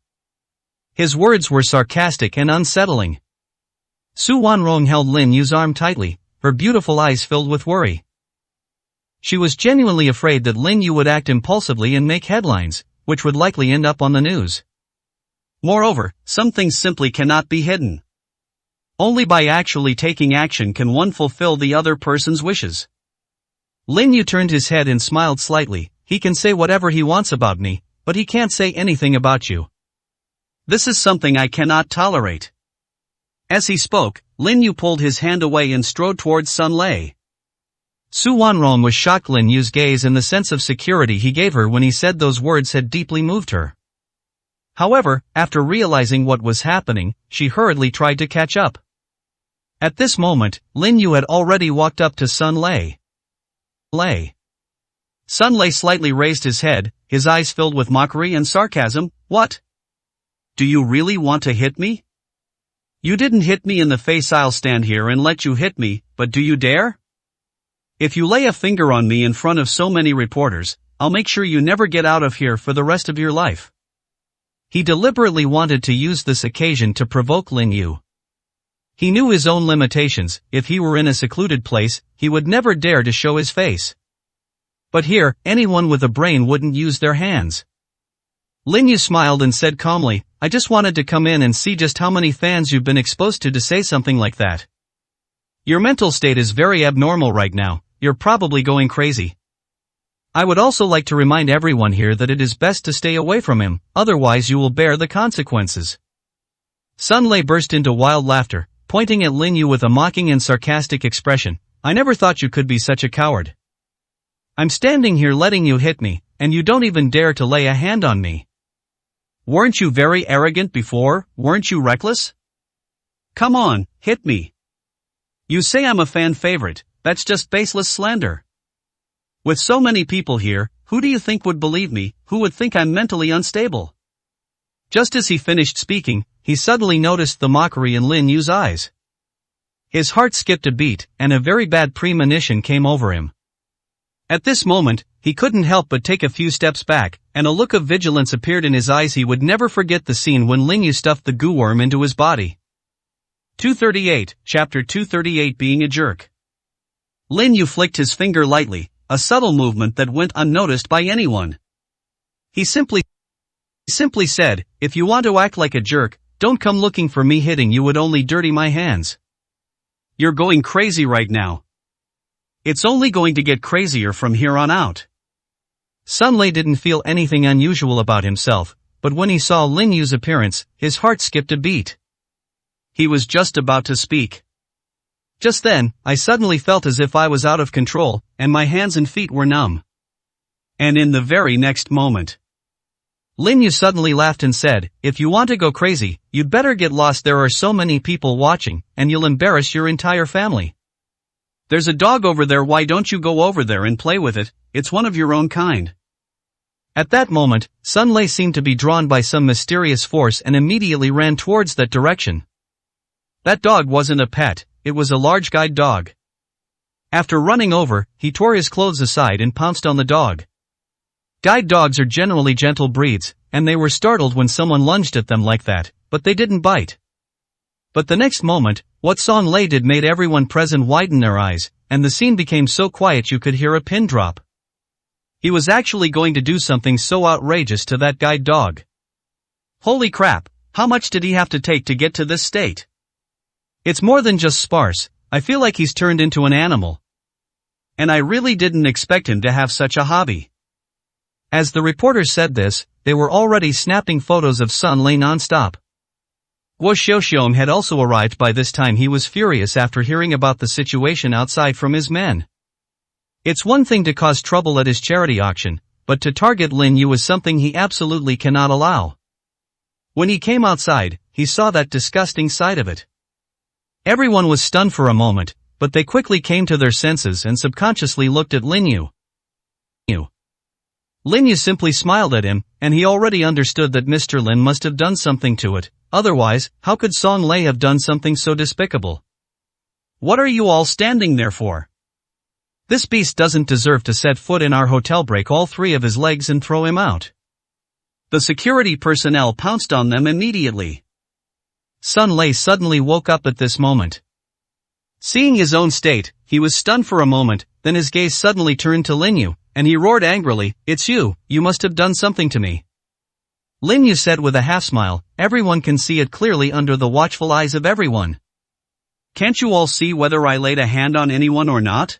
His words were sarcastic and unsettling. Su Wanrong held Lin Yu's arm tightly, her beautiful eyes filled with worry. She was genuinely afraid that Lin Yu would act impulsively and make headlines, which would likely end up on the news. Moreover, some things simply cannot be hidden. Only by actually taking action can one fulfill the other person's wishes. Lin Yu turned his head and smiled slightly. He can say whatever he wants about me, but he can't say anything about you. This is something I cannot tolerate. As he spoke, Lin Yu pulled his hand away and strode towards Sun Lei. Su Wanrong was shocked. Lin Yu's gaze and the sense of security he gave her when he said those words had deeply moved her. However, after realizing what was happening, she hurriedly tried to catch up. At this moment, Lin Yu had already walked up to Sun Lei. Sun Lei slightly raised his head, his eyes filled with mockery and sarcasm. What? Do you really want to hit me? You didn't hit me in the face. I'll stand here and let you hit me, but do you dare? If you lay a finger on me in front of so many reporters, I'll make sure you never get out of here for the rest of your life. He deliberately wanted to use this occasion to provoke Lin Yu. He knew his own limitations. If he were in a secluded place, he would never dare to show his face. But here, anyone with a brain wouldn't use their hands. Lin Yu smiled and said calmly, I just wanted to come in and see just how many fans you've been exposed to say something like that. Your mental state is very abnormal right now. You're probably going crazy. I would also like to remind everyone here that it is best to stay away from him, otherwise you will bear the consequences. Sun Lei burst into wild laughter, pointing at Lin Yu with a mocking and sarcastic expression. I never thought you could be such a coward. I'm standing here letting you hit me, and you don't even dare to lay a hand on me. Weren't you very arrogant before? Weren't you reckless? Come on, hit me. You say I'm a fan favorite, that's just baseless slander. With so many people here, who do you think would believe me? Who would think I'm mentally unstable? Just as he finished speaking, he suddenly noticed the mockery in Lin Yu's eyes. His heart skipped a beat, and a very bad premonition came over him. At this moment, he couldn't help but take a few steps back, and a look of vigilance appeared in his eyes. He would never forget the scene when Lin Yu stuffed the goo worm into his body. 238, Chapter 238 Being a Jerk. Lin Yu flicked his finger lightly, a subtle movement that went unnoticed by anyone. He simply said, if you want to act like a jerk, don't come looking for me. Hitting you would only dirty my hands. You're going crazy right now. It's only going to get crazier from here on out. Sun Lei didn't feel anything unusual about himself, but when he saw Lin Yu's appearance, his heart skipped a beat. He was just about to speak. Just then, I suddenly felt as if I was out of control, and my hands and feet were numb. And in the very next moment, Lin Yu suddenly laughed and said, if you want to go crazy, you'd better get lost. There are so many people watching, and you'll embarrass your entire family. There's a dog over there. Why don't you go over there and play with it? It's one of your own kind. At that moment, Sun Lei seemed to be drawn by some mysterious force and immediately ran towards that direction. That dog wasn't a pet, it was a large guide dog. After running over, he tore his clothes aside and pounced on the dog. Guide dogs are generally gentle breeds, and they were startled when someone lunged at them like that, but they didn't bite. But the next moment, what Sun Lei did made everyone present widen their eyes, and the scene became so quiet you could hear a pin drop. He was actually going to do something so outrageous to that guide dog. Holy crap, how much did he have to take to get to this state? It's more than just sparse, I feel like he's turned into an animal. And I really didn't expect him to have such a hobby. As the reporters said this, they were already snapping photos of Sun Lei non-stop. Guo Xiaoxiong had also arrived by this time. He was furious after hearing about the situation outside from his men. It's one thing to cause trouble at his charity auction, but to target Lin Yu is something he absolutely cannot allow. When he came outside, he saw that disgusting side of it. Everyone was stunned for a moment, but they quickly came to their senses and subconsciously looked at Lin Yu. Lin Yu simply smiled at him, and he already understood that Mr. Lin must have done something to it, otherwise, how could Song Lei have done something so despicable? What are you all standing there for? This beast doesn't deserve to set foot in our hotel. Break all 3 of his legs and throw him out. The security personnel pounced on them immediately. Sun Lei suddenly woke up at this moment. Seeing his own state, he was stunned for a moment, then his gaze suddenly turned to Lin Yu, and he roared angrily, "It's you must have done something to me." Lin Yu said with a half-smile, "Everyone can see it clearly under the watchful eyes of everyone." "Can't you all see whether I laid a hand on anyone or not?"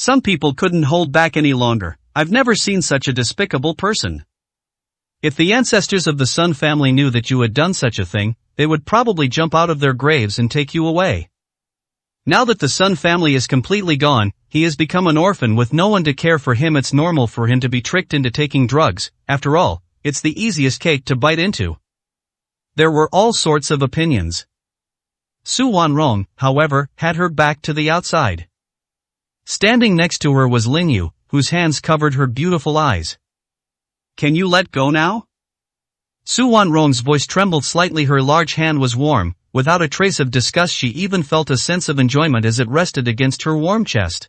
Some people couldn't hold back any longer. "I've never seen such a despicable person. If the ancestors of the Sun family knew that you had done such a thing, they would probably jump out of their graves and take you away. Now that the Sun family is completely gone, he has become an orphan with no one to care for him. It's normal for him to be tricked into taking drugs. After all, it's the easiest cake to bite into." There were all sorts of opinions. Su Wanrong, however, had her back to the outside. Standing next to her was Lin Yu, whose hands covered her beautiful eyes. "Can you let go now?" Su Wanrong's voice trembled slightly. Her large hand was warm. Without a trace of disgust, she even felt a sense of enjoyment as it rested against her warm chest.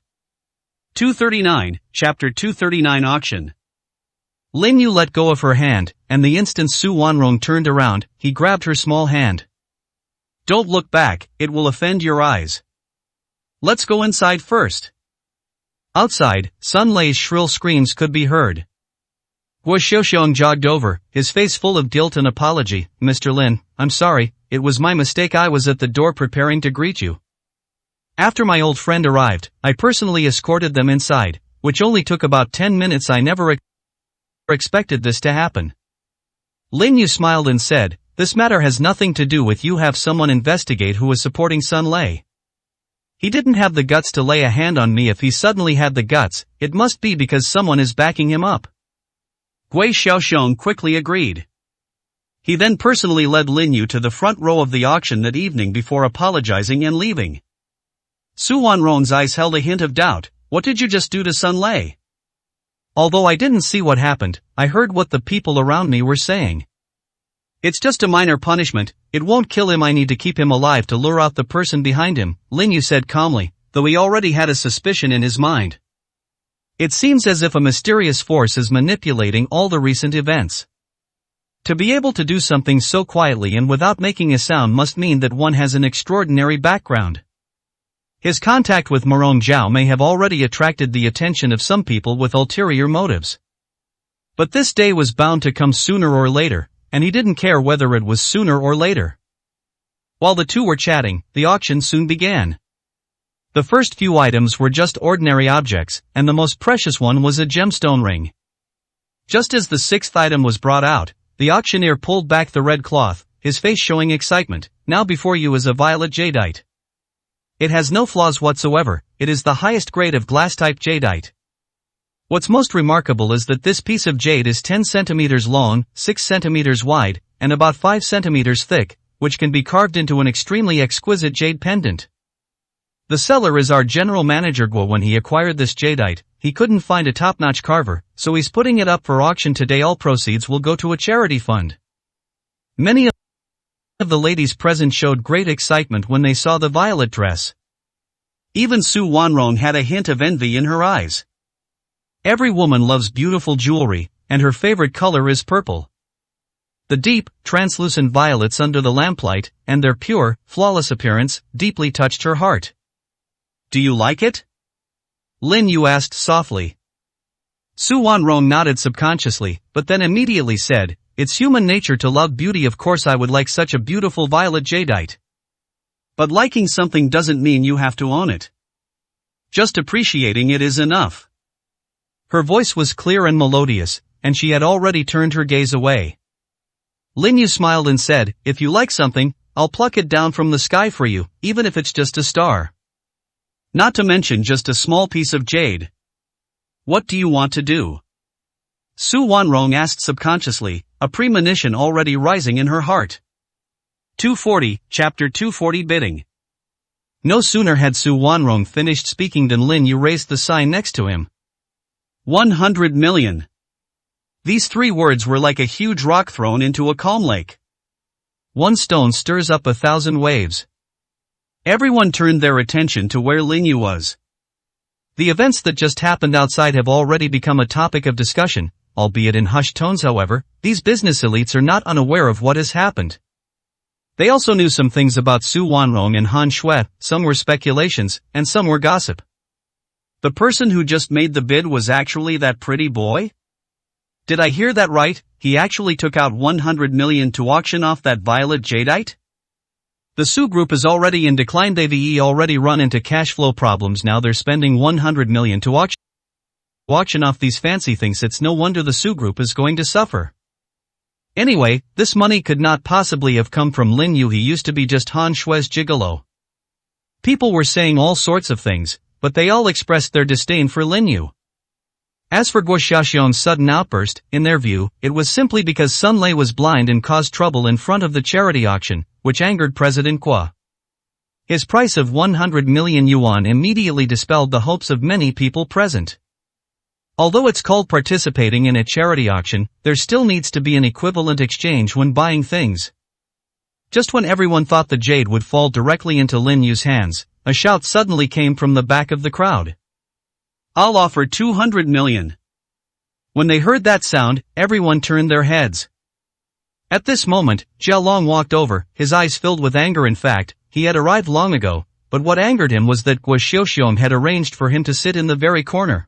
239, Chapter 239 Auction. Lin Yu let go of her hand, and the instant Su Wanrong turned around, he grabbed her small hand. "Don't look back, it will offend your eyes. Let's go inside first." Outside, Sun Lei's shrill screams could be heard. Guo Xiaoxiong jogged over, his face full of guilt and apology. "Mr. Lin, I'm sorry, it was my mistake. I was at the door preparing to greet you. After my old friend arrived, I personally escorted them inside, which only took about 10 minutes. I never expected this to happen." Lin Yu smiled and said, "This matter has nothing to do with you. Have someone investigate who was supporting Sun Lei. He didn't have the guts to lay a hand on me. If he suddenly had the guts, it must be because someone is backing him up." Gui Xiaoxiong quickly agreed. He then personally led Lin Yu to the front row of the auction that evening before apologizing and leaving. Su Wanrong's eyes held a hint of doubt. "What did you just do to Sun Lei?" "Although I didn't see what happened, I heard what the people around me were saying. It's just a minor punishment, it won't kill him. I need to keep him alive to lure out the person behind him," Lin Yu said calmly, though he already had a suspicion in his mind. It seems as if a mysterious force is manipulating all the recent events. To be able to do something so quietly and without making a sound must mean that one has an extraordinary background. His contact with Morong Zhao may have already attracted the attention of some people with ulterior motives. But this day was bound to come sooner or later, and he didn't care whether it was sooner or later. While the two were chatting, the auction soon began. The first few items were just ordinary objects, and the most precious one was a gemstone ring. Just as the sixth item was brought out, the auctioneer pulled back the red cloth, his face showing excitement. "Now before you is a violet jadeite. It has no flaws whatsoever, it is the highest grade of glass-type jadeite. What's most remarkable is that this piece of jade is 10 centimeters long, 6 centimeters wide, and about 5 centimeters thick, which can be carved into an extremely exquisite jade pendant. The seller is our general manager Guo. When he acquired this jadeite, he couldn't find a top-notch carver, so he's putting it up for auction today. All proceeds will go to a charity fund." Many of the ladies present showed great excitement when they saw the violet dress. Even Su Wanrong had a hint of envy in her eyes. Every woman loves beautiful jewelry, and her favorite color is purple. The deep, translucent violets under the lamplight, and their pure, flawless appearance, deeply touched her heart. "Do you like it?" Lin Yu asked softly. Su Wanrong nodded subconsciously, but then immediately said, "It's human nature to love beauty. Of course I would like such a beautiful violet jadeite. But liking something doesn't mean you have to own it. Just appreciating it is enough." Her voice was clear and melodious, and she had already turned her gaze away. Lin Yu smiled and said, "If you like something, I'll pluck it down from the sky for you, even if it's just a star. Not to mention just a small piece of jade. What do you want to do?" Su Wanrong asked subconsciously, a premonition already rising in her heart. 240, Chapter 240 Bidding. No sooner had Su Wanrong finished speaking than Lin Yu raised the sign next to him. 100 million. These three words were like a huge rock thrown into a calm lake. One stone stirs up 1,000 waves. Everyone turned their attention to where Lin Yu was. The events that just happened outside have already become a topic of discussion, albeit in hushed tones. However, these business elites are not unaware of what has happened. They also knew some things about Su Wanrong and Han Shui, some were speculations, and some were gossip. The person who just made the bid was actually that pretty boy? Did I hear that right? He actually took out 100 million to auction off that violet jadeite? The Su Group is already in decline. They've already run into cash flow problems. Now they're spending 100 million to auction off these fancy things. It's no wonder the Su Group is going to suffer. Anyway, this money could not possibly have come from Lin Yu. He used to be just Han Shui's gigolo. People were saying all sorts of things, but they all expressed their disdain for Lin Yu. As for Guo Xiaoxiong's sudden outburst, in their view, it was simply because Sun Lei was blind and caused trouble in front of the charity auction, which angered President Guo. His price of 100 million yuan immediately dispelled the hopes of many people present. Although it's called participating in a charity auction, there still needs to be an equivalent exchange when buying things. Just when everyone thought the jade would fall directly into Lin Yu's hands, a shout suddenly came from the back of the crowd. I'll offer 200 million. When they heard that sound, everyone turned their heads. At this moment, Jia Long walked over, his eyes filled with anger. In fact, he had arrived long ago, but what angered him was that Guo Xiaoxiong had arranged for him to sit in the very corner.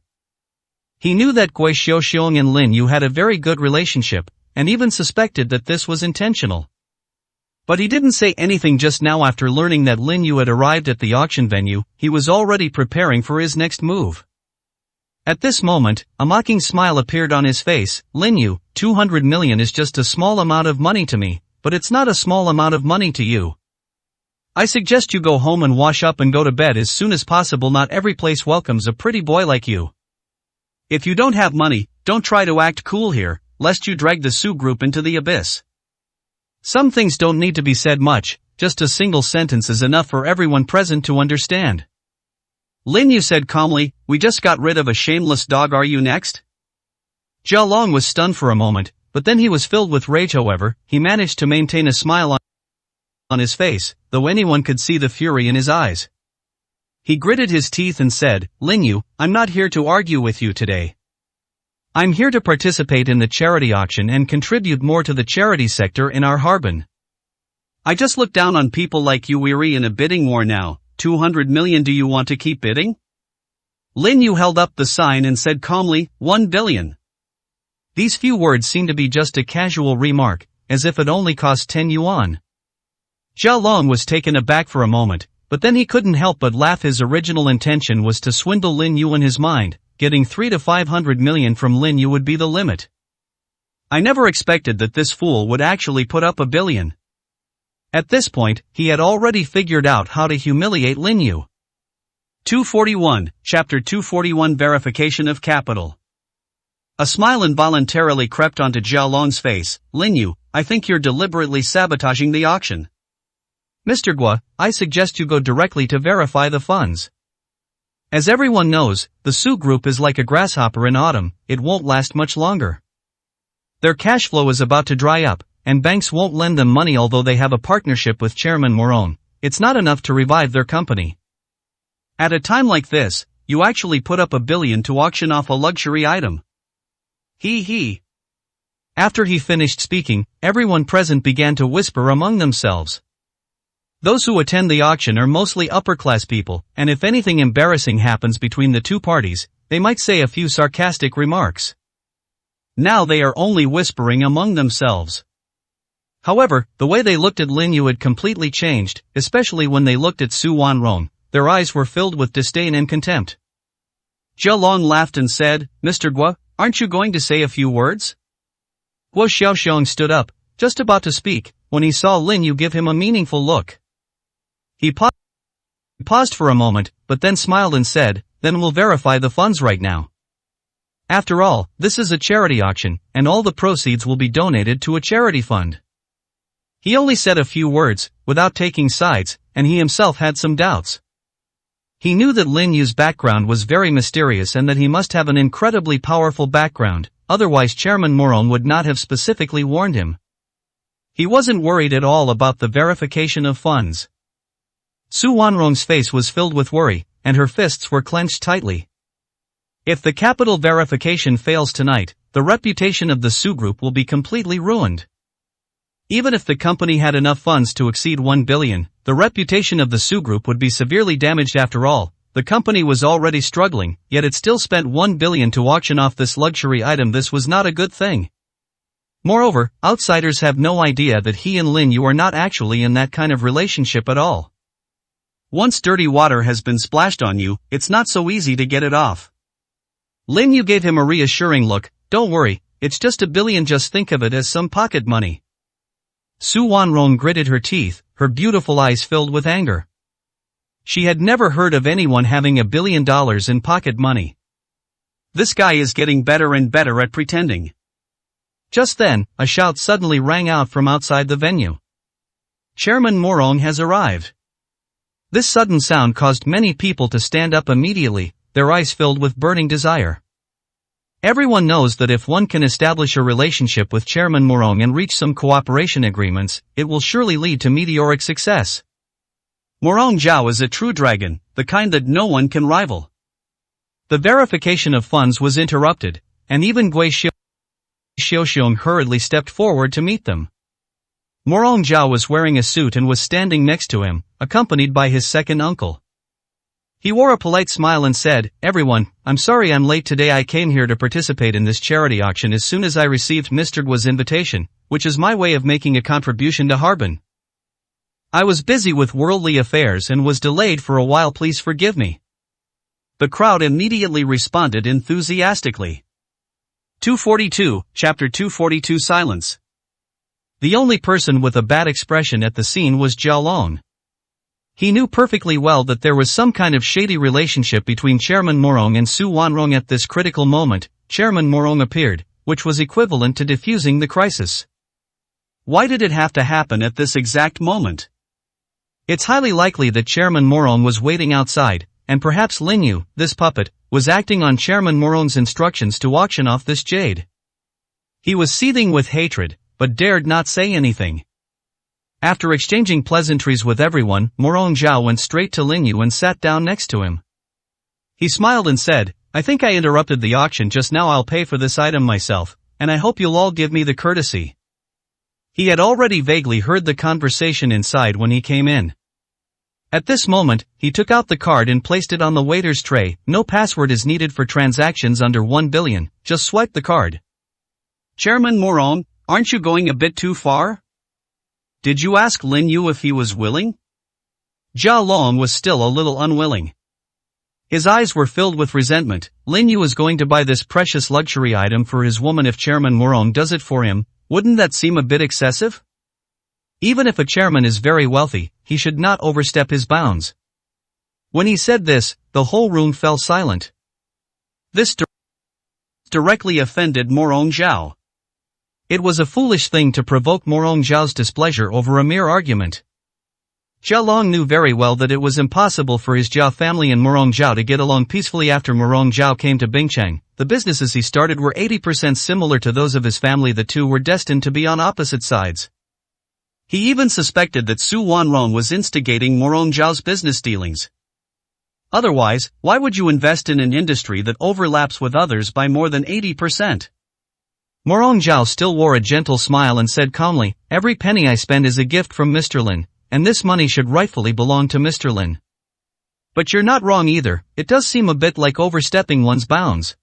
He knew that Guo Xiaoxiong and Lin Yu had a very good relationship, and even suspected that this was intentional. But he didn't say anything just now. After learning that Lin Yu had arrived at the auction venue, he was already preparing for his next move. At this moment, a mocking smile appeared on his face. Lin Yu, 200 million is just a small amount of money to me, but it's not a small amount of money to you. I suggest you go home and wash up and go to bed as soon as possible. Not every place welcomes a pretty boy like you. If you don't have money, don't try to act cool here, lest you drag the Su Group into the abyss. Some things don't need to be said much, just a single sentence is enough for everyone present to understand. Lin Yu said calmly, we just got rid of a shameless dog. Are you next? Jia Long was stunned for a moment, but then he was filled with rage. However, he managed to maintain a smile on his face, though anyone could see the fury in his eyes. He gritted his teeth and said, Lin Yu, I'm not here to argue with you today. I'm here to participate in the charity auction and contribute more to the charity sector in our Harbin. I just look down on people like you. We're in a bidding war now. 200 million. Do you want to keep bidding? Lin Yu held up the sign and said calmly, 1 billion. These few words seemed to be just a casual remark, as if it only cost 10 yuan. Jia Long was taken aback for a moment, but then he couldn't help but laugh. His original intention was to swindle Lin Yu. In his mind, getting 300 to 500 million from Lin Yu would be the limit. I never expected that this fool would actually put up 1 billion. At this point, he had already figured out how to humiliate Lin Yu. 241, Chapter 241 Verification of Capital. A smile involuntarily crept onto Jia Long's face. Lin Yu, I think you're deliberately sabotaging the auction. Mr. Guo, I suggest you go directly to verify the funds. As everyone knows, the Su Group is like a grasshopper in autumn, it won't last much longer. Their cash flow is about to dry up, and banks won't lend them money. Although they have a partnership with Chairman Moron, it's not enough to revive their company. At a time like this, you actually put up 1 billion to auction off a luxury item. He. After he finished speaking, everyone present began to whisper among themselves. Those who attend the auction are mostly upper-class people, and if anything embarrassing happens between the two parties, they might say a few sarcastic remarks. Now they are only whispering among themselves. However, the way they looked at Lin Yu had completely changed, especially when they looked at Su Wanrong. Their eyes were filled with disdain and contempt. Jia Long laughed and said, Mr. Guo, aren't you going to say a few words? Guo Xiaoxiong stood up, just about to speak, when he saw Lin Yu give him a meaningful look. He paused for a moment, but then smiled and said, then we'll verify the funds right now. After all, this is a charity auction, and all the proceeds will be donated to a charity fund. He only said a few words, without taking sides, and he himself had some doubts. He knew that Lin Yu's background was very mysterious and that he must have an incredibly powerful background, otherwise Chairman Morong would not have specifically warned him. He wasn't worried at all about the verification of funds. Su Wanrong's face was filled with worry, and her fists were clenched tightly. If the capital verification fails tonight, the reputation of the Su Group will be completely ruined. Even if the company had enough funds to exceed 1 billion, the reputation of the Su Group would be severely damaged. After all, the company was already struggling, yet it still spent 1 billion to auction off this luxury item. This was not a good thing. Moreover, outsiders have no idea that he and Lin Yu are not actually in that kind of relationship at all. Once dirty water has been splashed on you, it's not so easy to get it off. Lin Yu gave him a reassuring look. Don't worry, it's just 1 billion, just think of it as some pocket money. Su Wanrong gritted her teeth, her beautiful eyes filled with anger. She had never heard of anyone having $1 billion in pocket money. This guy is getting better and better at pretending. Just then, a shout suddenly rang out from outside the venue. Chairman Morong has arrived. This sudden sound caused many people to stand up immediately, their eyes filled with burning desire. Everyone knows that if one can establish a relationship with Chairman Morong and reach some cooperation agreements, it will surely lead to meteoric success. Morong Zhao is a true dragon, the kind that no one can rival. The verification of funds was interrupted, and even Gui Xiaoxiong hurriedly stepped forward to meet them. Morong Zhao was wearing a suit and was standing next to him, accompanied by his second uncle. He wore a polite smile and said, "Everyone, I'm sorry I'm late today. I came here to participate in this charity auction as soon as I received Mr. Guo's invitation, which is my way of making a contribution to Harbin. I was busy with worldly affairs and was delayed for a while. Please forgive me." The crowd immediately responded enthusiastically. 242, Chapter 242 Silence. The only person with a bad expression at the scene was Zhao Long. He knew perfectly well that there was some kind of shady relationship between Chairman Morong and Su Wanrong. At this critical moment, Chairman Morong appeared, which was equivalent to defusing the crisis. Why did it have to happen at this exact moment? It's highly likely that Chairman Morong was waiting outside, and perhaps Lin Yu, this puppet, was acting on Chairman Morong's instructions to auction off this jade. He was seething with hatred, but dared not say anything. After exchanging pleasantries with everyone, Morong Zhao went straight to Lin Yu and sat down next to him. He smiled and said, "I think I interrupted the auction just now. I'll pay for this item myself, and I hope you'll all give me the courtesy." He had already vaguely heard the conversation inside when he came in. At this moment, he took out the card and placed it on the waiter's tray. No password is needed for transactions under 1 billion, just swipe the card. Chairman Morong, aren't you going a bit too far? Did you ask Lin Yu if he was willing? Zhao Long was still a little unwilling. His eyes were filled with resentment. Lin Yu is going to buy this precious luxury item for his woman. If Chairman Morong does it for him, wouldn't that seem a bit excessive? Even if a chairman is very wealthy, he should not overstep his bounds. When he said this, the whole room fell silent. This directly offended Morong Zhao. It was a foolish thing to provoke Morong Zhao's displeasure over a mere argument. Zhao Long knew very well that it was impossible for his Zhao family and Morong Zhao to get along peacefully. After Morong Zhao came to Bingchang, the businesses he started were 80% similar to those of his family. The two were destined to be on opposite sides. He even suspected that Su Wanrong was instigating Morong Zhao's business dealings. Otherwise, why would you invest in an industry that overlaps with others by more than 80%? Morong Zhao still wore a gentle smile and said calmly, "Every penny I spend is a gift from Mr. Lin, and this money should rightfully belong to Mr. Lin." But you're not wrong either, it does seem a bit like overstepping one's bounds.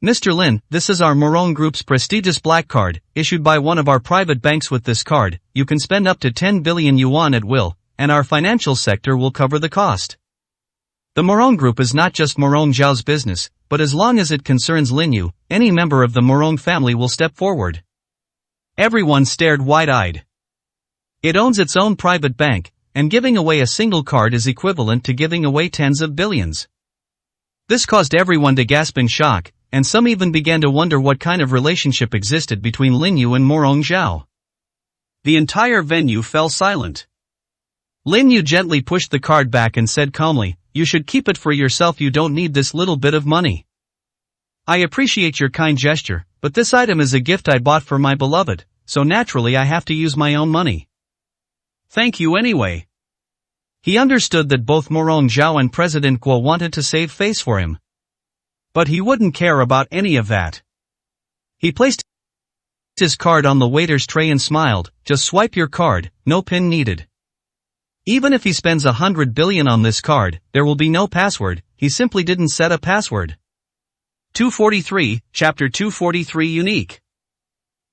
Mr. Lin, this is our Morong Group's prestigious black card, issued by one of our private banks. With this card, you can spend up to 10 billion yuan at will, and our financial sector will cover the cost. The Morong Group is not just Morong Zhao's business, but as long as it concerns Lin Yu, any member of the Morong family will step forward. Everyone stared wide-eyed. It owns its own private bank, and giving away a single card is equivalent to giving away tens of billions. This caused everyone to gasp in shock, and some even began to wonder what kind of relationship existed between Lin Yu and Morong Zhao. The entire venue fell silent. Lin Yu gently pushed the card back and said calmly, "You should keep it for yourself, you don't need this little bit of money. I appreciate your kind gesture, but this item is a gift I bought for my beloved, so naturally I have to use my own money." "Thank you anyway." He understood that both Morong Zhao and President Guo wanted to save face for him. But he wouldn't care about any of that. He placed his card on the waiter's tray and smiled, "Just swipe your card, no PIN needed. Even if he spends 100 billion on this card, there will be no password, he simply didn't set a password." 243, Chapter 243 Unique.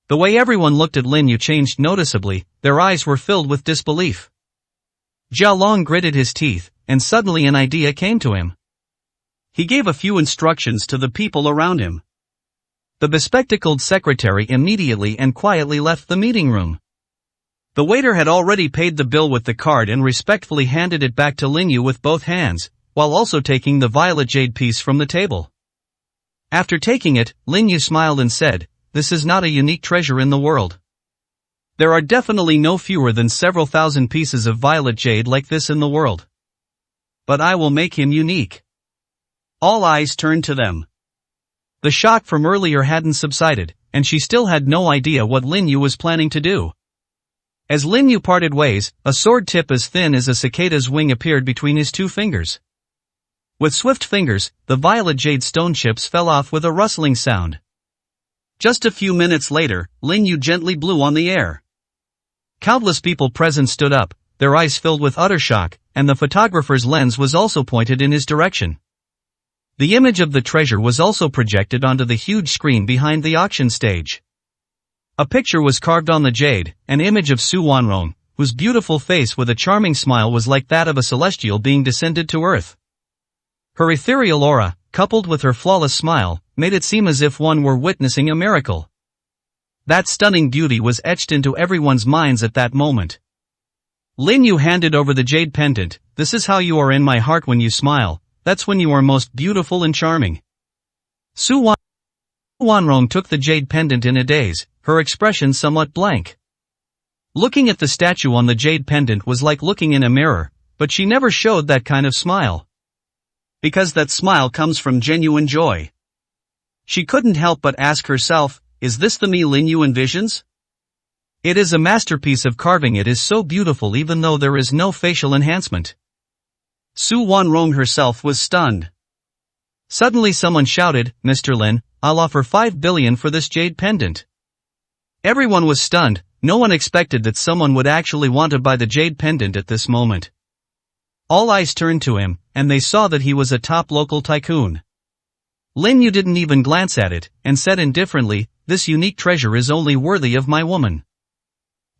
The way everyone looked at Lin Yu changed noticeably, their eyes were filled with disbelief. Jia Long gritted his teeth, and suddenly an idea came to him. He gave a few instructions to the people around him. The bespectacled secretary immediately and quietly left the meeting room. The waiter had already paid the bill with the card and respectfully handed it back to Lin Yu with both hands, while also taking the violet jade piece from the table. After taking it, Lin Yu smiled and said, "This is not a unique treasure in the world. There are definitely no fewer than several thousand pieces of violet jade like this in the world. But I will make him unique." All eyes turned to them. The shock from earlier hadn't subsided, and she still had no idea what Lin Yu was planning to do. As Lin Yu parted ways, a sword tip as thin as a cicada's wing appeared between his two fingers. With swift fingers, the violet jade stone chips fell off with a rustling sound. Just a few minutes later, Lin Yu gently blew on the air. Countless people present stood up, their eyes filled with utter shock, and the photographer's lens was also pointed in his direction. The image of the treasure was also projected onto the huge screen behind the auction stage. A picture was carved on the jade, an image of Su Wanrong, whose beautiful face with a charming smile was like that of a celestial being descended to earth. Her ethereal aura, coupled with her flawless smile, made it seem as if one were witnessing a miracle. That stunning beauty was etched into everyone's minds at that moment. Lin Yu handed over the jade pendant. "This is how you are in my heart when you smile, that's when you are most beautiful and charming." Su Wanrong took the jade pendant in a daze, her expression somewhat blank. Looking at the statue on the jade pendant was like looking in a mirror, but she never showed that kind of smile. Because that smile comes from genuine joy. She couldn't help but ask herself, is this the me Lin Yu envisions? It is a masterpiece of carving, it is so beautiful even though there is no facial enhancement. Su Wanrong herself was stunned. Suddenly someone shouted, "Mr. Lin, I'll offer 5 billion for this jade pendant." Everyone was stunned, no one expected that someone would actually want to buy the jade pendant at this moment. All eyes turned to him, and they saw that he was a top local tycoon. Lin Yu didn't even glance at it, and said indifferently, "This unique treasure is only worthy of my woman."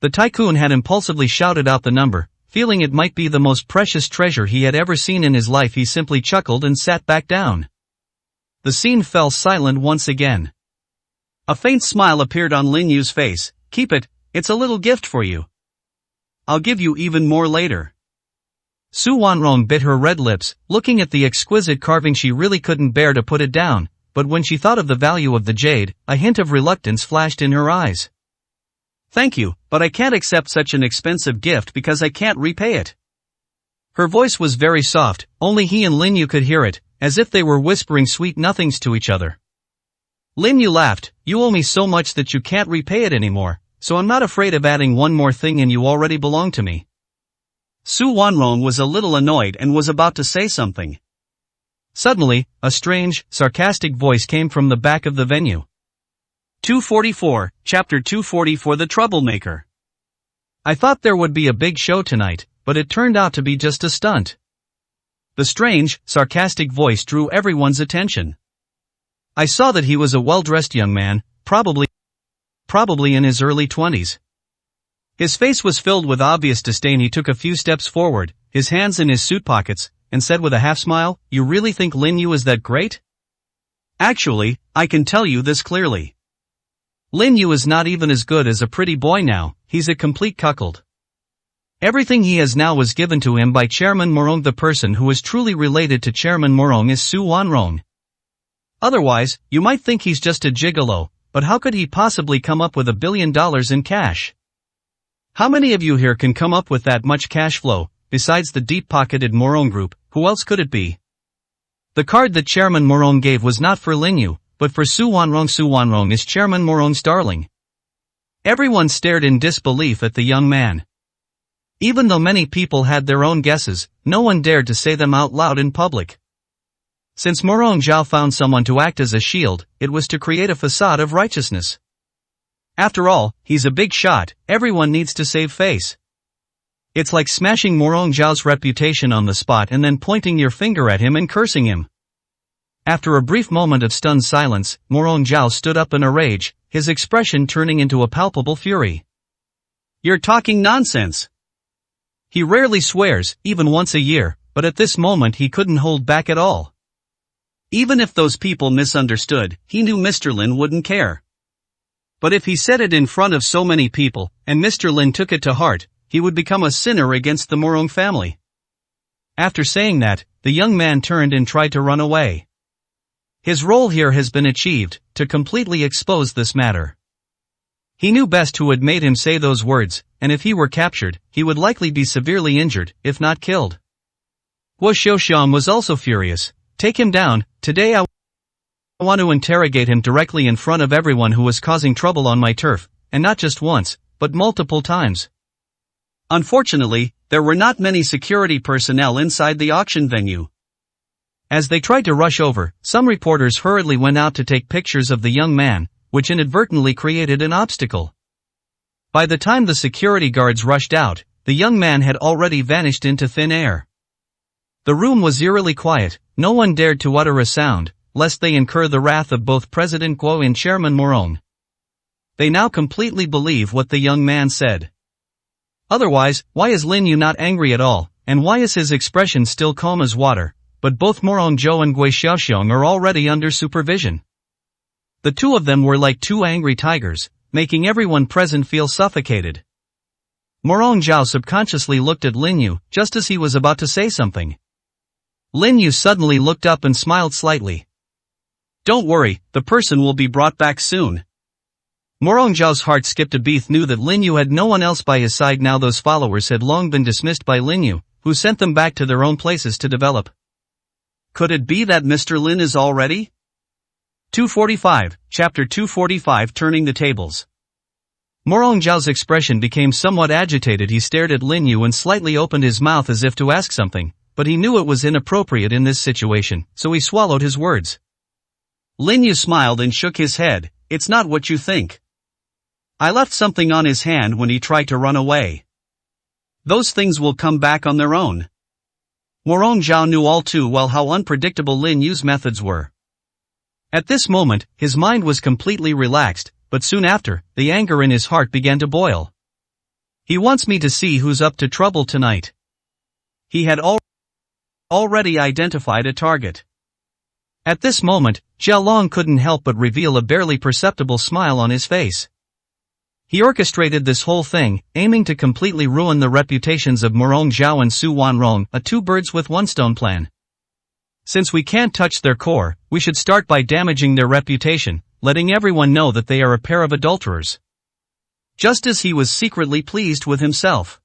The tycoon had impulsively shouted out the number, feeling it might be the most precious treasure he had ever seen in his life. He simply chuckled and sat back down. The scene fell silent once again. A faint smile appeared on Lin Yu's face. "Keep it, it's a little gift for you. I'll give you even more later." Su Wanrong bit her red lips, looking at the exquisite carving. She really couldn't bear to put it down, but when she thought of the value of the jade, a hint of reluctance flashed in her eyes. "Thank you, but I can't accept such an expensive gift because I can't repay it." Her voice was very soft, only he and Lin Yu could hear it, as if they were whispering sweet nothings to each other. Lin Yu laughed, "You owe me so much that you can't repay it anymore, so I'm not afraid of adding one more thing, and you already belong to me." Su Wanrong was a little annoyed and was about to say something. Suddenly, a strange, sarcastic voice came from the back of the venue. 244, Chapter 244 The Troublemaker. "I thought there would be a big show tonight, but it turned out to be just a stunt." The strange, sarcastic voice drew everyone's attention. I saw that he was a well-dressed young man, probably in his early 20s. His face was filled with obvious disdain. He took a few steps forward, his hands in his suit pockets, and said with a half-smile, "You really think Lin Yu is that great?" "Actually, I can tell you this clearly. Lin Yu is not even as good as a pretty boy now, he's a complete cuckold. Everything he has now was given to him by Chairman Morong. The person who is truly related to Chairman Morong is Su Wanrong." Otherwise, you might think he's just a gigolo, but how could he possibly come up with $1 billion in cash? How many of you here can come up with that much cash flow? Besides the deep-pocketed Morong group, who else could it be? The card that Chairman Morong gave was not for Lin Yu, but for Su Wanrong. Su Wanrong is Chairman Morong's darling. Everyone stared in disbelief at the young man. Even though many people had their own guesses, no one dared to say them out loud in public. Since Morong Zhao found someone to act as a shield, it was to create a facade of righteousness. After all, he's a big shot, everyone needs to save face. It's like smashing Morong Zhao's reputation on the spot and then pointing your finger at him and cursing him. After a brief moment of stunned silence, Morong Zhao stood up in a rage, his expression turning into a palpable fury. You're talking nonsense. He rarely swears, even once a year, but at this moment he couldn't hold back at all. Even if those people misunderstood, he knew Mr. Lin wouldn't care. But if he said it in front of so many people, and Mr. Lin took it to heart, he would become a sinner against the Morong family. After saying that, the young man turned and tried to run away. His role here has been achieved, to completely expose this matter. He knew best who had made him say those words, and if he were captured, he would likely be severely injured, if not killed. Guo Xiaoxiang was also furious. Take him down, today I want to interrogate him directly in front of everyone who was causing trouble on my turf, and not just once, but multiple times. Unfortunately, there were not many security personnel inside the auction venue. As they tried to rush over, some reporters hurriedly went out to take pictures of the young man, which inadvertently created an obstacle. By the time the security guards rushed out, the young man had already vanished into thin air. The room was eerily quiet, no one dared to utter a sound, lest they incur the wrath of both President Guo and Chairman Morong. They now completely believe what the young man said. Otherwise, why is Lin Yu not angry at all, and why is his expression still calm as water? But both Morong Zhou and Gui Xiaoxiang are already under supervision. The two of them were like two angry tigers, making everyone present feel suffocated. Morong Zhao subconsciously looked at Lin Yu, just as he was about to say something. Lin Yu suddenly looked up and smiled slightly. Don't worry, the person will be brought back soon. Morong Zhao's heart skipped a beat, knew that Lin Yu had no one else by his side now. Those followers had long been dismissed by Lin Yu, who sent them back to their own places to develop. Could it be that Mr. Lin is already? 245, Chapter 245, Turning the Tables. Morong Zhao's expression became somewhat agitated. He stared at Lin Yu and slightly opened his mouth as if to ask something, but he knew it was inappropriate in this situation, so he swallowed his words. Lin Yu smiled and shook his head. It's not what you think. I left something on his hand when he tried to run away. Those things will come back on their own. Morong Zhao knew all too well how unpredictable Lin Yu's methods were. At this moment, his mind was completely relaxed, but soon after, the anger in his heart began to boil. He wants me to see who's up to trouble tonight. He had already identified a target. At this moment, Jialong couldn't help but reveal a barely perceptible smile on his face. He orchestrated this whole thing, aiming to completely ruin the reputations of Morong Zhao and Su Wanrong, a two birds with one stone plan. Since we can't touch their core, we should start by damaging their reputation, letting everyone know that they are a pair of adulterers. Just as he was secretly pleased with himself.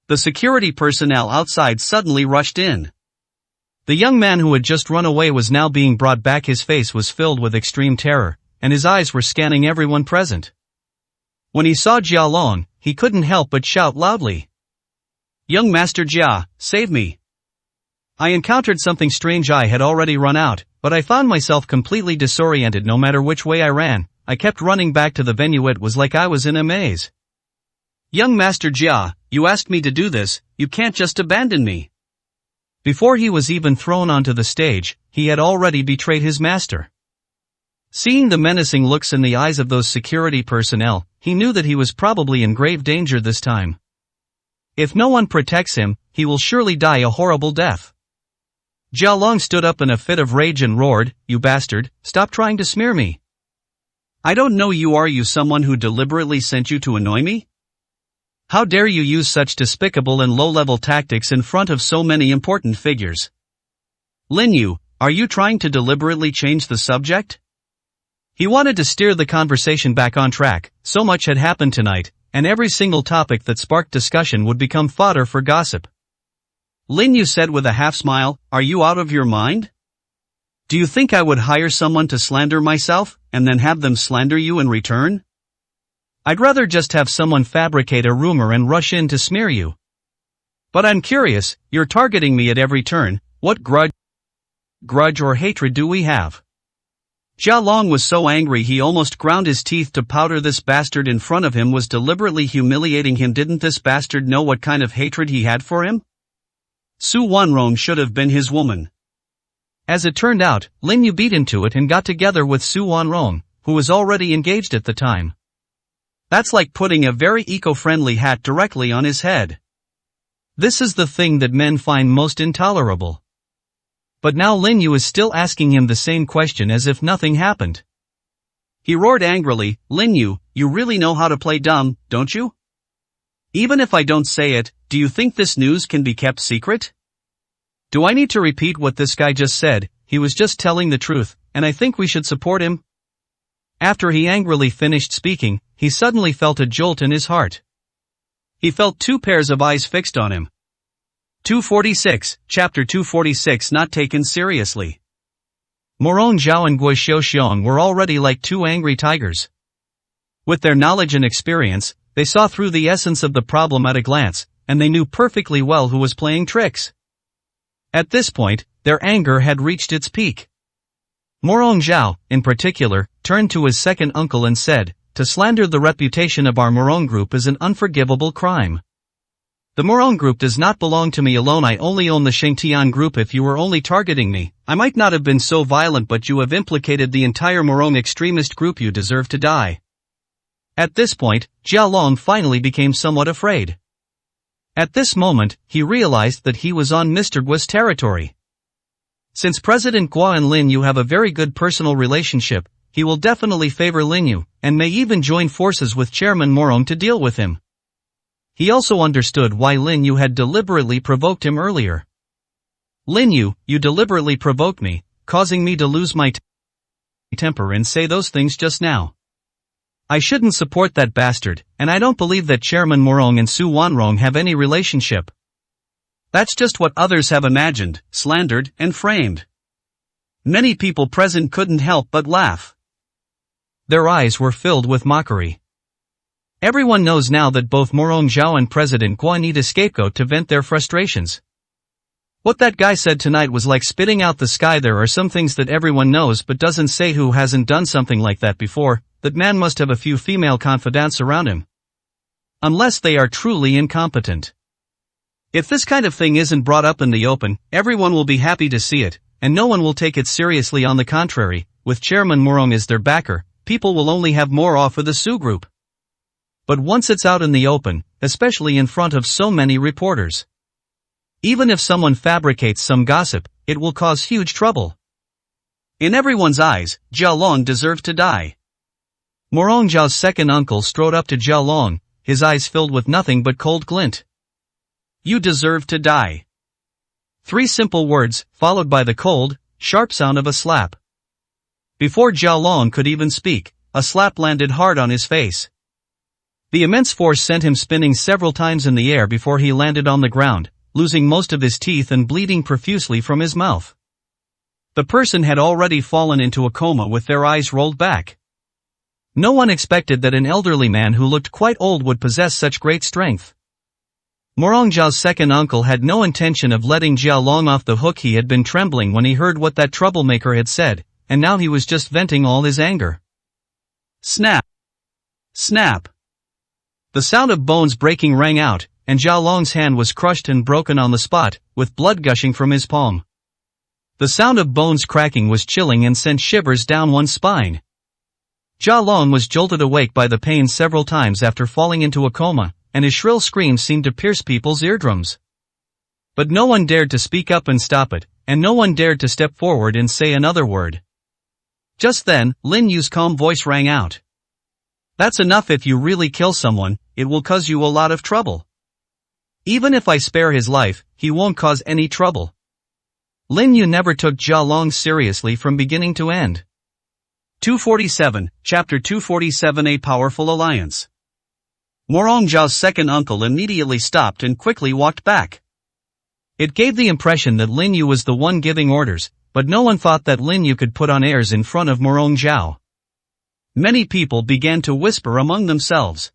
The security personnel outside suddenly rushed in. The young man who had just run away was now being brought back. His face was filled with extreme terror, and his eyes were scanning everyone present. When he saw Jialong, he couldn't help but shout loudly. Young Master Jia, save me. I encountered something strange. I had already run out, but I found myself completely disoriented. No matter which way I ran, I kept running back to the venue. It was like I was in a maze. Young Master Jia, you asked me to do this, you can't just abandon me. Before he was even thrown onto the stage, he had already betrayed his master. Seeing the menacing looks in the eyes of those security personnel, he knew that he was probably in grave danger this time. If no one protects him, he will surely die a horrible death. Jialong stood up in a fit of rage and roared, "You bastard, stop trying to smear me. I don't know you. Are you someone who deliberately sent you to annoy me? How dare you use such despicable and low-level tactics in front of so many important figures? Lin Yu, Are you trying to deliberately change the subject? He wanted to steer the conversation back on track. So much had happened tonight, and every single topic that sparked discussion would become fodder for gossip. Lin Yu said with a half smile, "Are you out of your mind? Do you think I would hire someone to slander myself, and then have them slander you in return? I'd rather just have someone fabricate a rumor and rush in to smear you. But I'm curious, you're targeting me at every turn. What grudge or hatred do we have?" Jia Long was so angry he almost ground his teeth to powder. This bastard in front of him was deliberately humiliating him. Didn't this bastard know what kind of hatred he had for him? Su Wanrong should have been his woman. As it turned out, Lin Yu beat him to it and got together with Su Wanrong, who was already engaged at the time. That's like putting a very eco-friendly hat directly on his head. This is the thing that men find most intolerable. But now Lin Yu is still asking him the same question as if nothing happened. He roared angrily, "Lin Yu, you really know how to play dumb, don't you? Even if I don't say it, do you think this news can be kept secret? Do I need to repeat what this guy just said? He was just telling the truth, and I think we should support him." After he angrily finished speaking, he suddenly felt a jolt in his heart. He felt two pairs of eyes fixed on him. 246, Chapter 246. Not taken seriously. Morong Zhao and Gui Xiaoxiong were already like two angry tigers. With their knowledge and experience, they saw through the essence of the problem at a glance, and they knew perfectly well who was playing tricks. At this point, their anger had reached its peak. Morong Zhao, in particular, turned to his second uncle and said, "To slander the reputation of our Morong group is an unforgivable crime. The Morong group does not belong to me alone. I only own the Shengtian group. If you were only targeting me, I might not have been so violent, but you have implicated the entire Morong extremist group. You deserve to die." At this point, Jia Long finally became somewhat afraid. At this moment, he realized that he was on Mr. Guo's territory. Since President Guo and Lin Yu have a very good personal relationship, he will definitely favor Lin Yu, and may even join forces with Chairman Morong to deal with him. He also understood why Lin Yu had deliberately provoked him earlier. "Lin Yu, you deliberately provoked me, causing me to lose my temper and say those things just now. I shouldn't support that bastard, and I don't believe that Chairman Morong and Su Wanrong have any relationship. That's just what others have imagined, slandered, and framed." Many people present couldn't help but laugh. Their eyes were filled with mockery. Everyone knows now that both Morong Zhao and President Guo need a scapegoat to vent their frustrations. What that guy said tonight was like spitting out the sky. There are some things that everyone knows but doesn't say. Who hasn't done something like that before? That man must have a few female confidants around him. Unless they are truly incompetent. If this kind of thing isn't brought up in the open, everyone will be happy to see it, and no one will take it seriously. On the contrary, with Chairman Morong as their backer, people will only have more awe for the Su group. But once it's out in the open, especially in front of so many reporters, even if someone fabricates some gossip, it will cause huge trouble. In everyone's eyes, Jia Long deserved to die. Morong Zhao's second uncle strode up to Jia Long, his eyes filled with nothing but cold glint. "You deserve to die." 3 simple words, followed by the cold, sharp sound of a slap. Before Jia Long could even speak, a slap landed hard on his face. The immense force sent him spinning several times in the air before he landed on the ground, losing most of his teeth and bleeding profusely from his mouth. The person had already fallen into a coma with their eyes rolled back. No one expected that an elderly man who looked quite old would possess such great strength. Morong Zhao's second uncle had no intention of letting Jia Long off the hook. He had been trembling when he heard what that troublemaker had said, and now he was just venting all his anger. Snap! Snap! The sound of bones breaking rang out, and Jia Long's hand was crushed and broken on the spot, with blood gushing from his palm. The sound of bones cracking was chilling and sent shivers down one's spine. Jia Long was jolted awake by the pain several times after falling into a coma, and his shrill screams seemed to pierce people's eardrums. But no one dared to speak up and stop it, and no one dared to step forward and say another word. Just then, Lin Yu's calm voice rang out. "That's enough. If you really kill someone, it will cause you a lot of trouble. Even if I spare his life, he won't cause any trouble." Lin Yu never took Jia Long seriously from beginning to end. 247, Chapter 247, A Powerful Alliance. Morong Zhao's second uncle immediately stopped and quickly walked back. It gave the impression that Lin Yu was the one giving orders, but no one thought that Lin Yu could put on airs in front of Morong Zhao. Many people began to whisper among themselves.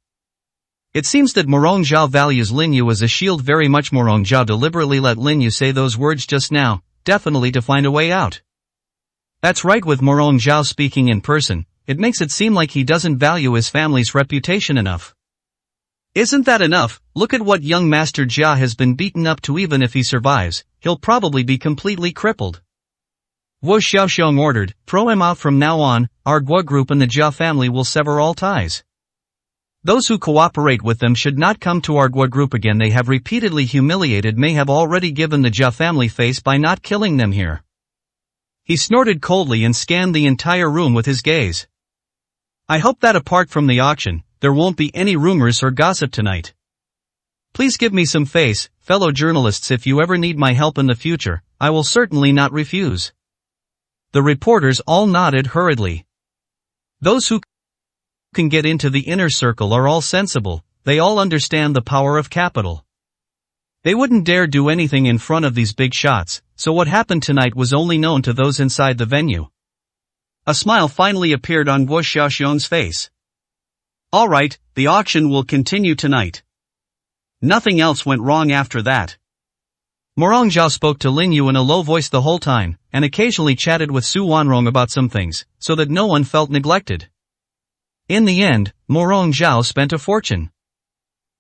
It seems that Morong Zhao values Lin Yu as a shield very much. Morong Zhao deliberately let Lin Yu say those words just now, definitely to find a way out. That's right, with Morong Zhao speaking in person, it makes it seem like he doesn't value his family's reputation enough. Isn't that enough? Look at what young Master Jia has been beaten up to. Even if he survives, he'll probably be completely crippled. Wu Xiaoxiong ordered, throw him out from now on. Our Gua group and the Jia family will sever all ties. Those who cooperate with them should not come to our Gua group again. They have repeatedly humiliated, may have already given the Jia family face by not killing them here. He snorted coldly and scanned the entire room with his gaze. I hope that apart from the auction, there won't be any rumors or gossip tonight. Please give me some face, fellow journalists. If you ever need my help in the future, I will certainly not refuse. The reporters all nodded hurriedly. Those who can get into the inner circle are all sensible, they all understand the power of capital. They wouldn't dare do anything in front of these big shots, so what happened tonight was only known to those inside the venue. A smile finally appeared on Wu Xiaoxiong's face. All right, the auction will continue tonight. Nothing else went wrong after that. Morong Zhao spoke to Lin Yu in a low voice the whole time, and occasionally chatted with Su Wanrong about some things, so that no one felt neglected. In the end, Morong Zhao spent a fortune.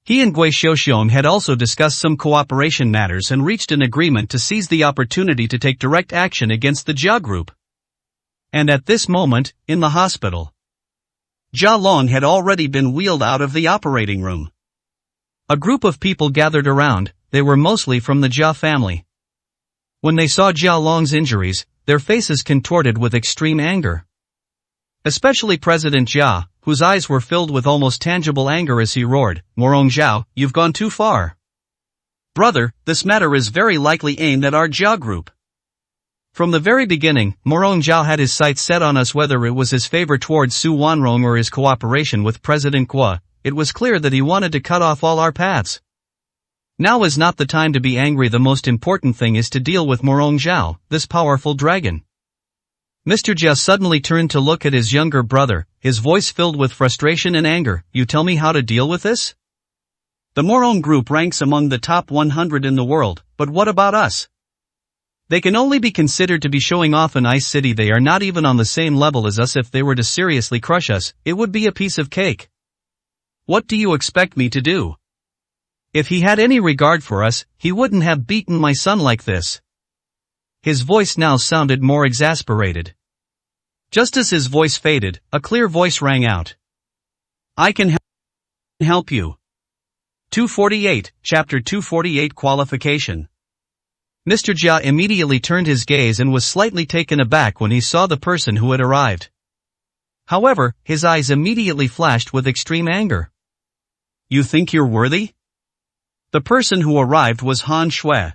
He and Gui Xiaoxiong had also discussed some cooperation matters and reached an agreement to seize the opportunity to take direct action against the Jia group. And at this moment, in the hospital, Jia Long had already been wheeled out of the operating room. A group of people gathered around, they were mostly from the Jia family. When they saw Jia Long's injuries, their faces contorted with extreme anger. Especially President Jia, whose eyes were filled with almost tangible anger as he roared, Morong Zhao, you've gone too far. Brother, this matter is very likely aimed at our Jia group. From the very beginning, Morong Zhao had his sights set on us. Whether it was his favor towards Su Wanrong or his cooperation with President Gua, it was clear that he wanted to cut off all our paths. Now is not the time to be angry. The most important thing is to deal with Morong Zhao, this powerful dragon. Mr. Jia suddenly turned to look at his younger brother, his voice filled with frustration and anger. You tell me how to deal with this? The Morong group ranks among the top 100 in the world, but what about us? They can only be considered to be showing off in Ice City. They are not even on the same level as us. If they were to seriously crush us, it would be a piece of cake. What do you expect me to do? If he had any regard for us, he wouldn't have beaten my son like this. His voice now sounded more exasperated. Just as his voice faded, a clear voice rang out. I can help you. 248, Chapter 248, Qualification. Mr. Jia immediately turned his gaze and was slightly taken aback when he saw the person who had arrived. However, his eyes immediately flashed with extreme anger. You think you're worthy? The person who arrived was Han Shui.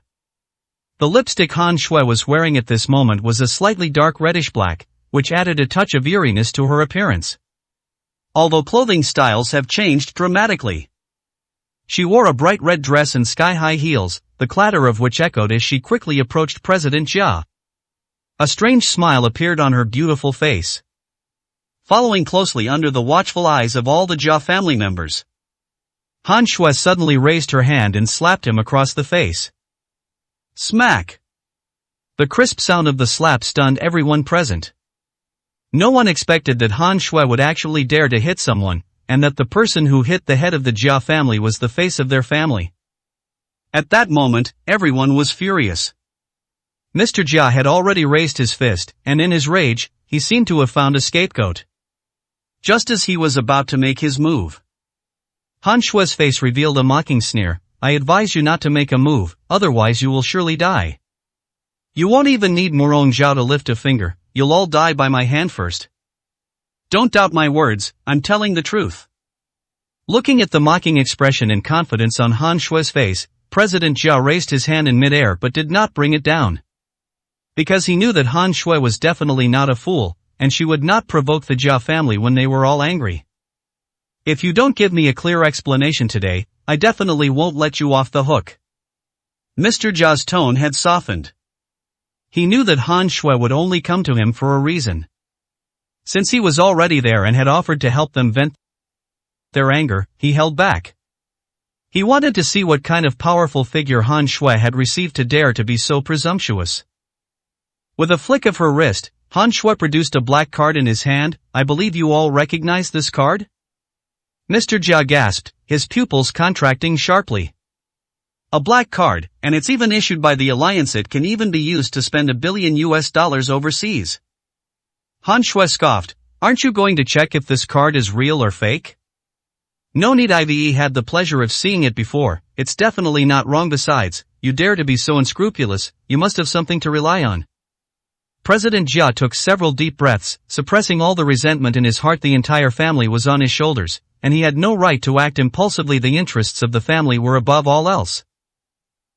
The lipstick Han Shui was wearing at this moment was a slightly dark reddish-black, which added a touch of eeriness to her appearance. Although clothing styles have changed dramatically. She wore a bright red dress and sky-high heels, the clatter of which echoed as she quickly approached President Jia. A strange smile appeared on her beautiful face. Following closely under the watchful eyes of all the Jia family members, Han Shui suddenly raised her hand and slapped him across the face. Smack! The crisp sound of the slap stunned everyone present. No one expected that Han Shui would actually dare to hit someone, and that the person who hit the head of the Jia family was the face of their family. At that moment, everyone was furious. Mr. Jia had already raised his fist, and in his rage, he seemed to have found a scapegoat. Just as he was about to make his move, Han Shui's face revealed a mocking sneer. I advise you not to make a move, otherwise you will surely die. You won't even need Morong Zhao to lift a finger, you'll all die by my hand first. Don't doubt my words, I'm telling the truth. Looking at the mocking expression and confidence on Han Shui's face, President Jia raised his hand in mid-air but did not bring it down. Because he knew that Han Shui was definitely not a fool, and she would not provoke the Jia family when they were all angry. If you don't give me a clear explanation today, I definitely won't let you off the hook. Mr. Jia's tone had softened. He knew that Han Shui would only come to him for a reason. Since he was already there and had offered to help them vent their anger, he held back. He wanted to see what kind of powerful figure Han Shui had received to dare to be so presumptuous. With a flick of her wrist, Han Shui produced a black card in his hand. I believe you all recognize this card? Mr. Jia gasped, his pupils contracting sharply. A black card, and it's even issued by the Alliance. It can even be used to spend $1 billion overseas. Han Shui scoffed, aren't you going to check if this card is real or fake? No need. I've had the pleasure of seeing it before, it's definitely not wrong. Besides, you dare to be so unscrupulous, you must have something to rely on. President Jia took several deep breaths, suppressing all the resentment in his heart. The entire family was on his shoulders, and he had no right to act impulsively. The interests of the family were above all else.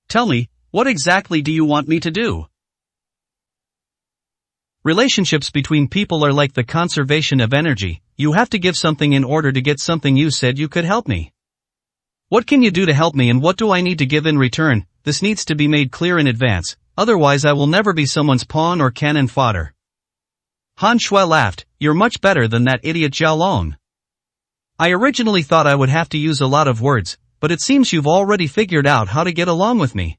Tell me, what exactly do you want me to do? Relationships between people are like the conservation of energy. You have to give something in order to get something. You said you could help me. What can you do to help me, and what do I need to give in return? This needs to be made clear in advance, otherwise I will never be someone's pawn or cannon fodder. Han Shui laughed, you're much better than that idiot Jia Long. I originally thought I would have to use a lot of words, but it seems you've already figured out how to get along with me.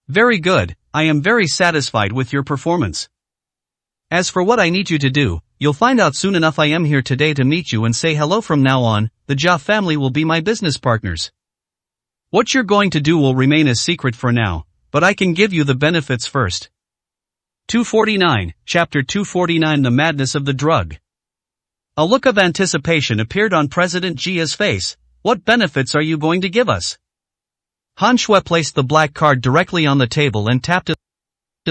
Very good, I am very satisfied with your performance. As for what I need you to do, you'll find out soon enough. I am here today to meet you and say hello. From now on, the Jia family will be my business partners. What you're going to do will remain a secret for now, but I can give you the benefits first. 249, Chapter 249 The Madness of the Drug. A look of anticipation appeared on President Jia's face. What benefits are you going to give us? Han Shui placed the black card directly on the table and tapped it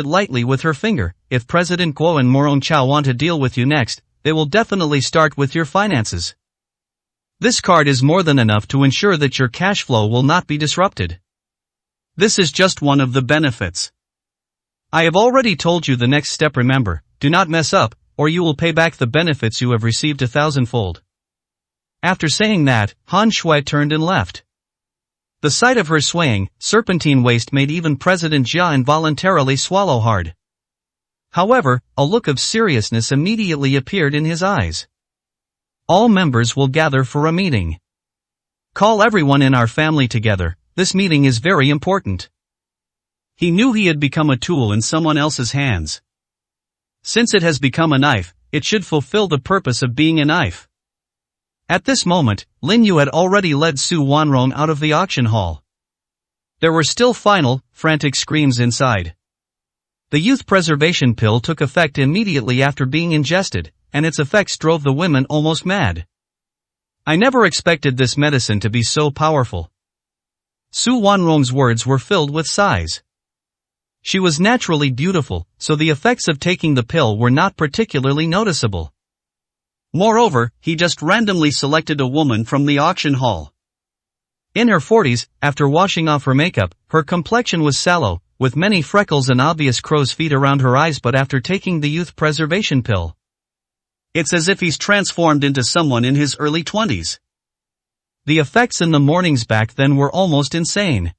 lightly with her finger. If President Guo and Morong Chao want to deal with you next, they will definitely start with your finances. This card is more than enough to ensure that your cash flow will not be disrupted. This is just one of the benefits. I have already told you the next step. Remember, do not mess up, or you will pay back the benefits you have received 1,000-fold. After saying that, Han Shui turned and left. The sight of her swaying, serpentine waist made even President Jia involuntarily swallow hard. However, a look of seriousness immediately appeared in his eyes. All members will gather for a meeting. Call everyone in our family together, this meeting is very important. He knew he had become a tool in someone else's hands. Since it has become a knife, it should fulfill the purpose of being a knife. At this moment, Lin Yu had already led Su Wanrong out of the auction hall. There were still final, frantic screams inside. The youth preservation pill took effect immediately after being ingested, and its effects drove the women almost mad. I never expected this medicine to be so powerful. Su Wanrong's words were filled with sighs. She was naturally beautiful, so the effects of taking the pill were not particularly noticeable. Moreover, he just randomly selected a woman from the auction hall. In her 40s, after washing off her makeup, her complexion was sallow, with many freckles and obvious crow's feet around her eyes. But after taking the youth preservation pill, it's as if he's transformed into someone in his early 20s. The effects in the mornings back then were almost insane.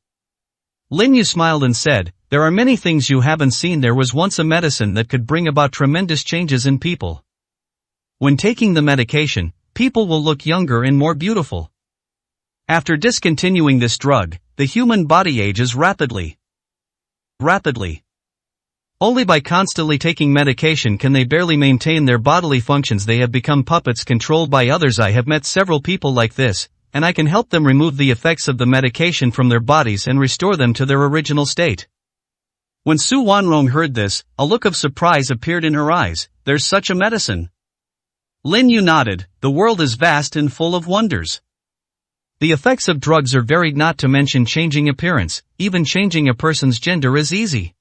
Lin Yu smiled and said, there are many things you haven't seen. There was once a medicine that could bring about tremendous changes in people. When taking the medication, people will look younger and more beautiful. After discontinuing this drug, the human body ages rapidly. Only by constantly taking medication can they barely maintain their bodily functions. They have become puppets controlled by others. I have met several people like this, and I can help them remove the effects of the medication from their bodies and restore them to their original state. When Su Wanrong heard this, a look of surprise appeared in her eyes. There's such a medicine. Lin Yu nodded, the world is vast and full of wonders. The effects of drugs are varied, not to mention changing appearance. Even changing a person's gender is easy.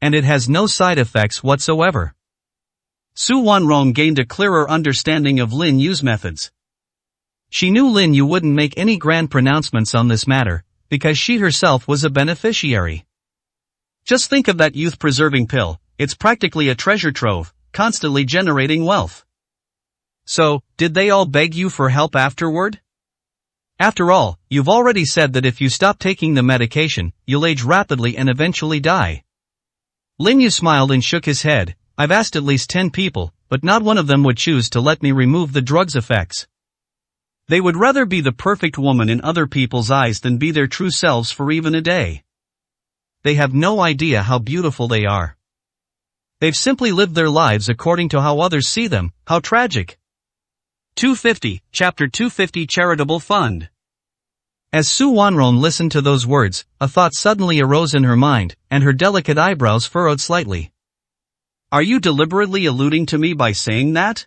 And it has no side effects whatsoever. Su Wanrong gained a clearer understanding of Lin Yu's methods. She knew Lin Yu wouldn't make any grand pronouncements on this matter, because she herself was a beneficiary. Just think of that youth-preserving pill, it's practically a treasure trove, constantly generating wealth. So, did they all beg you for help afterward? After all, you've already said that if you stop taking the medication, you'll age rapidly and eventually die. Lin Yu smiled and shook his head. I've asked at least 10 people, but not one of them would choose to let me remove the drug's effects. They would rather be the perfect woman in other people's eyes than be their true selves for even a day. They have no idea how beautiful they are. They've simply lived their lives according to how others see them. How tragic. 250, Chapter 250 Charitable Fund. As Su Wanrong listened to those words, a thought suddenly arose in her mind, and her delicate eyebrows furrowed slightly. Are you deliberately alluding to me by saying that?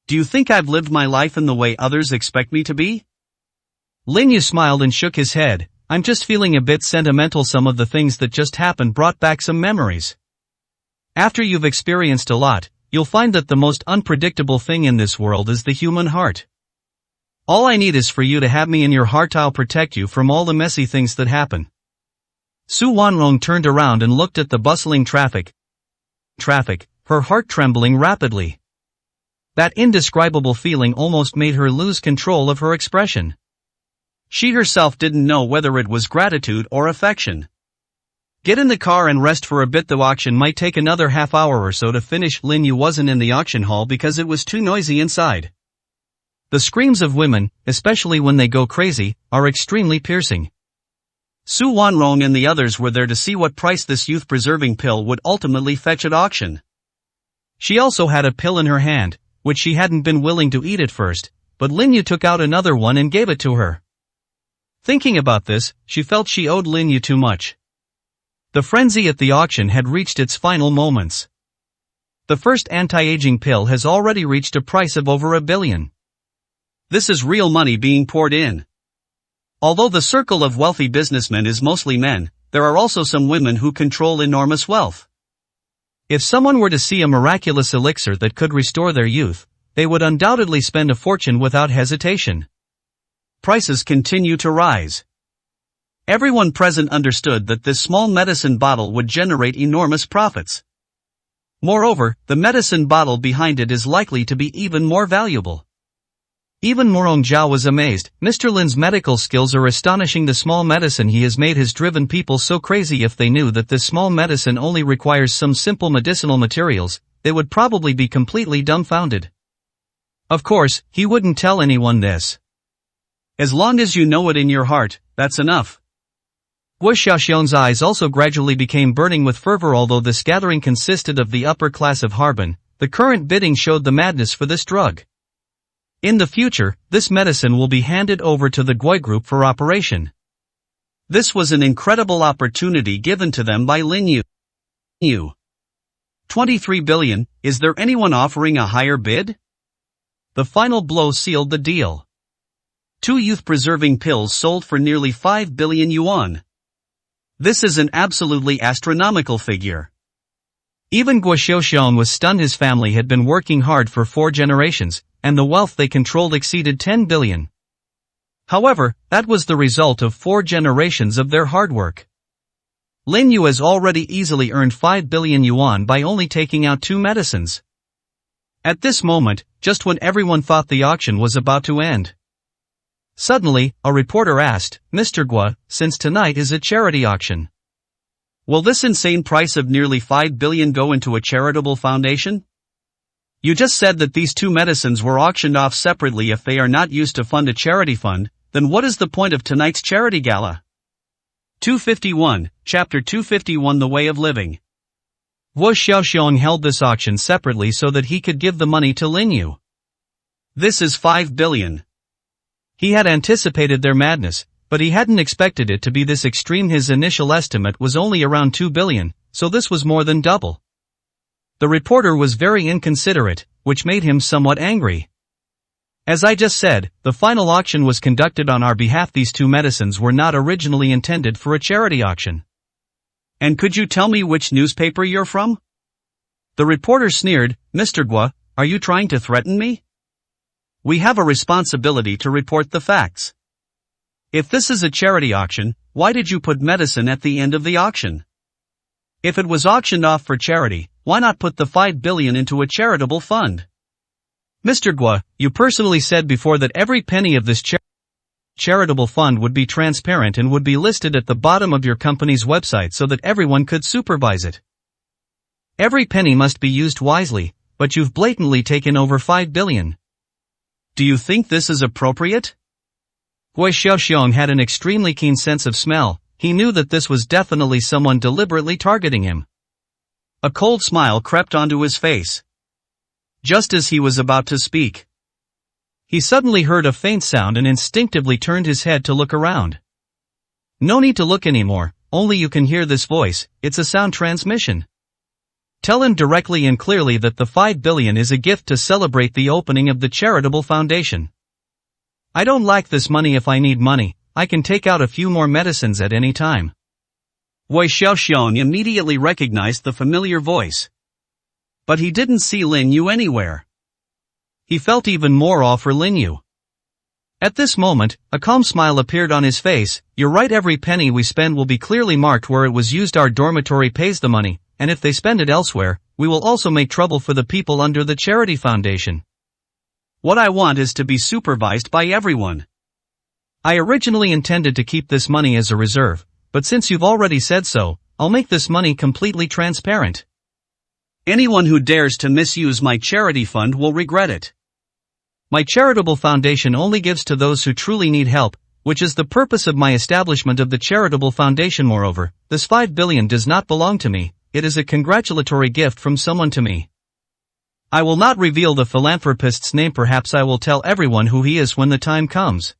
Do you think I've lived my life in the way others expect me to be? Lin Yu smiled and shook his head. I'm just feeling a bit sentimental. Some of the things that just happened brought back some memories. After you've experienced a lot, you'll find that the most unpredictable thing in this world is the human heart. All I need is for you to have me in your heart. I'll protect you from all the messy things that happen. Su Wanrong turned around and looked at the bustling traffic, her heart trembling rapidly. That indescribable feeling almost made her lose control of her expression. She herself didn't know whether it was gratitude or affection. Get in the car and rest for a bit. The auction might take another half hour or so to finish. Lin Yu wasn't in the auction hall because it was too noisy inside. The screams of women, especially when they go crazy, are extremely piercing. Su Wanrong and the others were there to see what price this youth-preserving pill would ultimately fetch at auction. She also had a pill in her hand, which she hadn't been willing to eat at first, but Lin Yu took out another one and gave it to her. Thinking about this, she felt she owed Lin Yu too much. The frenzy at the auction had reached its final moments. The first anti-aging pill has already reached a price of over $1 billion. This is real money being poured in. Although the circle of wealthy businessmen is mostly men, there are also some women who control enormous wealth. If someone were to see a miraculous elixir that could restore their youth, they would undoubtedly spend a fortune without hesitation. Prices continue to rise. Everyone present understood that this small medicine bottle would generate enormous profits. Moreover, the medicine bottle behind it is likely to be even more valuable. Even Morong Zhao was amazed. Mr. Lin's medical skills are astonishing. The small medicine he has made has driven people so crazy. If they knew that this small medicine only requires some simple medicinal materials, they would probably be completely dumbfounded. Of course, he wouldn't tell anyone this. As long as you know it in your heart, that's enough. Guo Xiaoxian's eyes also gradually became burning with fervor. Although this gathering consisted of the upper class of Harbin, the current bidding showed the madness for this drug. In the future, this medicine will be handed over to the Gui Group for operation. This was an incredible opportunity given to them by Lin Yu. 23 billion, is there anyone offering a higher bid? The final blow sealed the deal. 2 youth-preserving pills sold for nearly 5 billion yuan. This is an absolutely astronomical figure. Even Guo Xiaoxian was stunned. His family had been working hard for 4 generations, and the wealth they controlled exceeded 10 billion. However, that was the result of 4 generations of their hard work. Lin Yu has already easily earned 5 billion yuan by only taking out 2 medicines. At this moment, just when everyone thought the auction was about to end, suddenly, a reporter asked, Mr. Guo, since tonight is a charity auction, will this insane price of nearly 5 billion go into a charitable foundation? You just said that these 2 medicines were auctioned off separately. If they are not used to fund a charity fund, then what is the point of tonight's charity gala? 251, Chapter 251 The Way of Living. Guo Xiaoxiang held this auction separately so that he could give the money to Lin Yu. This is 5 billion. He had anticipated their madness, but he hadn't expected it to be this extreme. His initial estimate was only around 2 billion, so this was more than double. The reporter was very inconsiderate, which made him somewhat angry. As I just said, the final auction was conducted on our behalf. These 2 medicines were not originally intended for a charity auction. And could you tell me which newspaper you're from? The reporter sneered. Mr. Guo, are you trying to threaten me? We have a responsibility to report the facts. If this is a charity auction, why did you put medicine at the end of the auction? If it was auctioned off for charity, why not put the 5 billion into a charitable fund? Mr. Gua, you personally said before that every penny of this charitable fund would be transparent and would be listed at the bottom of your company's website so that everyone could supervise it. Every penny must be used wisely, but you've blatantly taken over 5 billion. Do you think this is appropriate? Gui Xiaoxiong had an extremely keen sense of smell. He knew that this was definitely someone deliberately targeting him. A cold smile crept onto his face. Just as he was about to speak, he suddenly heard a faint sound and instinctively turned his head to look around. No need to look anymore, only you can hear this voice, it's a sound transmission. Tell him directly and clearly that the 5 billion is a gift to celebrate the opening of the charitable foundation. I don't like this money. If I need money, I can take out a few more medicines at any time. Wei Xiaoxiong immediately recognized the familiar voice. But he didn't see Lin Yu anywhere. He felt even more awe for Lin Yu. At this moment, a calm smile appeared on his face. You're right, every penny we spend will be clearly marked where it was used. Our dormitory pays the money, and if they spend it elsewhere, we will also make trouble for the people under the charity foundation. What I want is to be supervised by everyone. I originally intended to keep this money as a reserve, but since you've already said so, I'll make this money completely transparent. Anyone who dares to misuse my charity fund will regret it. My charitable foundation only gives to those who truly need help, which is the purpose of my establishment of the charitable foundation. Moreover, this 5 billion does not belong to me, it is a congratulatory gift from someone to me. I will not reveal the philanthropist's name. Perhaps I will tell everyone who he is when the time comes.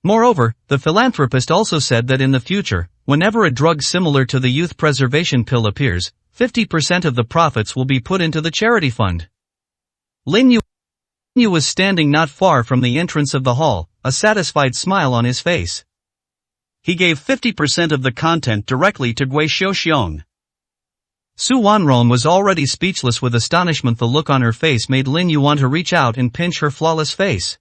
Moreover, the philanthropist also said that in the future, whenever a drug similar to the youth preservation pill appears, 50% of the profits will be put into the charity fund. Lin Yu was standing not far from the entrance of the hall, a satisfied smile on his face. He gave 50% of the content directly to Gui Xiaoxiong. Su Wanrong was already speechless with astonishment. The look on her face made Lin Yu want to reach out and pinch her flawless face.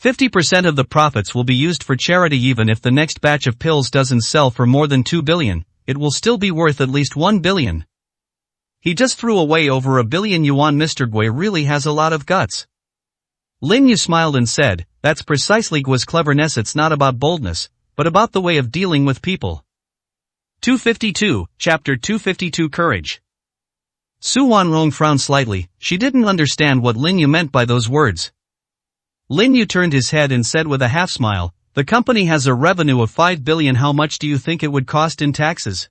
50% of the profits will be used for charity. Even if the next batch of pills doesn't sell for more than 2 billion, it will still be worth at least 1 billion. He just threw away over 1 billion yuan. Mr. Gui really has a lot of guts. Lin Yu smiled and said, that's precisely Gui's cleverness. It's not about boldness, but about the way of dealing with people. 252, Chapter 252 Courage. Su Wanrong frowned slightly. She didn't understand what Lin Yu meant by those words. Lin Yu turned his head and said with a half smile, the company has a revenue of 5 billion. How much do you think it would cost in taxes?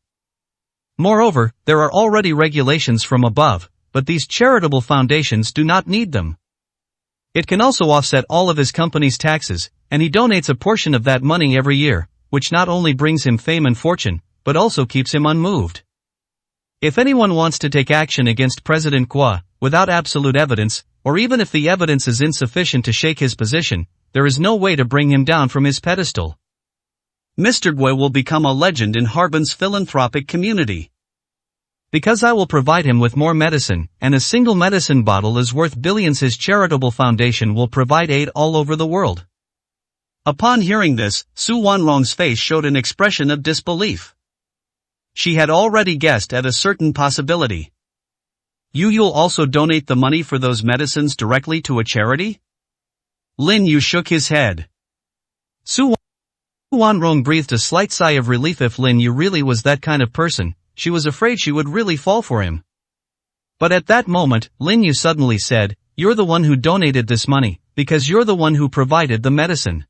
Moreover, there are already regulations from above, but these charitable foundations do not need them. It can also offset all of his company's taxes, and he donates a portion of that money every year, which not only brings him fame and fortune, but also keeps him unmoved. If anyone wants to take action against President Gua, without absolute evidence, or even if the evidence is insufficient to shake his position, there is no way to bring him down from his pedestal. Mr. Gui will become a legend in Harbin's philanthropic community. Because I will provide him with more medicine, and a single medicine bottle is worth billions. His charitable foundation will provide aid all over the world. Upon hearing this, Su Wanrong's face showed an expression of disbelief. She had already guessed at a certain possibility. You'll also donate the money for those medicines directly to a charity? Lin Yu shook his head. Su Wanrong breathed a slight sigh of relief. If Lin Yu really was that kind of person, she was afraid she would really fall for him. But at that moment, Lin Yu suddenly said, you're the one who donated this money, because you're the one who provided the medicine.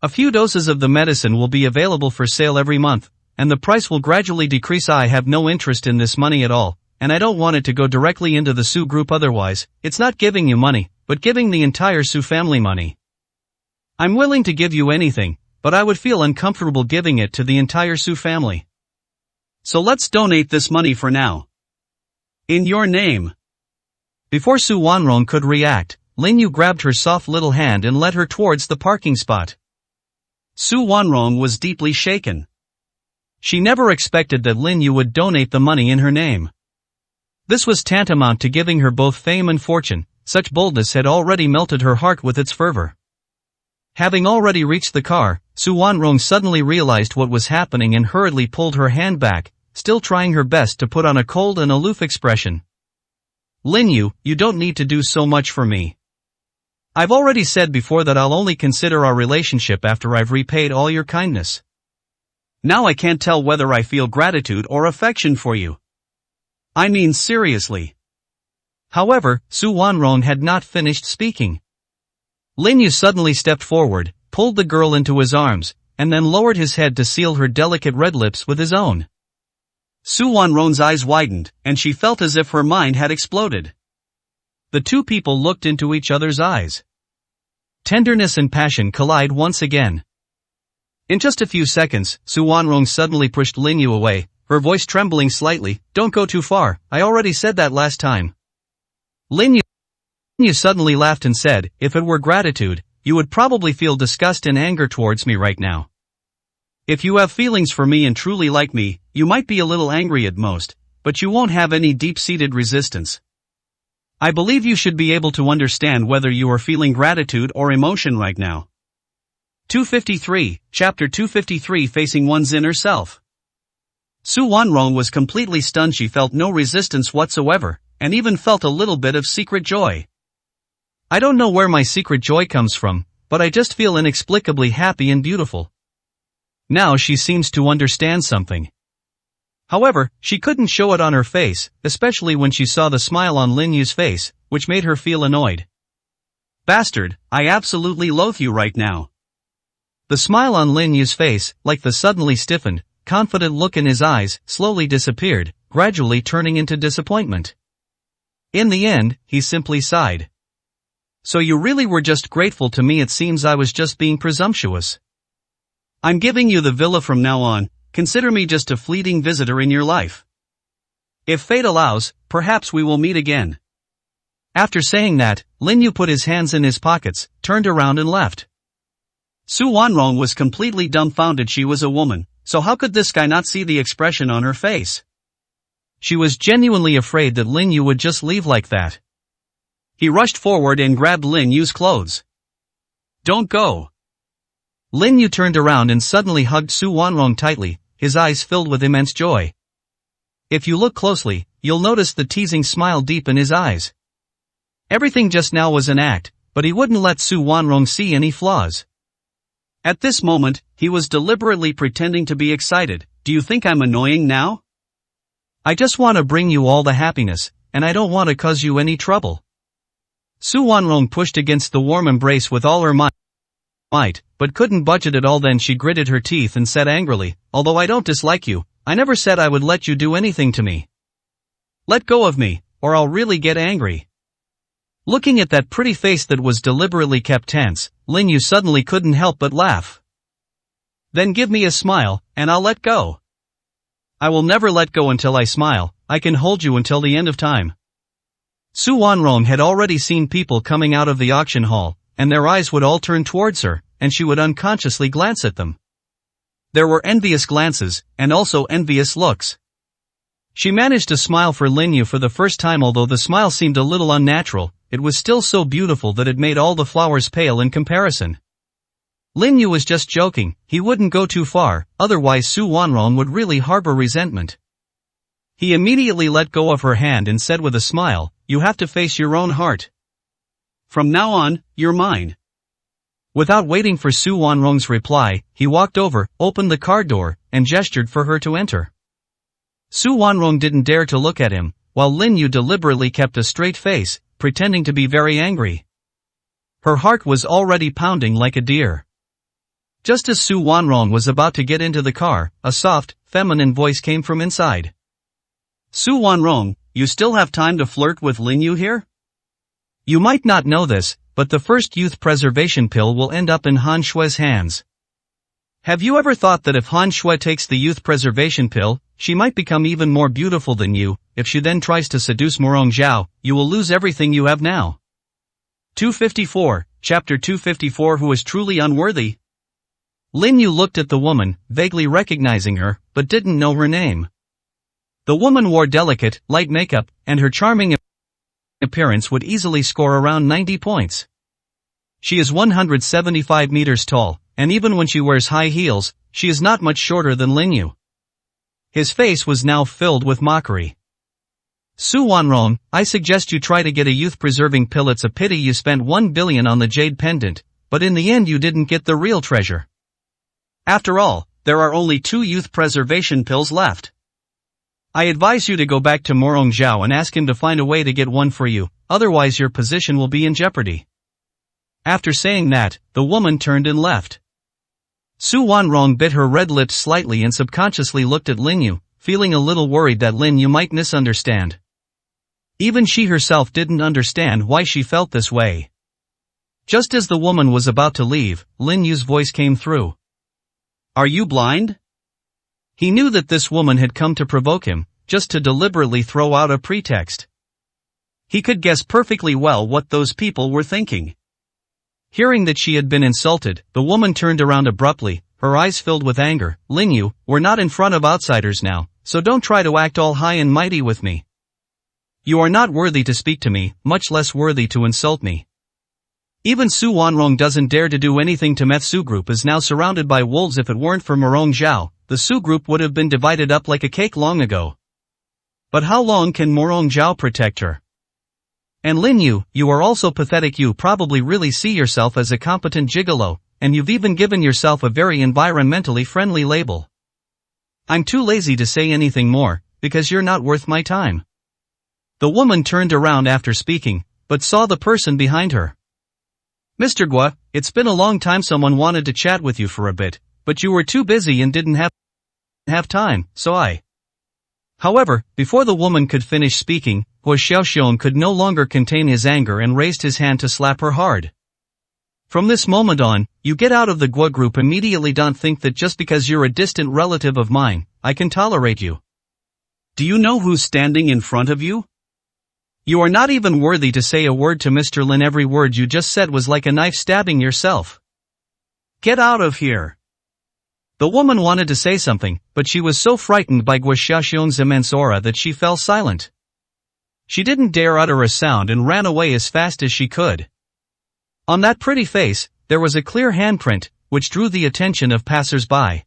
A few doses of the medicine will be available for sale every month, and the price will gradually decrease. I have no interest in this money at all, and I don't want it to go directly into the Su group. Otherwise, it's not giving you money, but giving the entire Su family money. I'm willing to give you anything, but I would feel uncomfortable giving it to the entire Su family. So let's donate this money for now. In your name. Before Su Wanrong could react, Lin Yu grabbed her soft little hand and led her towards the parking spot. Su Wanrong was deeply shaken. She never expected that Lin Yu would donate the money in her name. This was tantamount to giving her both fame and fortune. Such boldness had already melted her heart with its fervor. Having already reached the car, Su Wanrong suddenly realized what was happening and hurriedly pulled her hand back. still trying her best to put on a cold and aloof expression. Lin Yu, you don't need to do so much for me. I've already said before that I'll only consider our relationship after I've repaid all your kindness. Now I can't tell whether I feel gratitude or affection for you. I mean seriously. However, Su Wanrong had not finished speaking. Lin Yu suddenly stepped forward, pulled the girl into his arms, and then lowered his head to seal her delicate red lips with his own. Su Wanrong's eyes widened, and she felt as if her mind had exploded. The two people looked into each other's eyes. Tenderness and passion collide once again. In just a few seconds, Su Wanrong suddenly pushed Lin Yu away, her voice trembling slightly. Don't go too far, I already said that last time. Lin Yu suddenly laughed and said, if it were gratitude, you would probably feel disgust and anger towards me right now. If you have feelings for me and truly like me, you might be a little angry at most, but you won't have any deep-seated resistance. I believe you should be able to understand whether you are feeling gratitude or emotion right now. 253, Chapter 253 Facing One's Inner Self. Su Wanrong was completely stunned. She felt no resistance whatsoever, and even felt a little bit of secret joy. I don't know where my secret joy comes from, but I just feel inexplicably happy and beautiful. Now she seems to understand something. However, she couldn't show it on her face, especially when she saw the smile on Lin Yu's face, which made her feel annoyed. Bastard, I absolutely loathe you right now. The smile on Lin Yu's face, like the suddenly stiffened, confident look in his eyes, slowly disappeared, gradually turning into disappointment. In the end, he simply sighed. So you really were just grateful to me? It seems I was just being presumptuous. I'm giving you the villa from now on, consider me just a fleeting visitor in your life. If fate allows, perhaps we will meet again. After saying that, Lin Yu put his hands in his pockets, turned around and left. Su Wanrong was completely dumbfounded. She was a woman, so how could this guy not see the expression on her face? She was genuinely afraid that Lin Yu would just leave like that. He rushed forward and grabbed Lin Yu's clothes. Don't go. Lin Yu turned around and suddenly hugged Su Wanrong tightly, his eyes filled with immense joy. If you look closely, you'll notice the teasing smile deep in his eyes. Everything just now was an act, but he wouldn't let Su Wanrong see any flaws. At this moment, he was deliberately pretending to be excited. Do you think I'm annoying now? I just want to bring you all the happiness, and I don't want to cause you any trouble. Su Wanrong pushed against the warm embrace with all her might, but couldn't budge it at all. Then she gritted her teeth and said angrily, although I don't dislike you, I never said I would let you do anything to me. Let go of me, or I'll really get angry. Looking at that pretty face that was deliberately kept tense, Lin Yu suddenly couldn't help but laugh. Then give me a smile, and I'll let go. I will never let go until I smile. I can hold you until the end of time. Su Wanrong had already seen people coming out of the auction hall, and their eyes would all turn towards her, and she would unconsciously glance at them. There were envious glances, and also envious looks. She managed to smile for Lin Yu for the first time. Although the smile seemed a little unnatural, it was still so beautiful that it made all the flowers pale in comparison. Lin Yu was just joking. He wouldn't go too far, otherwise Su Wanrong would really harbor resentment. He immediately let go of her hand and said with a smile, you have to face your own heart. From now on, you're mine. Without waiting for Su Wanrong's reply, he walked over, opened the car door, and gestured for her to enter. Su Wanrong didn't dare to look at him, while Lin Yu deliberately kept a straight face, pretending to be very angry. Her heart was already pounding like a deer. Just as Su Wanrong was about to get into the car, a soft, feminine voice came from inside. Su Wanrong, you still have time to flirt with Lin Yu here? You might not know this, but the first youth preservation pill will end up in Han Shue's hands. Have you ever thought that if Han Shui takes the youth preservation pill, she might become even more beautiful than you? If she then tries to seduce Morong Zhao, you will lose everything you have now. 254, Chapter 254 Who is truly unworthy? Lin Yu looked at the woman, vaguely recognizing her, but didn't know her name. The woman wore delicate, light makeup, and her charming appearance would easily score around 90 points. She is 175 meters tall, and even when she wears high heels, she is not much shorter than Lin Yu. His face was now filled with mockery. Su Wanrong, I suggest you try to get a youth-preserving pill. It's a pity you spent 1 billion on the jade pendant, but in the end you didn't get the real treasure. After all, there are only 2 youth preservation pills left. I advise you to go back to Morong Zhao and ask him to find a way to get one for you, otherwise your position will be in jeopardy. After saying that, the woman turned and left. Su Wanrong bit her red lips slightly and subconsciously looked at Lin Yu, feeling a little worried that Lin Yu might misunderstand. Even she herself didn't understand why she felt this way. Just as the woman was about to leave, Lin Yu's voice came through. Are you blind? He knew that this woman had come to provoke him, just to deliberately throw out a pretext. He could guess perfectly well what those people were thinking. Hearing that she had been insulted, the woman turned around abruptly, her eyes filled with anger. Lin Yu, we're not in front of outsiders now, so don't try to act all high and mighty with me. You are not worthy to speak to me, much less worthy to insult me. Even Su Wanrong doesn't dare to do anything to Meth. Su group is now surrounded by wolves. If it weren't for Morong Zhao, the Su group would have been divided up like a cake long ago. But how long can Morong Zhao protect her? And Lin Yu, you are also pathetic. You probably really see yourself as a competent gigolo, and you've even given yourself a very environmentally friendly label. I'm too lazy to say anything more, because you're not worth my time. The woman turned around after speaking, but saw the person behind her. Mr. Gua, it's been a long time. Someone wanted to chat with you for a bit, but you were too busy and didn't have time, so I. However, before the woman could finish speaking, Hua Xiaoxiong could no longer contain his anger and raised his hand to slap her hard. From this moment on, you get out of the Gua group immediately. Don't think that just because you're a distant relative of mine, I can tolerate you. Do you know who's standing in front of you? You are not even worthy to say a word to Mr. Lin. Every word you just said was like a knife stabbing yourself. Get out of here. The woman wanted to say something, but she was so frightened by Gua Xiaoxiong's immense aura that she fell silent. She didn't dare utter a sound and ran away as fast as she could. On that pretty face, there was a clear handprint, which drew the attention of passers-by.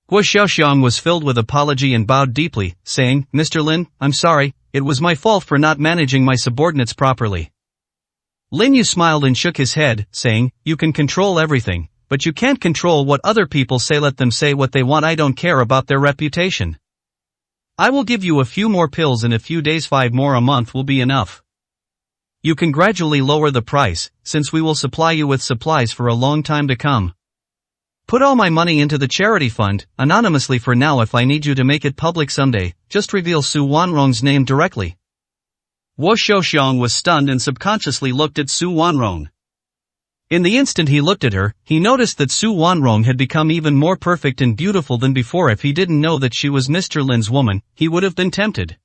Gua Xiaoxiong was filled with apology and bowed deeply, saying, Mr. Lin, I'm sorry, it was my fault for not managing my subordinates properly. Lin Yu smiled and shook his head, saying, you can control everything, but you can't control what other people say. Let them say what they want. I don't care about their reputation. I will give you a few more pills in a few days. 5 more a month will be enough. You can gradually lower the price, since we will supply you with supplies for a long time to come. Put all my money into the charity fund, anonymously for now. If I need you to make it public someday, just reveal Su Wanrong's name directly. Hua Xiaoxiong was stunned and subconsciously looked at Su Wanrong. In the instant he looked at her, he noticed that Su Wanrong had become even more perfect and beautiful than before. If he didn't know that she was Mr. Lin's woman, he would have been tempted.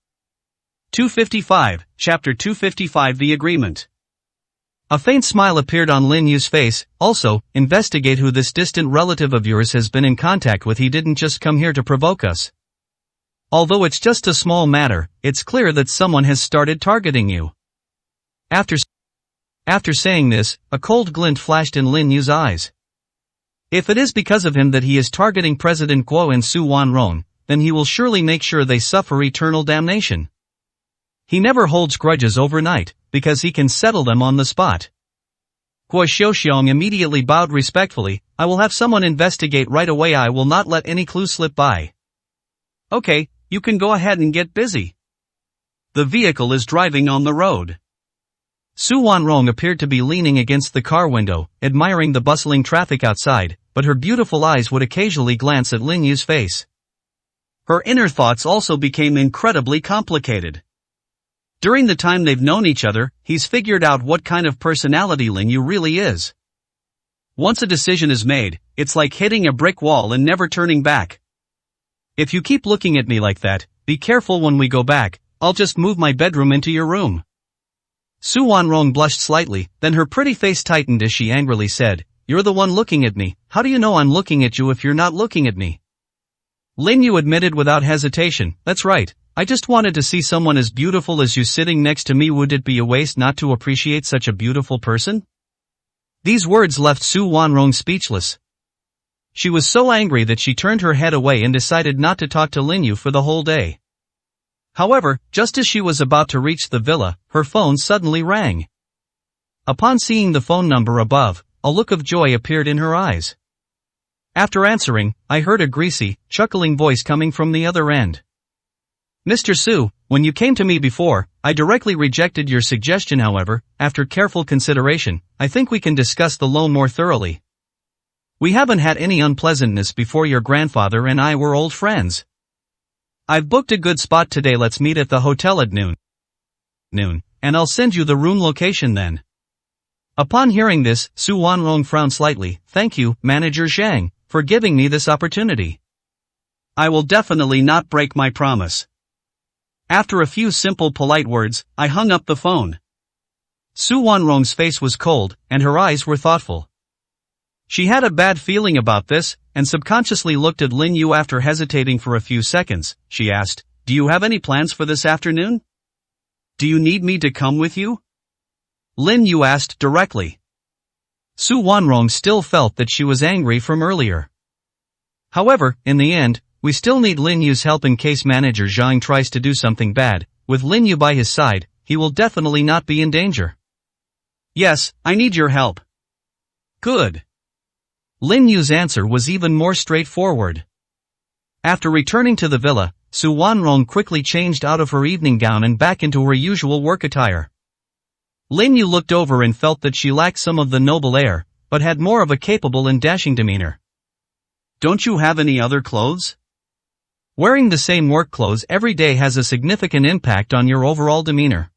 255, Chapter 255 The Agreement. A faint smile appeared on Lin Yu's face. Also, investigate who this distant relative of yours has been in contact with. He didn't just come here to provoke us. Although it's just a small matter, it's clear that someone has started targeting you. After saying this, a cold glint flashed in Lin Yu's eyes. If it is because of him that he is targeting President Guo and Su Wanrong, then he will surely make sure they suffer eternal damnation. He never holds grudges overnight, because he can settle them on the spot. Hua Xiaoxiong immediately bowed respectfully. I will have someone investigate right away. I will not let any clue slip by. Okay, you can go ahead and get busy. The vehicle is driving on the road. Su Wanrong appeared to be leaning against the car window, admiring the bustling traffic outside, but her beautiful eyes would occasionally glance at Lin Yu's face. Her inner thoughts also became incredibly complicated. During the time they've known each other, he's figured out what kind of personality Lin Yu really is. Once a decision is made, it's like hitting a brick wall and never turning back. If you keep looking at me like that, be careful when we go back, I'll just move my bedroom into your room. Su Wanrong blushed slightly, then her pretty face tightened as she angrily said, You're the one looking at me. How do you know I'm looking at you if you're not looking at me? Lin Yu admitted without hesitation, That's right. I just wanted to see someone as beautiful as you sitting next to me. Would it be a waste not to appreciate such a beautiful person? These words left Su Wanrong speechless. She was so angry that she turned her head away and decided not to talk to Lin Yu for the whole day. However, just as she was about to reach the villa, her phone suddenly rang. Upon seeing the phone number above, a look of joy appeared in her eyes. After answering, I heard a greasy, chuckling voice coming from the other end. Mr. Su, when you came to me before, I directly rejected your suggestion. However, after careful consideration, I think we can discuss the loan more thoroughly. We haven't had any unpleasantness before. Your grandfather and I were old friends. I've booked a good spot today. Let's meet at the hotel at noon, and I'll send you the room location then. Upon hearing this, Su Wanrong frowned slightly. Thank you, Manager Zhang, for giving me this opportunity. I will definitely not break my promise. After a few simple polite words, I hung up the phone. Su Wanrong's face was cold, and her eyes were thoughtful. She had a bad feeling about this, and subconsciously looked at Lin Yu. After hesitating for a few seconds, she asked, Do you have any plans for this afternoon? Do you need me to come with you? Lin Yu asked directly. Su Wanrong still felt that she was angry from earlier. However, in the end, we still need Lin Yu's help in case Manager Zhang tries to do something bad. With Lin Yu by his side, he will definitely not be in danger. Yes, I need your help. Good. Lin Yu's answer was even more straightforward. After returning to the villa, Su Wanrong quickly changed out of her evening gown and back into her usual work attire. Lin Yu looked over and felt that she lacked some of the noble air, but had more of a capable and dashing demeanor. Don't you have any other clothes? Wearing the same work clothes every day has a significant impact on your overall demeanor.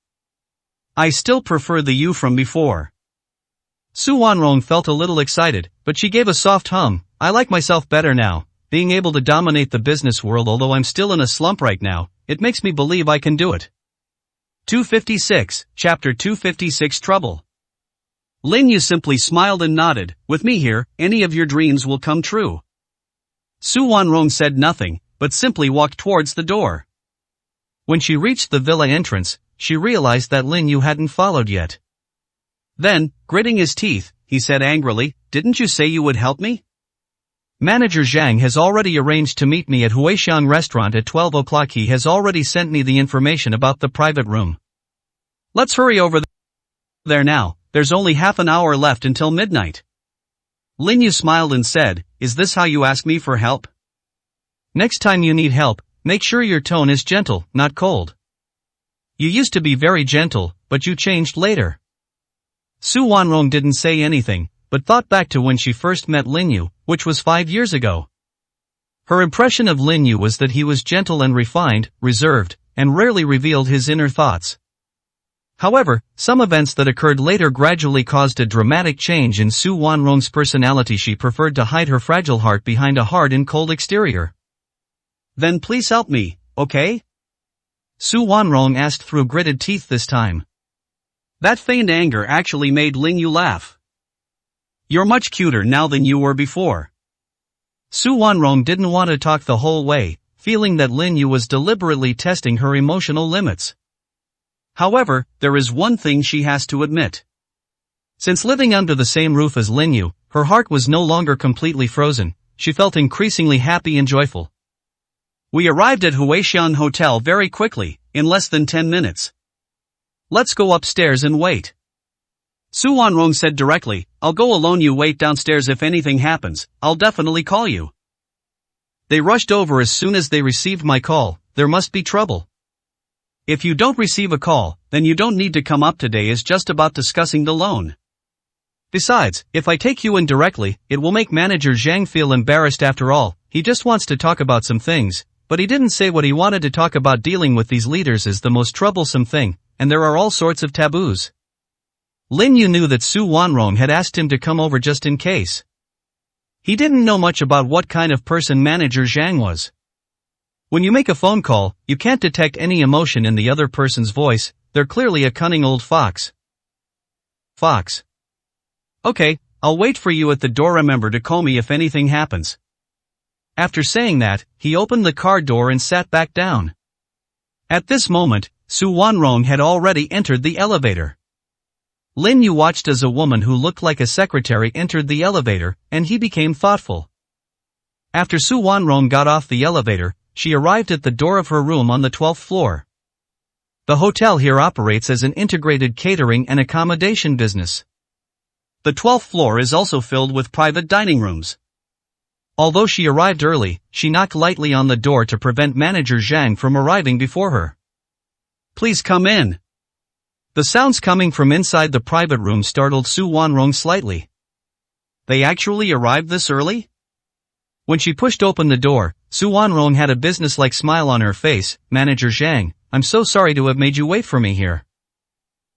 I still prefer the you from before. Su Wanrong felt a little excited, but she gave a soft hum. I like myself better now, being able to dominate the business world. Although I'm still in a slump right now, it makes me believe I can do it. 256, Chapter 256 Trouble. Lin Yu simply smiled and nodded. With me here, any of your dreams will come true. Su Wanrong said nothing, but simply walked towards the door. When she reached the villa entrance, she realized that Lin Yu hadn't followed yet. Then, gritting his teeth, he said angrily, Didn't you say you would help me? Manager Zhang has already arranged to meet me at Huixiang restaurant at 12 o'clock. He has already sent me the information about the private room. Let's hurry over there now, there's only half an hour left until midnight. Lin Yu smiled and said, Is this how you ask me for help? Next time you need help, make sure your tone is gentle, not cold. You used to be very gentle, but you changed later. Su Wanrong didn't say anything, but thought back to when she first met Lin Yu, which was 5 years ago. Her impression of Lin Yu was that he was gentle and refined, reserved, and rarely revealed his inner thoughts. However, some events that occurred later gradually caused a dramatic change in Su Wanrong's personality. She preferred to hide her fragile heart behind a hard and cold exterior. Then please help me, okay? Su Wanrong asked through gritted teeth this time. That feigned anger actually made Lin Yu laugh. You're much cuter now than you were before. Su Wanrong didn't want to talk the whole way, feeling that Lin Yu was deliberately testing her emotional limits. However, there is one thing she has to admit. Since living under the same roof as Lin Yu, her heart was no longer completely frozen. She felt increasingly happy and joyful. We arrived at Huixian Hotel very quickly, in less than 10 minutes. Let's go upstairs and wait. Su Wanrong said directly, I'll go alone. You wait downstairs. If anything happens, I'll definitely call you. They rushed over as soon as they received my call. There must be trouble. If you don't receive a call, then you don't need to come up. Today is just about discussing the loan. Besides, if I take you in directly, it will make Manager Zhang feel embarrassed. After all, he just wants to talk about some things, but he didn't say what he wanted to talk about. Dealing with these leaders is the most troublesome thing, and there are all sorts of taboos. Lin Yu knew that Su Wanrong had asked him to come over just in case. He didn't know much about what kind of person Manager Zhang was. When you make a phone call, you can't detect any emotion in the other person's voice. They're clearly a cunning old fox. Okay, I'll wait for you at the door. Remember to call me if anything happens. After saying that, he opened the car door and sat back down. At this moment, Su Wanrong had already entered the elevator. Lin Yu watched as a woman who looked like a secretary entered the elevator, and he became thoughtful. After Su Wanrong got off the elevator, she arrived at the door of her room on the 12th floor. The hotel here operates as an integrated catering and accommodation business. The 12th floor is also filled with private dining rooms. Although she arrived early, she knocked lightly on the door to prevent manager Zhang from arriving before her. Please come in. The sounds coming from inside the private room startled Su Wanrong slightly. They actually arrived this early? When she pushed open the door, Su Wanrong had a businesslike smile on her face. Manager Zhang, I'm so sorry to have made you wait for me here.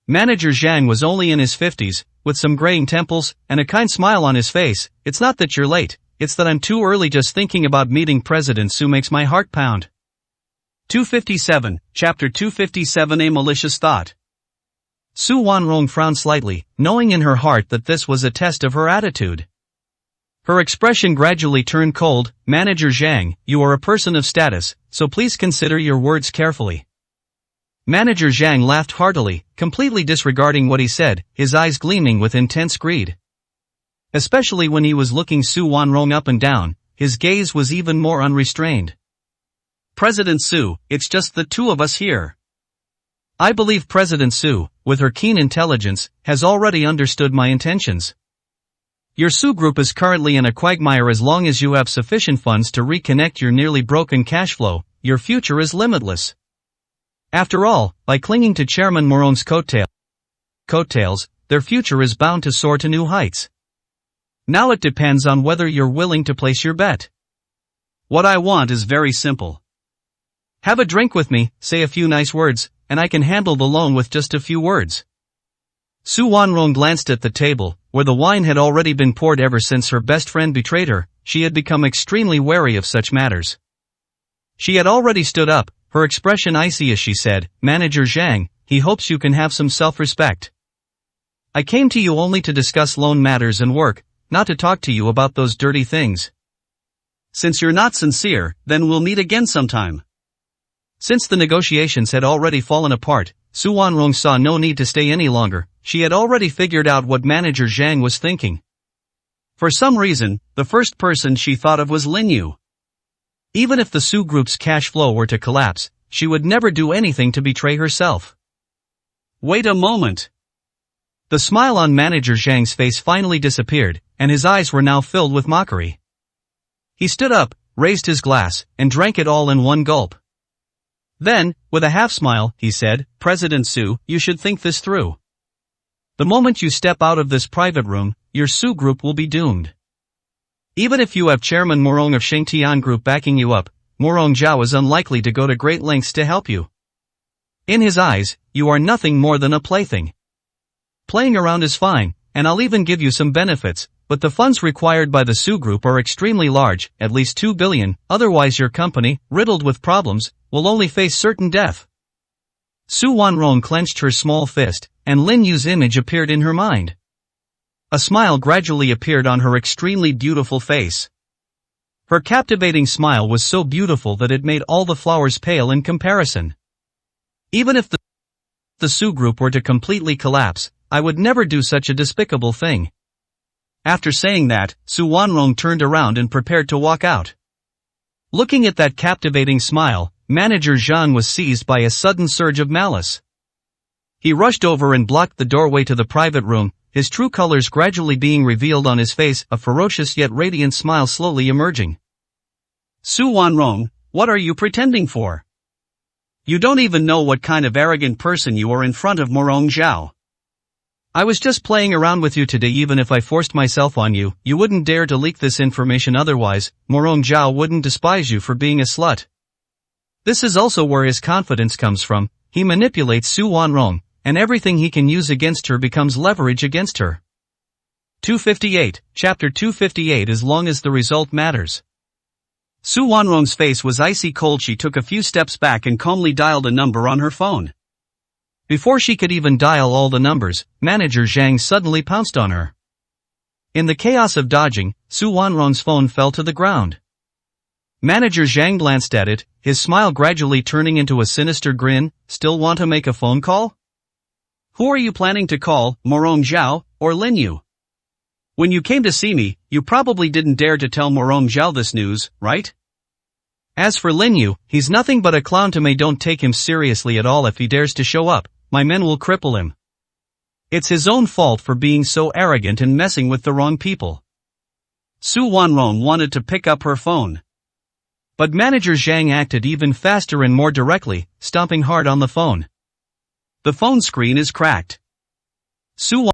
Manager Zhang was only in his 50s, with some graying temples, and a kind smile on his face. It's not that you're late, it's that I'm too early. Just thinking about meeting President Su makes my heart pound. 257, Chapter 257. A malicious thought. Su Wanrong frowned slightly, knowing in her heart that this was a test of her attitude. Her expression gradually turned cold. Manager Zhang, you are a person of status, so please consider your words carefully. Manager Zhang laughed heartily, completely disregarding what he said, his eyes gleaming with intense greed. Especially when he was looking Su Wanrong up and down, his gaze was even more unrestrained. President Su, it's just the two of us here. I believe President Su, with her keen intelligence, has already understood my intentions. Your Su Group is currently in a quagmire. As long as you have sufficient funds to reconnect your nearly broken cash flow, your future is limitless. After all, by clinging to Chairman Morong's coattails, their future is bound to soar to new heights. Now it depends on whether you're willing to place your bet. What I want is very simple. Have a drink with me, say a few nice words, and I can handle the loan with just a few words. Su Wanrong glanced at the table, where the wine had already been poured. Ever since her best friend betrayed her, she had become extremely wary of such matters. She had already stood up, her expression icy as she said, Manager Zhang, he hopes you can have some self-respect. I came to you only to discuss loan matters and work, not to talk to you about those dirty things. Since you're not sincere, then we'll meet again sometime. Since the negotiations had already fallen apart, Su Wanrong saw no need to stay any longer. She had already figured out what Manager Zhang was thinking. For some reason, the first person she thought of was Lin Yu. Even if the Su Group's cash flow were to collapse, she would never do anything to betray herself. Wait a moment. The smile on Manager Zhang's face finally disappeared, and his eyes were now filled with mockery. He stood up, raised his glass, and drank it all in one gulp. Then, with a half-smile, he said, President Su, you should think this through. The moment you step out of this private room, your Su Group will be doomed. Even if you have Chairman Morong of Shengtian Group backing you up, Morong Zhao is unlikely to go to great lengths to help you. In his eyes, you are nothing more than a plaything. Playing around is fine, and I'll even give you some benefits, but the funds required by the Su Group are extremely large, at least 2 billion, otherwise your company, riddled with problems, will only face certain death. Su Wanrong clenched her small fist, and Lin Yu's image appeared in her mind. A smile gradually appeared on her extremely beautiful face. Her captivating smile was so beautiful that it made all the flowers pale in comparison. Even if the Su Group were to completely collapse, I would never do such a despicable thing. After saying that, Su Wanrong turned around and prepared to walk out. Looking at that captivating smile, Manager Zhang was seized by a sudden surge of malice. He rushed over and blocked the doorway to the private room, his true colors gradually being revealed on his face, a ferocious yet radiant smile slowly emerging. Su Wanrong, what are you pretending for? You don't even know what kind of arrogant person you are in front of Morong Zhao. I was just playing around with you today. Even if I forced myself on you, you wouldn't dare to leak this information. Otherwise, Morong Zhao wouldn't despise you for being a slut. This is also where his confidence comes from. He manipulates Su Wanrong, and everything he can use against her becomes leverage against her. 258, Chapter 258. As long as the result matters. Su Wanrong's face was icy cold. She took a few steps back and calmly dialed a number on her phone. Before she could even dial all the numbers, Manager Zhang suddenly pounced on her. In the chaos of dodging, Su Wanrong's phone fell to the ground. Manager Zhang glanced at it, his smile gradually turning into a sinister grin. Still want to make a phone call? Who are you planning to call, Morong Zhao, or Lin Yu? When you came to see me, you probably didn't dare to tell Morong Zhao this news, right? As for Lin Yu, he's nothing but a clown to me. Don't take him seriously at all. If he dares to show up, my men will cripple him. It's his own fault for being so arrogant and messing with the wrong people. Su Wanrong wanted to pick up her phone. But Manager Zhang acted even faster and more directly, stomping hard on the phone. The phone screen is cracked. Su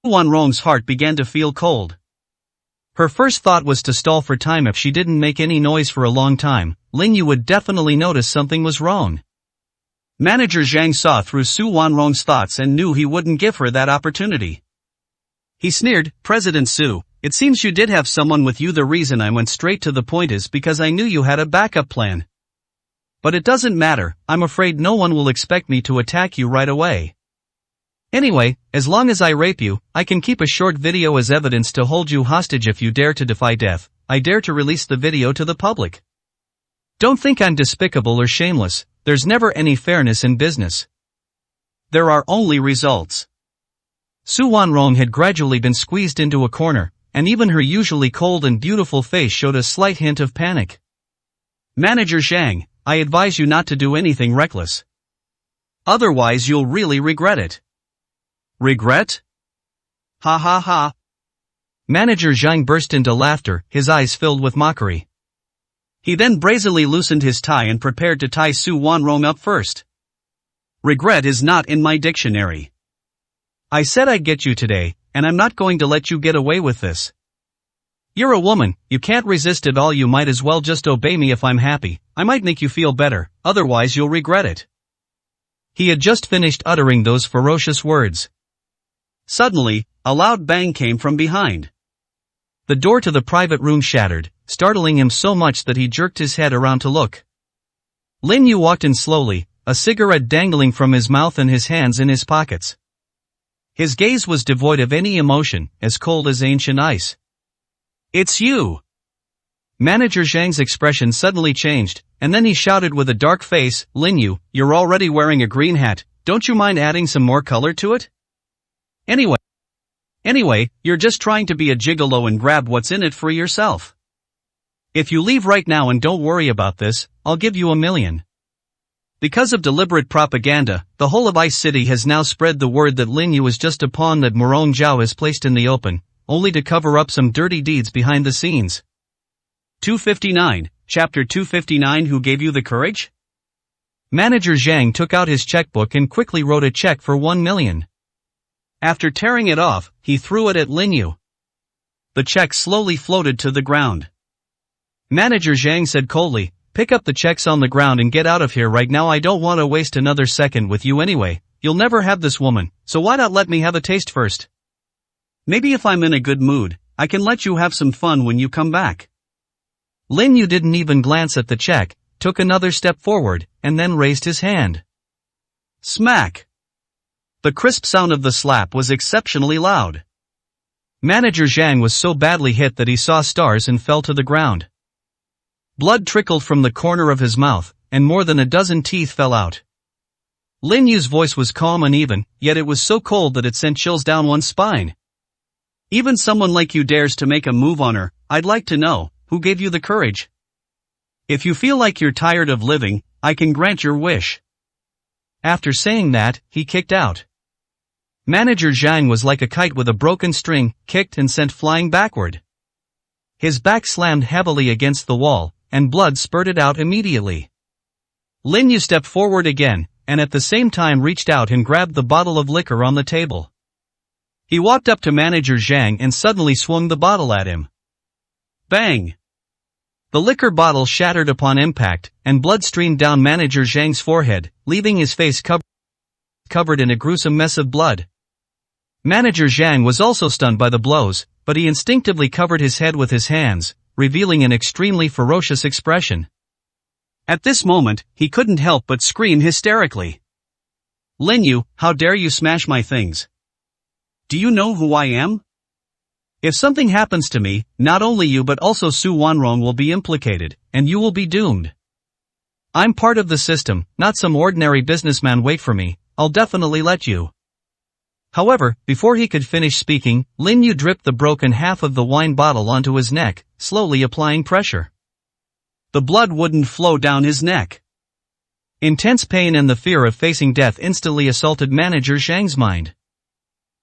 Wanrong's heart began to feel cold. Her first thought was to stall for time. If she didn't make any noise for a long time, Lin Yu would definitely notice something was wrong. Manager Zhang saw through Su Wanrong's thoughts and knew he wouldn't give her that opportunity. He sneered, "President Su, it seems you did have someone with you. The reason I went straight to the point is because I knew you had a backup plan. But it doesn't matter, I'm afraid no one will expect me to attack you right away. Anyway, as long as I rape you, I can keep a short video as evidence to hold you hostage. If you dare to defy death, I dare to release the video to the public. Don't think I'm despicable or shameless, there's never any fairness in business. There are only results." Su Wanrong had gradually been squeezed into a corner, and even her usually cold and beautiful face showed a slight hint of panic. "Manager Zhang, I advise you not to do anything reckless. Otherwise you'll really regret it." "Regret? Ha ha ha." Manager Zhang burst into laughter, his eyes filled with mockery. He then brazenly loosened his tie and prepared to tie Su Wanrong up first. "Regret is not in my dictionary. I said I'd get you today, and I'm not going to let you get away with this. You're a woman, you can't resist at all. You might as well just obey me. If I'm happy, I might make you feel better, otherwise you'll regret it." He had just finished uttering those ferocious words. Suddenly, a loud bang came from behind. The door to the private room shattered, startling him so much that he jerked his head around to look. Lin Yu walked in slowly, a cigarette dangling from his mouth and his hands in his pockets. His gaze was devoid of any emotion, as cold as ancient ice. "It's you!" Manager Zhang's expression suddenly changed, and then he shouted with a dark face, "Lin Yu, you're already wearing a green hat, don't you mind adding some more color to it? Anyway, you're just trying to be a gigolo and grab what's in it for yourself. If you leave right now and don't worry about this, I'll give you $1 million. Because of deliberate propaganda, the whole of Ice City has now spread the word that Lin Yu is just a pawn that Morong Zhao has placed in the open, only to cover up some dirty deeds behind the scenes." 259, Chapter 259. Who gave you the courage? Manager Zhang took out his checkbook and quickly wrote a check for $1 million. After tearing it off, he threw it at Lin Yu. The check slowly floated to the ground. Manager Zhang said coldly, "Pick up the checks on the ground and get out of here right now. I don't want to waste another second with you anyway. You'll never have this woman, so why not let me have a taste first? Maybe if I'm in a good mood, I can let you have some fun when you come back." Lin Yu didn't even glance at the check, took another step forward, and then raised his hand. Smack! The crisp sound of the slap was exceptionally loud. Manager Zhang was so badly hit that he saw stars and fell to the ground. Blood trickled from the corner of his mouth, and more than a dozen teeth fell out. Lin Yu's voice was calm and even, yet it was so cold that it sent chills down one's spine. "Even someone like you dares to make a move on her. I'd like to know, who gave you the courage? If you feel like you're tired of living, I can grant your wish." After saying that, he kicked out. Manager Zhang was like a kite with a broken string, kicked and sent flying backward. His back slammed heavily against the wall, and blood spurted out immediately. Lin Yu stepped forward again, and at the same time reached out and grabbed the bottle of liquor on the table. He walked up to Manager Zhang and suddenly swung the bottle at him. Bang! The liquor bottle shattered upon impact, and blood streamed down Manager Zhang's forehead, leaving his face covered in a gruesome mess of blood. Manager Zhang was also stunned by the blows, but he instinctively covered his head with his hands, revealing an extremely ferocious expression. At this moment, he couldn't help but scream hysterically. "Lin Yu, how dare you smash my things? Do you know who I am? If something happens to me, not only you but also Su Wanrong will be implicated, and you will be doomed. I'm part of the system, not some ordinary businessman. Wait for me, I'll definitely let you." However, before he could finish speaking, Lin Yu dripped the broken half of the wine bottle onto his neck, slowly applying pressure. The blood wouldn't flow down his neck. Intense pain and the fear of facing death instantly assaulted Manager Zhang's mind.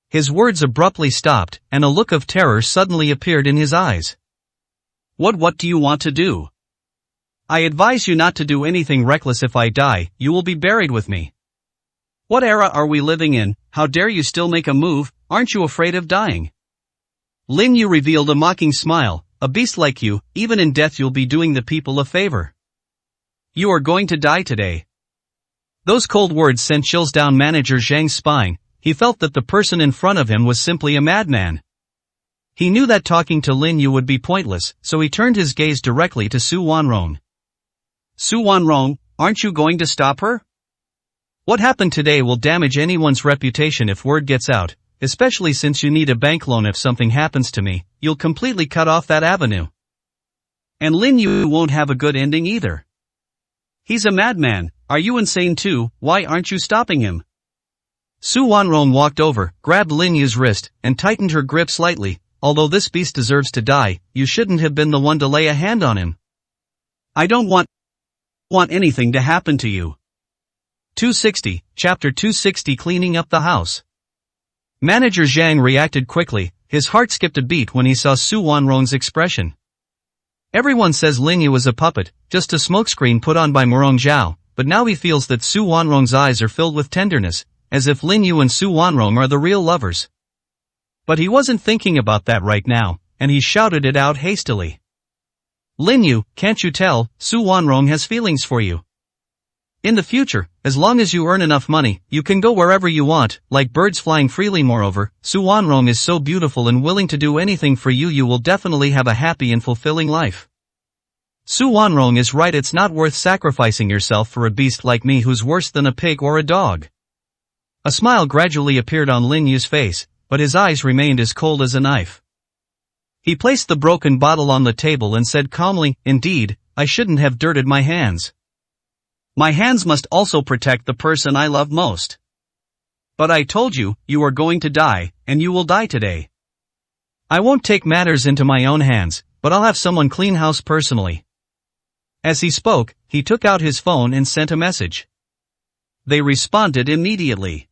His words abruptly stopped, and a look of terror suddenly appeared in his eyes. What do you want to do? I advise you not to do anything reckless. If I die, you will be buried with me. What era are we living in? How dare you still make a move? Aren't you afraid of dying? Lin Yu revealed a mocking smile. A beast like you, even in death you'll be doing the people a favor. You are going to die today. Those cold words sent chills down Manager Zhang's spine. He felt that the person in front of him was simply a madman. He knew that talking to Lin Yu would be pointless, so he turned his gaze directly to Su Wanrong. Su Wanrong, aren't you going to stop her? What happened today will damage anyone's reputation if word gets out, especially since you need a bank loan. If something happens to me, you'll completely cut off that avenue. And Lin Yu won't have a good ending either. He's a madman. Are you insane too? Why aren't you stopping him? Su Wanrong walked over, grabbed Lin Yu's wrist, and tightened her grip slightly. Although this beast deserves to die, you shouldn't have been the one to lay a hand on him. I don't want anything to happen to you. 260, Chapter 260 Cleaning Up the House. Manager Zhang reacted quickly. His heart skipped a beat when he saw Su Wanrong's expression. Everyone says Lin Yu was a puppet, just a smokescreen put on by Murong Zhao, but now he feels that Su Wanrong's eyes are filled with tenderness, as if Lin Yu and Su Wanrong are the real lovers. But he wasn't thinking about that right now, and he shouted it out hastily. Lin Yu, can't you tell, Su Wanrong has feelings for you. In the future, as long as you earn enough money, you can go wherever you want, like birds flying freely. Moreover, Su Wanrong is so beautiful and willing to do anything for you. You will definitely have a happy and fulfilling life. Su Wanrong is right. It's not worth sacrificing yourself for a beast like me who's worse than a pig or a dog. A smile gradually appeared on Lin Yu's face, but his eyes remained as cold as a knife. He placed the broken bottle on the table and said calmly, indeed, I shouldn't have dirtied my hands. My hands must also protect the person I love most. But I told you, you are going to die, and you will die today. I won't take matters into my own hands, but I'll have someone clean house personally. As he spoke, he took out his phone and sent a message. They responded immediately.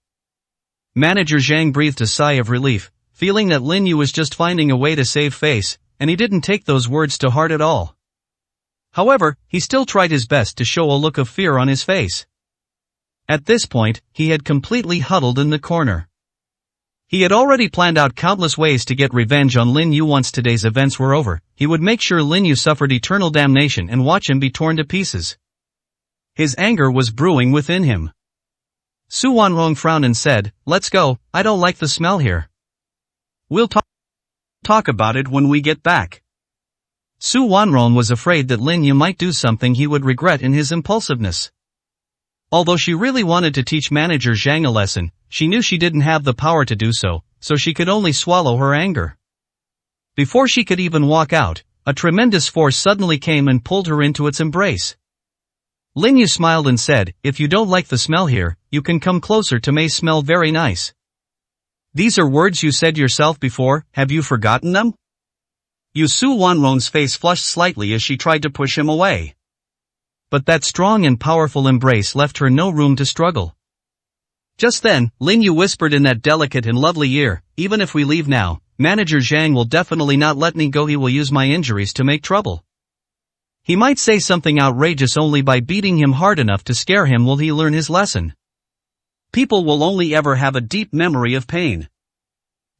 Manager Zhang breathed a sigh of relief, feeling that Lin Yu was just finding a way to save face, and he didn't take those words to heart at all. However, he still tried his best to show a look of fear on his face. At this point, he had completely huddled in the corner. He had already planned out countless ways to get revenge on Lin Yu. Once today's events were over, he would make sure Lin Yu suffered eternal damnation and watch him be torn to pieces. His anger was brewing within him. Su Wanrong frowned and said, let's go, I don't like the smell here. We'll talk about it when we get back. Su Wanrong was afraid that Lin Yu might do something he would regret in his impulsiveness. Although she really wanted to teach Manager Zhang a lesson, she knew she didn't have the power to do so, so she could only swallow her anger. Before she could even walk out, a tremendous force suddenly came and pulled her into its embrace. Lin Yu smiled and said, if you don't like the smell here, you can come closer to may smell very nice. These are words you said yourself before, have you forgotten them? Su Wanrong's face flushed slightly as she tried to push him away. But that strong and powerful embrace left her no room to struggle. Just then, Lin Yu whispered in that delicate and lovely ear, even if we leave now, Manager Zhang will definitely not let me go. He will use my injuries to make trouble. He might say something outrageous. Only by beating him hard enough to scare him will he learn his lesson. People will only ever have a deep memory of pain.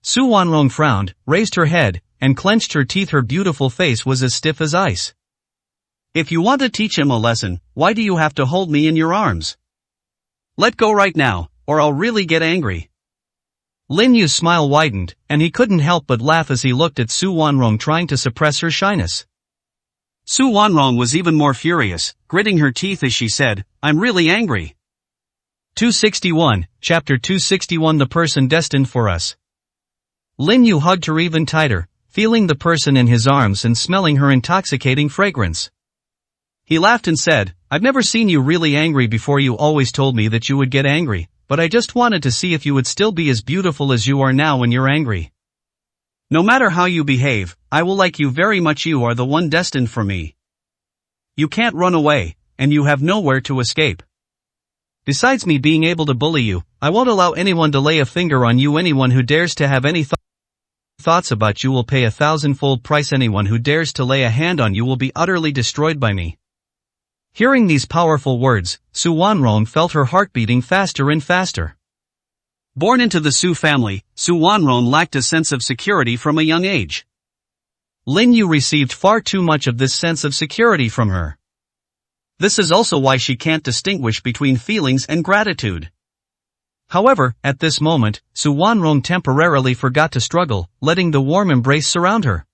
Su Wanrong frowned, raised her head, and clenched her teeth. Her beautiful face was as stiff as ice. If you want to teach him a lesson, why do you have to hold me in your arms? Let go right now, or I'll really get angry. Lin Yu's smile widened, and he couldn't help but laugh as he looked at Su Wanrong trying to suppress her shyness. Su Wanrong was even more furious, gritting her teeth as she said, I'm really angry. 261, Chapter 261 The Person Destined for Us. Lin Yu hugged her even tighter, feeling the person in his arms and smelling her intoxicating fragrance. He laughed and said, I've never seen you really angry before. You always told me that you would get angry, but I just wanted to see if you would still be as beautiful as you are now when you're angry. No matter how you behave, I will like you very much. You are the one destined for me. You can't run away, and you have nowhere to escape. Besides me being able to bully you, I won't allow anyone to lay a finger on you. Anyone who dares to have any thoughts about you will pay 1,000-fold price. Anyone who dares to lay a hand on you will be utterly destroyed by me. Hearing these powerful words, Su Wanrong felt her heart beating faster and faster. Born into the Su family, Su Wanrong lacked a sense of security from a young age. Lin Yu received far too much of this sense of security from her. This is also why she can't distinguish between feelings and gratitude. However, at this moment, Su Wanrong temporarily forgot to struggle, letting the warm embrace surround her.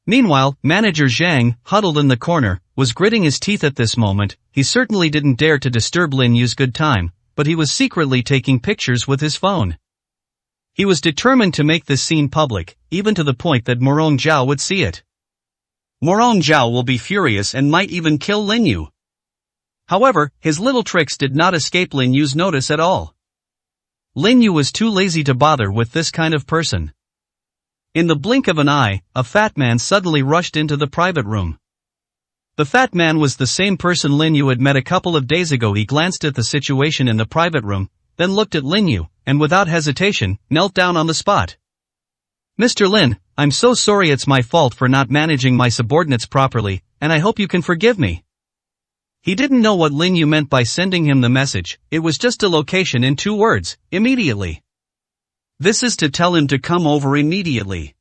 Meanwhile, Manager Zhang, huddled in the corner, was gritting his teeth at this moment. He certainly didn't dare to disturb Lin Yu's good time, but he was secretly taking pictures with his phone. He was determined to make this scene public, even to the point that Morong Zhao would see it. Morong Zhao will be furious and might even kill Lin Yu. However, his little tricks did not escape Lin Yu's notice at all. Lin Yu was too lazy to bother with this kind of person. In the blink of an eye, a fat man suddenly rushed into the private room. The fat man was the same person Lin Yu had met a couple of days ago. He glanced at the situation in the private room, then looked at Lin Yu, and without hesitation, knelt down on the spot. Mr. Lin, I'm so sorry. It's my fault for not managing my subordinates properly, and I hope you can forgive me. He didn't know what Lin Yu meant by sending him the message. It was just a location in 2 words, immediately. This is to tell him to come over immediately.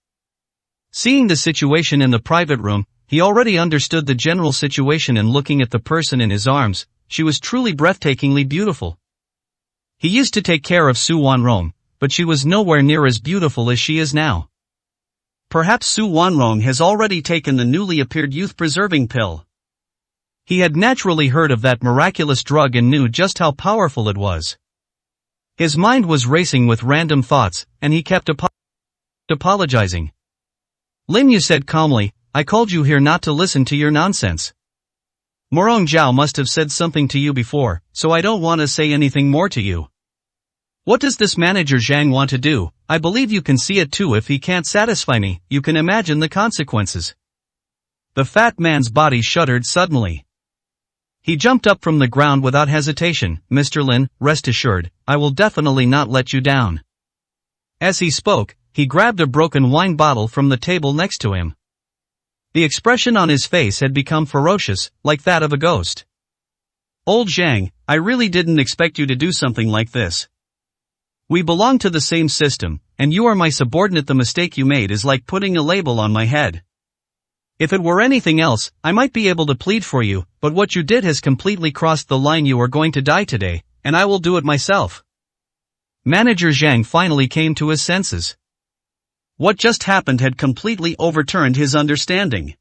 Seeing the situation in the private room, he already understood the general situation, and looking at the person in his arms, she was truly breathtakingly beautiful. He used to take care of Su Wanrong, but she was nowhere near as beautiful as she is now. Perhaps Su Wanrong has already taken the newly appeared youth-preserving pill. He had naturally heard of that miraculous drug and knew just how powerful it was. His mind was racing with random thoughts, and he kept apologizing. Lin Yu said calmly, I called you here not to listen to your nonsense. Morong Zhao must have said something to you before, so I don't want to say anything more to you. What does this manager Zhang want to do? I believe you can see it too. If he can't satisfy me, you can imagine the consequences. The fat man's body shuddered suddenly. He jumped up from the ground without hesitation. Mr. Lin, rest assured, I will definitely not let you down. As he spoke, he grabbed a broken wine bottle from the table next to him. The expression on his face had become ferocious, like that of a ghost. Old Zhang, I really didn't expect you to do something like this. We belong to the same system, and you are my subordinate. The mistake you made is like putting a label on my head. If it were anything else, I might be able to plead for you, but what you did has completely crossed the line. You are going to die today, and I will do it myself. Manager Zhang finally came to his senses. What just happened had completely overturned his understanding.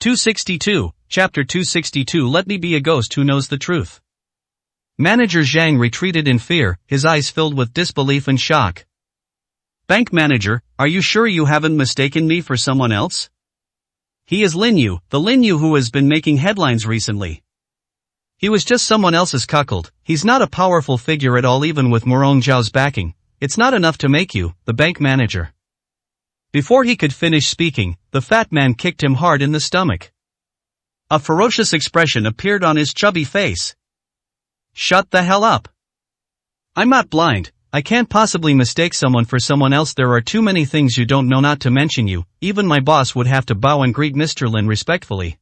262, Chapter 262. Let me be a ghost who knows the truth. Manager Zhang retreated in fear, his eyes filled with disbelief and shock. Bank manager, are you sure you haven't mistaken me for someone else? He is Lin Yu, the Lin Yu who has been making headlines recently. He was just someone else's cuckold. He's not a powerful figure at all. Even with Morong Zhao's backing, it's not enough to make you the bank manager. Before he could finish speaking, the fat man kicked him hard in the stomach. A ferocious expression appeared on his chubby face. Shut the hell up. I'm not blind. I can't possibly mistake someone for someone else. There are too many things you don't know, not to mention you. Even my boss would have to bow and greet Mr. Lin respectfully.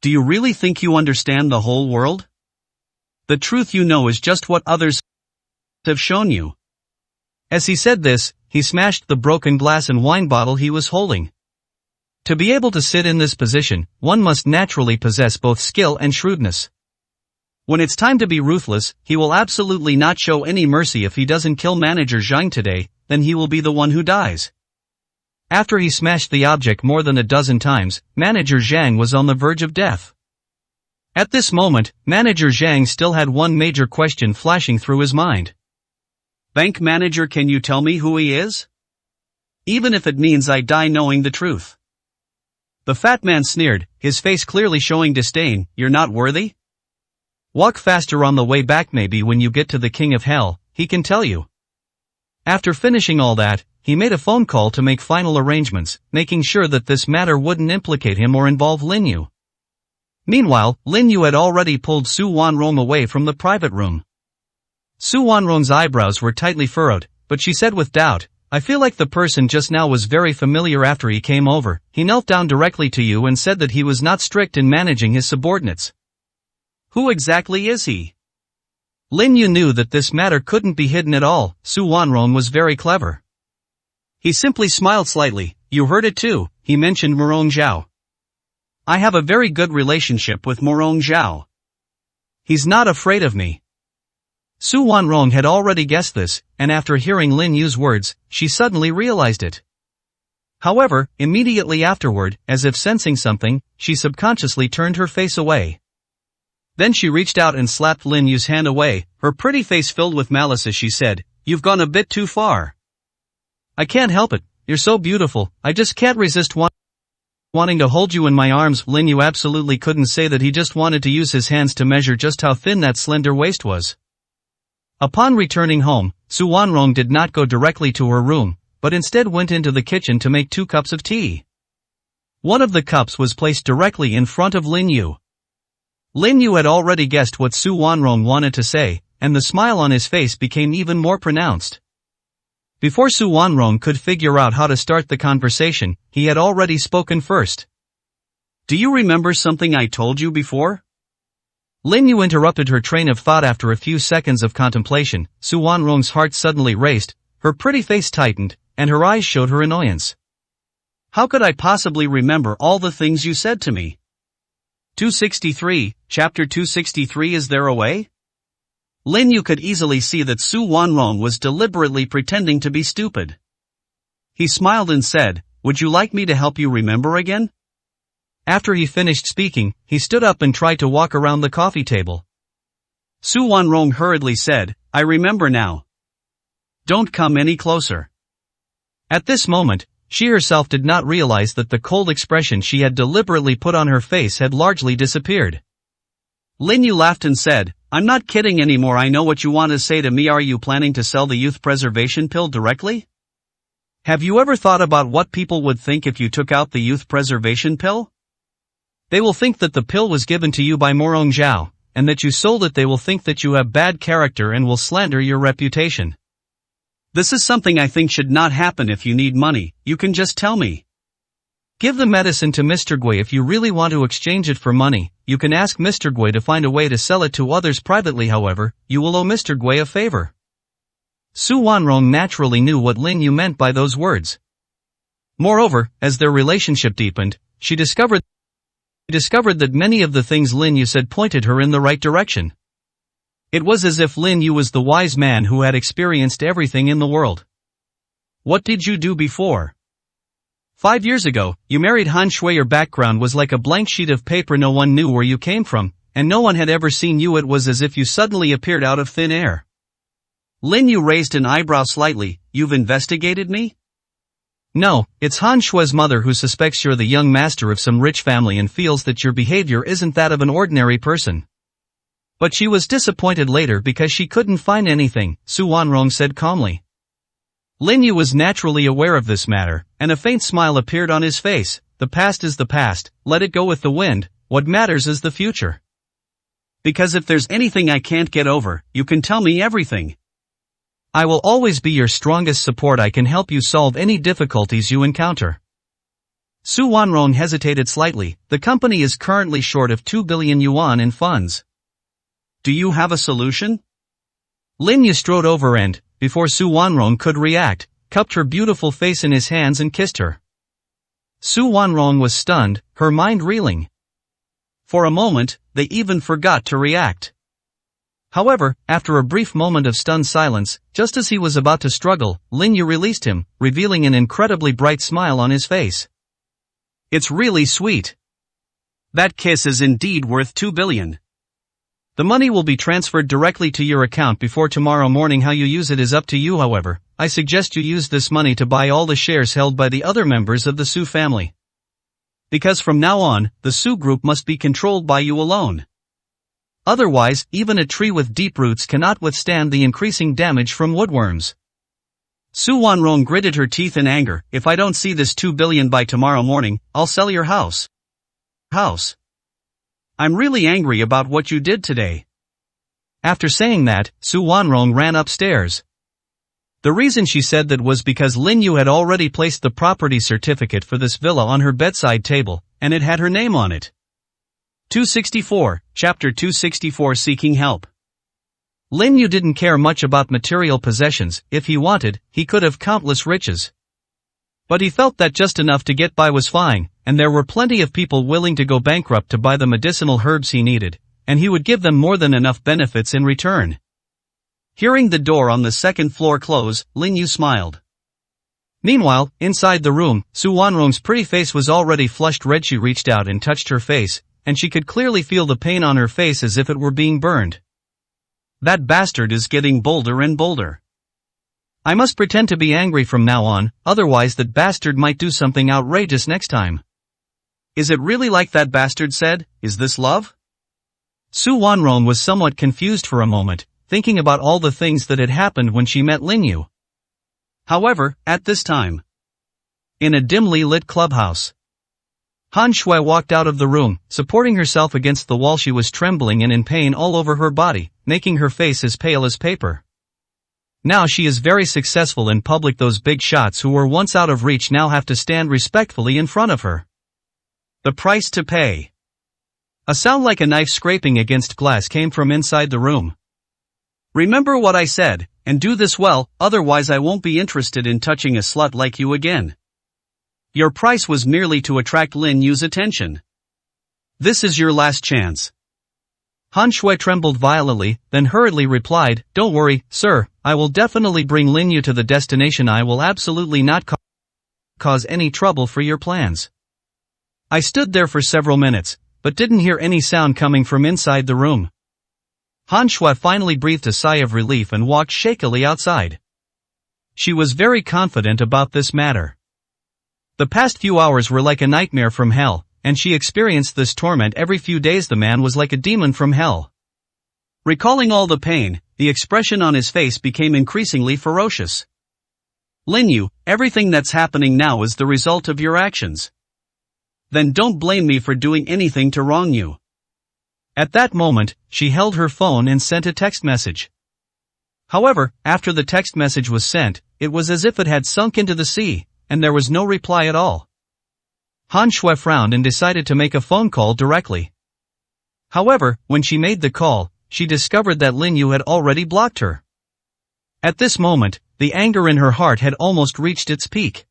Do you really think you understand the whole world? The truth you know is just what others have shown you. As he said this, he smashed the broken glass and wine bottle he was holding. To be able to sit in this position, one must naturally possess both skill and shrewdness. When it's time to be ruthless, he will absolutely not show any mercy. If he doesn't kill Manager Zhang today, then he will be the one who dies. After he smashed the object more than a dozen times, Manager Zhang was on the verge of death. At this moment, Manager Zhang still had one major question flashing through his mind. Bank manager, can you tell me who he is? Even if it means I die knowing the truth. The fat man sneered, his face clearly showing disdain. You're not worthy? Walk faster on the way back, maybe when you get to the King of Hell, he can tell you. After finishing all that, he made a phone call to make final arrangements, making sure that this matter wouldn't implicate him or involve Lin Yu. Meanwhile, Lin Yu had already pulled Su Wanrong away from the private room. Su Wanrong's eyebrows were tightly furrowed, but she said with doubt, I feel like the person just now was very familiar. After he came over, he knelt down directly to you and said that he was not strict in managing his subordinates. Who exactly is he? Lin Yu knew that this matter couldn't be hidden at all. Su Wanrong was very clever. He simply smiled slightly. You heard it too, he mentioned Morong Zhao. I have a very good relationship with Morong Zhao. He's not afraid of me. Su Wanrong had already guessed this, and after hearing Lin Yu's words, she suddenly realized it. However, immediately afterward, as if sensing something, she subconsciously turned her face away. Then she reached out and slapped Lin Yu's hand away, her pretty face filled with malice as she said, You've gone a bit too far. I can't help it, you're so beautiful, I just can't resist wanting to hold you in my arms. Lin Yu absolutely couldn't say that he just wanted to use his hands to measure just how thin that slender waist was. Upon returning home, Su Wanrong did not go directly to her room, but instead went into the kitchen to make 2 cups of tea. One of the cups was placed directly in front of Lin Yu. Lin Yu had already guessed what Su Wanrong wanted to say, and the smile on his face became even more pronounced. Before Su Wanrong could figure out how to start the conversation, he had already spoken first. Do you remember something I told you before? Lin Yu interrupted her train of thought after a few seconds of contemplation. Su Wanrong's heart suddenly raced, her pretty face tightened, and her eyes showed her annoyance. How could I possibly remember all the things you said to me? 263, Chapter 263. Is there a way? Lin Yu could easily see that Su Wanrong was deliberately pretending to be stupid. He smiled and said, Would you like me to help you remember again? After he finished speaking, he stood up and tried to walk around the coffee table. Su Wanrong hurriedly said, I remember now. Don't come any closer. At this moment, she herself did not realize that the cold expression she had deliberately put on her face had largely disappeared. Lin Yu laughed and said, I'm not kidding anymore. I know what you want to say to me. Are you planning to sell the youth preservation pill directly? Have you ever thought about what people would think if you took out the youth preservation pill? They will think that the pill was given to you by Morong Zhao, and that you sold it. They will think that you have bad character and will slander your reputation. This is something I think should not happen. If you need money, you can just tell me. Give the medicine to Mr. Gui. If you really want to exchange it for money, you can ask Mr. Gui to find a way to sell it to others privately. However, you will owe Mr. Gui a favor. Su Wanrong naturally knew what Lin Yu meant by those words. Moreover, as their relationship deepened, she discovered that many of the things Lin Yu said pointed her in the right direction. It was as if Lin Yu was the wise man who had experienced everything in the world. What did you do before? 5 years ago, you married Han Shui. Your background was like a blank sheet of paper. No one knew where you came from, and no one had ever seen you. It was as if you suddenly appeared out of thin air. Lin Yu raised an eyebrow slightly. You've investigated me? No, it's Han Shui's mother who suspects you're the young master of some rich family and feels that your behavior isn't that of an ordinary person. But she was disappointed later because she couldn't find anything, Su Wanrong said calmly. Lin Yu was naturally aware of this matter, and a faint smile appeared on his face. The past is the past, let it go with the wind, what matters is the future. Because if there's anything I can't get over, you can tell me everything. I will always be your strongest support. I can help you solve any difficulties you encounter. Su Wanrong hesitated slightly. The company is currently short of 2 billion yuan in funds. Do you have a solution? Lin Yu strode over and, before Su Wanrong could react, cupped her beautiful face in his hands and kissed her. Su Wanrong was stunned, her mind reeling. For a moment, they even forgot to react. However, after a brief moment of stunned silence, just as he was about to struggle, Lin Yu released him, revealing an incredibly bright smile on his face. It's really sweet. That kiss is indeed worth 2 billion. The money will be transferred directly to your account before tomorrow morning. How you use it is up to you. However, I suggest you use this money to buy all the shares held by the other members of the Su family. Because from now on, the Su group must be controlled by you alone. Otherwise, even a tree with deep roots cannot withstand the increasing damage from woodworms. Su Wanrong gritted her teeth in anger. If I don't see this 2 billion by tomorrow morning, I'll sell your house. I'm really angry about what you did today. After saying that, Su Wanrong ran upstairs. The reason she said that was because Lin Yu had already placed the property certificate for this villa on her bedside table, and it had her name on it. 264, Chapter 264 Seeking Help. Lin Yu didn't care much about material possessions. If he wanted, he could have countless riches. But he felt that just enough to get by was fine, and there were plenty of people willing to go bankrupt to buy the medicinal herbs he needed, and he would give them more than enough benefits in return. Hearing the door on the second floor close, Lin Yu smiled. Meanwhile, inside the room, Su Wanrong's pretty face was already flushed red. She reached out and touched her face, and she could clearly feel the pain on her face as if it were being burned. That bastard is getting bolder and bolder. I must pretend to be angry from now on, otherwise that bastard might do something outrageous next time. Is it really like that bastard said? Is this love? Su Wanrong was somewhat confused for a moment, thinking about all the things that had happened when she met Lin Yu. However, at this time, in a dimly lit clubhouse, Han Shui walked out of the room, supporting herself against the wall. She was trembling and in pain all over her body, making her face as pale as paper. Now she is very successful in public. Those big shots who were once out of reach now have to stand respectfully in front of her. The price to pay. A sound like a knife scraping against glass came from inside the room. Remember what I said, and do this well, otherwise I won't be interested in touching a slut like you again. Your price was merely to attract Lin Yu's attention. This is your last chance. Han Shui trembled violently, then hurriedly replied, "Don't worry, sir, I will definitely bring Lin Yu to the destination. I will absolutely not cause any trouble for your plans." I stood there for several minutes, but didn't hear any sound coming from inside the room. Han Shui finally breathed a sigh of relief and walked shakily outside. She was very confident about this matter. The past few hours were like a nightmare from hell, and she experienced this torment every few days. The man was like a demon from hell. Recalling all the pain, the expression on his face became increasingly ferocious. Lin Yu, everything that's happening now is the result of your actions. Then don't blame me for doing anything to wrong you. At that moment, she held her phone and sent a text message. However, after the text message was sent, it was as if it had sunk into the sea, and there was no reply at all. Han Shui frowned and decided to make a phone call directly. However, when she made the call, she discovered that Lin Yu had already blocked her. At this moment, the anger in her heart had almost reached its peak.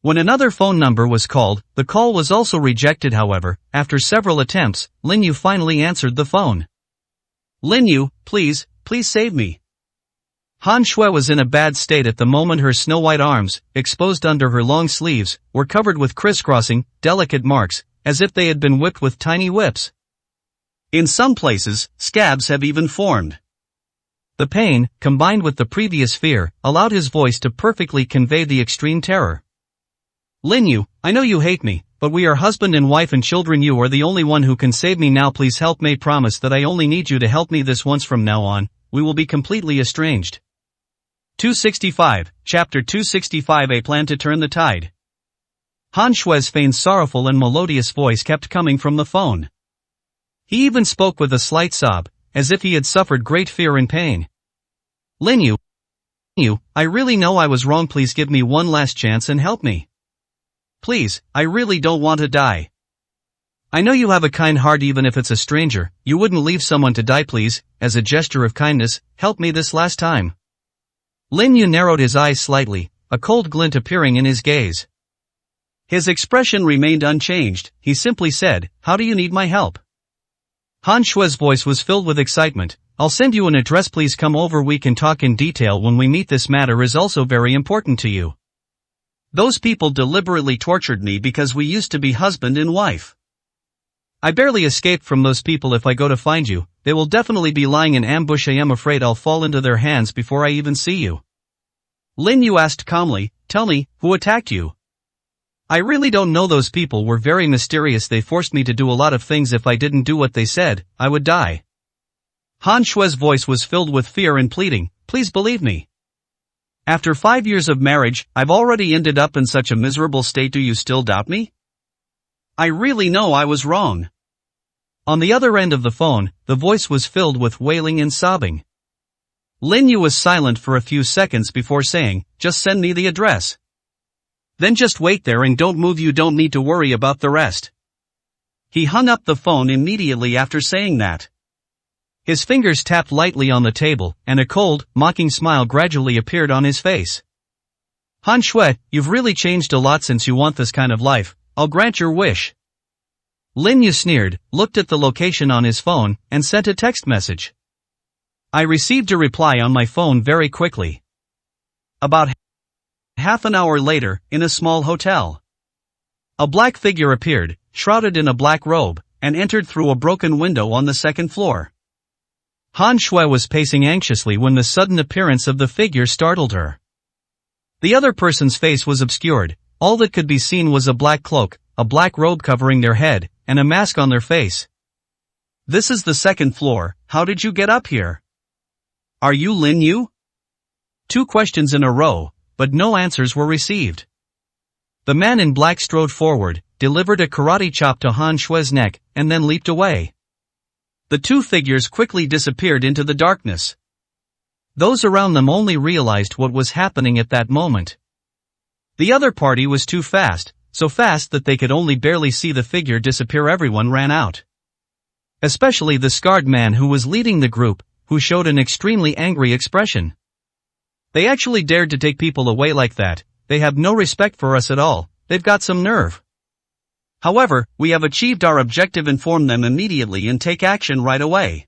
When another phone number was called, the call was also rejected. However, after several attempts, Lin Yu finally answered the phone. Lin Yu, please save me. Han Shui was in a bad state at the moment. Her snow-white arms, exposed under her long sleeves, were covered with crisscrossing, delicate marks, as if they had been whipped with tiny whips. In some places, scabs have even formed. The pain, combined with the previous fear, allowed his voice to perfectly convey the extreme terror. Lin Yu, I know you hate me, but we are husband and wife and children. You are the only one who can save me now. Please help me. Promise that I only need you to help me this once. From now on, we will be completely estranged. 265, Chapter 265 A Plan to Turn the Tide. Han Shui's feigned sorrowful and melodious voice kept coming from the phone. He even spoke with a slight sob, as if he had suffered great fear and pain. Lin Yu, I really know I was wrong. Please give me one last chance and help me. Please, I really don't want to die. I know you have a kind heart. Even if it's a stranger, you wouldn't leave someone to die. Please, as a gesture of kindness, help me this last time. Lin Yu narrowed his eyes slightly, a cold glint appearing in his gaze. His expression remained unchanged. He simply said, "How do you need my help?" Han Shui's voice was filled with excitement. "I'll send you an address. Please come over. We can talk in detail when we meet. This matter is also very important to you. Those people deliberately tortured me because we used to be husband and wife. I barely escaped from those people. If I go to find you, they will definitely be lying in ambush. I am afraid I'll fall into their hands before I even see you." Lin Yu asked calmly, "Tell me, who attacked you?" "I really don't know. Those people were very mysterious. They forced me to do a lot of things. If I didn't do what they said, I would die." Han Shue's voice was filled with fear and pleading, please believe me. After 5 years of marriage, I've already ended up in such a miserable state. Do you still doubt me? I really know I was wrong. On the other end of the phone, the voice was filled with wailing and sobbing. Lin Yu was silent for a few seconds before saying, just send me the address. Then just wait there and don't move. You don't need to worry about the rest. He hung up the phone immediately after saying that. His fingers tapped lightly on the table, and a cold, mocking smile gradually appeared on his face. Han Shue, you've really changed a lot since you want this kind of life. I'll grant your wish. Lin Yu sneered, looked at the location on his phone, and sent a text message. I received a reply on my phone very quickly. About half an hour later, in a small hotel, a black figure appeared, shrouded in a black robe, and entered through a broken window on the second floor. Han Shui was pacing anxiously when the sudden appearance of the figure startled her. The other person's face was obscured, all that could be seen was a black cloak, a black robe covering their head, and a mask on their face. This is the second floor, how did you get up here? Are you Lin Yu? 2 questions in a row, but no answers were received. The man in black strode forward, delivered a karate chop to Han Shue's neck, and then leaped away. The 2 figures quickly disappeared into the darkness. Those around them only realized what was happening at that moment. The other party was too fast, so fast that they could only barely see the figure disappear. Everyone ran out. Especially the scarred man who was leading the group, who showed an extremely angry expression. They actually dared to take people away like that. They have no respect for us at all. They've got some nerve. However, we have achieved our objective. Inform them immediately and take action right away.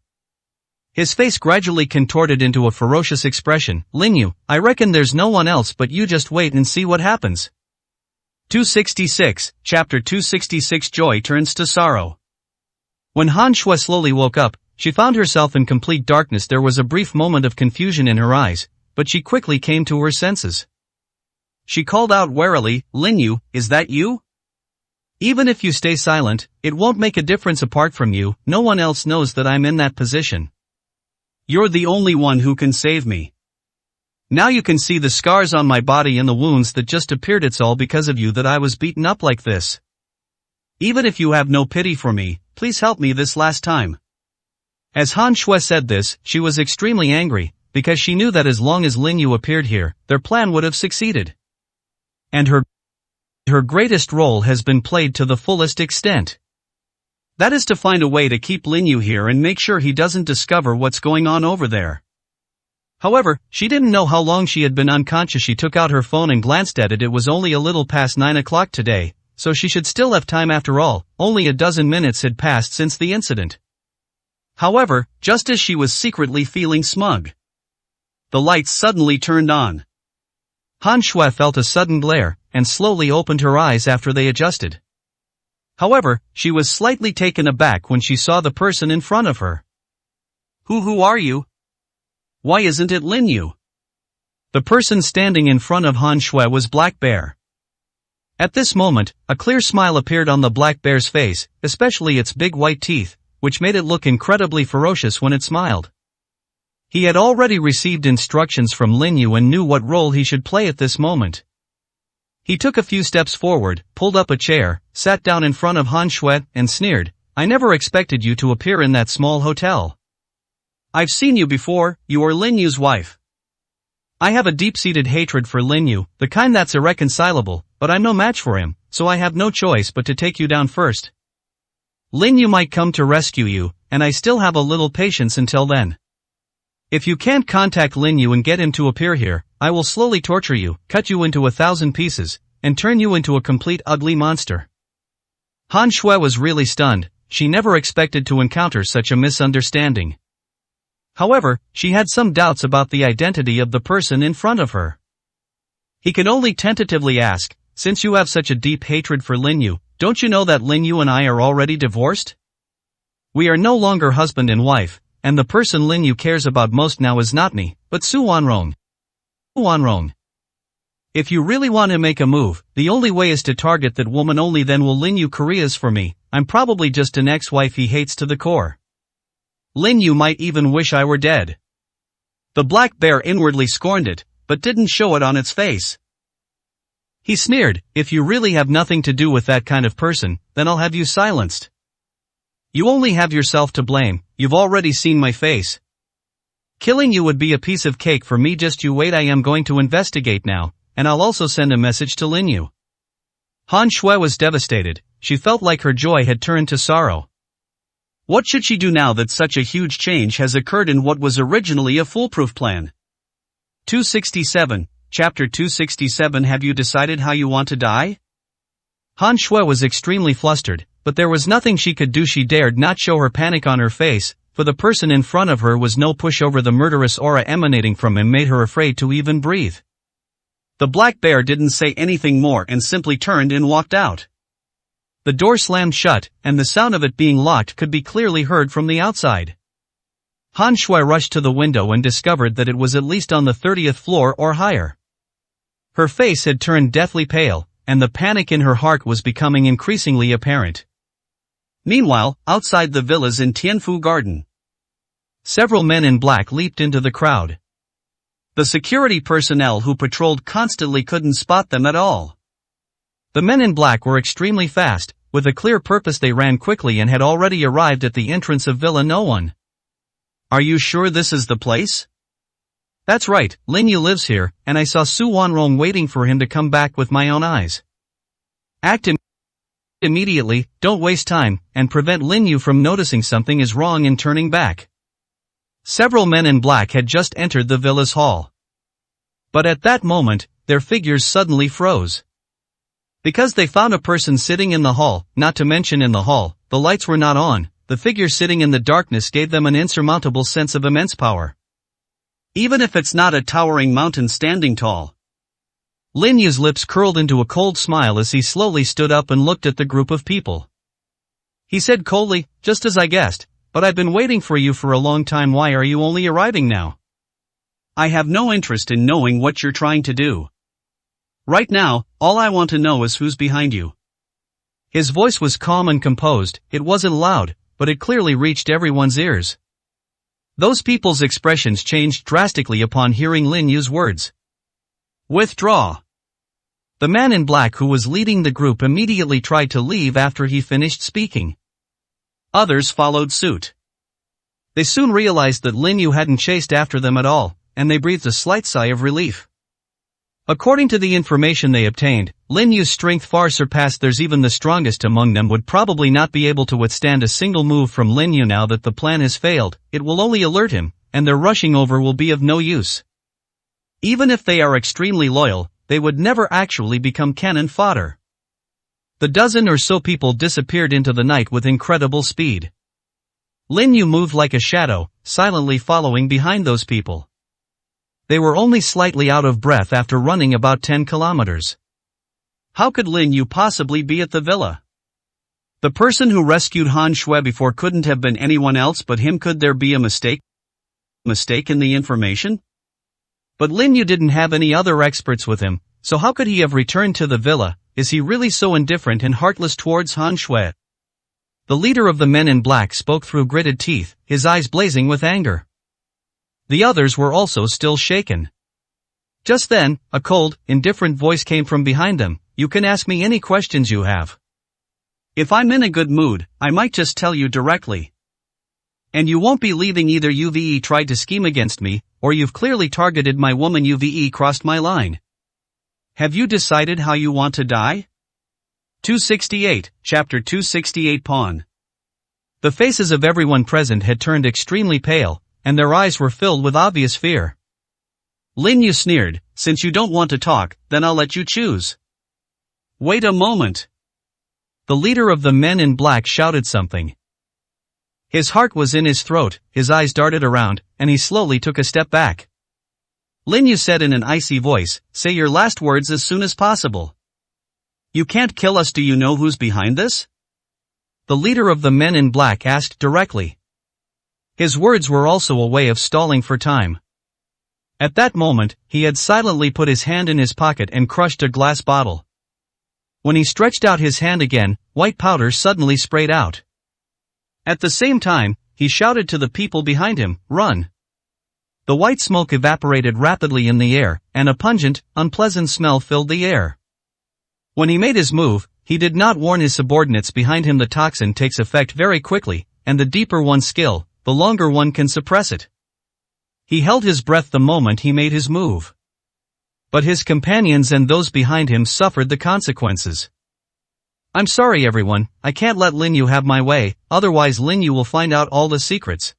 His face gradually contorted into a ferocious expression. Lin Yu, I reckon there's no one else but you. Just wait and see what happens. 266, Chapter 266. Joy turns to sorrow. When Han Shui slowly woke up, she found herself in complete darkness. There was a brief moment of confusion in her eyes, but she quickly came to her senses. She called out warily, Lin Yu, is that you? Even if you stay silent, it won't make a difference. Apart from you, no one else knows that I'm in that position. You're the only one who can save me. Now you can see the scars on my body and the wounds that just appeared. It's all because of you that I was beaten up like this. Even if you have no pity for me, please help me this last time. As Han Shui said this, she was extremely angry, because she knew that as long as Lin Yu appeared here, their plan would have succeeded. And her greatest role has been played to the fullest extent. That is to find a way to keep Lin Yu here and make sure he doesn't discover what's going on over there. However, she didn't know how long she had been unconscious. She took out her phone and glanced at it. It was only a little past 9 o'clock today, so she should still have time after all. Only a dozen minutes had passed since the incident. However, just as she was secretly feeling smug, the lights suddenly turned on. Han Shui felt a sudden glare, and slowly opened her eyes after they adjusted. However, she was slightly taken aback when she saw the person in front of her. Who are you? Why isn't it Lin Yu? The person standing in front of Han Shui was Black Bear. At this moment, a clear smile appeared on the Black Bear's face, especially its big white teeth, which made it look incredibly ferocious when it smiled. He had already received instructions from Lin Yu and knew what role he should play at this moment. He took a few steps forward, pulled up a chair, sat down in front of Han Shui, and sneered, I never expected you to appear in that small hotel. I've seen you before, you are Lin Yu's wife. I have a deep-seated hatred for Lin Yu, the kind that's irreconcilable, but I'm no match for him, so I have no choice but to take you down first. Lin Yu might come to rescue you, and I still have a little patience until then. If you can't contact Lin Yu and get him to appear here, I will slowly torture you, cut you into 1,000 pieces, and turn you into a complete ugly monster. Han Shui was really stunned. She never expected to encounter such a misunderstanding. However, she had some doubts about the identity of the person in front of her. He could only tentatively ask, since you have such a deep hatred for Lin Yu, don't you know that Lin Yu and I are already divorced? We are no longer husband and wife, and the person Lin Yu cares about most now is not me, but Su Wanrong. If you really want to make a move, the only way is to target that woman. Only then will Lin Yu Korea's for me. I'm probably just an ex-wife he hates to the core. Lin Yu might even wish I were dead. The black bear inwardly scorned it, but didn't show it on its face. He sneered, if you really have nothing to do with that kind of person, then I'll have you silenced. You only have yourself to blame, you've already seen my face. Killing you would be a piece of cake for me, just you wait, I am going to investigate now, and I'll also send a message to Lin Yu. Han Shui was devastated, she felt like her joy had turned to sorrow. What should she do now that such a huge change has occurred in what was originally a foolproof plan? 267, Chapter 267. Have you decided how you want to die? Han Shui was extremely flustered, but there was nothing she could do. She dared not show her panic on her face, for the person in front of her was no pushover. The murderous aura emanating from him made her afraid to even breathe. The black bear didn't say anything more and simply turned and walked out. The door slammed shut, and the sound of it being locked could be clearly heard from the outside. Han Shui rushed to the window and discovered that it was at least on the 30th floor or higher. Her face had turned deathly pale, and the panic in her heart was becoming increasingly apparent. Meanwhile, outside the villas in Tianfu Garden, several men in black leaped into the crowd. The security personnel who patrolled constantly couldn't spot them at all. The men in black were extremely fast. With a clear purpose they ran quickly and had already arrived at the entrance of Villa No One. Are you sure this is the place? That's right, Lin Yu lives here, and I saw Su Wanrong waiting for him to come back with my own eyes. Act immediately, don't waste time, and prevent Lin Yu from noticing something is wrong and turning back. Several men in black had just entered the villa's hall. But at that moment, their figures suddenly froze. Because they found a person sitting in the hall, not to mention in the hall, the lights were not on, the figure sitting in the darkness gave them an insurmountable sense of immense power. Even if it's not a towering mountain standing tall. Lin Yu's lips curled into a cold smile as he slowly stood up and looked at the group of people. He said coldly, just as I guessed, but I've been waiting for you for a long time. Why are you only arriving now? I have no interest in knowing what you're trying to do. Right now, all I want to know is who's behind you. His voice was calm and composed, it wasn't loud, but it clearly reached everyone's ears. Those people's expressions changed drastically upon hearing Lin Yu's words. Withdraw. The man in black who was leading the group immediately tried to leave after he finished speaking. Others followed suit. They soon realized that Lin Yu hadn't chased after them at all, and they breathed a slight sigh of relief. According to the information they obtained, Lin Yu's strength far surpassed theirs. Even the strongest among them would probably not be able to withstand a single move from Lin Yu. Now that the plan has failed, it will only alert him, and their rushing over will be of no use. Even if they are extremely loyal, they would never actually become cannon fodder. The dozen or so people disappeared into the night with incredible speed. Lin Yu moved like a shadow, silently following behind those people. They were only slightly out of breath after running about 10 kilometers. How could Lin Yu possibly be at the villa? The person who rescued Han Shui before couldn't have been anyone else but him. Could there be a mistake? Mistake in the information? But Lin Yu didn't have any other experts with him, so how could he have returned to the villa? Is he really so indifferent and heartless towards Han Shui? The leader of the men in black spoke through gritted teeth, his eyes blazing with anger. The others were also still shaken. Just then, a cold, indifferent voice came from behind them. You can ask me any questions you have. If I'm in a good mood, I might just tell you directly. And you won't be leaving. Either UVE tried to scheme against me, or you've clearly targeted my woman. UVE crossed my line. Have you decided how you want to die? 268, Chapter 268. Pawn. The faces of everyone present had turned extremely pale, and their eyes were filled with obvious fear. Lin Yu sneered, since you don't want to talk, then I'll let you choose. Wait a moment. The leader of the men in black shouted something. His heart was in his throat, his eyes darted around, and he slowly took a step back. Lin Yu said in an icy voice, say your last words as soon as possible. You can't kill us. Do you know who's behind this? The leader of the men in black asked directly. His words were also a way of stalling for time. At that moment, he had silently put his hand in his pocket and crushed a glass bottle. When he stretched out his hand again, white powder suddenly sprayed out. At the same time, he shouted to the people behind him, "Run!" The white smoke evaporated rapidly in the air, and a pungent, unpleasant smell filled the air. When he made his move, he did not warn his subordinates behind him. The toxin takes effect very quickly, and the deeper one's skill, the longer one can suppress it. He held his breath the moment he made his move. But his companions and those behind him suffered the consequences. "I'm sorry everyone, I can't let Lin Yu have my way, otherwise Lin Yu will find out all the secrets."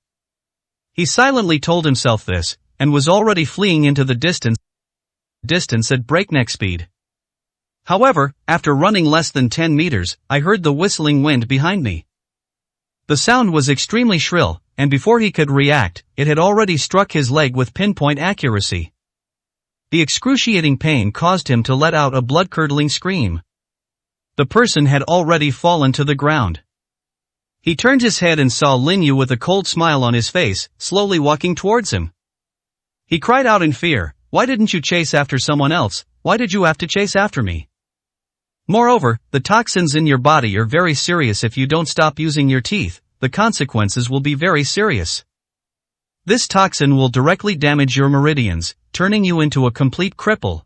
He silently told himself this, and was already fleeing into the distance at breakneck speed. However, after running less than 10 meters, I heard the whistling wind behind me. The sound was extremely shrill, and before he could react, it had already struck his leg with pinpoint accuracy. The excruciating pain caused him to let out a blood-curdling scream. The person had already fallen to the ground. He turned his head and saw Lin Yu with a cold smile on his face, slowly walking towards him. He cried out in fear, "Why didn't you chase after someone else? Why did you have to chase after me?" Moreover, the toxins in your body are very serious. If you don't stop using your teeth, the consequences will be very serious. This toxin will directly damage your meridians, turning you into a complete cripple.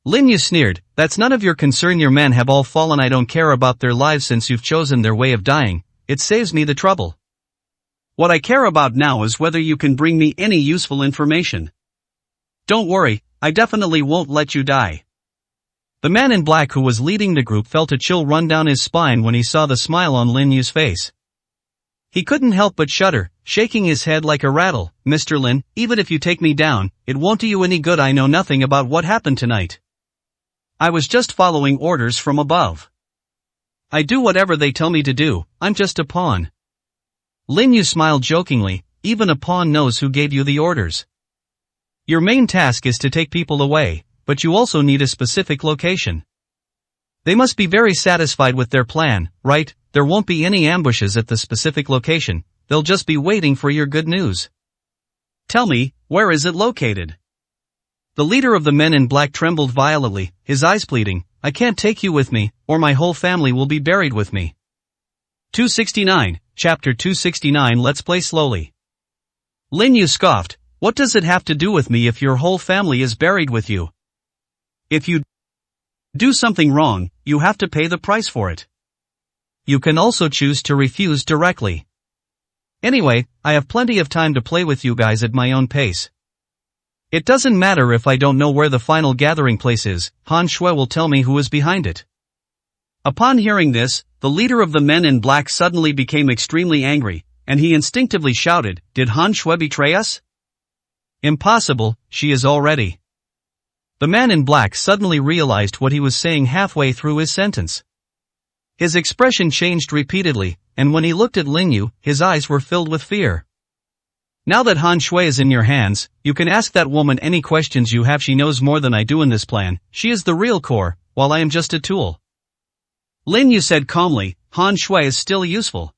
Lin Yu sneered, "That's none of your concern. Your men have all fallen. I don't care about their lives since you've chosen their way of dying. It saves me the trouble. What I care about now is whether you can bring me any useful information. Don't worry, I definitely won't let you die." The man in black who was leading the group felt a chill run down his spine when he saw the smile on Lin Yu's face. He couldn't help but shudder, shaking his head like a rattle. "Mr. Lin, even if you take me down, it won't do you any good. I know nothing about what happened tonight. I was just following orders from above. I do whatever they tell me to do, I'm just a pawn." Lin Yu smiled jokingly, "Even a pawn knows who gave you the orders. Your main task is to take people away, but you also need a specific location. They must be very satisfied with their plan, right? There won't be any ambushes at the specific location, they'll just be waiting for your good news. Tell me, where is it located?" The leader of the men in black trembled violently, his eyes pleading, "I can't take you with me, or my whole family will be buried with me." 269, Chapter 269. Let's play slowly. Lin Yu scoffed, "What does it have to do with me if your whole family is buried with you? If you do something wrong, you have to pay the price for it. You can also choose to refuse directly. Anyway, I have plenty of time to play with you guys at my own pace. It doesn't matter if I don't know where the final gathering place is, Han Shui will tell me who is behind it." Upon hearing this, the leader of the men in black suddenly became extremely angry, and he instinctively shouted, "Did Han Shui betray us? Impossible, she is already." The man in black suddenly realized what he was saying halfway through his sentence. His expression changed repeatedly, and when he looked at Lin Yu, his eyes were filled with fear. "Now that Han Shui is in your hands, you can ask that woman any questions you have. She knows more than I do in this plan. She is the real core, while I am just a tool." Lin Yu said calmly, "Han Shui is still useful.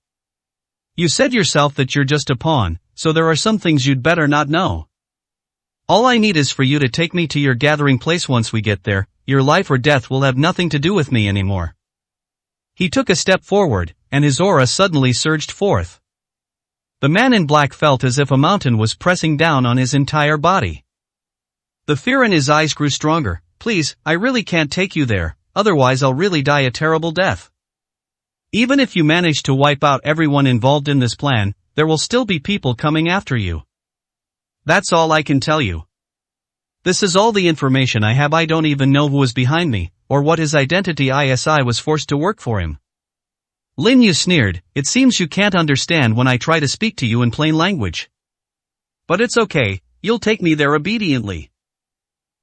You said yourself that you're just a pawn, so there are some things you'd better not know. All I need is for you to take me to your gathering place. Once we get there, your life or death will have nothing to do with me anymore." He took a step forward, and his aura suddenly surged forth. The man in black felt as if a mountain was pressing down on his entire body. The fear in his eyes grew stronger. "Please, I really can't take you there, otherwise I'll really die a terrible death. Even if you manage to wipe out everyone involved in this plan, there will still be people coming after you. That's all I can tell you. This is all the information I have. I don't even know who was behind me, or what his identity is. I was forced to work for him." Lin Yu sneered, "It seems you can't understand when I try to speak to you in plain language. But it's okay, you'll take me there obediently."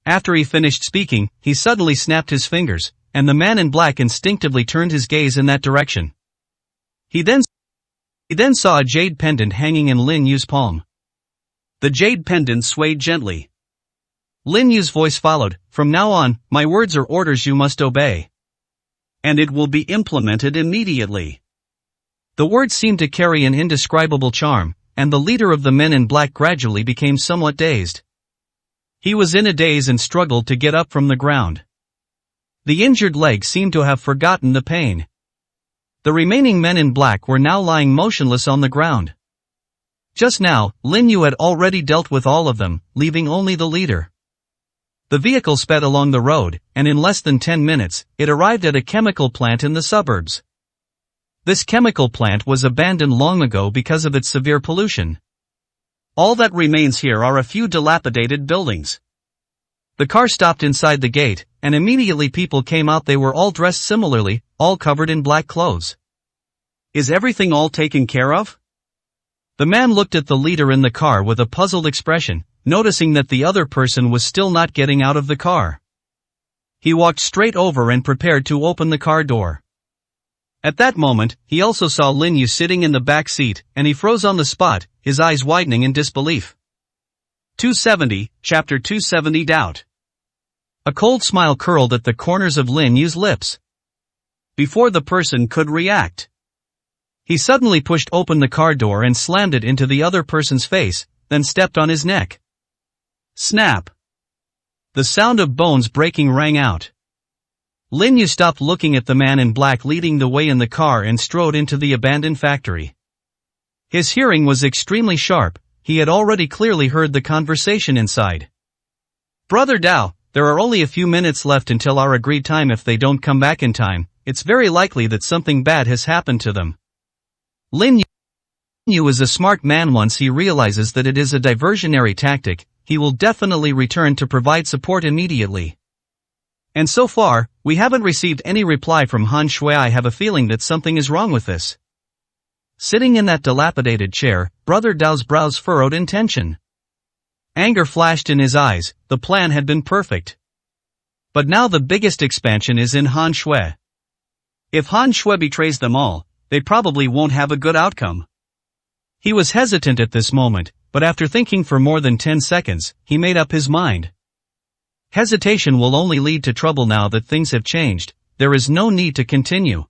After he finished speaking, he suddenly snapped his fingers, and the man in black instinctively turned his gaze in that direction. He then saw a jade pendant hanging in Lin Yu's palm. The jade pendant swayed gently. Lin Yu's voice followed, "From now on, my words are orders you must obey. And it will be implemented immediately." The words seemed to carry an indescribable charm, and the leader of the men in black gradually became somewhat dazed. He was in a daze and struggled to get up from the ground. The injured leg seemed to have forgotten the pain. The remaining men in black were now lying motionless on the ground. Just now, Lin Yu had already dealt with all of them, leaving only the leader. The vehicle sped along the road, and in less than 10 minutes, it arrived at a chemical plant in the suburbs. This chemical plant was abandoned long ago because of its severe pollution. All that remains here are a few dilapidated buildings. The car stopped inside the gate, and immediately people came out. They were all dressed similarly, all covered in black clothes. Is everything all taken care of? The man looked at the leader in the car with a puzzled expression, noticing that the other person was still not getting out of the car. He walked straight over and prepared to open the car door. At that moment, he also saw Lin Yu sitting in the back seat, and he froze on the spot, his eyes widening in disbelief. 270, Chapter 270 Doubt. A cold smile curled at the corners of Lin Yu's lips. Before the person could react, he suddenly pushed open the car door and slammed it into the other person's face, then stepped on his neck. Snap! The sound of bones breaking rang out. Lin Yu stopped looking at the man in black leading the way in the car and strode into the abandoned factory. His hearing was extremely sharp, he had already clearly heard the conversation inside. Brother Dao, there are only a few minutes left until our agreed time. If they don't come back in time, it's very likely that something bad has happened to them. Lin Yu is a smart man. Once he realizes that it is a diversionary tactic, he will definitely return to provide support immediately. And so far, we haven't received any reply from Han Shui. I have a feeling that something is wrong with this. Sitting in that dilapidated chair, Brother Dao's brows furrowed in tension. Anger flashed in his eyes. The plan had been perfect. But now the biggest expansion is in Han Shui. If Han Shui betrays them all, they probably won't have a good outcome. He was hesitant at this moment, but after thinking for more than 10 seconds, he made up his mind. Hesitation will only lead to trouble. Now that things have changed, there is no need to continue.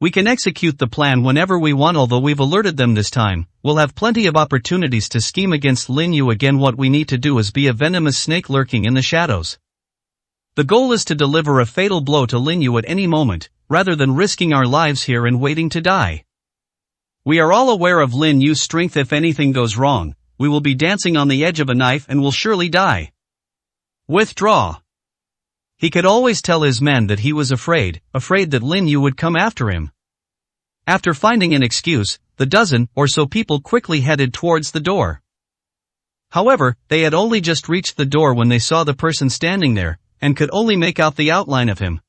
We can execute the plan whenever we want. Although we've alerted them this time, we'll have plenty of opportunities to scheme against Lin Yu again. What we need to do is be a venomous snake lurking in the shadows. The goal is to deliver a fatal blow to Lin Yu at any moment, rather than risking our lives here and waiting to die. We are all aware of Lin Yu's strength. If anything goes wrong, we will be dancing on the edge of a knife and will surely die. Withdraw. He could always tell his men that he was afraid that Lin Yu would come after him. After finding an excuse, the dozen or so people quickly headed towards the door. However, they had only just reached the door when they saw the person standing there, and could only make out the outline of him.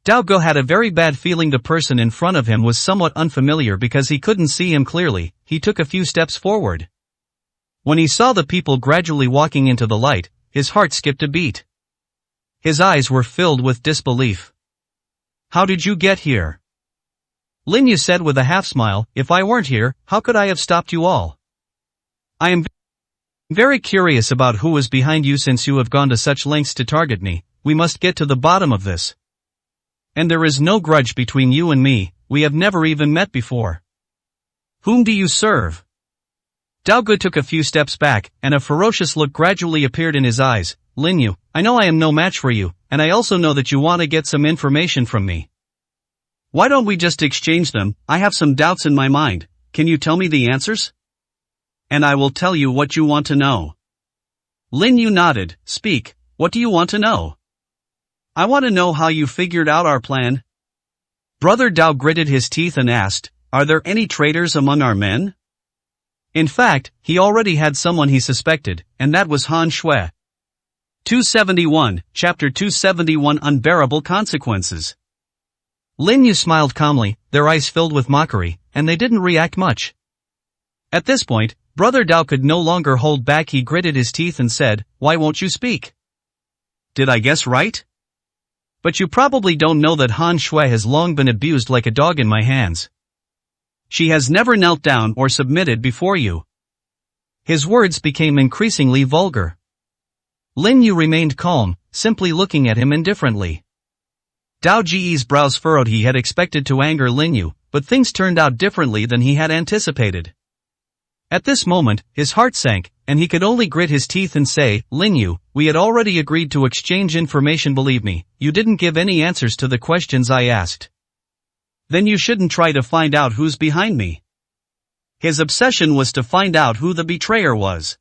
Dao Ge had a very bad feeling the person in front of him was somewhat unfamiliar because he couldn't see him clearly. He took a few steps forward. When he saw the people gradually walking into the light, his heart skipped a beat. His eyes were filled with disbelief. How did you get here? Lin Yu said with a half smile, if I weren't here, how could I have stopped you all? I am very curious about who is behind you. Since you have gone to such lengths to target me, we must get to the bottom of this. And there is no grudge between you and me, we have never even met before. Whom do you serve? Dao Ge took a few steps back, and a ferocious look gradually appeared in his eyes. Lin Yu, I know I am no match for you, and I also know that you want to get some information from me. Why don't we just exchange them? I have some doubts in my mind. Can you tell me the answers? And I will tell you what you want to know. Lin Yu nodded. Speak, what do you want to know? I want to know how you figured out our plan. Brother Dao gritted his teeth and asked, are there any traitors among our men? In fact, he already had someone he suspected, and that was Han Shui. 271, Chapter 271 Unbearable Consequences. Lin Yu smiled calmly, their eyes filled with mockery, and they didn't react much. At this point, Brother Dao could no longer hold back. He gritted his teeth and said, why won't you speak? Did I guess right? But you probably don't know that Han Shui has long been abused like a dog in my hands. She has never knelt down or submitted before you. His words became increasingly vulgar. Lin Yu remained calm, simply looking at him indifferently. Dao Ge's brows furrowed. He had expected to anger Lin Yu, but things turned out differently than he had anticipated. At this moment, his heart sank, and he could only grit his teeth and say, Lin Yu, we had already agreed to exchange information. Believe me, you didn't give any answers to the questions I asked. Then you shouldn't try to find out who's behind me. His obsession was to find out who the betrayer was.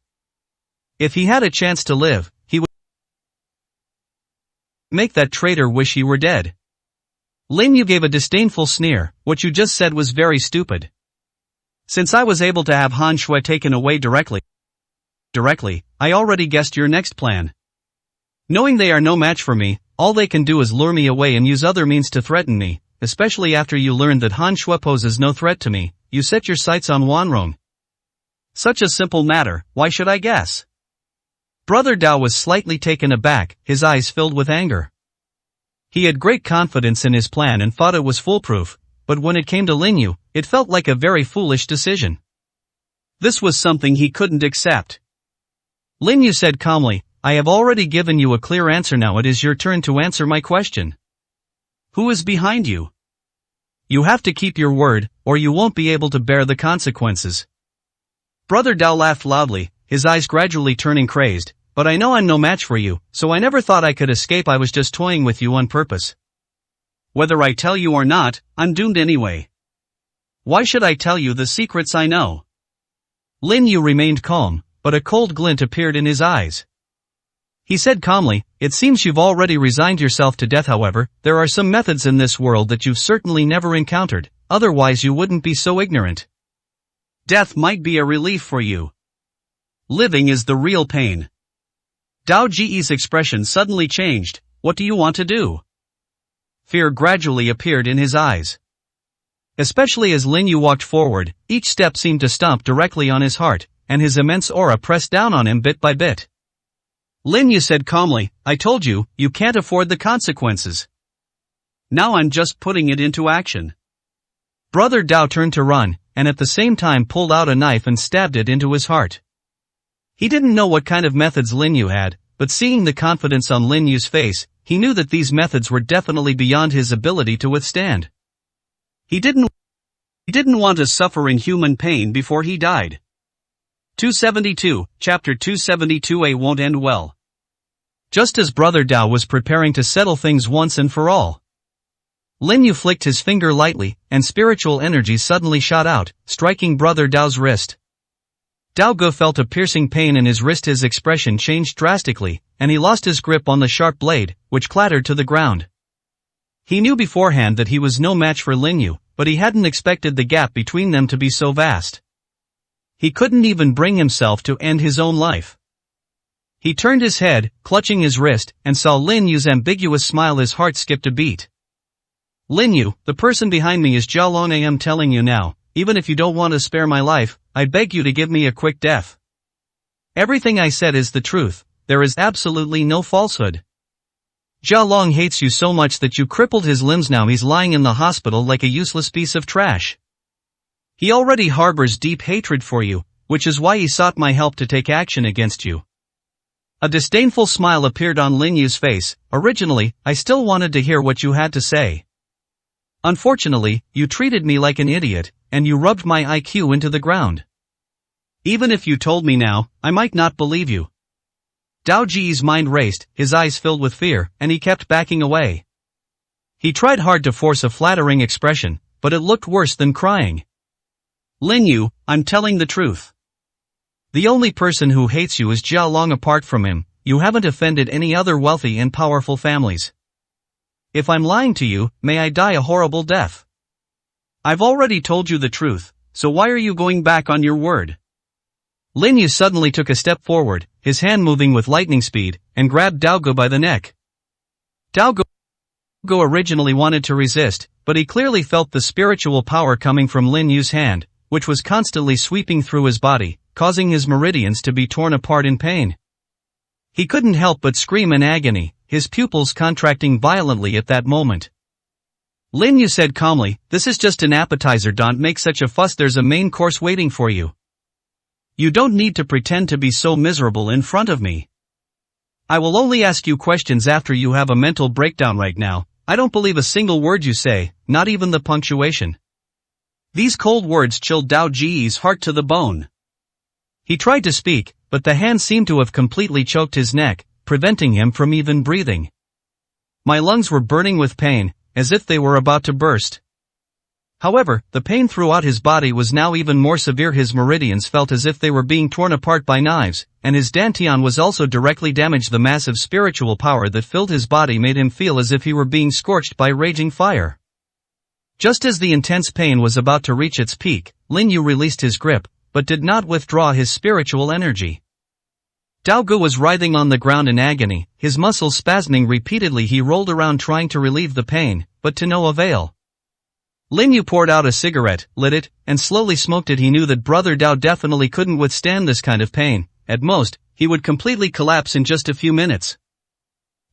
If he had a chance to live, he would make that traitor wish he were dead. Lin Yu gave a disdainful sneer. What you just said was very stupid. Since I was able to have Han Shui taken away directly, I already guessed your next plan. Knowing they are no match for me, all they can do is lure me away and use other means to threaten me, especially after you learned that Han Shui poses no threat to me. You set your sights on Wanrong. Such a simple matter, why should I guess? Brother Dao was slightly taken aback, his eyes filled with anger. He had great confidence in his plan and thought it was foolproof, but when it came to Lin Yu, it felt like a very foolish decision. This was something he couldn't accept. Lin Yu said calmly, I have already given you a clear answer, now it is your turn to answer my question. Who is behind you? You have to keep your word, or you won't be able to bear the consequences. Brother Dao laughed loudly, his eyes gradually turning crazed. But I know I'm no match for you, so I never thought I could escape. I was just toying with you on purpose. Whether I tell you or not, I'm doomed anyway. Why should I tell you the secrets I know? Lin Yu remained calm, but a cold glint appeared in his eyes. He said calmly, it seems you've already resigned yourself to death. However, there are some methods in this world that you've certainly never encountered, otherwise you wouldn't be so ignorant. Death might be a relief for you. Living is the real pain. Dao Ji's expression suddenly changed. What do you want to do? Fear gradually appeared in his eyes. Especially as Lin Yu walked forward, each step seemed to stomp directly on his heart, and his immense aura pressed down on him bit by bit. Lin Yu said calmly, I told you, you can't afford the consequences. Now I'm just putting it into action. Brother Dao turned to run, and at the same time pulled out a knife and stabbed it into his heart. He didn't know what kind of methods Lin Yu had, but seeing the confidence on Lin Yu's face, he knew that these methods were definitely beyond his ability to withstand. He didn't want to suffer inhuman pain before he died. 272, Chapter 272a won't end well. Just as Brother Dao was preparing to settle things once and for all, Lin Yu flicked his finger lightly, and spiritual energy suddenly shot out, striking Brother Dao's wrist. Dao Ge felt a piercing pain in his wrist. His expression changed drastically, and he lost his grip on the sharp blade, which clattered to the ground. He knew beforehand that he was no match for Lin Yu, but he hadn't expected the gap between them to be so vast. He couldn't even bring himself to end his own life. He turned his head, clutching his wrist, and saw Lin Yu's ambiguous smile. His heart skipped a beat. Lin Yu, the person behind me is Jia Long. I am telling you now, even if you don't want to spare my life, I beg you to give me a quick death. Everything I said is the truth, there is absolutely no falsehood. Jia Long hates you so much that you crippled his limbs. Now he's lying in the hospital like a useless piece of trash. He already harbors deep hatred for you, which is why he sought my help to take action against you. A disdainful smile appeared on Lin Yu's face. Originally, I still wanted to hear what you had to say. Unfortunately, you treated me like an idiot, and you rubbed my IQ into the ground. Even if you told me now, I might not believe you. Dao Ji's mind raced, his eyes filled with fear, and he kept backing away. He tried hard to force a flattering expression, but it looked worse than crying. Lin Yu, I'm telling the truth. The only person who hates you is Jia Long. Apart from him, you haven't offended any other wealthy and powerful families. If I'm lying to you, may I die a horrible death. I've already told you the truth, so why are you going back on your word? Lin Yu suddenly took a step forward, his hand moving with lightning speed, and grabbed Dao Ge by the neck. Dao Ge originally wanted to resist, but he clearly felt the spiritual power coming from Lin Yu's hand, which was constantly sweeping through his body, causing his meridians to be torn apart in pain. He couldn't help but scream in agony, his pupils contracting violently at that moment. Lin Yu said calmly, this is just an appetizer, don't make such a fuss, there's a main course waiting for you. You don't need to pretend to be so miserable in front of me. I will only ask you questions after you have a mental breakdown. Right now, I don't believe a single word you say, not even the punctuation. These cold words chilled Dao Ji's heart to the bone. He tried to speak, but the hand seemed to have completely choked his neck, preventing him from even breathing. My lungs were burning with pain, as if they were about to burst. However, the pain throughout his body was now even more severe. His meridians felt as if they were being torn apart by knives, and his dantian was also directly damaged. The massive spiritual power that filled his body made him feel as if he were being scorched by raging fire. Just as the intense pain was about to reach its peak, Lin Yu released his grip, but did not withdraw his spiritual energy. Dao Gu was writhing on the ground in agony, his muscles spasming repeatedly. He rolled around trying to relieve the pain, but to no avail. Lin Yu poured out a cigarette, lit it, and slowly smoked it. He knew that Brother Dao definitely couldn't withstand this kind of pain. At most, he would completely collapse in just a few minutes.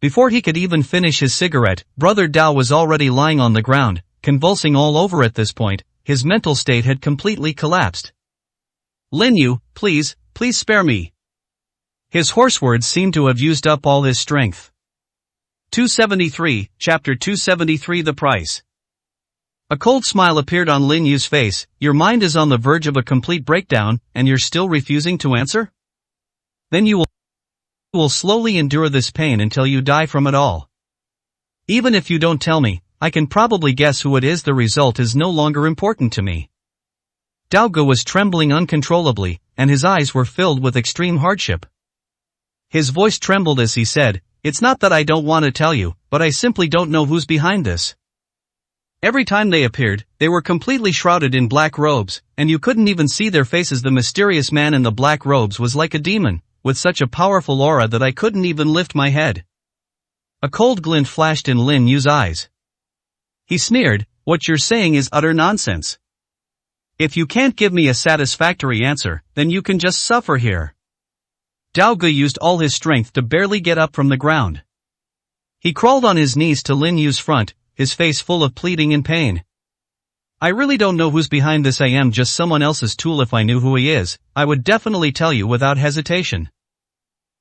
Before he could even finish his cigarette, Brother Dao was already lying on the ground, convulsing all over. At this point, his mental state had completely collapsed. Lin Yu, please spare me. His hoarse words seemed to have used up all his strength. 273, Chapter 273. The Price. A cold smile appeared on Lin Yu's face. Your mind is on the verge of a complete breakdown, and you're still refusing to answer? Then you will slowly endure this pain until you die from it all. Even if you don't tell me, I can probably guess who it is. The result is no longer important to me. Dao Gu was trembling uncontrollably, and his eyes were filled with extreme hardship. His voice trembled as he said, "It's not that I don't want to tell you, but I simply don't know who's behind this." Every time they appeared, they were completely shrouded in black robes, and you couldn't even see their faces. The mysterious man in the black robes was like a demon, with such a powerful aura that I couldn't even lift my head. A cold glint flashed in Lin Yu's eyes. He sneered, "What you're saying is utter nonsense. If you can't give me a satisfactory answer, then you can just suffer here." Dao Gu used all his strength to barely get up from the ground. He crawled on his knees to Lin Yu's front, his face full of pleading and pain. "I really don't know who's behind this. I am just someone else's tool. If I knew who he is, I would definitely tell you without hesitation.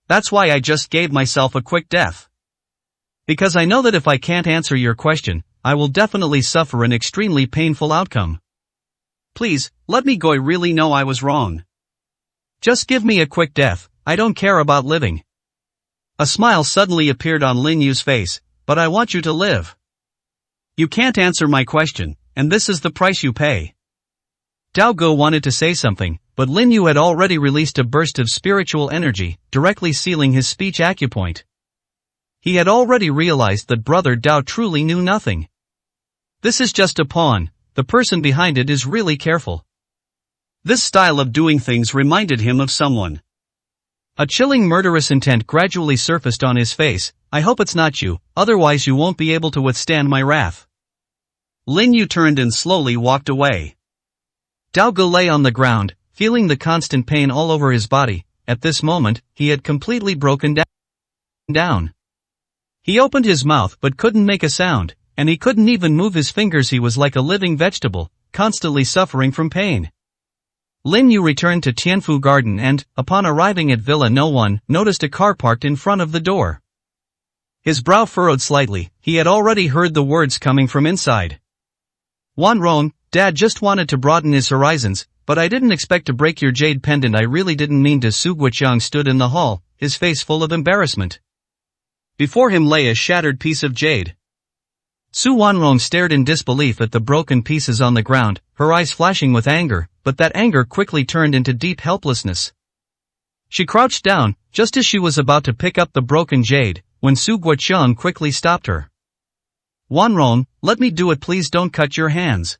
That's why I just gave myself a quick death. Because I know that if I can't answer your question, I will definitely suffer an extremely painful outcome. Please, let me go. I really know I was wrong. Just give me a quick death. I don't care about living." A smile suddenly appeared on Lin Yu's face. "But I want you to live. You can't answer my question, and this is the price you pay." Dao Gu wanted to say something, but Lin Yu had already released a burst of spiritual energy, directly sealing his speech acupoint. He had already realized that Brother Dao truly knew nothing. This is just a pawn. The person behind it is really careful. This style of doing things reminded him of someone. A chilling murderous intent gradually surfaced on his face. "I hope it's not you, otherwise you won't be able to withstand my wrath." Lin Yu turned and slowly walked away. Dao Gu lay on the ground, feeling the constant pain all over his body. At this moment, he had completely broken down. He opened his mouth but couldn't make a sound, and he couldn't even move his fingers. He was like a living vegetable, constantly suffering from pain. Lin Yu returned to Tianfu Garden and, upon arriving at Villa No One, noticed a car parked in front of the door. His brow furrowed slightly. He had already heard the words coming from inside. "Wan Rong, Dad just wanted to broaden his horizons, but I didn't expect to break your jade pendant. I really didn't mean to." Su Guoqiang stood in the hall, his face full of embarrassment. Before him lay a shattered piece of jade. Su Wanrong stared in disbelief at the broken pieces on the ground, her eyes flashing with anger, but that anger quickly turned into deep helplessness. She crouched down, just as she was about to pick up the broken jade, when Su Guoqiang quickly stopped her. "Wanrong, let me do it. Please don't cut your hands.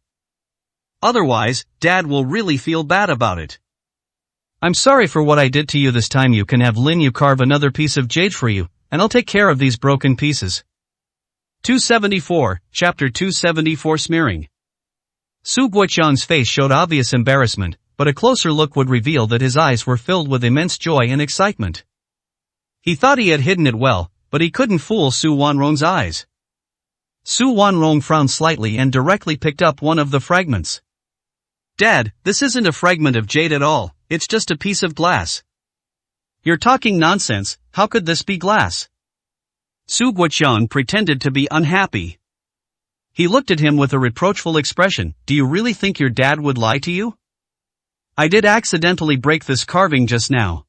Otherwise, Dad will really feel bad about it. I'm sorry for what I did to you this time. You can have Lin Yu carve another piece of jade for you, and I'll take care of these broken pieces." 274, Chapter 274. Smearing. Su Guoqiang's face showed obvious embarrassment, but a closer look would reveal that his eyes were filled with immense joy and excitement. He thought he had hidden it well, but he couldn't fool Su Wanrong's eyes. Su Wanrong frowned slightly and directly picked up one of the fragments. "Dad, this isn't a fragment of jade at all, it's just a piece of glass." "You're talking nonsense, how could this be glass?" Su Guoqiang pretended to be unhappy. He looked at him with a reproachful expression. "Do you really think your dad would lie to you? I did accidentally break this carving just now.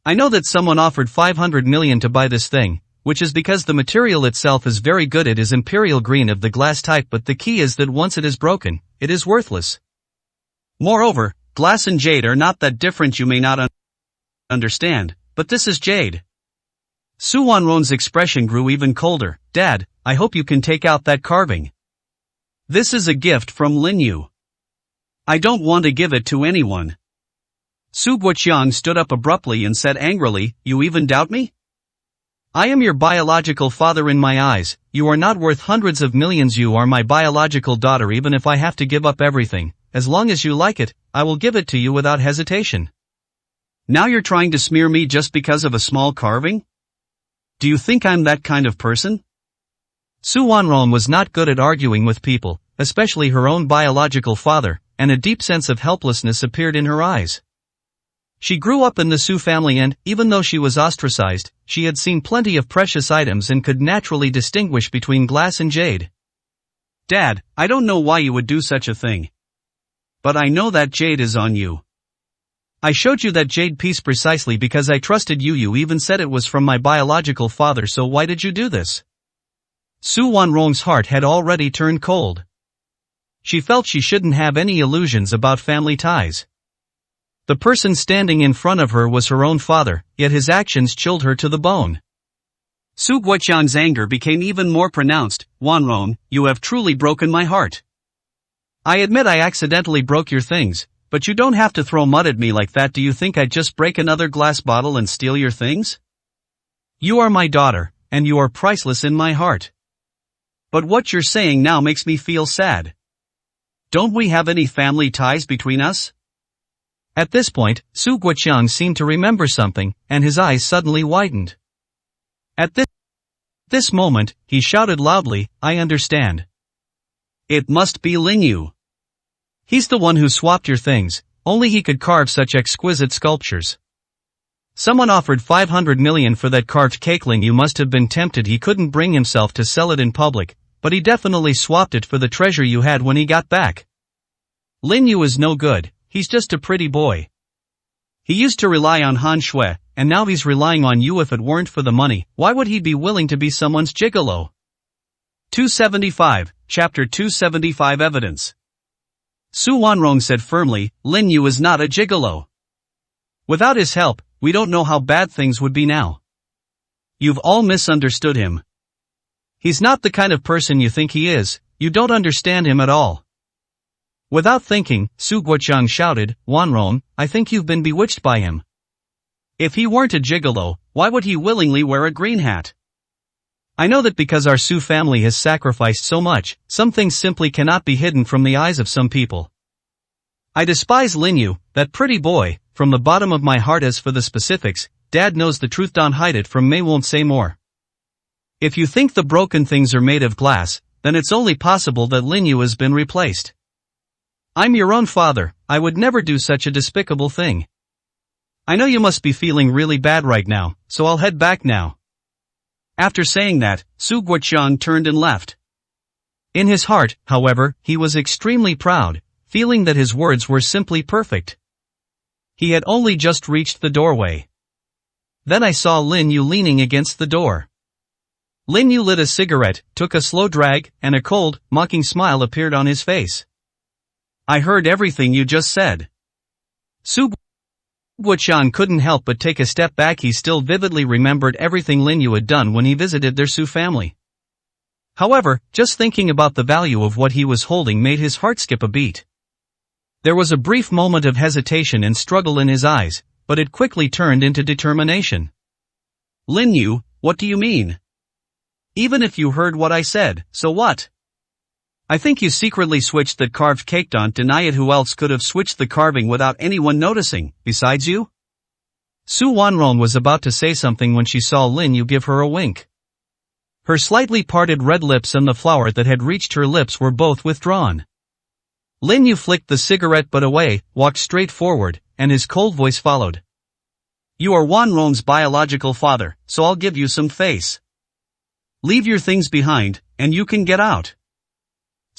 I know that someone offered 500 million to buy this thing, which is because the material itself is very good. It is imperial green of the glass type, but the key is that once it is broken, it is worthless. Moreover, glass and jade are not that different. You may not understand, but this is jade. Su Wanron's expression grew even colder. Dad, I hope you can take out that carving. This is a gift from Lin Yu. I don't want to give it to anyone. Su Guoqiang stood up abruptly and said angrily, you even doubt me? I am your biological father in my eyes. You are not worth hundreds of millions. You are my biological daughter. Even if I have to give up everything, as long as you like it, I will give it to you without hesitation. Now you're trying to smear me just because of a small carving? Do you think I'm that kind of person? Su Wanron was not good at arguing with people, especially her own biological father, and a deep sense of helplessness appeared in her eyes. She grew up in the Su family and, even though she was ostracized, she had seen plenty of precious items and could naturally distinguish between glass and jade. Dad, I don't know why you would do such a thing. But I know that jade is on you. I showed you that jade piece precisely because I trusted you. You even said it was from my biological father, so why did you do this? Su Wanrong's heart had already turned cold. She felt she shouldn't have any illusions about family ties. The person standing in front of her was her own father, yet his actions chilled her to the bone. Su Guoqiang's anger became even more pronounced. Wanrong, you have truly broken my heart. I admit I accidentally broke your things, but you don't have to throw mud at me like that. Do you think I'd just break another glass bottle and steal your things? You are my daughter, and you are priceless in my heart. But what you're saying now makes me feel sad. Don't we have any family ties between us? At this point, Su Guoqiang seemed to remember something, and his eyes suddenly widened. At this moment, he shouted loudly, I understand. It must be Lin Yu. He's the one who swapped your things. Only he could carve such exquisite sculptures. Someone offered 500 million for that carved cake. Lin Yu must have been tempted. He couldn't bring himself to sell it in public, but he definitely swapped it for the treasure you had when he got back. Lin Yu is no good. He's just a pretty boy. He used to rely on Han Shui, and now he's relying on you. If it weren't for the money, why would he be willing to be someone's gigolo? 275, Chapter 275 Evidence. Su Wanrong said firmly, Lin Yu is not a gigolo. Without his help, we don't know how bad things would be now. You've all misunderstood him. He's not the kind of person you think he is. You don't understand him at all. Without thinking, Su Guoqiang shouted, Wanrong, I think you've been bewitched by him. If he weren't a gigolo, why would he willingly wear a green hat? I know that because our Su family has sacrificed so much, some things simply cannot be hidden from the eyes of some people. I despise Lin Yu, that pretty boy, from the bottom of my heart. As for the specifics, Dad knows the truth. Don't hide it from me. Won't say more. If you think the broken things are made of glass, then it's only possible that Lin Yu has been replaced. I'm your own father. I would never do such a despicable thing. I know you must be feeling really bad right now, so I'll head back now. After saying that, Su Guoqiang turned and left. In his heart, however, he was extremely proud, feeling that his words were simply perfect. He had only just reached the doorway. Then I saw Lin Yu leaning against the door. Lin Yu lit a cigarette, took a slow drag, and a cold, mocking smile appeared on his face. I heard everything you just said. Su Guoqiang couldn't help but take a step back. He still vividly remembered everything Lin Yu had done when he visited their Su family. However, just thinking about the value of what he was holding made his heart skip a beat. There was a brief moment of hesitation and struggle in his eyes, but it quickly turned into determination. Lin Yu, what do you mean? Even if you heard what I said, so what? I think you secretly switched that carved cake. Don't deny it. Who else could have switched the carving without anyone noticing, besides you? Su Wanron was about to say something when she saw Lin Yu give her a wink. Her slightly parted red lips and the flower that had reached her lips were both withdrawn. Lin Yu flicked the cigarette butt away, walked straight forward, and his cold voice followed. You are Wanron's biological father, so I'll give you some face. Leave your things behind, and you can get out.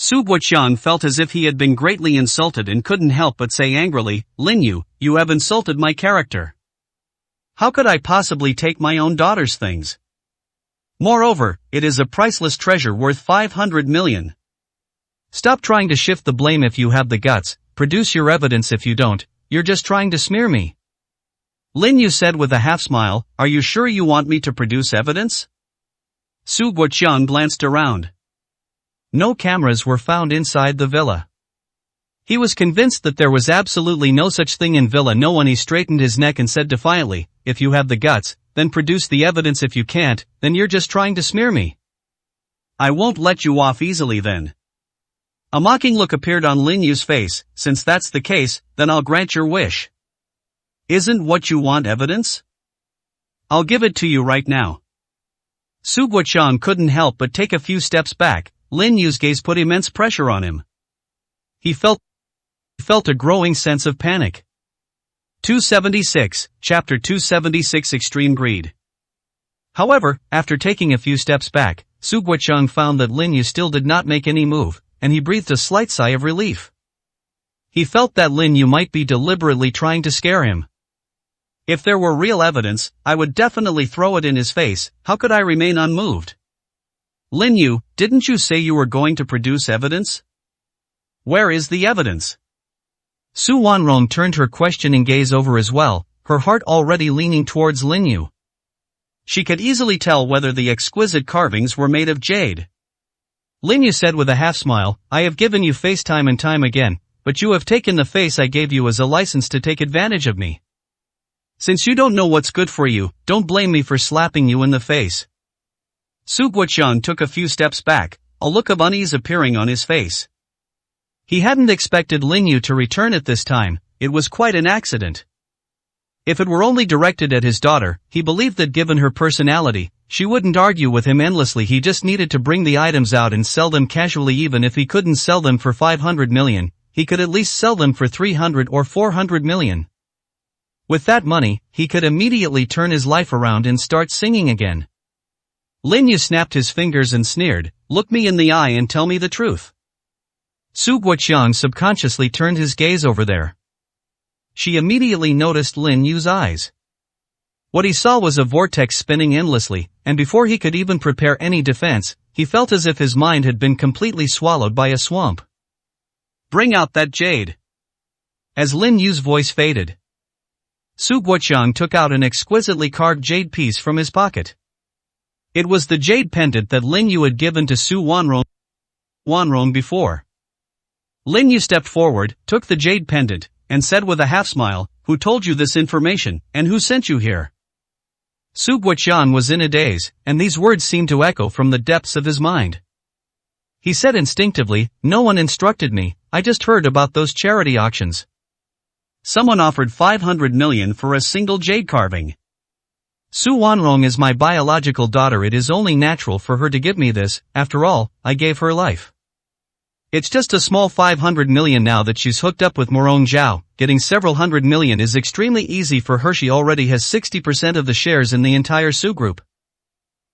Su Guoqiang felt as if he had been greatly insulted and couldn't help but say angrily, Lin Yu, you have insulted my character. How could I possibly take my own daughter's things? Moreover, it is a priceless treasure worth 500 million. Stop trying to shift the blame if you have the guts, produce your evidence if you don't, you're just trying to smear me. Lin Yu said with a half-smile, are you sure you want me to produce evidence? Su Guoqiang glanced around. No cameras were found inside the villa. He was convinced that there was absolutely no such thing in Villa No One. He straightened his neck and said defiantly, if you have the guts, then produce the evidence. If you can't, then you're just trying to smear me. I won't let you off easily then. A mocking look appeared on Lin Yu's face. Since that's the case, then I'll grant your wish. Isn't what you want evidence? I'll give it to you right now. Su Guoqiang couldn't help but take a few steps back. Lin Yu's gaze put immense pressure on him. He felt a growing sense of panic. 276, Chapter 276 Extreme Greed. However, after taking a few steps back, Su Guoqiang found that Lin Yu still did not make any move, and he breathed a slight sigh of relief. He felt that Lin Yu might be deliberately trying to scare him. If there were real evidence, I would definitely throw it in his face. How could I remain unmoved? Lin Yu, didn't you say you were going to produce evidence? Where is the evidence? Su Wanrong turned her questioning gaze over as well, her heart already leaning towards Lin Yu. She could easily tell whether the exquisite carvings were made of jade. Lin Yu said with a half-smile, I have given you face time and time again, but you have taken the face I gave you as a license to take advantage of me. Since you don't know what's good for you, don't blame me for slapping you in the face. Su Guoqiang took a few steps back, a look of unease appearing on his face. He hadn't expected Lin Yu to return at this time. It was quite an accident. If it were only directed at his daughter, he believed that given her personality, she wouldn't argue with him endlessly. He just needed to bring the items out and sell them casually. Even if he couldn't sell them for 500 million, he could at least sell them for 300 or 400 million. With that money, he could immediately turn his life around and start singing again. Lin Yu snapped his fingers and sneered, look me in the eye and tell me the truth. Su Guoqiang subconsciously turned his gaze over there. She immediately noticed Lin Yu's eyes. What he saw was a vortex spinning endlessly, and before he could even prepare any defense, he felt as if his mind had been completely swallowed by a swamp. Bring out that jade. As Lin Yu's voice faded, Su Guoqiang took out an exquisitely carved jade piece from his pocket. It was the jade pendant that Lin Yu had given to Su Wanrong before. Lin Yu stepped forward, took the jade pendant, and said with a half-smile, who told you this information, and who sent you here? Su Guoqiang was in a daze, and these words seemed to echo from the depths of his mind. He said instinctively, no one instructed me, I just heard about those charity auctions. Someone offered 500 million for a single jade carving. Su Wanrong is my biological daughter. It is only natural for her to give me this. After all, I gave her life. It's just a small 500 million now that she's hooked up with Morong Zhao. Getting several hundred million is extremely easy for her. She already has 60% of the shares in the entire Su Group.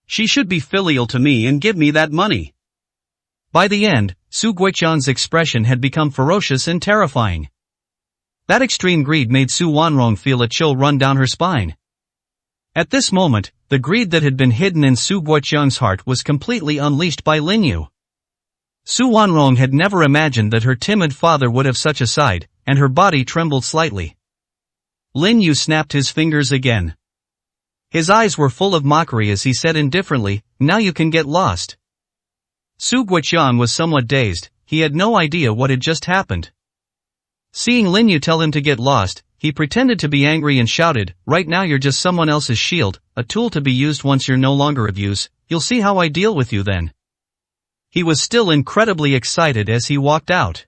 She should be filial to me and give me that money. By the end, Su Guoqiang's expression had become ferocious and terrifying. That extreme greed made Su Wanrong feel a chill run down her spine. At this moment, the greed that had been hidden in Su Guoqiang's heart was completely unleashed by Lin Yu. Su Wanrong had never imagined that her timid father would have such a side, and her body trembled slightly. Lin Yu snapped his fingers again. His eyes were full of mockery as he said indifferently, now you can get lost. Su Guoqiang was somewhat dazed. He had no idea what had just happened. Seeing Lin Yu tell him to get lost, he pretended to be angry and shouted, right now you're just someone else's shield, a tool to be used once you're no longer of use. You'll see how I deal with you then. He was still incredibly excited as he walked out.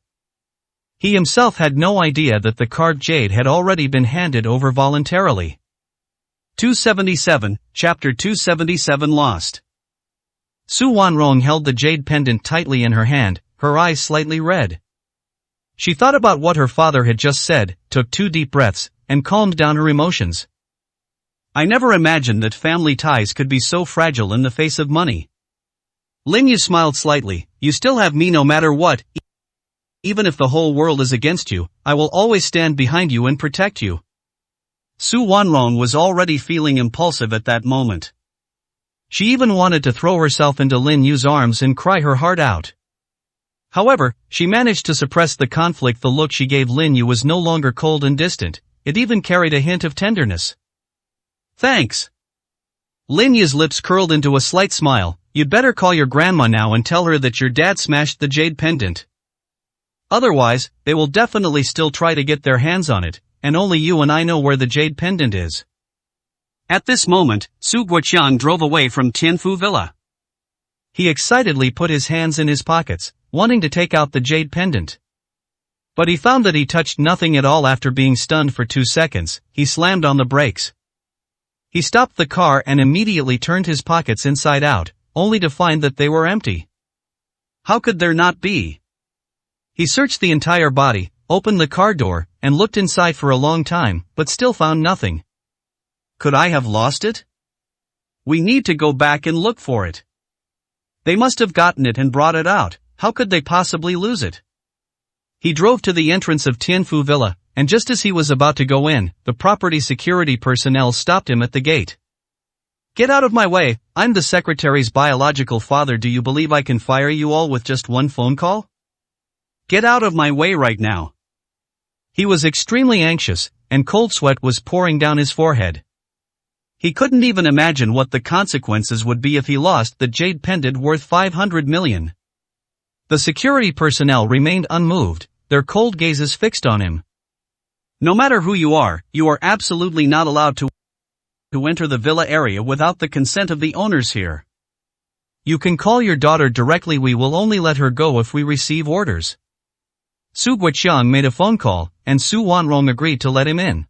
He himself had no idea that the carved jade had already been handed over voluntarily. 277, Chapter 277 Lost. Su Wanrong held the jade pendant tightly in her hand, her eyes slightly red. She thought about what her father had just said, took 2 deep breaths, and calmed down her emotions. I never imagined that family ties could be so fragile in the face of money. Lin Yu smiled slightly, you still have me no matter what. Even if the whole world is against you, I will always stand behind you and protect you. Su Wanrong was already feeling impulsive at that moment. She even wanted to throw herself into Lin Yu's arms and cry her heart out. However, she managed to suppress the conflict. The look she gave Lin Yu was no longer cold and distant, it even carried a hint of tenderness. Thanks. Lin Yu's lips curled into a slight smile. You'd better call your grandma now and tell her that your dad smashed the jade pendant. Otherwise, they will definitely still try to get their hands on it, and only you and I know where the jade pendant is. At this moment, Su Guoqiang drove away from Tianfu Villa. He excitedly put his hands in his pockets, wanting to take out the jade pendant. But he found that he touched nothing at all. After being stunned for 2 seconds, he slammed on the brakes. He stopped the car and immediately turned his pockets inside out, only to find that they were empty. How could there not be? He searched the entire body, opened the car door, and looked inside for a long time, but still found nothing. Could I have lost it? We need to go back and look for it. They must have gotten it and brought it out. How could they possibly lose it? He drove to the entrance of Tianfu Villa, and just as he was about to go in, the property security personnel stopped him at the gate. Get out of my way, I'm the secretary's biological father. Do you believe I can fire you all with just one phone call? Get out of my way right now. He was extremely anxious, and cold sweat was pouring down his forehead. He couldn't even imagine what the consequences would be if he lost the jade pendant worth 500 million. The security personnel remained unmoved, their cold gazes fixed on him. No matter who you are absolutely not allowed to enter the villa area without the consent of the owners here. You can call your daughter directly. We will only let her go if we receive orders. Su Guoqiang made a phone call, and Su Wanrong agreed to let him in.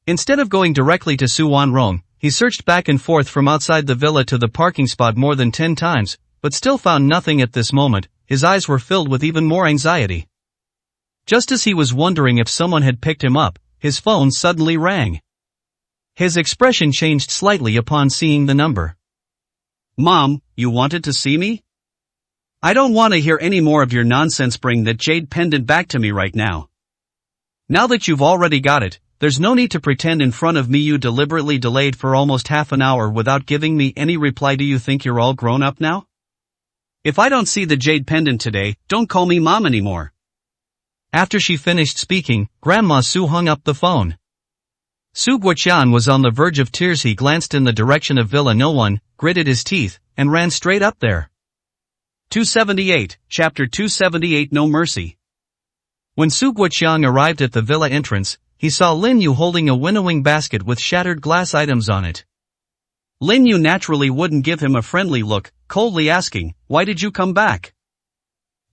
Instead of going directly to Su Wanrong, he searched back and forth from outside the villa to the parking spot more than 10 times, but still found nothing. At this moment, his eyes were filled with even more anxiety. Just as he was wondering if someone had picked him up, his phone suddenly rang. His expression changed slightly upon seeing the number. Mom, you wanted to see me? I don't want to hear any more of your nonsense. Bring that jade pendant back to me right now. Now that you've already got it, there's no need to pretend in front of me. You deliberately delayed for almost half an hour without giving me any reply. Do you think you're all grown up now? If I don't see the jade pendant today, don't call me mom anymore. After she finished speaking, Grandma Su hung up the phone. Su Guoqiang was on the verge of tears. He glanced in the direction of Villa No One, gritted his teeth, and ran straight up there. 278, Chapter 278 No Mercy. When Su Guoqiang arrived at the villa entrance, he saw Lin Yu holding a winnowing basket with shattered glass items on it. Lin Yu naturally wouldn't give him a friendly look, coldly asking, "Why did you come back?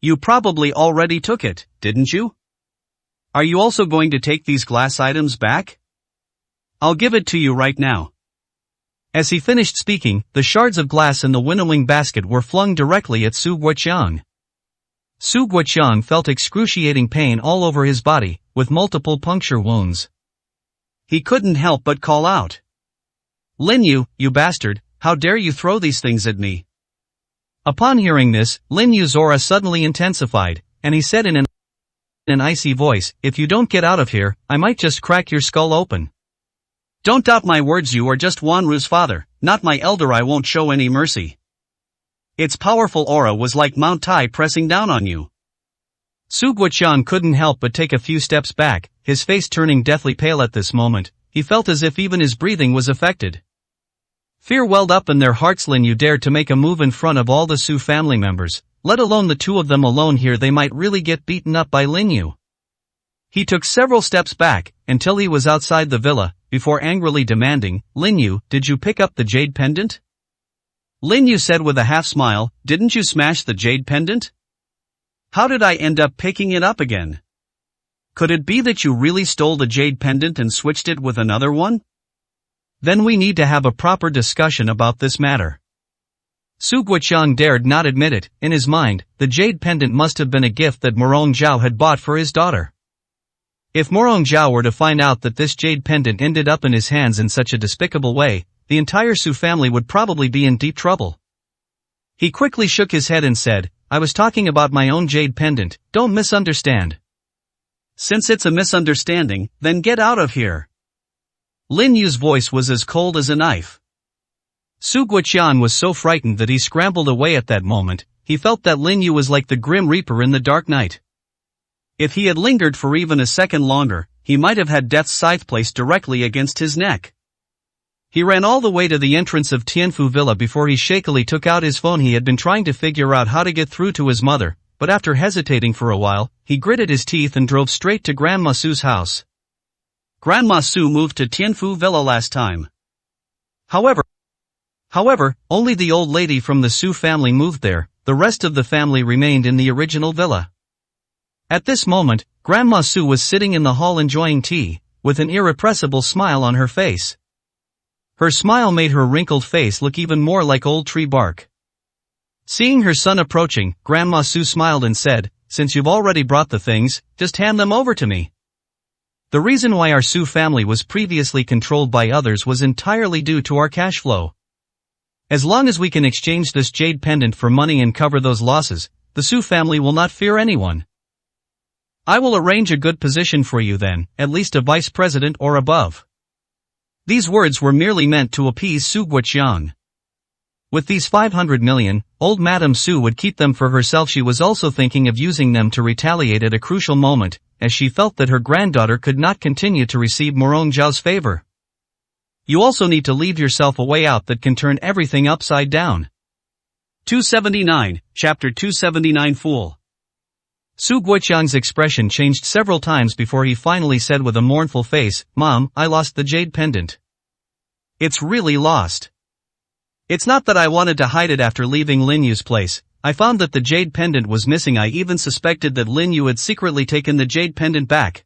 You probably already took it, didn't you? Are you also going to take these glass items back? I'll give it to you right now." As he finished speaking, the shards of glass in the winnowing basket were flung directly at Su Guoqiang. Su Guoqiang felt excruciating pain all over his body, with multiple puncture wounds. He couldn't help but call out, "Lin Yu, you bastard, how dare you throw these things at me?" Upon hearing this, Lin Yu's aura suddenly intensified, and he said in an icy voice, "If you don't get out of here, I might just crack your skull open." Don't doubt my words. You are just Wanru's father, not my elder. I won't show any mercy. Its powerful aura was like Mount Tai pressing down on you. Su Guoqiang couldn't help but take a few steps back, his face turning deathly pale at this moment. He felt as if even his breathing was affected. Fear welled up in their hearts. Lin Yu dared to make a move in front of all the Su family members, let alone the two of them alone here. They might really get beaten up by Lin Yu. He took several steps back, until he was outside the villa, before angrily demanding, "Lin Yu, did you pick up the jade pendant?" Lin Yu said with a half smile, "Didn't you smash the jade pendant? How did I end up picking it up again? Could it be that you really stole the jade pendant and switched it with another one? Then we need to have a proper discussion about this matter." Su Guoqiang dared not admit it. In his mind, the jade pendant must have been a gift that Morong Zhao had bought for his daughter. If Morong Zhao were to find out that this jade pendant ended up in his hands in such a despicable way, the entire Su family would probably be in deep trouble. He quickly shook his head and said, "I was talking about my own jade pendant, don't misunderstand." "Since it's a misunderstanding, then get out of here." Lin Yu's voice was as cold as a knife. Su Guoqian was so frightened that he scrambled away at that moment. He felt that Lin Yu was like the Grim Reaper in the dark night. If he had lingered for even a second longer, he might have had Death's scythe placed directly against his neck. He ran all the way to the entrance of Tianfu Villa before he shakily took out his phone. He had been trying to figure out how to get through to his mother, but after hesitating for a while, he gritted his teeth and drove straight to Grandma Su's house. Grandma Su moved to Tianfu Villa last time. However, only the old lady from the Su family moved there. The rest of the family remained in the original villa. At this moment, Grandma Su was sitting in the hall enjoying tea, with an irrepressible smile on her face. Her smile made her wrinkled face look even more like old tree bark. Seeing her son approaching, Grandma Su smiled and said, "Since you've already brought the things, just hand them over to me." The reason why our Su family was previously controlled by others was entirely due to our cash flow. As long as we can exchange this jade pendant for money and cover those losses, the Su family will not fear anyone. I will arrange a good position for you then, at least a vice president or above. These words were merely meant to appease Su Guoqian. With these 500 million, old Madame Su would keep them for herself. She was also thinking of using them to retaliate at a crucial moment, as she felt that her granddaughter could not continue to receive Morong Zhao's favor. You also need to leave yourself a way out that can turn everything upside down. 279, Chapter 279 Fool. Su Guoqian's expression changed several times before he finally said with a mournful face, "Mom, I lost the jade pendant." "It's really lost. It's not that I wanted to hide it after leaving Lin Yu's place. I found that the jade pendant was missing. I even suspected that Lin Yu had secretly taken the jade pendant back."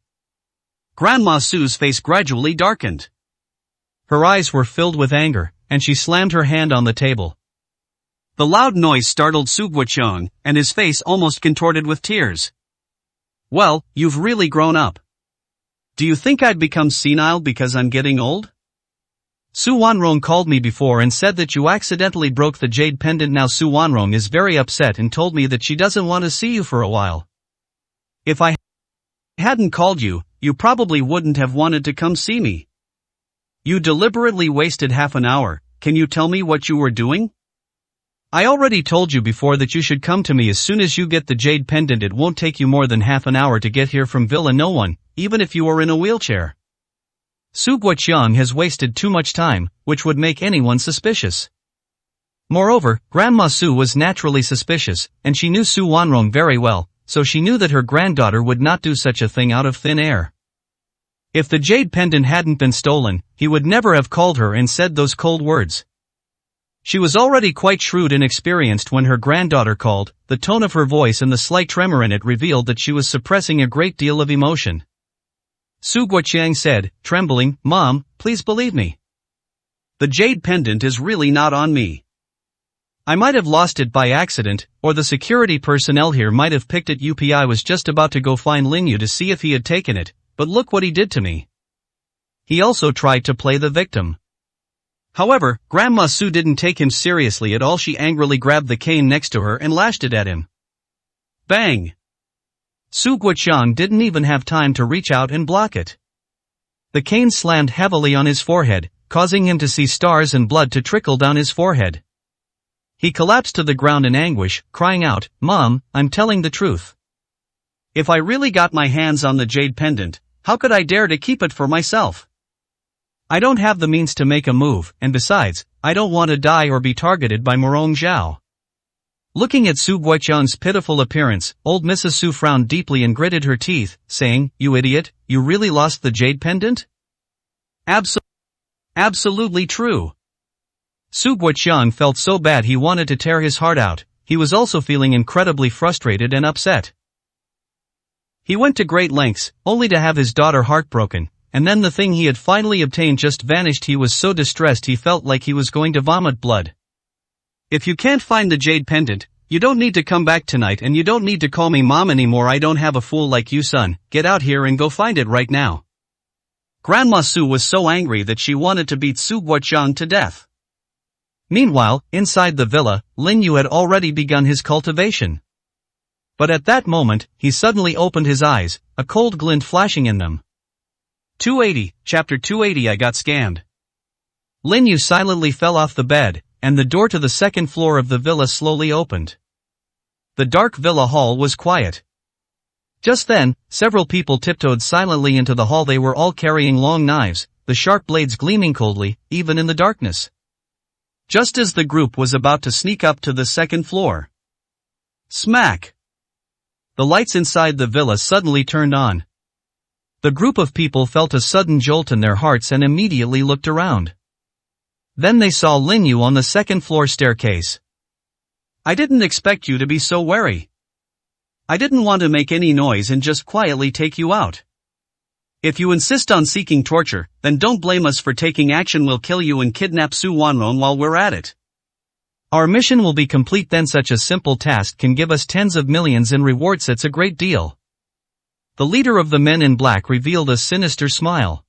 Grandma Su's face gradually darkened. Her eyes were filled with anger, and she slammed her hand on the table. The loud noise startled Su Guoqian, and his face almost contorted with tears. "Well, you've really grown up. Do you think I'd become senile because I'm getting old? Su Wanrong called me before and said that you accidentally broke the jade pendant. Now Su Wanrong is very upset and told me that she doesn't want to see you for a while. If I hadn't called you, you probably wouldn't have wanted to come see me. You deliberately wasted half an hour. Can you tell me what you were doing? I already told you before that you should come to me as soon as you get the jade pendant. It won't take you more than half an hour to get here from Villa No One, even if you are in a wheelchair. Su Guoqian has wasted too much time, which would make anyone suspicious. Moreover, Grandma Su was naturally suspicious, and she knew Su Wanrong very well, so she knew that her granddaughter would not do such a thing out of thin air. If the jade pendant hadn't been stolen, he would never have called her and said those cold words. She was already quite shrewd and experienced when her granddaughter called. The tone of her voice and the slight tremor in it revealed that she was suppressing a great deal of emotion. Su Guoqian said, trembling, "Mom, please believe me. The jade pendant is really not on me. I might have lost it by accident, or the security personnel here might have picked it up. I was just about to go find Lin Yu to see if he had taken it, but look what he did to me." He also tried to play the victim. However, Grandma Su didn't take him seriously at all. She angrily grabbed the cane next to her and lashed it at him. Bang! Su Guoqian didn't even have time to reach out and block it. The cane slammed heavily on his forehead, causing him to see stars and blood to trickle down his forehead. He collapsed to the ground in anguish, crying out, "Mom, I'm telling the truth. If I really got my hands on the jade pendant, how could I dare to keep it for myself? I don't have the means to make a move, and besides, I don't want to die or be targeted by Morong Zhao." Looking at Su Guoqian's pitiful appearance, old Mrs. Su frowned deeply and gritted her teeth, saying, "You idiot, you really lost the jade pendant?" Absolutely true. Su Guoqian felt so bad he wanted to tear his heart out. He was also feeling incredibly frustrated and upset. He went to great lengths, only to have his daughter heartbroken. And then the thing he had finally obtained just vanished. He was so distressed he felt like he was going to vomit blood. "If you can't find the jade pendant, you don't need to come back tonight, and you don't need to call me mom anymore. I don't have a fool like you, son. Get out here and go find it right now." Grandma Su was so angry that she wanted to beat Su Guoqian to death. Meanwhile, inside the villa, Lin Yu had already begun his cultivation. But at that moment, he suddenly opened his eyes, a cold glint flashing in them. 280, Chapter 280. I got scammed. Lin Yu silently fell off the bed, and the door to the second floor of the villa slowly opened. The dark villa hall was quiet. Just then, several people tiptoed silently into the hall. They were all carrying long knives, the sharp blades gleaming coldly, even in the darkness. Just as the group was about to sneak up to the second floor. Smack! The lights inside the villa suddenly turned on. The group of people felt a sudden jolt in their hearts and immediately looked around. Then they saw Lin Yu on the second floor staircase. I didn't expect you to be so wary. I didn't want to make any noise and just quietly take you out. If you insist on seeking torture, then don't blame us for taking action. We'll kill you and kidnap Su Wanrong while we're at it. Our mission will be complete. Then such a simple task can give us tens of millions in rewards. It's a great deal. The leader of the men in black revealed a sinister smile.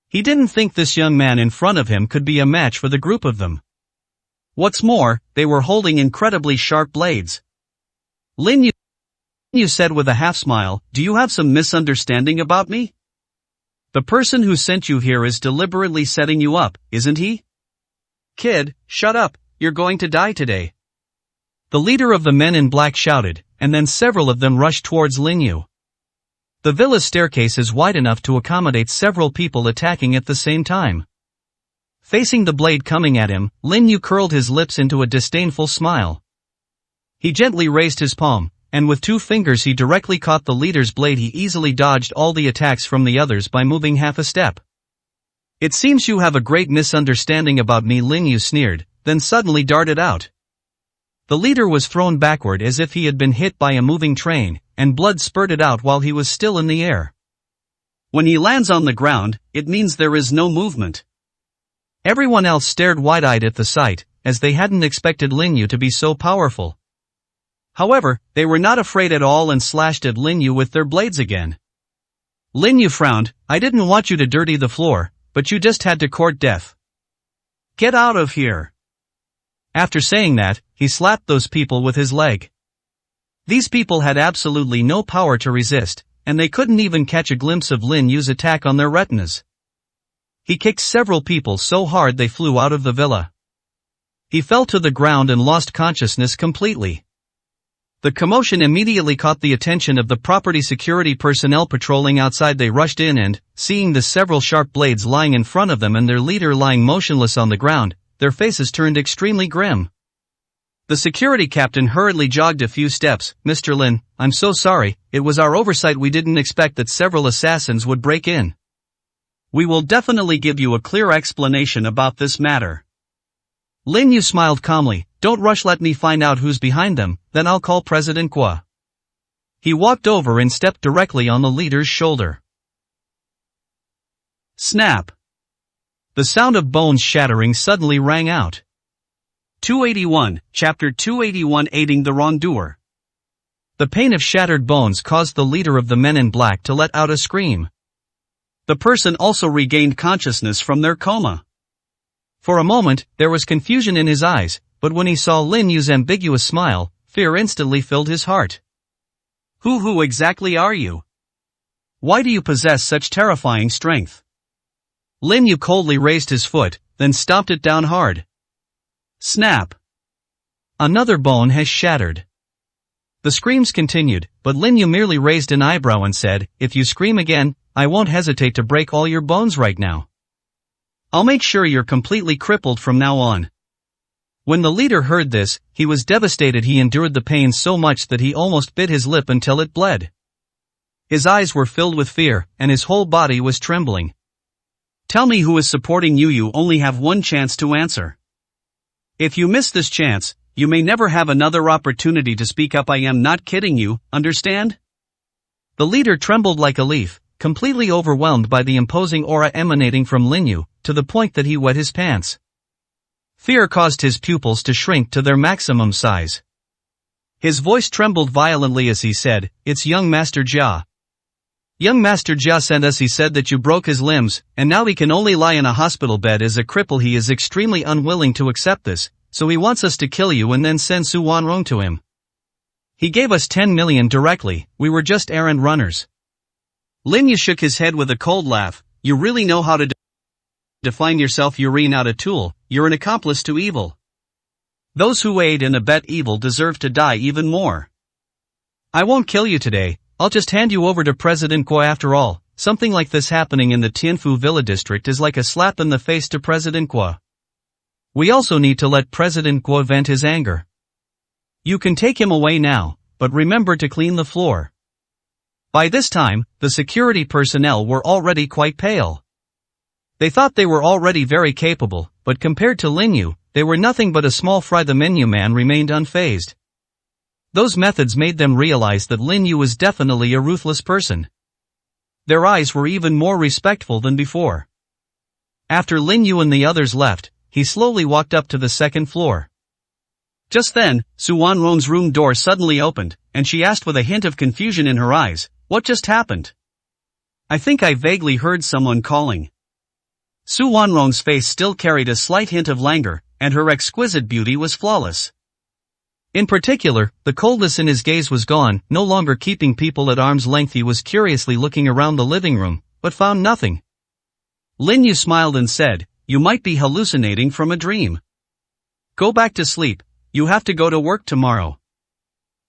He didn't think this young man in front of him could be a match for the group of them. What's more, they were holding incredibly sharp blades. Lin Yu said with a half smile, do you have some misunderstanding about me? The person who sent you here is deliberately setting you up, isn't he? Kid, shut up, you're going to die today. The leader of the men in black shouted, and then several of them rushed towards Lin Yu. The villa's staircase is wide enough to accommodate several people attacking at the same time. Facing the blade coming at him, Lin Yu curled his lips into a disdainful smile. He gently raised his palm, and with 2 fingers he directly caught the leader's blade. He easily dodged all the attacks from the others by moving half a step. It seems you have a great misunderstanding about me, Lin Yu sneered, then suddenly darted out. The leader was thrown backward as if he had been hit by a moving train, and blood spurted out while he was still in the air. When he lands on the ground, it means there is no movement. Everyone else stared wide-eyed at the sight, as they hadn't expected Lin Yu to be so powerful. However, they were not afraid at all and slashed at Lin Yu with their blades again. Lin Yu frowned, I didn't want you to dirty the floor, but you just had to court death. Get out of here. After saying that, he slapped those people with his leg. These people had absolutely no power to resist, and they couldn't even catch a glimpse of Lin Yu's attack on their retinas. He kicked several people so hard they flew out of the villa. He fell to the ground and lost consciousness completely. The commotion immediately caught the attention of the property security personnel patrolling outside. They rushed in and, seeing the several sharp blades lying in front of them and their leader lying motionless on the ground, their faces turned extremely grim. The security captain hurriedly jogged a few steps. Mr. Lin, I'm so sorry, it was our oversight. We didn't expect that several assassins would break in. We will definitely give you a clear explanation about this matter. Lin Yu smiled calmly, don't rush, let me find out who's behind them, then I'll call President Gua. He walked over and stepped directly on the leader's shoulder. Snap! The sound of bones shattering suddenly rang out. 281, Chapter 281, Aiding the Wrongdoer. The pain of shattered bones caused the leader of the men in black to let out a scream. The person also regained consciousness from their coma. For a moment, there was confusion in his eyes, but when he saw Lin Yu's ambiguous smile, fear instantly filled his heart. Who exactly are you? Why do you possess such terrifying strength? Lin Yu coldly raised his foot, then stomped it down hard. Snap! Another bone has shattered. The screams continued, but Lin Yu merely raised an eyebrow and said, if you scream again, I won't hesitate to break all your bones right now. I'll make sure you're completely crippled from now on. When the leader heard this, he was devastated. He endured the pain so much that he almost bit his lip until it bled. His eyes were filled with fear, and his whole body was trembling. Tell me who is supporting you. You only have one chance to answer. If you miss this chance, you may never have another opportunity to speak up. I am not kidding you, understand? The leader trembled like a leaf, completely overwhelmed by the imposing aura emanating from Lin Yu, to the point that he wet his pants. Fear caused his pupils to shrink to their maximum size. His voice trembled violently as he said, it's young Master Jia. Young Master Jia sent us. He said that you broke his limbs, and now he can only lie in a hospital bed as a cripple. He is extremely unwilling to accept this, so he wants us to kill you and then send Su Wanrong to him. He gave us 10 million directly, we were just errand runners. Lin Yu shook his head with a cold laugh, you really know how to do define yourself you're not a tool, you're an accomplice to evil. Those who aid and abet evil deserve to die even more. I won't kill you today, I'll just hand you over to President Guo after all. Something like this happening in the Tianfu Villa district is like a slap in the face to President Guo. We also need to let President Guo vent his anger. You can take him away now, but remember to clean the floor. By this time, the security personnel were already quite pale. They thought they were already very capable, but compared to Lin Yu, they were nothing but a small fry. The menu man remained unfazed. Those methods made them realize that Lin Yu was definitely a ruthless person. Their eyes were even more respectful than before. After Lin Yu and the others left, he slowly walked up to the second floor. Just then, Su Wanrong's room door suddenly opened, and she asked with a hint of confusion in her eyes, "What just happened?" "I think I vaguely heard someone calling." Su Wanrong's face still carried a slight hint of languor, and her exquisite beauty was flawless. In particular, the coldness in his gaze was gone, no longer keeping people at arm's length. He was curiously looking around the living room, but found nothing. Lin Yu smiled and said, "You might be hallucinating from a dream. Go back to sleep, you have to go to work tomorrow."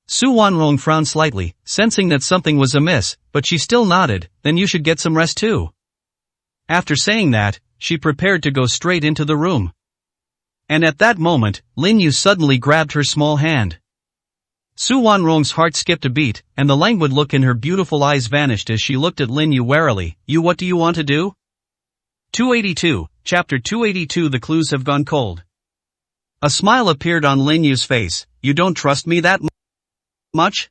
Su Wanrong frowned slightly, sensing that something was amiss, but she still nodded, "Then you should get some rest too." After saying that, she prepared to go straight into the room. And at that moment, Lin Yu suddenly grabbed her small hand. Su Wanrong's heart skipped a beat, and the languid look in her beautiful eyes vanished as she looked at Lin Yu warily. "You, what do you want to do?" 282, Chapter 282. The clues have gone cold. A smile appeared on Lin Yu's face. "You don't trust me that much?"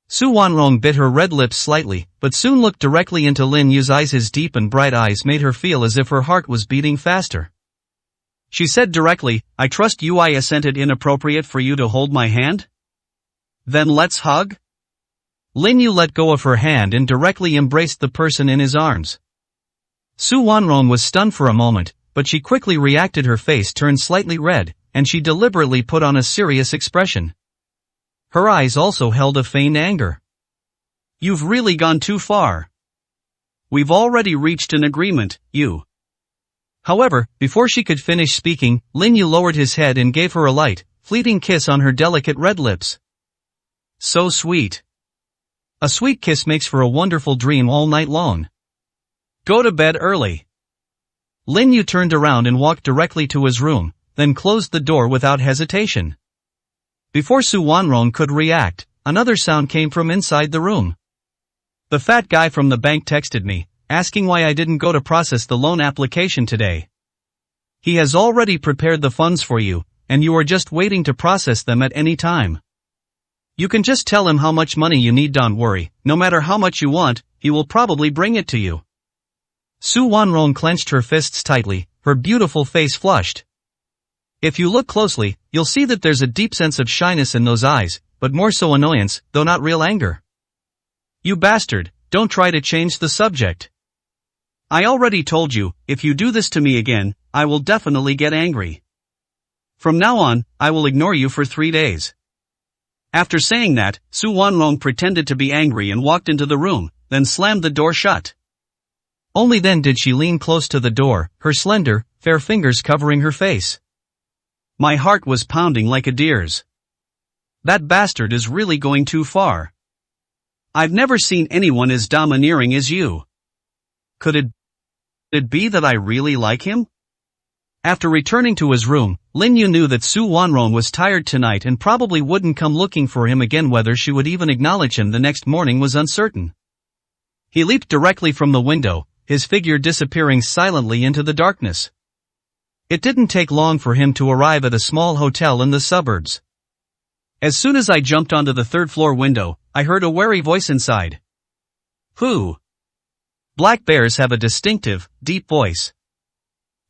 Su Wanrong bit her red lips slightly, but soon looked directly into Lin Yu's eyes. His deep and bright eyes made her feel as if her heart was beating faster. She said directly, "I trust you. I assented. Inappropriate for you to hold my hand? Then let's hug?" Lin Yu let go of her hand and directly embraced the person in his arms. Su Wanrong was stunned for a moment, but she quickly reacted. Her face turned slightly red, and she deliberately put on a serious expression. Her eyes also held a feigned anger. "You've really gone too far. We've already reached an agreement, you." However, before she could finish speaking, Lin Yu lowered his head and gave her a light, fleeting kiss on her delicate red lips. So sweet. A sweet kiss makes for a wonderful dream all night long. Go to bed early. Lin Yu turned around and walked directly to his room, then closed the door without hesitation. Before Su Wanrong could react, another sound came from inside the room. "The fat guy from the bank texted me, asking why I didn't go to process the loan application today. He has already prepared the funds for you, and you are just waiting to process them at any time. You can just tell him how much money you need. Don't worry, no matter how much you want, he will probably bring it to you." Su Wanrong clenched her fists tightly, her beautiful face flushed. If you look closely, you'll see that there's a deep sense of shyness in those eyes, but more so annoyance, though not real anger. "You bastard, don't try to change the subject. I already told you, if you do this to me again, I will definitely get angry. From now on, I will ignore you for 3 days." After saying that, Su Wanrong pretended to be angry and walked into the room, then slammed the door shut. Only then did she lean close to the door, her slender, fair fingers covering her face. My heart was pounding like a deer's. That bastard is really going too far. I've never seen anyone as domineering as you. Could it be that I really like him? After returning to his room, Lin Yu knew that Su Wanrong was tired tonight and probably wouldn't come looking for him again. Whether she would even acknowledge him the next morning was uncertain. He leaped directly from the window, his figure disappearing silently into the darkness. It didn't take long for him to arrive at a small hotel in the suburbs. As soon as I jumped onto the third-floor window, I heard a wary voice inside. "Who?" Black bears have a distinctive, deep voice.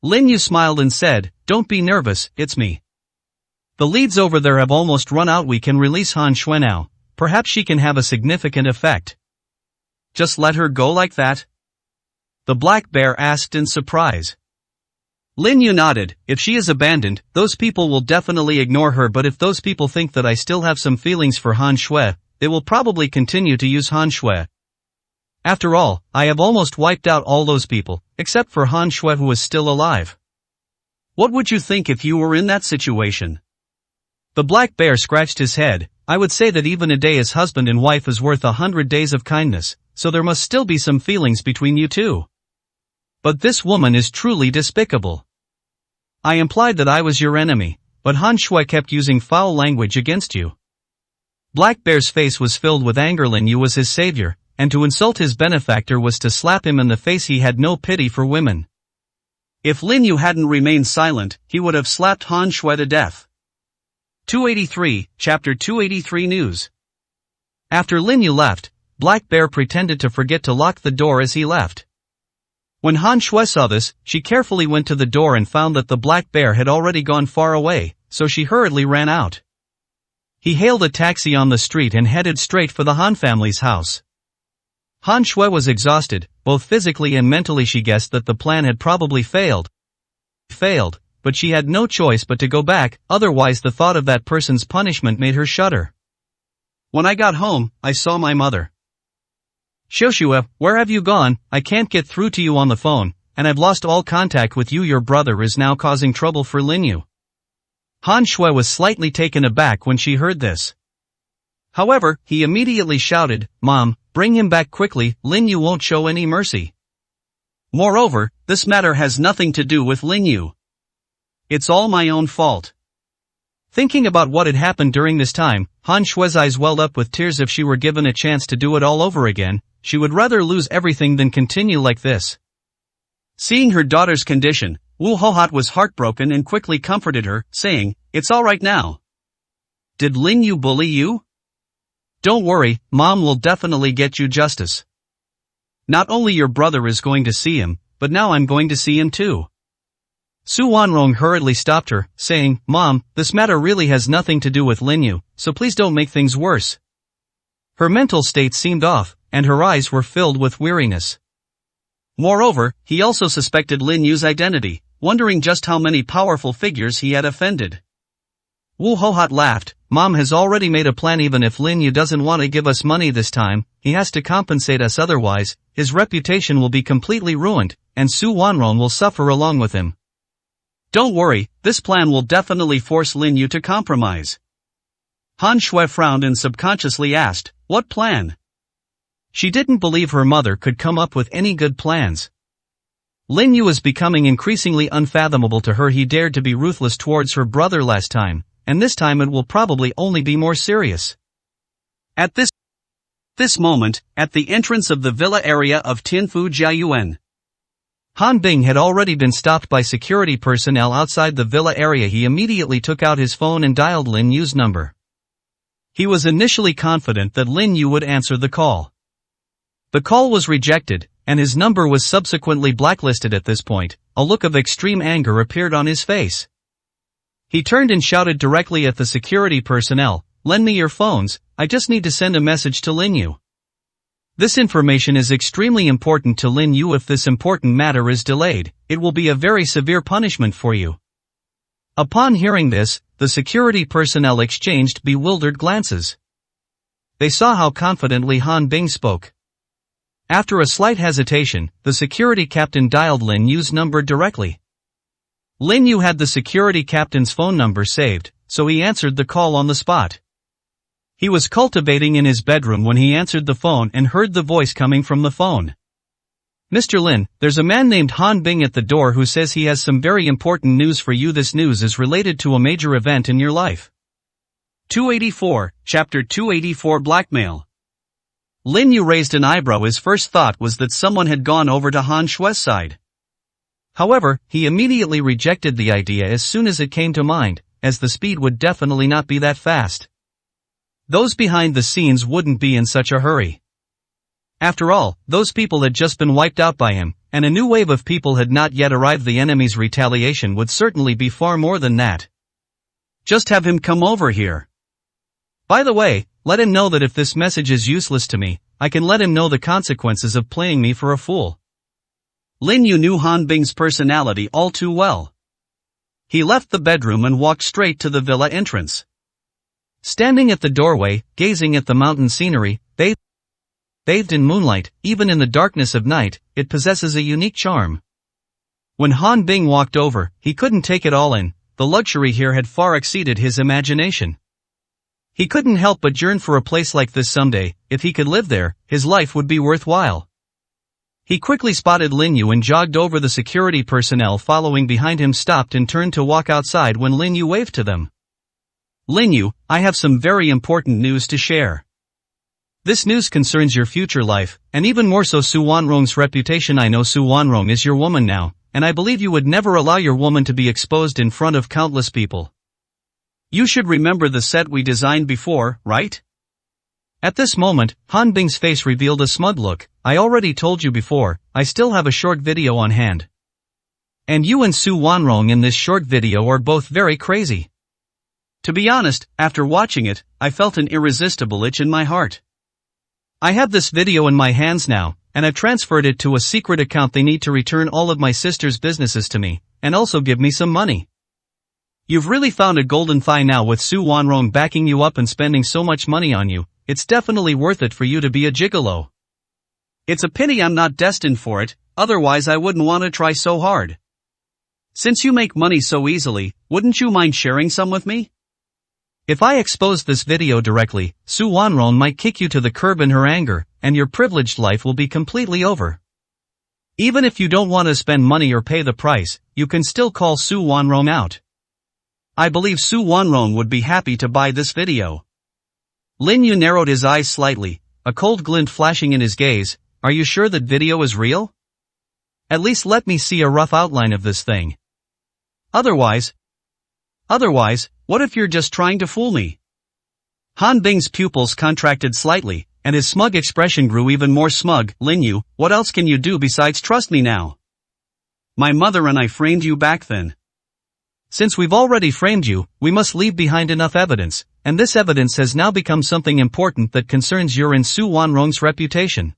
Lin Yu smiled and said, "Don't be nervous, it's me. The leads over there have almost run out. We can release Han Shui now. Perhaps she can have a significant effect." "Just let her go like that?" the black bear asked in surprise. Lin Yu nodded. "If she is abandoned, those people will definitely ignore her, but if those people think that I still have some feelings for Han Shui, they will probably continue to use Han Shui. After all, I have almost wiped out all those people, except for Han Shui, who was still alive. What would you think if you were in that situation? The black bear scratched his head. I would say that even a day as husband and wife is worth 100 days of kindness, so there must still be some feelings between you two. But this woman is truly despicable. I implied that I was your enemy, but Han Shui kept using foul language against you. Black Bear's face was filled with anger. Lin Yu was his savior, and to insult his benefactor was to slap him in the face. He had no pity for women. If Lin Yu hadn't remained silent, he would have slapped Han Shui to death. 283, Chapter 283 News. After Lin Yu left, Black Bear pretended to forget to lock the door as he left. When Han Shui saw this, she carefully went to the door and found that the Black Bear had already gone far away, so she hurriedly ran out. He hailed a taxi on the street and headed straight for the Han family's house. Han Shui was exhausted, both physically and mentally. She guessed that the plan had probably failed, but she had no choice but to go back, otherwise the thought of that person's punishment made her shudder. When I got home, I saw my mother. Xiuxue, where have you gone? I can't get through to you on the phone, and I've lost all contact with you. Your brother is now causing trouble for Lin Yu. Han Shui was slightly taken aback when she heard this. However, he immediately shouted, Mom, bring him back quickly. Lin Yu won't show any mercy. Moreover, this matter has nothing to do with Lin Yu. It's all my own fault. Thinking about what had happened during this time, Han Shui's eyes welled up with tears. If she were given a chance to do it all over again, she would rather lose everything than continue like this. Seeing her daughter's condition, Wu Hohat was heartbroken and quickly comforted her, saying, It's all right now. Did Lin Yu bully you? Don't worry, Mom will definitely get you justice. Not only your brother is going to see him, but now I'm going to see him too. Su Wanrong hurriedly stopped her, saying, Mom, this matter really has nothing to do with Lin Yu, so please don't make things worse. Her mental state seemed off, and her eyes were filled with weariness. Moreover, he also suspected Lin Yu's identity, wondering just how many powerful figures he had offended. Wu Hohat laughed. Mom has already made a plan. Even if Lin Yu doesn't want to give us money this time, he has to compensate us, otherwise, his reputation will be completely ruined, and Su Wanrong will suffer along with him. Don't worry, this plan will definitely force Lin Yu to compromise. Han Shui frowned and subconsciously asked, What plan? She didn't believe her mother could come up with any good plans. Lin Yu was becoming increasingly unfathomable to her. He dared to be ruthless towards her brother last time, and this time it will probably only be more serious. At this moment, at the entrance of the villa area of Tinfu Jiayuan, Han Bing had already been stopped by security personnel outside the villa area. He immediately took out his phone and dialed Lin Yu's number. He was initially confident that Lin Yu would answer the call. The call was rejected, and his number was subsequently blacklisted. At this point, a look of extreme anger appeared on his face. He turned and shouted directly at the security personnel, Lend me your phones, I just need to send a message to Lin Yu. This information is extremely important to Lin Yu. If this important matter is delayed, it will be a very severe punishment for you. Upon hearing this, the security personnel exchanged bewildered glances. They saw how confidently Han Bing spoke. After a slight hesitation, the security captain dialed Lin Yu's number directly. Lin Yu had the security captain's phone number saved, so he answered the call on the spot. He was cultivating in his bedroom when he answered the phone and heard the voice coming from the phone. Mr. Lin, there's a man named Han Bing at the door who says he has some very important news for you. This news is related to a major event in your life. 284, Chapter 284 Blackmail. Lin Yu raised an eyebrow. His first thought was that someone had gone over to Han Shui's side. However, he immediately rejected the idea as soon as it came to mind, as the speed would definitely not be that fast. Those behind the scenes wouldn't be in such a hurry. After all, those people had just been wiped out by him, and a new wave of people had not yet arrived. The enemy's retaliation would certainly be far more than that. Just have him come over here. By the way, let him know that if this message is useless to me, I can let him know the consequences of playing me for a fool. Lin Yu knew Han Bing's personality all too well. He left the bedroom and walked straight to the villa entrance. Standing at the doorway, gazing at the mountain scenery, bathed in moonlight, even in the darkness of night, it possesses a unique charm. When Han Bing walked over, he couldn't take it all in. The luxury here had far exceeded his imagination. He couldn't help but yearn for a place like this someday. If he could live there, his life would be worthwhile. He quickly spotted Lin Yu and jogged over. The security personnel following behind him stopped and turned to walk outside when Lin Yu waved to them. Lin Yu, I have some very important news to share. This news concerns your future life, and even more so Su Wanrong's reputation. I know Su Wanrong is your woman now, and I believe you would never allow your woman to be exposed in front of countless people. You should remember the set we designed before, right? At this moment, Han Bing's face revealed a smug look. I already told you before, I still have a short video on hand. And you and Su Wanrong in this short video are both very crazy. To be honest, after watching it, I felt an irresistible itch in my heart. I have this video in my hands now, and I've transferred it to a secret account. They need to return all of my sister's businesses to me, and also give me some money. You've really found a golden thigh now with Su Wanrong backing you up and spending so much money on you. It's definitely worth it for you to be a gigolo. It's a pity I'm not destined for it, otherwise I wouldn't want to try so hard. Since you make money so easily, wouldn't you mind sharing some with me? If I expose this video directly, Su Wanrong might kick you to the curb in her anger, and your privileged life will be completely over. Even if you don't want to spend money or pay the price, you can still call Su Wanrong out. I believe Su Wanrong would be happy to buy this video. Lin Yu narrowed his eyes slightly, a cold glint flashing in his gaze. Are you sure that video is real? At least let me see a rough outline of this thing. Otherwise, what if you're just trying to fool me? Han Bing's pupils contracted slightly, and his smug expression grew even more smug. Lin Yu, what else can you do besides trust me now? My mother and I framed you back then. Since we've already framed you, we must leave behind enough evidence, and this evidence has now become something important that concerns your and Su Wanrong's reputation.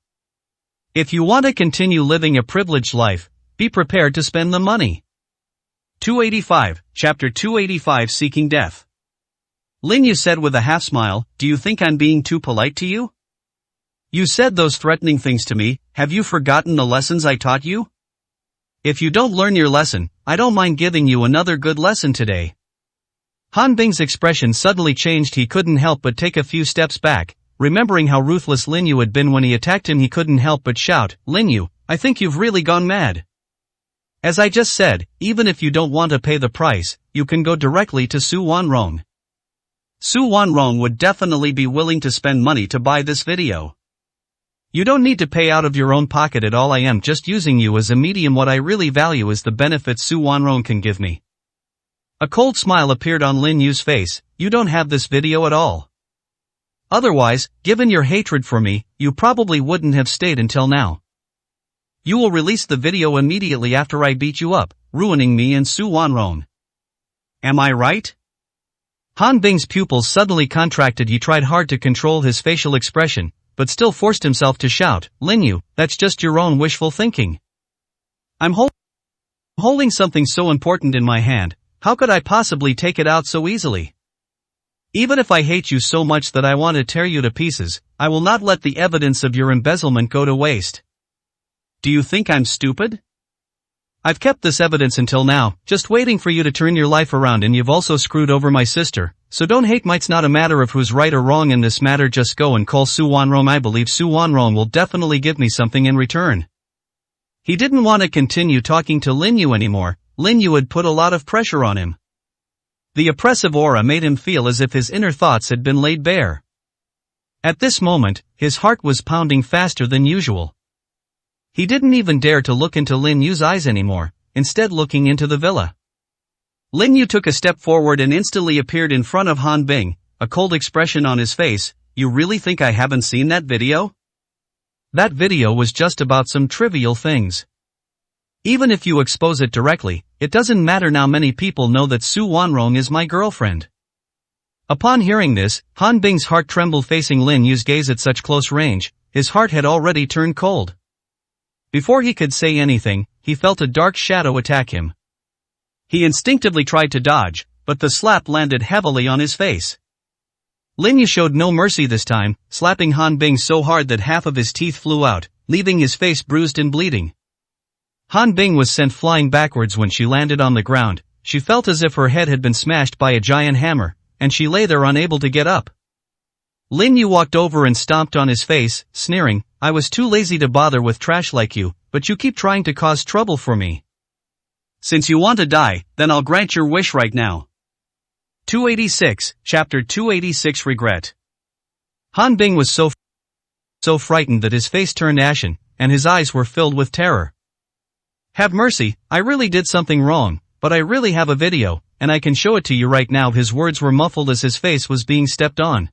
If you want to continue living a privileged life, be prepared to spend the money. 285, Chapter 285 Seeking Death. Lin Yu said with a half smile, do you think I'm being too polite to you? You said those threatening things to me. Have you forgotten the lessons I taught you? If you don't learn your lesson, I don't mind giving you another good lesson today. Han Bing's expression suddenly changed. He couldn't help but take a few steps back. Remembering how ruthless Lin Yu had been when he attacked him, he couldn't help but shout, Lin Yu, I think you've really gone mad. As I just said, even if you don't want to pay the price, you can go directly to Su Wanrong. Su Wanrong would definitely be willing to spend money to buy this video. You don't need to pay out of your own pocket at all. I am just using you as a medium. What I really value is the benefits Su Wanrong can give me. A cold smile appeared on Lin Yu's face. You don't have this video at all. Otherwise, given your hatred for me, you probably wouldn't have stayed until now. You will release the video immediately after I beat you up, ruining me and Su Wanrong. Am I right? Han Bing's pupils suddenly contracted. He tried hard to control his facial expression, but still forced himself to shout, Lin Yu, that's just your own wishful thinking. I'm holding something so important in my hand. How could I possibly take it out so easily? Even if I hate you so much that I want to tear you to pieces, I will not let the evidence of your embezzlement go to waste. Do you think I'm stupid? I've kept this evidence until now, just waiting for you to turn your life around, and you've also screwed over my sister, so don't hate me. It's not a matter of who's right or wrong in this matter. Just go and call Su Wanrong. I believe Su Wanrong will definitely give me something in return. He didn't want to continue talking to Lin Yu anymore. Lin Yu had put a lot of pressure on him. The oppressive aura made him feel as if his inner thoughts had been laid bare. At this moment, his heart was pounding faster than usual. He didn't even dare to look into Lin Yu's eyes anymore, instead looking into the villa. Lin Yu took a step forward and instantly appeared in front of Han Bing, a cold expression on his face. You really think I haven't seen that video? That video was just about some trivial things. Even if you expose it directly, it doesn't matter now. Many people know that Su Wanrong is my girlfriend. Upon hearing this, Han Bing's heart trembled. Facing Lin Yu's gaze at such close range, his heart had already turned cold. Before he could say anything, he felt a dark shadow attack him. He instinctively tried to dodge, but the slap landed heavily on his face. Lin Yu showed no mercy this time, slapping Han Bing so hard that half of his teeth flew out, leaving his face bruised and bleeding. Han Bing was sent flying backwards when she landed on the ground. She felt as if her head had been smashed by a giant hammer, and she lay there unable to get up. Lin Yu walked over and stomped on his face, sneering, "I was too lazy to bother with trash like you, but you keep trying to cause trouble for me. Since you want to die, then I'll grant your wish right now." 286, Chapter 286 Regret. Han Bing was so frightened that his face turned ashen, and his eyes were filled with terror. "Have mercy, I really did something wrong, but I really have a video, and I can show it to you right now." His words were muffled as his face was being stepped on.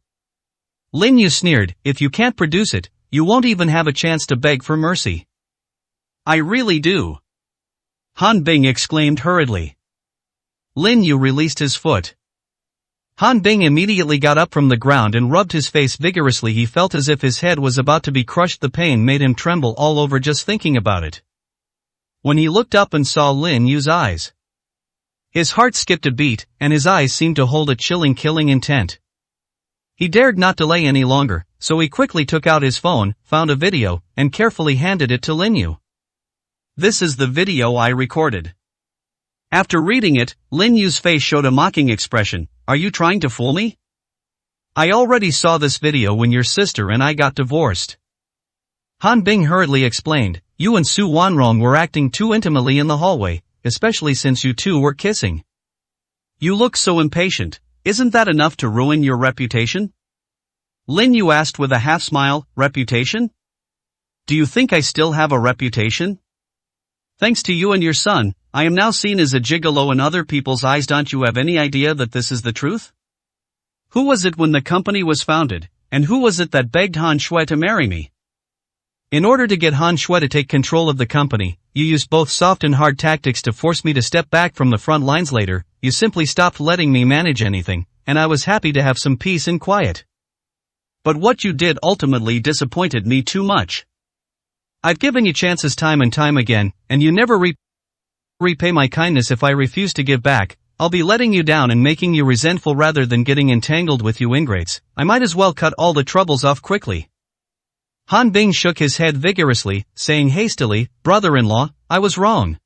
Lin Yu sneered, "If you can't produce it, you won't even have a chance to beg for mercy." "I really do," Han Bing exclaimed hurriedly. Lin Yu released his foot. Han Bing immediately got up from the ground and rubbed his face vigorously. He felt as if his head was about to be crushed. The pain made him tremble all over just thinking about it. When he looked up and saw Lin Yu's eyes, his heart skipped a beat, and his eyes seemed to hold a chilling, killing intent. He dared not delay any longer, so he quickly took out his phone, found a video, and carefully handed it to Lin Yu. "This is the video I recorded." After reading it, Lin Yu's face showed a mocking expression. "Are you trying to fool me? I already saw this video when your sister and I got divorced." Han Bing hurriedly explained, "You and Su Wanrong were acting too intimately in the hallway, especially since you two were kissing." "You look so impatient. Isn't that enough to ruin your reputation?" Lin Yu asked with a half smile. "Reputation? Do you think I still have a reputation? Thanks to you and your son, I am now seen as a gigolo in other people's eyes. Don't you have any idea that this is the truth? Who was it when the company was founded, and who was it that begged Han Shui to marry me? In order to get Han Shui to take control of the company, you used both soft and hard tactics to force me to step back from the front lines. Later, you simply stopped letting me manage anything, and I was happy to have some peace and quiet. But what you did ultimately disappointed me too much. I've given you chances time and time again, and you never repay my kindness. If I refuse to give back, I'll be letting you down and making you resentful. Rather than getting entangled with you ingrates, I might as well cut all the troubles off quickly." Han Bing shook his head vigorously, saying hastily, "Brother-in-law, I was wrong."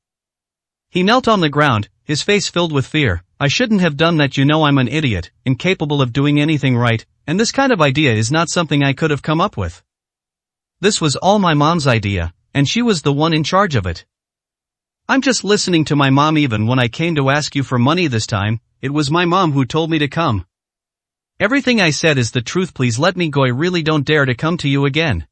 He knelt on the ground, his face filled with fear. "I shouldn't have done that. You know I'm an idiot, incapable of doing anything right, and this kind of idea is not something I could have come up with. This was all my mom's idea, and she was the one in charge of it. I'm just listening to my mom. Even when I came to ask you for money this time, it was my mom who told me to come. Everything I said is the truth. Please let me go. I really don't dare to come to you again."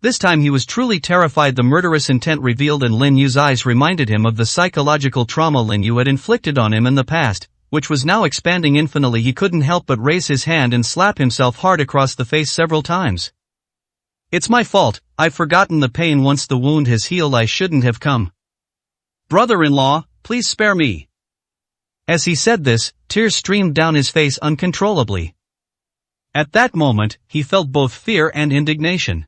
This time he was truly terrified. The murderous intent revealed in Lin Yu's eyes reminded him of the psychological trauma Lin Yu had inflicted on him in the past, which was now expanding infinitely. He couldn't help but raise his hand and slap himself hard across the face several times. "It's my fault. I've forgotten the pain. Once the wound has healed, I shouldn't have come. Brother-in-law, please spare me." As he said this, tears streamed down his face uncontrollably. At that moment, he felt both fear and indignation.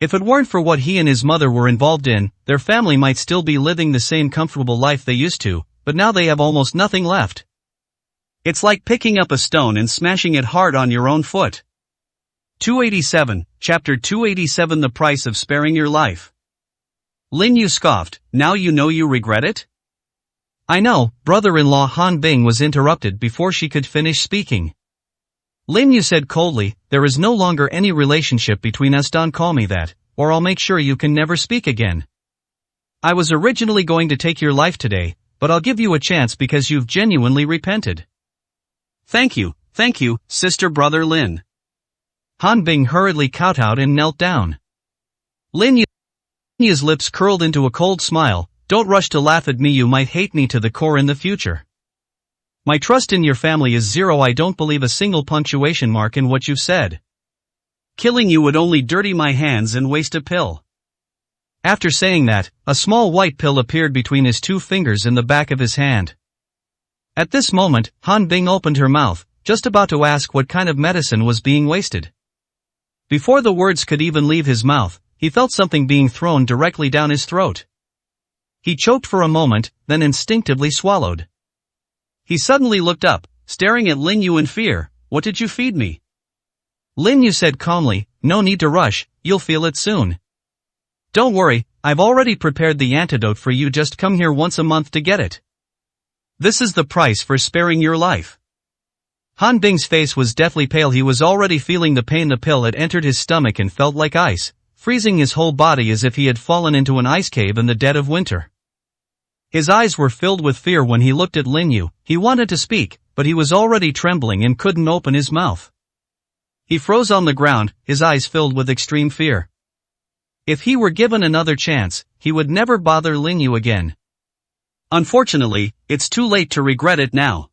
If it weren't for what he and his mother were involved in, their family might still be living the same comfortable life they used to, but now they have almost nothing left. It's like picking up a stone and smashing it hard on your own foot. 287, Chapter 287 The Price of Sparing Your Life. Lin Yu scoffed, "Now you know you regret it?" "I know, brother-in-law." Han Bing was interrupted before she could finish speaking. Lin Yu said coldly, "There is no longer any relationship between us. Don't call me that, or I'll make sure you can never speak again. I was originally going to take your life today, but I'll give you a chance because you've genuinely repented." Thank you, sister brother Lin." Han Bing hurriedly kowtowed and knelt down. Lin Yu's lips curled into a cold smile. "Don't rush to laugh at me. You might hate me to the core in the future. My trust in your family is zero. I don't believe a single punctuation mark in what you've said. Killing you would only dirty my hands and waste a pill." After saying that, a small white pill appeared between his two fingers in the back of his hand. At this moment, Han Bing opened her mouth, just about to ask what kind of medicine was being wasted. Before the words could even leave his mouth, he felt something being thrown directly down his throat. He choked for a moment, then instinctively swallowed. He suddenly looked up, staring at Lin Yu in fear. "What did you feed me?" Lin Yu said calmly, "No need to rush, you'll feel it soon. Don't worry, I've already prepared the antidote for you, just come here once a month to get it. This is the price for sparing your life. Han Bing's face was deathly pale. He was already feeling the pain. The pill had entered his stomach and felt like ice, freezing his whole body as if he had fallen into an ice cave in the dead of winter. His eyes were filled with fear when he looked at Lin Yu. He wanted to speak, but he was already trembling and couldn't open his mouth. He froze on the ground, his eyes filled with extreme fear. If he were given another chance, he would never bother Lin Yu again. Unfortunately, it's too late to regret it now.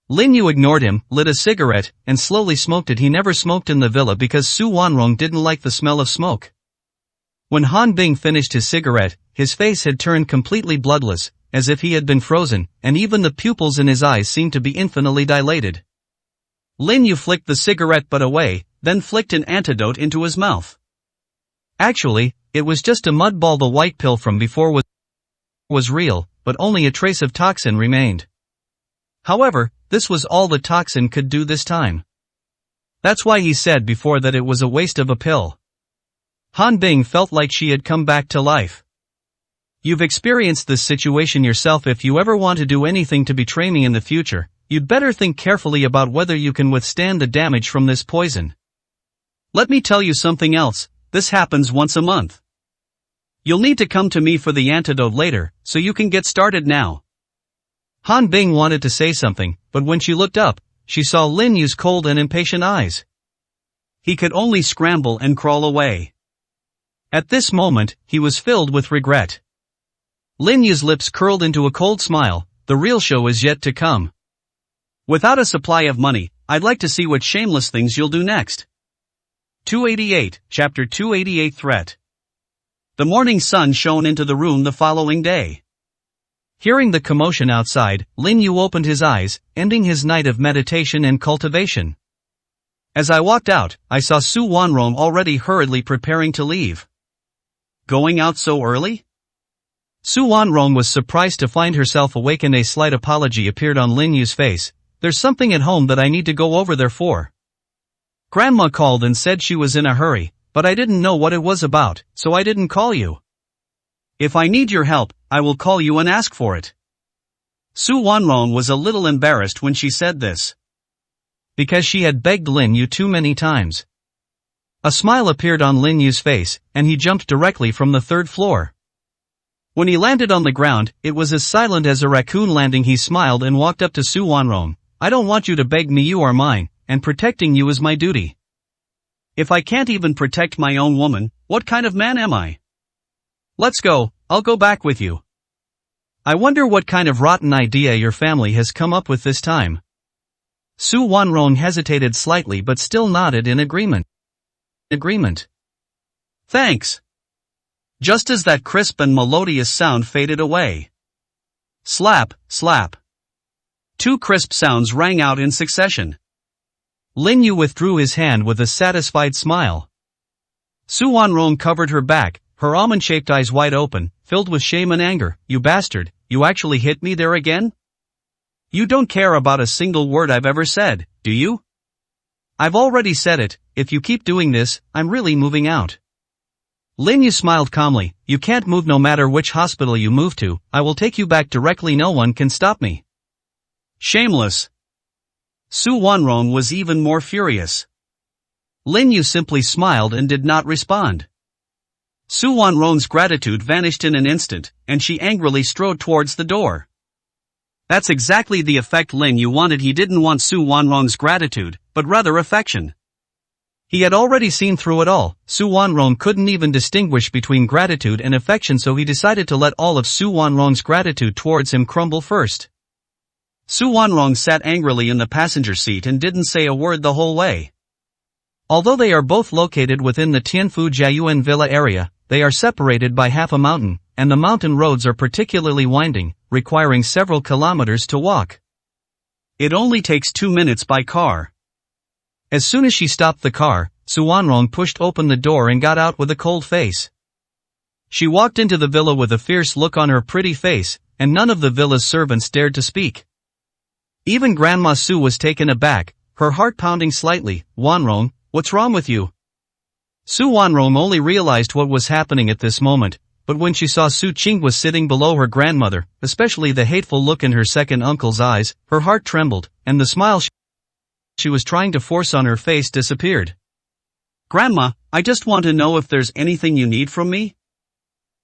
Lin Yu ignored him, lit a cigarette, and slowly smoked it. He never smoked in the villa because Su Wanrong didn't like the smell of smoke. When Han Bing finished his cigarette, his face had turned completely bloodless, as if he had been frozen, and even the pupils in his eyes seemed to be infinitely dilated. Lin Yu flicked the cigarette butt away, then flicked an antidote into his mouth. Actually, it was just a mud ball. The white pill from before was real, but only a trace of toxin remained. However, this was all the toxin could do this time. That's why he said before that it was a waste of a pill. Han Bing felt like she had come back to life. You've experienced this situation yourself. If you ever want to do anything to betray me in the future, you'd better think carefully about whether you can withstand the damage from this poison. Let me tell you something else, this happens once a month. You'll need to come to me for the antidote later, so you can get started now. Han Bing wanted to say something, but when she looked up, she saw Lin Yu's cold and impatient eyes. He could only scramble and crawl away. At this moment, he was filled with regret. Lin Yu's lips curled into a cold smile. The real show is yet to come. Without a supply of money, I'd like to see what shameless things you'll do next. 288, Chapter 288 Threat. The morning sun shone into the room the following day. Hearing the commotion outside, Lin Yu opened his eyes, ending his night of meditation and cultivation. As I walked out, I saw Su Wanrong already hurriedly preparing to leave. Going out so early? Su Wanrong was surprised to find herself awake, and a slight apology appeared on Lin Yu's face. There's something at home that I need to go over there for. Grandma called and said she was in a hurry, but I didn't know what it was about, so I didn't call you. If I need your help, I will call you and ask for it. Su Wanrong was a little embarrassed when she said this, because she had begged Lin Yu too many times. A smile appeared on Lin Yu's face, and he jumped directly from the third floor. When he landed on the ground, it was as silent as a raccoon landing. He smiled and walked up to Su Wanrong. I don't want you to beg me, you are mine, and protecting you is my duty. If I can't even protect my own woman, what kind of man am I? Let's go, I'll go back with you. I wonder what kind of rotten idea your family has come up with this time. Su Wanrong hesitated slightly but still nodded in agreement. Thanks. Just as that crisp and melodious sound faded away. Slap, slap. Two crisp sounds rang out in succession. Lin Yu withdrew his hand with a satisfied smile. Su Wanrong covered her back, her almond-shaped eyes wide open, filled with shame and anger. You bastard, you actually hit me there again? You don't care about a single word I've ever said, do you? I've already said it, if you keep doing this, I'm really moving out. Lin Yu smiled calmly. You can't move no matter which hospital you move to, I will take you back directly. No one can stop me. Shameless. Su Wanrong was even more furious. Lin Yu simply smiled and did not respond. Su Wanrong's gratitude vanished in an instant, and she angrily strode towards the door. That's exactly the effect Lin Yu wanted. He didn't want Su Wanrong's gratitude, but rather affection. He had already seen through it all. Su Wanrong couldn't even distinguish between gratitude and affection, so he decided to let all of Su Wanrong's gratitude towards him crumble first. Su Wanrong sat angrily in the passenger seat and didn't say a word the whole way. Although they are both located within the Tianfu Jiayuan Villa area, they are separated by half a mountain, and the mountain roads are particularly winding, requiring several kilometers to walk. It only takes 2 minutes by car. As soon as she stopped the car, Su Wanrong pushed open the door and got out with a cold face. She walked into the villa with a fierce look on her pretty face, and none of the villa's servants dared to speak. Even Grandma Su was taken aback, her heart pounding slightly. Wanrong, what's wrong with you? Su Wanrong only realized what was happening at this moment. but when she saw Su Qingwa sitting below her grandmother, especially the hateful look in her second uncle's eyes, her heart trembled, and the smile she was trying to force on her face disappeared. Grandma, I just want to know if there's anything you need from me?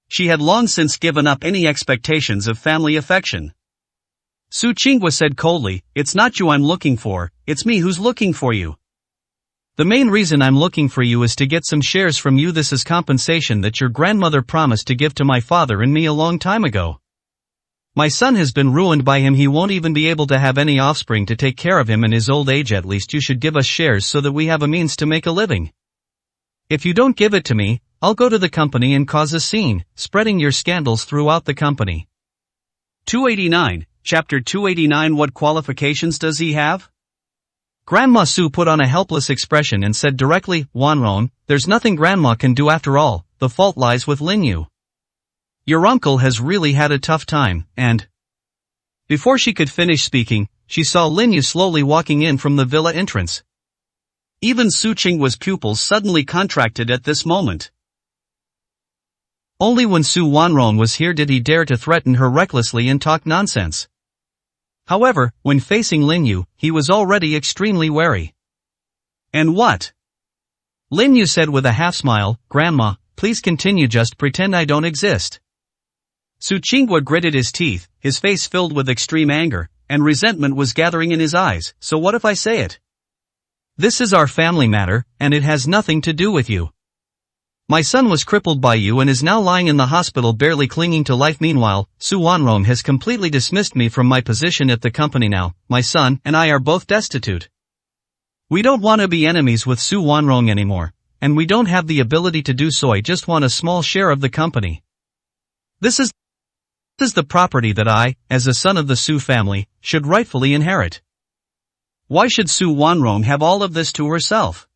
She had long since given up any expectations of family affection. Su Qingwa said coldly, "It's not you I'm looking for, it's me who's looking for you." The main reason I'm looking for you is to get some shares from you. This is compensation that your grandmother promised to give to my father and me a long time ago. My son has been ruined by him. He won't even be able to have any offspring to take care of him in his old age. At least you should give us shares so that we have a means to make a living. If you don't give it to me, I'll go to the company and cause a scene, spreading your scandals throughout the company. 289, Chapter 289. What qualifications does he have? Grandma Su put on a helpless expression and said directly, "Wanron, there's nothing Grandma can do after all, the fault lies with Lin Yu. Your uncle has really had a tough time, and..." Before she could finish speaking, she saw Lin Yu slowly walking in from the villa entrance. Even Su Qingwa's pupils suddenly contracted at this moment. Only when Su Wanron was here did he dare to threaten her recklessly and talk nonsense. However, when facing Lin Yu, he was already extremely wary. "And what?" Lin Yu said with a half-smile, "Grandma, please continue, just pretend I don't exist." Su Qingwa gritted his teeth, his face filled with extreme anger, and resentment was gathering in his eyes. "So what if I say it? This is our family matter, and it has nothing to do with you. My son was crippled by you and is now lying in the hospital barely clinging to life. Meanwhile, Su Wanron has completely dismissed me from my position at the company now. My son and I are both destitute. We don't want to be enemies with Su Wanron anymore, and we don't have the ability to do so. I just want a small share of the company. This is the property that I, as a son of the Su family, should rightfully inherit." Why should Su Wanron have all of this to herself?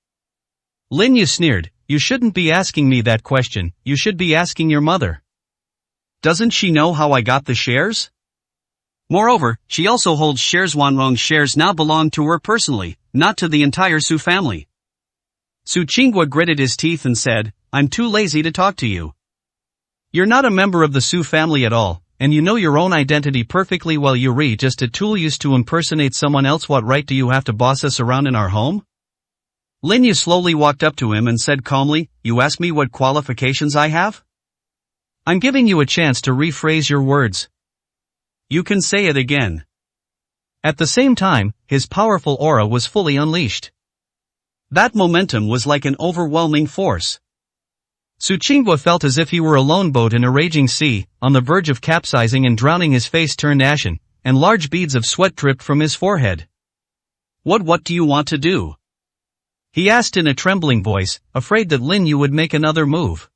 Lin Yu sneered, "You shouldn't be asking me that question, you should be asking your mother. Doesn't she know how I got the shares? Moreover, she also holds shares. Wanron's shares now belong to her personally, not to the entire Su family." Su Qingwa gritted his teeth and said, "I'm too lazy to talk to you. You're not a member of the Su family at all, and you know your own identity perfectly well. You're just a tool used to impersonate someone else. What right do you have to boss us around in our home?" Lin Yu slowly walked up to him and said calmly, "You ask me what qualifications I have? I'm giving you a chance to rephrase your words." "You can say it again." At the same time, his powerful aura was fully unleashed. That momentum was like an overwhelming force. Su Qingwa felt as if he were a lone boat in a raging sea, on the verge of capsizing and drowning. His face turned ashen, and large beads of sweat dripped from his forehead. What do you want to do?" he asked in a trembling voice, afraid that Lin Yu would make another move.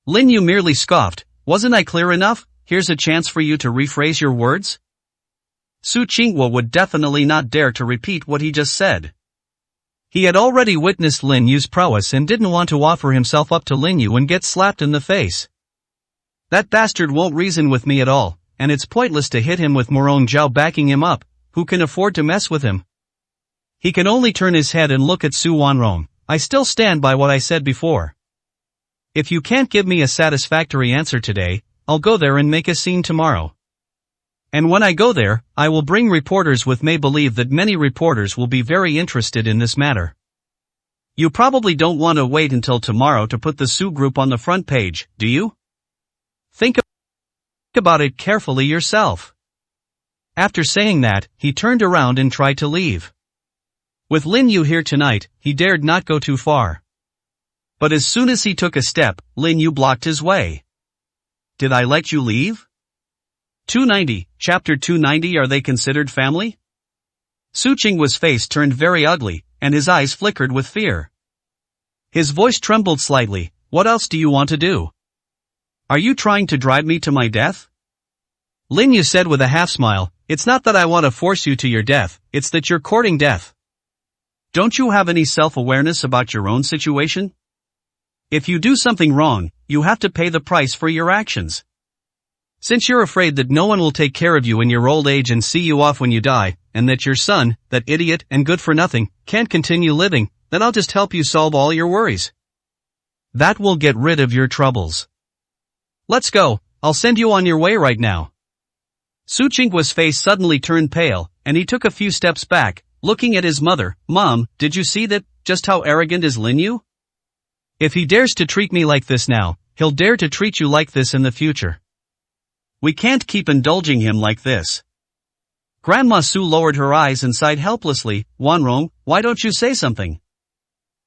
Lin Yu merely scoffed, "Wasn't I clear enough? Here's a chance for you to rephrase your words." Su Qingwa would definitely not dare to repeat what he just said. He had already witnessed Lin Yu's prowess and didn't want to offer himself up to Lin Yu and get slapped in the face. "That bastard won't reason with me at all, and it's pointless to hit him with Morong Zhao backing him up. Who can afford to mess with him? He can only turn his head and look at Su Wanron. I still stand by what I said before. If you can't give me a satisfactory answer today, I'll go there and make a scene tomorrow. And when I go there, I will bring reporters with me. Believe that many reporters will be very interested in this matter. You probably don't want to wait until tomorrow to put the Su group on the front page, do you? Think about it carefully yourself." After saying that, he turned around and tried to leave. With Lin Yu here tonight, he dared not go too far. But as soon as he took a step, Lin Yu blocked his way. "Did I let you leave?" 290, Chapter 290. Are they considered family? Su Qingwa's face turned very ugly, and his eyes flickered with fear. His voice trembled slightly. "What else do you want to do? Are you trying to drive me to my death?" Lin Yu said with a half-smile, "It's not that I want to force you to your death, it's that you're courting death. Don't you have any self-awareness about your own situation? If you do something wrong, you have to pay the price for your actions. Since you're afraid that no one will take care of you in your old age and see you off when you die, and that your son, that idiot and good-for-nothing, can't continue living, then I'll just help you solve all your worries. That will get rid of your troubles." Let's go, I'll send you on your way right now. Su Qinggua's face suddenly turned pale, and he took a few steps back, looking at his mother. Mom, did you see that? Just how arrogant is Lin Yu? If he dares to treat me like this now, he'll dare to treat you like this in the future. We can't keep indulging him like this. Grandma Su lowered her eyes and sighed helplessly. Wanrong, why don't you say something?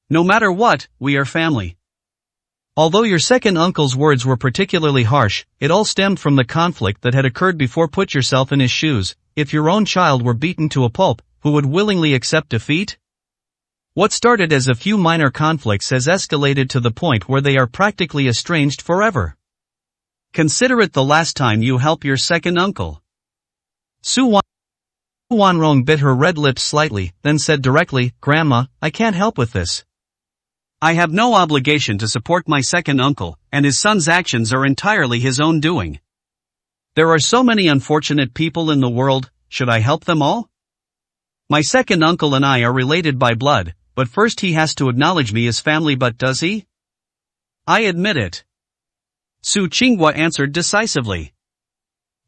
No matter what, we are family. Although your second uncle's words were particularly harsh, it all stemmed from the conflict that had occurred before. Put yourself in his shoes. If your own child were beaten to a pulp, who would willingly accept defeat? What started as a few minor conflicts has escalated to the point where they are practically estranged forever. Consider it the last time you help your second uncle. Su Wanrong bit her red lips slightly, then said directly, Grandma, I can't help with this. I have no obligation to support my second uncle, and his son's actions are entirely his own doing. There are so many unfortunate people in the world, should I help them all? My second uncle and I are related by blood, but first he has to acknowledge me as family. But does he? I admit it. Su Qinghua answered decisively.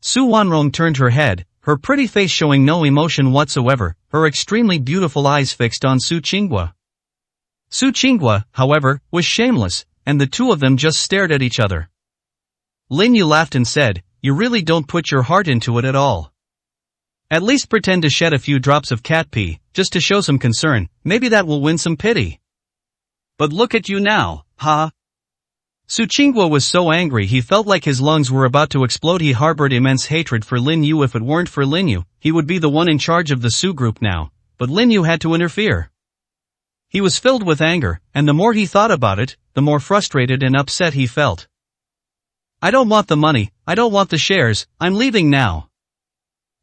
Su Wanrong turned her head, her pretty face showing no emotion whatsoever, her extremely beautiful eyes fixed on Su Qinghua. Su Qinghua, however, was shameless, and the two of them just stared at each other. Lin Yu laughed and said, You really don't put your heart into it at all. At least pretend to shed a few drops of cat pee, just to show some concern, maybe that will win some pity. But look at you now, ha! Su Qinghua was so angry he felt like his lungs were about to explode. He harbored immense hatred for Lin Yu. If it weren't for Lin Yu, he would be the one in charge of the Su group now, but Lin Yu had to interfere. He was filled with anger, and the more he thought about it, the more frustrated and upset he felt. I don't want the money, I don't want the shares, I'm leaving now.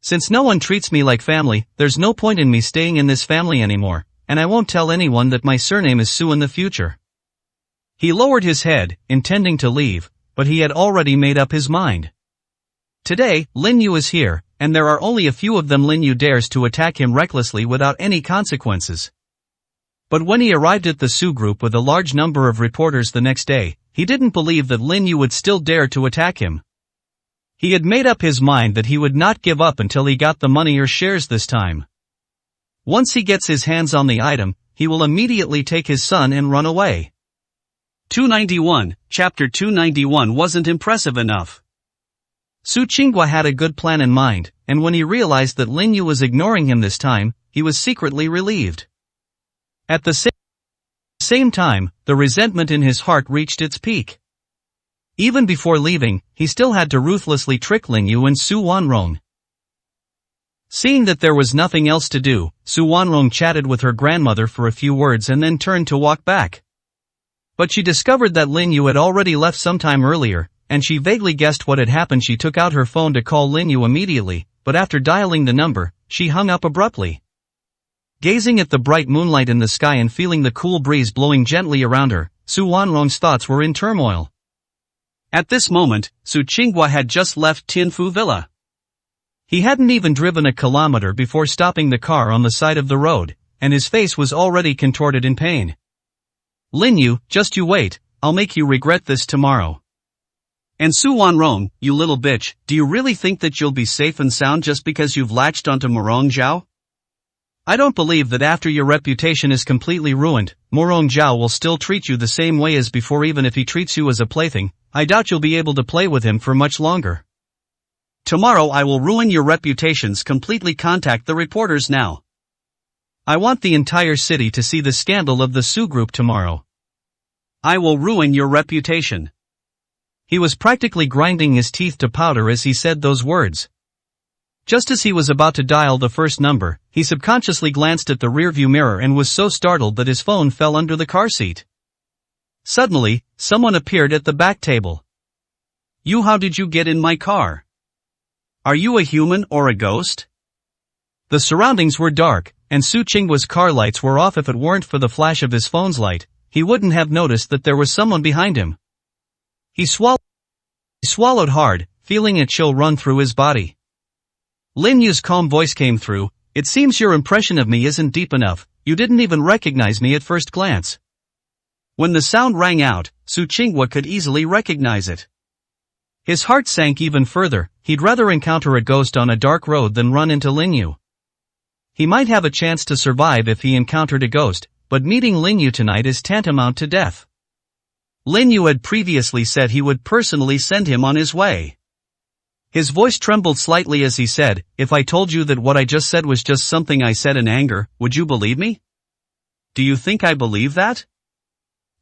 Since no one treats me like family, there's no point in me staying in this family anymore, and I won't tell anyone that my surname is Su in the future. He lowered his head, intending to leave, but he had already made up his mind. Today, Lin Yu is here, and there are only a few of them. Lin Yu dares to attack him recklessly without any consequences. But when he arrived at the Su group with a large number of reporters the next day, he didn't believe that Lin Yu would still dare to attack him. He had made up his mind that he would not give up until he got the money or shares this time. Once he gets his hands on the item, he will immediately take his son and run away. 291, Chapter 291 wasn't impressive enough. Su Qinghua had a good plan in mind, and when he realized that Lin Yu was ignoring him this time, he was secretly relieved. At the same time, the resentment in his heart reached its peak. Even before leaving, he still had to ruthlessly trick Lin Yu and Su Wanrong. Seeing that there was nothing else to do, Su Wanrong chatted with her grandmother for a few words and then turned to walk back. But she discovered that Lin Yu had already left some time earlier, and she vaguely guessed what had happened. She took out her phone to call Lin Yu immediately, but after dialing the number, she hung up abruptly. Gazing at the bright moonlight in the sky and feeling the cool breeze blowing gently around her, Su Wanrong's thoughts were in turmoil. At this moment, Su Qinghua had just left Tianfu Villa. He hadn't even driven a kilometer before stopping the car on the side of the road, and his face was already contorted in pain. Lin Yu, just you wait, I'll make you regret this tomorrow. And Su Wanrong, you little bitch, do you really think that you'll be safe and sound just because you've latched onto Morong Zhao? I don't believe that after your reputation is completely ruined, Morong Zhao will still treat you the same way as before. Even if he treats you as a plaything, I doubt you'll be able to play with him for much longer. Tomorrow I will ruin your reputations completely. Contact the reporters now. I want the entire city to see the scandal of the Su group tomorrow. I will ruin your reputation. He was practically grinding his teeth to powder as he said those words. Just as he was about to dial the first number, he subconsciously glanced at the rearview mirror and was so startled that his phone fell under the car seat. Suddenly, someone appeared at the back table. You, how did you get in my car? Are you a human or a ghost? The surroundings were dark, and Su Qinghua's car lights were off. If it weren't for the flash of his phone's light, he wouldn't have noticed that there was someone behind him. He swallowed hard, feeling a chill run through his body. Lin Yu's calm voice came through. It seems your impression of me isn't deep enough, you didn't even recognize me at first glance. When the sound rang out, Su Qinghua could easily recognize it. His heart sank even further. He'd rather encounter a ghost on a dark road than run into Linyu. He might have a chance to survive if he encountered a ghost, but meeting Linyu tonight is tantamount to death. Linyu had previously said he would personally send him on his way. His voice trembled slightly as he said, "If I told you that what I just said was just something I said in anger, would you believe me?" "Do you think I believe that?"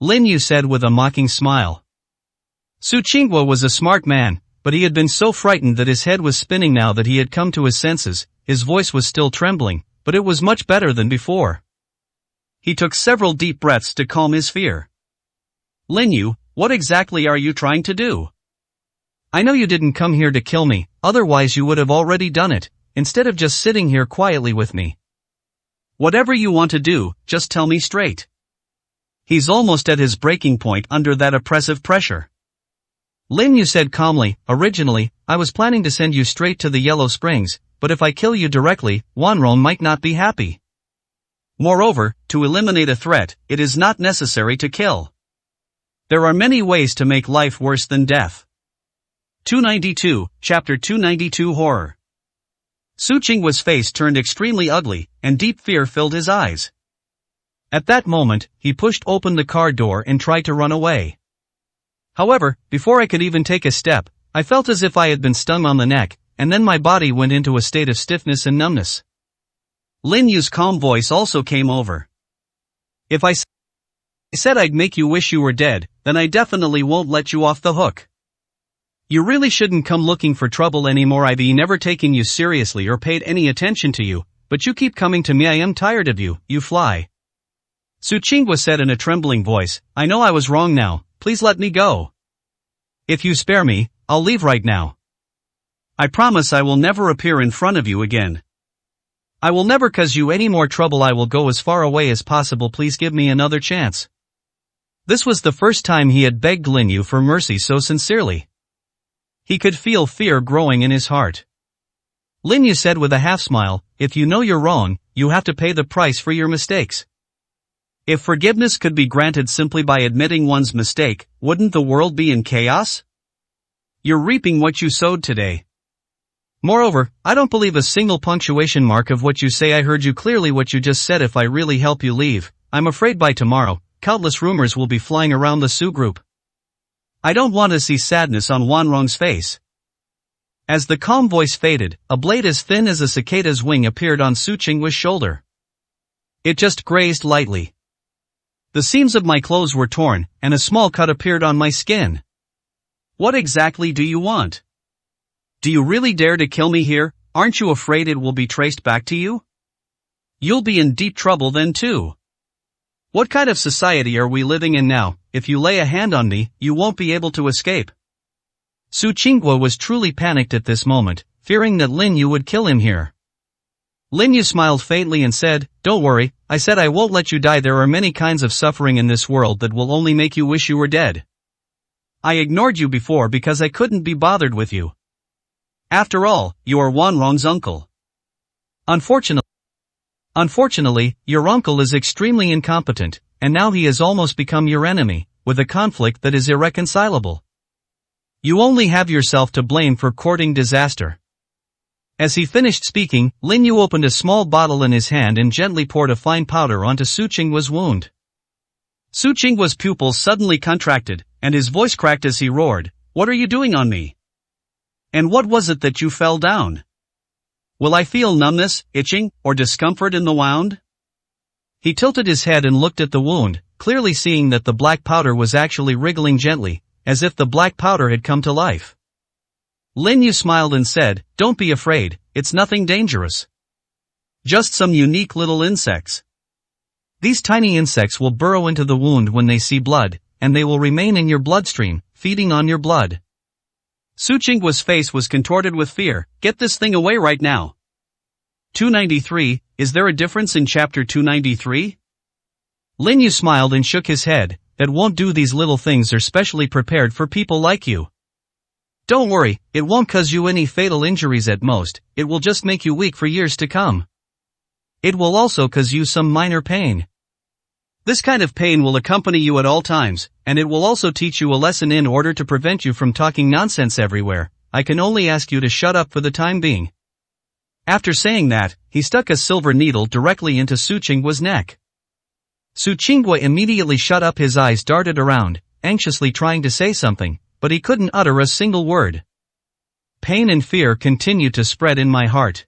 Linyu said with a mocking smile. Su Qingguo was a smart man, but he had been so frightened that his head was spinning now that he had come to his senses. His voice was still trembling, but it was much better than before. He took several deep breaths to calm his fear. "Linyu, what exactly are you trying to do?" "I know you didn't come here to kill me, otherwise you would have already done it, instead of just sitting here quietly with me. Whatever you want to do, just tell me straight." He's almost at his breaking point under that oppressive pressure. Linyu said calmly, "Originally, I was planning to send you straight to the Yellow Springs, but if I kill you directly, Wanrong might not be happy. Moreover, to eliminate a threat, it is not necessary to kill. There are many ways to make life worse than death." 292, Chapter 292 Horror. Su Qingguo's face turned extremely ugly, and deep fear filled his eyes. At that moment, he pushed open the car door and tried to run away. However, before I could even take a step, I felt as if I had been stung on the neck, and then my body went into a state of stiffness and numbness. Linyu's calm voice also came over. "If I said I'd make you wish you were dead, then I definitely won't let you off the hook. You really shouldn't come looking for trouble anymore. I've never taken you seriously or paid any attention to you, but you keep coming to me. I am tired of you, you fly." Su Qingguo said in a trembling voice, "I know I was wrong now, please let me go. If you spare me, I'll leave right now. I promise I will never appear in front of you again. I will never cause you any more trouble. I will go as far away as possible. Please give me another chance." This was the first time he had begged Linyu for mercy so sincerely. He could feel fear growing in his heart. Linyu said with a half-smile, "If you know you're wrong, you have to pay the price for your mistakes. If forgiveness could be granted simply by admitting one's mistake, wouldn't the world be in chaos? You're reaping what you sowed today. Moreover, I don't believe a single punctuation mark of what you say. I heard you clearly what you just said. If I really help you leave, I'm afraid by tomorrow, countless rumors will be flying around the Su group. I don't want to see sadness on Wanrong's face." As the calm voice faded, a blade as thin as a cicada's wing appeared on Su Qingguo's shoulder. It just grazed lightly. The seams of my clothes were torn, and a small cut appeared on my skin. "What exactly do you want? Do you really dare to kill me here? Aren't you afraid it will be traced back to you? You'll be in deep trouble then too. What kind of society are we living in now? If you lay a hand on me, you won't be able to escape." Su Qingguo was truly panicked at this moment, fearing that Linyu would kill him here. Linyu smiled faintly and said, "Don't worry, I said I won't let you die. There are many kinds of suffering in this world that will only make you wish you were dead. I ignored you before because I couldn't be bothered with you. After all, you are Wanrong's uncle. Unfortunately, your uncle is extremely incompetent, and now he has almost become your enemy, with a conflict that is irreconcilable. You only have yourself to blame for courting disaster." As he finished speaking, Linyu opened a small bottle in his hand and gently poured a fine powder onto Su Qingguo's wound. Su Qingguo's pupils suddenly contracted, and his voice cracked as he roared, "What are you doing on me? And what was it that you fell down? Will I feel numbness, itching, or discomfort in the wound?" He tilted his head and looked at the wound, clearly seeing that the black powder was actually wriggling gently, as if the black powder had come to life. Linyu smiled and said, "Don't be afraid, it's nothing dangerous. Just some unique little insects. These tiny insects will burrow into the wound when they see blood, and they will remain in your bloodstream, feeding on your blood." Su Qingguo's face was contorted with fear. "Get this thing away right now." 293, is there a difference in chapter 293? Linyu smiled and shook his head, "That won't do. These little things are specially prepared for people like you. Don't worry, it won't cause you any fatal injuries at most, it will just make you weak for years to come. It will also cause you some minor pain. This kind of pain will accompany you at all times, and it will also teach you a lesson in order to prevent you from talking nonsense everywhere. I can only ask you to shut up for the time being. After saying that, he stuck a silver needle directly into Su Qinggua's neck. Su Qinghua immediately shut up, his eyes darted around, anxiously trying to say something, but he couldn't utter a single word. Pain and fear continued to spread in my heart.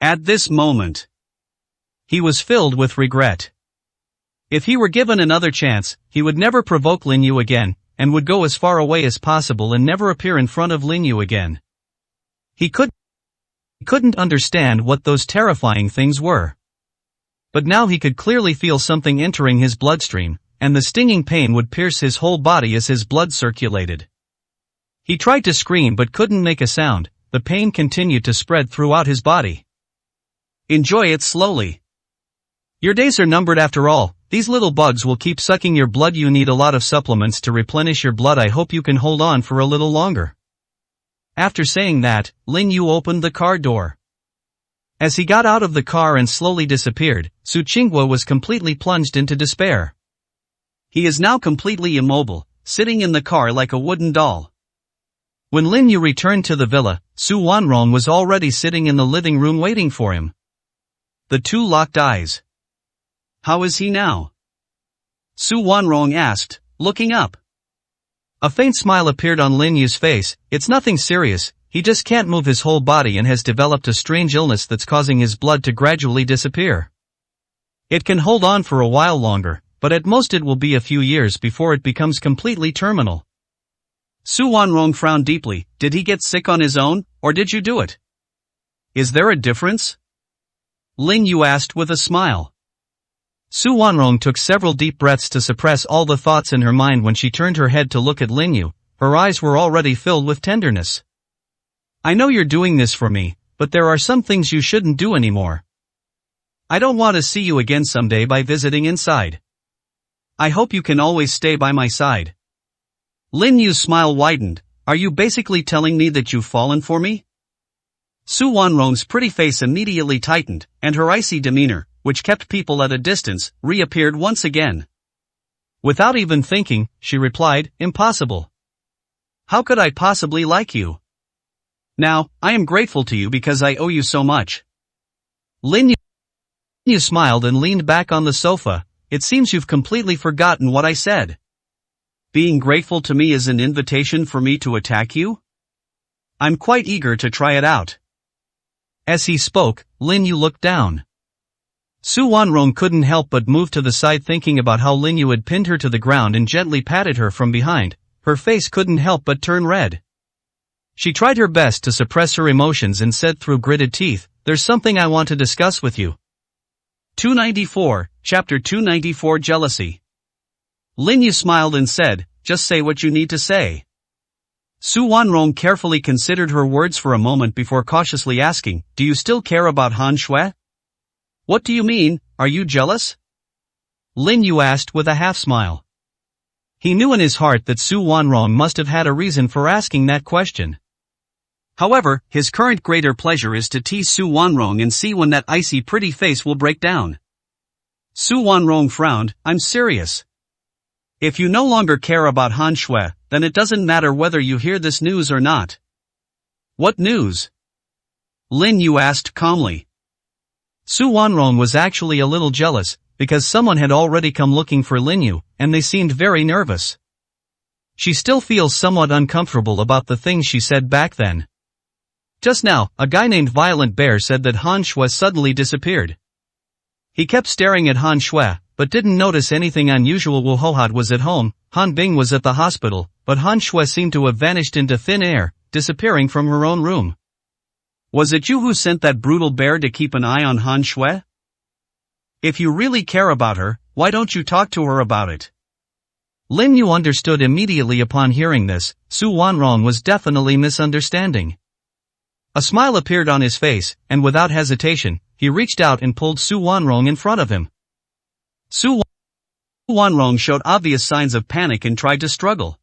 At this moment, he was filled with regret. If he were given another chance, he would never provoke Lin Yu again, and would go as far away as possible and never appear in front of Lin Yu again. He couldn't understand what those terrifying things were. But now he could clearly feel something entering his bloodstream, and the stinging pain would pierce his whole body as his blood circulated. He tried to scream but couldn't make a sound. The pain continued to spread throughout his body. Enjoy it slowly. Your days are numbered after all. These little bugs will keep sucking your blood. You need a lot of supplements to replenish your blood. I hope you can hold on for a little longer. After saying that, Lin Yu opened the car door. As he got out of the car and slowly disappeared, Su Qinghua was completely plunged into despair. He is now completely immobile, sitting in the car like a wooden doll. When Lin Yu returned to the villa, Su Wanrong was already sitting in the living room waiting for him. The two locked eyes. How is he now? Su Wanrong asked, looking up. A faint smile appeared on Lin Yu's face. It's nothing serious, he just can't move his whole body and has developed a strange illness that's causing his blood to gradually disappear. It can hold on for a while longer, but at most it will be a few years before it becomes completely terminal. Su Wanrong frowned deeply. Did he get sick on his own, or did you do it? Is there a difference? Lin Yu asked with a smile. Su Wanrong took several deep breaths to suppress all the thoughts in her mind. When she turned her head to look at Lin Yu, her eyes were already filled with tenderness. I know you're doing this for me, but there are some things you shouldn't do anymore. I don't want to see you again someday by visiting inside. I hope you can always stay by my side. Lin Yu's smile widened. Are you basically telling me that you've fallen for me? Su Wanrong's pretty face immediately tightened, and her icy demeanor, which kept people at a distance, reappeared once again. Without even thinking, she replied, impossible. How could I possibly like you? Now, I am grateful to you because I owe you so much. Lin Yu smiled and leaned back on the sofa. It seems you've completely forgotten what I said. Being grateful to me is an invitation for me to attack you? I'm quite eager to try it out. As he spoke, Lin Yu looked down. Su Wanrong couldn't help but move to the side, thinking about how Lin Yu had pinned her to the ground and gently patted her from behind. Her face couldn't help but turn red. She tried her best to suppress her emotions and said through gritted teeth, there's something I want to discuss with you. 294, Chapter 294 Jealousy. Lin Yu smiled and said, just say what you need to say. Su Wanrong carefully considered her words for a moment before cautiously asking, do you still care about Han Shui? What do you mean, are you jealous? Lin Yu asked with a half-smile. He knew in his heart that Su Wanrong must have had a reason for asking that question. However, his current greater pleasure is to tease Su Wanrong and see when that icy pretty face will break down. Su Wanrong frowned, I'm serious. If you no longer care about Han Shui, then it doesn't matter whether you hear this news or not. What news? Lin Yu asked calmly. Su Wanrong was actually a little jealous, because someone had already come looking for Lin Yu, and they seemed very nervous. She still feels somewhat uncomfortable about the things she said back then. Just now, a guy named Violent Bear said that Han Shui suddenly disappeared. He kept staring at Han Shui, but didn't notice anything unusual. Wu Hohad was at home, Han Bing was at the hospital, but Han Shui seemed to have vanished into thin air, disappearing from her own room. Was it you who sent that brutal bear to keep an eye on Han Shui? If you really care about her, why don't you talk to her about it? Lin Yu understood immediately upon hearing this. Su Wanrong was definitely misunderstanding. A smile appeared on his face, and without hesitation, he reached out and pulled Su Wanrong in front of him. Su Wanrong showed obvious signs of panic and tried to struggle.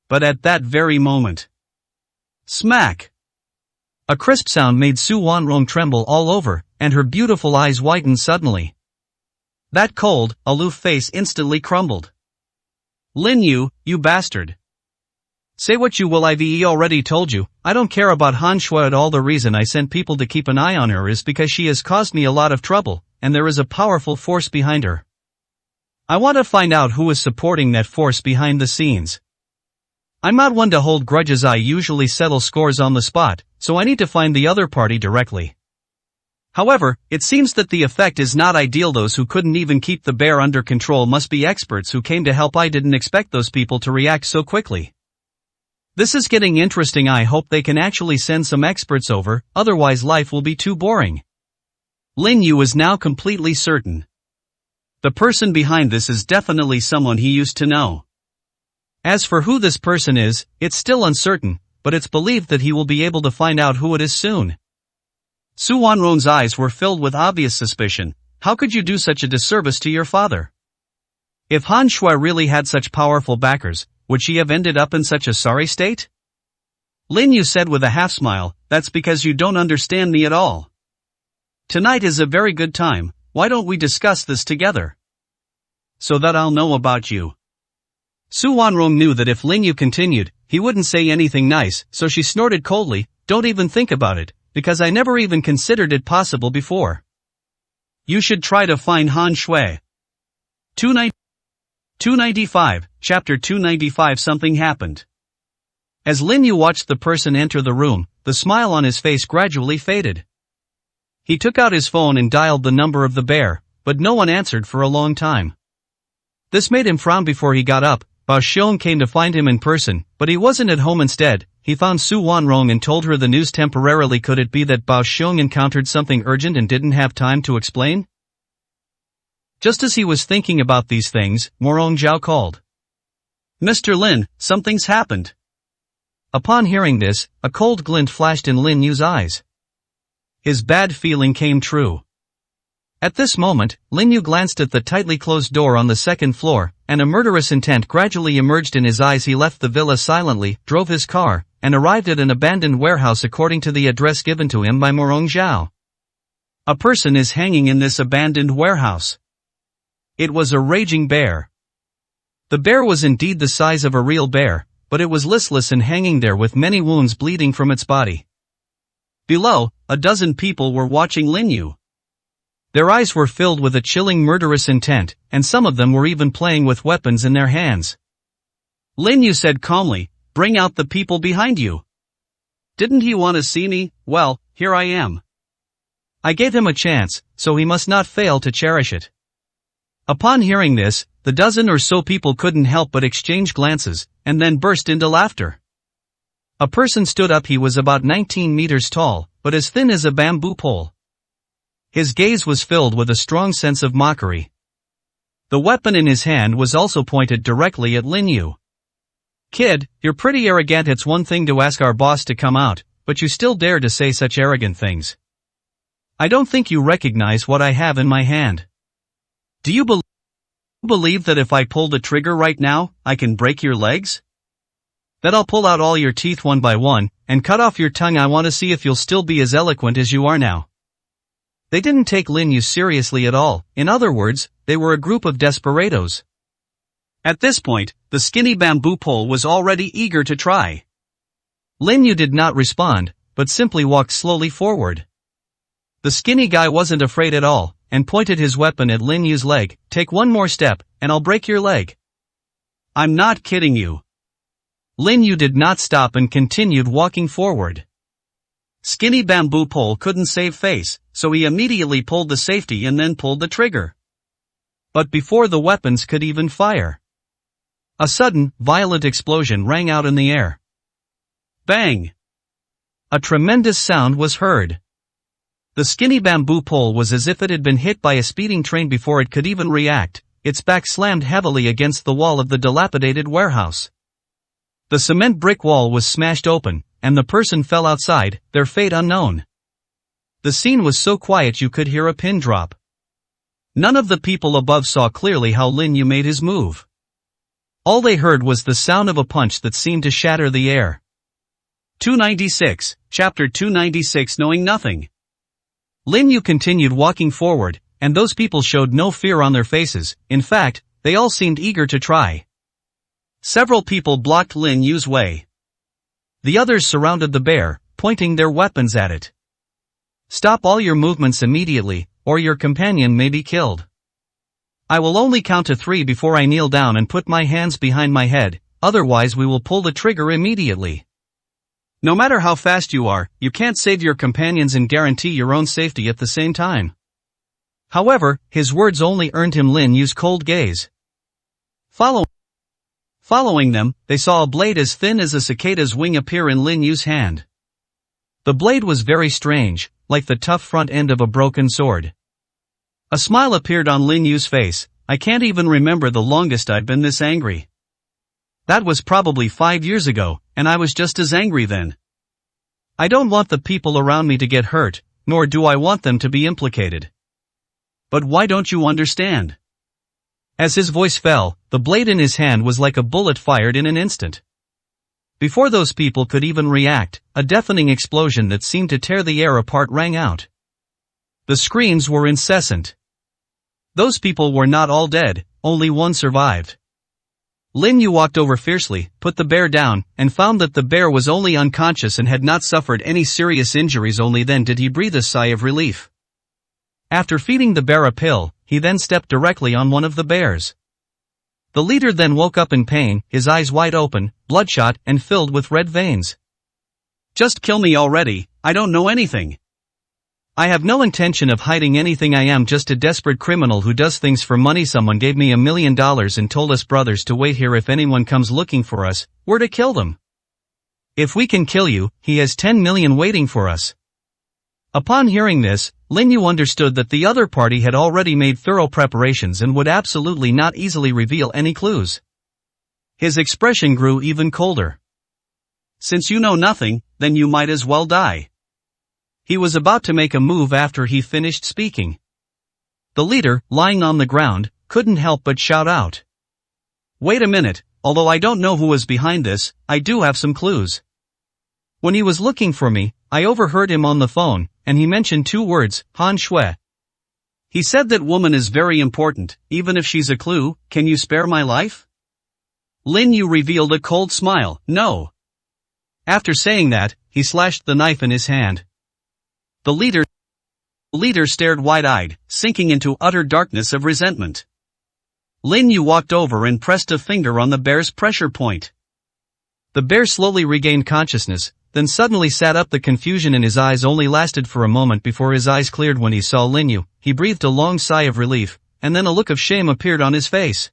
But at that very moment, smack! A crisp sound made Su Wanrong tremble all over, and her beautiful eyes widened suddenly. That cold, aloof face instantly crumbled. Lin Yu, you bastard. Say what you will, I've already told you, I don't care about Han Shui at all. The reason I sent people to keep an eye on her is because she has caused me a lot of trouble, and there is a powerful force behind her. I want to find out who is supporting that force behind the scenes. I'm not one to hold grudges. I usually settle scores on the spot, so I need to find the other party directly. However, it seems that the effect is not ideal. Those who couldn't even keep the bear under control must be experts who came to help. I didn't expect those people to react so quickly. This is getting interesting. I hope they can actually send some experts over, otherwise life will be too boring. Lin Yu is now completely certain. The person behind this is definitely someone he used to know. As for who this person is, it's still uncertain, but it's believed that he will be able to find out who it is soon. Su Wanron's eyes were filled with obvious suspicion. How could you do such a disservice to your father? If Han Shui really had such powerful backers, would she have ended up in such a sorry state? Lin Yu said with a half smile, that's because you don't understand me at all. Tonight is a very good time, why don't we discuss this together? So that I'll know about you. Su Wanrong knew that if Lin Yu continued, he wouldn't say anything nice, so she snorted coldly, don't even think about it, because I never even considered it possible before. You should try to find Han Shui. 295, Chapter 295. Something happened. As Lin Yu watched the person enter the room, the smile on his face gradually faded. He took out his phone and dialed the number of the bear, but no one answered for a long time. This made him frown. Before he got up, Bao Xiong came to find him in person, but he wasn't at home. Instead, he found Su Wanrong and told her the news temporarily. Could it be that Bao Xiong encountered something urgent and didn't have time to explain? Just as he was thinking about these things, Morong Zhao called. Mr. Lin, something's happened. Upon hearing this, a cold glint flashed in Lin Yu's eyes. His bad feeling came true. At this moment, Lin Yu glanced at the tightly closed door on the second floor, and a murderous intent gradually emerged in his eyes. He left the villa silently, drove his car, and arrived at an abandoned warehouse according to the address given to him by Morong Zhao. A person is hanging in this abandoned warehouse. It was a raging bear. The bear was indeed the size of a real bear, but it was listless and hanging there with many wounds bleeding from its body. Below, a dozen people were watching Lin Yu. Their eyes were filled with a chilling murderous intent, and some of them were even playing with weapons in their hands. Lin Yu said calmly, "Bring out the people behind you." Didn't he want to see me? Well, here I am. I gave him a chance, so he must not fail to cherish it. Upon hearing this, the dozen or so people couldn't help but exchange glances, and then burst into laughter. A person stood up. He was about 19 meters tall, but as thin as a bamboo pole. His gaze was filled with a strong sense of mockery. The weapon in his hand was also pointed directly at Lin Yu. Kid, you're pretty arrogant. It's one thing to ask our boss to come out, but you still dare to say such arrogant things. I don't think you recognize what I have in my hand. Do you believe that if I pull the trigger right now, I can break your legs? That I'll pull out all your teeth one by one, and cut off your tongue. I want to see if you'll still be as eloquent as you are now. They didn't take Lin Yu seriously at all. In other words, they were a group of desperados. At this point, the skinny bamboo pole was already eager to try. Lin Yu did not respond, but simply walked slowly forward. The skinny guy wasn't afraid at all, and pointed his weapon at Lin Yu's leg. Take one more step, and I'll break your leg. I'm not kidding you. Lin Yu did not stop and continued walking forward. Skinny bamboo pole couldn't save face, so he immediately pulled the safety and then pulled the trigger. But before the weapons could even fire, a sudden, violent explosion rang out in the air. Bang! A tremendous sound was heard. The skinny bamboo pole was as if it had been hit by a speeding train. Before it could even react, its back slammed heavily against the wall of the dilapidated warehouse. The cement brick wall was smashed open, and the person fell outside, their fate unknown. The scene was so quiet you could hear a pin drop. None of the people above saw clearly how Lin Yu made his move. All they heard was the sound of a punch that seemed to shatter the air. 296, Chapter 296. Knowing nothing. Lin Yu continued walking forward, and those people showed no fear on their faces. In fact, they all seemed eager to try. Several people blocked Lin Yu's way. The others surrounded the bear, pointing their weapons at it. Stop all your movements immediately, or your companion may be killed. I will only count to 3 before I kneel down and put my hands behind my head, otherwise we will pull the trigger immediately. No matter how fast you are, you can't save your companions and guarantee your own safety at the same time. However, his words only earned him Lin Yu's cold gaze. Following them, they saw a blade as thin as a cicada's wing appear in Lin Yu's hand. The blade was very strange, like the tough front end of a broken sword. A smile appeared on Lin Yu's face. I can't even remember the longest I've been this angry. That was probably 5 years ago, and I was just as angry then. I don't want the people around me to get hurt, nor do I want them to be implicated. But why don't you understand? As his voice fell, the blade in his hand was like a bullet fired in an instant. Before those people could even react, a deafening explosion that seemed to tear the air apart rang out. The screams were incessant. Those people were not all dead, only one survived. Lin Yu walked over fiercely, put the bear down, and found that the bear was only unconscious and had not suffered any serious injuries. Only then did he breathe a sigh of relief. After feeding the bear a pill, he then stepped directly on one of the bears. The leader then woke up in pain, his eyes wide open, bloodshot and filled with red veins. Just kill me already, I don't know anything. I have no intention of hiding anything. I am just a desperate criminal who does things for money. Someone gave me $1 million and told us brothers to wait here. If anyone comes looking for us, we're to kill them. If we can kill you, he has 10 million waiting for us. Upon hearing this, Lin Yu understood that the other party had already made thorough preparations and would absolutely not easily reveal any clues. His expression grew even colder. Since you know nothing, then you might as well die. He was about to make a move after he finished speaking. The leader, lying on the ground, couldn't help but shout out. Wait a minute, although I don't know who was behind this, I do have some clues. When he was looking for me, I overheard him on the phone, and he mentioned 2 words, Han Shui. He said that woman is very important, even if she's a clue. Can you spare my life? Lin Yu revealed a cold smile. No. After saying that, he slashed the knife in his hand. The leader stared wide-eyed, sinking into utter darkness of resentment. Lin Yu walked over and pressed a finger on the bear's pressure point. The bear slowly regained consciousness, then suddenly sat up. The confusion in his eyes only lasted for a moment before his eyes cleared when he saw Lin Yu. He breathed a long sigh of relief, and then a look of shame appeared on his face.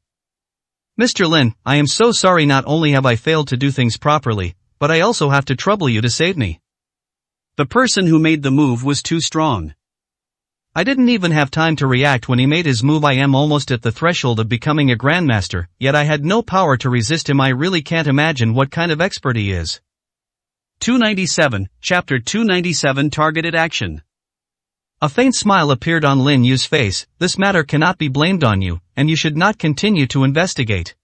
Mr. Lin, I am so sorry. Not only have I failed to do things properly, but I also have to trouble you to save me. The person who made the move was too strong. I didn't even have time to react when he made his move. I am almost at the threshold of becoming a grandmaster, yet I had no power to resist him. I really can't imagine what kind of expert he is. 297, Chapter 297 Targeted Action. A faint smile appeared on Lin Yu's face. This matter cannot be blamed on you, and you should not continue to investigate.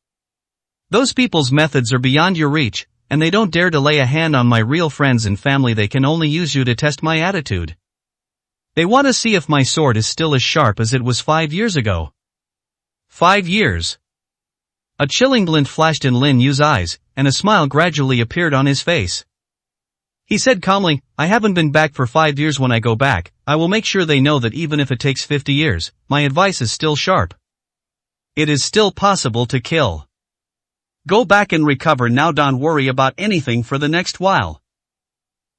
Those people's methods are beyond your reach, and they don't dare to lay a hand on my real friends and family. They can only use you to test my attitude. They want to see if my sword is still as sharp as it was 5 years ago. 5 years. A chilling glint flashed in Lin Yu's eyes, and a smile gradually appeared on his face. He said calmly, I haven't been back for 5 years. When I go back, I will make sure they know that even if it takes 50 years, my advice is still sharp. It is still possible to kill. Go back and recover now. Don't worry about anything for the next while.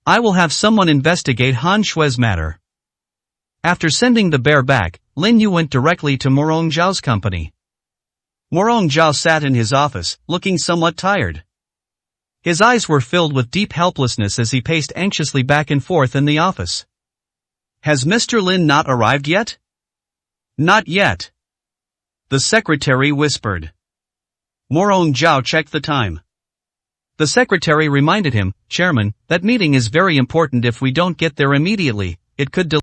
I will have someone investigate Han Shui's matter. After sending the bear back, Lin Yu went directly to Morong Zhao's company. Morong Zhao sat in his office, looking somewhat tired. His eyes were filled with deep helplessness as he paced anxiously back and forth in the office. Has Mr. Lin not arrived yet? Not yet. The secretary whispered. Morong Zhao checked the time. The secretary reminded him, Chairman, that meeting is very important. If we don't get there immediately, it could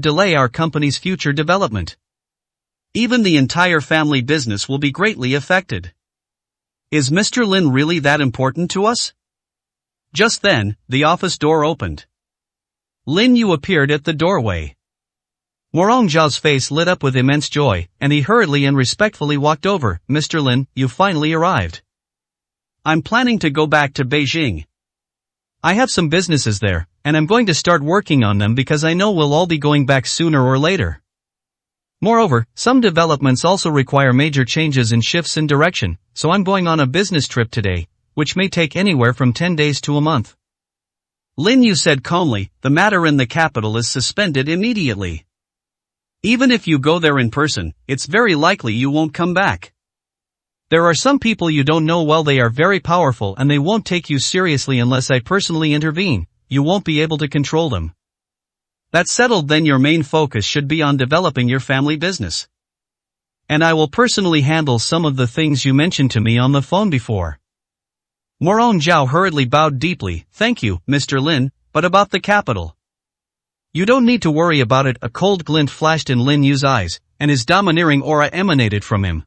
delay our company's future development. Even the entire family business will be greatly affected. Is Mr. Lin really that important to us? Just then, the office door opened. Lin Yu appeared at the doorway. Morong Zhao's face lit up with immense joy, and he hurriedly and respectfully walked over. Mr. Lin, you finally arrived. I'm planning to go back to Beijing. I have some businesses there, and I'm going to start working on them because I know we'll all be going back sooner or later. Moreover, some developments also require major changes in shifts in direction, so I'm going on a business trip today, which may take anywhere from 10 days to a month. Lin Yu said calmly, the matter in the capital is suspended immediately. Even if you go there in person, it's very likely you won't come back. There are some people you don't know well. They are very powerful and they won't take you seriously unless I personally intervene. You won't be able to control them. That's settled. Then your main focus should be on developing your family business. And I will personally handle some of the things you mentioned to me on the phone before. Morong Zhao hurriedly bowed deeply. Thank you, Mr. Lin, but about the capital. You don't need to worry about it. A cold glint flashed in Lin Yu's eyes, and his domineering aura emanated from him.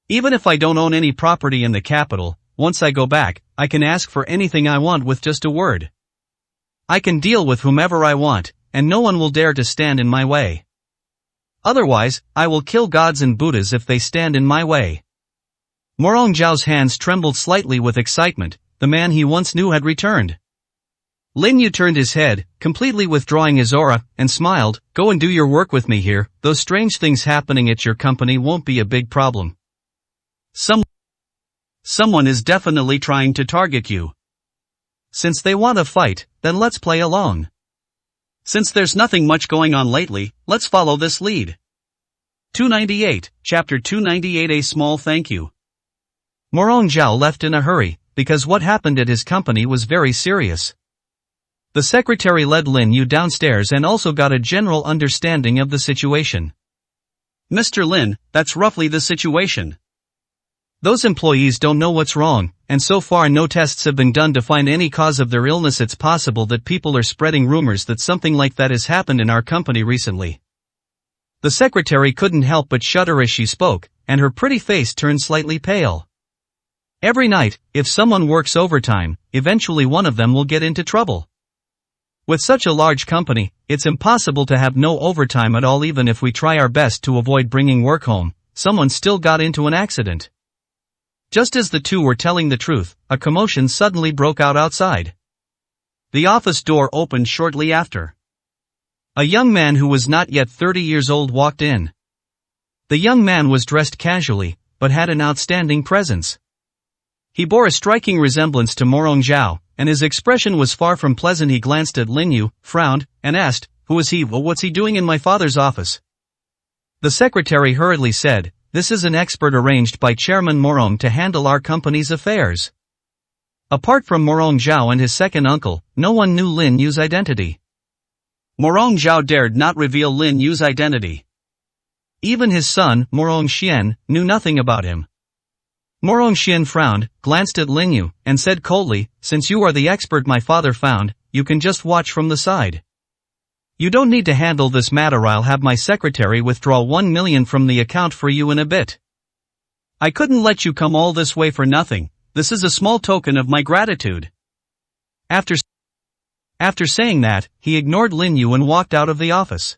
Even if I don't own any property in the capital, once I go back, I can ask for anything I want with just a word. I can deal with whomever I want, and no one will dare to stand in my way. Otherwise, I will kill gods and Buddhas if they stand in my way. Morong Zhao's hands trembled slightly with excitement. The man he once knew had returned. Lin Yu turned his head, completely withdrawing his aura, and smiled. Go and do your work with me here. Those strange things happening at your company won't be a big problem. Someone is definitely trying to target you. Since they want a fight, then let's play along. Since there's nothing much going on lately, let's follow this lead. 298, Chapter 298. A small thank you. Morong Zhao left in a hurry, because what happened at his company was very serious. The secretary led Lin Yu downstairs and also got a general understanding of the situation. Mr. Lin, that's roughly the situation. Those employees don't know what's wrong, and so far no tests have been done to find any cause of their illness. It's possible that people are spreading rumors that something like that has happened in our company recently. The secretary couldn't help but shudder as she spoke, and her pretty face turned slightly pale. Every night, if someone works overtime, eventually one of them will get into trouble. With such a large company, it's impossible to have no overtime at all. Even if we try our best to avoid bringing work home, someone still got into an accident. Just as the two were telling the truth, a commotion suddenly broke out outside. The office door opened shortly after. A young man who was not yet 30 years old walked in. The young man was dressed casually, but had an outstanding presence. He bore a striking resemblance to Morong Zhao, and his expression was far from pleasant. He glanced at Lin Yu, frowned, and asked, "Who is he? Well, what's he doing in my father's office?" The secretary hurriedly said, "This is an expert arranged by Chairman Morong to handle our company's affairs." Apart from Morong Zhao and his second uncle, no one knew Lin Yu's identity. Morong Zhao dared not reveal Lin Yu's identity. Even his son, Morong Xian, knew nothing about him. Morong Xian frowned, glanced at Lin Yu, and said coldly, "Since you are the expert my father found, you can just watch from the side. You don't need to handle this matter. I'll have my secretary withdraw 1 million from the account for you in a bit. I couldn't let you come all this way for nothing. This is a small token of my gratitude." After saying that, he ignored Lin Yu and walked out of the office.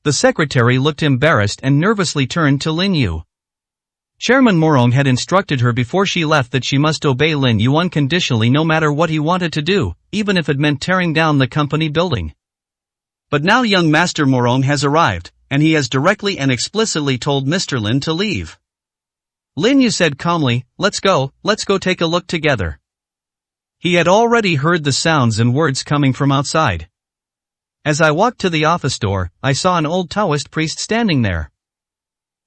The secretary looked embarrassed and nervously turned to Lin Yu. Chairman Morong had instructed her before she left that she must obey Lin Yu unconditionally no matter what he wanted to do, even if it meant tearing down the company building. But now young Master Morong has arrived, and he has directly and explicitly told Mr. Lin to leave. Lin Yu said calmly, let's go take a look together." He had already heard the sounds and words coming from outside. As I walked to the office door, I saw an old Taoist priest standing there.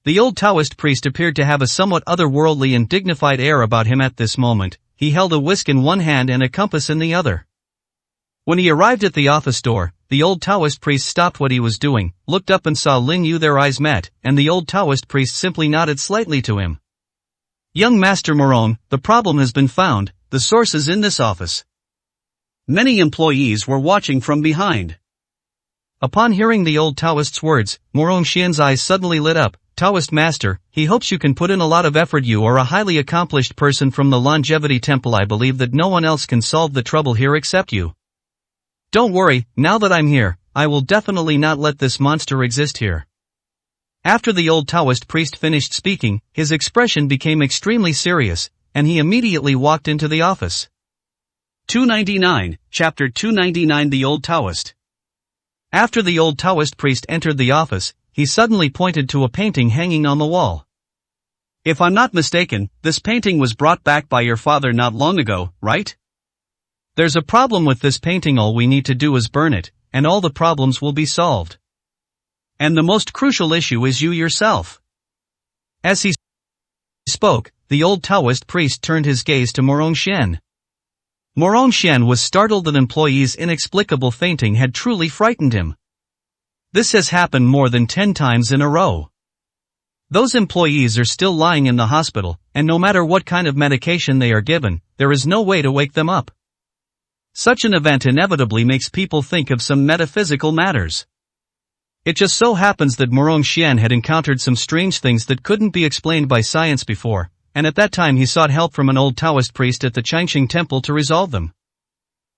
The old Taoist priest appeared to have a somewhat otherworldly and dignified air about him at this moment. He held a whisk in one hand and a compass in the other. When he arrived at the office door, the old Taoist priest stopped what he was doing, looked up and saw Lin Yu. Their eyes met, and the old Taoist priest simply nodded slightly to him. "Young Master Morong, the problem has been found. The source is in this office." Many employees were watching from behind. Upon hearing the old Taoist's words, Morong Xian's eyes suddenly lit up. "Taoist Master, he hopes you can put in a lot of effort. You are a highly accomplished person from the Longevity Temple. I believe that no one else can solve the trouble here except you. Don't worry, now that I'm here, I will definitely not let this monster exist here. After the old Taoist priest finished speaking, his expression became extremely serious, and he immediately walked into the office. 299, Chapter 299 The Old Taoist. After the old Taoist priest entered the office, he suddenly pointed to a painting hanging on the wall. If I'm not mistaken, this painting was brought back by your father not long ago, right? There's a problem with this painting. All we need to do is burn it, and all the problems will be solved. And the most crucial issue is you yourself. As he spoke, the old Taoist priest turned his gaze to Morong Xian. Morong Xian was startled that employees' inexplicable fainting had truly frightened him. This has happened more than 10 times in a row. Those employees are still lying in the hospital, and no matter what kind of medication they are given, there is no way to wake them up. Such an event inevitably makes people think of some metaphysical matters. It just so happens that Morong Xian had encountered some strange things that couldn't be explained by science before, and at that time he sought help from an old Taoist priest at the Changxing temple to resolve them.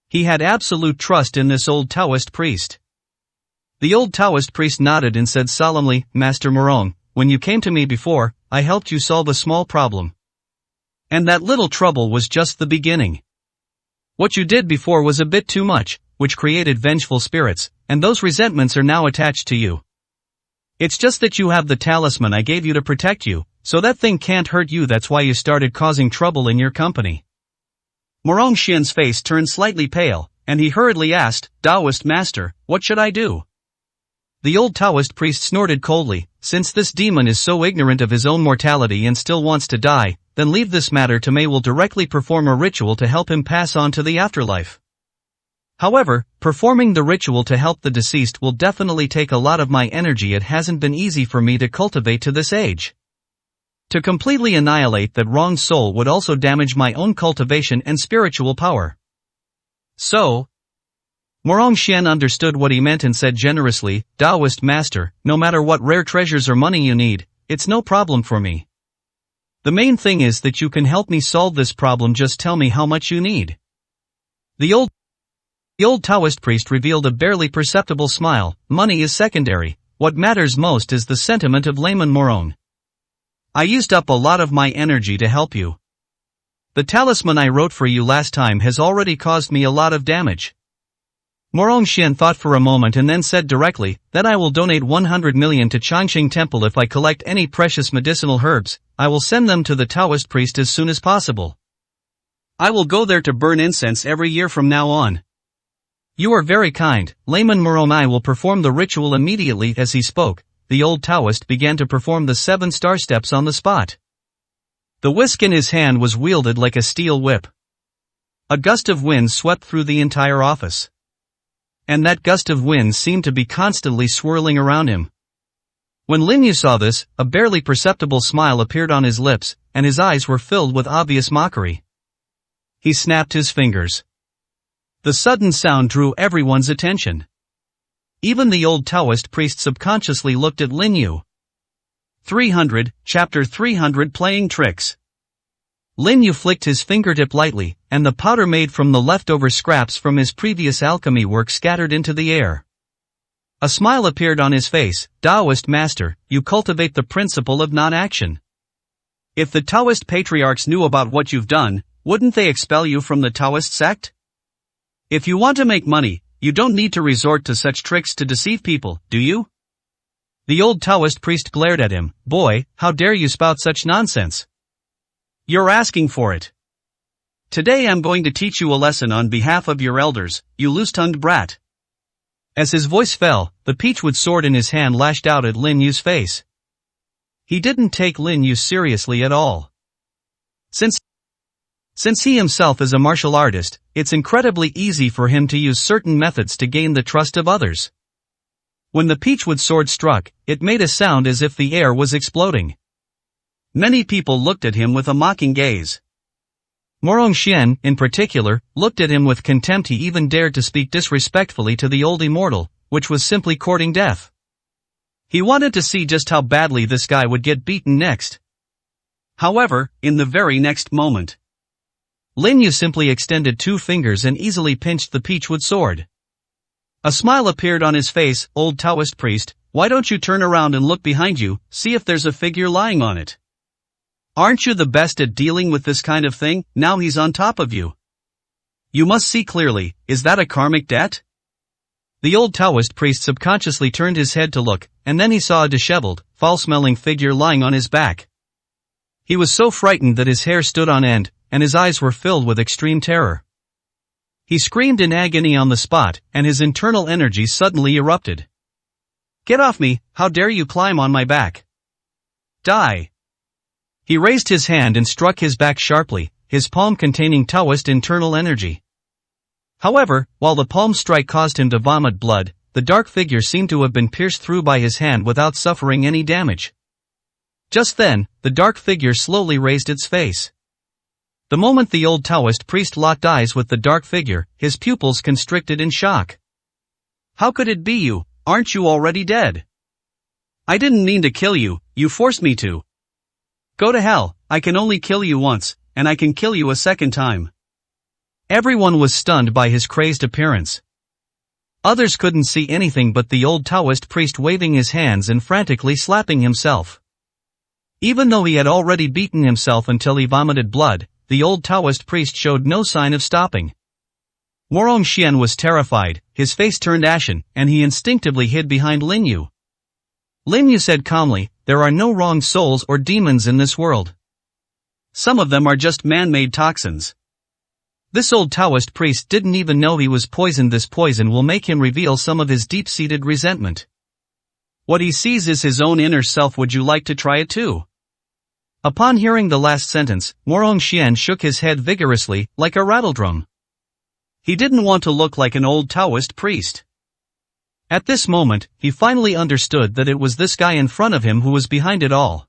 He had absolute trust in this old Taoist priest. The old Taoist priest nodded and said solemnly, Master Morong, when you came to me before, I helped you solve a small problem. And that little trouble was just the beginning. What you did before was a bit too much, which created vengeful spirits, and those resentments are now attached to you. It's just that you have the talisman I gave you to protect you, so that thing can't hurt you. That's why you started causing trouble in your company. Morong Xian's face turned slightly pale, and he hurriedly asked, Taoist master, what should I do? The old Taoist priest snorted coldly, since this demon is so ignorant of his own mortality and still wants to die, then leave this matter to me. Will directly perform a ritual to help him pass on to the afterlife. However, performing the ritual to help the deceased will definitely take a lot of my energy. It hasn't been easy for me to cultivate to this age. To completely annihilate that wrong soul would also damage my own cultivation and spiritual power. So, Morong Xian understood what he meant and said generously, Taoist master, no matter what rare treasures or money you need, it's no problem for me. The main thing is that you can help me solve this problem. Just tell me how much you need. The old Taoist priest revealed a barely perceptible smile. Money is secondary. What matters most is the sentiment of layman Morong. I used up a lot of my energy to help you. The talisman I wrote for you last time has already caused me a lot of damage. Morong Xian thought for a moment and then said directly, that I will donate 100 million to Changxing Temple if I collect any precious medicinal herbs. I will send them to the Taoist priest as soon as possible. I will go there to burn incense every year from now on. You are very kind, layman Morong. I will perform the ritual immediately. As he spoke, the old Taoist began to perform the 7 star steps on the spot. The whisk in his hand was wielded like a steel whip. A gust of wind swept through the entire office. And that gust of wind seemed to be constantly swirling around him. When Lin Yu saw this, a barely perceptible smile appeared on his lips, and his eyes were filled with obvious mockery. He snapped his fingers. The sudden sound drew everyone's attention. Even the old Taoist priest subconsciously looked at Lin Yu. 300, Chapter 300 Playing Tricks. Lin Yu flicked his fingertip lightly, and the powder made from the leftover scraps from his previous alchemy work scattered into the air. A smile appeared on his face. Taoist master, you cultivate the principle of non-action. If the Taoist patriarchs knew about what you've done, wouldn't they expel you from the Taoist sect? If you want to make money, you don't need to resort to such tricks to deceive people, do you? The old Taoist priest glared at him. Boy, how dare you spout such nonsense? You're asking for it. Today I'm going to teach you a lesson on behalf of your elders, you loose-tongued brat. As his voice fell, the peachwood sword in his hand lashed out at Lin Yu's face. He didn't take Lin Yu seriously at all. Since he himself is a martial artist, it's incredibly easy for him to use certain methods to gain the trust of others. When the peachwood sword struck, it made a sound as if the air was exploding. Many people looked at him with a mocking gaze. Morong Xian, in particular, looked at him with contempt. He even dared to speak disrespectfully to the old immortal, which was simply courting death. He wanted to see just how badly this guy would get beaten next. However, in the very next moment, Lin Yu simply extended 2 fingers and easily pinched the peachwood sword. A smile appeared on his face. Old Taoist priest, why don't you turn around and look behind you, see if there's a figure lying on it. Aren't you the best at dealing with this kind of thing? Now he's on top of you. You must see clearly, is that a karmic debt? The old Taoist priest subconsciously turned his head to look, and then he saw a disheveled, foul-smelling figure lying on his back. He was so frightened that his hair stood on end, and his eyes were filled with extreme terror. He screamed in agony on the spot, and his internal energy suddenly erupted. Get off me, how dare you climb on my back? Die! He raised his hand and struck his back sharply, his palm containing Taoist internal energy. However, while the palm strike caused him to vomit blood, the dark figure seemed to have been pierced through by his hand without suffering any damage. Just then, the dark figure slowly raised its face. The moment the old Taoist priest locked eyes with the dark figure, his pupils constricted in shock. How could it be you? Aren't you already dead? I didn't mean to kill you, you forced me to. Go to hell, I can only kill you once, and I can kill you a second time. Everyone was stunned by his crazed appearance. Others couldn't see anything but the old Taoist priest waving his hands and frantically slapping himself. Even though he had already beaten himself until he vomited blood, the old Taoist priest showed no sign of stopping. Warong Xian was terrified, his face turned ashen, and he instinctively hid behind Lin Yu. Lin Yu said calmly, there are no wrong souls or demons in this world. Some of them are just man-made toxins. This old Taoist priest didn't even know he was poisoned. This poison will make him reveal some of his deep-seated resentment. What he sees is his own inner self. Would you like to try it too? Upon hearing the last sentence, Warong Xian shook his head vigorously, like a rattledrum. He didn't want to look like an old Taoist priest. At this moment, he finally understood that it was this guy in front of him who was behind it all.